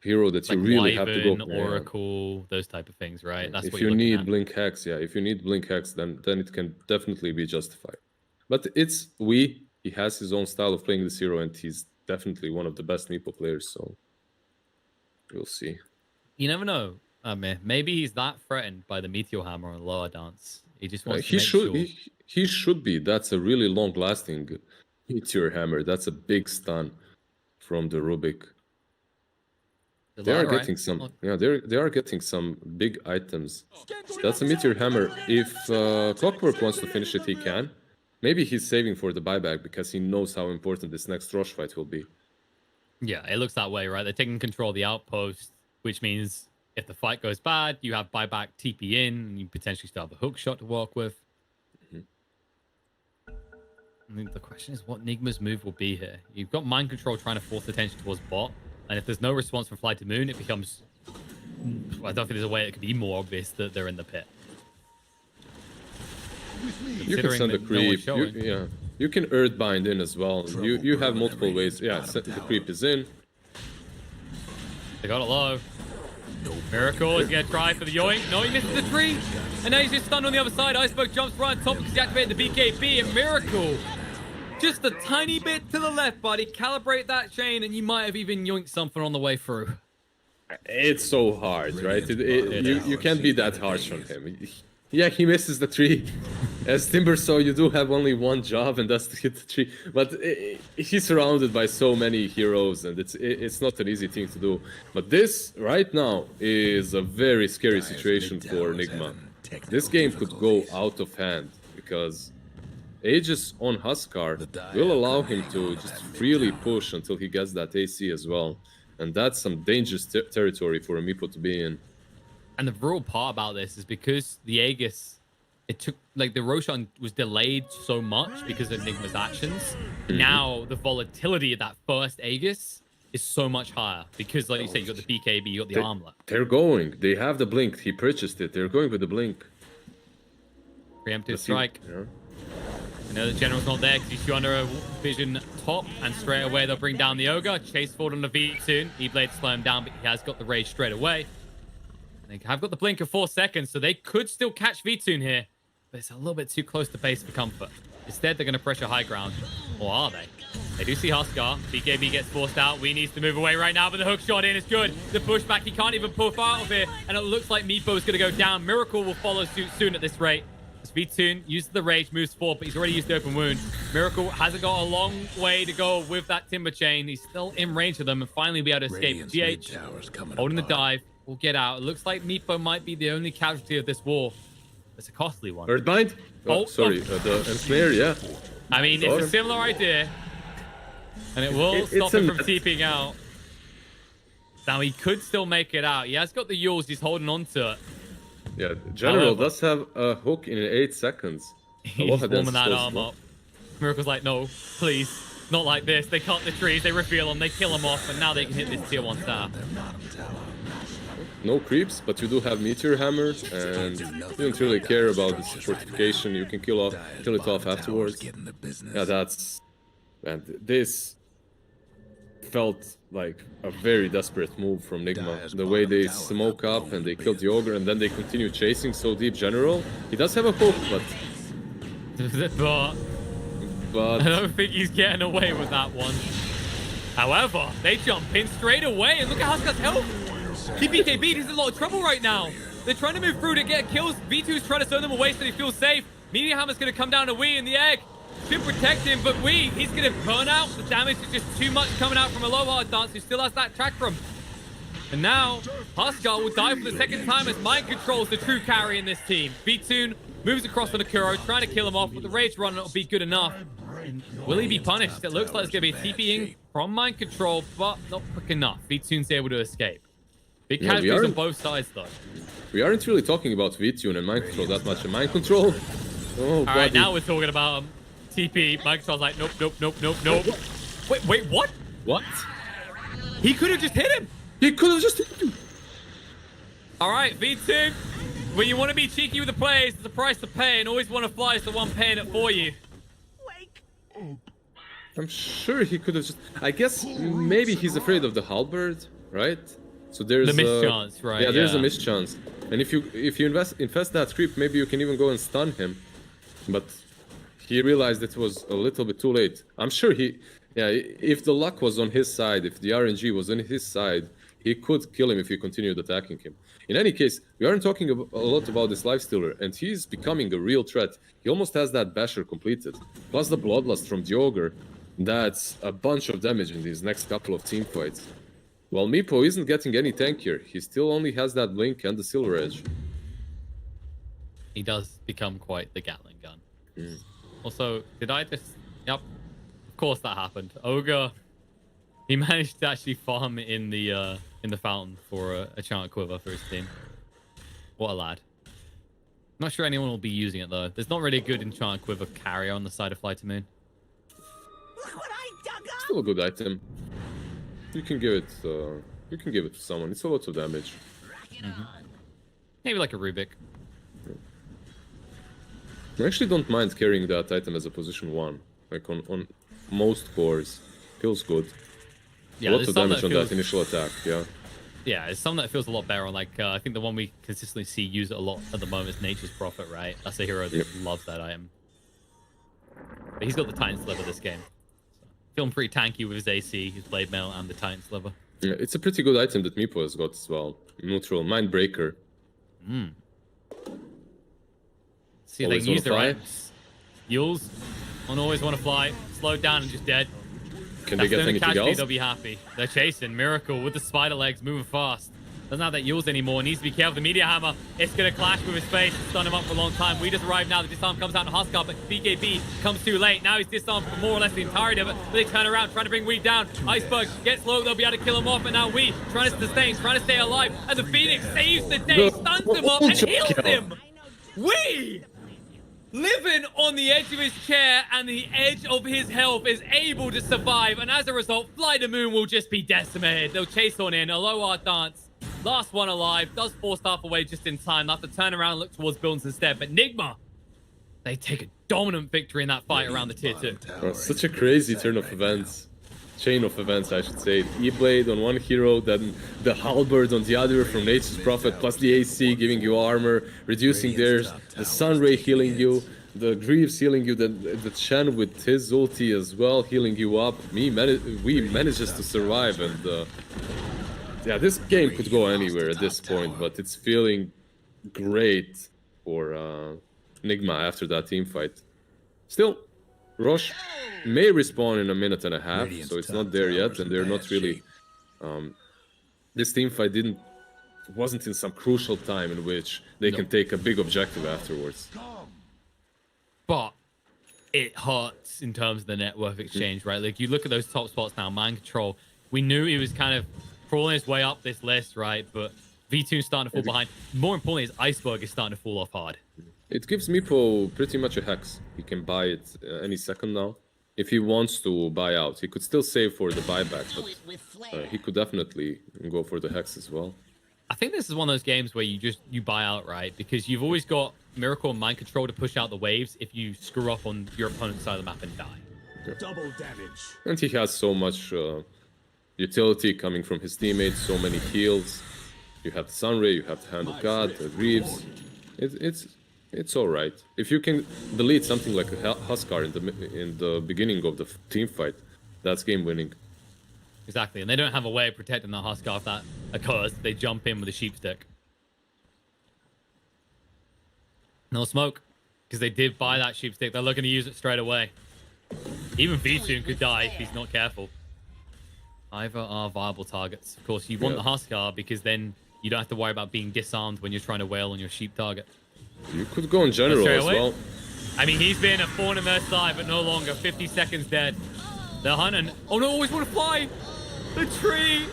hero that you really have to go Oracle, those type of things, right? That's if what you need Blink Hex, if you need Blink Hex, then it can definitely be justified. But it's he has his own style of playing this hero, and he's definitely one of the best Meepo players. So we'll see. You never know. Maybe he's that threatened by the Meteor Hammer on Lower Dance. He just wants to make sure. He should be. That's a really long-lasting Meteor Hammer. That's a big stun from the Rubik. They are getting some. Yeah, they are getting some big items. That's a Meteor Hammer. If Clockwork wants to finish it, he can. Maybe he's saving for the buyback because he knows how important this next Rosh fight will be. Yeah, it looks that way, right? They're taking control of the outpost, which means if the fight goes bad, you have buyback TP in, and you potentially still have a hook shot to work with. I mean, the question is what Nigma's move will be here. You've got Mind Control trying to force attention towards bot, and if there's no response from Fly to Moon, it becomes... I don't think there's a way it could be more obvious that they're in the pit. You can send a creep. You can Earthbind in as well. You have multiple ways. Yeah, the creep is in. They got it low. Miracle is going to try for the yoink. No, he misses the tree. And now he's just stunned on the other side. Iceberg jumps right on top because he activated the BKB. And Miracle, just a tiny bit to the left, buddy. Calibrate that chain and you might have even yoinked something on the way through. It's so hard, right? You can't be that harsh on him. Yeah, he misses the tree. As Timber saw, you do have only one job, and that's to hit the tree. But he's surrounded by so many heroes, and it's not an easy thing to do. But this, right now, is a very scary situation for Nigma. This game could go out of hand, because Aegis on Huskar will allow him to just freely push until he gets that AC as well. And that's some dangerous territory for a Meepo to be in. And the real part about this is because the Aegis, it took, like, the Roshan was delayed so much because of Nigma's actions. Now, the volatility of that first Aegis is so much higher because, like you said, you got the BKB, you got the armlet. They're going. They have the blink. He purchased it. They're going with the blink. Preemptive strike. I know the general's not there because he's under a vision top, and straight away they'll bring down the Ogre. Chase forward on the V soon. E-Blade slow him down, but he has got the rage straight away. They have got the blink of 4 seconds, so they could still catch V-Tune here, but it's a little bit too close to base for comfort. Instead, they're going to pressure high ground. Or are they? They do see Huskar. BKB gets forced out. We needs to move away right now, but the hook shot in is good. The pushback, he can't even pull out of here, and it looks like Meepo is going to go down. Miracle will follow suit soon at this rate. As V-Tune uses the rage, moves forward, but he's already used the open wound. Miracle hasn't got a long way to go with that timber chain. He's still in range of them and finally be able to escape. GH holding the dive. Will get out. It looks like Meepo might be the only casualty of this war. It's a costly one. Earthbind? Sorry. The Ensnare, yeah. I mean, it's a similar idea. And it will stop him from TPing out. Now, he could still make it out. He has got the Yules. He's holding on to it. Yeah, General does have a hook in 8 seconds. He's warming that arm up. Miracle's like, no, please. Not like this. They cut the trees. They reveal them. They kill them off. And now they can hit this tier 1 star. No creeps, but you do have Meteor Hammer, and you don't really care about this fortification. You can kill it off afterwards. Yeah, that's... And this felt like a very desperate move from Nigma. The way they smoke up and they kill the Ogre, and then they continue chasing so deep. General, he does have a hook, but I don't think he's getting away with that one. However, they jump in straight away, and look at Huskar's health. BKB, he's in a lot of trouble right now. They're trying to move through to get kills. V2's trying to throw them away so he feels safe. Meteor Hammer's going to come down to Wee in the egg. Should protect him, but Wee, he's going to burn out. The damage is just too much coming out from a low hard dance who still has that track from. And now, Huskar will die for the second time as Mind Control's the true carry in this team. V2 moves across on Akuro, trying to kill him off, but the rage run will be good enough. And will he be punished? It looks like it's going to be a TPing from Mind Control, but not quick enough. V2's able to escape. Big casualties on both sides, though. We aren't really talking about V-Tune and Mind Control that much. And Mind Control... Oh, all right, now we're talking about TP. Mind Control's like, nope, nope, nope, nope, nope. Wait, what? What? He could have just hit him. He could have just hit him. All right, V2. When you want to be cheeky with the plays, there's a price to pay, and always want to fly is the one paying it for you. I'm sure he could have just... I guess maybe he's afraid of the halberd, right? So there's the mischance, right? Yeah, there's a mischance. And if you infest that creep, maybe you can even go and stun him. But he realized it was a little bit too late. I'm sure if the luck was on his side, if the RNG was on his side, he could kill him if he continued attacking him. In any case, we aren't talking a lot about this lifestealer, and he's becoming a real threat. He almost has that basher completed. Plus the bloodlust from the Ogre. That's a bunch of damage in these next couple of team fights. While Meepo isn't getting any tankier, he still only has that blink and the silver edge. He does become quite the Gatling gun. Also, did I just... Yep. Of course that happened. Ogre He managed to actually farm in the fountain for a chant quiver for his team. What a lad. Not sure anyone will be using it though. There's not really a good enchant quiver carrier on the side of Fly to Moon. Still a good item. You can give it. You can give it to someone. It's a lot of damage. Maybe like a Rubik. I actually don't mind carrying that item as a position 1. Like on most cores. Feels good. Yeah, a lot of damage that on feels... that initial attack, yeah. Yeah, it's something that feels a lot better on, like, I think the one we consistently see use it a lot at the moment is Nature's Prophet, right? That's a hero that loves that item. But he's got the Titan Sliver this game. So, feeling pretty tanky with his AC, his Blade Mail, and the Titan Sliver. Yeah, it's a pretty good item that Meepo has got as well. Neutral, Mind Breaker. See, they can use their items. Yules don't always want to fly. Slowed down and just dead. Can they get anything else? They'll be happy. They're chasing. Miracle with the spider legs, moving fast. Doesn't have that Yules anymore. Needs to be careful. The Meteor Hammer, it's going to clash with his face and stun him up for a long time. We just arrived now. The disarm comes out in Huskar, but BKB comes too late. Now he's disarmed for more or less the entirety of it. But they turn around, trying to bring Weed down. Iceberg gets low. They'll be able to kill him off. And now Weed trying to sustain, trying to stay alive. And the Phoenix saves the day, stuns him up, and heals him. Weed! Living on the edge of his chair and the edge of his health is able to survive, and as a result, Fly to Moon will just be decimated. They'll chase on in. Aloha dance. Last one alive. Does force staff away just in time. They'll have to turn around and look towards Buildings instead. But Nigma, they take a dominant victory in that fight around the tier 2. Oh, such a crazy turn of events. Chain of events, I should say. E-Blade on one hero, then the Halberd on the other from Nature's Prophet, plus the AC giving you armor, reducing theirs, the Sunray healing you, the Greaves healing you, the Chen with his ulti as well, healing you up. We manages to survive, and yeah, this game could go anywhere at this point, but it's feeling great for Nigma after that team fight. Still, Rosh may respawn in a minute and a half, so it's not there yet, and they're not really... this team fight wasn't in some crucial time in which they can take a big objective afterwards. But it hurts in terms of the net worth exchange, right? Like, you look at those top spots now, Mind Control, we knew he was kind of crawling his way up this list, right? But V2's starting to fall behind. More importantly, is Iceberg is starting to fall off hard. It gives Meepo pretty much a hex. He can buy it any second now. If he wants to buy out, he could still save for the buyback, but he could definitely go for the hex as well. I think this is one of those games where you buy out, right? Because you've always got Miracle and Mind Control to push out the waves if you screw up on your opponent's side of the map and die. Yeah. Double damage. And he has so much utility coming from his teammates, so many heals. You have the Sunray, you have the Hand of God, the Greaves. It's all right. If you can delete something like a Huskar in the beginning of the team fight, that's game winning. Exactly, and they don't have a way of protecting the Huskar if that occurs. They jump in with a sheep stick. No smoke, because they did buy that sheep stick. They're looking to use it straight away. Even V-Tune could die if he's not careful. Either are viable targets. Of course, you want the Huskar because then you don't have to worry about being disarmed when you're trying to wail on your sheep target. You could go in general as well. I mean, he's been a thorn in their side, but no longer. 50 seconds dead. They're hunting. Oh no, always want to fly. The tree.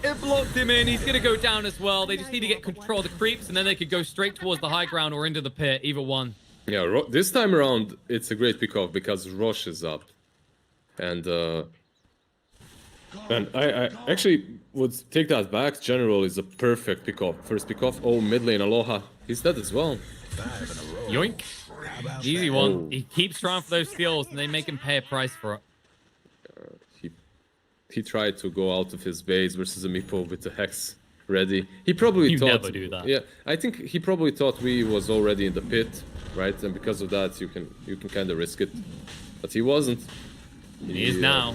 It blocked him in. He's going to go down as well. They just need to get control of the creeps, and then they could go straight towards the high ground or into the pit. Either one. Yeah, this time around, it's a great pick-off because Rosh is up. And I actually would take that back. General is a perfect pick-off. First pick-off. Oh, mid lane, Aloha. He's dead as well. Yoink. Easy one. He keeps trying for those steals, and they make him pay a price for it. He tried to go out of his base versus a Meepo with the Hex ready. He probably thought... never do that. Yeah, I think he probably thought we was already in the pit, right? And because of that, you can kind of risk it. But he wasn't. He is now.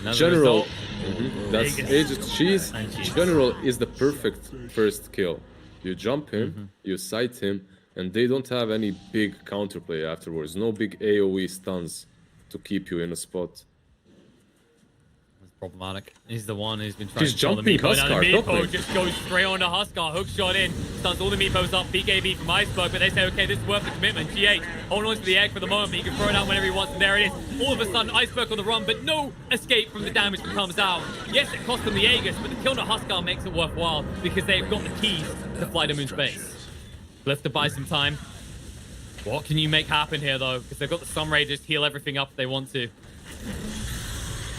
Yeah. General. That's Aegis Cheese. General is the perfect first kill. You jump him, you sight him, and they don't have any big counterplay afterwards. No big AoE stuns to keep you in a spot. Problematic. He's the one who's been trying He's to control the jumping Meepo. Now the Huskar, Meepo helping. just goes straight on to Huskar. Hook shot in. Stuns all the Meepos up. BKB from Iceberg, but they say, okay, this is worth the commitment. GH holding on to the egg for the moment, but he can throw it out whenever he wants, and there it is. All of a sudden, Iceberg on the run, but no escape from the damage that comes out. Yes, it cost them the Aegis, but the kill to Huskar makes it worthwhile because they've got the keys to Fly to Moon's base. Left to buy some time. What can you make happen here, though? Because they've got the Sunray just heal everything up if they want to.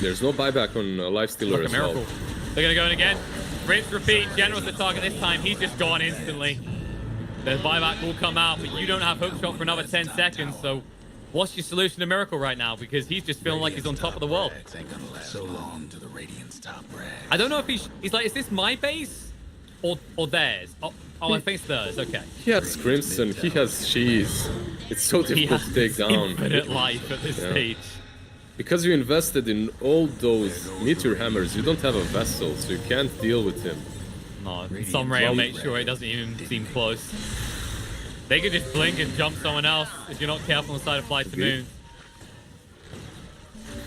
There's no buyback on Lifestealer Look, a as miracle. well. They're going to go in again. Rinse, repeat. General's the target this time. He's just gone instantly. The buyback will come out, but you don't have hookshot for another 10 seconds. So what's your solution to Miracle right now? Because he's just feeling like he's on top of the world. So long to the Radiant's top brag. I don't know if he's like, is this my base or theirs? Oh, I think it's theirs. Okay. He has Crimson, he has Cheese. It's so He difficult has to take down. infinite life at this stage. Because you invested in all those meteor hammers, you don't have a vessel, so you can't deal with him. No, Sunray will make sure it doesn't even seem close. They could just blink and jump someone else if you're not careful on the side of Fly to Moon.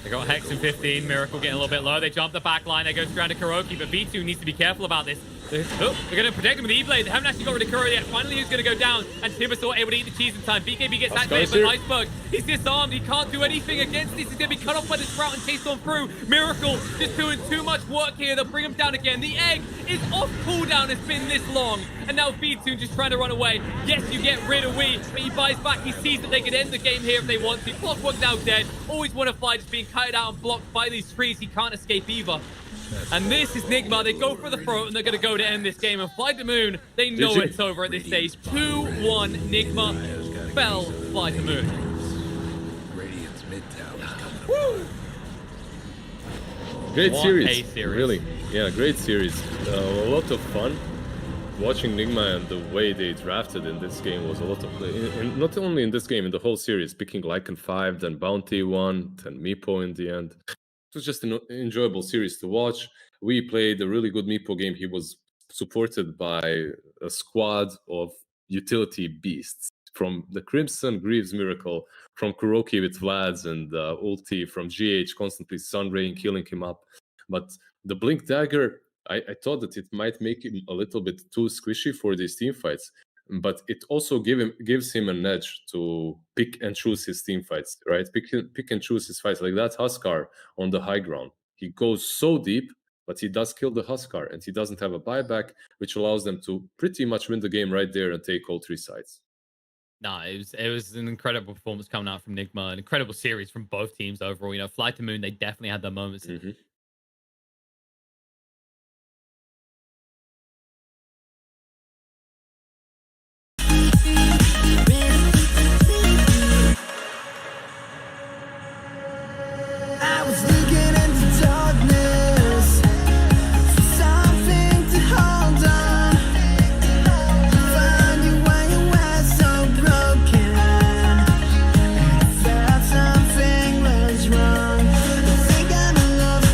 They got Hex in 15, Miracle getting a little bit low. They jump the back line, they go straight to Kuroki, but V2 needs to be careful about this. Oh, they're going to protect him with the E-Blade. They haven't actually got rid of Kuro yet. Finally, he's going to go down, and Tibasaur able to eat the cheese in time. BKB gets activated, but Iceberg, he's disarmed. He can't do anything against this. He's going to be cut off by the Sprout and chased on through. Miracle just doing too much work here. They'll bring him down again. The egg is off cooldown. It's been this long, and now V2 just trying to run away. Yes, you get rid of Wii, but he buys back. He sees that they could end the game here if they want to. Clockwork now dead. Always want to fly, just being cut out and blocked by these trees. He can't escape either. And this is Nigma. They go for the throat, and they're going to go to end this game. And Fly to Moon, they know it's over at this stage. 2-1 Nigma fell Fly to Moon. Radiant's mid tower. Woo! Great What series, a series. really. Yeah, great series. A lot of fun. Watching Nigma and the way they drafted in this game was a lot of... not only in this game, in the whole series. Picking Lycan 5, then Bounty 1, then Meepo in the end. It was just an enjoyable series to watch. We played a really good Meepo game. He was supported by a squad of utility beasts from the Crimson Greaves Miracle, from Kuroki with Vlads and ulti, from GH constantly sunraying, killing him up. But the Blink Dagger, I thought that it might make him a little bit too squishy for these team fights. But it also gives him an edge to pick and choose his team fights, right? Pick and choose his fights. Like that Huskar on the high ground. He goes so deep, but he does kill the Huskar, and he doesn't have a buyback, which allows them to pretty much win the game right there and take all three sides. No, it was an incredible performance coming out from Nigma. An incredible series from both teams overall. You know, Fly to Moon, they definitely had their moments. Mm-hmm. I was looking into darkness for something to hold on. Find you when you were so broken, and I felt something was wrong. I think I'm in love.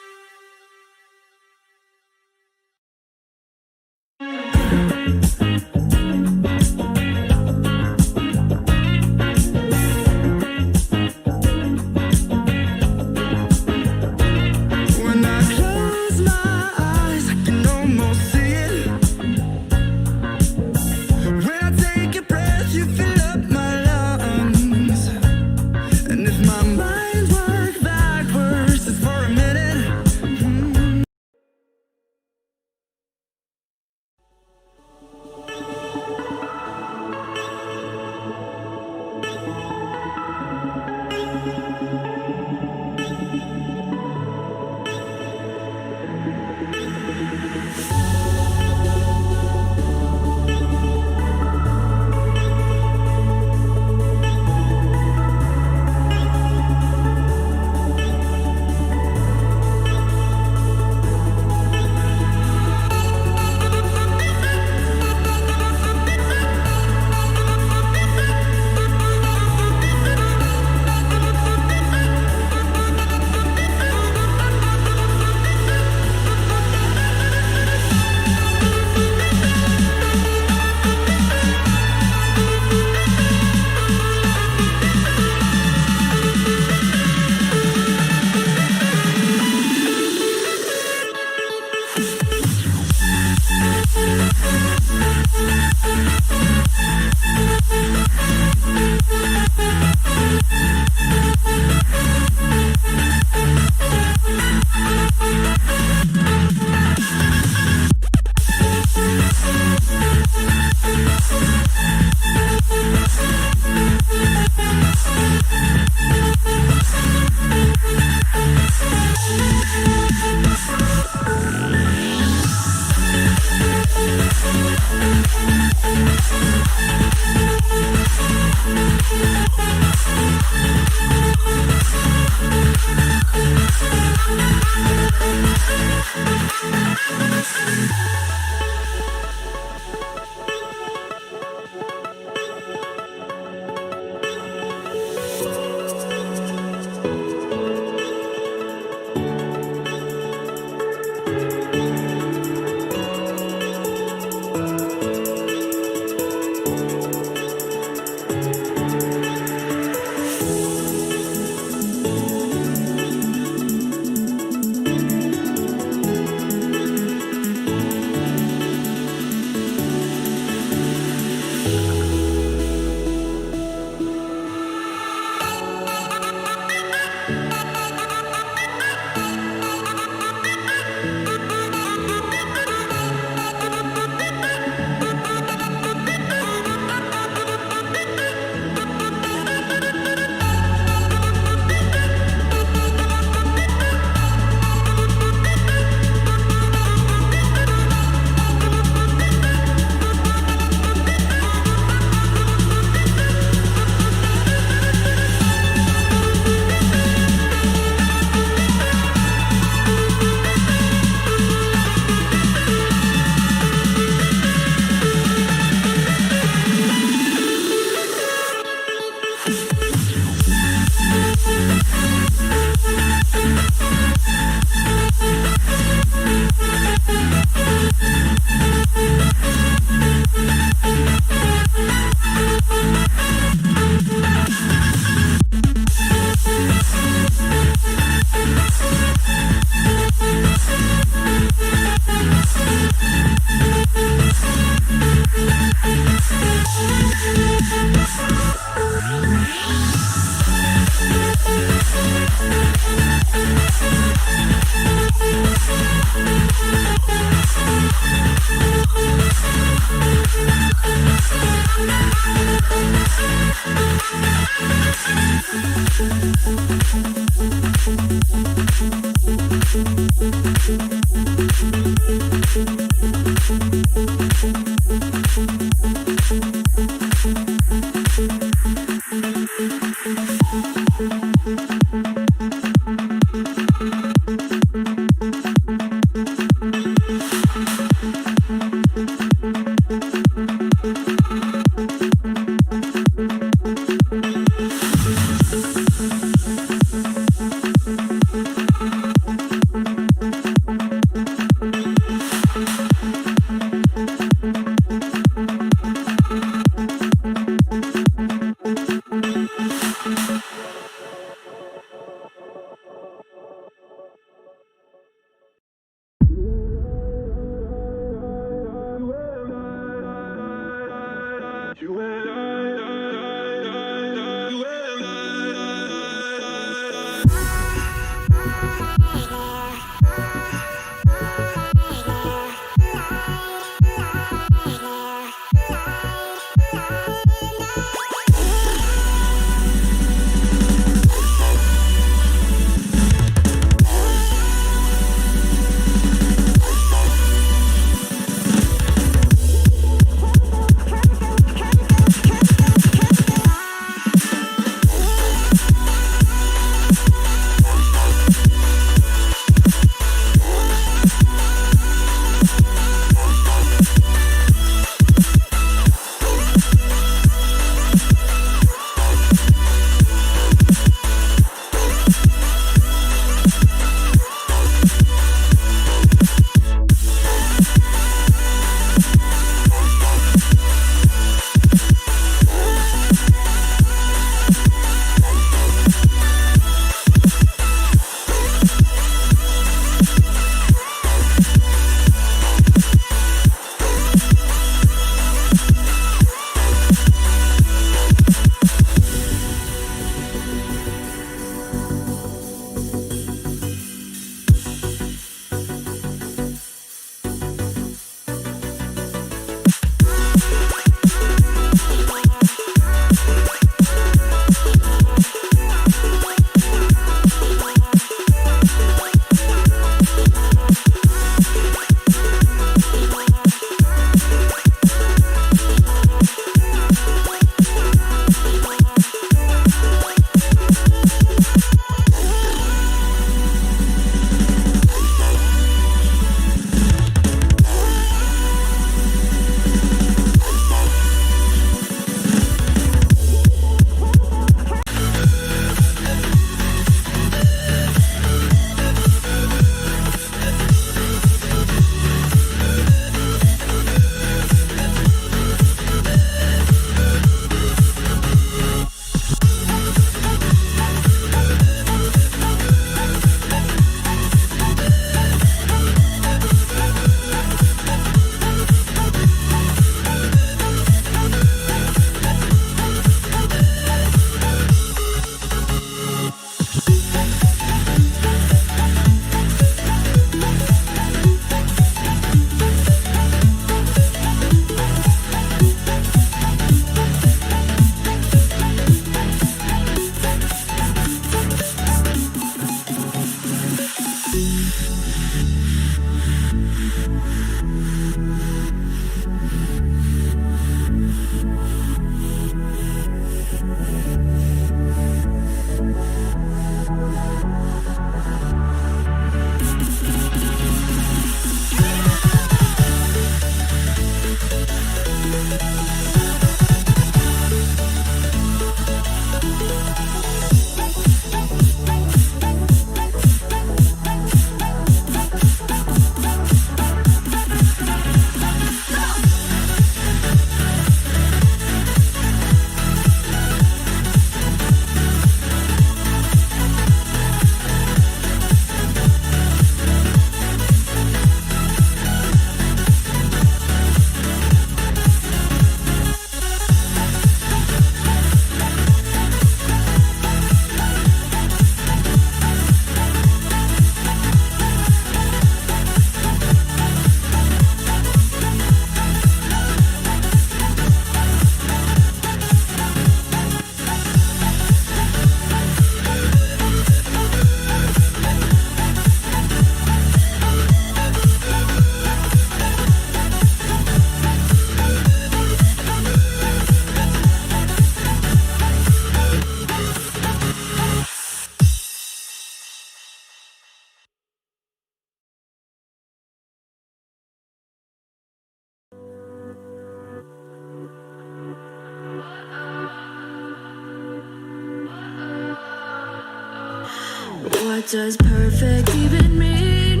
What does perfect even mean?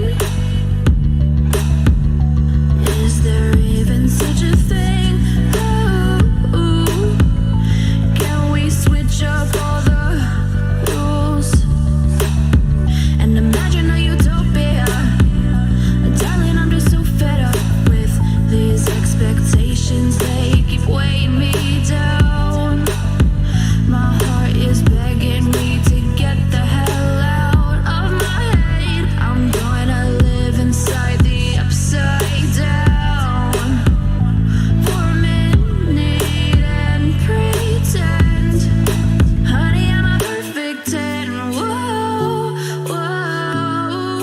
Is there even such a thing? Ooh, can we switch up all the rules and imagine a utopia? Darling, I'm just so fed up with these expectations. They keep weighing me down. My heart is begging me to get the hell out of my head. I'm gonna live inside the upside down for a minute and pretend, honey, I'm a perfect 10. Whoa, whoa,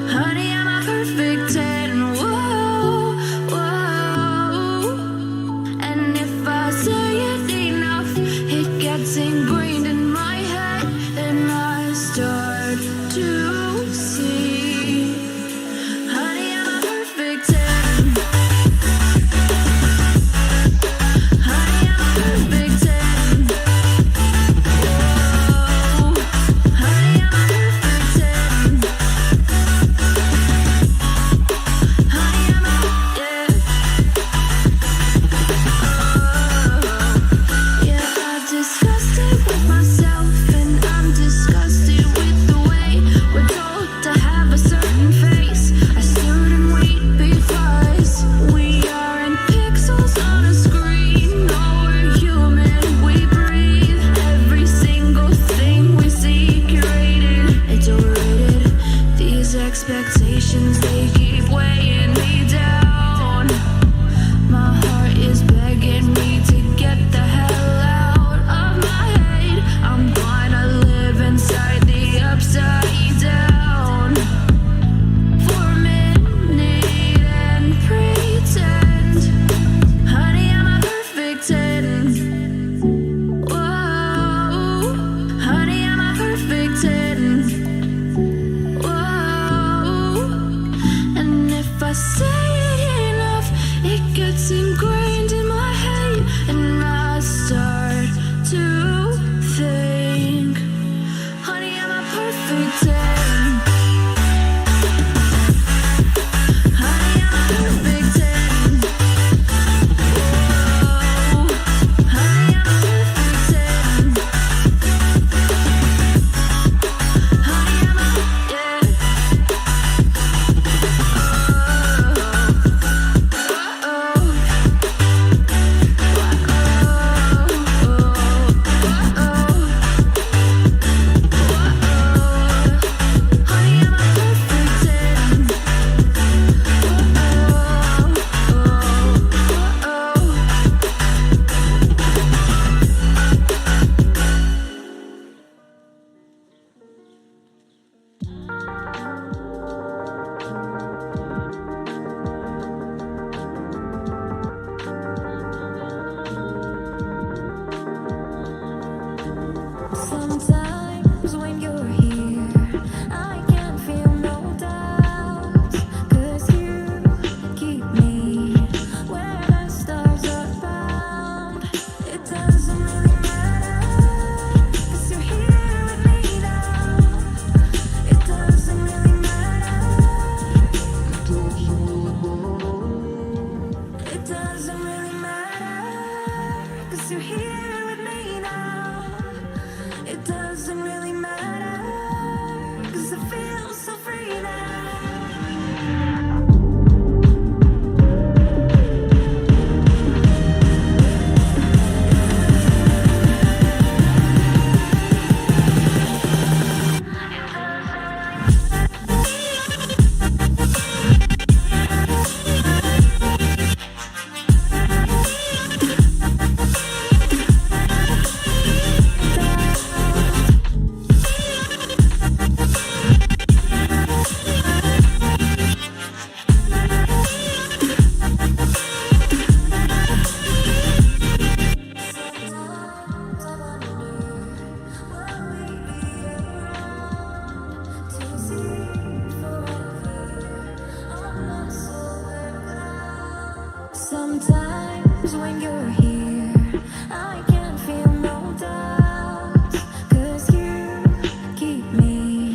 honey, I'm a perfect 10. Whoa, whoa, and if I say it enough, it gets ingrained in my head, and I start to see, honey, I'm a perfect 10. Honey, I'm a perfect 10. Whoa, honey, I'm a perfect 10. Honey, I'm a, yeah, I've discussed it with myself, and I'm disgusted with the way we're told to have a certain face, a certain weight, because we aren't pixels on a screen. No, we're human, we breathe. Every single thing we see curated, it's overrated. These expectations, they keep weighing me down. My heart is begging me to get the hell out of my head. I'm gonna live inside the upside down for a minute and pretend, honey, I'm a perfect 10. Whoa, honey, I'm a perfect 10. Whoa, and if I say it enough, it gets ingrained in my head, and I start to think, honey, I'm a perfect 10. Honey, I'm a perfect 10. Whoa, honey, I'm a perfect 10. Honey, I'm a, yeah. Sometimes when you're here, I can feel no doubt, 'cause you keep me where the stars are bound. It doesn't really matter, 'cause you're here with me now. It doesn't really matter. It doesn't really matter, 'cause you're here with me now. It doesn't really matter, 'cause I feel so free now. Sometimes when you're here, I can feel no doubt, 'cause you keep me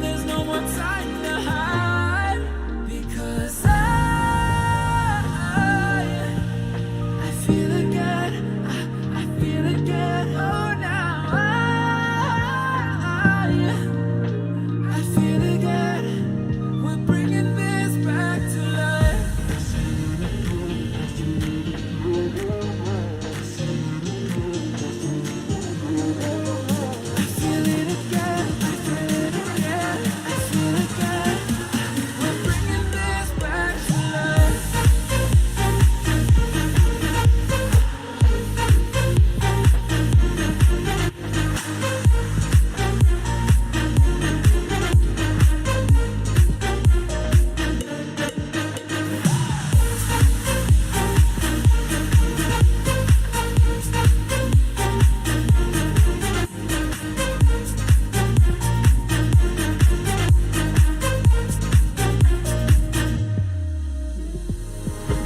There's no more time to hide, because I feel again, I feel again. Oh, now I feel again. We're bringing this back to life. I feel it again, I feel it again, I feel again. We're bringing this back to life.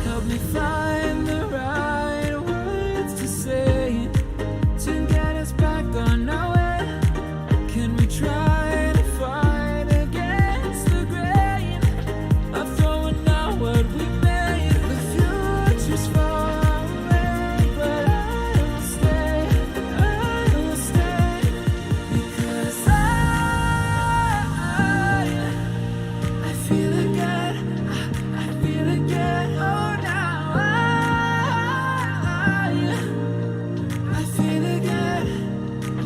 Help me find the right words to say to get us back on our way. Can we try to fight against the grain of throwing out what we made? The future's far away, but I will stay, because I feel again, I feel again. Oh, now I feel again.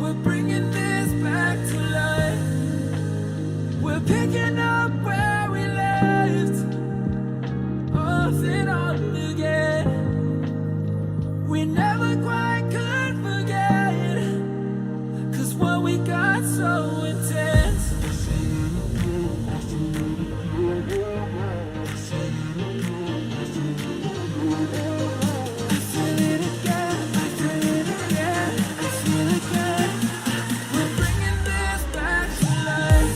We're bringing this back to life. We're picking up where we left off and on again. We never quite could forget, 'cause what we got so intense. I feel it again, I feel it again, I feel again. We're bringing this back to life.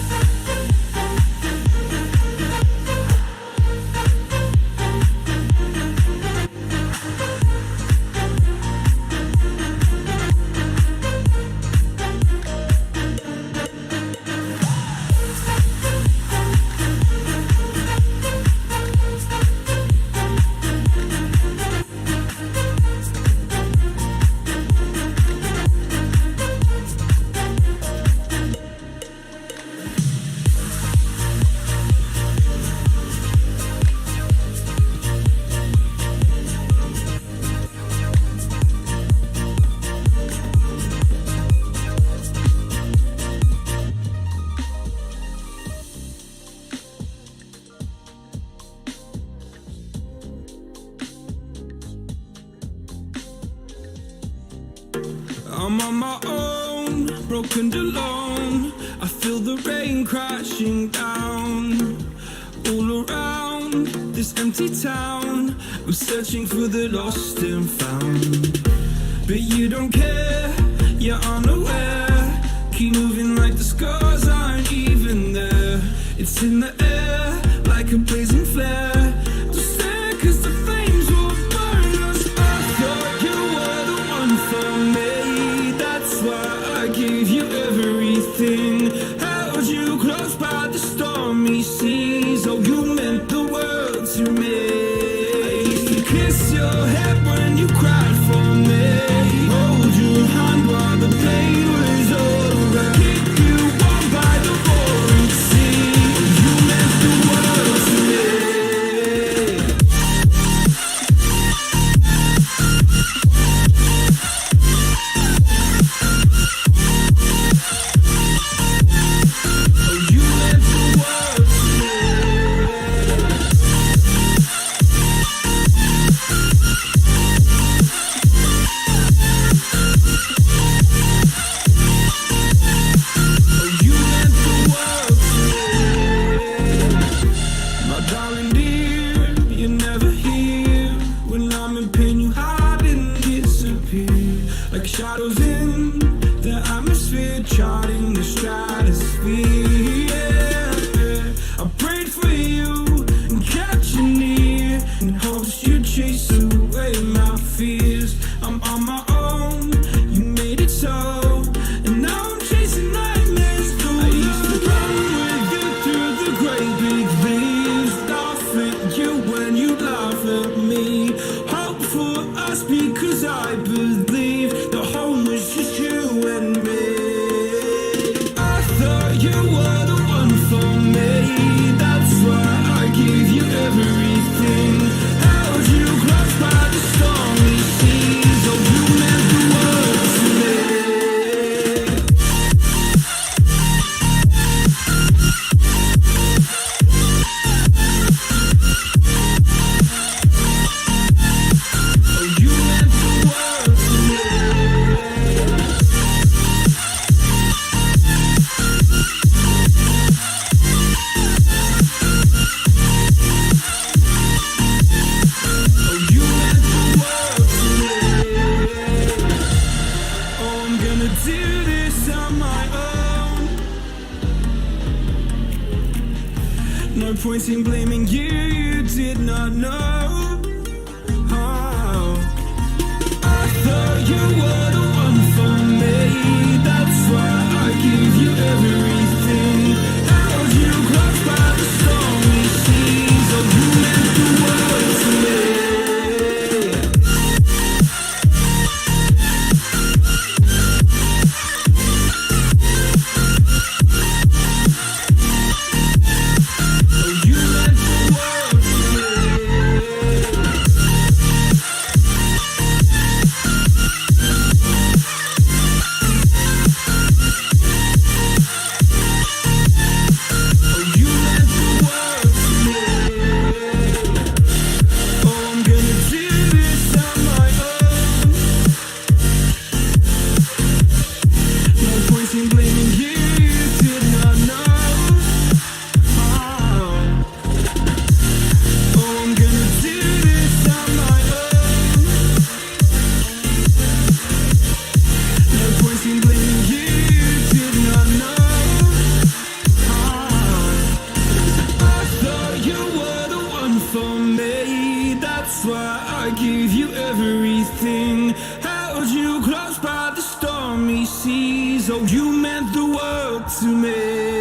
I'm on my own, broken alone. I feel the rain crashing down all around this empty town. I'm searching for the lost and found, but you don't care, you're unaware. Keep moving like the scars aren't even there. It's in the air like a blazing flare. Don't stare 'cause the flames will burn us. I thought you were the one for me. That's why I gave you everything. Held you close by the stormy seas. Oh, you meant the world to me. I used to kiss your head when you cried for me. Hold your hand while the pain was over. Keep you warm by the roaring sea. You meant the world to me. No point in blaming you, you did not know. Oh. I thought you were the one for me. That's why I give you everything. Held you close by the stormy seas. Oh, you meant the world to me.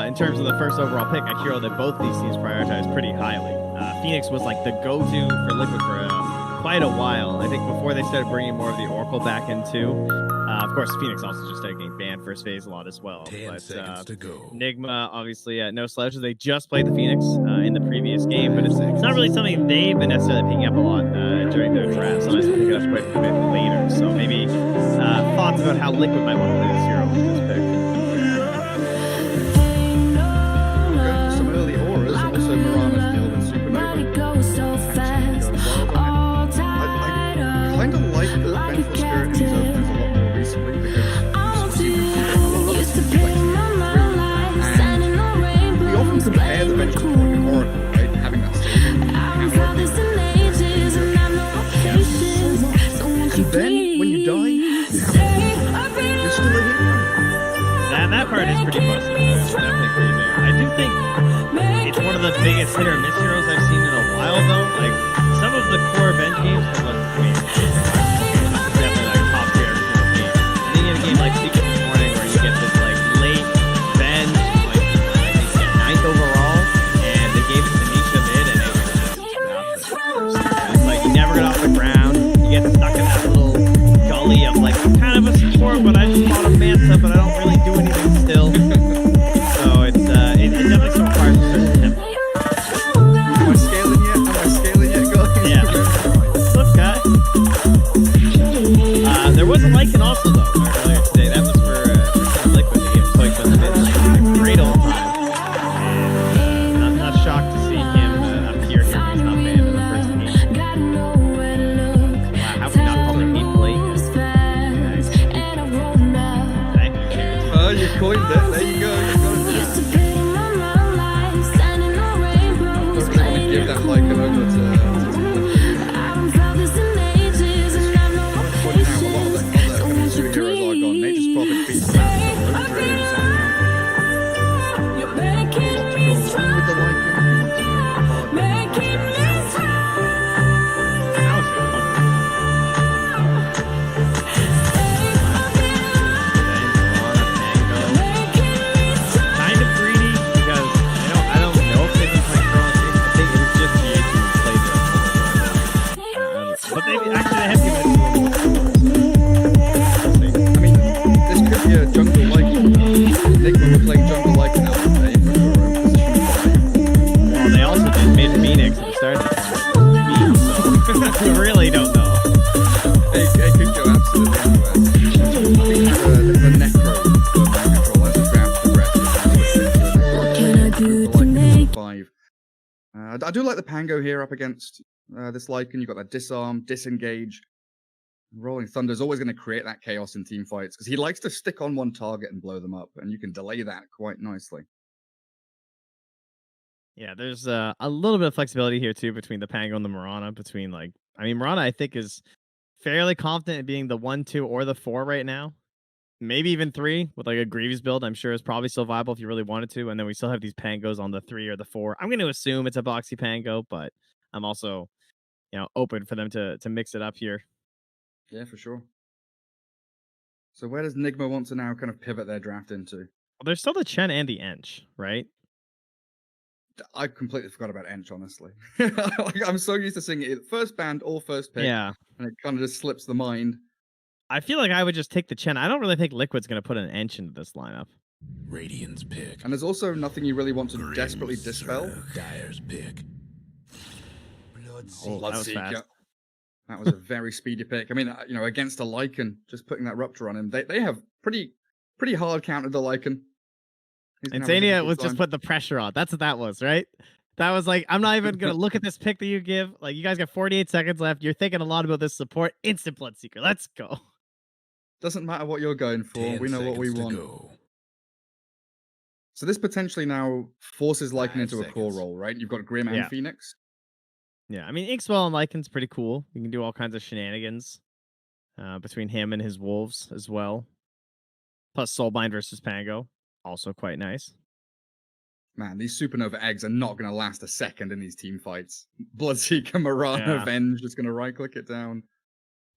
In terms of the first overall pick, I feel that both these teams prioritize pretty highly. Phoenix was like the go-to for Liquid for quite a while. I think before they started bringing more of the Oracle back into. Of course, Phoenix also just started getting banned first phase a lot as well. 10 seconds to go. Nigma, obviously, no slouches. They just played the Phoenix in the previous game, but it's not really something they've been necessarily picking up a lot during their draft. Sometimes they pick it up quite a bit later. So maybe thoughts about how Liquid might want to play this hero with this pick. Some early auras, also Mirana's build and Supernova. I kind of like the Vengeful Spirit in his openers a lot more recently because he often compare the Vengeful Spirit and Oracle, right? Having that same and then when you die, you're still a hero. That part is pretty close. Definitely pretty there. I do think it's one of the biggest hit or miss heroes I've seen in a while, though. Like some of the core bench games have looked definitely like top tier hero games. And then you have a game like Secret this morning where you get this like late bench, like I think yeah, 9th overall, and they gave it to Nisha mid, and it was just it's like you never get off the ground. You get stuck in that little gully of like I'm kind of a support, but I just bought a Manta, but I don't really do anything still. So it's definitely so hard to him. Am I scaling yet? Guys? Yeah. Look, guy. There was a Lycan also though earlier today. That was for Liquid to get played with a great old time. And I'm not shocked to see him appear here. He's not banned in the first game. Wow, how we not call him game late? Thank you, Jared. Oh, you coined it. There you go. You got it. Don't really want to give that Lycan over to. Nigma were playing jungle like now. Well, they also did mid Phoenix at the start of the game, so we really don't know. It could go absolutely anywhere. I think the Necro for mind control as the draft progresses. I do like the Pango here up against this Lycan. You've got that disarm, disengage. Rolling Thunder is always going to create that chaos in team fights because he likes to stick on one target and blow them up, and you can delay that quite nicely. Yeah, there's a little bit of flexibility here too between the Pango and the Mirana. Mirana I think is fairly confident in being the 1, 2, or the 4 right now. Maybe even 3 with like a Greaves build. I'm sure is probably still viable if you really wanted to. And then we still have these Pangos on the 3 or the 4. I'm going to assume it's a Boxy Pango, but I'm also, open for them to mix it up here. Yeah, for sure. So where does Nigma want to now kind of pivot their draft into? Well, there's still the Chen and the Ench, right? I completely forgot about Ench, honestly. I'm so used to seeing it first band or first pick. Yeah. And it kind of just slips the mind. I feel like I would just take the Chen. I don't really think Liquid's going to put an Ench into this lineup. Radiant's pick. And there's also nothing you really want to desperately dispel. Dire's pick. Bloodseeker. That was a very speedy pick. I mean, against a Lycan, just putting that Rupture on him, they have pretty hard countered the Lycan. Insania was just put the pressure on. That's what that was, right? That was like, I'm not even going to look at this pick that you give. Like, you guys got 48 seconds left. You're thinking a lot about this support. Instant Bloodseeker. Let's go. Doesn't matter what you're going for. We know what we want. So this potentially now forces Lycan into a core role, right? You've got Grim and Phoenix. Yeah, I mean, Inkswell and Lycan's pretty cool. You can do all kinds of shenanigans between him and his wolves as well. Plus Soulbind versus Pango, also quite nice. Man, these Supernova eggs are not going to last a second in these team fights. Bloodseeker, Mirana, Venge, just going to right-click it down.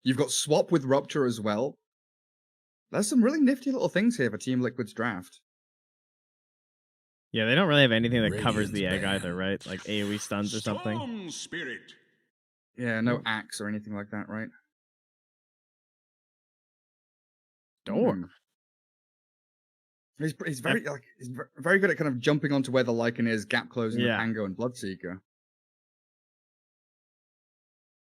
You've got Swap with Rupture as well. There's some really nifty little things here for Team Liquid's draft. Yeah, they don't really have anything that covers the egg either, right? Like AoE stuns or something. Spirit. Yeah, no axe or anything like that, right? Door. Hmm. He's very very good at kind of jumping onto where the Lycan is, gap closing the Yeah. Pango and Bloodseeker.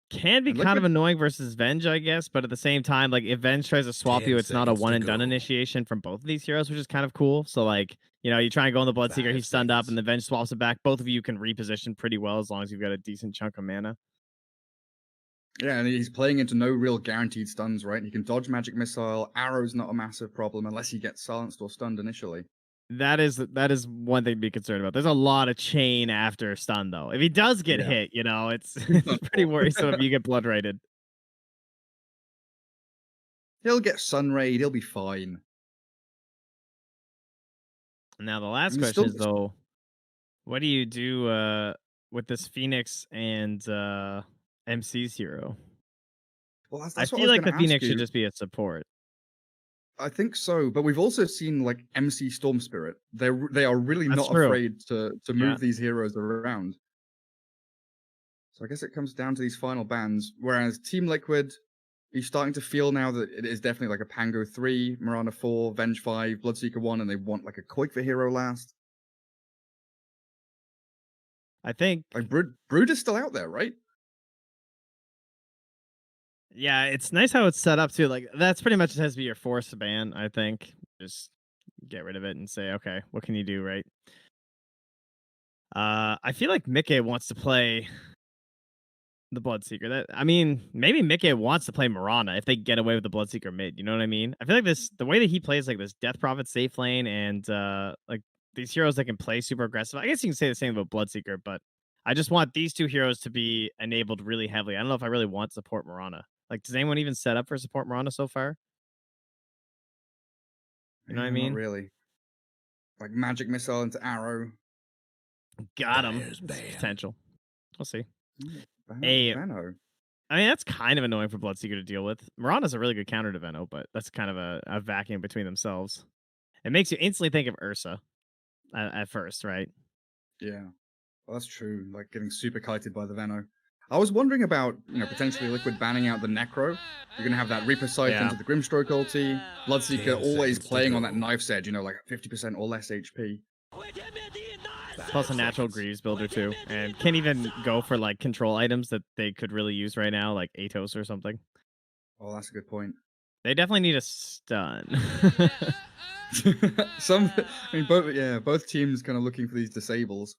Can be And kind of Liquid- annoying versus Venge, I guess, but at the same time, like if Venge tries to swap 10 you, it's not a seconds to one and done go. initiation from both of these heroes, which is kind of cool. So like, you know, you try and go on the Bloodseeker, 5 he's stunned up, seconds. and the Venge swaps it back. Both of you can reposition pretty well as long as you've got a decent chunk of mana. Yeah, and he's playing into no real guaranteed stuns, right? He can dodge magic missile. Arrow's not a massive problem unless he gets silenced or stunned initially. That is one thing to be concerned about. There's a lot of chain after stun though. If he does get Yeah. hit, you know, it's pretty worrisome if you get blood rated. He'll get sun raid. He'll be fine. Now the last And he's question is still- though, what do you do with this Phoenix and MC's hero? Well, that's I what feel was like the gonna ask Phoenix should you. just be a support. I think so, but we've also seen like MC Storm Spirit. They are really That's not true. afraid to move Yeah. these heroes around. So I guess it comes down to these final bans. Whereas Team Liquid, he's starting to feel now that it is definitely like a Pango 3, Mirana 4, Venge 5, Bloodseeker 1, and they want like a Quake for hero last. I think Like Brood is still out there, right? yeah, it's nice how it's set up too. Like that's pretty much it has to be your forced ban, I think. Just get rid of it and say, okay, what can you do, right? I feel like Mickey wants to play the Bloodseeker. That I mean, maybe Mickey wants to play Mirana if they get away with the Bloodseeker mid. You know what I mean? I feel like the way that he plays like this Death Prophet safe lane and like these heroes that can play super aggressive. I guess you can say the same about Bloodseeker, but I just want these two heroes to be enabled really heavily. I don't know if I really want support Mirana. Like, does anyone even set up for support Mirana so far? You know what I mean? Not really. Like magic missile into arrow. Got him. Dyer's ban. Potential. We'll see. Hey, I mean, that's kind of annoying for Bloodseeker to deal with. Mirana's a really good counter to Veno, but that's kind of a vacuum between themselves. It makes you instantly think of Ursa at first, right? Yeah, well, that's true. Like getting super kited by the Veno. I was wondering about, potentially Liquid banning out the Necro. You're going to have that Reaper Scythe Yeah. into the Grimstroke ulti. Bloodseeker 10 always seconds to playing on go. that knife's edge, like 50% or less HP. Plus a natural Greaves builder too, and can't even go for like control items that they could really use right now, like Atos or something. Oh, that's a good point. They definitely need a stun. Both teams kind of looking for these disables.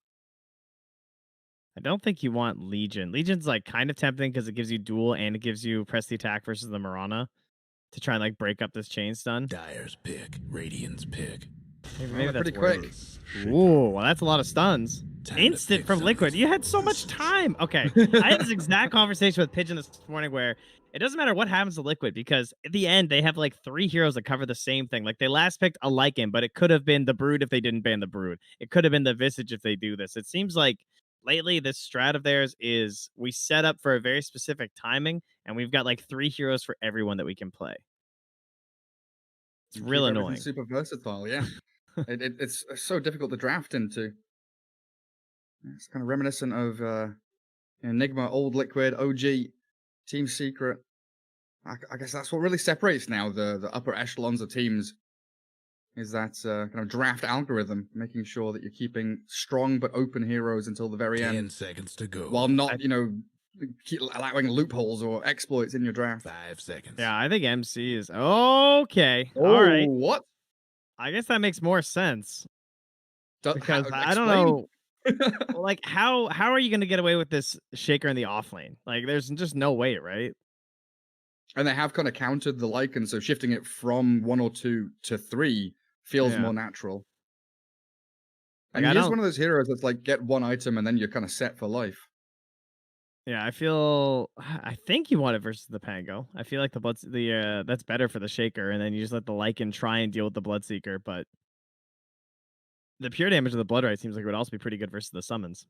I don't think you want Legion. Legion's like kind of tempting because it gives you duel and it gives you press the attack versus the Mirana to try and like break up this chain stun. Dyer's pick. Radiant's pick. Maybe they're that's pretty worth quick. it. Ooh, well, that's a lot of stuns. Time to Instant pick from some Liquid. You had so much responses. time. Okay, I had this exact conversation with Pigeon this morning where it doesn't matter what happens to Liquid because at the end they have like 3 heroes that cover the same thing. Like they last picked a Lycan, but it could have been the Brood if they didn't ban the Brood. It could have been the Visage if they do this. It seems like lately this strat of theirs is we set up for a very specific timing and we've got like 3 heroes for everyone that we can play. It's You real keep everything annoying. Super versatile, yeah. It's so difficult to draft into. It's kind of reminiscent of Nigma, Old Liquid, OG, Team Secret. I guess that's what really separates now the upper echelons of teams. Is that kind of draft algorithm, making sure that you're keeping strong but open heroes until the very 10 end, seconds to go. while not, keep allowing loopholes or exploits in your draft. 5 seconds. Yeah, I think MC is okay. Oh, All right. what? I guess that makes more sense because I don't Explain. know. Well, like how are you going to get away with this shaker in the off lane? Like there's just no way, right? And they have kind of countered the Lycan, so shifting it from 1 or 2 to 3 feels Yeah. more natural. Like, And I he is don't- one of those heroes that's like get one item and then you're kind of set for life. Yeah, I think you want it versus the Pango. I feel like that's better for the shaker, and then you just let the Lycan try and deal with the Bloodseeker, but the pure damage of the Blood Rite seems like it would also be pretty good versus the summons,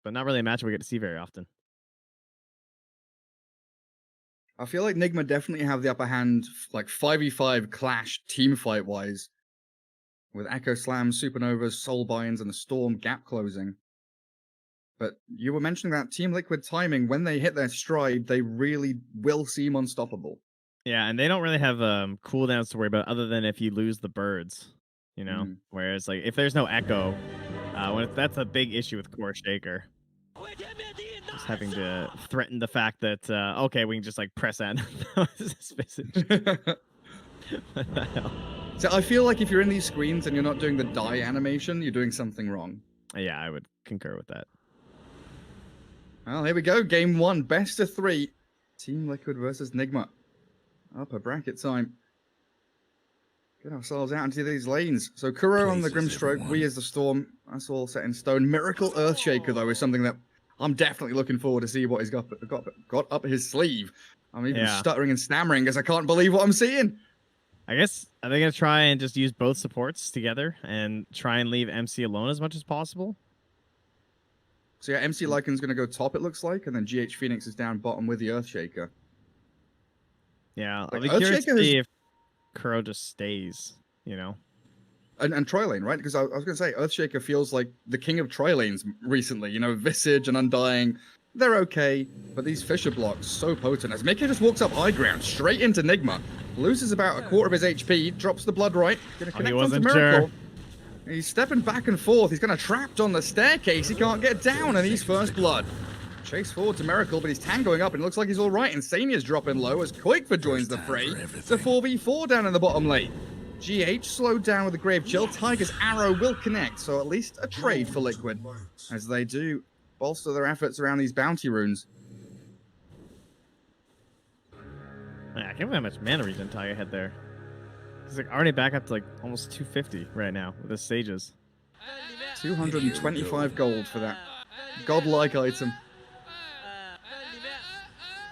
but not really a matchup we get to see very often. I feel like Nigma definitely have the upper hand, like 5v5 clash team fight wise, with Echo Slams, Supernovas, Soul Binds, and the Storm gap closing. But you were mentioning that Team Liquid timing, when they hit their stride, they really will seem unstoppable. Yeah, and they don't really have cooldowns to worry about other than if you lose the birds, you know? Whereas, like, if there's no echo, that's a big issue with Core Shaker. Just having to threaten the fact that, okay, we can just, like, press N. What the hell? So I feel like if you're in these screens and you're not doing the die animation, you're doing something wrong. Yeah, I would concur with that. Well, here we go. Game 1, best of 3. Team Liquid versus Nigma. Upper bracket time. Get ourselves out into these lanes. So Kuro on the Grimstroke, we as the Storm. That's all set in stone. Miracle Earthshaker, though, is something that I'm definitely looking forward to see what he's got up his sleeve. I'm even stuttering and stammering as I can't believe what I'm seeing. I guess, are they going to try and just use both supports together and try and leave MC alone as much as possible? So yeah, MC Lycan's going to go top, it looks like, and then GH Phoenix is down bottom with the Earthshaker. Yeah, I'll Like, be curious to see if Kuro just stays, you know? And Troy Lane, right? Because I was going to say, Earthshaker feels like the king of Troy Lanes recently. You know, Visage and Undying, they're okay, but these Fisher blocks, so potent. As Mickey just walks up high ground, straight into Nigma, loses about a quarter of his HP, drops the blood right, going to connect onto Miracle. Sure. He's stepping back and forth. He's kind of trapped on the staircase. He can't get down, and he's first blood. Chase forward to Miracle, but he's tangoing up, and it looks like he's all right. Insania's dropping low as Koikfa joins the fray. It's a 4v4 down in the bottom lane. GH slowed down with a Grave Chill. Tiger's arrow will connect, so at least a trade for Liquid, as they do bolster their efforts around these bounty runes. Man, I can't believe how much mana regen Tiger had there. He's like already back up to like almost 250 right now with his sages. 225 gold for that godlike item.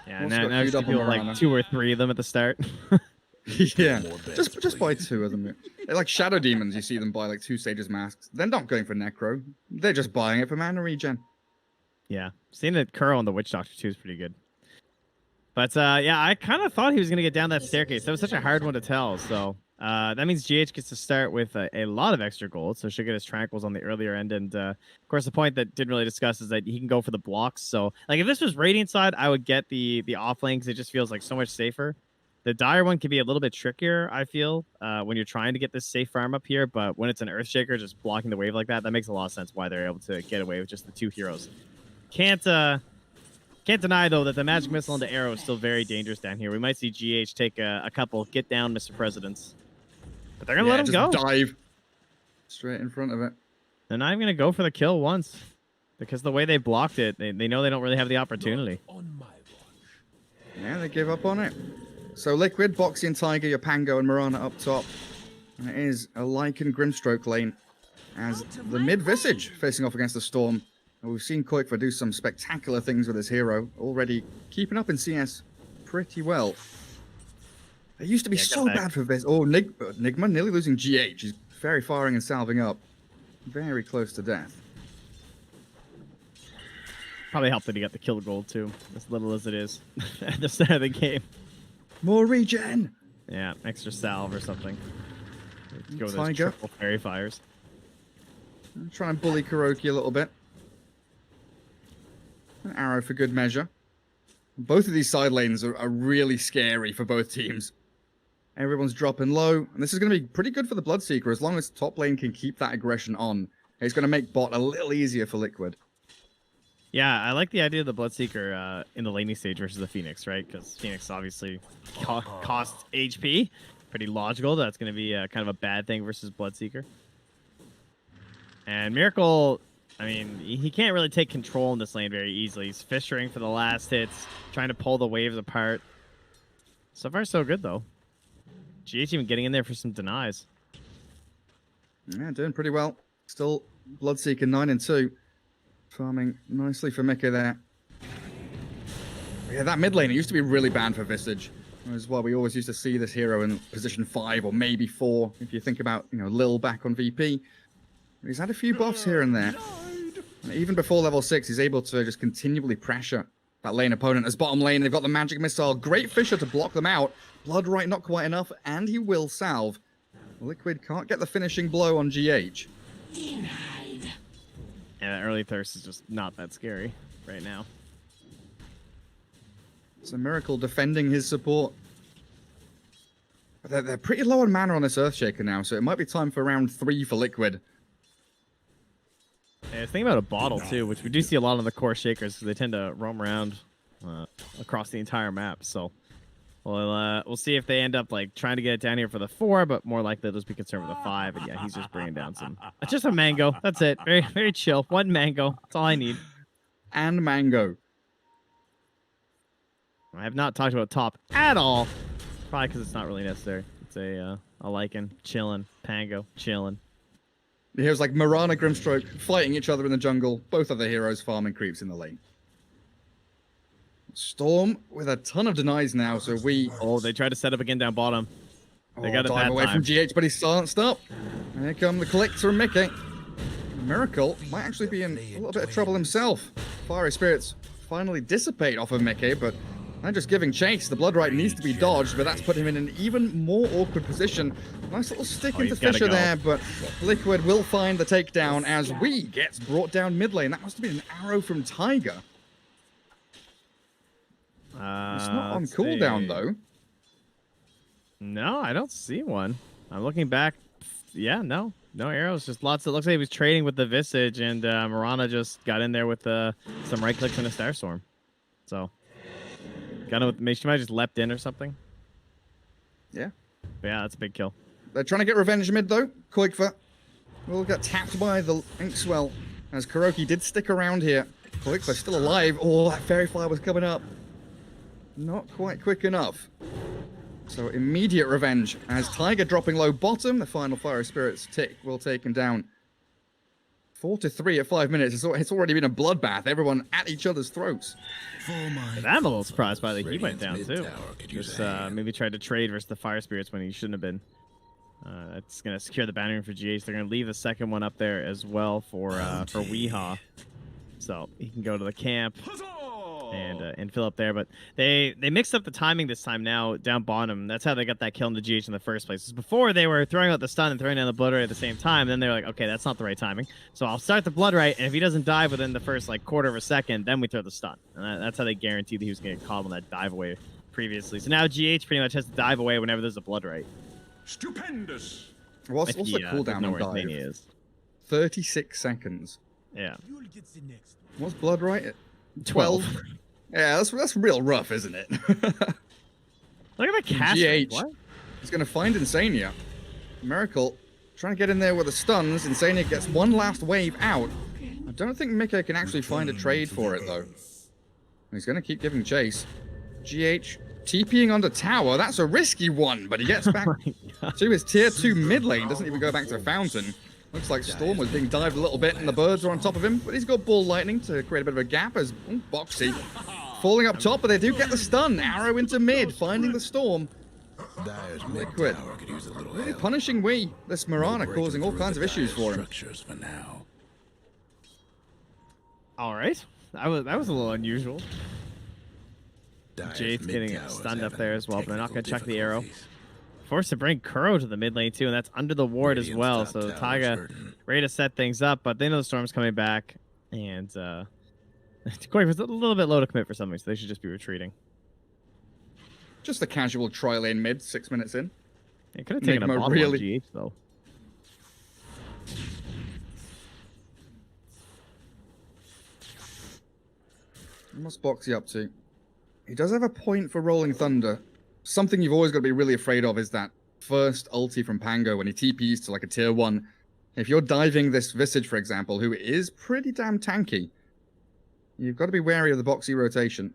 Yeah, now you feel like 2 or 3 of them at the start. Yeah, just buy 2 of them. They're like Shadow Demons, you see them buy like 2 Sages Masks. They're not going for Necro. They're just buying it for mana regen. Yeah, seeing that Kuro on the Witch Doctor too is pretty good. But yeah, I kind of thought he was going to get down that staircase. That was such a hard one to tell. So that means GH gets to start with a lot of extra gold. So should get his Tranquils on the earlier end. And of course, the point that didn't really discuss is that he can go for the blocks. So like if this was Radiant side, I would get the off lane because it just feels like so much safer. The Dire one can be a little bit trickier, I feel, when you're trying to get this safe farm up here. But when it's an Earthshaker just blocking the wave like that, that makes a lot of sense why they're able to get away with just the 2 heroes. Can't deny, though, that the Magic Missile and the Arrow is still very dangerous down here. We might see GH take a couple, get down Mr. Presidents. But they're going to let him go. Dive straight in front of it. They're not even going to go for the kill once. Because the way they blocked it, they know they don't really have the opportunity. Yeah, they give up on it. So Liquid, Boxy and Tiger, your Pango and Mirana up top. And it is a Lycan Grimstroke lane as the mid-Visage facing off against the Storm. And we've seen Koikfa do some spectacular things with his hero, already keeping up in CS pretty well. It used to be so bad for Vis. Oh, Nigma nearly losing GH. He's very firing and salving up. Very close to death. Probably helped that he got the kill gold too, as little as it is at the start of the game. More regen! Yeah, extra salve or something. Go with those Tiger. triple fairy fires. Try and bully Kuroki a little bit. An arrow for good measure. Both of these side lanes are really scary for both teams. Everyone's dropping low, and this is going to be pretty good for the Bloodseeker as long as top lane can keep that aggression on. It's going to make bot a little easier for Liquid. Yeah, I like the idea of the Bloodseeker in the laning stage versus the Phoenix, right? Because Phoenix obviously costs HP. Pretty logical. That's going to be kind of a bad thing versus Bloodseeker. And Miracle, I mean, he can't really take control in this lane very easily. He's fissuring for the last hits, trying to pull the waves apart. So far, so good, though. GH even getting in there for some denies. Yeah, doing pretty well. Still Bloodseeker 9-2. Farming nicely for Mika there. Yeah, that mid lane, it used to be really bad for Visage. That was why we always used to see this hero in position 5 or maybe 4. If you think about, Lil back on VP. He's had a few buffs here and there. And even before level 6, he's able to just continually pressure that lane opponent. As bottom lane, they've got the magic missile. Great Fisher to block them out. Blood right, not quite enough, and he will salve. Liquid can't get the finishing blow on GH. Yeah, early thirst is just not that scary right now. It's a Miracle defending his support. They're pretty low on mana on this Earthshaker now, so it might be time for round 3 for Liquid. Yeah, I was thinking about a bottle too, which we do see a lot of the core shakers because they tend to roam around across the entire map. So we'll see if they end up like trying to get it down here for the 4, but more likely they'll just be concerned with the 5. And yeah, he's just bringing down some. It's just a mango. That's it. Very very chill. 1 mango. That's all I need. And mango. I have not talked about top at all. Probably because it's not really necessary. It's a lichen, chillin', Pango, chillin'. Here's like Mirana, Grimstroke fighting each other in the jungle. Both other heroes farming creeps in the lane. Storm with a ton of denies now, so we... Oh, they tried to set up again down bottom. They got it that away time. from GH, but he's silenced up. And here come the clicks from Mickey. Miracle might actually be in a little bit of trouble himself. Fiery Spirits finally dissipate off of Mickey, but they're just giving chase. The Bloodright needs to be dodged, but that's put him in an even more awkward position. Nice little stick into Fisher there, but Liquid will find the takedown as we gets brought down mid lane. That must have been an arrow from Tiger. It's not on cooldown, though. No, I don't see one. I'm looking back. Yeah, no arrows. Just lots. It looks like he was trading with the Visage, and Mirana just got in there with some right clicks and a Starstorm. So, she might have just leapt in or something. Yeah. But yeah, that's a big kill. They're trying to get revenge mid, though. Koikfa will get tapped by the Inkswell, as Kuroki did stick around here. Koikfa still alive. Oh, that Fairy Fire was coming up. Not quite quick enough. So immediate revenge as Tiger dropping low bottom. The final Fire Spirits tick will take him down. 4-3 at 5 minutes. It's already been a bloodbath. Everyone at each other's throats. And I'm a little surprised by the he went down too. Just maybe tried to trade versus the Fire Spirits when he shouldn't have been. That's gonna secure the banner for GH. They're gonna leave the second one up there as well for Weehaw, so he can go to the camp and fill up there. But they mixed up the timing this time now down bottom. That's how they got that kill in the GH in the first place. Before they were throwing out the stun and throwing down the Bloodright at the same time. Then they're like, okay, that's not the right timing. So I'll start the Bloodright, and if he doesn't dive within the first like quarter of a second, then we throw the stun. And that's how they guaranteed that he was gonna get caught on that dive away previously. So now GH pretty much has to dive away whenever there's a Bloodright. Stupendous. What's the cooldown on dive? Is. 36 seconds. Yeah. What's Bloodright? 12. Yeah, that's real rough, isn't it? Look at the cast. GH what? is going to find Insania. Miracle trying to get in there with the stuns. Insania gets one last wave out. I don't think Mika can actually find a trade for it, though. He's going to keep giving chase. GH TPing under tower. That's a risky one, but he gets back to his tier 2 mid lane. Doesn't even go back to the fountain. Looks like Storm was being dived a little bit, and the birds are on top of him, but he's got Ball Lightning to create a bit of a gap as Boxy falling up top, but they do get the stun. Arrow into mid, finding the Storm. Liquid really punishing Wii. This Mirana causing all kinds of issues for him. All right, that was a little unusual. Jade's getting stunned up there as well, but they're not going to chuck the arrow. Forced to bring Kuro to the mid lane too, and that's under the ward as well. So Taiga ready to set things up, but they know the Storm's coming back, and Koi was a little bit low to commit for something, so they should just be retreating. Just a casual try lane mid, 6 minutes in. It could have taken Nigma a bottle really... on GH though. What's Boxy up to? He does have a point for Rolling Thunder. Something you've always got to be really afraid of is that first ulti from Pango when he TPs to like a tier 1. If you're diving this Visage, for example, who is pretty damn tanky, you've got to be wary of the Boxy rotation.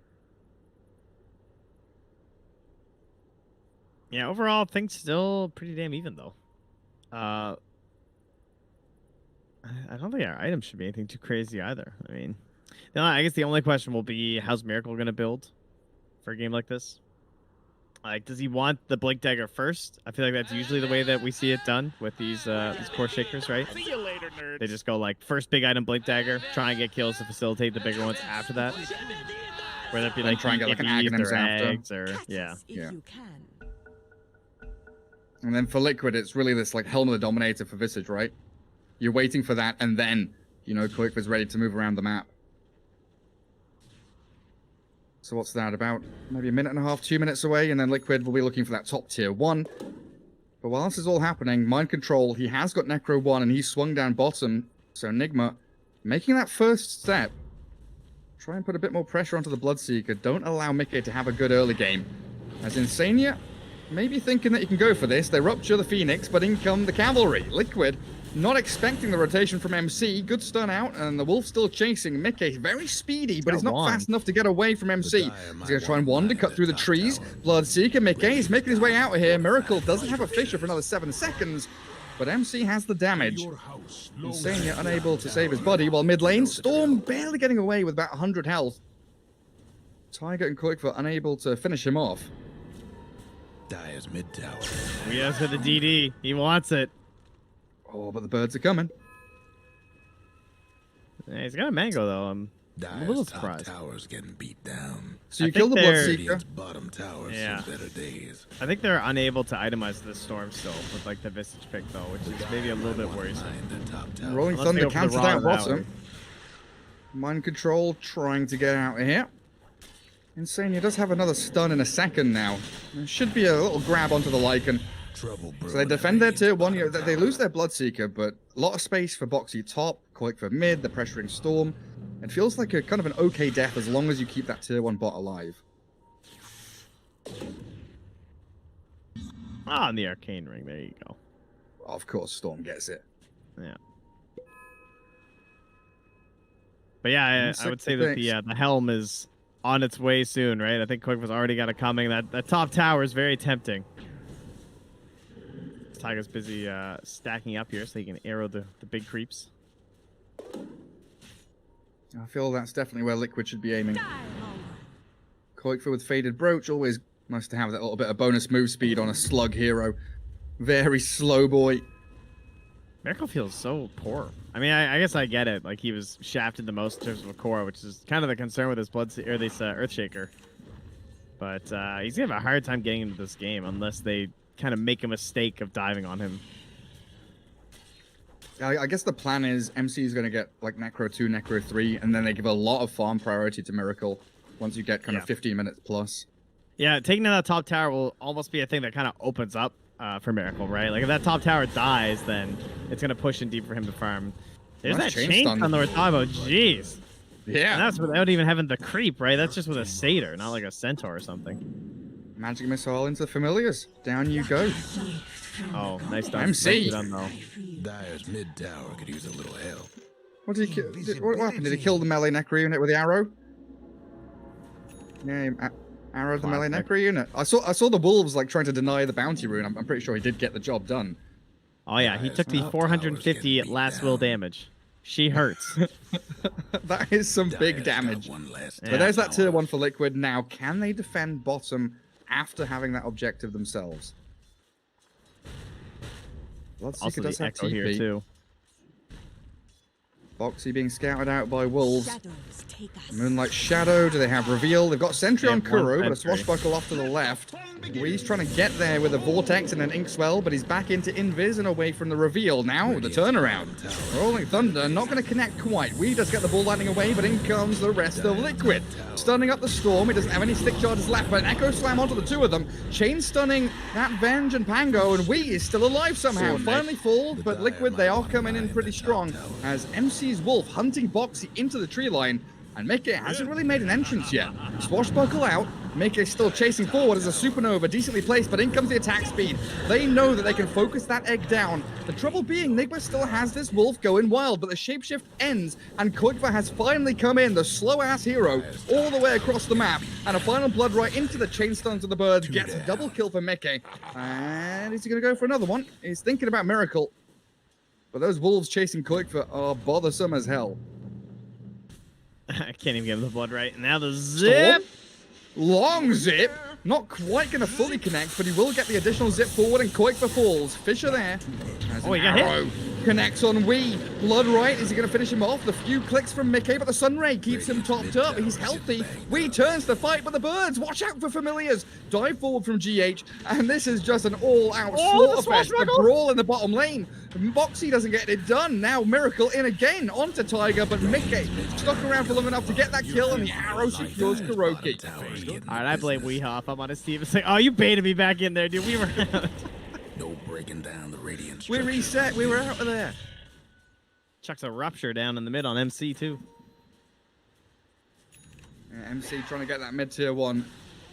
Yeah, overall, things still pretty damn even though. I don't think our items should be anything too crazy either. I mean, I guess the only question will be, how's Miracle going to build for a game like this? Like, does he want the Blink Dagger first? I feel like that's usually the way that we see it done with these core shakers, right? See you later, nerds. They just go like first big item Blink Dagger, try and get kills to facilitate the bigger ones after that. Whether it be like try and get like an Aghanim's after, or yeah. And then for Liquid, it's really this like Helm of the Dominator for Visage, right? You're waiting for that, and then you know Koikva's ready to move around the map. So what's that, about maybe a minute and a half, 2 minutes away, and then Liquid will be looking for that top tier 1. But while this is all happening, Mind Control, he has got Necro 1, and he's swung down bottom. So Nigma, making that first step, try and put a bit more pressure onto the Bloodseeker. Don't allow Mickey to have a good early game. As Insania, maybe thinking that you can go for this. They rupture the Phoenix, but in come the Cavalry. Liquid, not expecting the rotation from MC. Good stun out, and the Wolf still chasing. Mickey, very speedy, but he's not fast enough to get away from MC. He's going to try and wander, cut through the trees. Bloodseeker, Mickey is making his way out of here. Miracle doesn't have a Fisher for another 7 seconds, but MC has the damage. Insania unable to save his body, while mid lane, Storm barely getting away with about 100 health. Tiger and Koikva unable to finish him off. Dire's mid tower. We asked for the DD. He wants it. Oh, but the birds are coming. Yeah, he's got a mango though. I'm a little Dire's top surprised. tower's getting beat down. So you killed the Bloodseeker. Radiant's bottom tower's Yeah. seen better days. I think they're unable to itemize the storm still with like the Visage pick though, which is maybe a little bit worrisome. The top tower. Rolling Unless they Thunder go for the cancelled raw out bottom. valor. Mind Control trying to get out of here. Insania does have another stun in a second now. There should be a little grab onto the Lycan. Trouble So they brewing defend their at tier 1. Radiant's They lose their Bloodseeker, but a lot of space for Boxy top, Koik for mid, the pressuring Storm. It feels like a kind of an okay death as long as you keep that tier 1 bot alive. Ah, and the Arcane Ring. There you go. Of course, Storm gets it. Yeah. But yeah, I would say that the Helm is on its way soon, right? I think Koikva's already got it coming. That top tower is very tempting. Tiger's busy stacking up here so he can arrow the big creeps. I feel that's definitely where Liquid should be aiming. Koikva with Faded Brooch, always nice to have that little bit of bonus move speed on a slug hero. Very slow boy. Miracle feels so poor. I mean, I guess I get it. Like, he was shafted the most in terms of a core, which is kind of the concern with this this Earthshaker. But he's gonna have a hard time getting into this game unless they kind of make a mistake of diving on him. I guess the plan is MC is going to get like Necro 2, Necro 3, and then they give a lot of farm priority to Miracle once you get kind of 15 minutes plus. Yeah, taking down that top tower will almost be a thing that kind of opens up for Miracle, right? Like, if that top tower dies, then it's going to push in deep for him to farm. There's that chain stun that we're talking about. Jeez. Yeah. And that's without even having the creep, right? That's just with a satyr, not like a centaur or something. Magic Missile into the Familiars. Down you go. Oh, nice done. MC. Done, though. Dire's mid tower could use a little help. What did he kill? What happened? Did he kill the melee Necro unit with the arrow? Yeah, arrowed the melee Necro unit. I saw the wolves like trying to deny the bounty rune. I'm pretty sure he did get the job done. Oh yeah, he took the 450 at last will damage. She hurts. That is some big damage. But there's that tier 1 for Liquid. Now, can they defend bottom after having that objective themselves? Also the Echo here too. Boxy being scouted out by wolves. Moonlight Shadow, do they have reveal? They've got Sentry on Kuro, but a swashbuckle off to the left. Wee's trying to get there with a Vortex and an Inkswell, but he's back into Invis and away from the reveal. Now, the turnaround. Rolling Thunder, not going to connect quite. Wee does get the ball landing away, but in comes the rest of Liquid. Stunning up the Storm, he doesn't have any stick charges left, but an Echo Slam onto the two of them. Chain stunning that Venge and Pango, and Wee is still alive somehow. Finally fall, but Liquid, they are coming in pretty strong, as MC's Wolf hunting Boxy into the tree line. And Mickey hasn't really made an entrance yet. Swashbuckle out. Mickey's still chasing forward as a supernova, decently placed, but in comes the attack speed. They know that they can focus that egg down. The trouble being, Nigma still has this wolf going wild, but the shapeshift ends, and Koikva has finally come in, the slow-ass hero, all the way across the map, and a final blood right into the chain stuns of the birds, gets a double kill for Mickey. And is he going to go for another one? He's thinking about Miracle. But those wolves chasing Koikva are bothersome as hell. I can't even get the blood right. Now the zip! Storm. Long zip! Not quite going to fully connect, but he will get the additional zip forward, and Koikva falls. Fisher there. Oh, he got hit. Connects on Wee. Blood right. Is he going to finish him off? The few clicks from Mickey, but the Sunray keeps him topped up. He's healthy. Wee turns to fight, but the birds. Watch out for Familiars. Dive forward from GH, and this is just an all-out slaughterfest. The brawl in the bottom lane. Boxy doesn't get it done. Now Miracle in again onto Tiger, but Mickey stuck around for long enough to get that kill, and the arrow secures Kuroki. All right, I blame Weehaw if I'm on his team. It's like, oh, you baited me back in there, dude. We were out. No breaking down the radiant We reset. We were out of there. Chucks a rupture down in the mid on MC too. Yeah, MC trying to get that mid tier 1.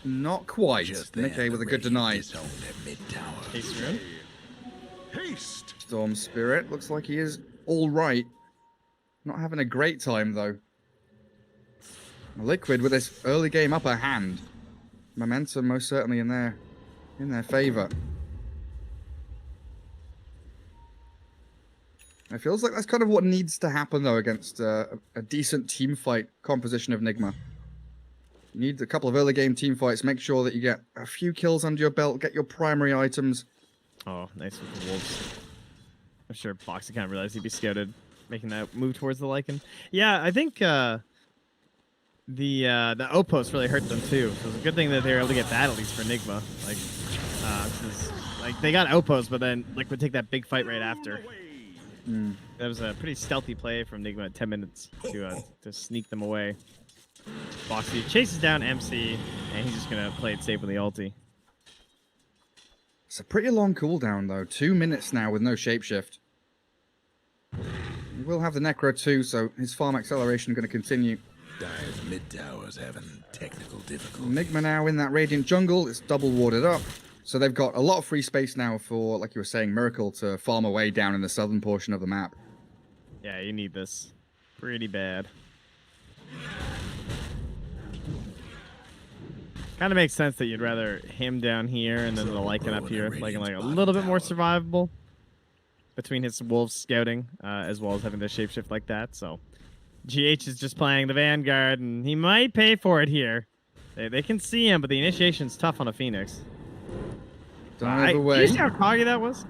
Not quite. Mickey with a good deny. Case rune. Haste. Storm Spirit looks like he is all right. Not having a great time though. Liquid with this early game upper hand. Momentum most certainly in their favor. It feels like that's kind of what needs to happen though against a decent team fight composition of Nigma. You need a couple of early game team fights. Make sure that you get a few kills under your belt. Get your primary items. Oh, nice with the wolves. I'm sure Boxy kind of realized he'd be scouted, making that move towards the Lycan. Yeah, I think the outpost really hurt them too. So it's a good thing that they were able to get that at least for Nigma. Like they got outpost, but then Liquid take that big fight right after. That was a pretty stealthy play from Nigma at 10 minutes to sneak them away. Boxy chases down MC, and he's just gonna play it safe with the ulti. It's a pretty long cooldown though. 2 minutes now with no shapeshift. He will have the Necro too, so his farm acceleration going to continue. Dire's mid tower's having technical difficulties. Nigma now in that Radiant jungle. It's double warded up. So they've got a lot of free space now for, like you were saying, Miracle to farm away down in the southern portion of the map. Yeah, you need this. Pretty bad. Kind of makes sense that you'd rather him down here and then the Lycan up here, like a little bit more survivable between his wolves scouting, as well as having the shapeshift like that. So GH is just playing the Vanguard, and he might pay for it here. They can see him, but the initiation's tough on a Phoenix. Dive away. Did you see how coggy that was?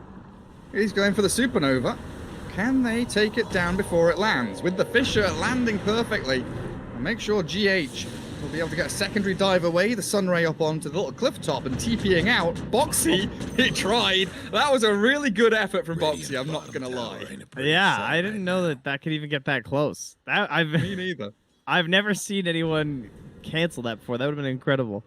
He's going for the Supernova. Can they take it down before it lands? With the Fisher landing perfectly. And make sure GH will be able to get a secondary dive away. The Sunray up onto the little cliff top and TPing out. Boxy, he tried. That was a really good effort from Boxy, I'm not going to lie. Yeah, I didn't know that could even get that close. Me neither. I've never seen anyone cancel that before. That would have been incredible.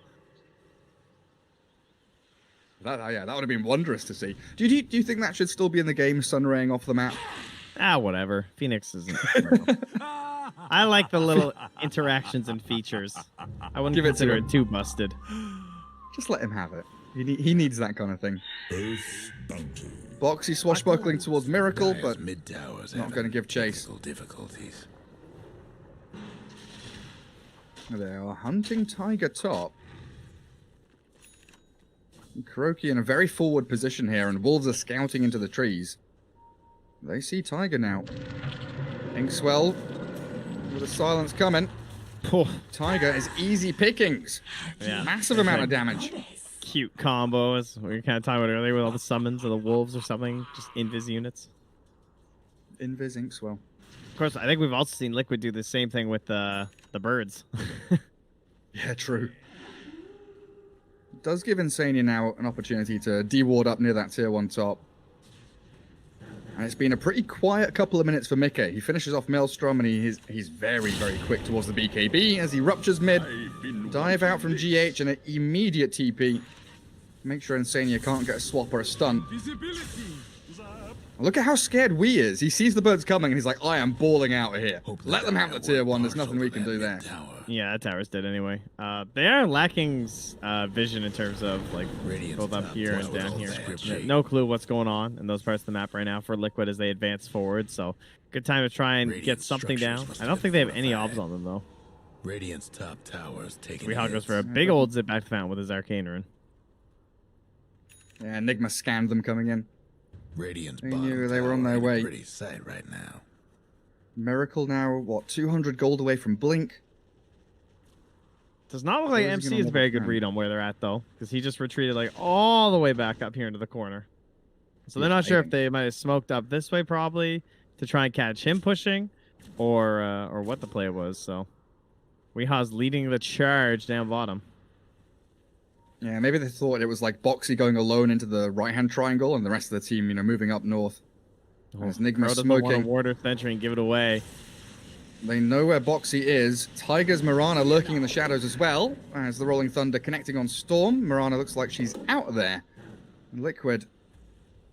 That would have been wondrous to see. Do you think that should still be in the game, Sunraying off the map? Whatever. Phoenix isn't. I like the little interactions and features. I wouldn't consider it too busted. Just let him have it. He needs that kind of thing. Boxy swashbuckling towards Miracle, but not going to give chase. Difficulties. They are hunting Tiger top. Kuroki in a very forward position here, and Wolves are scouting into the trees. They see Tiger now. Inkswell with a silence coming. Tiger is easy pickings. Yeah. Massive amount of damage. Cute combo, as we were kind of talking about earlier, with all the summons of the Wolves or something, just invis units. Invis Inkswell. Of course, I think we've also seen Liquid do the same thing with the birds. Yeah, true. Does give Insania now an opportunity to de-ward up near that tier 1 top. And it's been a pretty quiet couple of minutes for Mickey. He finishes off Maelstrom, and he's very, very quick towards the BKB as he ruptures mid. Dive out from GH and an immediate TP. Make sure Insania can't get a swap or a stun. Look at how scared Wee is. He sees the birds coming, and he's like, I am balling out of here. Let them have the tier 1. There's nothing we can do there. Yeah, that tower's dead anyway. They are lacking vision in terms of like both up here and down here. No clue what's going on in those parts of the map right now for Liquid as they advance forward. So good time to try and get something down. I don't think they have any obs on them though. Radiant's top towers taking. Weehaw goes for a big old zip back to fountain with his arcane rune. Yeah, Nigma scanned them coming in. Radiant's they knew they were on their way. Pretty sight right now. Miracle now, what, 200 gold away from Blink? Does not look like MC is a very good read on where they're at, though, because he just retreated like all the way back up here into the corner. So they're not sure if they might have smoked up this way, probably, to try and catch him pushing, or what the play was. So Weehaw's leading the charge down bottom. Yeah, maybe they thought it was like Boxy going alone into the right-hand triangle and the rest of the team, moving up north. As Nigma doesn't want to smoking. Warder Sentry and give it away. They know where Bo3 is. Tiger's Mirana lurking in the shadows as well. As the Rolling Thunder connecting on Storm. Mirana looks like she's out there. Liquid.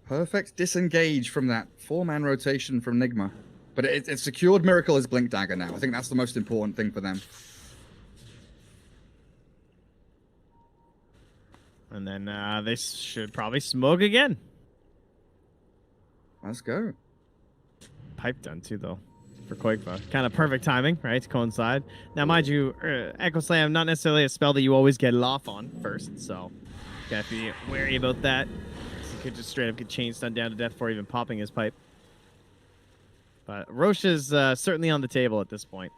Perfect disengage from that 4-man rotation from Nigma. But it secured Miracle as Blink Dagger now. I think that's the most important thing for them. And then they should probably smoke again. Let's go. Pipe done too, though, for Koikva. Kind of perfect timing, right, to coincide. Now, mind you, Echo Slam, not necessarily a spell that you always get it off on first, so you gotta be wary about that. He could just straight up get chain stunned down to death before even popping his pipe. But Roche is certainly on the table at this point.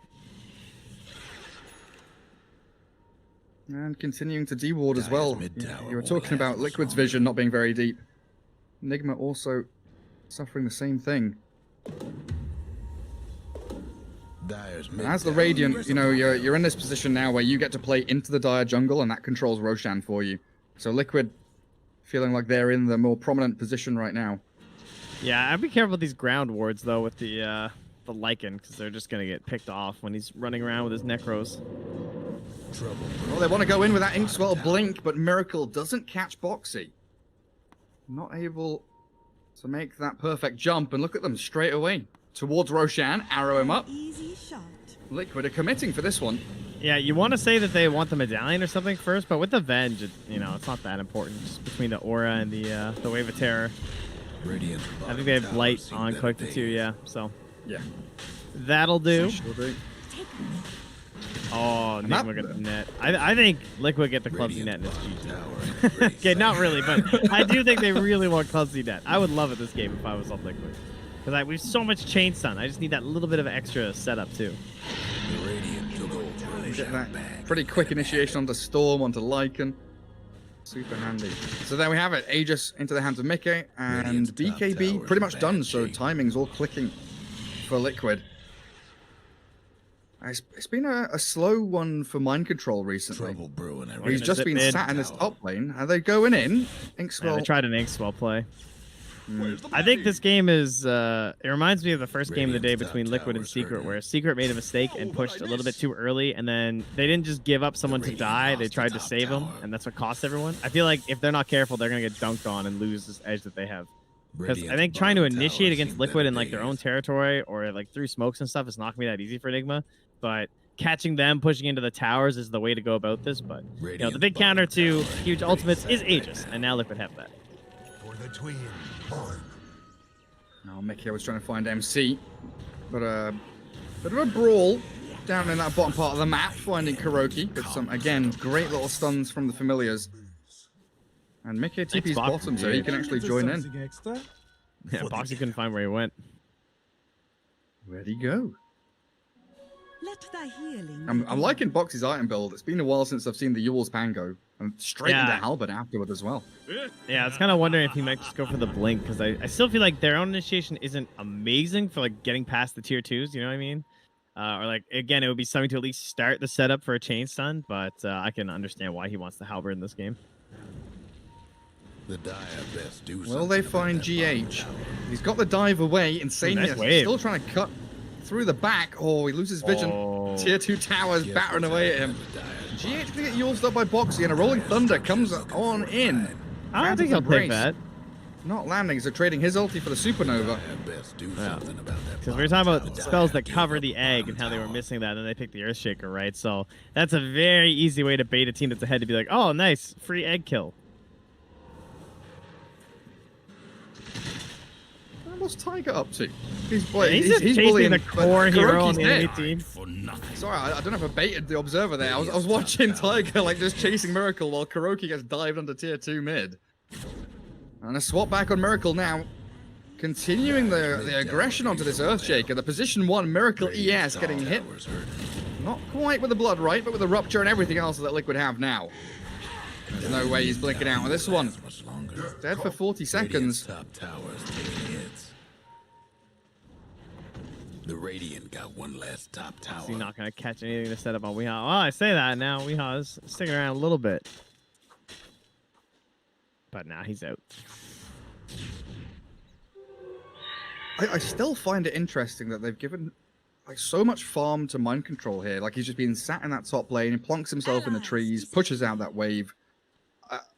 And continuing to deward as well. You were talking about Liquid's vision not being very deep. Nigma also suffering the same thing. As the Radiant, you know, you're in this position now where you get to play into the Dire jungle, and that controls Roshan for you. So Liquid feeling like they're in the more prominent position right now. Yeah, I'd be careful with these ground wards though, with the Lycan, because they're just gonna get picked off when he's running around with his Necros. Well, they want to go in with that Inkswell Blink, but Miracle doesn't catch Bo3. Not able to make that perfect jump, and look at them straight away towards Roshan, arrow him up. Liquid are committing for this one. Yeah, you want to say that they want the medallion or something first, but with the Venge, you know, it's not that important. Just between the Aura and the Wave of Terror. I think they have Blight on Koikva too, yeah. So yeah, that'll do. Oh, Nigma got the net. I think Liquid get the clumsy net in this GG. Okay, not really, but I do think they really want clumsy net. I would love it this game if I was on Liquid. Because we have so much chain stun. I just need that little bit of extra setup too. Get that pretty quick initiation onto Storm, onto Lycan. Super handy. So there we have it. Aegis into the hands of Mickey, and BKB pretty much done, so timing's all clicking for Liquid. It's been a slow one for Mind Control recently. He's just been sat in this top lane. Are they going in? Inkswell. Yeah, they tried an Inkswell play. I think this game is, it reminds me of the first game of the day between Liquid and Secret, where Secret made a mistake and pushed a little bit too early, and then they didn't just give up someone to die, they tried to save him, and that's what cost everyone. I feel like if they're not careful, they're going to get dunked on and lose this edge that they have. Because I think trying to initiate against Liquid in like their own territory, or like through smokes and stuff, is not going to be that easy for Nigma, but catching them, pushing into the towers is the way to go about this, but you know, the big counter to huge ultimates is Aegis, and now Liquid have that. For the twin. Now Mickey was trying to find MC, but bit of a brawl down in that bottom part of the map, finding Kuroki with some, again, great little stuns from the familiars. And Mickey TP's bottom, so he can actually join in. Yeah, Bo3 couldn't find where he went. Where'd he go? Let thy healing. I'm liking Bo3's item build. It's been a while since I've seen the Yule's Pango. And straight into Halberd afterward as well. Yeah, I was kind of wondering if he might just go for the Blink, because I still feel like their own initiation isn't amazing for like getting past the tier 2s, you know what I mean? Or like, again, it would be something to at least start the setup for a chain stun, but I can understand why he wants the Halberd in this game. Will they find GH? He's got the dive away. Insanely, still trying to cut through the back. Oh, he loses vision. Tier 2 towers battering away at him. GH gonna get Yuled up by Bo3, and a Rolling Thunder comes on in. I don't think he'll take that. Not landing, so trading his ulti for the Supernova. Because we were talking about spells that cover the egg and how they were missing that, and then they picked the Earthshaker, right? So that's a very easy way to bait a team that's ahead to be like, oh, nice, free egg kill. What's Tiger up to? He's chasing the core hero on the enemy team. Sorry, I don't know if I baited the observer there. I was watching Tiger like just chasing Miracle while Kuroki gets dived under tier 2 mid. And a swap back on Miracle now. Continuing the aggression onto this Earthshaker. The position 1 Miracle ES getting hit. Not quite with the blood right, but with the rupture and everything else that Liquid have now. There's no way he's blinking out with this one. Dead for 40 seconds. The Radiant got one last top tower. Is he not going to catch anything to set up on Weehaw? Oh, I say that now. Weehaw is sticking around a little bit. But now he's out. I still find it interesting that they've given like so much farm to mind control here. Like he's just been sat in that top lane, plonks himself in the trees, pushes out that wave.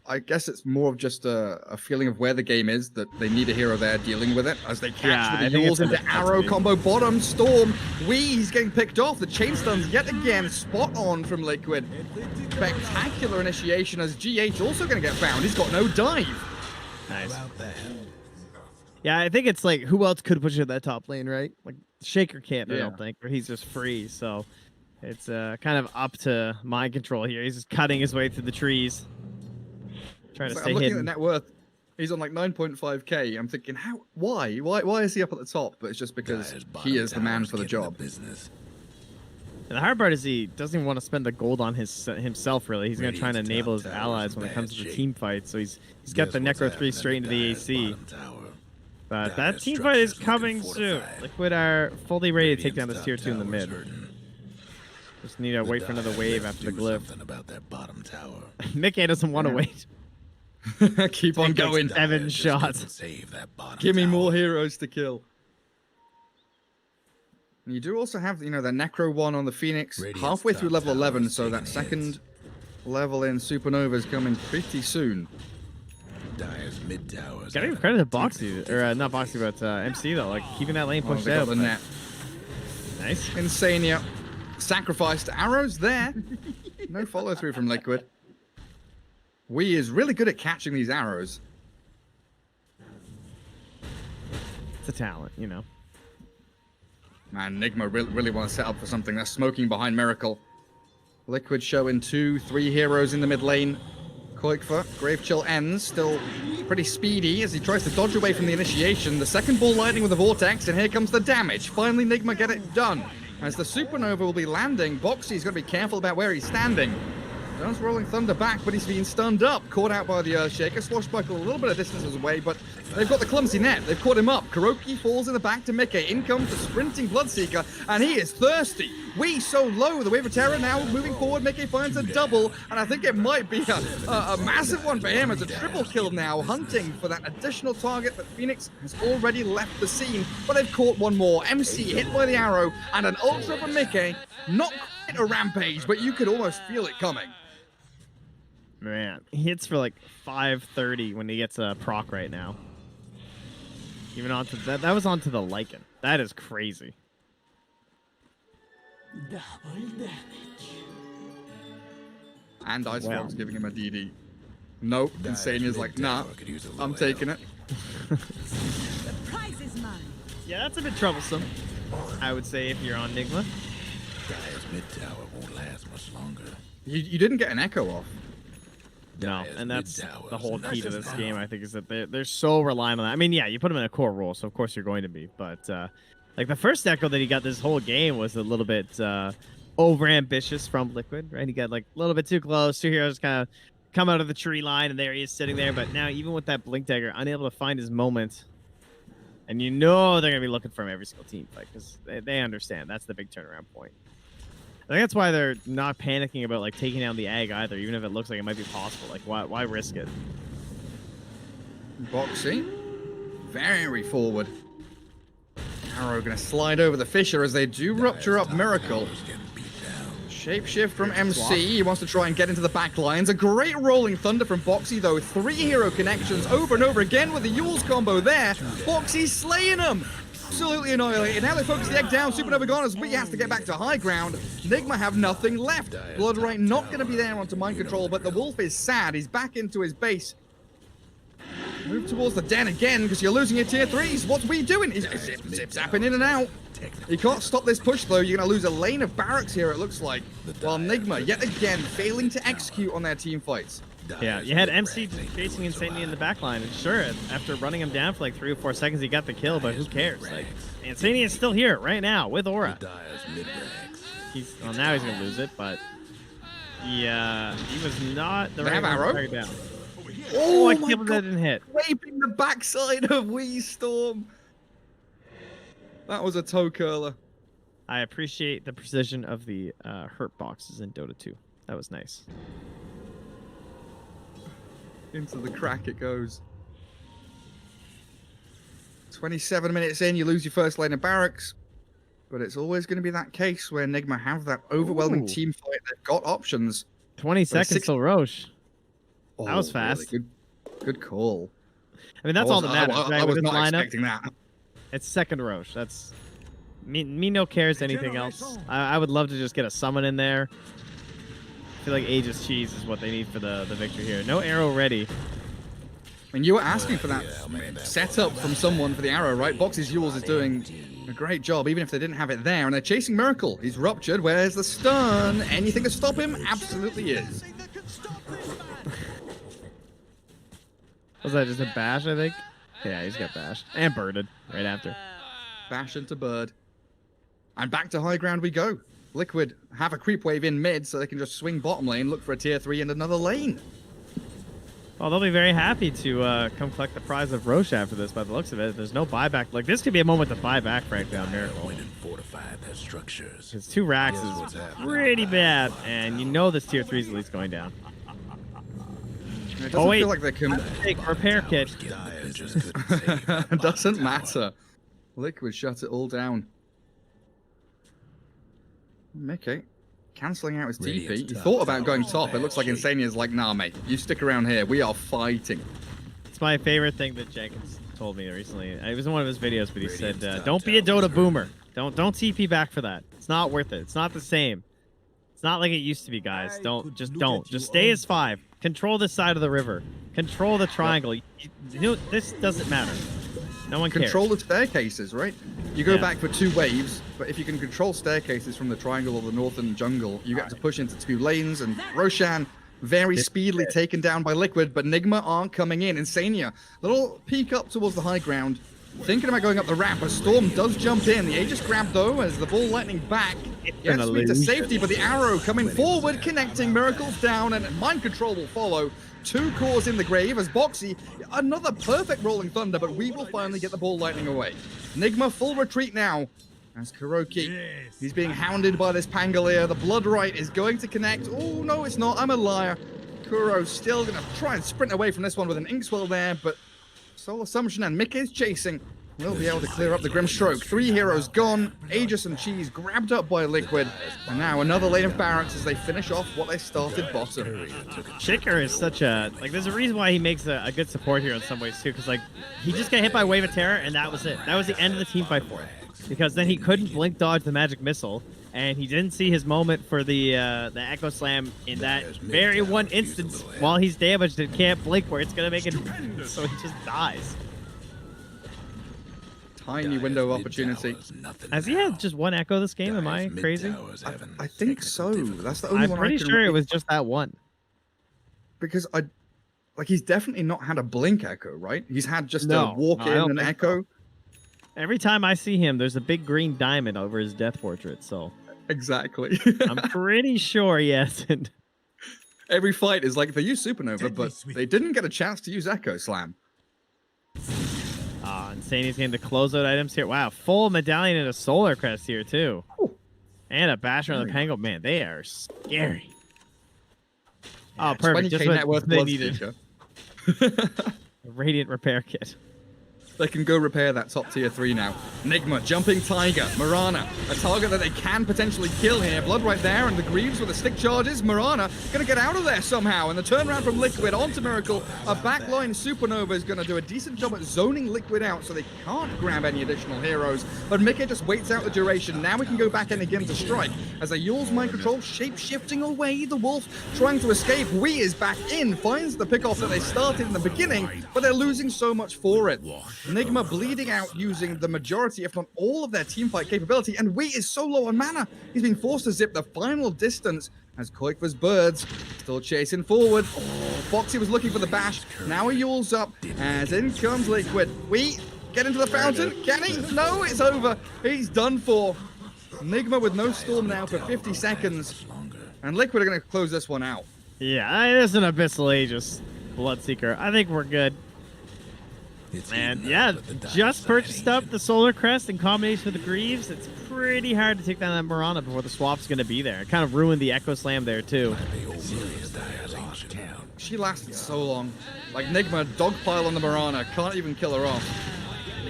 I guess it's more of just a feeling of where the game is, that they need a hero there dealing with it as they catch with the Yules into arrow combo bottom. Storm, he's getting picked off. The chain stuns yet again, spot on from Liquid. Spectacular initiation as GH also going to get found. He's got no dive. Nice. Yeah, I think it's like, who else could push it that top lane, right? Like Shaker can't, I don't think, or he's just free. So it's kind of up to mind control here. He's just cutting his way through the trees. Trying to stay I'm looking hidden. at the net worth. He's on like 9.5k. I'm thinking, why is he up at the top? But it's just because he is the man for the job. And the hard part is he doesn't even want to spend the gold on himself, really. He's going to try and enable his allies when it comes to the team fight. So he's got the Necro 3 straight into the AC. But that team fight is coming soon. Liquid are fully ready to take down this tier 2 in the mid. Just need to wait for another wave after the glyph. Mickey doesn't want to wait. Keep on going. 7 shots. Give me more heroes to kill. And you do also have, the Necro one on the Phoenix halfway through level 11, so that second level in Supernova is coming pretty soon. Gotta give credit to Boxy, or not Boxy, but MC though, like keeping that lane pushed out. The net. Nice. Insania. Sacrificed arrows there. No follow through from Liquid. Is really good at catching these arrows. It's a talent, Man, Nigma really want to set up for something. They're smoking behind Miracle. Liquid showing 2-3 heroes in the mid lane. Koikfa, Grave Chill ends, still pretty speedy as he tries to dodge away from the initiation. The second ball lightning with the Vortex, and here comes the damage. Finally, Nigma get it done. As the Supernova will be landing, Boxy's got to be careful about where he's standing. Does Rolling Thunder back, but he's being stunned up. Caught out by the Earthshaker. Swashbuckle a little bit of distances away, but they've got the clumsy net. They've caught him up. Kuroki falls in the back to Mickey. In comes the sprinting Bloodseeker, and he is thirsty. So low. The Wave of Terror now moving forward. Mickey finds a double, and I think it might be a massive one for him as a triple kill now, hunting for that additional target, but Phoenix has already left the scene, but they've caught one more. MC hit by the arrow, and an ultra from Mickey. Not quite a rampage, but you could almost feel it coming. Man, he hits for like 530 when he gets a proc right now. Even onto that was onto the Lycan. That is crazy. Double damage. And Icebox giving him a DD. Nope, Insania's like, nah, I'm taking it. The prize is mine. Yeah, that's a bit troublesome, I would say, if you're on Nigma. Dire's mid tower won't last much longer. You didn't get an echo off. No, and that's the whole key to this game, I think, is that they're so reliant on that. I mean, yeah, you put them in a core role, so of course you're going to be. But, like, the first echo that he got this whole game was a little bit over-ambitious from Liquid, right? He got, like, a little bit too close. 2 heroes kind of come out of the tree line, and there he is sitting there. But now, even with that Blink Dagger, unable to find his moment. And you know they're going to be looking for him every single team fight, because they understand. That's the big turnaround point. I think that's why they're not panicking about like taking down the Egg either, even if it looks like it might be possible. Like, why risk it? Boxy, very forward. Arrow gonna slide over the Fissure as they do rupture up Miracle. Shapeshift from MC. He wants to try and get into the back lines. A great Rolling Thunder from Boxy, though. 3 hero connections over and over again with the Yules combo there. Boxy's slaying them. Absolutely annihilated. Now they focus the Egg down. Supernova gone as we has to get back to high ground. Nigma have nothing left. Bloodright not going to be there onto mind control, but the Wolf is sad. He's back into his base. Move towards the den again because you're losing your tier 3s. What's we doing? He's zip-zapping in and out. You can't stop this push, though. You're going to lose a lane of barracks here, it looks like. While Nigma, yet again, failing to execute on their team fights. Yeah, you had MC chasing Insania in the backline, and sure, after running him down for like 3 or 4 seconds, he got the kill, but who cares? Like, Insania is still here right now with Aura. Well, now he's gonna lose it, but he was not the right one to carry down. Oh, I can't believe that didn't hit. Raping the backside of Wee Storm. That was a toe curler. I appreciate the precision of the hurt boxes in Dota 2. That was nice. Into the crack it goes. 27 minutes in, you lose your first lane of barracks. But it's always going to be that case where Nigma have that overwhelming team fight. They've got options. 20 seconds till Roche. Oh, That was fast. Really good call. I mean, that's all that matters. I was not lineup, expecting that. It's second Roche. That's me no cares anything else. I would love to just get a summon in there. I feel like Aegis Cheese is what they need for the victory here. No arrow ready. I mean, you were asking for that setup from someone for the arrow, right? Box's Yules is doing a great job, even if they didn't have it there. And they're chasing Miracle. He's ruptured. Where's the stun? Anything to stop him? Absolutely is. Was that just a bash, I think? Yeah, he's got bashed. And birded right after. Bash into bird. And back to high ground we go. Liquid have a creep wave in mid so they can just swing bottom lane, look for a tier 3 and another lane. Well, they'll be very happy to come collect the prize of Roche after this, by the looks of it. There's no buyback. Like, this could be a moment to buy back, frankly, on Miracle. Because 2 racks is pretty bad, and you know this tier 3 is at least going down. It doesn't feel like they can take repair kit. It doesn't matter. Liquid shut it all down. Mickey cancelling out his TP. He thought about going top. It looks like Insania's like, nah, mate, you stick around here. We are fighting. It's my favorite thing that Jenkins told me recently. It was in one of his videos, but he said, don't be a Dota boomer. Don't TP back for that. It's not worth it. It's not the same. It's not like it used to be, guys. Just stay as 5. Control this side of the river. Control the triangle. You know, this doesn't matter. No one cares. Control the staircases, right? You go back for 2 waves, but if you can control staircases from the triangle or the northern jungle, you get to push into 2 lanes, and Roshan very speedily taken down by Liquid, but Nigma aren't coming in. Insania, little peek up towards the high ground, thinking about going up the ramp. A Storm does jump in. The Aegis grab, though, as the ball lightning back gets me to safety, but the arrow coming forward, connecting. Miracle's down, and Mind Control will follow. 2 cores in the grave as Boxy, another perfect rolling thunder, but we will finally get the ball lightning away. Nigma full retreat now as Kuroki, he's being hounded by this Pangolier. The Blood Right is going to connect. Oh, no, it's not. I'm a liar. Kuro's still going to try and sprint away from this one with an Inkswell there, but Soul Assumption and Mick is chasing. We'll be able to clear up the Grim Stroke. 3 heroes gone. Aegis and Cheese grabbed up by Liquid. And now another lane of barracks as they finish off what they started bottom. Chicker is such a... Like, there's a reason why he makes a good support here in some ways, too. Because, like, he just got hit by Wave of Terror, and that was it. That was the end of the team fight for him. Because then he couldn't blink dodge the Magic Missile, and he didn't see his moment for the Echo Slam in that very one instance while he's damaged and can't blink where it's going to make it... So he just dies. Tiny window of opportunity. Has he had just 1 Echo this game? Am I crazy? I think so. That's the only one. I'm pretty sure it was just that one. Because he's definitely not had a blink Echo, right? He's had just a walk in and Echo. Every time I see him, there's a big green diamond over his death portrait. So exactly. I'm pretty sure he hasn't. Every fight is like they use Supernova, but they didn't get a chance to use Echo Slam. Insania's getting the closeout items here. Wow, full medallion and a solar crest here too. Ooh. And a basher on the Pango. Man, they are scary. Yeah, oh, perfect. Just what they needed. Radiant repair kit. They can go repair that top tier 3 now. Nigma, Jumping Tiger, Mirana, a target that they can potentially kill here. Blood right there, and the Greaves with the stick charges. Mirana gonna get out of there somehow, and the turnaround from Liquid onto Miracle. A backline Supernova is gonna do a decent job at zoning Liquid out, so they can't grab any additional heroes. But Mickey just waits out the duration. Now we can go back in again to strike. As they Yule's Mind Control, shape-shifting away. The Wolf trying to escape. Wee is back in, finds the pick-off that they started in the beginning, but they're losing so much for it. Nigma bleeding out using the majority, if not all, of their teamfight capability, and Wee is so low on mana. He's being forced to zip the final distance as Koikva's birds still chasing forward. Oh, Foxy was looking for the bash. Now he Yule's up as in comes Liquid. Wee, get into the fountain. Can he? No, it's over. He's done for. Nigma with no storm now for 50 seconds. And Liquid are going to close this one out. Yeah, it is an Abyssal Aegis Bloodseeker. I think we're good. And yeah, just purchased up the Solar Crest in combination with the Greaves. It's pretty hard to take down that Mirana before the swap's going to be there. It kind of ruined the Echo Slam there too. She lasted so long. Like Nigma, dogpile on the Mirana, can't even kill her off.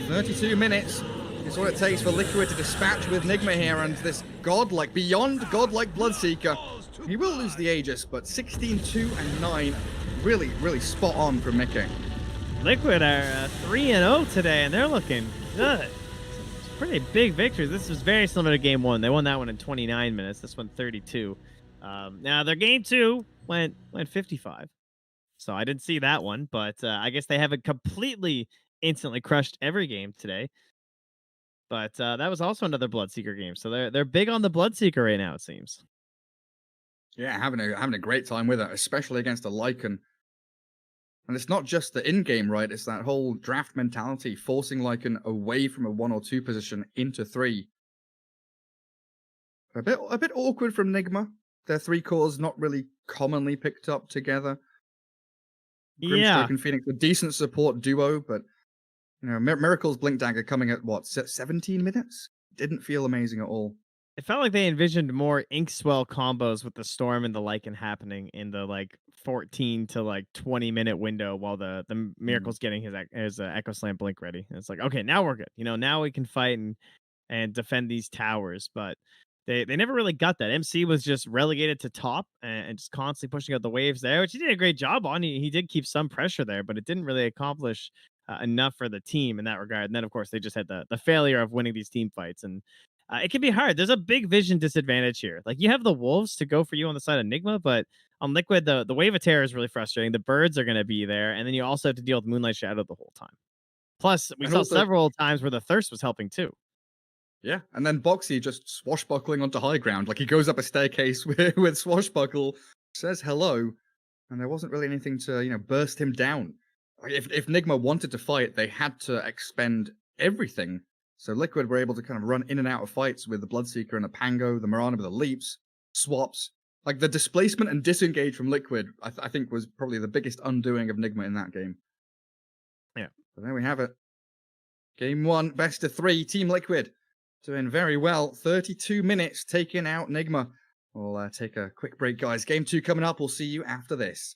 32 minutes is what it takes for Liquid to dispatch with Nigma here, and this godlike, beyond godlike Bloodseeker, he will lose the Aegis, but 16-2 and 9, really, really spot on from Mickey. Liquid are 3-0 today, and they're looking good. It's pretty big victories. This was very similar to game 1. They won that one in 29 minutes. This one 32. Now their game 2 went 55. So I didn't see that one, but I guess they haven't completely instantly crushed every game today. But that was also another Bloodseeker game. So they're big on the Bloodseeker right now, it seems. Yeah, having a great time with it, especially against a Lycan. And it's not just the in-game, right? It's that whole draft mentality, forcing Lycan away from a 1 or 2 position into 3. A bit awkward from Nigma. Their 3 cores not really commonly picked up together. Grimstroke and Phoenix, a decent support duo, but you know, Miracle's Blink Dagger coming at what, 17 minutes? Didn't feel amazing at all. It felt like they envisioned more Inkswell combos with the Storm and the Lycan happening in the like 14 to like 20 minute window while the Miracle's getting his Echo Slam Blink ready. And it's like, okay, now we're good. You know, now we can fight and defend these towers. But they never really got that. MC was just relegated to top and just constantly pushing out the waves there, which he did a great job on. He did keep some pressure there, but it didn't really accomplish enough for the team in that regard. And then, of course, they just had the failure of winning these team fights. And it can be hard. There's a big vision disadvantage here. Like, you have the Wolves to go for you on the side of Nigma, but on Liquid, the Wave of Terror is really frustrating. The birds are going to be there, and then you also have to deal with Moonlight Shadow the whole time. Plus, we saw several times where the Thirst was helping too. Yeah, and then Boxy just swashbuckling onto high ground. Like, he goes up a staircase with Swashbuckle, says hello, and there wasn't really anything to, you know, burst him down. If Nigma wanted to fight, they had to expend everything. So Liquid were able to kind of run in and out of fights with the Bloodseeker and the Pango, the Mirana with the leaps, swaps. Like, the displacement and disengage from Liquid, I think, was probably the biggest undoing of Nigma in that game. Yeah. So there we have it. Game 1, best of 3, Team Liquid. Doing very well. 32 minutes taking out Nigma. We'll take a quick break, guys. Game 2 coming up. We'll see you after this.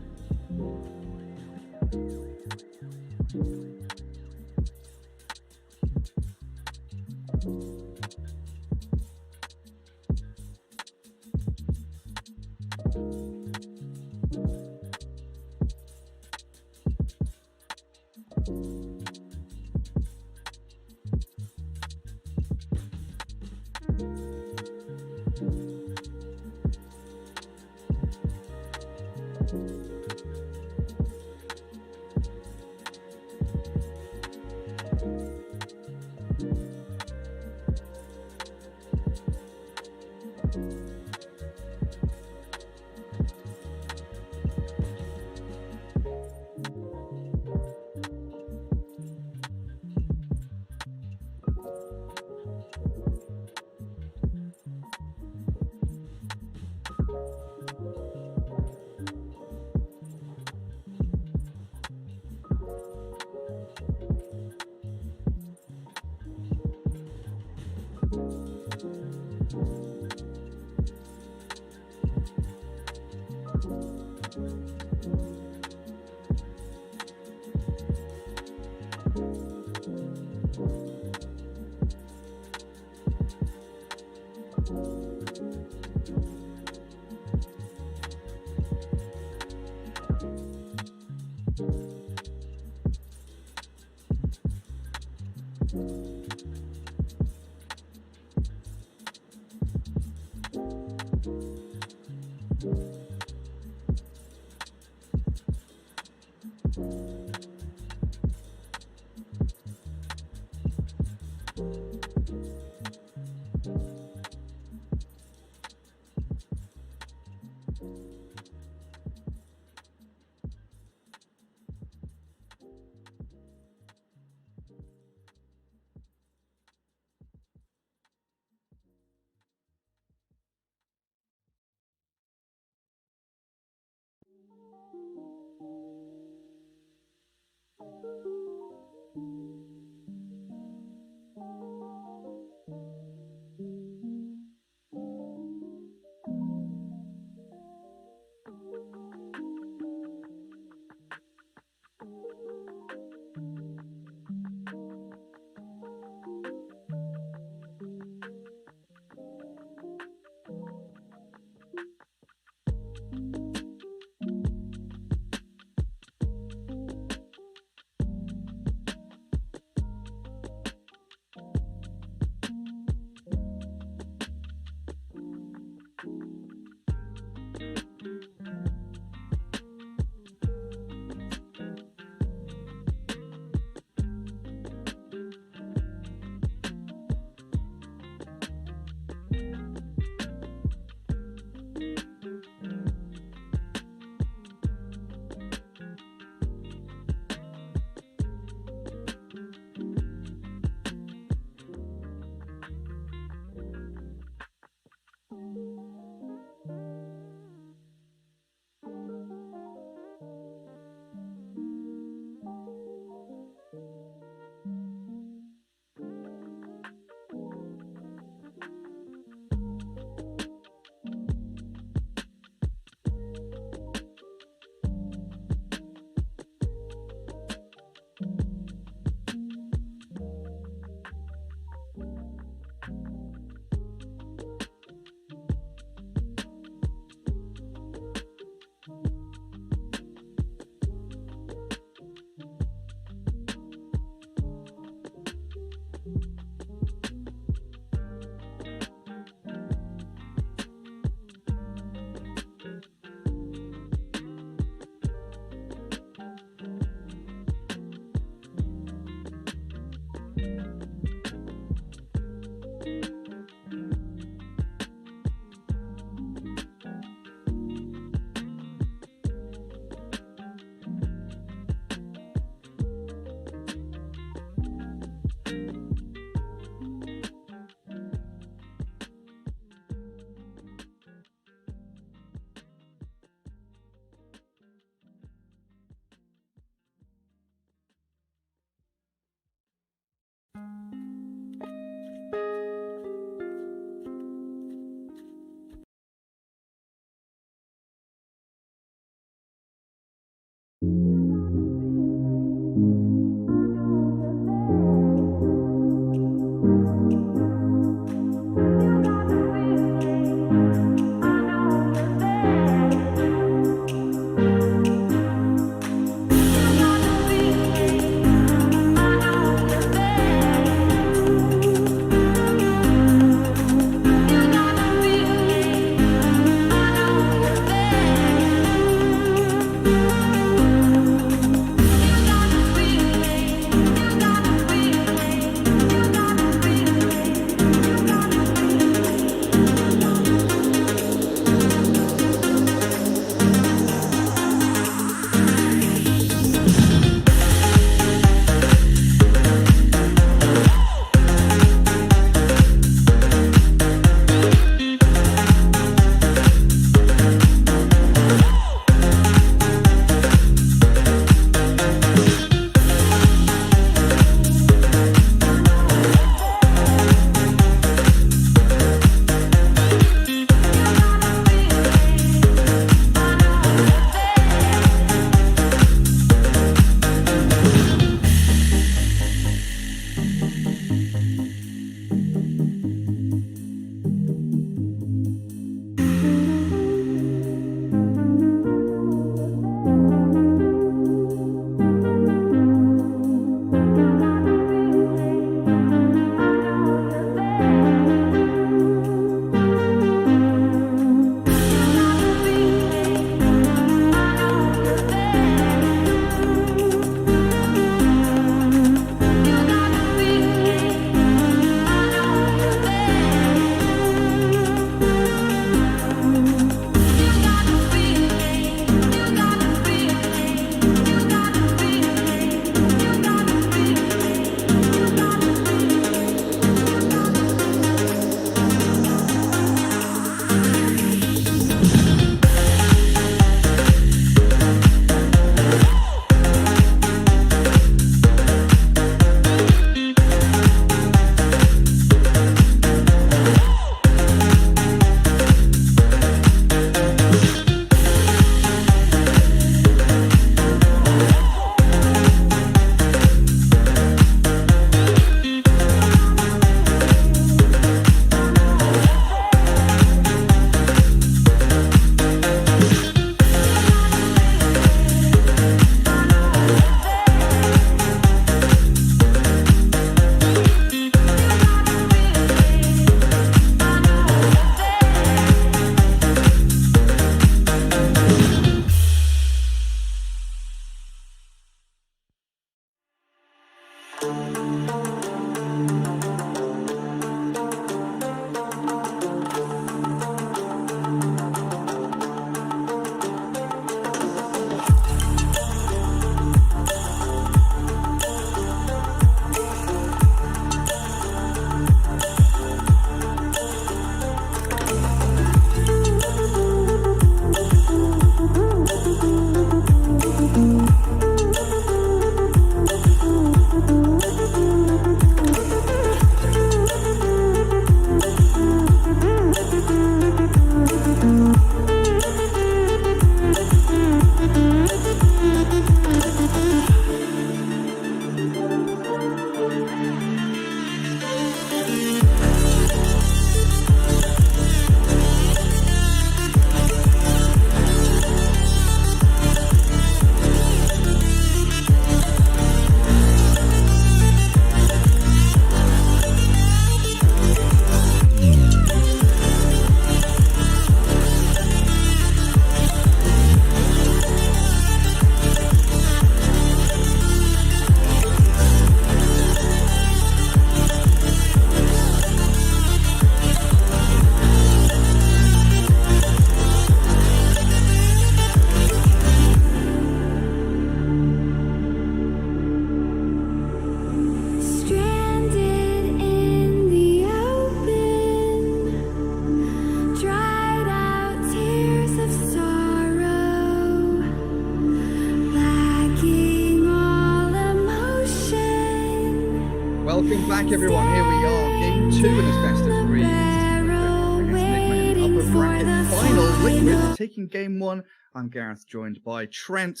back, everyone. Here we are. Game 2 in this best of 3. Against Nigma in the upper bracket final. Liquid taking game 1. I'm Gareth, joined by Trent.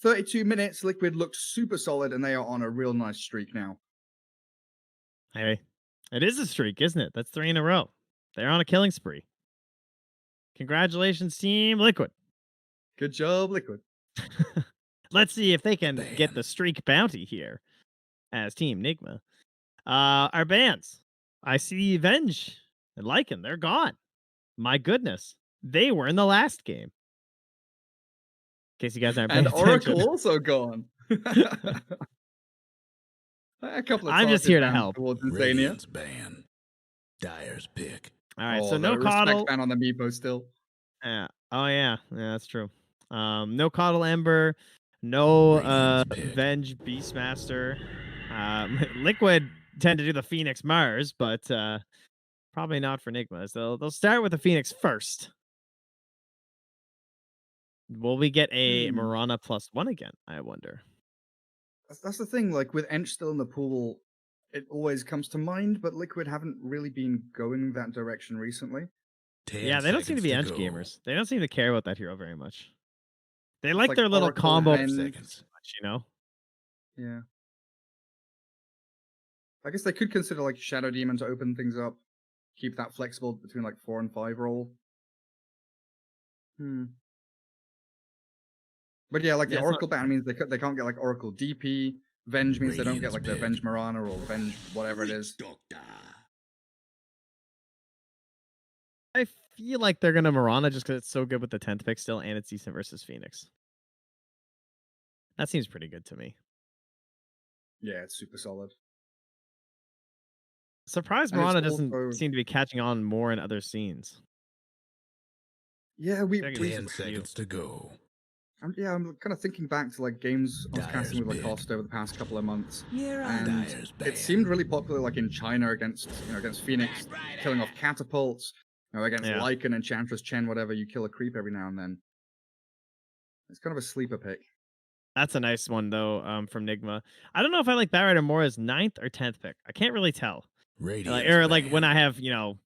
32 minutes. Liquid looks super solid, and they are on a real nice streak now. Hey, it is a streak, isn't it? That's 3 in a row. They're on a killing spree. Congratulations, Team Liquid. Good job, Liquid. Let's see if they can get the streak bounty here as Team Nigma. Our bands. I see Venge and Lycan. They're gone. My goodness. They were in the last game. In case you guys aren't paying And attention. Oracle also gone. A couple of I'm just here to bans help. towards Insania. Radiant's ban. Dyer's pick. All right, Oh, so no the respect coddle. ban on the Meepo still. Yeah. Oh yeah, that's true. No coddle Ember, no Radiant's pick. Venge Beastmaster. Liquid tend to do the Phoenix Mars, but probably not for Nigma. So they'll start with the Phoenix first. Will we get a Mirana +1 again? I wonder. That's the thing. Like with Ench still in the pool, it always comes to mind. But Liquid haven't really been going that direction recently. 10 Yeah, they don't seem to be seconds Ench go. gamers. They don't seem to care about that hero very much. They like like their little Oracle, combo, Venge. Seconds. you know. Yeah. I guess they could consider like Shadow Demon to open things up, keep that flexible between like 4 and 5 roll. But yeah, like Yeah, the it's Oracle ban means they can't get like Oracle DP. Venge means they don't get Radiant's like the pick. Venge Mirana or Venge whatever it is. I feel like they're gonna Mirana just because it's so good with the 10th pick still, and it's decent versus Phoenix. That seems pretty good to me. Yeah, it's super solid. Surprised And it's Mirana doesn't also- seem to be catching on more in other scenes. Yeah, we 10 seconds to go. I'm kind of thinking back to like games I was Dyer's casting with pick. Lacoste over the past couple of months, Dyer's and ban. it seemed really popular like in China against Phoenix, killing off catapults. Against Yeah. Lycan, Enchantress, Chen, whatever, you kill a creep every now and then. It's kind of a sleeper pick. That's a nice one though, from Nigma. I don't know if I like Batrider more as 9th or 10th pick. I can't really tell. Radiant's Or like when ban. I have,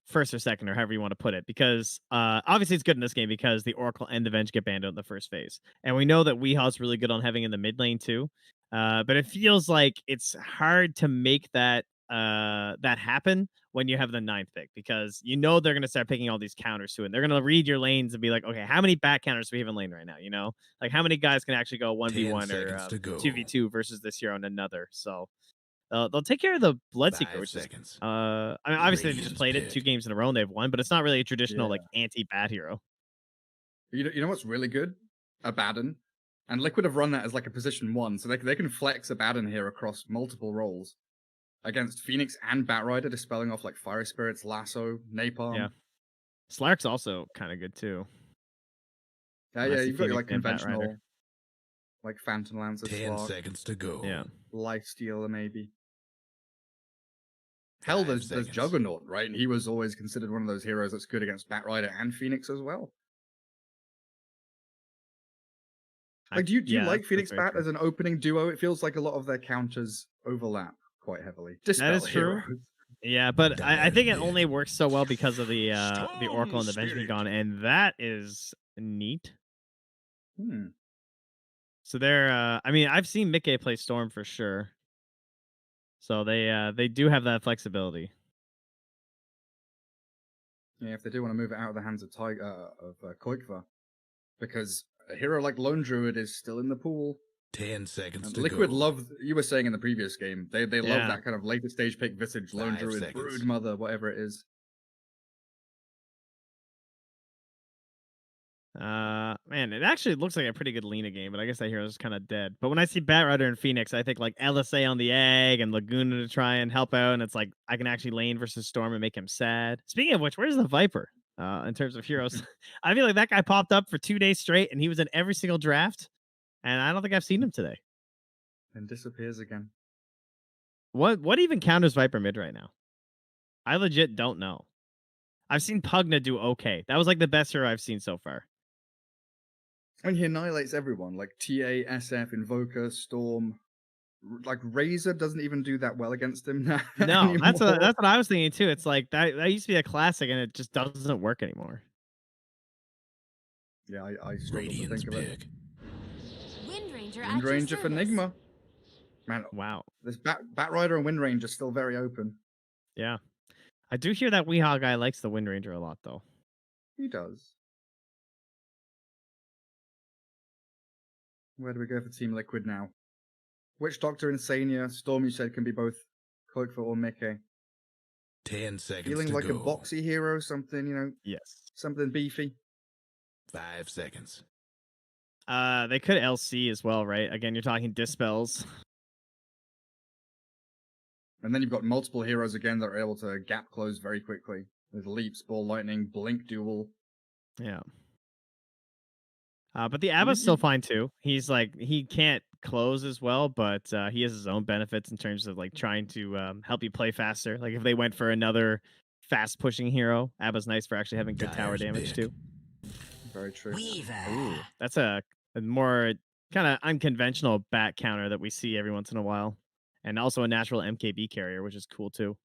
first or second or however you want to put it, because obviously it's good in this game because the Oracle and the Venge get banned out in the first phase. And we know that Weehaul's really good on having in the mid lane too. But it feels like it's hard to make that happen when you have the 9th pick, because they're going to start picking all these counters to it. They're going to read your lanes and be like, okay, how many back counters do we have in lane right now? Like how many guys can actually go 1v1 10 or seconds to go. 2v2 versus this hero and another. So they'll take care of the Blood 5 Seeker, which seconds. is I mean, obviously they just Radiant's played it pick. 2 games in a row and they've won, but it's not really a traditional Yeah. like anti-bat hero. You know what's really good? Abaddon. And Liquid have run that as like a position 1, so they can flex Abaddon here across multiple roles. Against Phoenix and Batrider, dispelling off like Fire Spirits, Lasso, Napalm. Yeah. Slark's also kind of good too. Yeah, Unless you you've got your, like Phoenix and Batrider. conventional, like Phantom Lancer, 10 Slark, seconds to go. Yeah. Lifestealer maybe. Hell, 5 there's seconds. Juggernaut, right? And he was always considered one of those heroes that's good against Batrider and Phoenix as well. Like, do you like Phoenix very Bat true. as an opening duo? It feels like a lot of their counters overlap quite heavily. Dispel is true. heroes. Yeah, but I think it Dyer's only works so well because of the Oracle and the Venge being Spirit. gone, and that is neat. Hmm. So they're I mean, I've seen Mickey play Storm for sure. So they do have that flexibility. Yeah, if they do want to move it out of the hands of Koikva, because a hero like Lone Druid is still in the pool. 10 seconds And to Liquid go. love, you were saying in the previous game, they love Yeah. that kind of later stage pick Visage, Lone 5 Druid, seconds. Brood Mother, whatever it is. Man, it actually looks like a pretty good Lena game, but I guess that hero's kind of dead. But when I see Batrider and Phoenix, I think like LSA on the egg and Laguna to try and help out, and it's like I can actually lane versus Storm and make him sad. Speaking of which, where's the Viper in terms of heroes? I feel like that guy popped up for 2 days straight, and he was in every single draft, and I don't think I've seen him today. And disappears again. What even counters Viper mid right now? I legit don't know. I've seen Pugna do okay. That was like the best hero I've seen so far. And he annihilates everyone, like TA, SF, Invoker, Storm. like Razor doesn't even do that well against him now. No, that's anymore. what I was thinking too. It's like that used to be a classic, and it just doesn't work anymore. Yeah, I struggle to think of it. Wind Ranger Wind Ranger for Nigma. Man, Wow. this Bat Rider and Wind Ranger still very open. Yeah. I do hear that Weehawk guy likes the Wind Ranger a lot, though. He does. Where do we go for Team Liquid now? Witch Doctor, Insania, Storm, you said, can be both Koikfa or Mickey. 10 seconds Feeling to like go. a boxy hero, something, you know? Yes. Something beefy. 5 seconds. They could LC as well, right? Again, you're talking dispels. And then you've got multiple heroes again that are able to gap close very quickly. With Leaps, Ball Lightning, Blink Duel. Yeah. But the Abba's still fine too. He's like, he can't close as well, but he has his own benefits in terms of like trying to help you play faster. Like if they went for another fast pushing hero, Abba's nice for actually having good tower damage too. Very true. Ooh, that's a more kind of unconventional bat counter that we see every once in a while. And also a natural MKB carrier, which is cool too.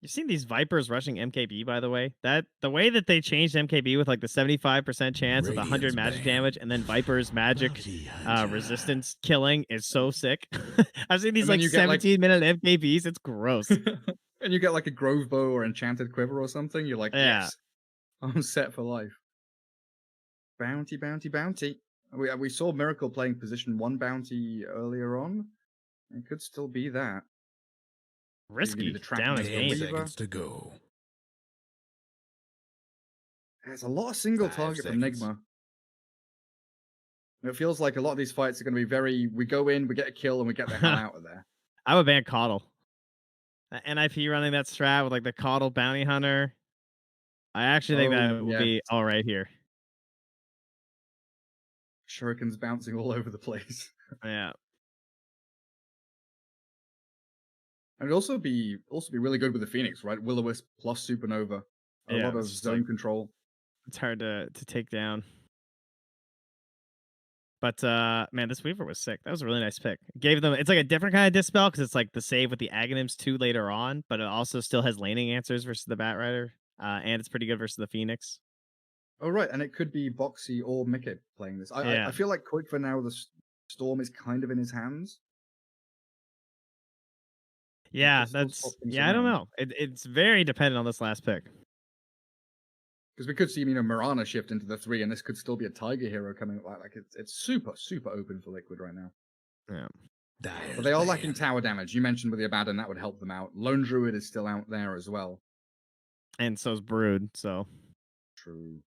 You've seen these Vipers rushing MKB, by the way. That the way that they changed MKB with like the 75% chance with 100 magic damage, and then Vipers magic resistance killing is so sick. I've seen these like 17-minute MKBs. It's gross. And you get like a Grove Bow or Enchanted Quiver or something. You're like, yes, I'm set for life. Bounty, bounty, bounty. We saw Miracle playing position 1 bounty earlier on. It could still be that. Risky. Down 10 seconds to go. There's a lot of single 5 target seconds. from Nigma. It feels like a lot of these fights are going to be very, we go in, we get a kill, and we get the hell out of there. I would ban Coddle. NIP running that strat with like the Coddle Bounty Hunter. I actually think that would be all right here. Shurikens bouncing all over the place. Yeah. And it'd also be really good with the Phoenix, right? Will-O-Wisp plus Supernova. A lot of zone control. It's hard to take down. But man, this Weaver was sick. That was a really nice pick. Gave them, it's like a different kind of dispel because it's like the save with the Aghanims 2 later on, but it also still has laning answers versus the Bat Rider. And it's pretty good versus the Phoenix. Oh right, and it could be Boxy or Mickey playing this. I feel like Quick for now the Storm is kind of in his hands. Yeah, I don't know. It's very dependent on this last pick. Because we could see, Mirana shift into the 3, and this could still be a Tiger hero coming. Like it's super, super open for Liquid right now. Yeah. But they are lacking tower damage. You mentioned with the Abaddon, that would help them out. Lone Druid is still out there as well. And so's Brood, so. True.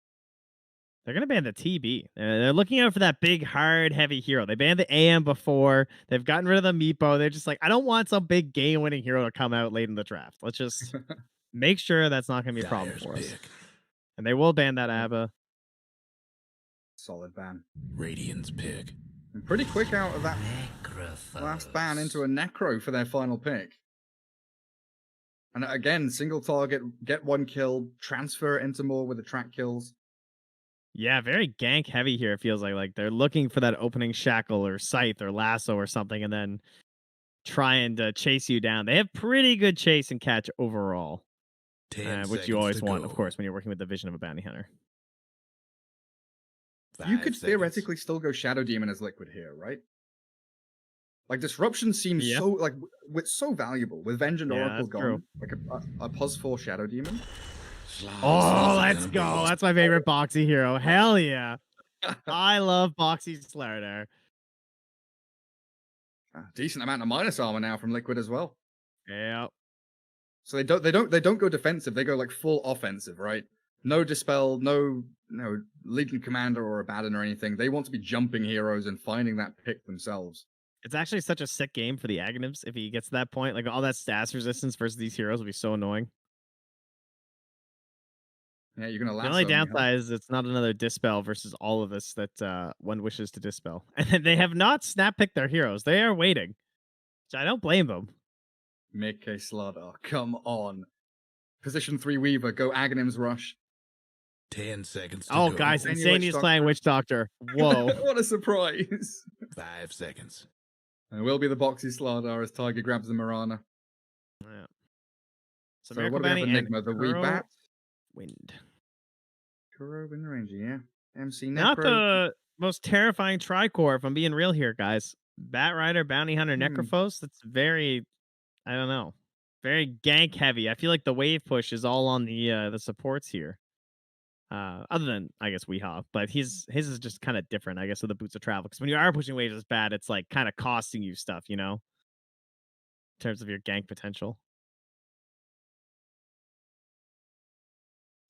They're going to ban the TB. They're looking out for that big, hard, heavy hero. They banned the AM before. They've gotten rid of the Meepo. They're just like, I don't want some big game-winning hero to come out late in the draft. Let's just make sure that's not going to be a problem for us. And they will ban that Abba. Solid ban. Radiant's pick. And pretty quick out of that last ban into a Necro for their final pick. And again, single target, get 1 kill, transfer it into more with the track kills. Yeah, very gank heavy here. It feels like they're looking for that opening shackle or scythe or lasso or something, and then trying to chase you down. They have pretty good chase and catch overall, which you always want, of course, when you're working with the vision of a bounty hunter. You could theoretically still go Shadow Demon as Liquid here, right? Like Disruption seems so valuable with Venge and Oracle gone. True. Like a Pos 4 Shadow Demon. Oh, let's go. That's my favorite Boxy hero. Hell yeah. I love Boxy Slayer. Decent amount of minus armor now from Liquid as well. Yeah. So they don't go defensive, they go like full offensive, right? No Dispel, no Legion Commander or Abaddon or anything. They want to be jumping heroes and finding that pick themselves. It's actually such a sick game for the Aghanims if he gets to that point. Like all that stats resistance versus these heroes will be so annoying. Yeah, you're gonna lasso. The only downside is it's not another Dispel versus all of us that one wishes to Dispel. And they have not snap picked their heroes. They are waiting. Which I don't blame them. Mickey Slaughter, come on. Position 3 Weaver, go Aghanims rush. 10 seconds to Oh, go. guys, Insane Insania's playing Witch Doctor. Whoa. What a surprise. 5 seconds. It will be the Boxy Slardar as Tiger grabs the Marana. Yeah. So, So Miracle what do we Bounty have and Nigma? The wee Kuro bat? Wind. Kuro Wind Ranger, yeah. MC Not Necro. the most terrifying tricore, if I'm being real here, guys. Bat Rider, Bounty Hunter, Necrophos. That's very, I don't know, very gank heavy. I feel like the wave push is all on the supports here. Other than I guess Weehaw, but his is just kind of different, I guess, with the Boots of Travel. Because when you are pushing waves as bad, it's like kind of costing you stuff, you know, in terms of your gank potential.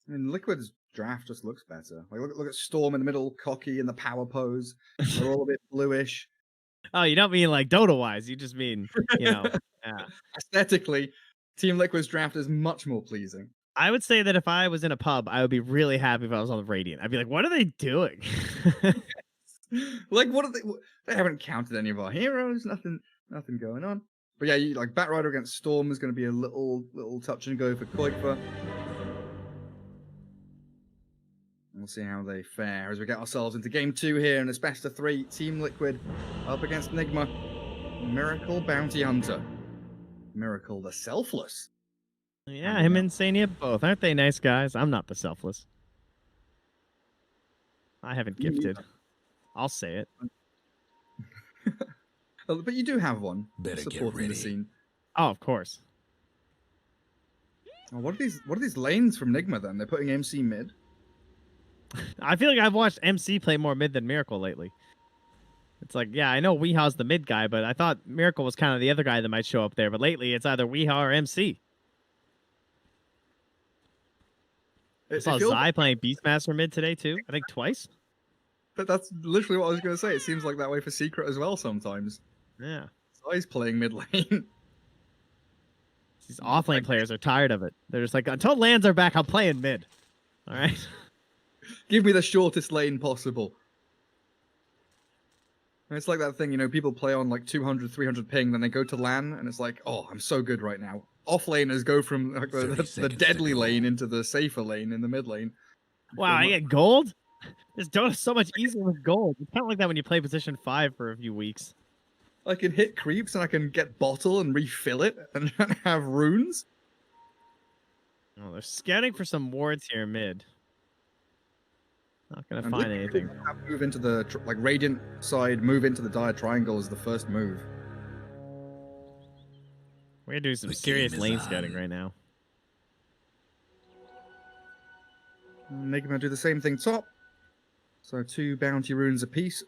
I mean, Liquid's draft just looks better. Like, look at Storm in the middle, cocky in the power pose. They're all a bit bluish. Oh, you don't mean like Dota wise. You just mean, you know, yeah. Aesthetically, Team Liquid's draft is much more pleasing. I would say that if I was in a pub, I would be really happy if I was on the Radiant. I'd be like, what are they doing? Like, what are they? They haven't counted any of our heroes. Nothing going on. But yeah, like Bat Rider against Storm is going to be a little touch and go for Koikva. We'll see how they fare as we get ourselves into game 2 here, and it's best of 3. Team Liquid up against Nigma. Miracle Bounty Hunter. Miracle the Selfless. Yeah, him and Insania both. Aren't they nice guys? I'm not the Selfless. I haven't gifted. I'll say it. But you do have one. Better get supporting the ready. scene. Oh, of course. Oh, what are these lanes from Nigma then? They're putting MC mid. I feel like I've watched MC play more mid than Miracle lately. It's like, yeah, I know Weehaw's the mid guy, but I thought Miracle was kind of the other guy that might show up there. But lately, it's either Weehaw or MC. I saw Zai playing Beastmaster mid today, too. I think twice. But that's literally what I was going to say. It seems like that way for Secret as well sometimes. Yeah. Zai's playing mid lane. These offlane players are tired of it. They're just like, until lands are back, I'm playing mid. All right? Give me the shortest lane possible. And it's like that thing, you know, people play on like 200, 300 ping, then they go to LAN, and it's like, oh, I'm so good right now. Offlaners go from like, the deadly lane into the safer lane in the mid lane. Wow, I get gold? This Dota's so much easier with gold. It's kind of like that when you play position 5 for a few weeks. I can hit creeps, and I can get bottle and refill it, and have runes. Oh, they're scouting for some wards here mid. Not gonna find anything. Move into the like Radiant side. Move into the Dire Triangle is the first move. We're gonna do some serious lane scouting right now. Nigma do the same thing top. So 2 bounty runes apiece,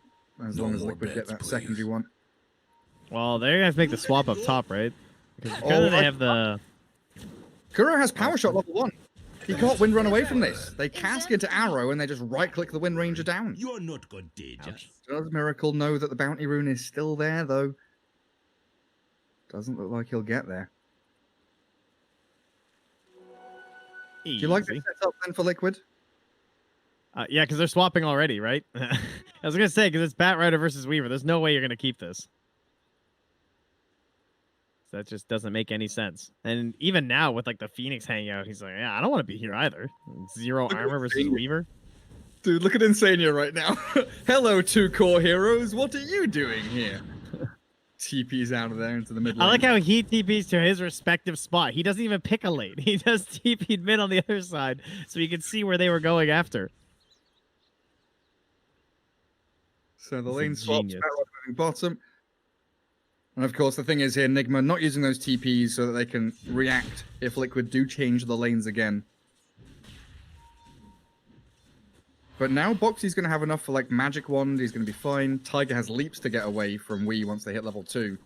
as long as Liquid get that secondary one. Well, they're gonna have to make the swap up top, right? Because they have the. Kuro has power shot level 1. He can't wind run away from this. They cask into arrow and they just right click the Wind Ranger down. You're not contagious. Does Miracle know that the bounty rune is still there though? Doesn't look like he'll get there. Easy. Do you like the setup then for Liquid? Yeah, because they're swapping already, right? I was gonna say because it's Bat Rider versus Weaver. There's no way you're gonna keep this. That just doesn't make any sense. And even now with like the Phoenix hanging out, he's like, yeah, I don't want to be here either. 0 armor versus Weaver. Dude, look at Insania right now. Hello, 2 core heroes. What are you doing here? TP's out of there into the mid lane. I like how he TPs to his respective spot. He doesn't even pick a lane. He just TP'd mid on the other side so he could see where they were going after. So the lane swaps, bottom. And of course, the thing is here, Nigma not using those TPs so that they can react if Liquid do change the lanes again. But now Boxy's going to have enough for like Magic Wand. He's going to be fine. Tiger has leaps to get away from Wii once they hit level 2.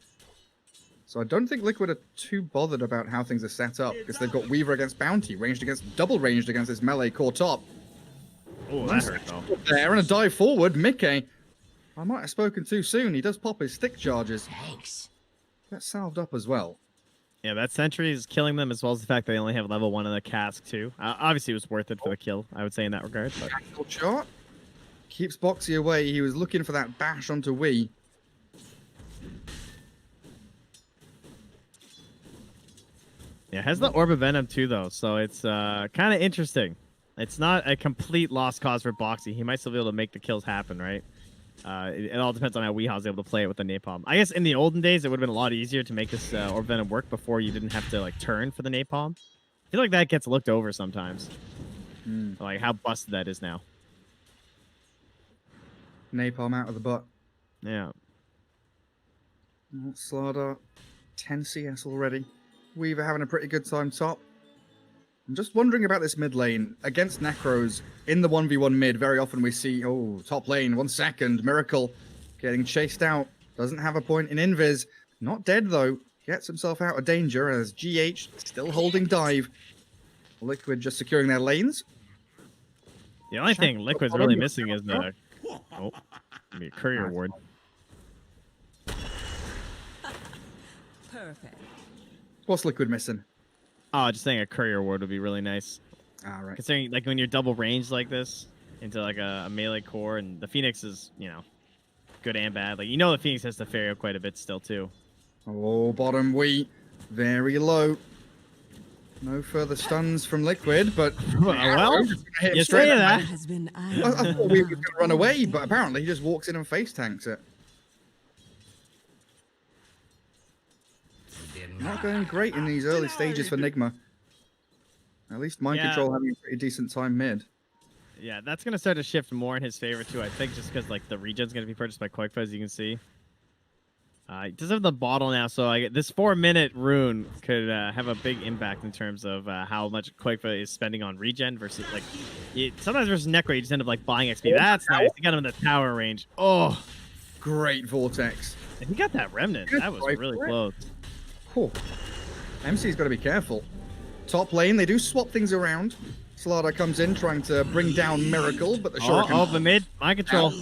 So I don't think Liquid are too bothered about how things are set up because they've got Weaver against Bounty, double ranged against this melee core top. Oh, that hurt though. There and a dive forward, Mickey. I might have spoken too soon. He does pop his stick charges. Thanks. That's salved up as well. Yeah, that sentry is killing them as well as the fact they only have level 1 in the cask too. Obviously, it was worth it for the kill, I would say in that regard. But Shot. Keeps Boxy away. He was looking for that bash onto Wii. yeah, has the Orb of Venom too though, so it's kind of interesting. It's not a complete lost cause for Boxy. He might still be able to make the kills happen, right? It all depends on how Weehaw's able to play it with the napalm. I guess in the olden days, it would have been a lot easier to make this Orb Venom work before you didn't have to like turn for the napalm. I feel like that gets looked over sometimes. Like how busted that is now. Napalm out of the butt. Yeah. Slardar, 10 CS already. Weaver having a pretty good time top. I'm just wondering about this mid lane. Against Necros, in the 1v1 mid, very often we see, top lane, 1 second, Miracle getting chased out. Doesn't have a point in invis. Not dead though. Gets himself out of danger as GH still holding dive. Liquid just securing their lanes. The only thing Liquid's really missing is the maybe a courier ward. Perfect. What's Liquid missing? Oh, just saying a courier ward would be really nice. All right. Considering like when you're double ranged like this into like a melee core, and the Phoenix is, you know, good and bad. Like, you know, the Phoenix has to ferry quite a bit still too. Oh, bottom wheat, very low. No further stuns from Liquid, but well, you say that. I thought we were going to run away, but apparently he just walks in and face tanks it. Not going great in these early stages for Nigma. At least Mind Control having a pretty decent time mid. Yeah, that's going to start to shift more in his favor too, I think, just because like the regen's going to be purchased by Koikfa, as you can see. He does have the bottle now, so this 4-minute rune could have a big impact in terms of how much Koikfa is spending on regen versus like sometimes versus Necro, you just end up like buying XP. That's nice. He got him in the tower range. Oh, great Vortex. And he got that remnant. That was really close. Oh. MC's got to be careful. Top lane, they do swap things around. Slardar comes in trying to bring down Miracle, but the Shuriken... the mid, Mind Control.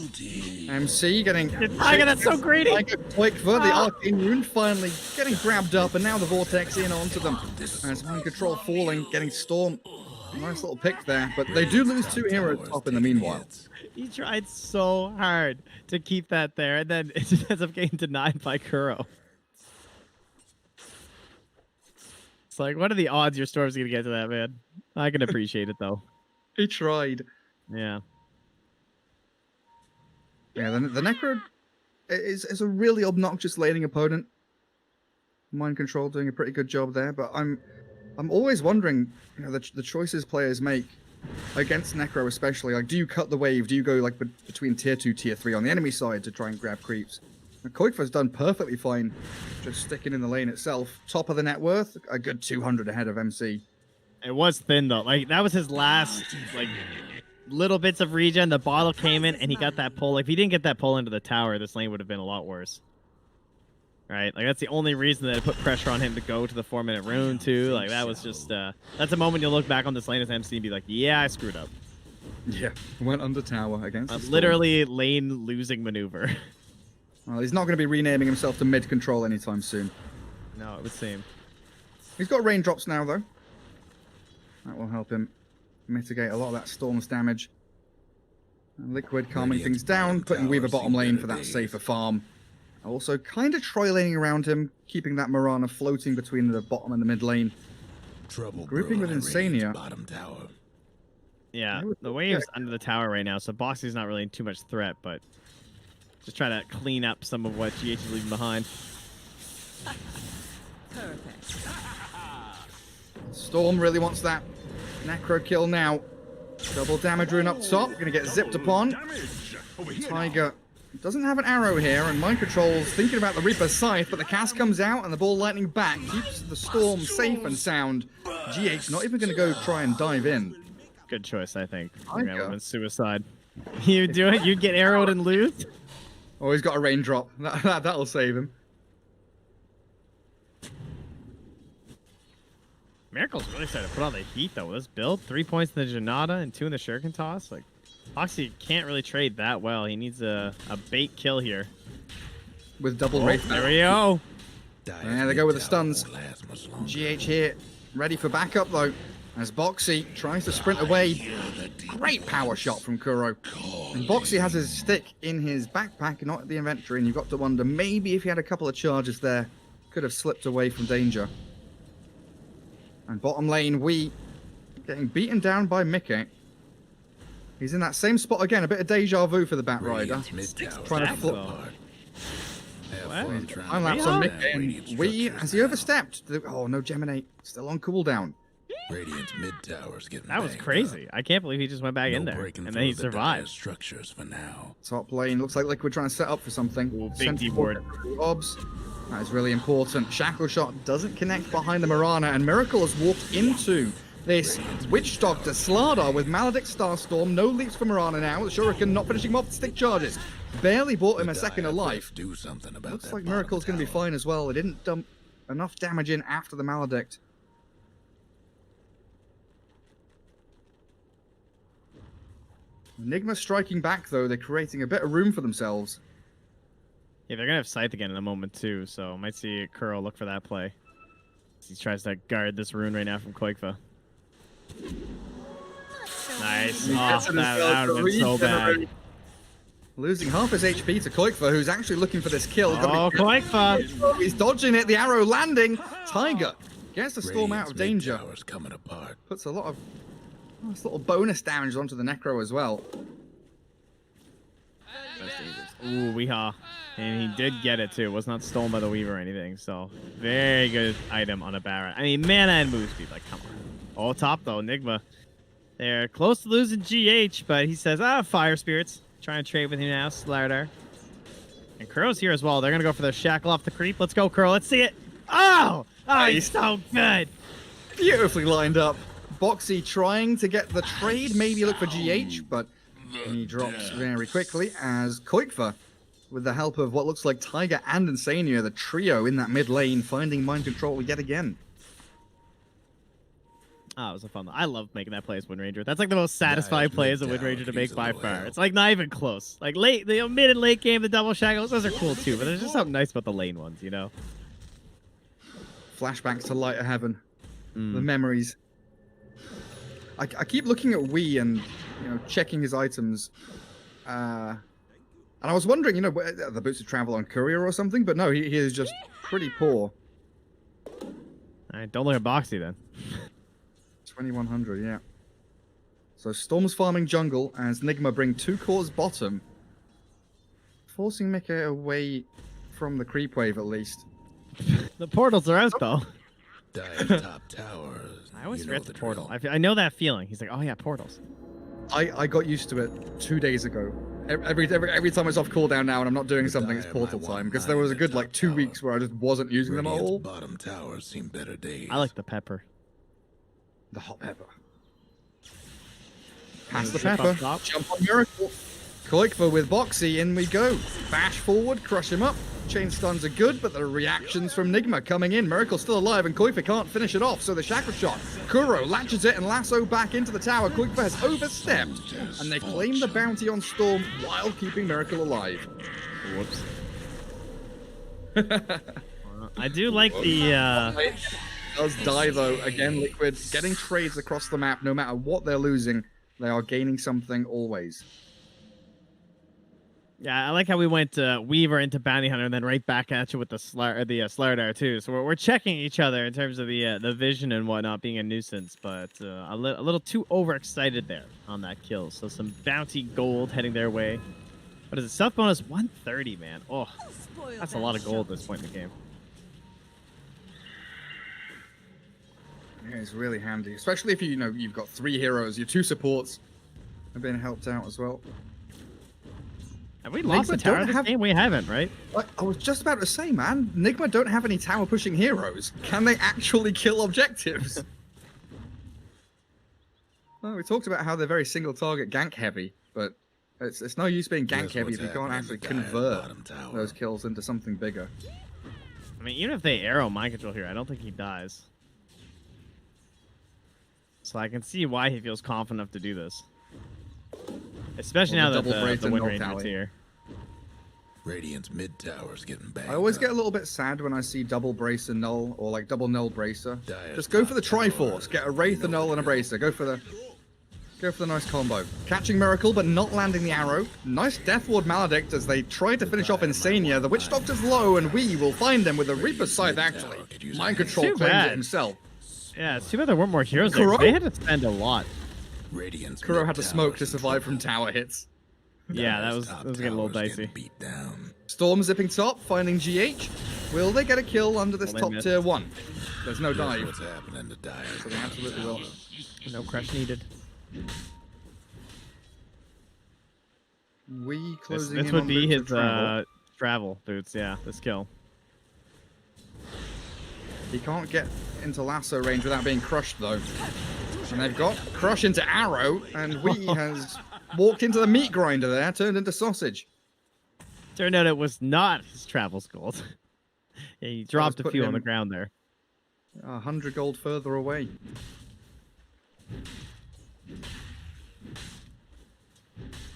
MC getting... Tiger, that's so greedy! Koikfa, the Arcane Rune finally getting grabbed up, and now the Vortex in onto them. As Mind Control falling, getting Storm. Nice little pick there, but they do lose 2 heroes top in the meanwhile. He tried so hard to keep that there, and then it just ends up getting denied by Kuro. It's like, what are the odds your Storm's going to get to that, man? I can appreciate it, though. He tried. Yeah. Yeah, the Necro is a really obnoxious laning opponent. Mind Control doing a pretty good job there, but I'm always wondering, you know, the choices players make against Necro especially. Like, do you cut the wave? Do you go like between tier 2, tier 3 on the enemy side to try and grab creeps? Koikfa's done perfectly fine just sticking in the lane itself. Top of the net worth, a good 200 ahead of MC. It was thin, though. Like, that was his last, like, little bits of regen. The bottle came in, and he got that pull. Like, if he didn't get that pull into the tower, this lane would have been a lot worse. Right? Like, that's the only reason that it put pressure on him to go to the 4-minute rune, too. Like, that was just, that's a moment you'll look back on this lane as MC and be like, yeah, I screwed up. Yeah, went under tower against literally lane-losing maneuver. Well, he's not going to be renaming himself to mid control anytime soon. No, it would seem. He's got raindrops now, though. That will help him mitigate a lot of that Storm's damage. And Liquid calming things down, putting Weaver bottom lane for that safer farm. Also kind of Troy laning around him, keeping that Mirana floating between the bottom and the mid lane. Grouping with Insania. Bottom tower. Yeah, the wave's under the tower right now, so Boxy's not really too much threat, but just trying to clean up some of what GH is leaving behind. Perfect. Storm really wants that Necro kill now. Double damage rune up top. Gonna get zipped upon. Tiger doesn't have an arrow here, and Mind Control's thinking about the Reaper's Scythe, but the cast comes out and the ball lightning back keeps the Storm safe and sound. GH not even gonna go try and dive in. Good choice, I think. Yeah, suicide. You do it, you get arrowed and lose. Oh, he's got a raindrop. That'll save him. Miracle's really starting to put on the heat, though, with this build. 3 points in the Janata and 2 in the Shuriken toss. Like, Foxy can't really trade that well. He needs a bait kill here. With double Wraith. There we go. Yeah, they go with the stuns. GH here, ready for backup, though. As Boxy tries to sprint away. Great power shot from Kuro. And Boxy has his stick in his backpack, not the inventory, and you've got to wonder, maybe if he had a couple of charges there, could have slipped away from danger. And bottom lane, we getting beaten down by Mickey. He's in that same spot again. A bit of deja vu for the Bat Rider. Trying to flip. Time lapse on mid game. Has he overstepped? Oh no, Geminate still on cooldown. Radiant's mid tower's getting That was crazy. I can't believe he just went back in there and then he survived. Structures for now. Top lane looks like Liquid trying to set up for something. Ooh, big D board. Obs. That is really important. Shackle shot doesn't connect behind the Mirana, and Miracle has walked into this Witch Doctor Slardar with Maledict Starstorm. No leaps for Mirana now. Shuriken not finishing him off with stick charges. Barely bought him a second of life. Do something about Looks that like Miracle's going to be fine as well. They didn't dump enough damage in after the Maledict. Nigma striking back, though. They're creating a bit of room for themselves. Yeah, they're going to have Scythe again in a moment, too, so might see Kuro look for that play. He tries to guard this rune right now from Koikva. Nice. Oh, that would have been so bad. Losing half his HP to Koikva, who's actually looking for this kill. Oh, Koikva! He's dodging it. The arrow landing. Tiger gets the storm out of danger. Coming apart. Puts a lot of nice little bonus damage onto the Necro as well. Ooh, Weehaw. And he did get it, too. It was not stolen by the Weaver or anything, so very good item on a Barret. I mean, mana and move speed, like, come on. Oh, top, though, Nigma. They're close to losing GH, but he says, Fire Spirits. Trying to trade with him now, Slardar. And Kuro's here as well. They're going to go for the shackle off the creep. Let's go, Kuro. Let's see it. Oh! Oh, he's so good. Beautifully lined up. Bo3 trying to get the trade, maybe look for GH, but he drops very quickly as Koikva, with the help of what looks like Tiger and Insania, the trio in that mid lane, finding mind control yet again. Oh, it was a fun one. I love making that play as Wind Ranger. That's like the most satisfying play as a Wind Ranger to make by far. It's like not even close. Like late, the mid and late game, the double shackles, those are cool too, but there's just something nice about the lane ones, you know? Flashbacks to Light of Heaven. The memories. I keep looking at Wii and, checking his items. And I was wondering, the boots of travel on courier or something, but no, he is just pretty poor. All right, don't look at Bo3 then. 2100, yeah. So Storm's farming jungle as Nigma bring 2 cores bottom, forcing Mika away from the creep wave at least. The portals are out though. Dive top towers. I always forget the portal. I know that feeling. He's like, oh yeah, portals. I got used to it 2 days ago. Every time it's off cooldown now and I'm not doing something, it's portal time. Because there was a good 2 weeks where I just wasn't using them at all. Bottom towers seem better days. I like the pepper. The hot pepper. Pass the pepper. Jump on Miracle. Koikva with Bo3, in we go. Bash forward, crush him up. Chain stuns are good, but the reactions from Nigma coming in. Miracle still alive, and Koikva can't finish it off, so the shackle shot. Kuro latches it and lasso back into the tower. Koikva has overstepped, and they claim the bounty on Storm while keeping Miracle alive. Whoops. I do like the... Does die though. Again, Liquid getting trades across the map. No matter what they're losing, they are gaining something always. Yeah, I like how we went Weaver into Bounty Hunter and then right back at you with the Slardar too. So we're checking each other in terms of the vision and whatnot being a nuisance, but a little too overexcited there on that kill. So some bounty gold heading their way. What is it? Stealth bonus 130, man. Oh, that's a lot of gold at this point in the game. Yeah, it's really handy, especially if you've got 3 heroes, your 2 supports have been helped out as well. Have we lost the tower this game? We haven't, right? I was just about to say, man, Nigma don't have any tower pushing heroes. Can they actually kill objectives? Well, we talked about how they're very single target gank heavy, but it's no use being gank heavy if you can't actually convert those kills into something bigger. I mean, even if they arrow mind control here, I don't think he dies. So I can see why he feels confident enough to do this. Especially now that the Wind Ranger's here. Radiant's mid tower's getting back. I always get a little bit sad when I see double bracer null or double null bracer. Just go for the Triforce. Get a Wraith, a null, and a bracer. Go for the nice combo. Catching Miracle, but not landing the arrow. Nice Death Ward Maledict as they try to finish off Insania. The Witch Doctor's low, and we will find them with a Reaper's Scythe, actually. Mind Control claims it himself. Yeah, it's too bad there weren't more heroes there. They had to spend a lot. Radiant's Kuro had to mid smoke to tower's in survive from trouble. tower hits. Yeah, that Dire's was top getting a little tower's dicey. Beat down. Storm zipping top, finding GH. Will they get a kill under this Well, they top missed. tier 1? There's no Look dive, what's happening to Dire. so they absolutely will. No crush needed. We This, closing this in would on be boots his of travel. travel boots. Yeah, this kill. He can't get into lasso range without being crushed, though. And they've got crush into arrow, and Wee has walked into the meat grinder there, turned into sausage. Turned out it was not his travels gold. Yeah, he dropped a putting few on the him- ground there. 100 gold further away.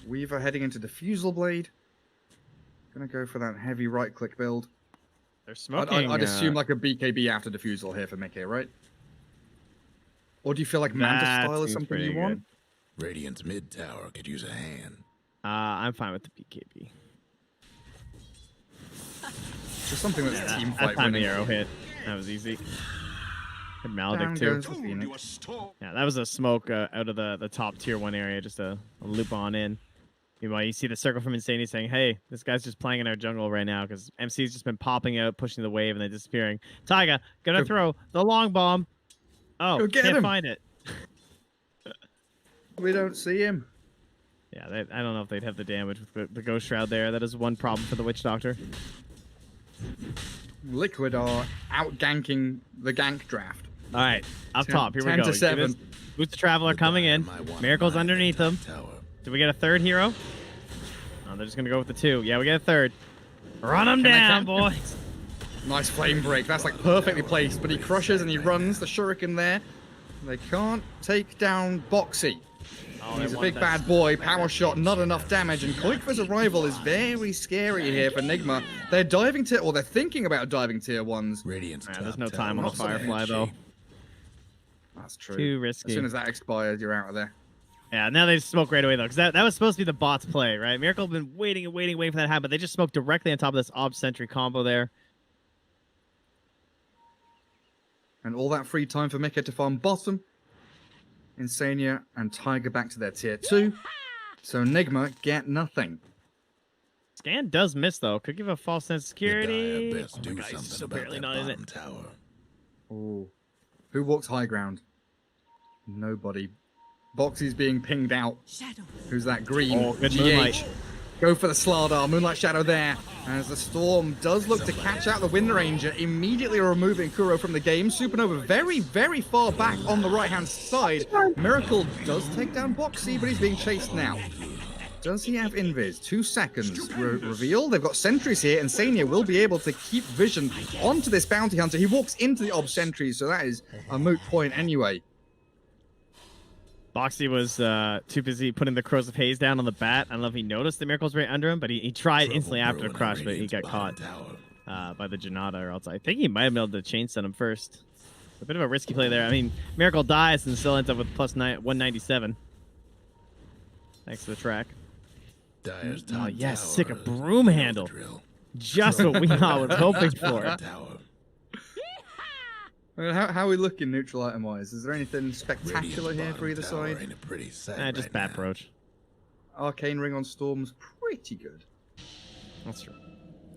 Weaver heading into Diffusal Blade. Gonna go for that heavy right-click build. They're I'd, smoking. I'd assume like a BKB after Diffusal here for Mickey, right? Or do you feel like Manta That style is seems something pretty you want? Radiant's mid tower could use a hand. I'm fine with the BKB. Just something that's team That fight time the winning. arrow hit. That was easy. Good Maledict Down too. goes the Phoenix. Yeah, that was a smoke out of the top tier 1 area, just a loop on in. Meanwhile, you see the circle from Insanity saying, hey, this guy's just playing in our jungle right now because MC's just been popping out, pushing the wave, and then disappearing. Taiga, gonna throw the long bomb. Oh, Go get can't him. find it. We don't see him. Yeah, I don't know if they'd have the damage with the Ghost Shroud there. That is one problem for the Witch Doctor. Liquid are out ganking the gank draft. All right, up 10 top, here we 10 go. to Give 7. us- Boots the Traveler coming in. Miracle's underneath them. Do we get a third hero? Oh, they're just gonna go with the 2. Yeah, we get a third. Run them Can they down, count? boys. Nice flame break. That's like perfectly placed, but he crushes and he runs the shuriken there. They can't take down Boxy. Oh, He's they a want big that- bad boy. Power shot, not enough damage. And Koikva's arrival is very scary here for Nigma. They're diving tier, or they're thinking about diving tier 1s. Radiant's Yeah, top there's no tower time on the is in Firefly though. shape. That's true. Too risky. As soon as that expires, you're out of there. Yeah, now they just smoke right away though, because that was supposed to be the bot's play, right? Miracle have been waiting for that to happen, but they just smoked directly on top of this Ob Sentry combo there. And all that free time for Mika to farm bottom. Insania and Tiger back to their tier 2. So Nigma get nothing. Scan does miss though. Could give a false sense of The Dire security. best Oh my do God, he's something so about barely that not in it. bottom tower. Ooh. Who walks high ground? Nobody. Boxy's being pinged out. Who's that green? Oh, good GH. Moonlight. Go for the Slardar. Moonlight Shadow there. As the Storm does look to catch out the Wind Ranger, immediately removing Kuro from the game. Supernova very, very far back on the right-hand side. Miracle does take down Boxy, but he's being chased now. Does he have Invis? 2 seconds. Reveal. They've got sentries here, and Sania will be able to keep vision onto this bounty hunter. He walks into the Ob sentries, so that is a moot point anyway. Boxy was too busy putting the Crows of Haze down on the bat. I don't know if he noticed the Miracle's right under him, but he tried Trouble instantly after brewing the crush, on but he Radiant's got bottom caught tower. by the Janata, or else I think he might have been able to chain stun him first. A bit of a risky play there. I mean, Miracle dies and still ends up with plus 197. Thanks to the track. Dire's Oh, top yes, tower sick a is broom the handle. drill. Just what we all was hoping for. Tower. I mean, how are we looking neutral item-wise? Is there anything spectacular Radiant's here for bottom either tower side? ain't a pretty sight Just right Bat now. Broach. Arcane Ring on Storm's pretty good. That's true.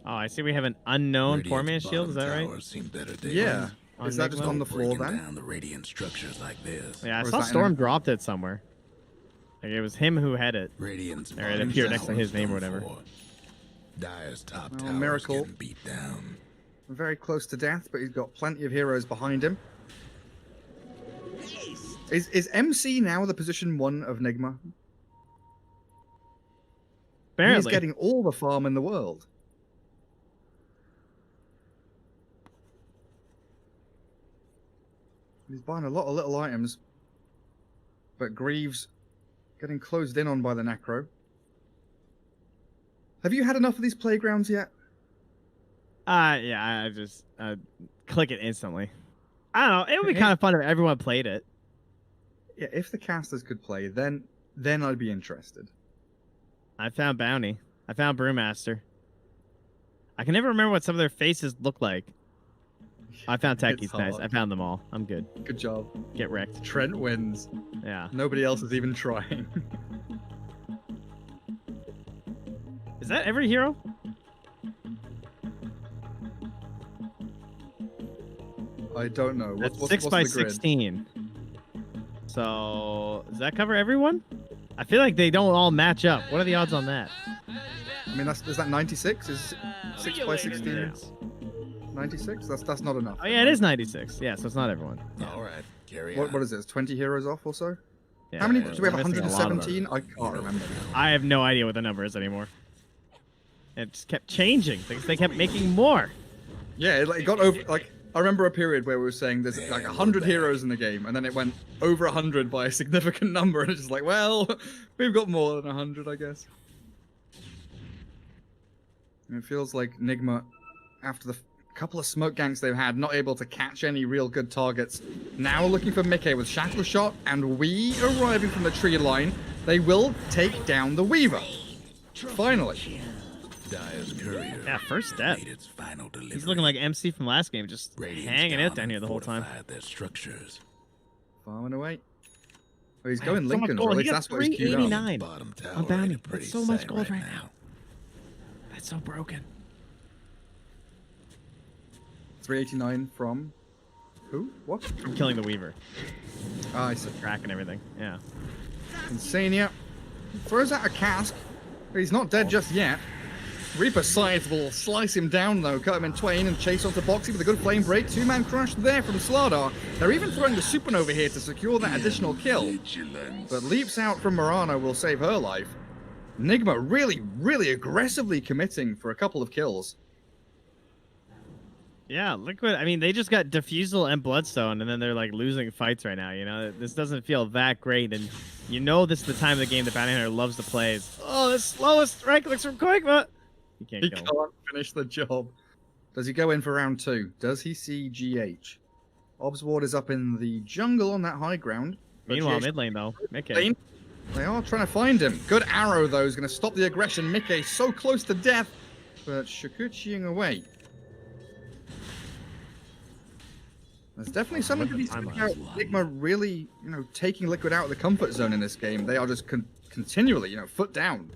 Oh, I see we have an unknown poor Radiant's man's shield. Is that bottom right? tower seen better days. Yeah. On Is that just Nigma? on the floor Breaking then? down the radiant structures like this. Yeah, I Or is saw that in Storm a- dropped it somewhere. Like it was him who had it. Radiant's Or it bottom appeared next to tower his is name or done whatever. for. Dire's top Oh, tower Miracle. is getting beat down. Very close to death, but he's got plenty of heroes behind him. Is MC now the position 1 of Nigma? Apparently. He's getting all the farm in the world. He's buying a lot of little items. But Greaves getting closed in on by the Necro. Have you had enough of these playgrounds yet? Yeah, I just click it instantly. I don't know. It would be Okay. kind of fun if everyone played it. Yeah, if the casters could play, then I'd be interested. I found Bounty. I found Brewmaster. I can never remember what some of their faces look like. I found It's Techie's nice. hard. I found them all. I'm good. Good job. Get wrecked. Trent wins. Yeah. Nobody else is even trying. Is that every hero? I don't know. That's What's 6 the by grid? 16. So does that cover everyone? I feel like they don't all match up. What are the odds on that? I mean, is that 96? Is 6 by 16? Yeah. 96? That's not enough. Oh yeah, it is 96. Yeah, so it's not everyone. All right, carry What on. is this? 20 heroes off or so? Yeah, How many yeah, do we have? we're missing a lot of them. 117? I can't remember. I have no idea what the number is anymore. It just kept changing because they kept making more. Yeah, it got over. Like, I remember a period where we were saying there's like 100 heroes in the game, and then it went over 100 by a significant number, and it's just like, well, we've got more than 100, I guess. And it feels like Nigma, after the couple of smoke ganks they've had, not able to catch any real good targets. Now looking for Mickey with Shackle Shot, and we arriving from the tree line. They will take down the Weaver. Finally. Dyer's courier Yeah, first step. made its final delivery. He's looking like MC from last game, just Radiant's hanging out down and here the whole time. fortified their structures. Farming away. Oh, he's Man, going so much Lincoln, gold. or at He least got that's what he's queued up. 389 Bottom tower on bounty. ain't a pretty That's so much sight gold right now. That's so broken. 389 from who? What? From killing the Weaver. Ah, I see. Track and everything. Yeah. Insania throws out a cask, but he's not dead just yet. Reaper Scythe will slice him down though, cut him in twain and chase onto Boxy with a good flame break. Two-man crush there from Slardar. They're even throwing the supernova here to secure that additional kill. But leaps out from Morano will save her life. Nigma really aggressively committing for a couple of kills. Yeah, Liquid. I mean, they just got Diffusal and Bloodstone, and then they're like losing fights right now. You know, this doesn't feel that great, and you know this is the time of the game the Bounty Hunter loves to play. Is, oh, the slowest right clicks from Koigma. You can't He kill him. can't finish the job. Does he go in for round 2? Does he see GH? Ob's Ward is up in the jungle on that high ground. but Meanwhile, GH mid lane though, Mickey. lane, they are trying to find him. Good arrow though is going to stop the aggression. Mickey so close to death, but Shakuchiing away. There's definitely something to be said about Nigma really, taking Liquid out of the comfort zone in this game. They are just continually, foot down.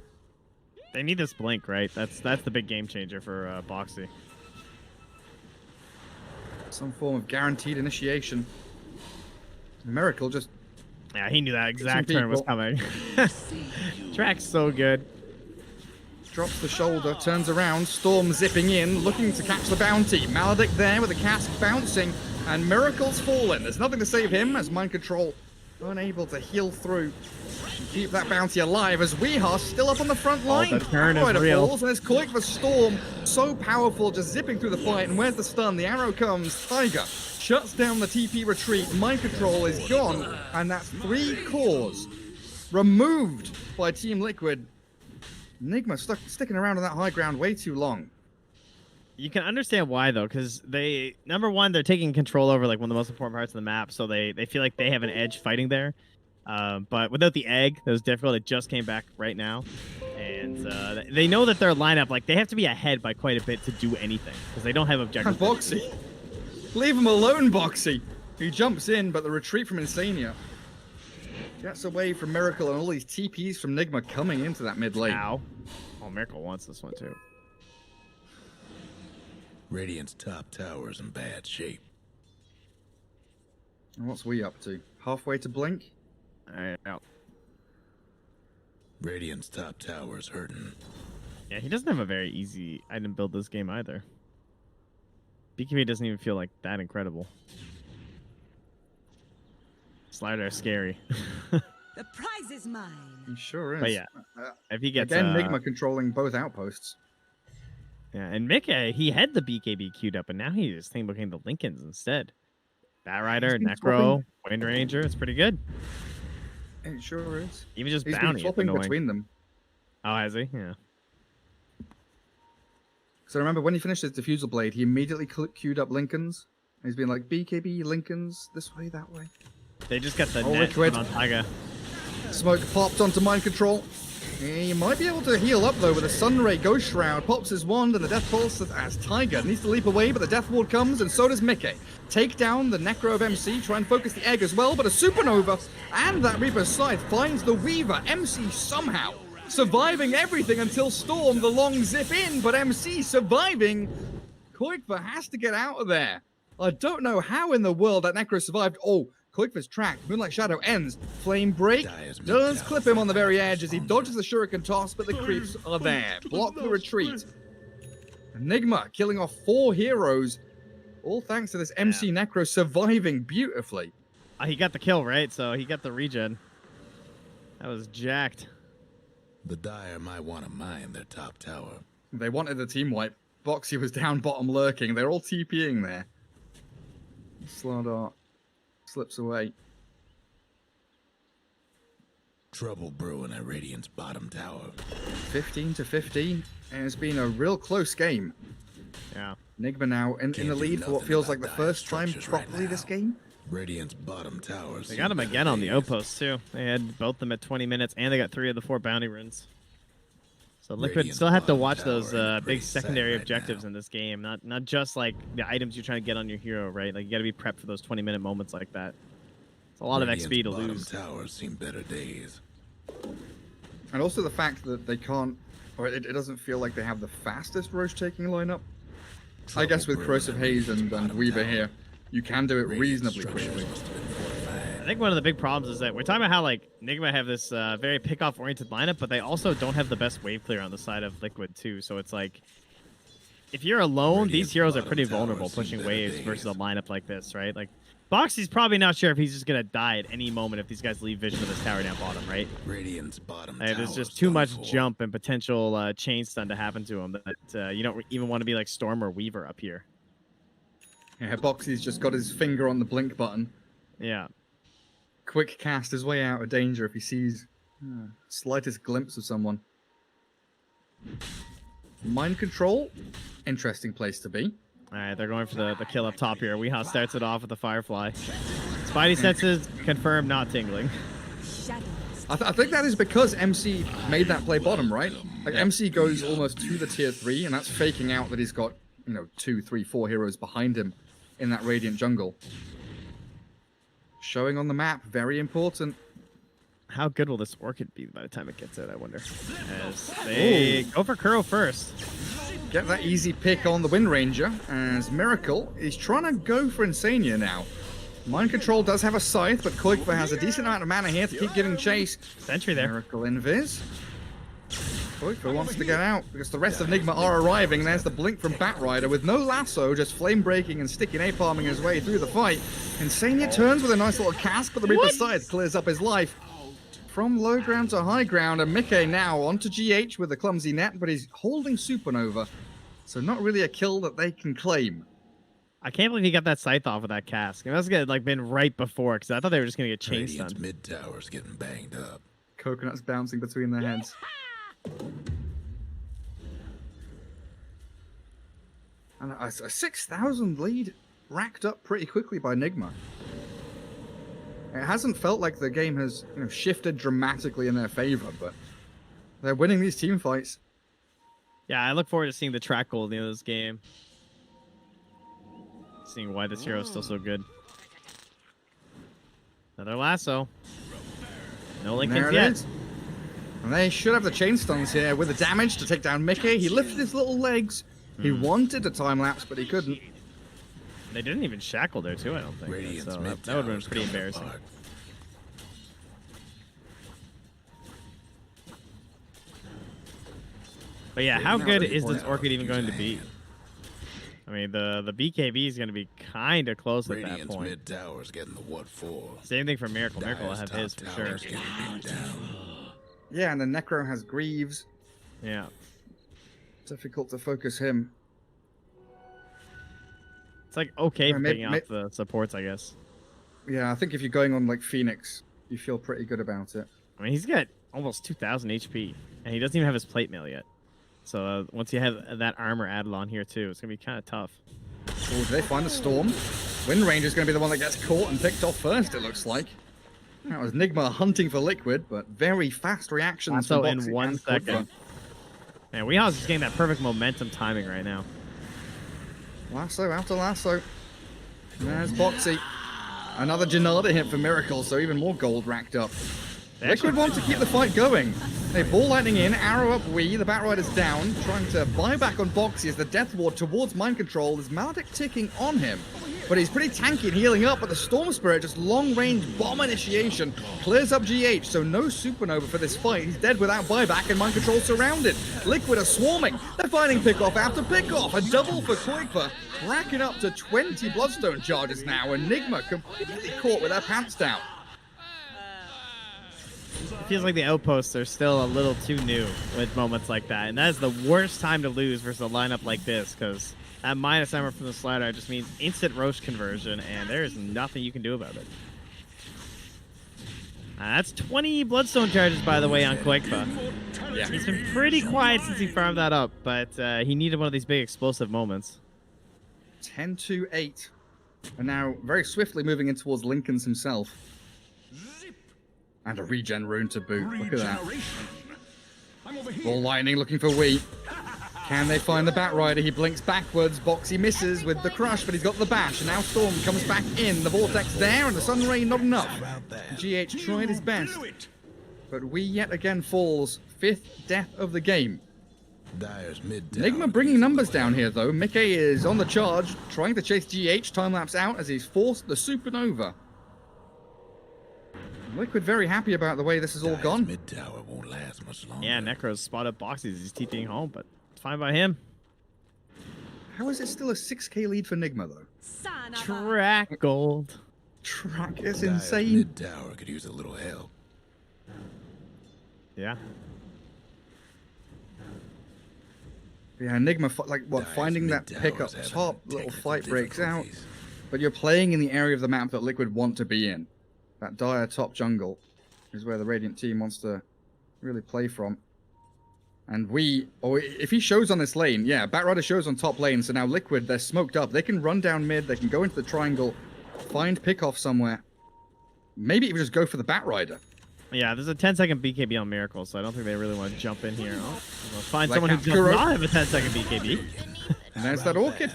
They need this blink, right? That's the big game changer for Boxy. Some form of guaranteed initiation. Miracle just... Yeah, he knew that exact turn was people. coming. Track's so good. Drops the shoulder, turns around, Storm zipping in, looking to catch the bounty. Maledict there with the cask bouncing, and Miracle's fallen. There's nothing to save him as Mind Control unable to heal through and keep that bounty alive as Weeha's still up on the front line. The turn is Quite a real. falls, and there's Koik for Storm, so powerful, just zipping through the fight. And where's the stun? The arrow comes. Tiger shuts down the TP retreat. Mind Control is gone, and that's 3 cores removed by Team Liquid. Nigma sticking around on that high ground way too long. You can understand why though, because number one, they're taking control over like one of the most important parts of the map, so they feel like they have an edge fighting there. But without the egg, that was difficult. It just came back right now, and they know that their lineup, like they have to be ahead by quite a bit to do anything because they don't have objectives. Boxy, leave him alone, Boxy. He jumps in, but the retreat from Insania gets away from Miracle and all these TPs from Nigma coming into that mid lane. Ow. Oh, Miracle wants this one too. Radiant's top tower's in bad shape. And what's we up to? Halfway to Blink? Alright, out. Radiant's top tower's hurting. Yeah, he doesn't have a very easy item build this game either. BKB doesn't even feel like that incredible. Slider is scary. The prize is mine. He sure is. But yeah, if he gets again, Nigma controlling both outposts. Yeah, and Mickey, he had the BKB queued up, and now he's just thinking about getting the Lincolns instead. Bat Rider, Necro, Wind Ranger, it's pretty good. It sure is. Even just He's Bounty. been swapping between them. Oh, has he? Yeah. So remember, when he finished his Diffusal Blade, he immediately queued up Lincolns. And he's been like, BKB, Lincolns, this way, that way. They just got the Oh, net Liquid. on Taiga. Smoke popped onto Mind Control. He might be able to heal up though with a Sunray Ghost Shroud. Pops his wand and the Death Pulse as Tiger needs to leap away, but the Death Ward comes and so does Mickey. Take down the Necro of MC, try and focus the egg as well, but a Supernova and that Reaper's Scythe finds the Weaver. MC somehow surviving everything until Storm, the long zip in, but MC surviving. Koikva has to get out of there. I don't know how in the world that Necro survived. Oh, Koikva's tracked. Moonlight Shadow ends. Flame Break does clip him on the very edge as he dodges the Shuriken toss, but the creeps are there. Block the retreat. Nigma killing off 4 heroes, all thanks to this MC Necro surviving beautifully. He got the kill, right? So he got the regen. That was jacked. The Dire might want to mine their top tower. They wanted the team wipe. Boxy was down bottom lurking. They're all TPing there. Slardar slips away. Trouble brewing at Radiant's bottom tower. 15-15. And it's been a real close game. Yeah. Nigma now in the lead for what feels like the first time properly this game. Radiant's bottom towers. They got him again on the outpost too. They had both them at 20 minutes, and they got 3 of the 4 bounty runes. So Liquid still have to watch those big secondary objectives in this game, not just like the items you're trying to get on your hero, right? Like you got to be prepped for those 20-minute moments like that. It's a lot of XP to lose. Towers seen better days. And also the fact that they can't, or it doesn't feel like they have the fastest Roche taking lineup. I guess with Corrosive Haze and Weaver here, you can do it reasonably quickly. I think one of the big problems is that we're talking about how like Nigma have this very pick-off oriented lineup, but they also don't have the best wave clear on the side of Liquid too. So it's like, if you're alone, these heroes are pretty vulnerable pushing waves versus a lineup like this, right? Like, Boxy's probably not sure if he's just gonna die at any moment if these guys leave vision of this tower down bottom, right? Radiant's bottom there's just too much jump and potential chain stun to happen to him that you don't even want to be like Storm or Weaver up here. Yeah, Boxy's just got his finger on the blink button. Yeah. Quick cast his way out of danger if he sees slightest glimpse of someone. Mind control, interesting place to be. All right, they're going for the kill up top here. Weehaw starts it off with the Firefly. Spidey senses confirmed not tingling. I think that is because MC made that play bottom, right? Like MC goes almost to the tier 3, and that's faking out that he's got 2, 3, 4 heroes behind him in that Radiant jungle. Showing on the map, very important. How good will this Orchid be by the time it gets out, I wonder? As they go for Kuro first. Get that easy pick on the Wind Ranger, as Miracle is trying to go for Insania now. Mind Control does have a Scythe, but Koikva has a decent amount of mana here to keep giving chase. Sentry there. Miracle Invis. Koikva wants to get out because the rest of Nigma are arriving. There's the blink from Batrider with no lasso, just flame breaking and sticky napalming his way through the fight. Insania turns with a nice little cast, but the Reaper's Scythe clears up his life. From low ground to high ground, and Mickey now onto GH with the clumsy net, but he's holding Supernova, so not really a kill that they can claim. I can't believe he got that Scythe off of that cask. It must have like been right before, because I thought they were just gonna get chain stunned. Mid tower's getting banged up. Coconuts bouncing between their heads. And a 6,000 lead racked up pretty quickly by Nigma. It hasn't felt like the game has shifted dramatically in their favor, but they're winning these team fights. Yeah, I look forward to seeing the track goal at the end of this game. Seeing why this hero is still so good. Another lasso. No Lincolns yet. And they should have the chain stuns here with the damage to take down Mickey. He lifted his little legs. He wanted to time lapse, but he couldn't. They didn't even shackle there too, I don't think. So that would have been pretty embarrassing. But yeah, how good is this Orchid even going to be? I mean, the BKB is going to be kind of close at that point. Mid tower's getting the what for. Same thing for Miracle. Miracle will have his for sure. Yeah, and the Necro has Greaves. Yeah. Difficult to focus him. It's like okay for picking off the supports, I guess. Yeah, I think if you're going on like Phoenix, you feel pretty good about it. I mean, he's got almost 2,000 HP, and he doesn't even have his plate mail yet. So once you have that armor added on here too, it's gonna be kind of tough. Oh, do they find the Storm? Wind Ranger's gonna be the one that gets caught and picked off first, it looks like. That was Nigma hunting for Liquid, but very fast reactions. So from in Boxy 1 and second. Quidva. Man, WeHouse is getting that perfect momentum timing right now. Lasso after lasso. There's Boxy. Another Janada hit for Miracle, so even more gold racked up. Liquid want to keep the fight going. They ball lightning in, arrow up Wii, the Batrider's down, trying to buy back on Boxy as the Death Ward towards Mind Control. There's Maledict ticking on him, but he's pretty tanky and healing up, but the Storm Spirit, just long-range bomb initiation, clears up GH, so no Supernova for this fight. He's dead without buyback and Mind Control surrounded. Liquid are swarming. They're finding pickoff after pickoff. A double for Quidva, racking up to 20 Bloodstone charges now, and Nigma completely caught with their pants down. It feels like the outposts are still a little too new with moments like that, and that is the worst time to lose versus a lineup like this, because that minus armor from the slider just means instant roast conversion, and there is nothing you can do about it. That's 20 Bloodstone charges, by the way, on Quidva. Yeah. He's been pretty quiet since he farmed that up, but he needed one of these big explosive moments. 10-8. And now very swiftly moving in towards Lincoln's himself. And a regen rune to boot. Look at that. Ball lightning looking for Wii. Can they find the Batrider? He blinks backwards. Boxy misses with the crush, but he's got the bash. And now Storm comes back in. The Vortex there, and the Sun Ray not enough. GH tried his best. But Wii yet again falls. 5th death of the game. Nigma bringing numbers down here, though. Mickey is on the charge, trying to chase GH. Time-lapse out as he's forced the Supernova. Liquid very happy about the way this has all gone. Mid-tower won't last much longer. Yeah, Necro's spotted Boxy as he's TPing home, but it's fine by him. How is it still a 6k lead for Nigma, though? Track gold. Track is insane. Mid-tower could use a little help. Yeah. Yeah, Nigma, finding that pick up top, little fight breaks out. But you're playing in the area of the map that Liquid want to be in. That dire top jungle is where the Radiant team wants to really play from. And if he shows on this lane, yeah, Batrider shows on top lane, so now Liquid, they're smoked up. They can run down mid, they can go into the triangle, find pickoff somewhere. Maybe even just go for the Batrider. Yeah, there's a 10-second BKB on Miracle, so I don't think they really want to jump in here. We'll find Like someone who does not have a 10-second BKB. And there's that Orchid.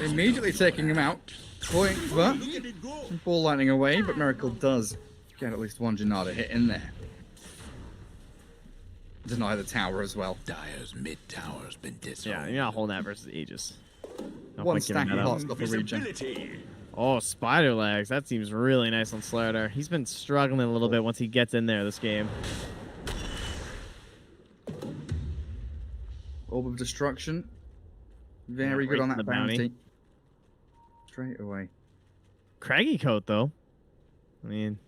Immediately taking him out. Point, ball lightning away, but Miracle does get at least one Janada hit in there. Deny the tower as well. Dire's mid-tower's been disarmed. Yeah, you're not holding that versus Aegis. No One point giving stack that of up. hot stuff for regen. Oh, Spider Legs. That seems really nice on Slider. He's been struggling a little bit once he gets in there this game. Orb of Destruction. Very good on that bounty. Straight away. Craggy Coat, though. I mean,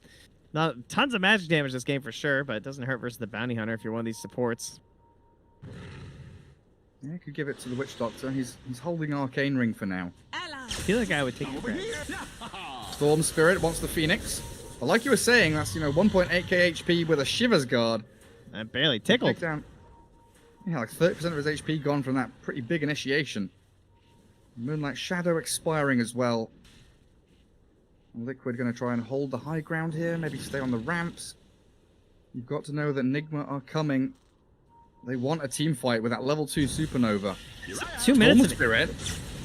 not tons of magic damage this game for sure, but it doesn't hurt versus the Bounty Hunter if you're one of these supports. Yeah, could give it to the Witch Doctor. He's holding Arcane Ring for now. I feel like I would take it. Storm Spirit wants the Phoenix. But like you were saying, that's 1.8k HP with a Shivers Guard. And barely tickled. Down. Yeah, like 30% of his HP gone from that pretty big initiation. Moonlight Shadow expiring as well. Liquid going to try and hold the high ground here, maybe stay on the ramps. You've got to know that Nigma are coming. They want a team fight with that level 2 Supernova. 2 minutes. Storm Spirit,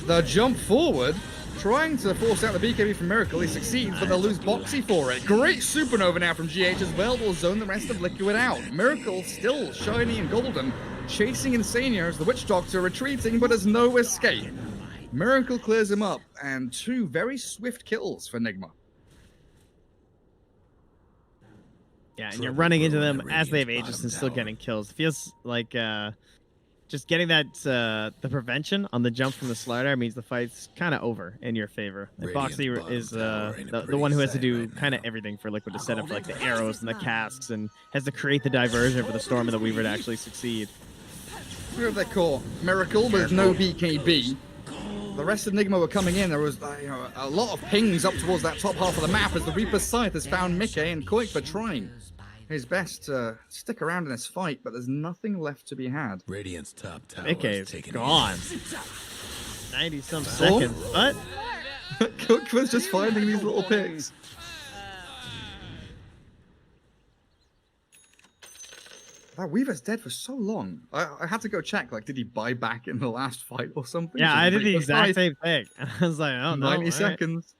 the jump forward, trying to force out the BKB from Miracle. He succeeds, but they'll lose Boxy for it. Great Supernova now from GH as well. Will zone the rest of Liquid out. Miracle still shiny and golden, chasing Insania as the Witch Doctor retreating, but has no escape. Miracle clears him up, and 2 very swift kills for Nigma. Yeah, and you're running into them as they have Aegis and still getting kills. It feels like just getting that the prevention on the jump from the slider means the fight's kind of over in your favor. And Boxy is the one who has to do kind of everything for Liquid to set up like the arrows and the casks and has to create the diversion for the Storm and the Weaver to actually succeed. Who have they caught? Miracle with no BKB. The rest of Nigma were coming in. There was a lot of pings up towards that top half of the map as the Reaper's Scythe has found Mickey and Quidva trying his best to stick around in this fight, but there's nothing left to be had. Radiant's top tower Mickey's gone. 90-some seconds. What? Cook was just finding these little picks. That Weaver's dead for so long. I had to go check. Like, did he buy back in the last fight or something? Yeah, So I it's did the like, exact nice. same thing. I was like, oh no, 90 seconds.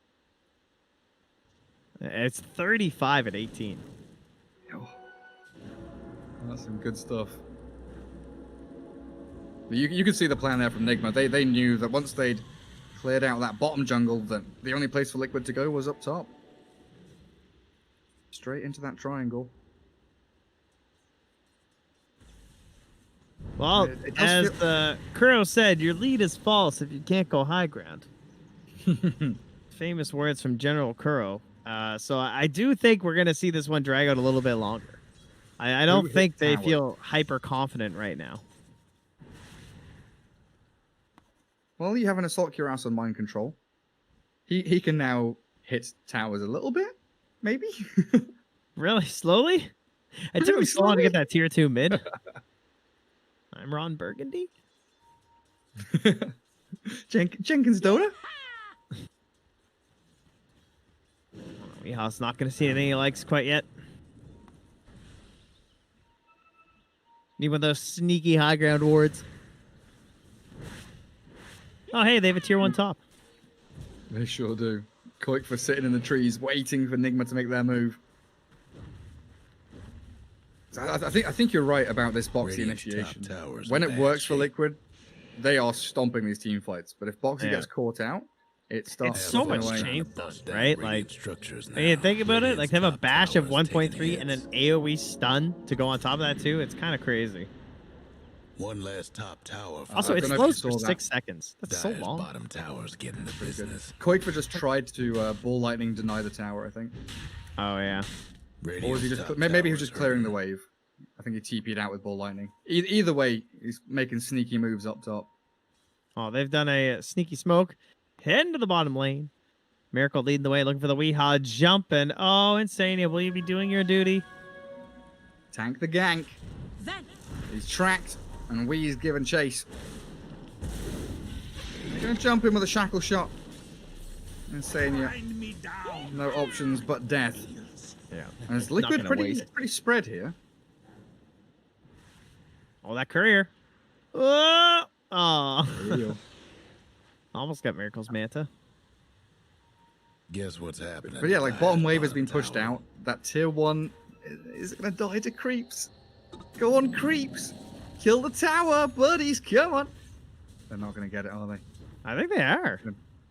It's 35 at 18. Oh, that's some good stuff. You can see the plan there from Nigma. They knew that once they'd cleared out that bottom jungle, that the only place for Liquid to go was up top. Straight into that triangle. Well, as the Kuro said, your lead is false if you can't go high ground. Famous words from General Kuro. So I do think we're going to see this one drag out a little bit longer. I don't think they feel hyper confident right now. Well, you have an Assault Cuirass on mind control. He can now hit towers a little bit, maybe? Really? Slowly? It took me so long to get that tier 2 mid. I'm Ron Burgundy. Jenkins Dota? Weeha's not going to see anything he likes quite yet. Need one of those sneaky high ground wards. Oh, hey, they have a tier 1 top. They sure do. Quick for sitting in the trees, waiting for Nigma to make their move. I think you're right about this Boxy initiation. When it works for Liquid, they are stomping these team fights. But if Boxy gets caught out, it starts. It's so much chain thrust, right? Like, think about it. Like, they have a bash of 1.3 and an AoE stun to go on top of that too. It's kind of crazy. One last top tower. Also, it slows for 6 seconds. That's so long. Bottom tower's getting the business. Koikva just tried to ball lightning deny the tower, I think. Oh yeah. Or was he just maybe he was just clearing the wave? I think he TP'd out with ball lightning. Either way, he's making sneaky moves up top. Oh, they've done a sneaky smoke. Heading to the bottom lane. Miracle leading the way, looking for the Weehaw jumping. Oh, Insania, will you be doing your duty? Tank the gank. He's tracked, and Wee's giving chase. They're gonna jump in with a shackle shot. Insania. No options but death. Yeah. And it's Liquid pretty spread here. Oh, that courier. Oh. Almost got Miracle's Manta. Guess what's happening? But yeah, like bottom wave has been pushed out. That tier 1 is gonna die to creeps. Go on, creeps. Kill the tower, buddies. Come on. They're not gonna get it, are they? I think they are.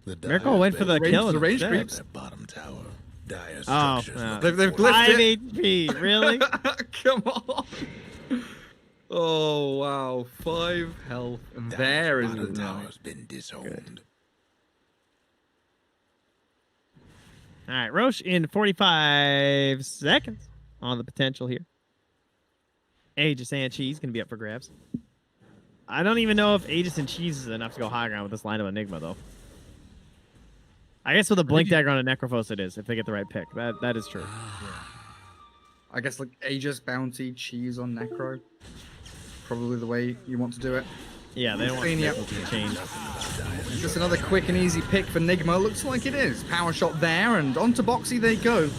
Miracle went for the kill. The range creeps. Bottom tower. Dire Oh, structures. no. They've glyphed it. 5 HP, really? Come on. Oh wow, 5 health. And there is the tower's been disowned. All right, Roche in 45 seconds on the potential here. Aegis and Cheese going to be up for grabs. I don't even know if Aegis and Cheese is enough to go high ground with this line of Enigma, though. I guess with a Blink Dagger on a Necrophos it is, if they get the right pick. That is true. I guess like Aegis, Bounty, Cheese on Necro. Probably the way you want to do it. Yeah, they don't want to change. Is this another quick and easy pick for Nigma? Looks like it is. Power shot there, and onto Boxy they go.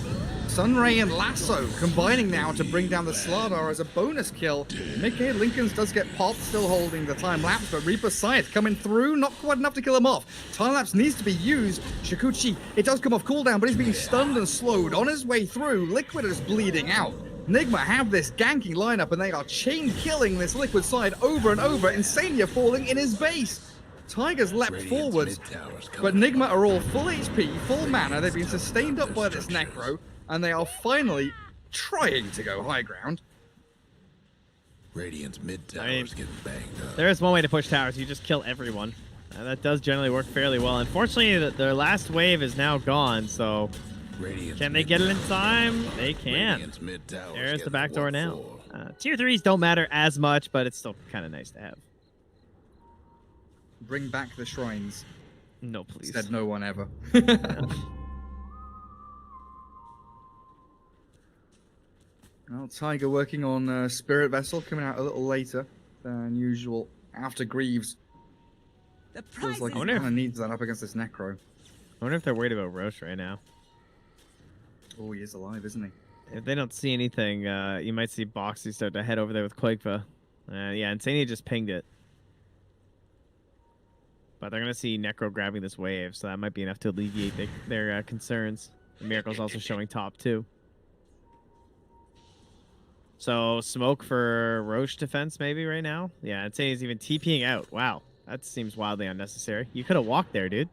Sunray and Lasso combining now to bring down the Slardar as a bonus kill. Mickey Lincoln's does get popped, still holding the time lapse, but Reaper's Scythe coming through, not quite enough to kill him off. Time lapse needs to be used. Shikuchi, it does come off cooldown, but he's being stunned and slowed. On his way through, Liquid is bleeding out. Nigma have this ganking lineup, and they are chain killing this Liquid side over and over. Insania falling in his base. Tiger's leapt forwards, but Nigma are all full HP, full mana. They've been sustained up by this Necro, and they are finally trying to go high ground. Radiant's mid tower's getting banged up. There is one way to push towers. You just kill everyone. That does generally work fairly well. Unfortunately, their last wave is now gone, so can they get it in time? They can. There's the back door now. Tier 3s don't matter as much, but it's still kind of nice to have. Bring back the shrines. No, please. Said no one ever. Well, Tiger working on Spirit Vessel, coming out a little later than usual after Greaves. Feels like he kind of needs that up against this Necro. I wonder if they're worried about Roche right now. Oh, he is alive, isn't he? If they don't see anything, you might see Bo3 start to head over there with Quakefa. Yeah, Insania just pinged it. But they're going to see Necro grabbing this wave, so that might be enough to alleviate their concerns. The Miracle's also showing top, too. So, smoke for Roche defense, maybe, right now? Yeah, Insania's even TPing out. Wow, that seems wildly unnecessary. You could have walked there, dude.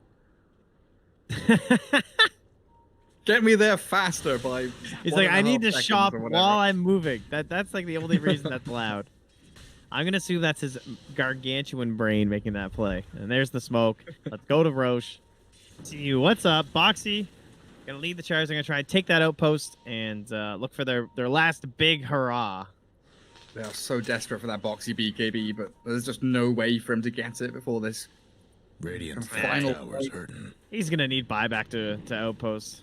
Get me there faster by... He's like, I need to shop while I'm moving. That's like the only reason that's allowed. I'm going to assume that's his gargantuan brain making that play. And there's the smoke. Let's go to Roche. See you. What's up? Bo3 going to lead the charge. They're going to try and take that outpost and look for their last big hurrah. They are so desperate for that Bo3 BKB, but there's just no way for him to get it before this. Radiant's final tower's hurting. He's going to need buyback to outpost.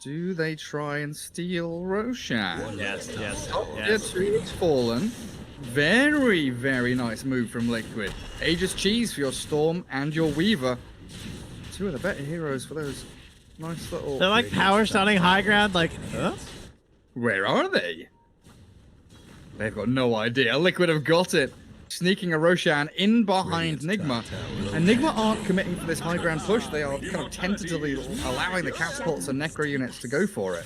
Do they try and steal Roshan? Yes. The tree has fallen. Very, very nice move from Liquid. Aegis Cheese for your Storm and your Weaver. Two of the better heroes for those nice little... They're like power stunning high ground, like, huh? Where are they? They've got no idea. Liquid have got it. Sneaking a Roshan in behind Nigma. And Nigma aren't committing for this high ground push. They are kind of tentatively allowing the catapults and necro units to go for it.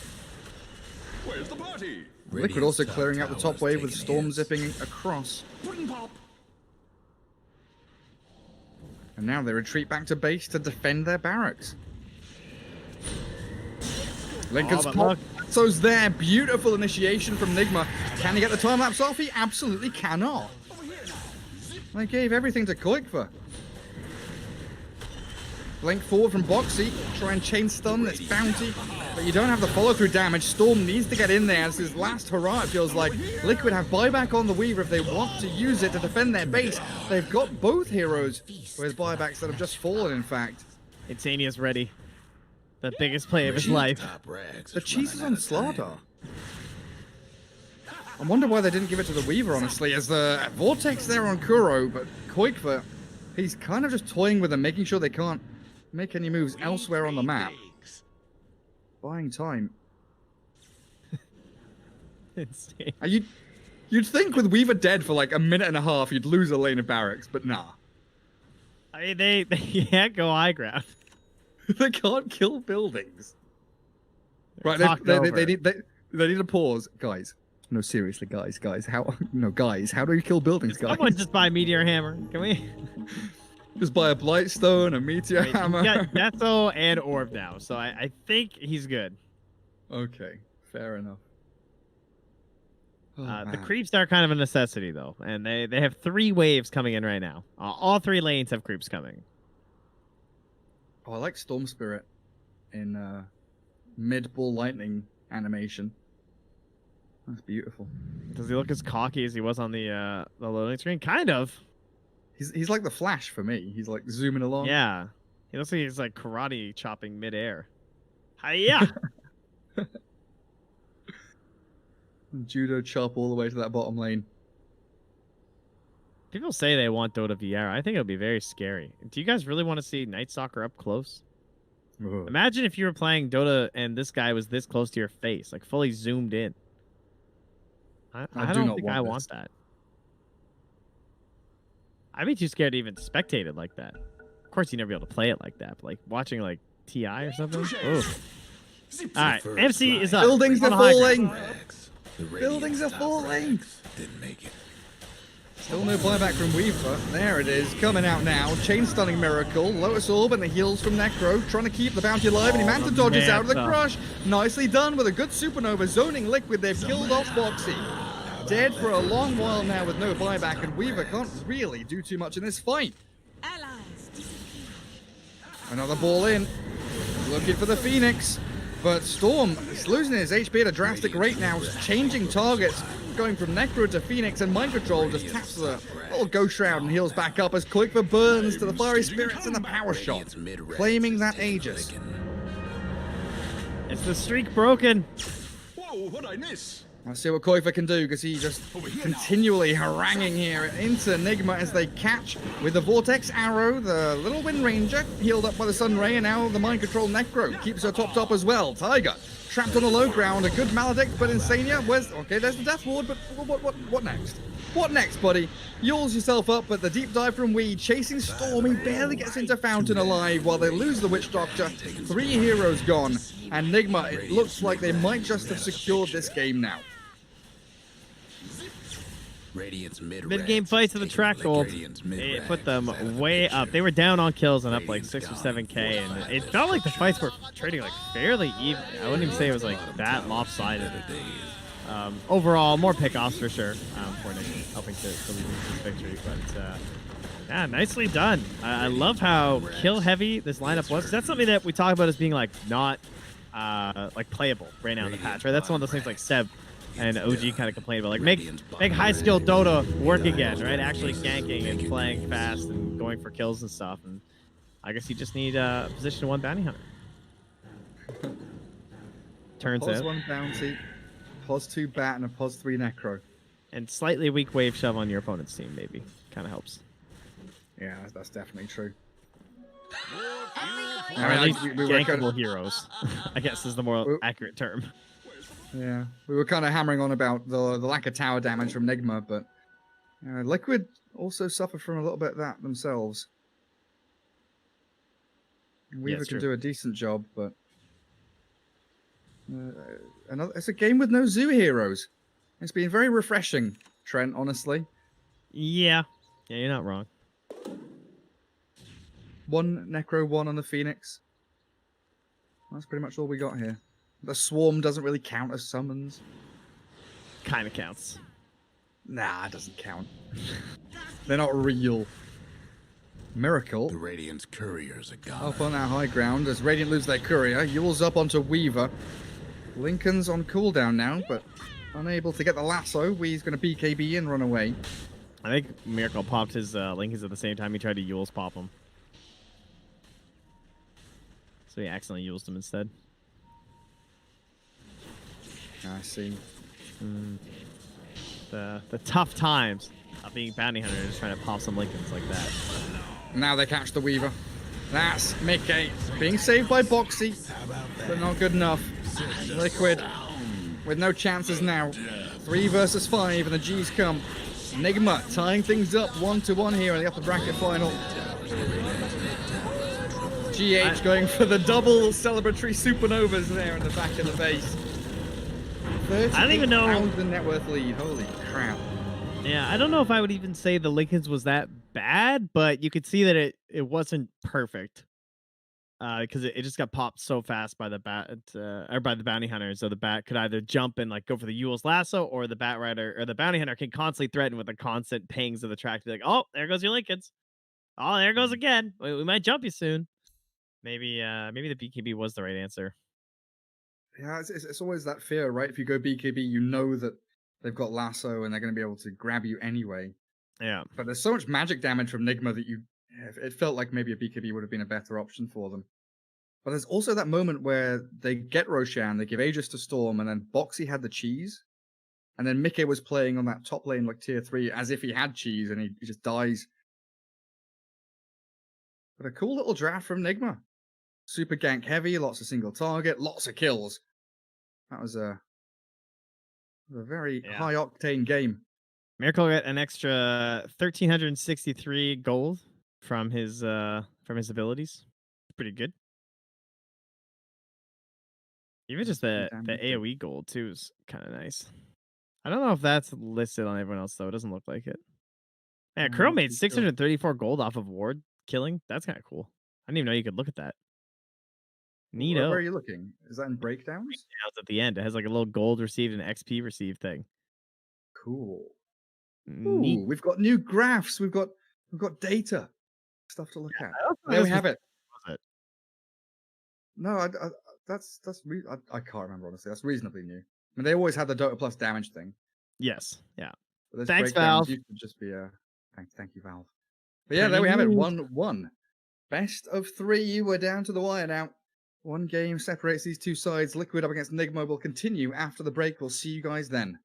Where's the party? Liquid also clearing out the top wave with Storm zipping across. And now they retreat back to base to defend their barracks. Lincoln's pop. So's there. Beautiful initiation from Nigma. Can he get the time lapse off? He absolutely cannot. They gave everything to Quakefa. Blink forward from Bo3. Try and chain stun this bounty. But you don't have the follow-through damage. Storm needs to get in there. It's his last hurrah, it feels like. Liquid have buyback on the Weaver if they want to use it to defend their base. They've got both heroes with buybacks that have just fallen, in fact. Insania's ready. The biggest play of his life. The cheese is on Slardar. I wonder why they didn't give it to the Weaver, honestly, as the Vortex there on Kuro, but Quakefa, he's kind of just toying with them, making sure they can't make any moves elsewhere on the map. Buying time. Insane. You'd think with Weaver dead for like a minute and a half, you'd lose a lane of barracks, but nah. I mean, they can't go high ground. They can't kill buildings. Right, they need to pause, guys. No, seriously, guys, how do you kill buildings, guys? Someone just buy Meteor Hammer. Can we? Just buy a Blightstone, a Meteor Hammer. Yeah, Netho and Orb now, so I think he's good. Okay, fair enough. The creeps are kind of a necessity, though, and they have 3 waves coming in right now. All 3 lanes have creeps coming. Oh, I like Storm Spirit in mid-ball lightning animation. That's beautiful. Does he look as cocky as he was on the loading screen? Kind of. He's like the Flash for me. He's like zooming along. Yeah. He looks like he's like karate chopping midair. Hiya! Judo chop all the way to that bottom lane. People say they want Dota VR. I think it would be very scary. Do you guys really want to see Night Stalker up close? Ugh. Imagine if you were playing Dota and this guy was this close to your face, like fully zoomed in. I don't think I want that. I'd be too scared to even spectate it like that. Of course, you never be able to play it like that, but like watching like TI or something. Oof. All right, MC is up. Buildings are falling. Buildings are falling. Didn't make it. Still no buyback from Weaver. There it is, coming out now. Chain stunning miracle. Lotus Orb and the heals from Necro. Trying to keep the bounty alive, and he managed to dodge us out of the crush. Nicely done with a good supernova. Zoning Liquid. They've killed off Bo3. Dead for a long while now with no buyback, and Weaver can't really do too much in this fight. Another ball in. Looking for the Phoenix. But Storm is losing his HP at a drastic rate now. Changing targets. Going from Necro to Phoenix, and Mind Control just taps the little Ghost Shroud and heals back up as Quakefa burns to the Fiery Spirits and the Power Shot, claiming that Aegis. It's the streak broken. Whoa, what'd I miss? Let's see what Koifa can do, because he's just continually haranguing here into Nigma as they catch with the Vortex Arrow, the little Wind Ranger, healed up by the Sun Ray, and now the Mind Control Necro keeps her topped up as well. Tiger, trapped on the low ground, a good Maledict, but Insania, okay, there's the Death Ward, but what next? What next, buddy? Yules yourself up, but the deep dive from Weed, chasing Stormy, barely gets into Fountain alive while they lose the Witch Doctor. 3 heroes gone, and Nigma, it looks like they might just have secured this game now. Mid-game fights of the track gold. It put them way up. They were down on kills and up like 6 or 7k, and it felt like the fights were trading like fairly even. I wouldn't even say it was like that lopsided. Overall, more pickoffs for sure for Nick, helping to lead this victory. But yeah, nicely done. I love how kill heavy this lineup was. That's something that we talk about as being like not like playable right now in the patch, right? That's one of those things like Seb and OG kind of complain about, like make high skill Dota work again, right? Actually ganking and playing fast and going for kills and stuff. And I guess you just need a position 1 bounty hunter. Turns out. +1 bounty, +2 bat, and a +3 necro. And slightly weak wave shove on your opponent's team, maybe. Kind of helps. Yeah, that's definitely true. Or at least gankable heroes, I guess is the more accurate term. Yeah, we were kind of hammering on about the lack of tower damage from Nigma, but Liquid also suffered from a little bit of that themselves. Weaver can do a decent job, but it's a game with no zoo heroes. It's been very refreshing, Trent, honestly. Yeah, you're not wrong. 1 Necro, 1 on the Phoenix. That's pretty much all we got here. The Swarm doesn't really count as summons. Kind of counts. Nah, it doesn't count. They're not real. Miracle. The Radiant's couriers are gone. Up on that high ground as Radiant lose their courier. Yule's up onto Weaver. Lincoln's on cooldown now, but unable to get the lasso. Wee's going to BKB and run away. I think Miracle popped his Lincolns at the same time he tried to Yule's pop him. So he accidentally used him instead. I see. The tough times of being bounty hunter, just trying to pop some Lincolns like that. Now they catch the Weaver. That's Mickey being saved by Boxy, but not good enough. Liquid with no chances now. 3 versus 5, and the G's come. Nigma tying things up 1-1 here in the upper bracket final. GH going for the double celebratory supernovas there in the back of the base. I don't even know the net worth lead. Holy crap. Yeah, I don't know if I would even say the Lincolns was that bad, but you could see that it wasn't perfect. Because it just got popped so fast by the bat or by the bounty hunter, so the bat could either jump and like go for the Yule's lasso, or the bat rider or the bounty hunter can constantly threaten with the constant pings of the track to be like, oh, there goes your Lincolns. Oh, there goes again. We might jump you soon. Maybe the BKB was the right answer. Yeah, it's always that fear, right? If you go BKB, you know that they've got lasso and they're going to be able to grab you anyway. Yeah. But there's so much magic damage from Nigma that it felt like maybe a BKB would have been a better option for them. But there's also that moment where they get Roshan, they give Aegis to Storm, and then Boxy had the cheese. And then Mickey was playing on that top lane like tier 3 as if he had cheese, and he just dies. But a cool little draft from Nigma. Super gank heavy, lots of single target, lots of kills. That was a very high octane game. Miracle got an extra 1,363 gold from his abilities. Pretty good. Even just the AoE gold too is kind of nice. I don't know if that's listed on everyone else though. It doesn't look like it. Man, Kuro made 634 gold off of ward killing. That's kind of cool. I didn't even know you could look at that. Neato. Where are you looking? Is that in breakdowns? Breakdowns at the end. It has like a little gold received and XP received thing. Cool. Neat. Ooh, we've got new graphs. We've got data. Stuff to look at. There we have it. No, I can't remember honestly. That's reasonably new. I mean, they always had the Dota Plus damage thing. Yes. Yeah. Thanks, Valve. You could just be thank you, Valve. But yeah, there we have it. 1-1. Best of 3. We're down to the wire now. One game separates these two sides. Liquid up against Nigma will continue after the break. We'll see you guys then.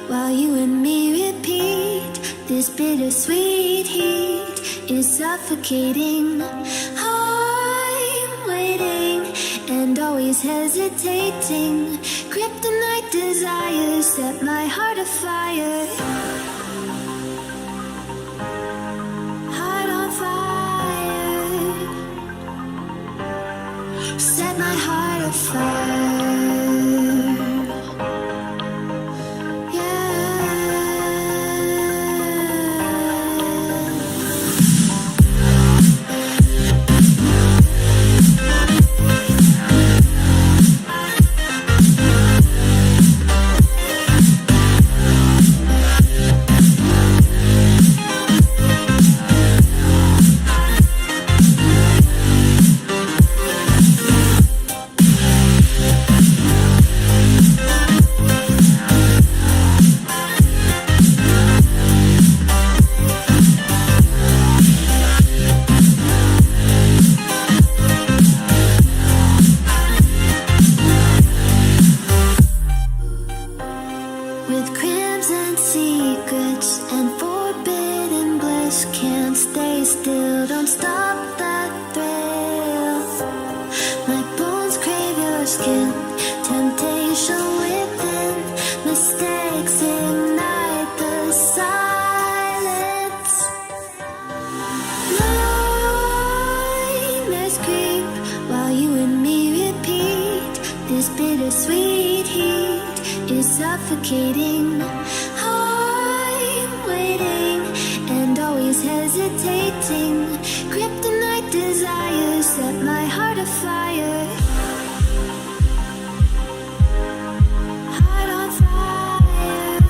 While you and me repeat this bittersweet heat is suffocating. I'm waiting and always hesitating. Kryptonite desires set my heart afire. Heart on fire. Set my heart afire. With crimson secrets and forbidden bliss, can't stay still, don't stop that thrill. My bones crave your skin, temptation within, mistakes ignite the silence. Nightmares creep while you and me repeat. This bittersweet heat is suffocating. I'm waiting and always hesitating. Kryptonite desires set my heart afire. Heart on fire.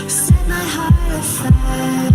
Set my heart afire.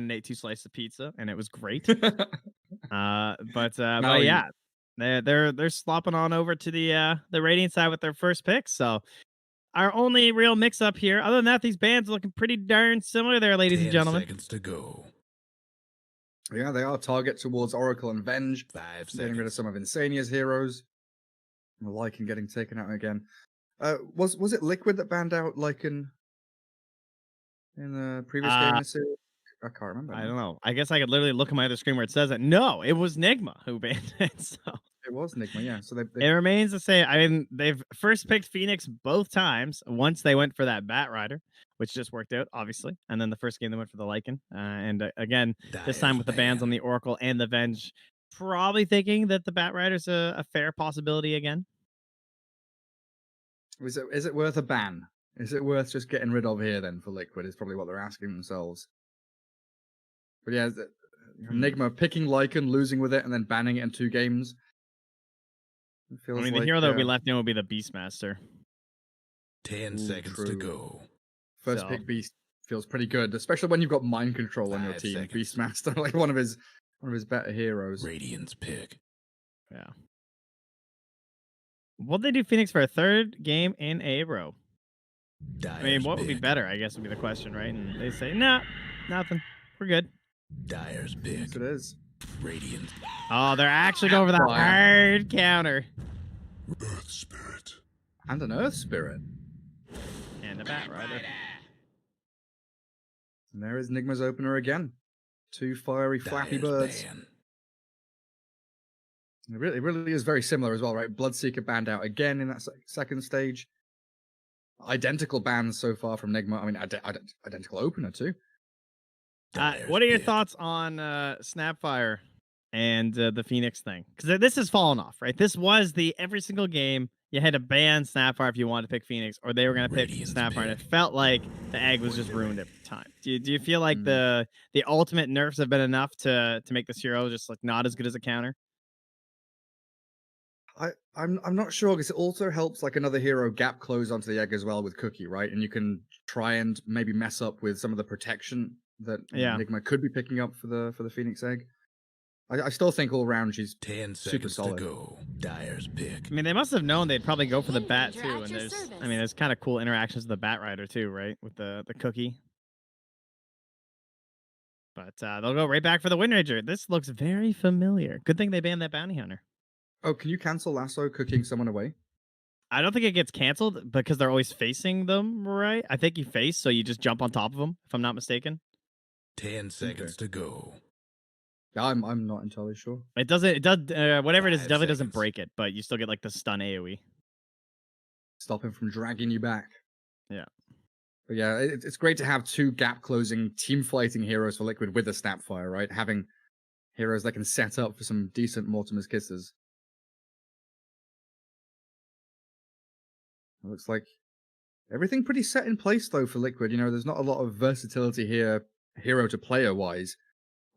ran and ate 2 slices of pizza, and it was great. Now But you- yeah, they're slopping on over to the Radiant side with their first pick. So our only real mix up here. Other than that, these bands are looking pretty darn similar there, ladies 10 and gentlemen. seconds to go. Yeah, they are target towards Oracle and Venge. 5 Getting rid of seconds. some of Insania's heroes. And the Lycan getting taken out again. Was it Liquid that banned out Lycan in the previous game in the series? I can't remember. I now. don't know. I guess I could literally look at my other screen where it says it. No, it was Nigma who banned it. So It was Nigma, yeah. So it they remains the same. I mean, they've first picked Phoenix both times. Once they went for that Bat Rider, which just worked out, obviously. And then the first game they went for the Lycan. Again, this time with the bans on the Oracle and the Venge, probably thinking that the Bat Rider's a fair possibility again. is it worth a ban? Is it worth just getting rid of here then for Liquid? Is probably what they're asking themselves. But yeah, Nigma picking Lycan, losing with it, and then banning it in 2 games. It feels I mean, the like, hero that we left in would be the Beastmaster. 10 seconds to true. go. First So- pick Beast feels pretty good, especially when you've got mind control on your 5 team. seconds. Beastmaster, like one of his better heroes. Radiant's pick. Yeah. What'd they do Phoenix for a 3rd game in a row? I mean, Dyer's what would be pick. better, I guess, would be the question, right? And they say, nah, nothing. We're good. Dyer's pick. Yes, it is. Radiant. Oh, they're actually going for that Fire. hard counter. Earth Spirit. And an Earth Spirit. And a Bat Rider. And there is Nigma's opener again. 2 fiery, flappy Dyer's birds. ban. It really is very similar as well, right? Bloodseeker banned out again in that second stage. Identical bans so far from Nigma. I mean, identical opener too. Dyer's What are your pick. thoughts on Snapfire and the Phoenix thing? Because this has fallen off, right? This was the every single game you had to ban Snapfire if you wanted to pick Phoenix, or they were going to pick Radiant's Snapfire, and it pick. felt like the egg was just ruined every time. Do you feel like the ultimate nerfs have been enough to make this hero just like not as good as a counter? I'm not sure because it also helps like another hero gap close onto the egg as well with Cookie, right? And you can try and maybe mess up with some of the protection that Yeah. Nigma could be picking up for the Phoenix egg. I still think all around she's 10 super seconds solid. to go. Dyer's pick. I mean, they must have known they'd probably go for the bat Ranger too. at And your there's there's kind of cool interactions with the Bat Rider too, right? With the Cookie. But they'll go right back for the Wind Ranger. This looks very familiar. Good thing they banned that Bounty Hunter. Oh, can you cancel lasso cooking someone away? I don't think it gets canceled because they're always facing them, right? I think you face, so you just jump on top of them, if I'm not mistaken. 10 seconds to go. Yeah, I'm not entirely sure. It doesn't. It does. Whatever it is, it 5 definitely doesn't seconds. break it, but you still get like the stun AOE. Stop him from dragging you back. Yeah. But yeah, it's great to have 2 gap closing team fighting heroes for Liquid with a Snapfire, right? Having heroes that can set up for some decent Mortimer's Kisses. It looks like everything pretty set in place though for Liquid. You know, there's not a lot of versatility here, hero to player wise.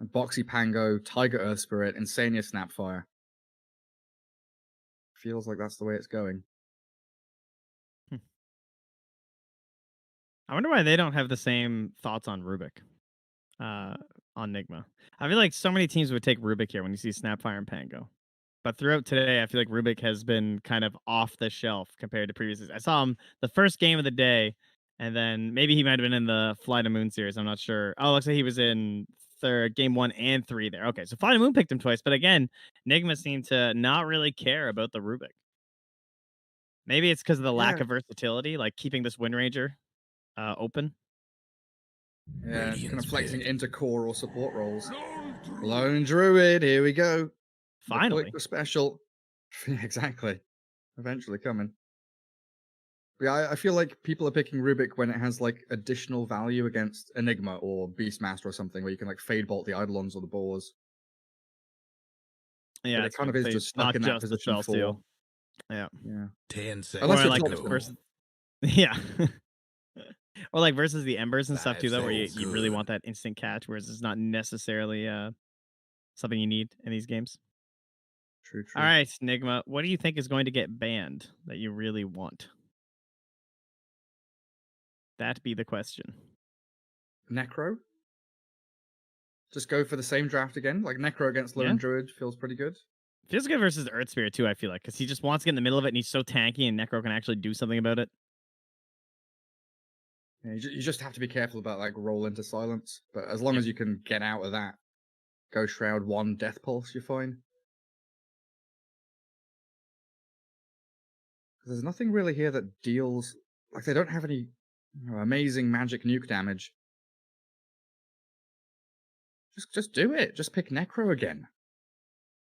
Boxy Pango, Tiger Earth Spirit, Insania Snapfire. Feels like that's the way it's going. I wonder why they don't have the same thoughts on Rubik, on Nigma. I feel like so many teams would take Rubik here when you see Snapfire and Pango. But throughout today, I feel like Rubik has been kind of off the shelf compared to previous. I saw him the first game of the day, and then maybe he might have been in the Fly to Moon series. I'm not sure. Oh, looks like he was in game 1 and 3 there. Okay, so Fly to Moon picked him twice, but again, Nigma seemed to not really care about the Rubik. Maybe it's because of the lack Yeah. of versatility, like keeping this Wind Ranger open. Yeah, kind Radiant's of flexing pick. into core or support roles. Lone Druid, here we go. Finally. The special. Exactly. Eventually coming. But yeah, I feel like people are picking Rubik when it has like additional value against Enigma or Beastmaster or something where you can like fade bolt the Eidolons or the Boars. Yeah, But it it's kind of true. is They- just stuck not in that just the position spell for. steal. Yeah. Yeah. 10 seconds Unless Or you're like top to score. go. versus, yeah. Or like versus the Embers and stuff 5 too, though, where you seconds. really Good. want that instant catch, whereas it's not necessarily something you need in these games. True. All right, Nigma, what do you think is going to get banned that you really want? That be the question. Necro? Just go for the same draft again. Like Necro against Lone Yeah. Druid feels pretty good. Feels good versus Earth Spirit too, I feel like, because he just wants to get in the middle of it and he's so tanky and Necro can actually do something about it. Yeah, you just have to be careful about like roll into silence. But as long as you can get out of that, go Shroud 1, Death Pulse, you're fine. There's nothing really here that deals... Like, they don't have any amazing magic nuke damage. Just do it. Just pick Necro again.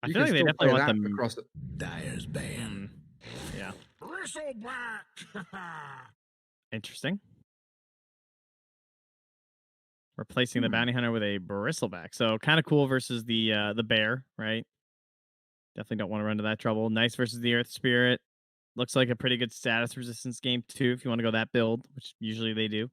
I feel like they definitely want them... across the... Dyer's ban. Yeah. Bristleback! Interesting. Replacing the Bounty Hunter with a Bristleback. So kind of cool versus the Bear, right? Definitely don't want to run into that trouble. Nice versus the Earth Spirit. Looks like a pretty good status resistance game too, if you want to go that build, which usually they do.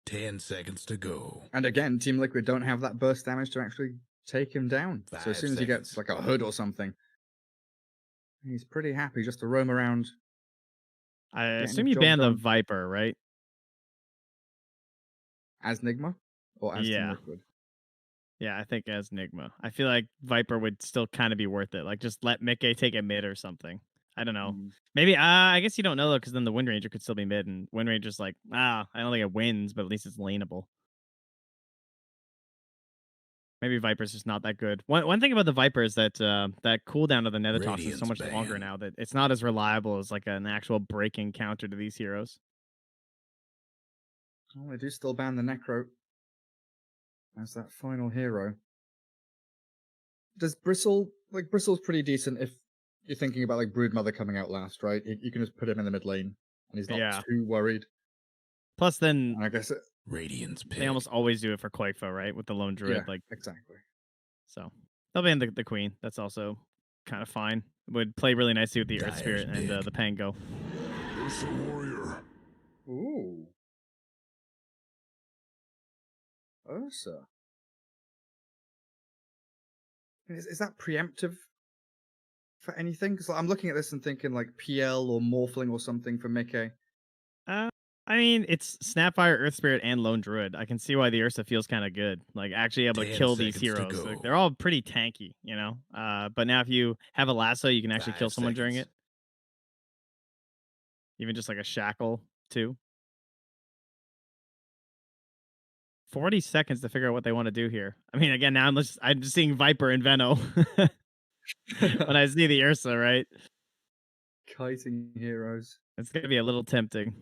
10 seconds to go. And again, Team Liquid don't have that burst damage to actually take him down. So as soon as he gets like a hood or something, he's pretty happy just to roam around. I assume you banned the Viper, right? As Nigma? Or as Team Liquid? Yeah, I think as Nigma. I feel like Viper would still kind of be worth it. Like, just let Mickey take a mid or something. I don't know. Maybe, I guess you don't know, though, because then the Wind Ranger could still be mid, and Wind Ranger's like, I don't think it wins, but at least it's laneable. Maybe Viper's just not that good. One thing about the Viper is that that cooldown of the Nether Toss is so much longer now that it's not as reliable as like an actual breaking counter to these heroes. Oh, they do still ban the Necro as that final hero. Does Bristle... Like, Bristle's pretty decent if you're thinking about, like, Broodmother coming out last, right? You can just put him in the mid lane, and he's not too worried. Plus, then... And I guess Radiant's pick. They almost always do it for Quakefo, right? With the Lone Druid. Yeah, like exactly. So, they'll be in the Queen. That's also kind of fine. Would play really nicely with the Earth Spirit and the Pango. Ursa Warrior. Ooh. Ursa. Is that preemptive for anything? Because I'm looking at this and thinking like PL or Morphling or something for Mickey. I mean, it's Snapfire, Earth Spirit, and Lone Druid. I can see why the Ursa feels kind of good. Like, actually able to kill these heroes. Like, they're all pretty tanky, you know? But now if you have a lasso, you can actually kill someone during it. Even just like a shackle, too. 40 seconds to figure out what they want to do here. I mean, again, now I'm just seeing Viper and Veno. When I see the Ursa, right? Kiting heroes. It's going to be a little tempting.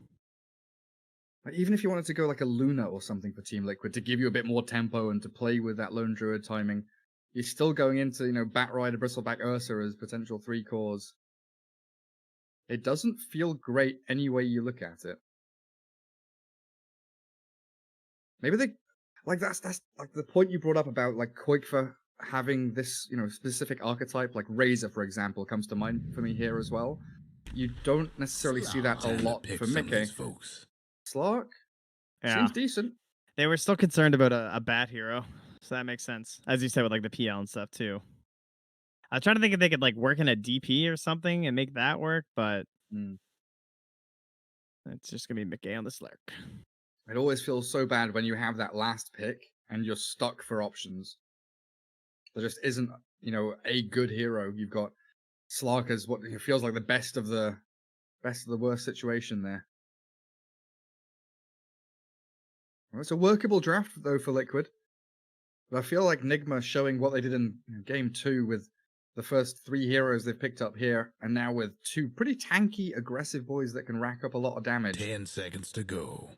Even if you wanted to go like a Luna or something for Team Liquid to give you a bit more tempo and to play with that Lone Druid timing, you're still going into, you know, Bat Rider, Bristleback, Ursa as potential 3 cores. It doesn't feel great any way you look at it. Maybe they, like that's like the point you brought up about like Quakefo having this, you know, specific archetype, like Razor, for example, comes to mind for me here as well. You don't necessarily see that a lot for Mickey. Slark? Seems decent. They were still concerned about a bat hero, so that makes sense. As you said, with like the PL and stuff too. I was trying to think if they could like work in a DP or something and make that work, but it's just gonna be Mickey on the Slark. It always feels so bad when you have that last pick and you're stuck for options. There just isn't, you know, a good hero. You've got Slark as what feels like the best of the worst situation there. Well, it's a workable draft though for Liquid. But I feel like Nigma showing what they did in game 2 with the first 3 heroes they've picked up here, and now with 2 pretty tanky, aggressive boys that can rack up a lot of damage. 10 seconds to go.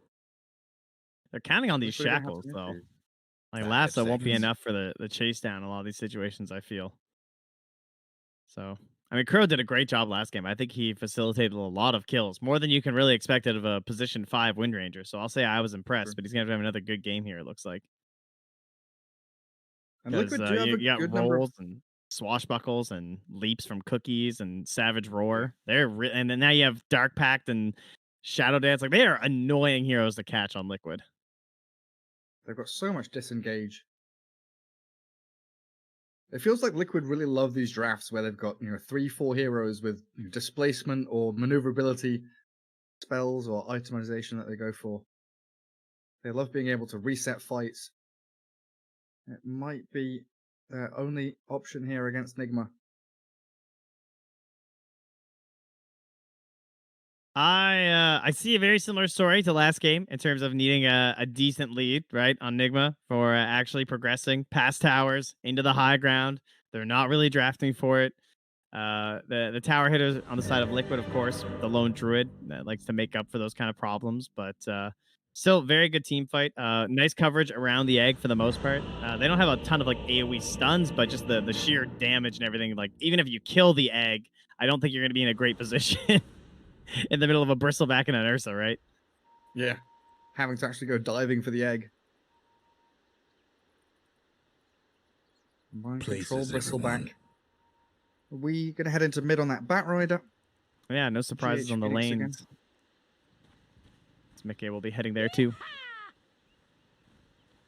They're counting on these shackles, though. Like, lasso won't be enough for the chase down in a lot of these situations, I feel. So, I mean, Crow did a great job last game. I think he facilitated a lot of kills, more than you can really expect out of a position 5 Wind Ranger. So I'll say I was impressed, but he's going to have another good game here, it looks like. And Liquid do have a you got good rolls and swashbuckles and leaps from Cookies and Savage Roar. And then now you have Dark Pact and Shadow Dance. Like, they are annoying heroes to catch on Liquid. They've got so much disengage. It feels like Liquid really love these drafts where they've got, you know, 3-4 heroes with displacement or maneuverability spells or itemization that they go for. They love being able to reset fights. It might be their only option here against Nigma. I see a very similar story to last game in terms of needing a decent lead, right, on Nigma for actually progressing past towers into the high ground. They're not really drafting for it. The tower hitters on the side of Liquid, of course, the lone druid that likes to make up for those kind of problems, but still very good team fight. Nice coverage around the egg for the most part. They don't have a ton of like AoE stuns, but just the sheer damage and everything. Like even if you kill the egg, I don't think you're going to be in a great position in the middle of a bristleback and an Ursa, right? Yeah, having to actually go diving for the egg. Mind control bristleback. Are we gonna head into mid on that Bat Rider? Yeah, no surprises on the lanes. Mickey will be heading there too.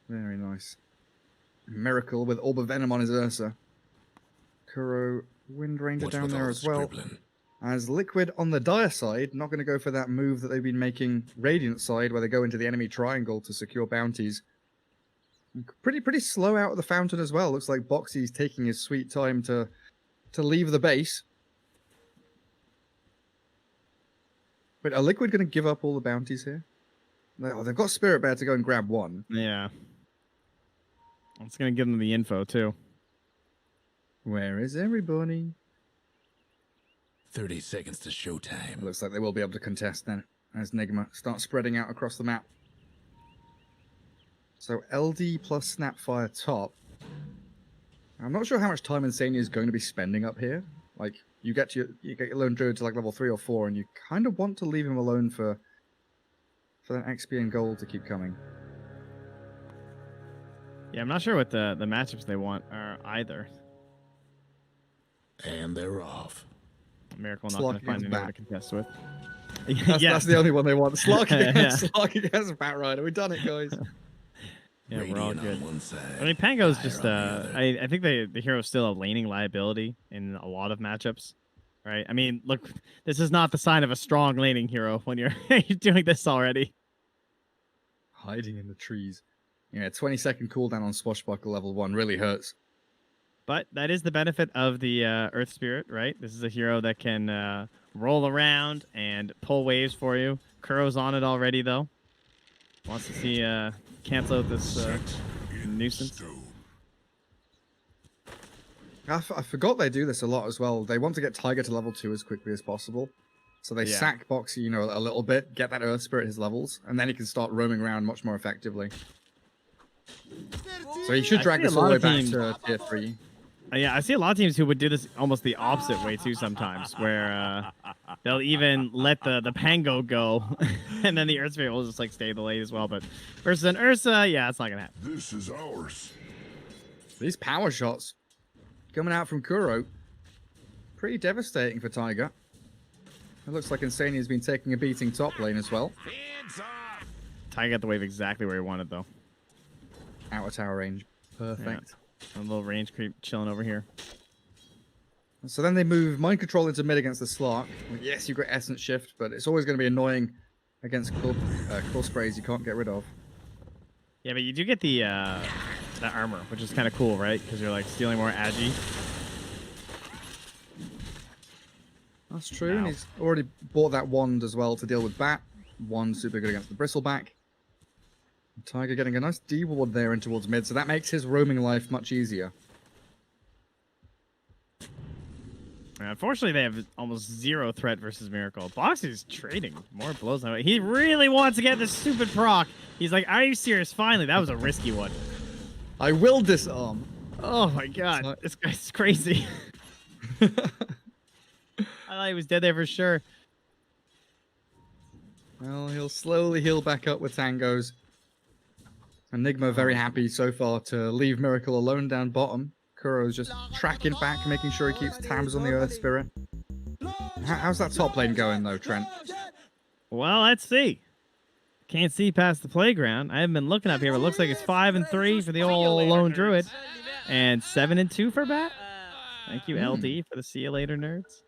Very nice. Miracle with Orb of Venom on his Ursa. Kuro Wind Ranger down there as well. As Liquid on the Dire side, not going to go for that move that they've been making Radiant side, where they go into the enemy triangle to secure bounties. Pretty slow out of the fountain as well. Looks like Boxy's taking his sweet time to leave the base. Wait, are Liquid going to give up all the bounties here? Oh, they've got Spirit Bear to go and grab one. Yeah. It's going to give them the info, too. Where is everybody? 30 seconds to showtime. Looks like they will be able to contest then, as Nigma starts spreading out across the map. So LD plus Snapfire top. I'm not sure how much time Insania is going to be spending up here. Like, you get your lone druid to like level 3 or 4, and you kind of want to leave him alone for that XP and gold to keep coming. Yeah, I'm not sure what the matchups they want are either. And they're off. Miracle not going to find anyone to contest with. That's the only one they want. Slark against Bat Rider. We've done it, guys. Yeah, we're all good. I mean, Pango's just, I think the hero's still a laning liability in a lot of matchups, right? I mean, look, this is not the sign of a strong laning hero when you're doing this already. Hiding in the trees. Yeah, 20-second cooldown on Swashbuckle level 1 really hurts. But that is the benefit of the Earth Spirit, right? This is a hero that can roll around and pull waves for you. Kuro's on it already, though. Wants to see cancel out this nuisance. I forgot they do this a lot as well. They want to get Tiger to level 2 as quickly as possible. So they sack Boxy, a little bit, get that Earth Spirit his levels, and then he can start roaming around much more effectively. So he should drag this all the way back to tier 3. Yeah, I see a lot of teams who would do this almost the opposite way too sometimes, where they'll even let the Pango go, and then the Earth Spirit will just like stay the lane as well. But versus an Ursa, yeah, it's not gonna happen. This is ours. These power shots coming out from Kuro, pretty devastating for Tiger. It looks like Insania's been taking a beating top lane as well. Tiger got the wave exactly where he wanted though. Out of tower range, perfect. Yeah. A little range creep chilling over here. So then they move Mind Control into mid against the Slark. Yes, you've got Essence Shift, but it's always going to be annoying against Claw Sprays you can't get rid of. Yeah, but you do get the armor, which is kind of cool, right? Because you're like stealing more agi. That's true, and he's already bought that wand as well to deal with Bat. Wand super good against the Bristleback. Tiger getting a nice D-ward there in towards mid, so that makes his roaming life much easier. Unfortunately, they have almost zero threat versus Miracle. Box is trading more blows. He really wants to get this stupid proc. He's like, are you serious? Finally, that was a risky one. I will disarm. Oh my god, this guy's crazy. I thought he was dead there for sure. Well, he'll slowly heal back up with Tangos. Nigma very happy so far to leave Miracle alone down bottom. Kuro's just tracking back, making sure he keeps tabs on the Earth Spirit. How's that top lane going though, Trent? Well, let's see. Can't see past the playground. I haven't been looking up here, but it looks like it's 5-3 for the old lone druid. And 7-2 for Bat. Thank you, LD, for the see you later, nerds.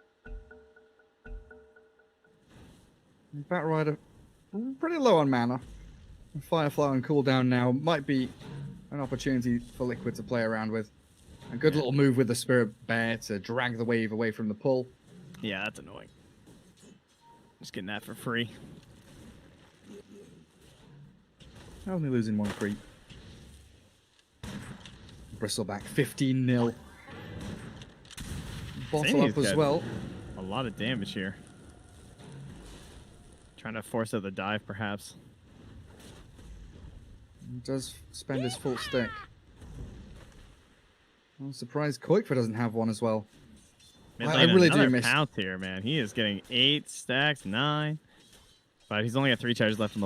Bat Rider, pretty low on mana. Firefly on cooldown now might be an opportunity for Liquid to play around with. A good little move with the Spirit Bear to drag the wave away from the pull. Yeah, that's annoying. Just getting that for free. Only losing one creep. Bristleback 15-0. Bottle Zany's up as got well. A lot of damage here. Trying to force out the dive, perhaps. He does spend his full stick. I'm surprised Koikfa doesn't have one as well. I really do miss Pounce here, man. He is getting 8 stacks, 9. But he's only got 3 charges left on the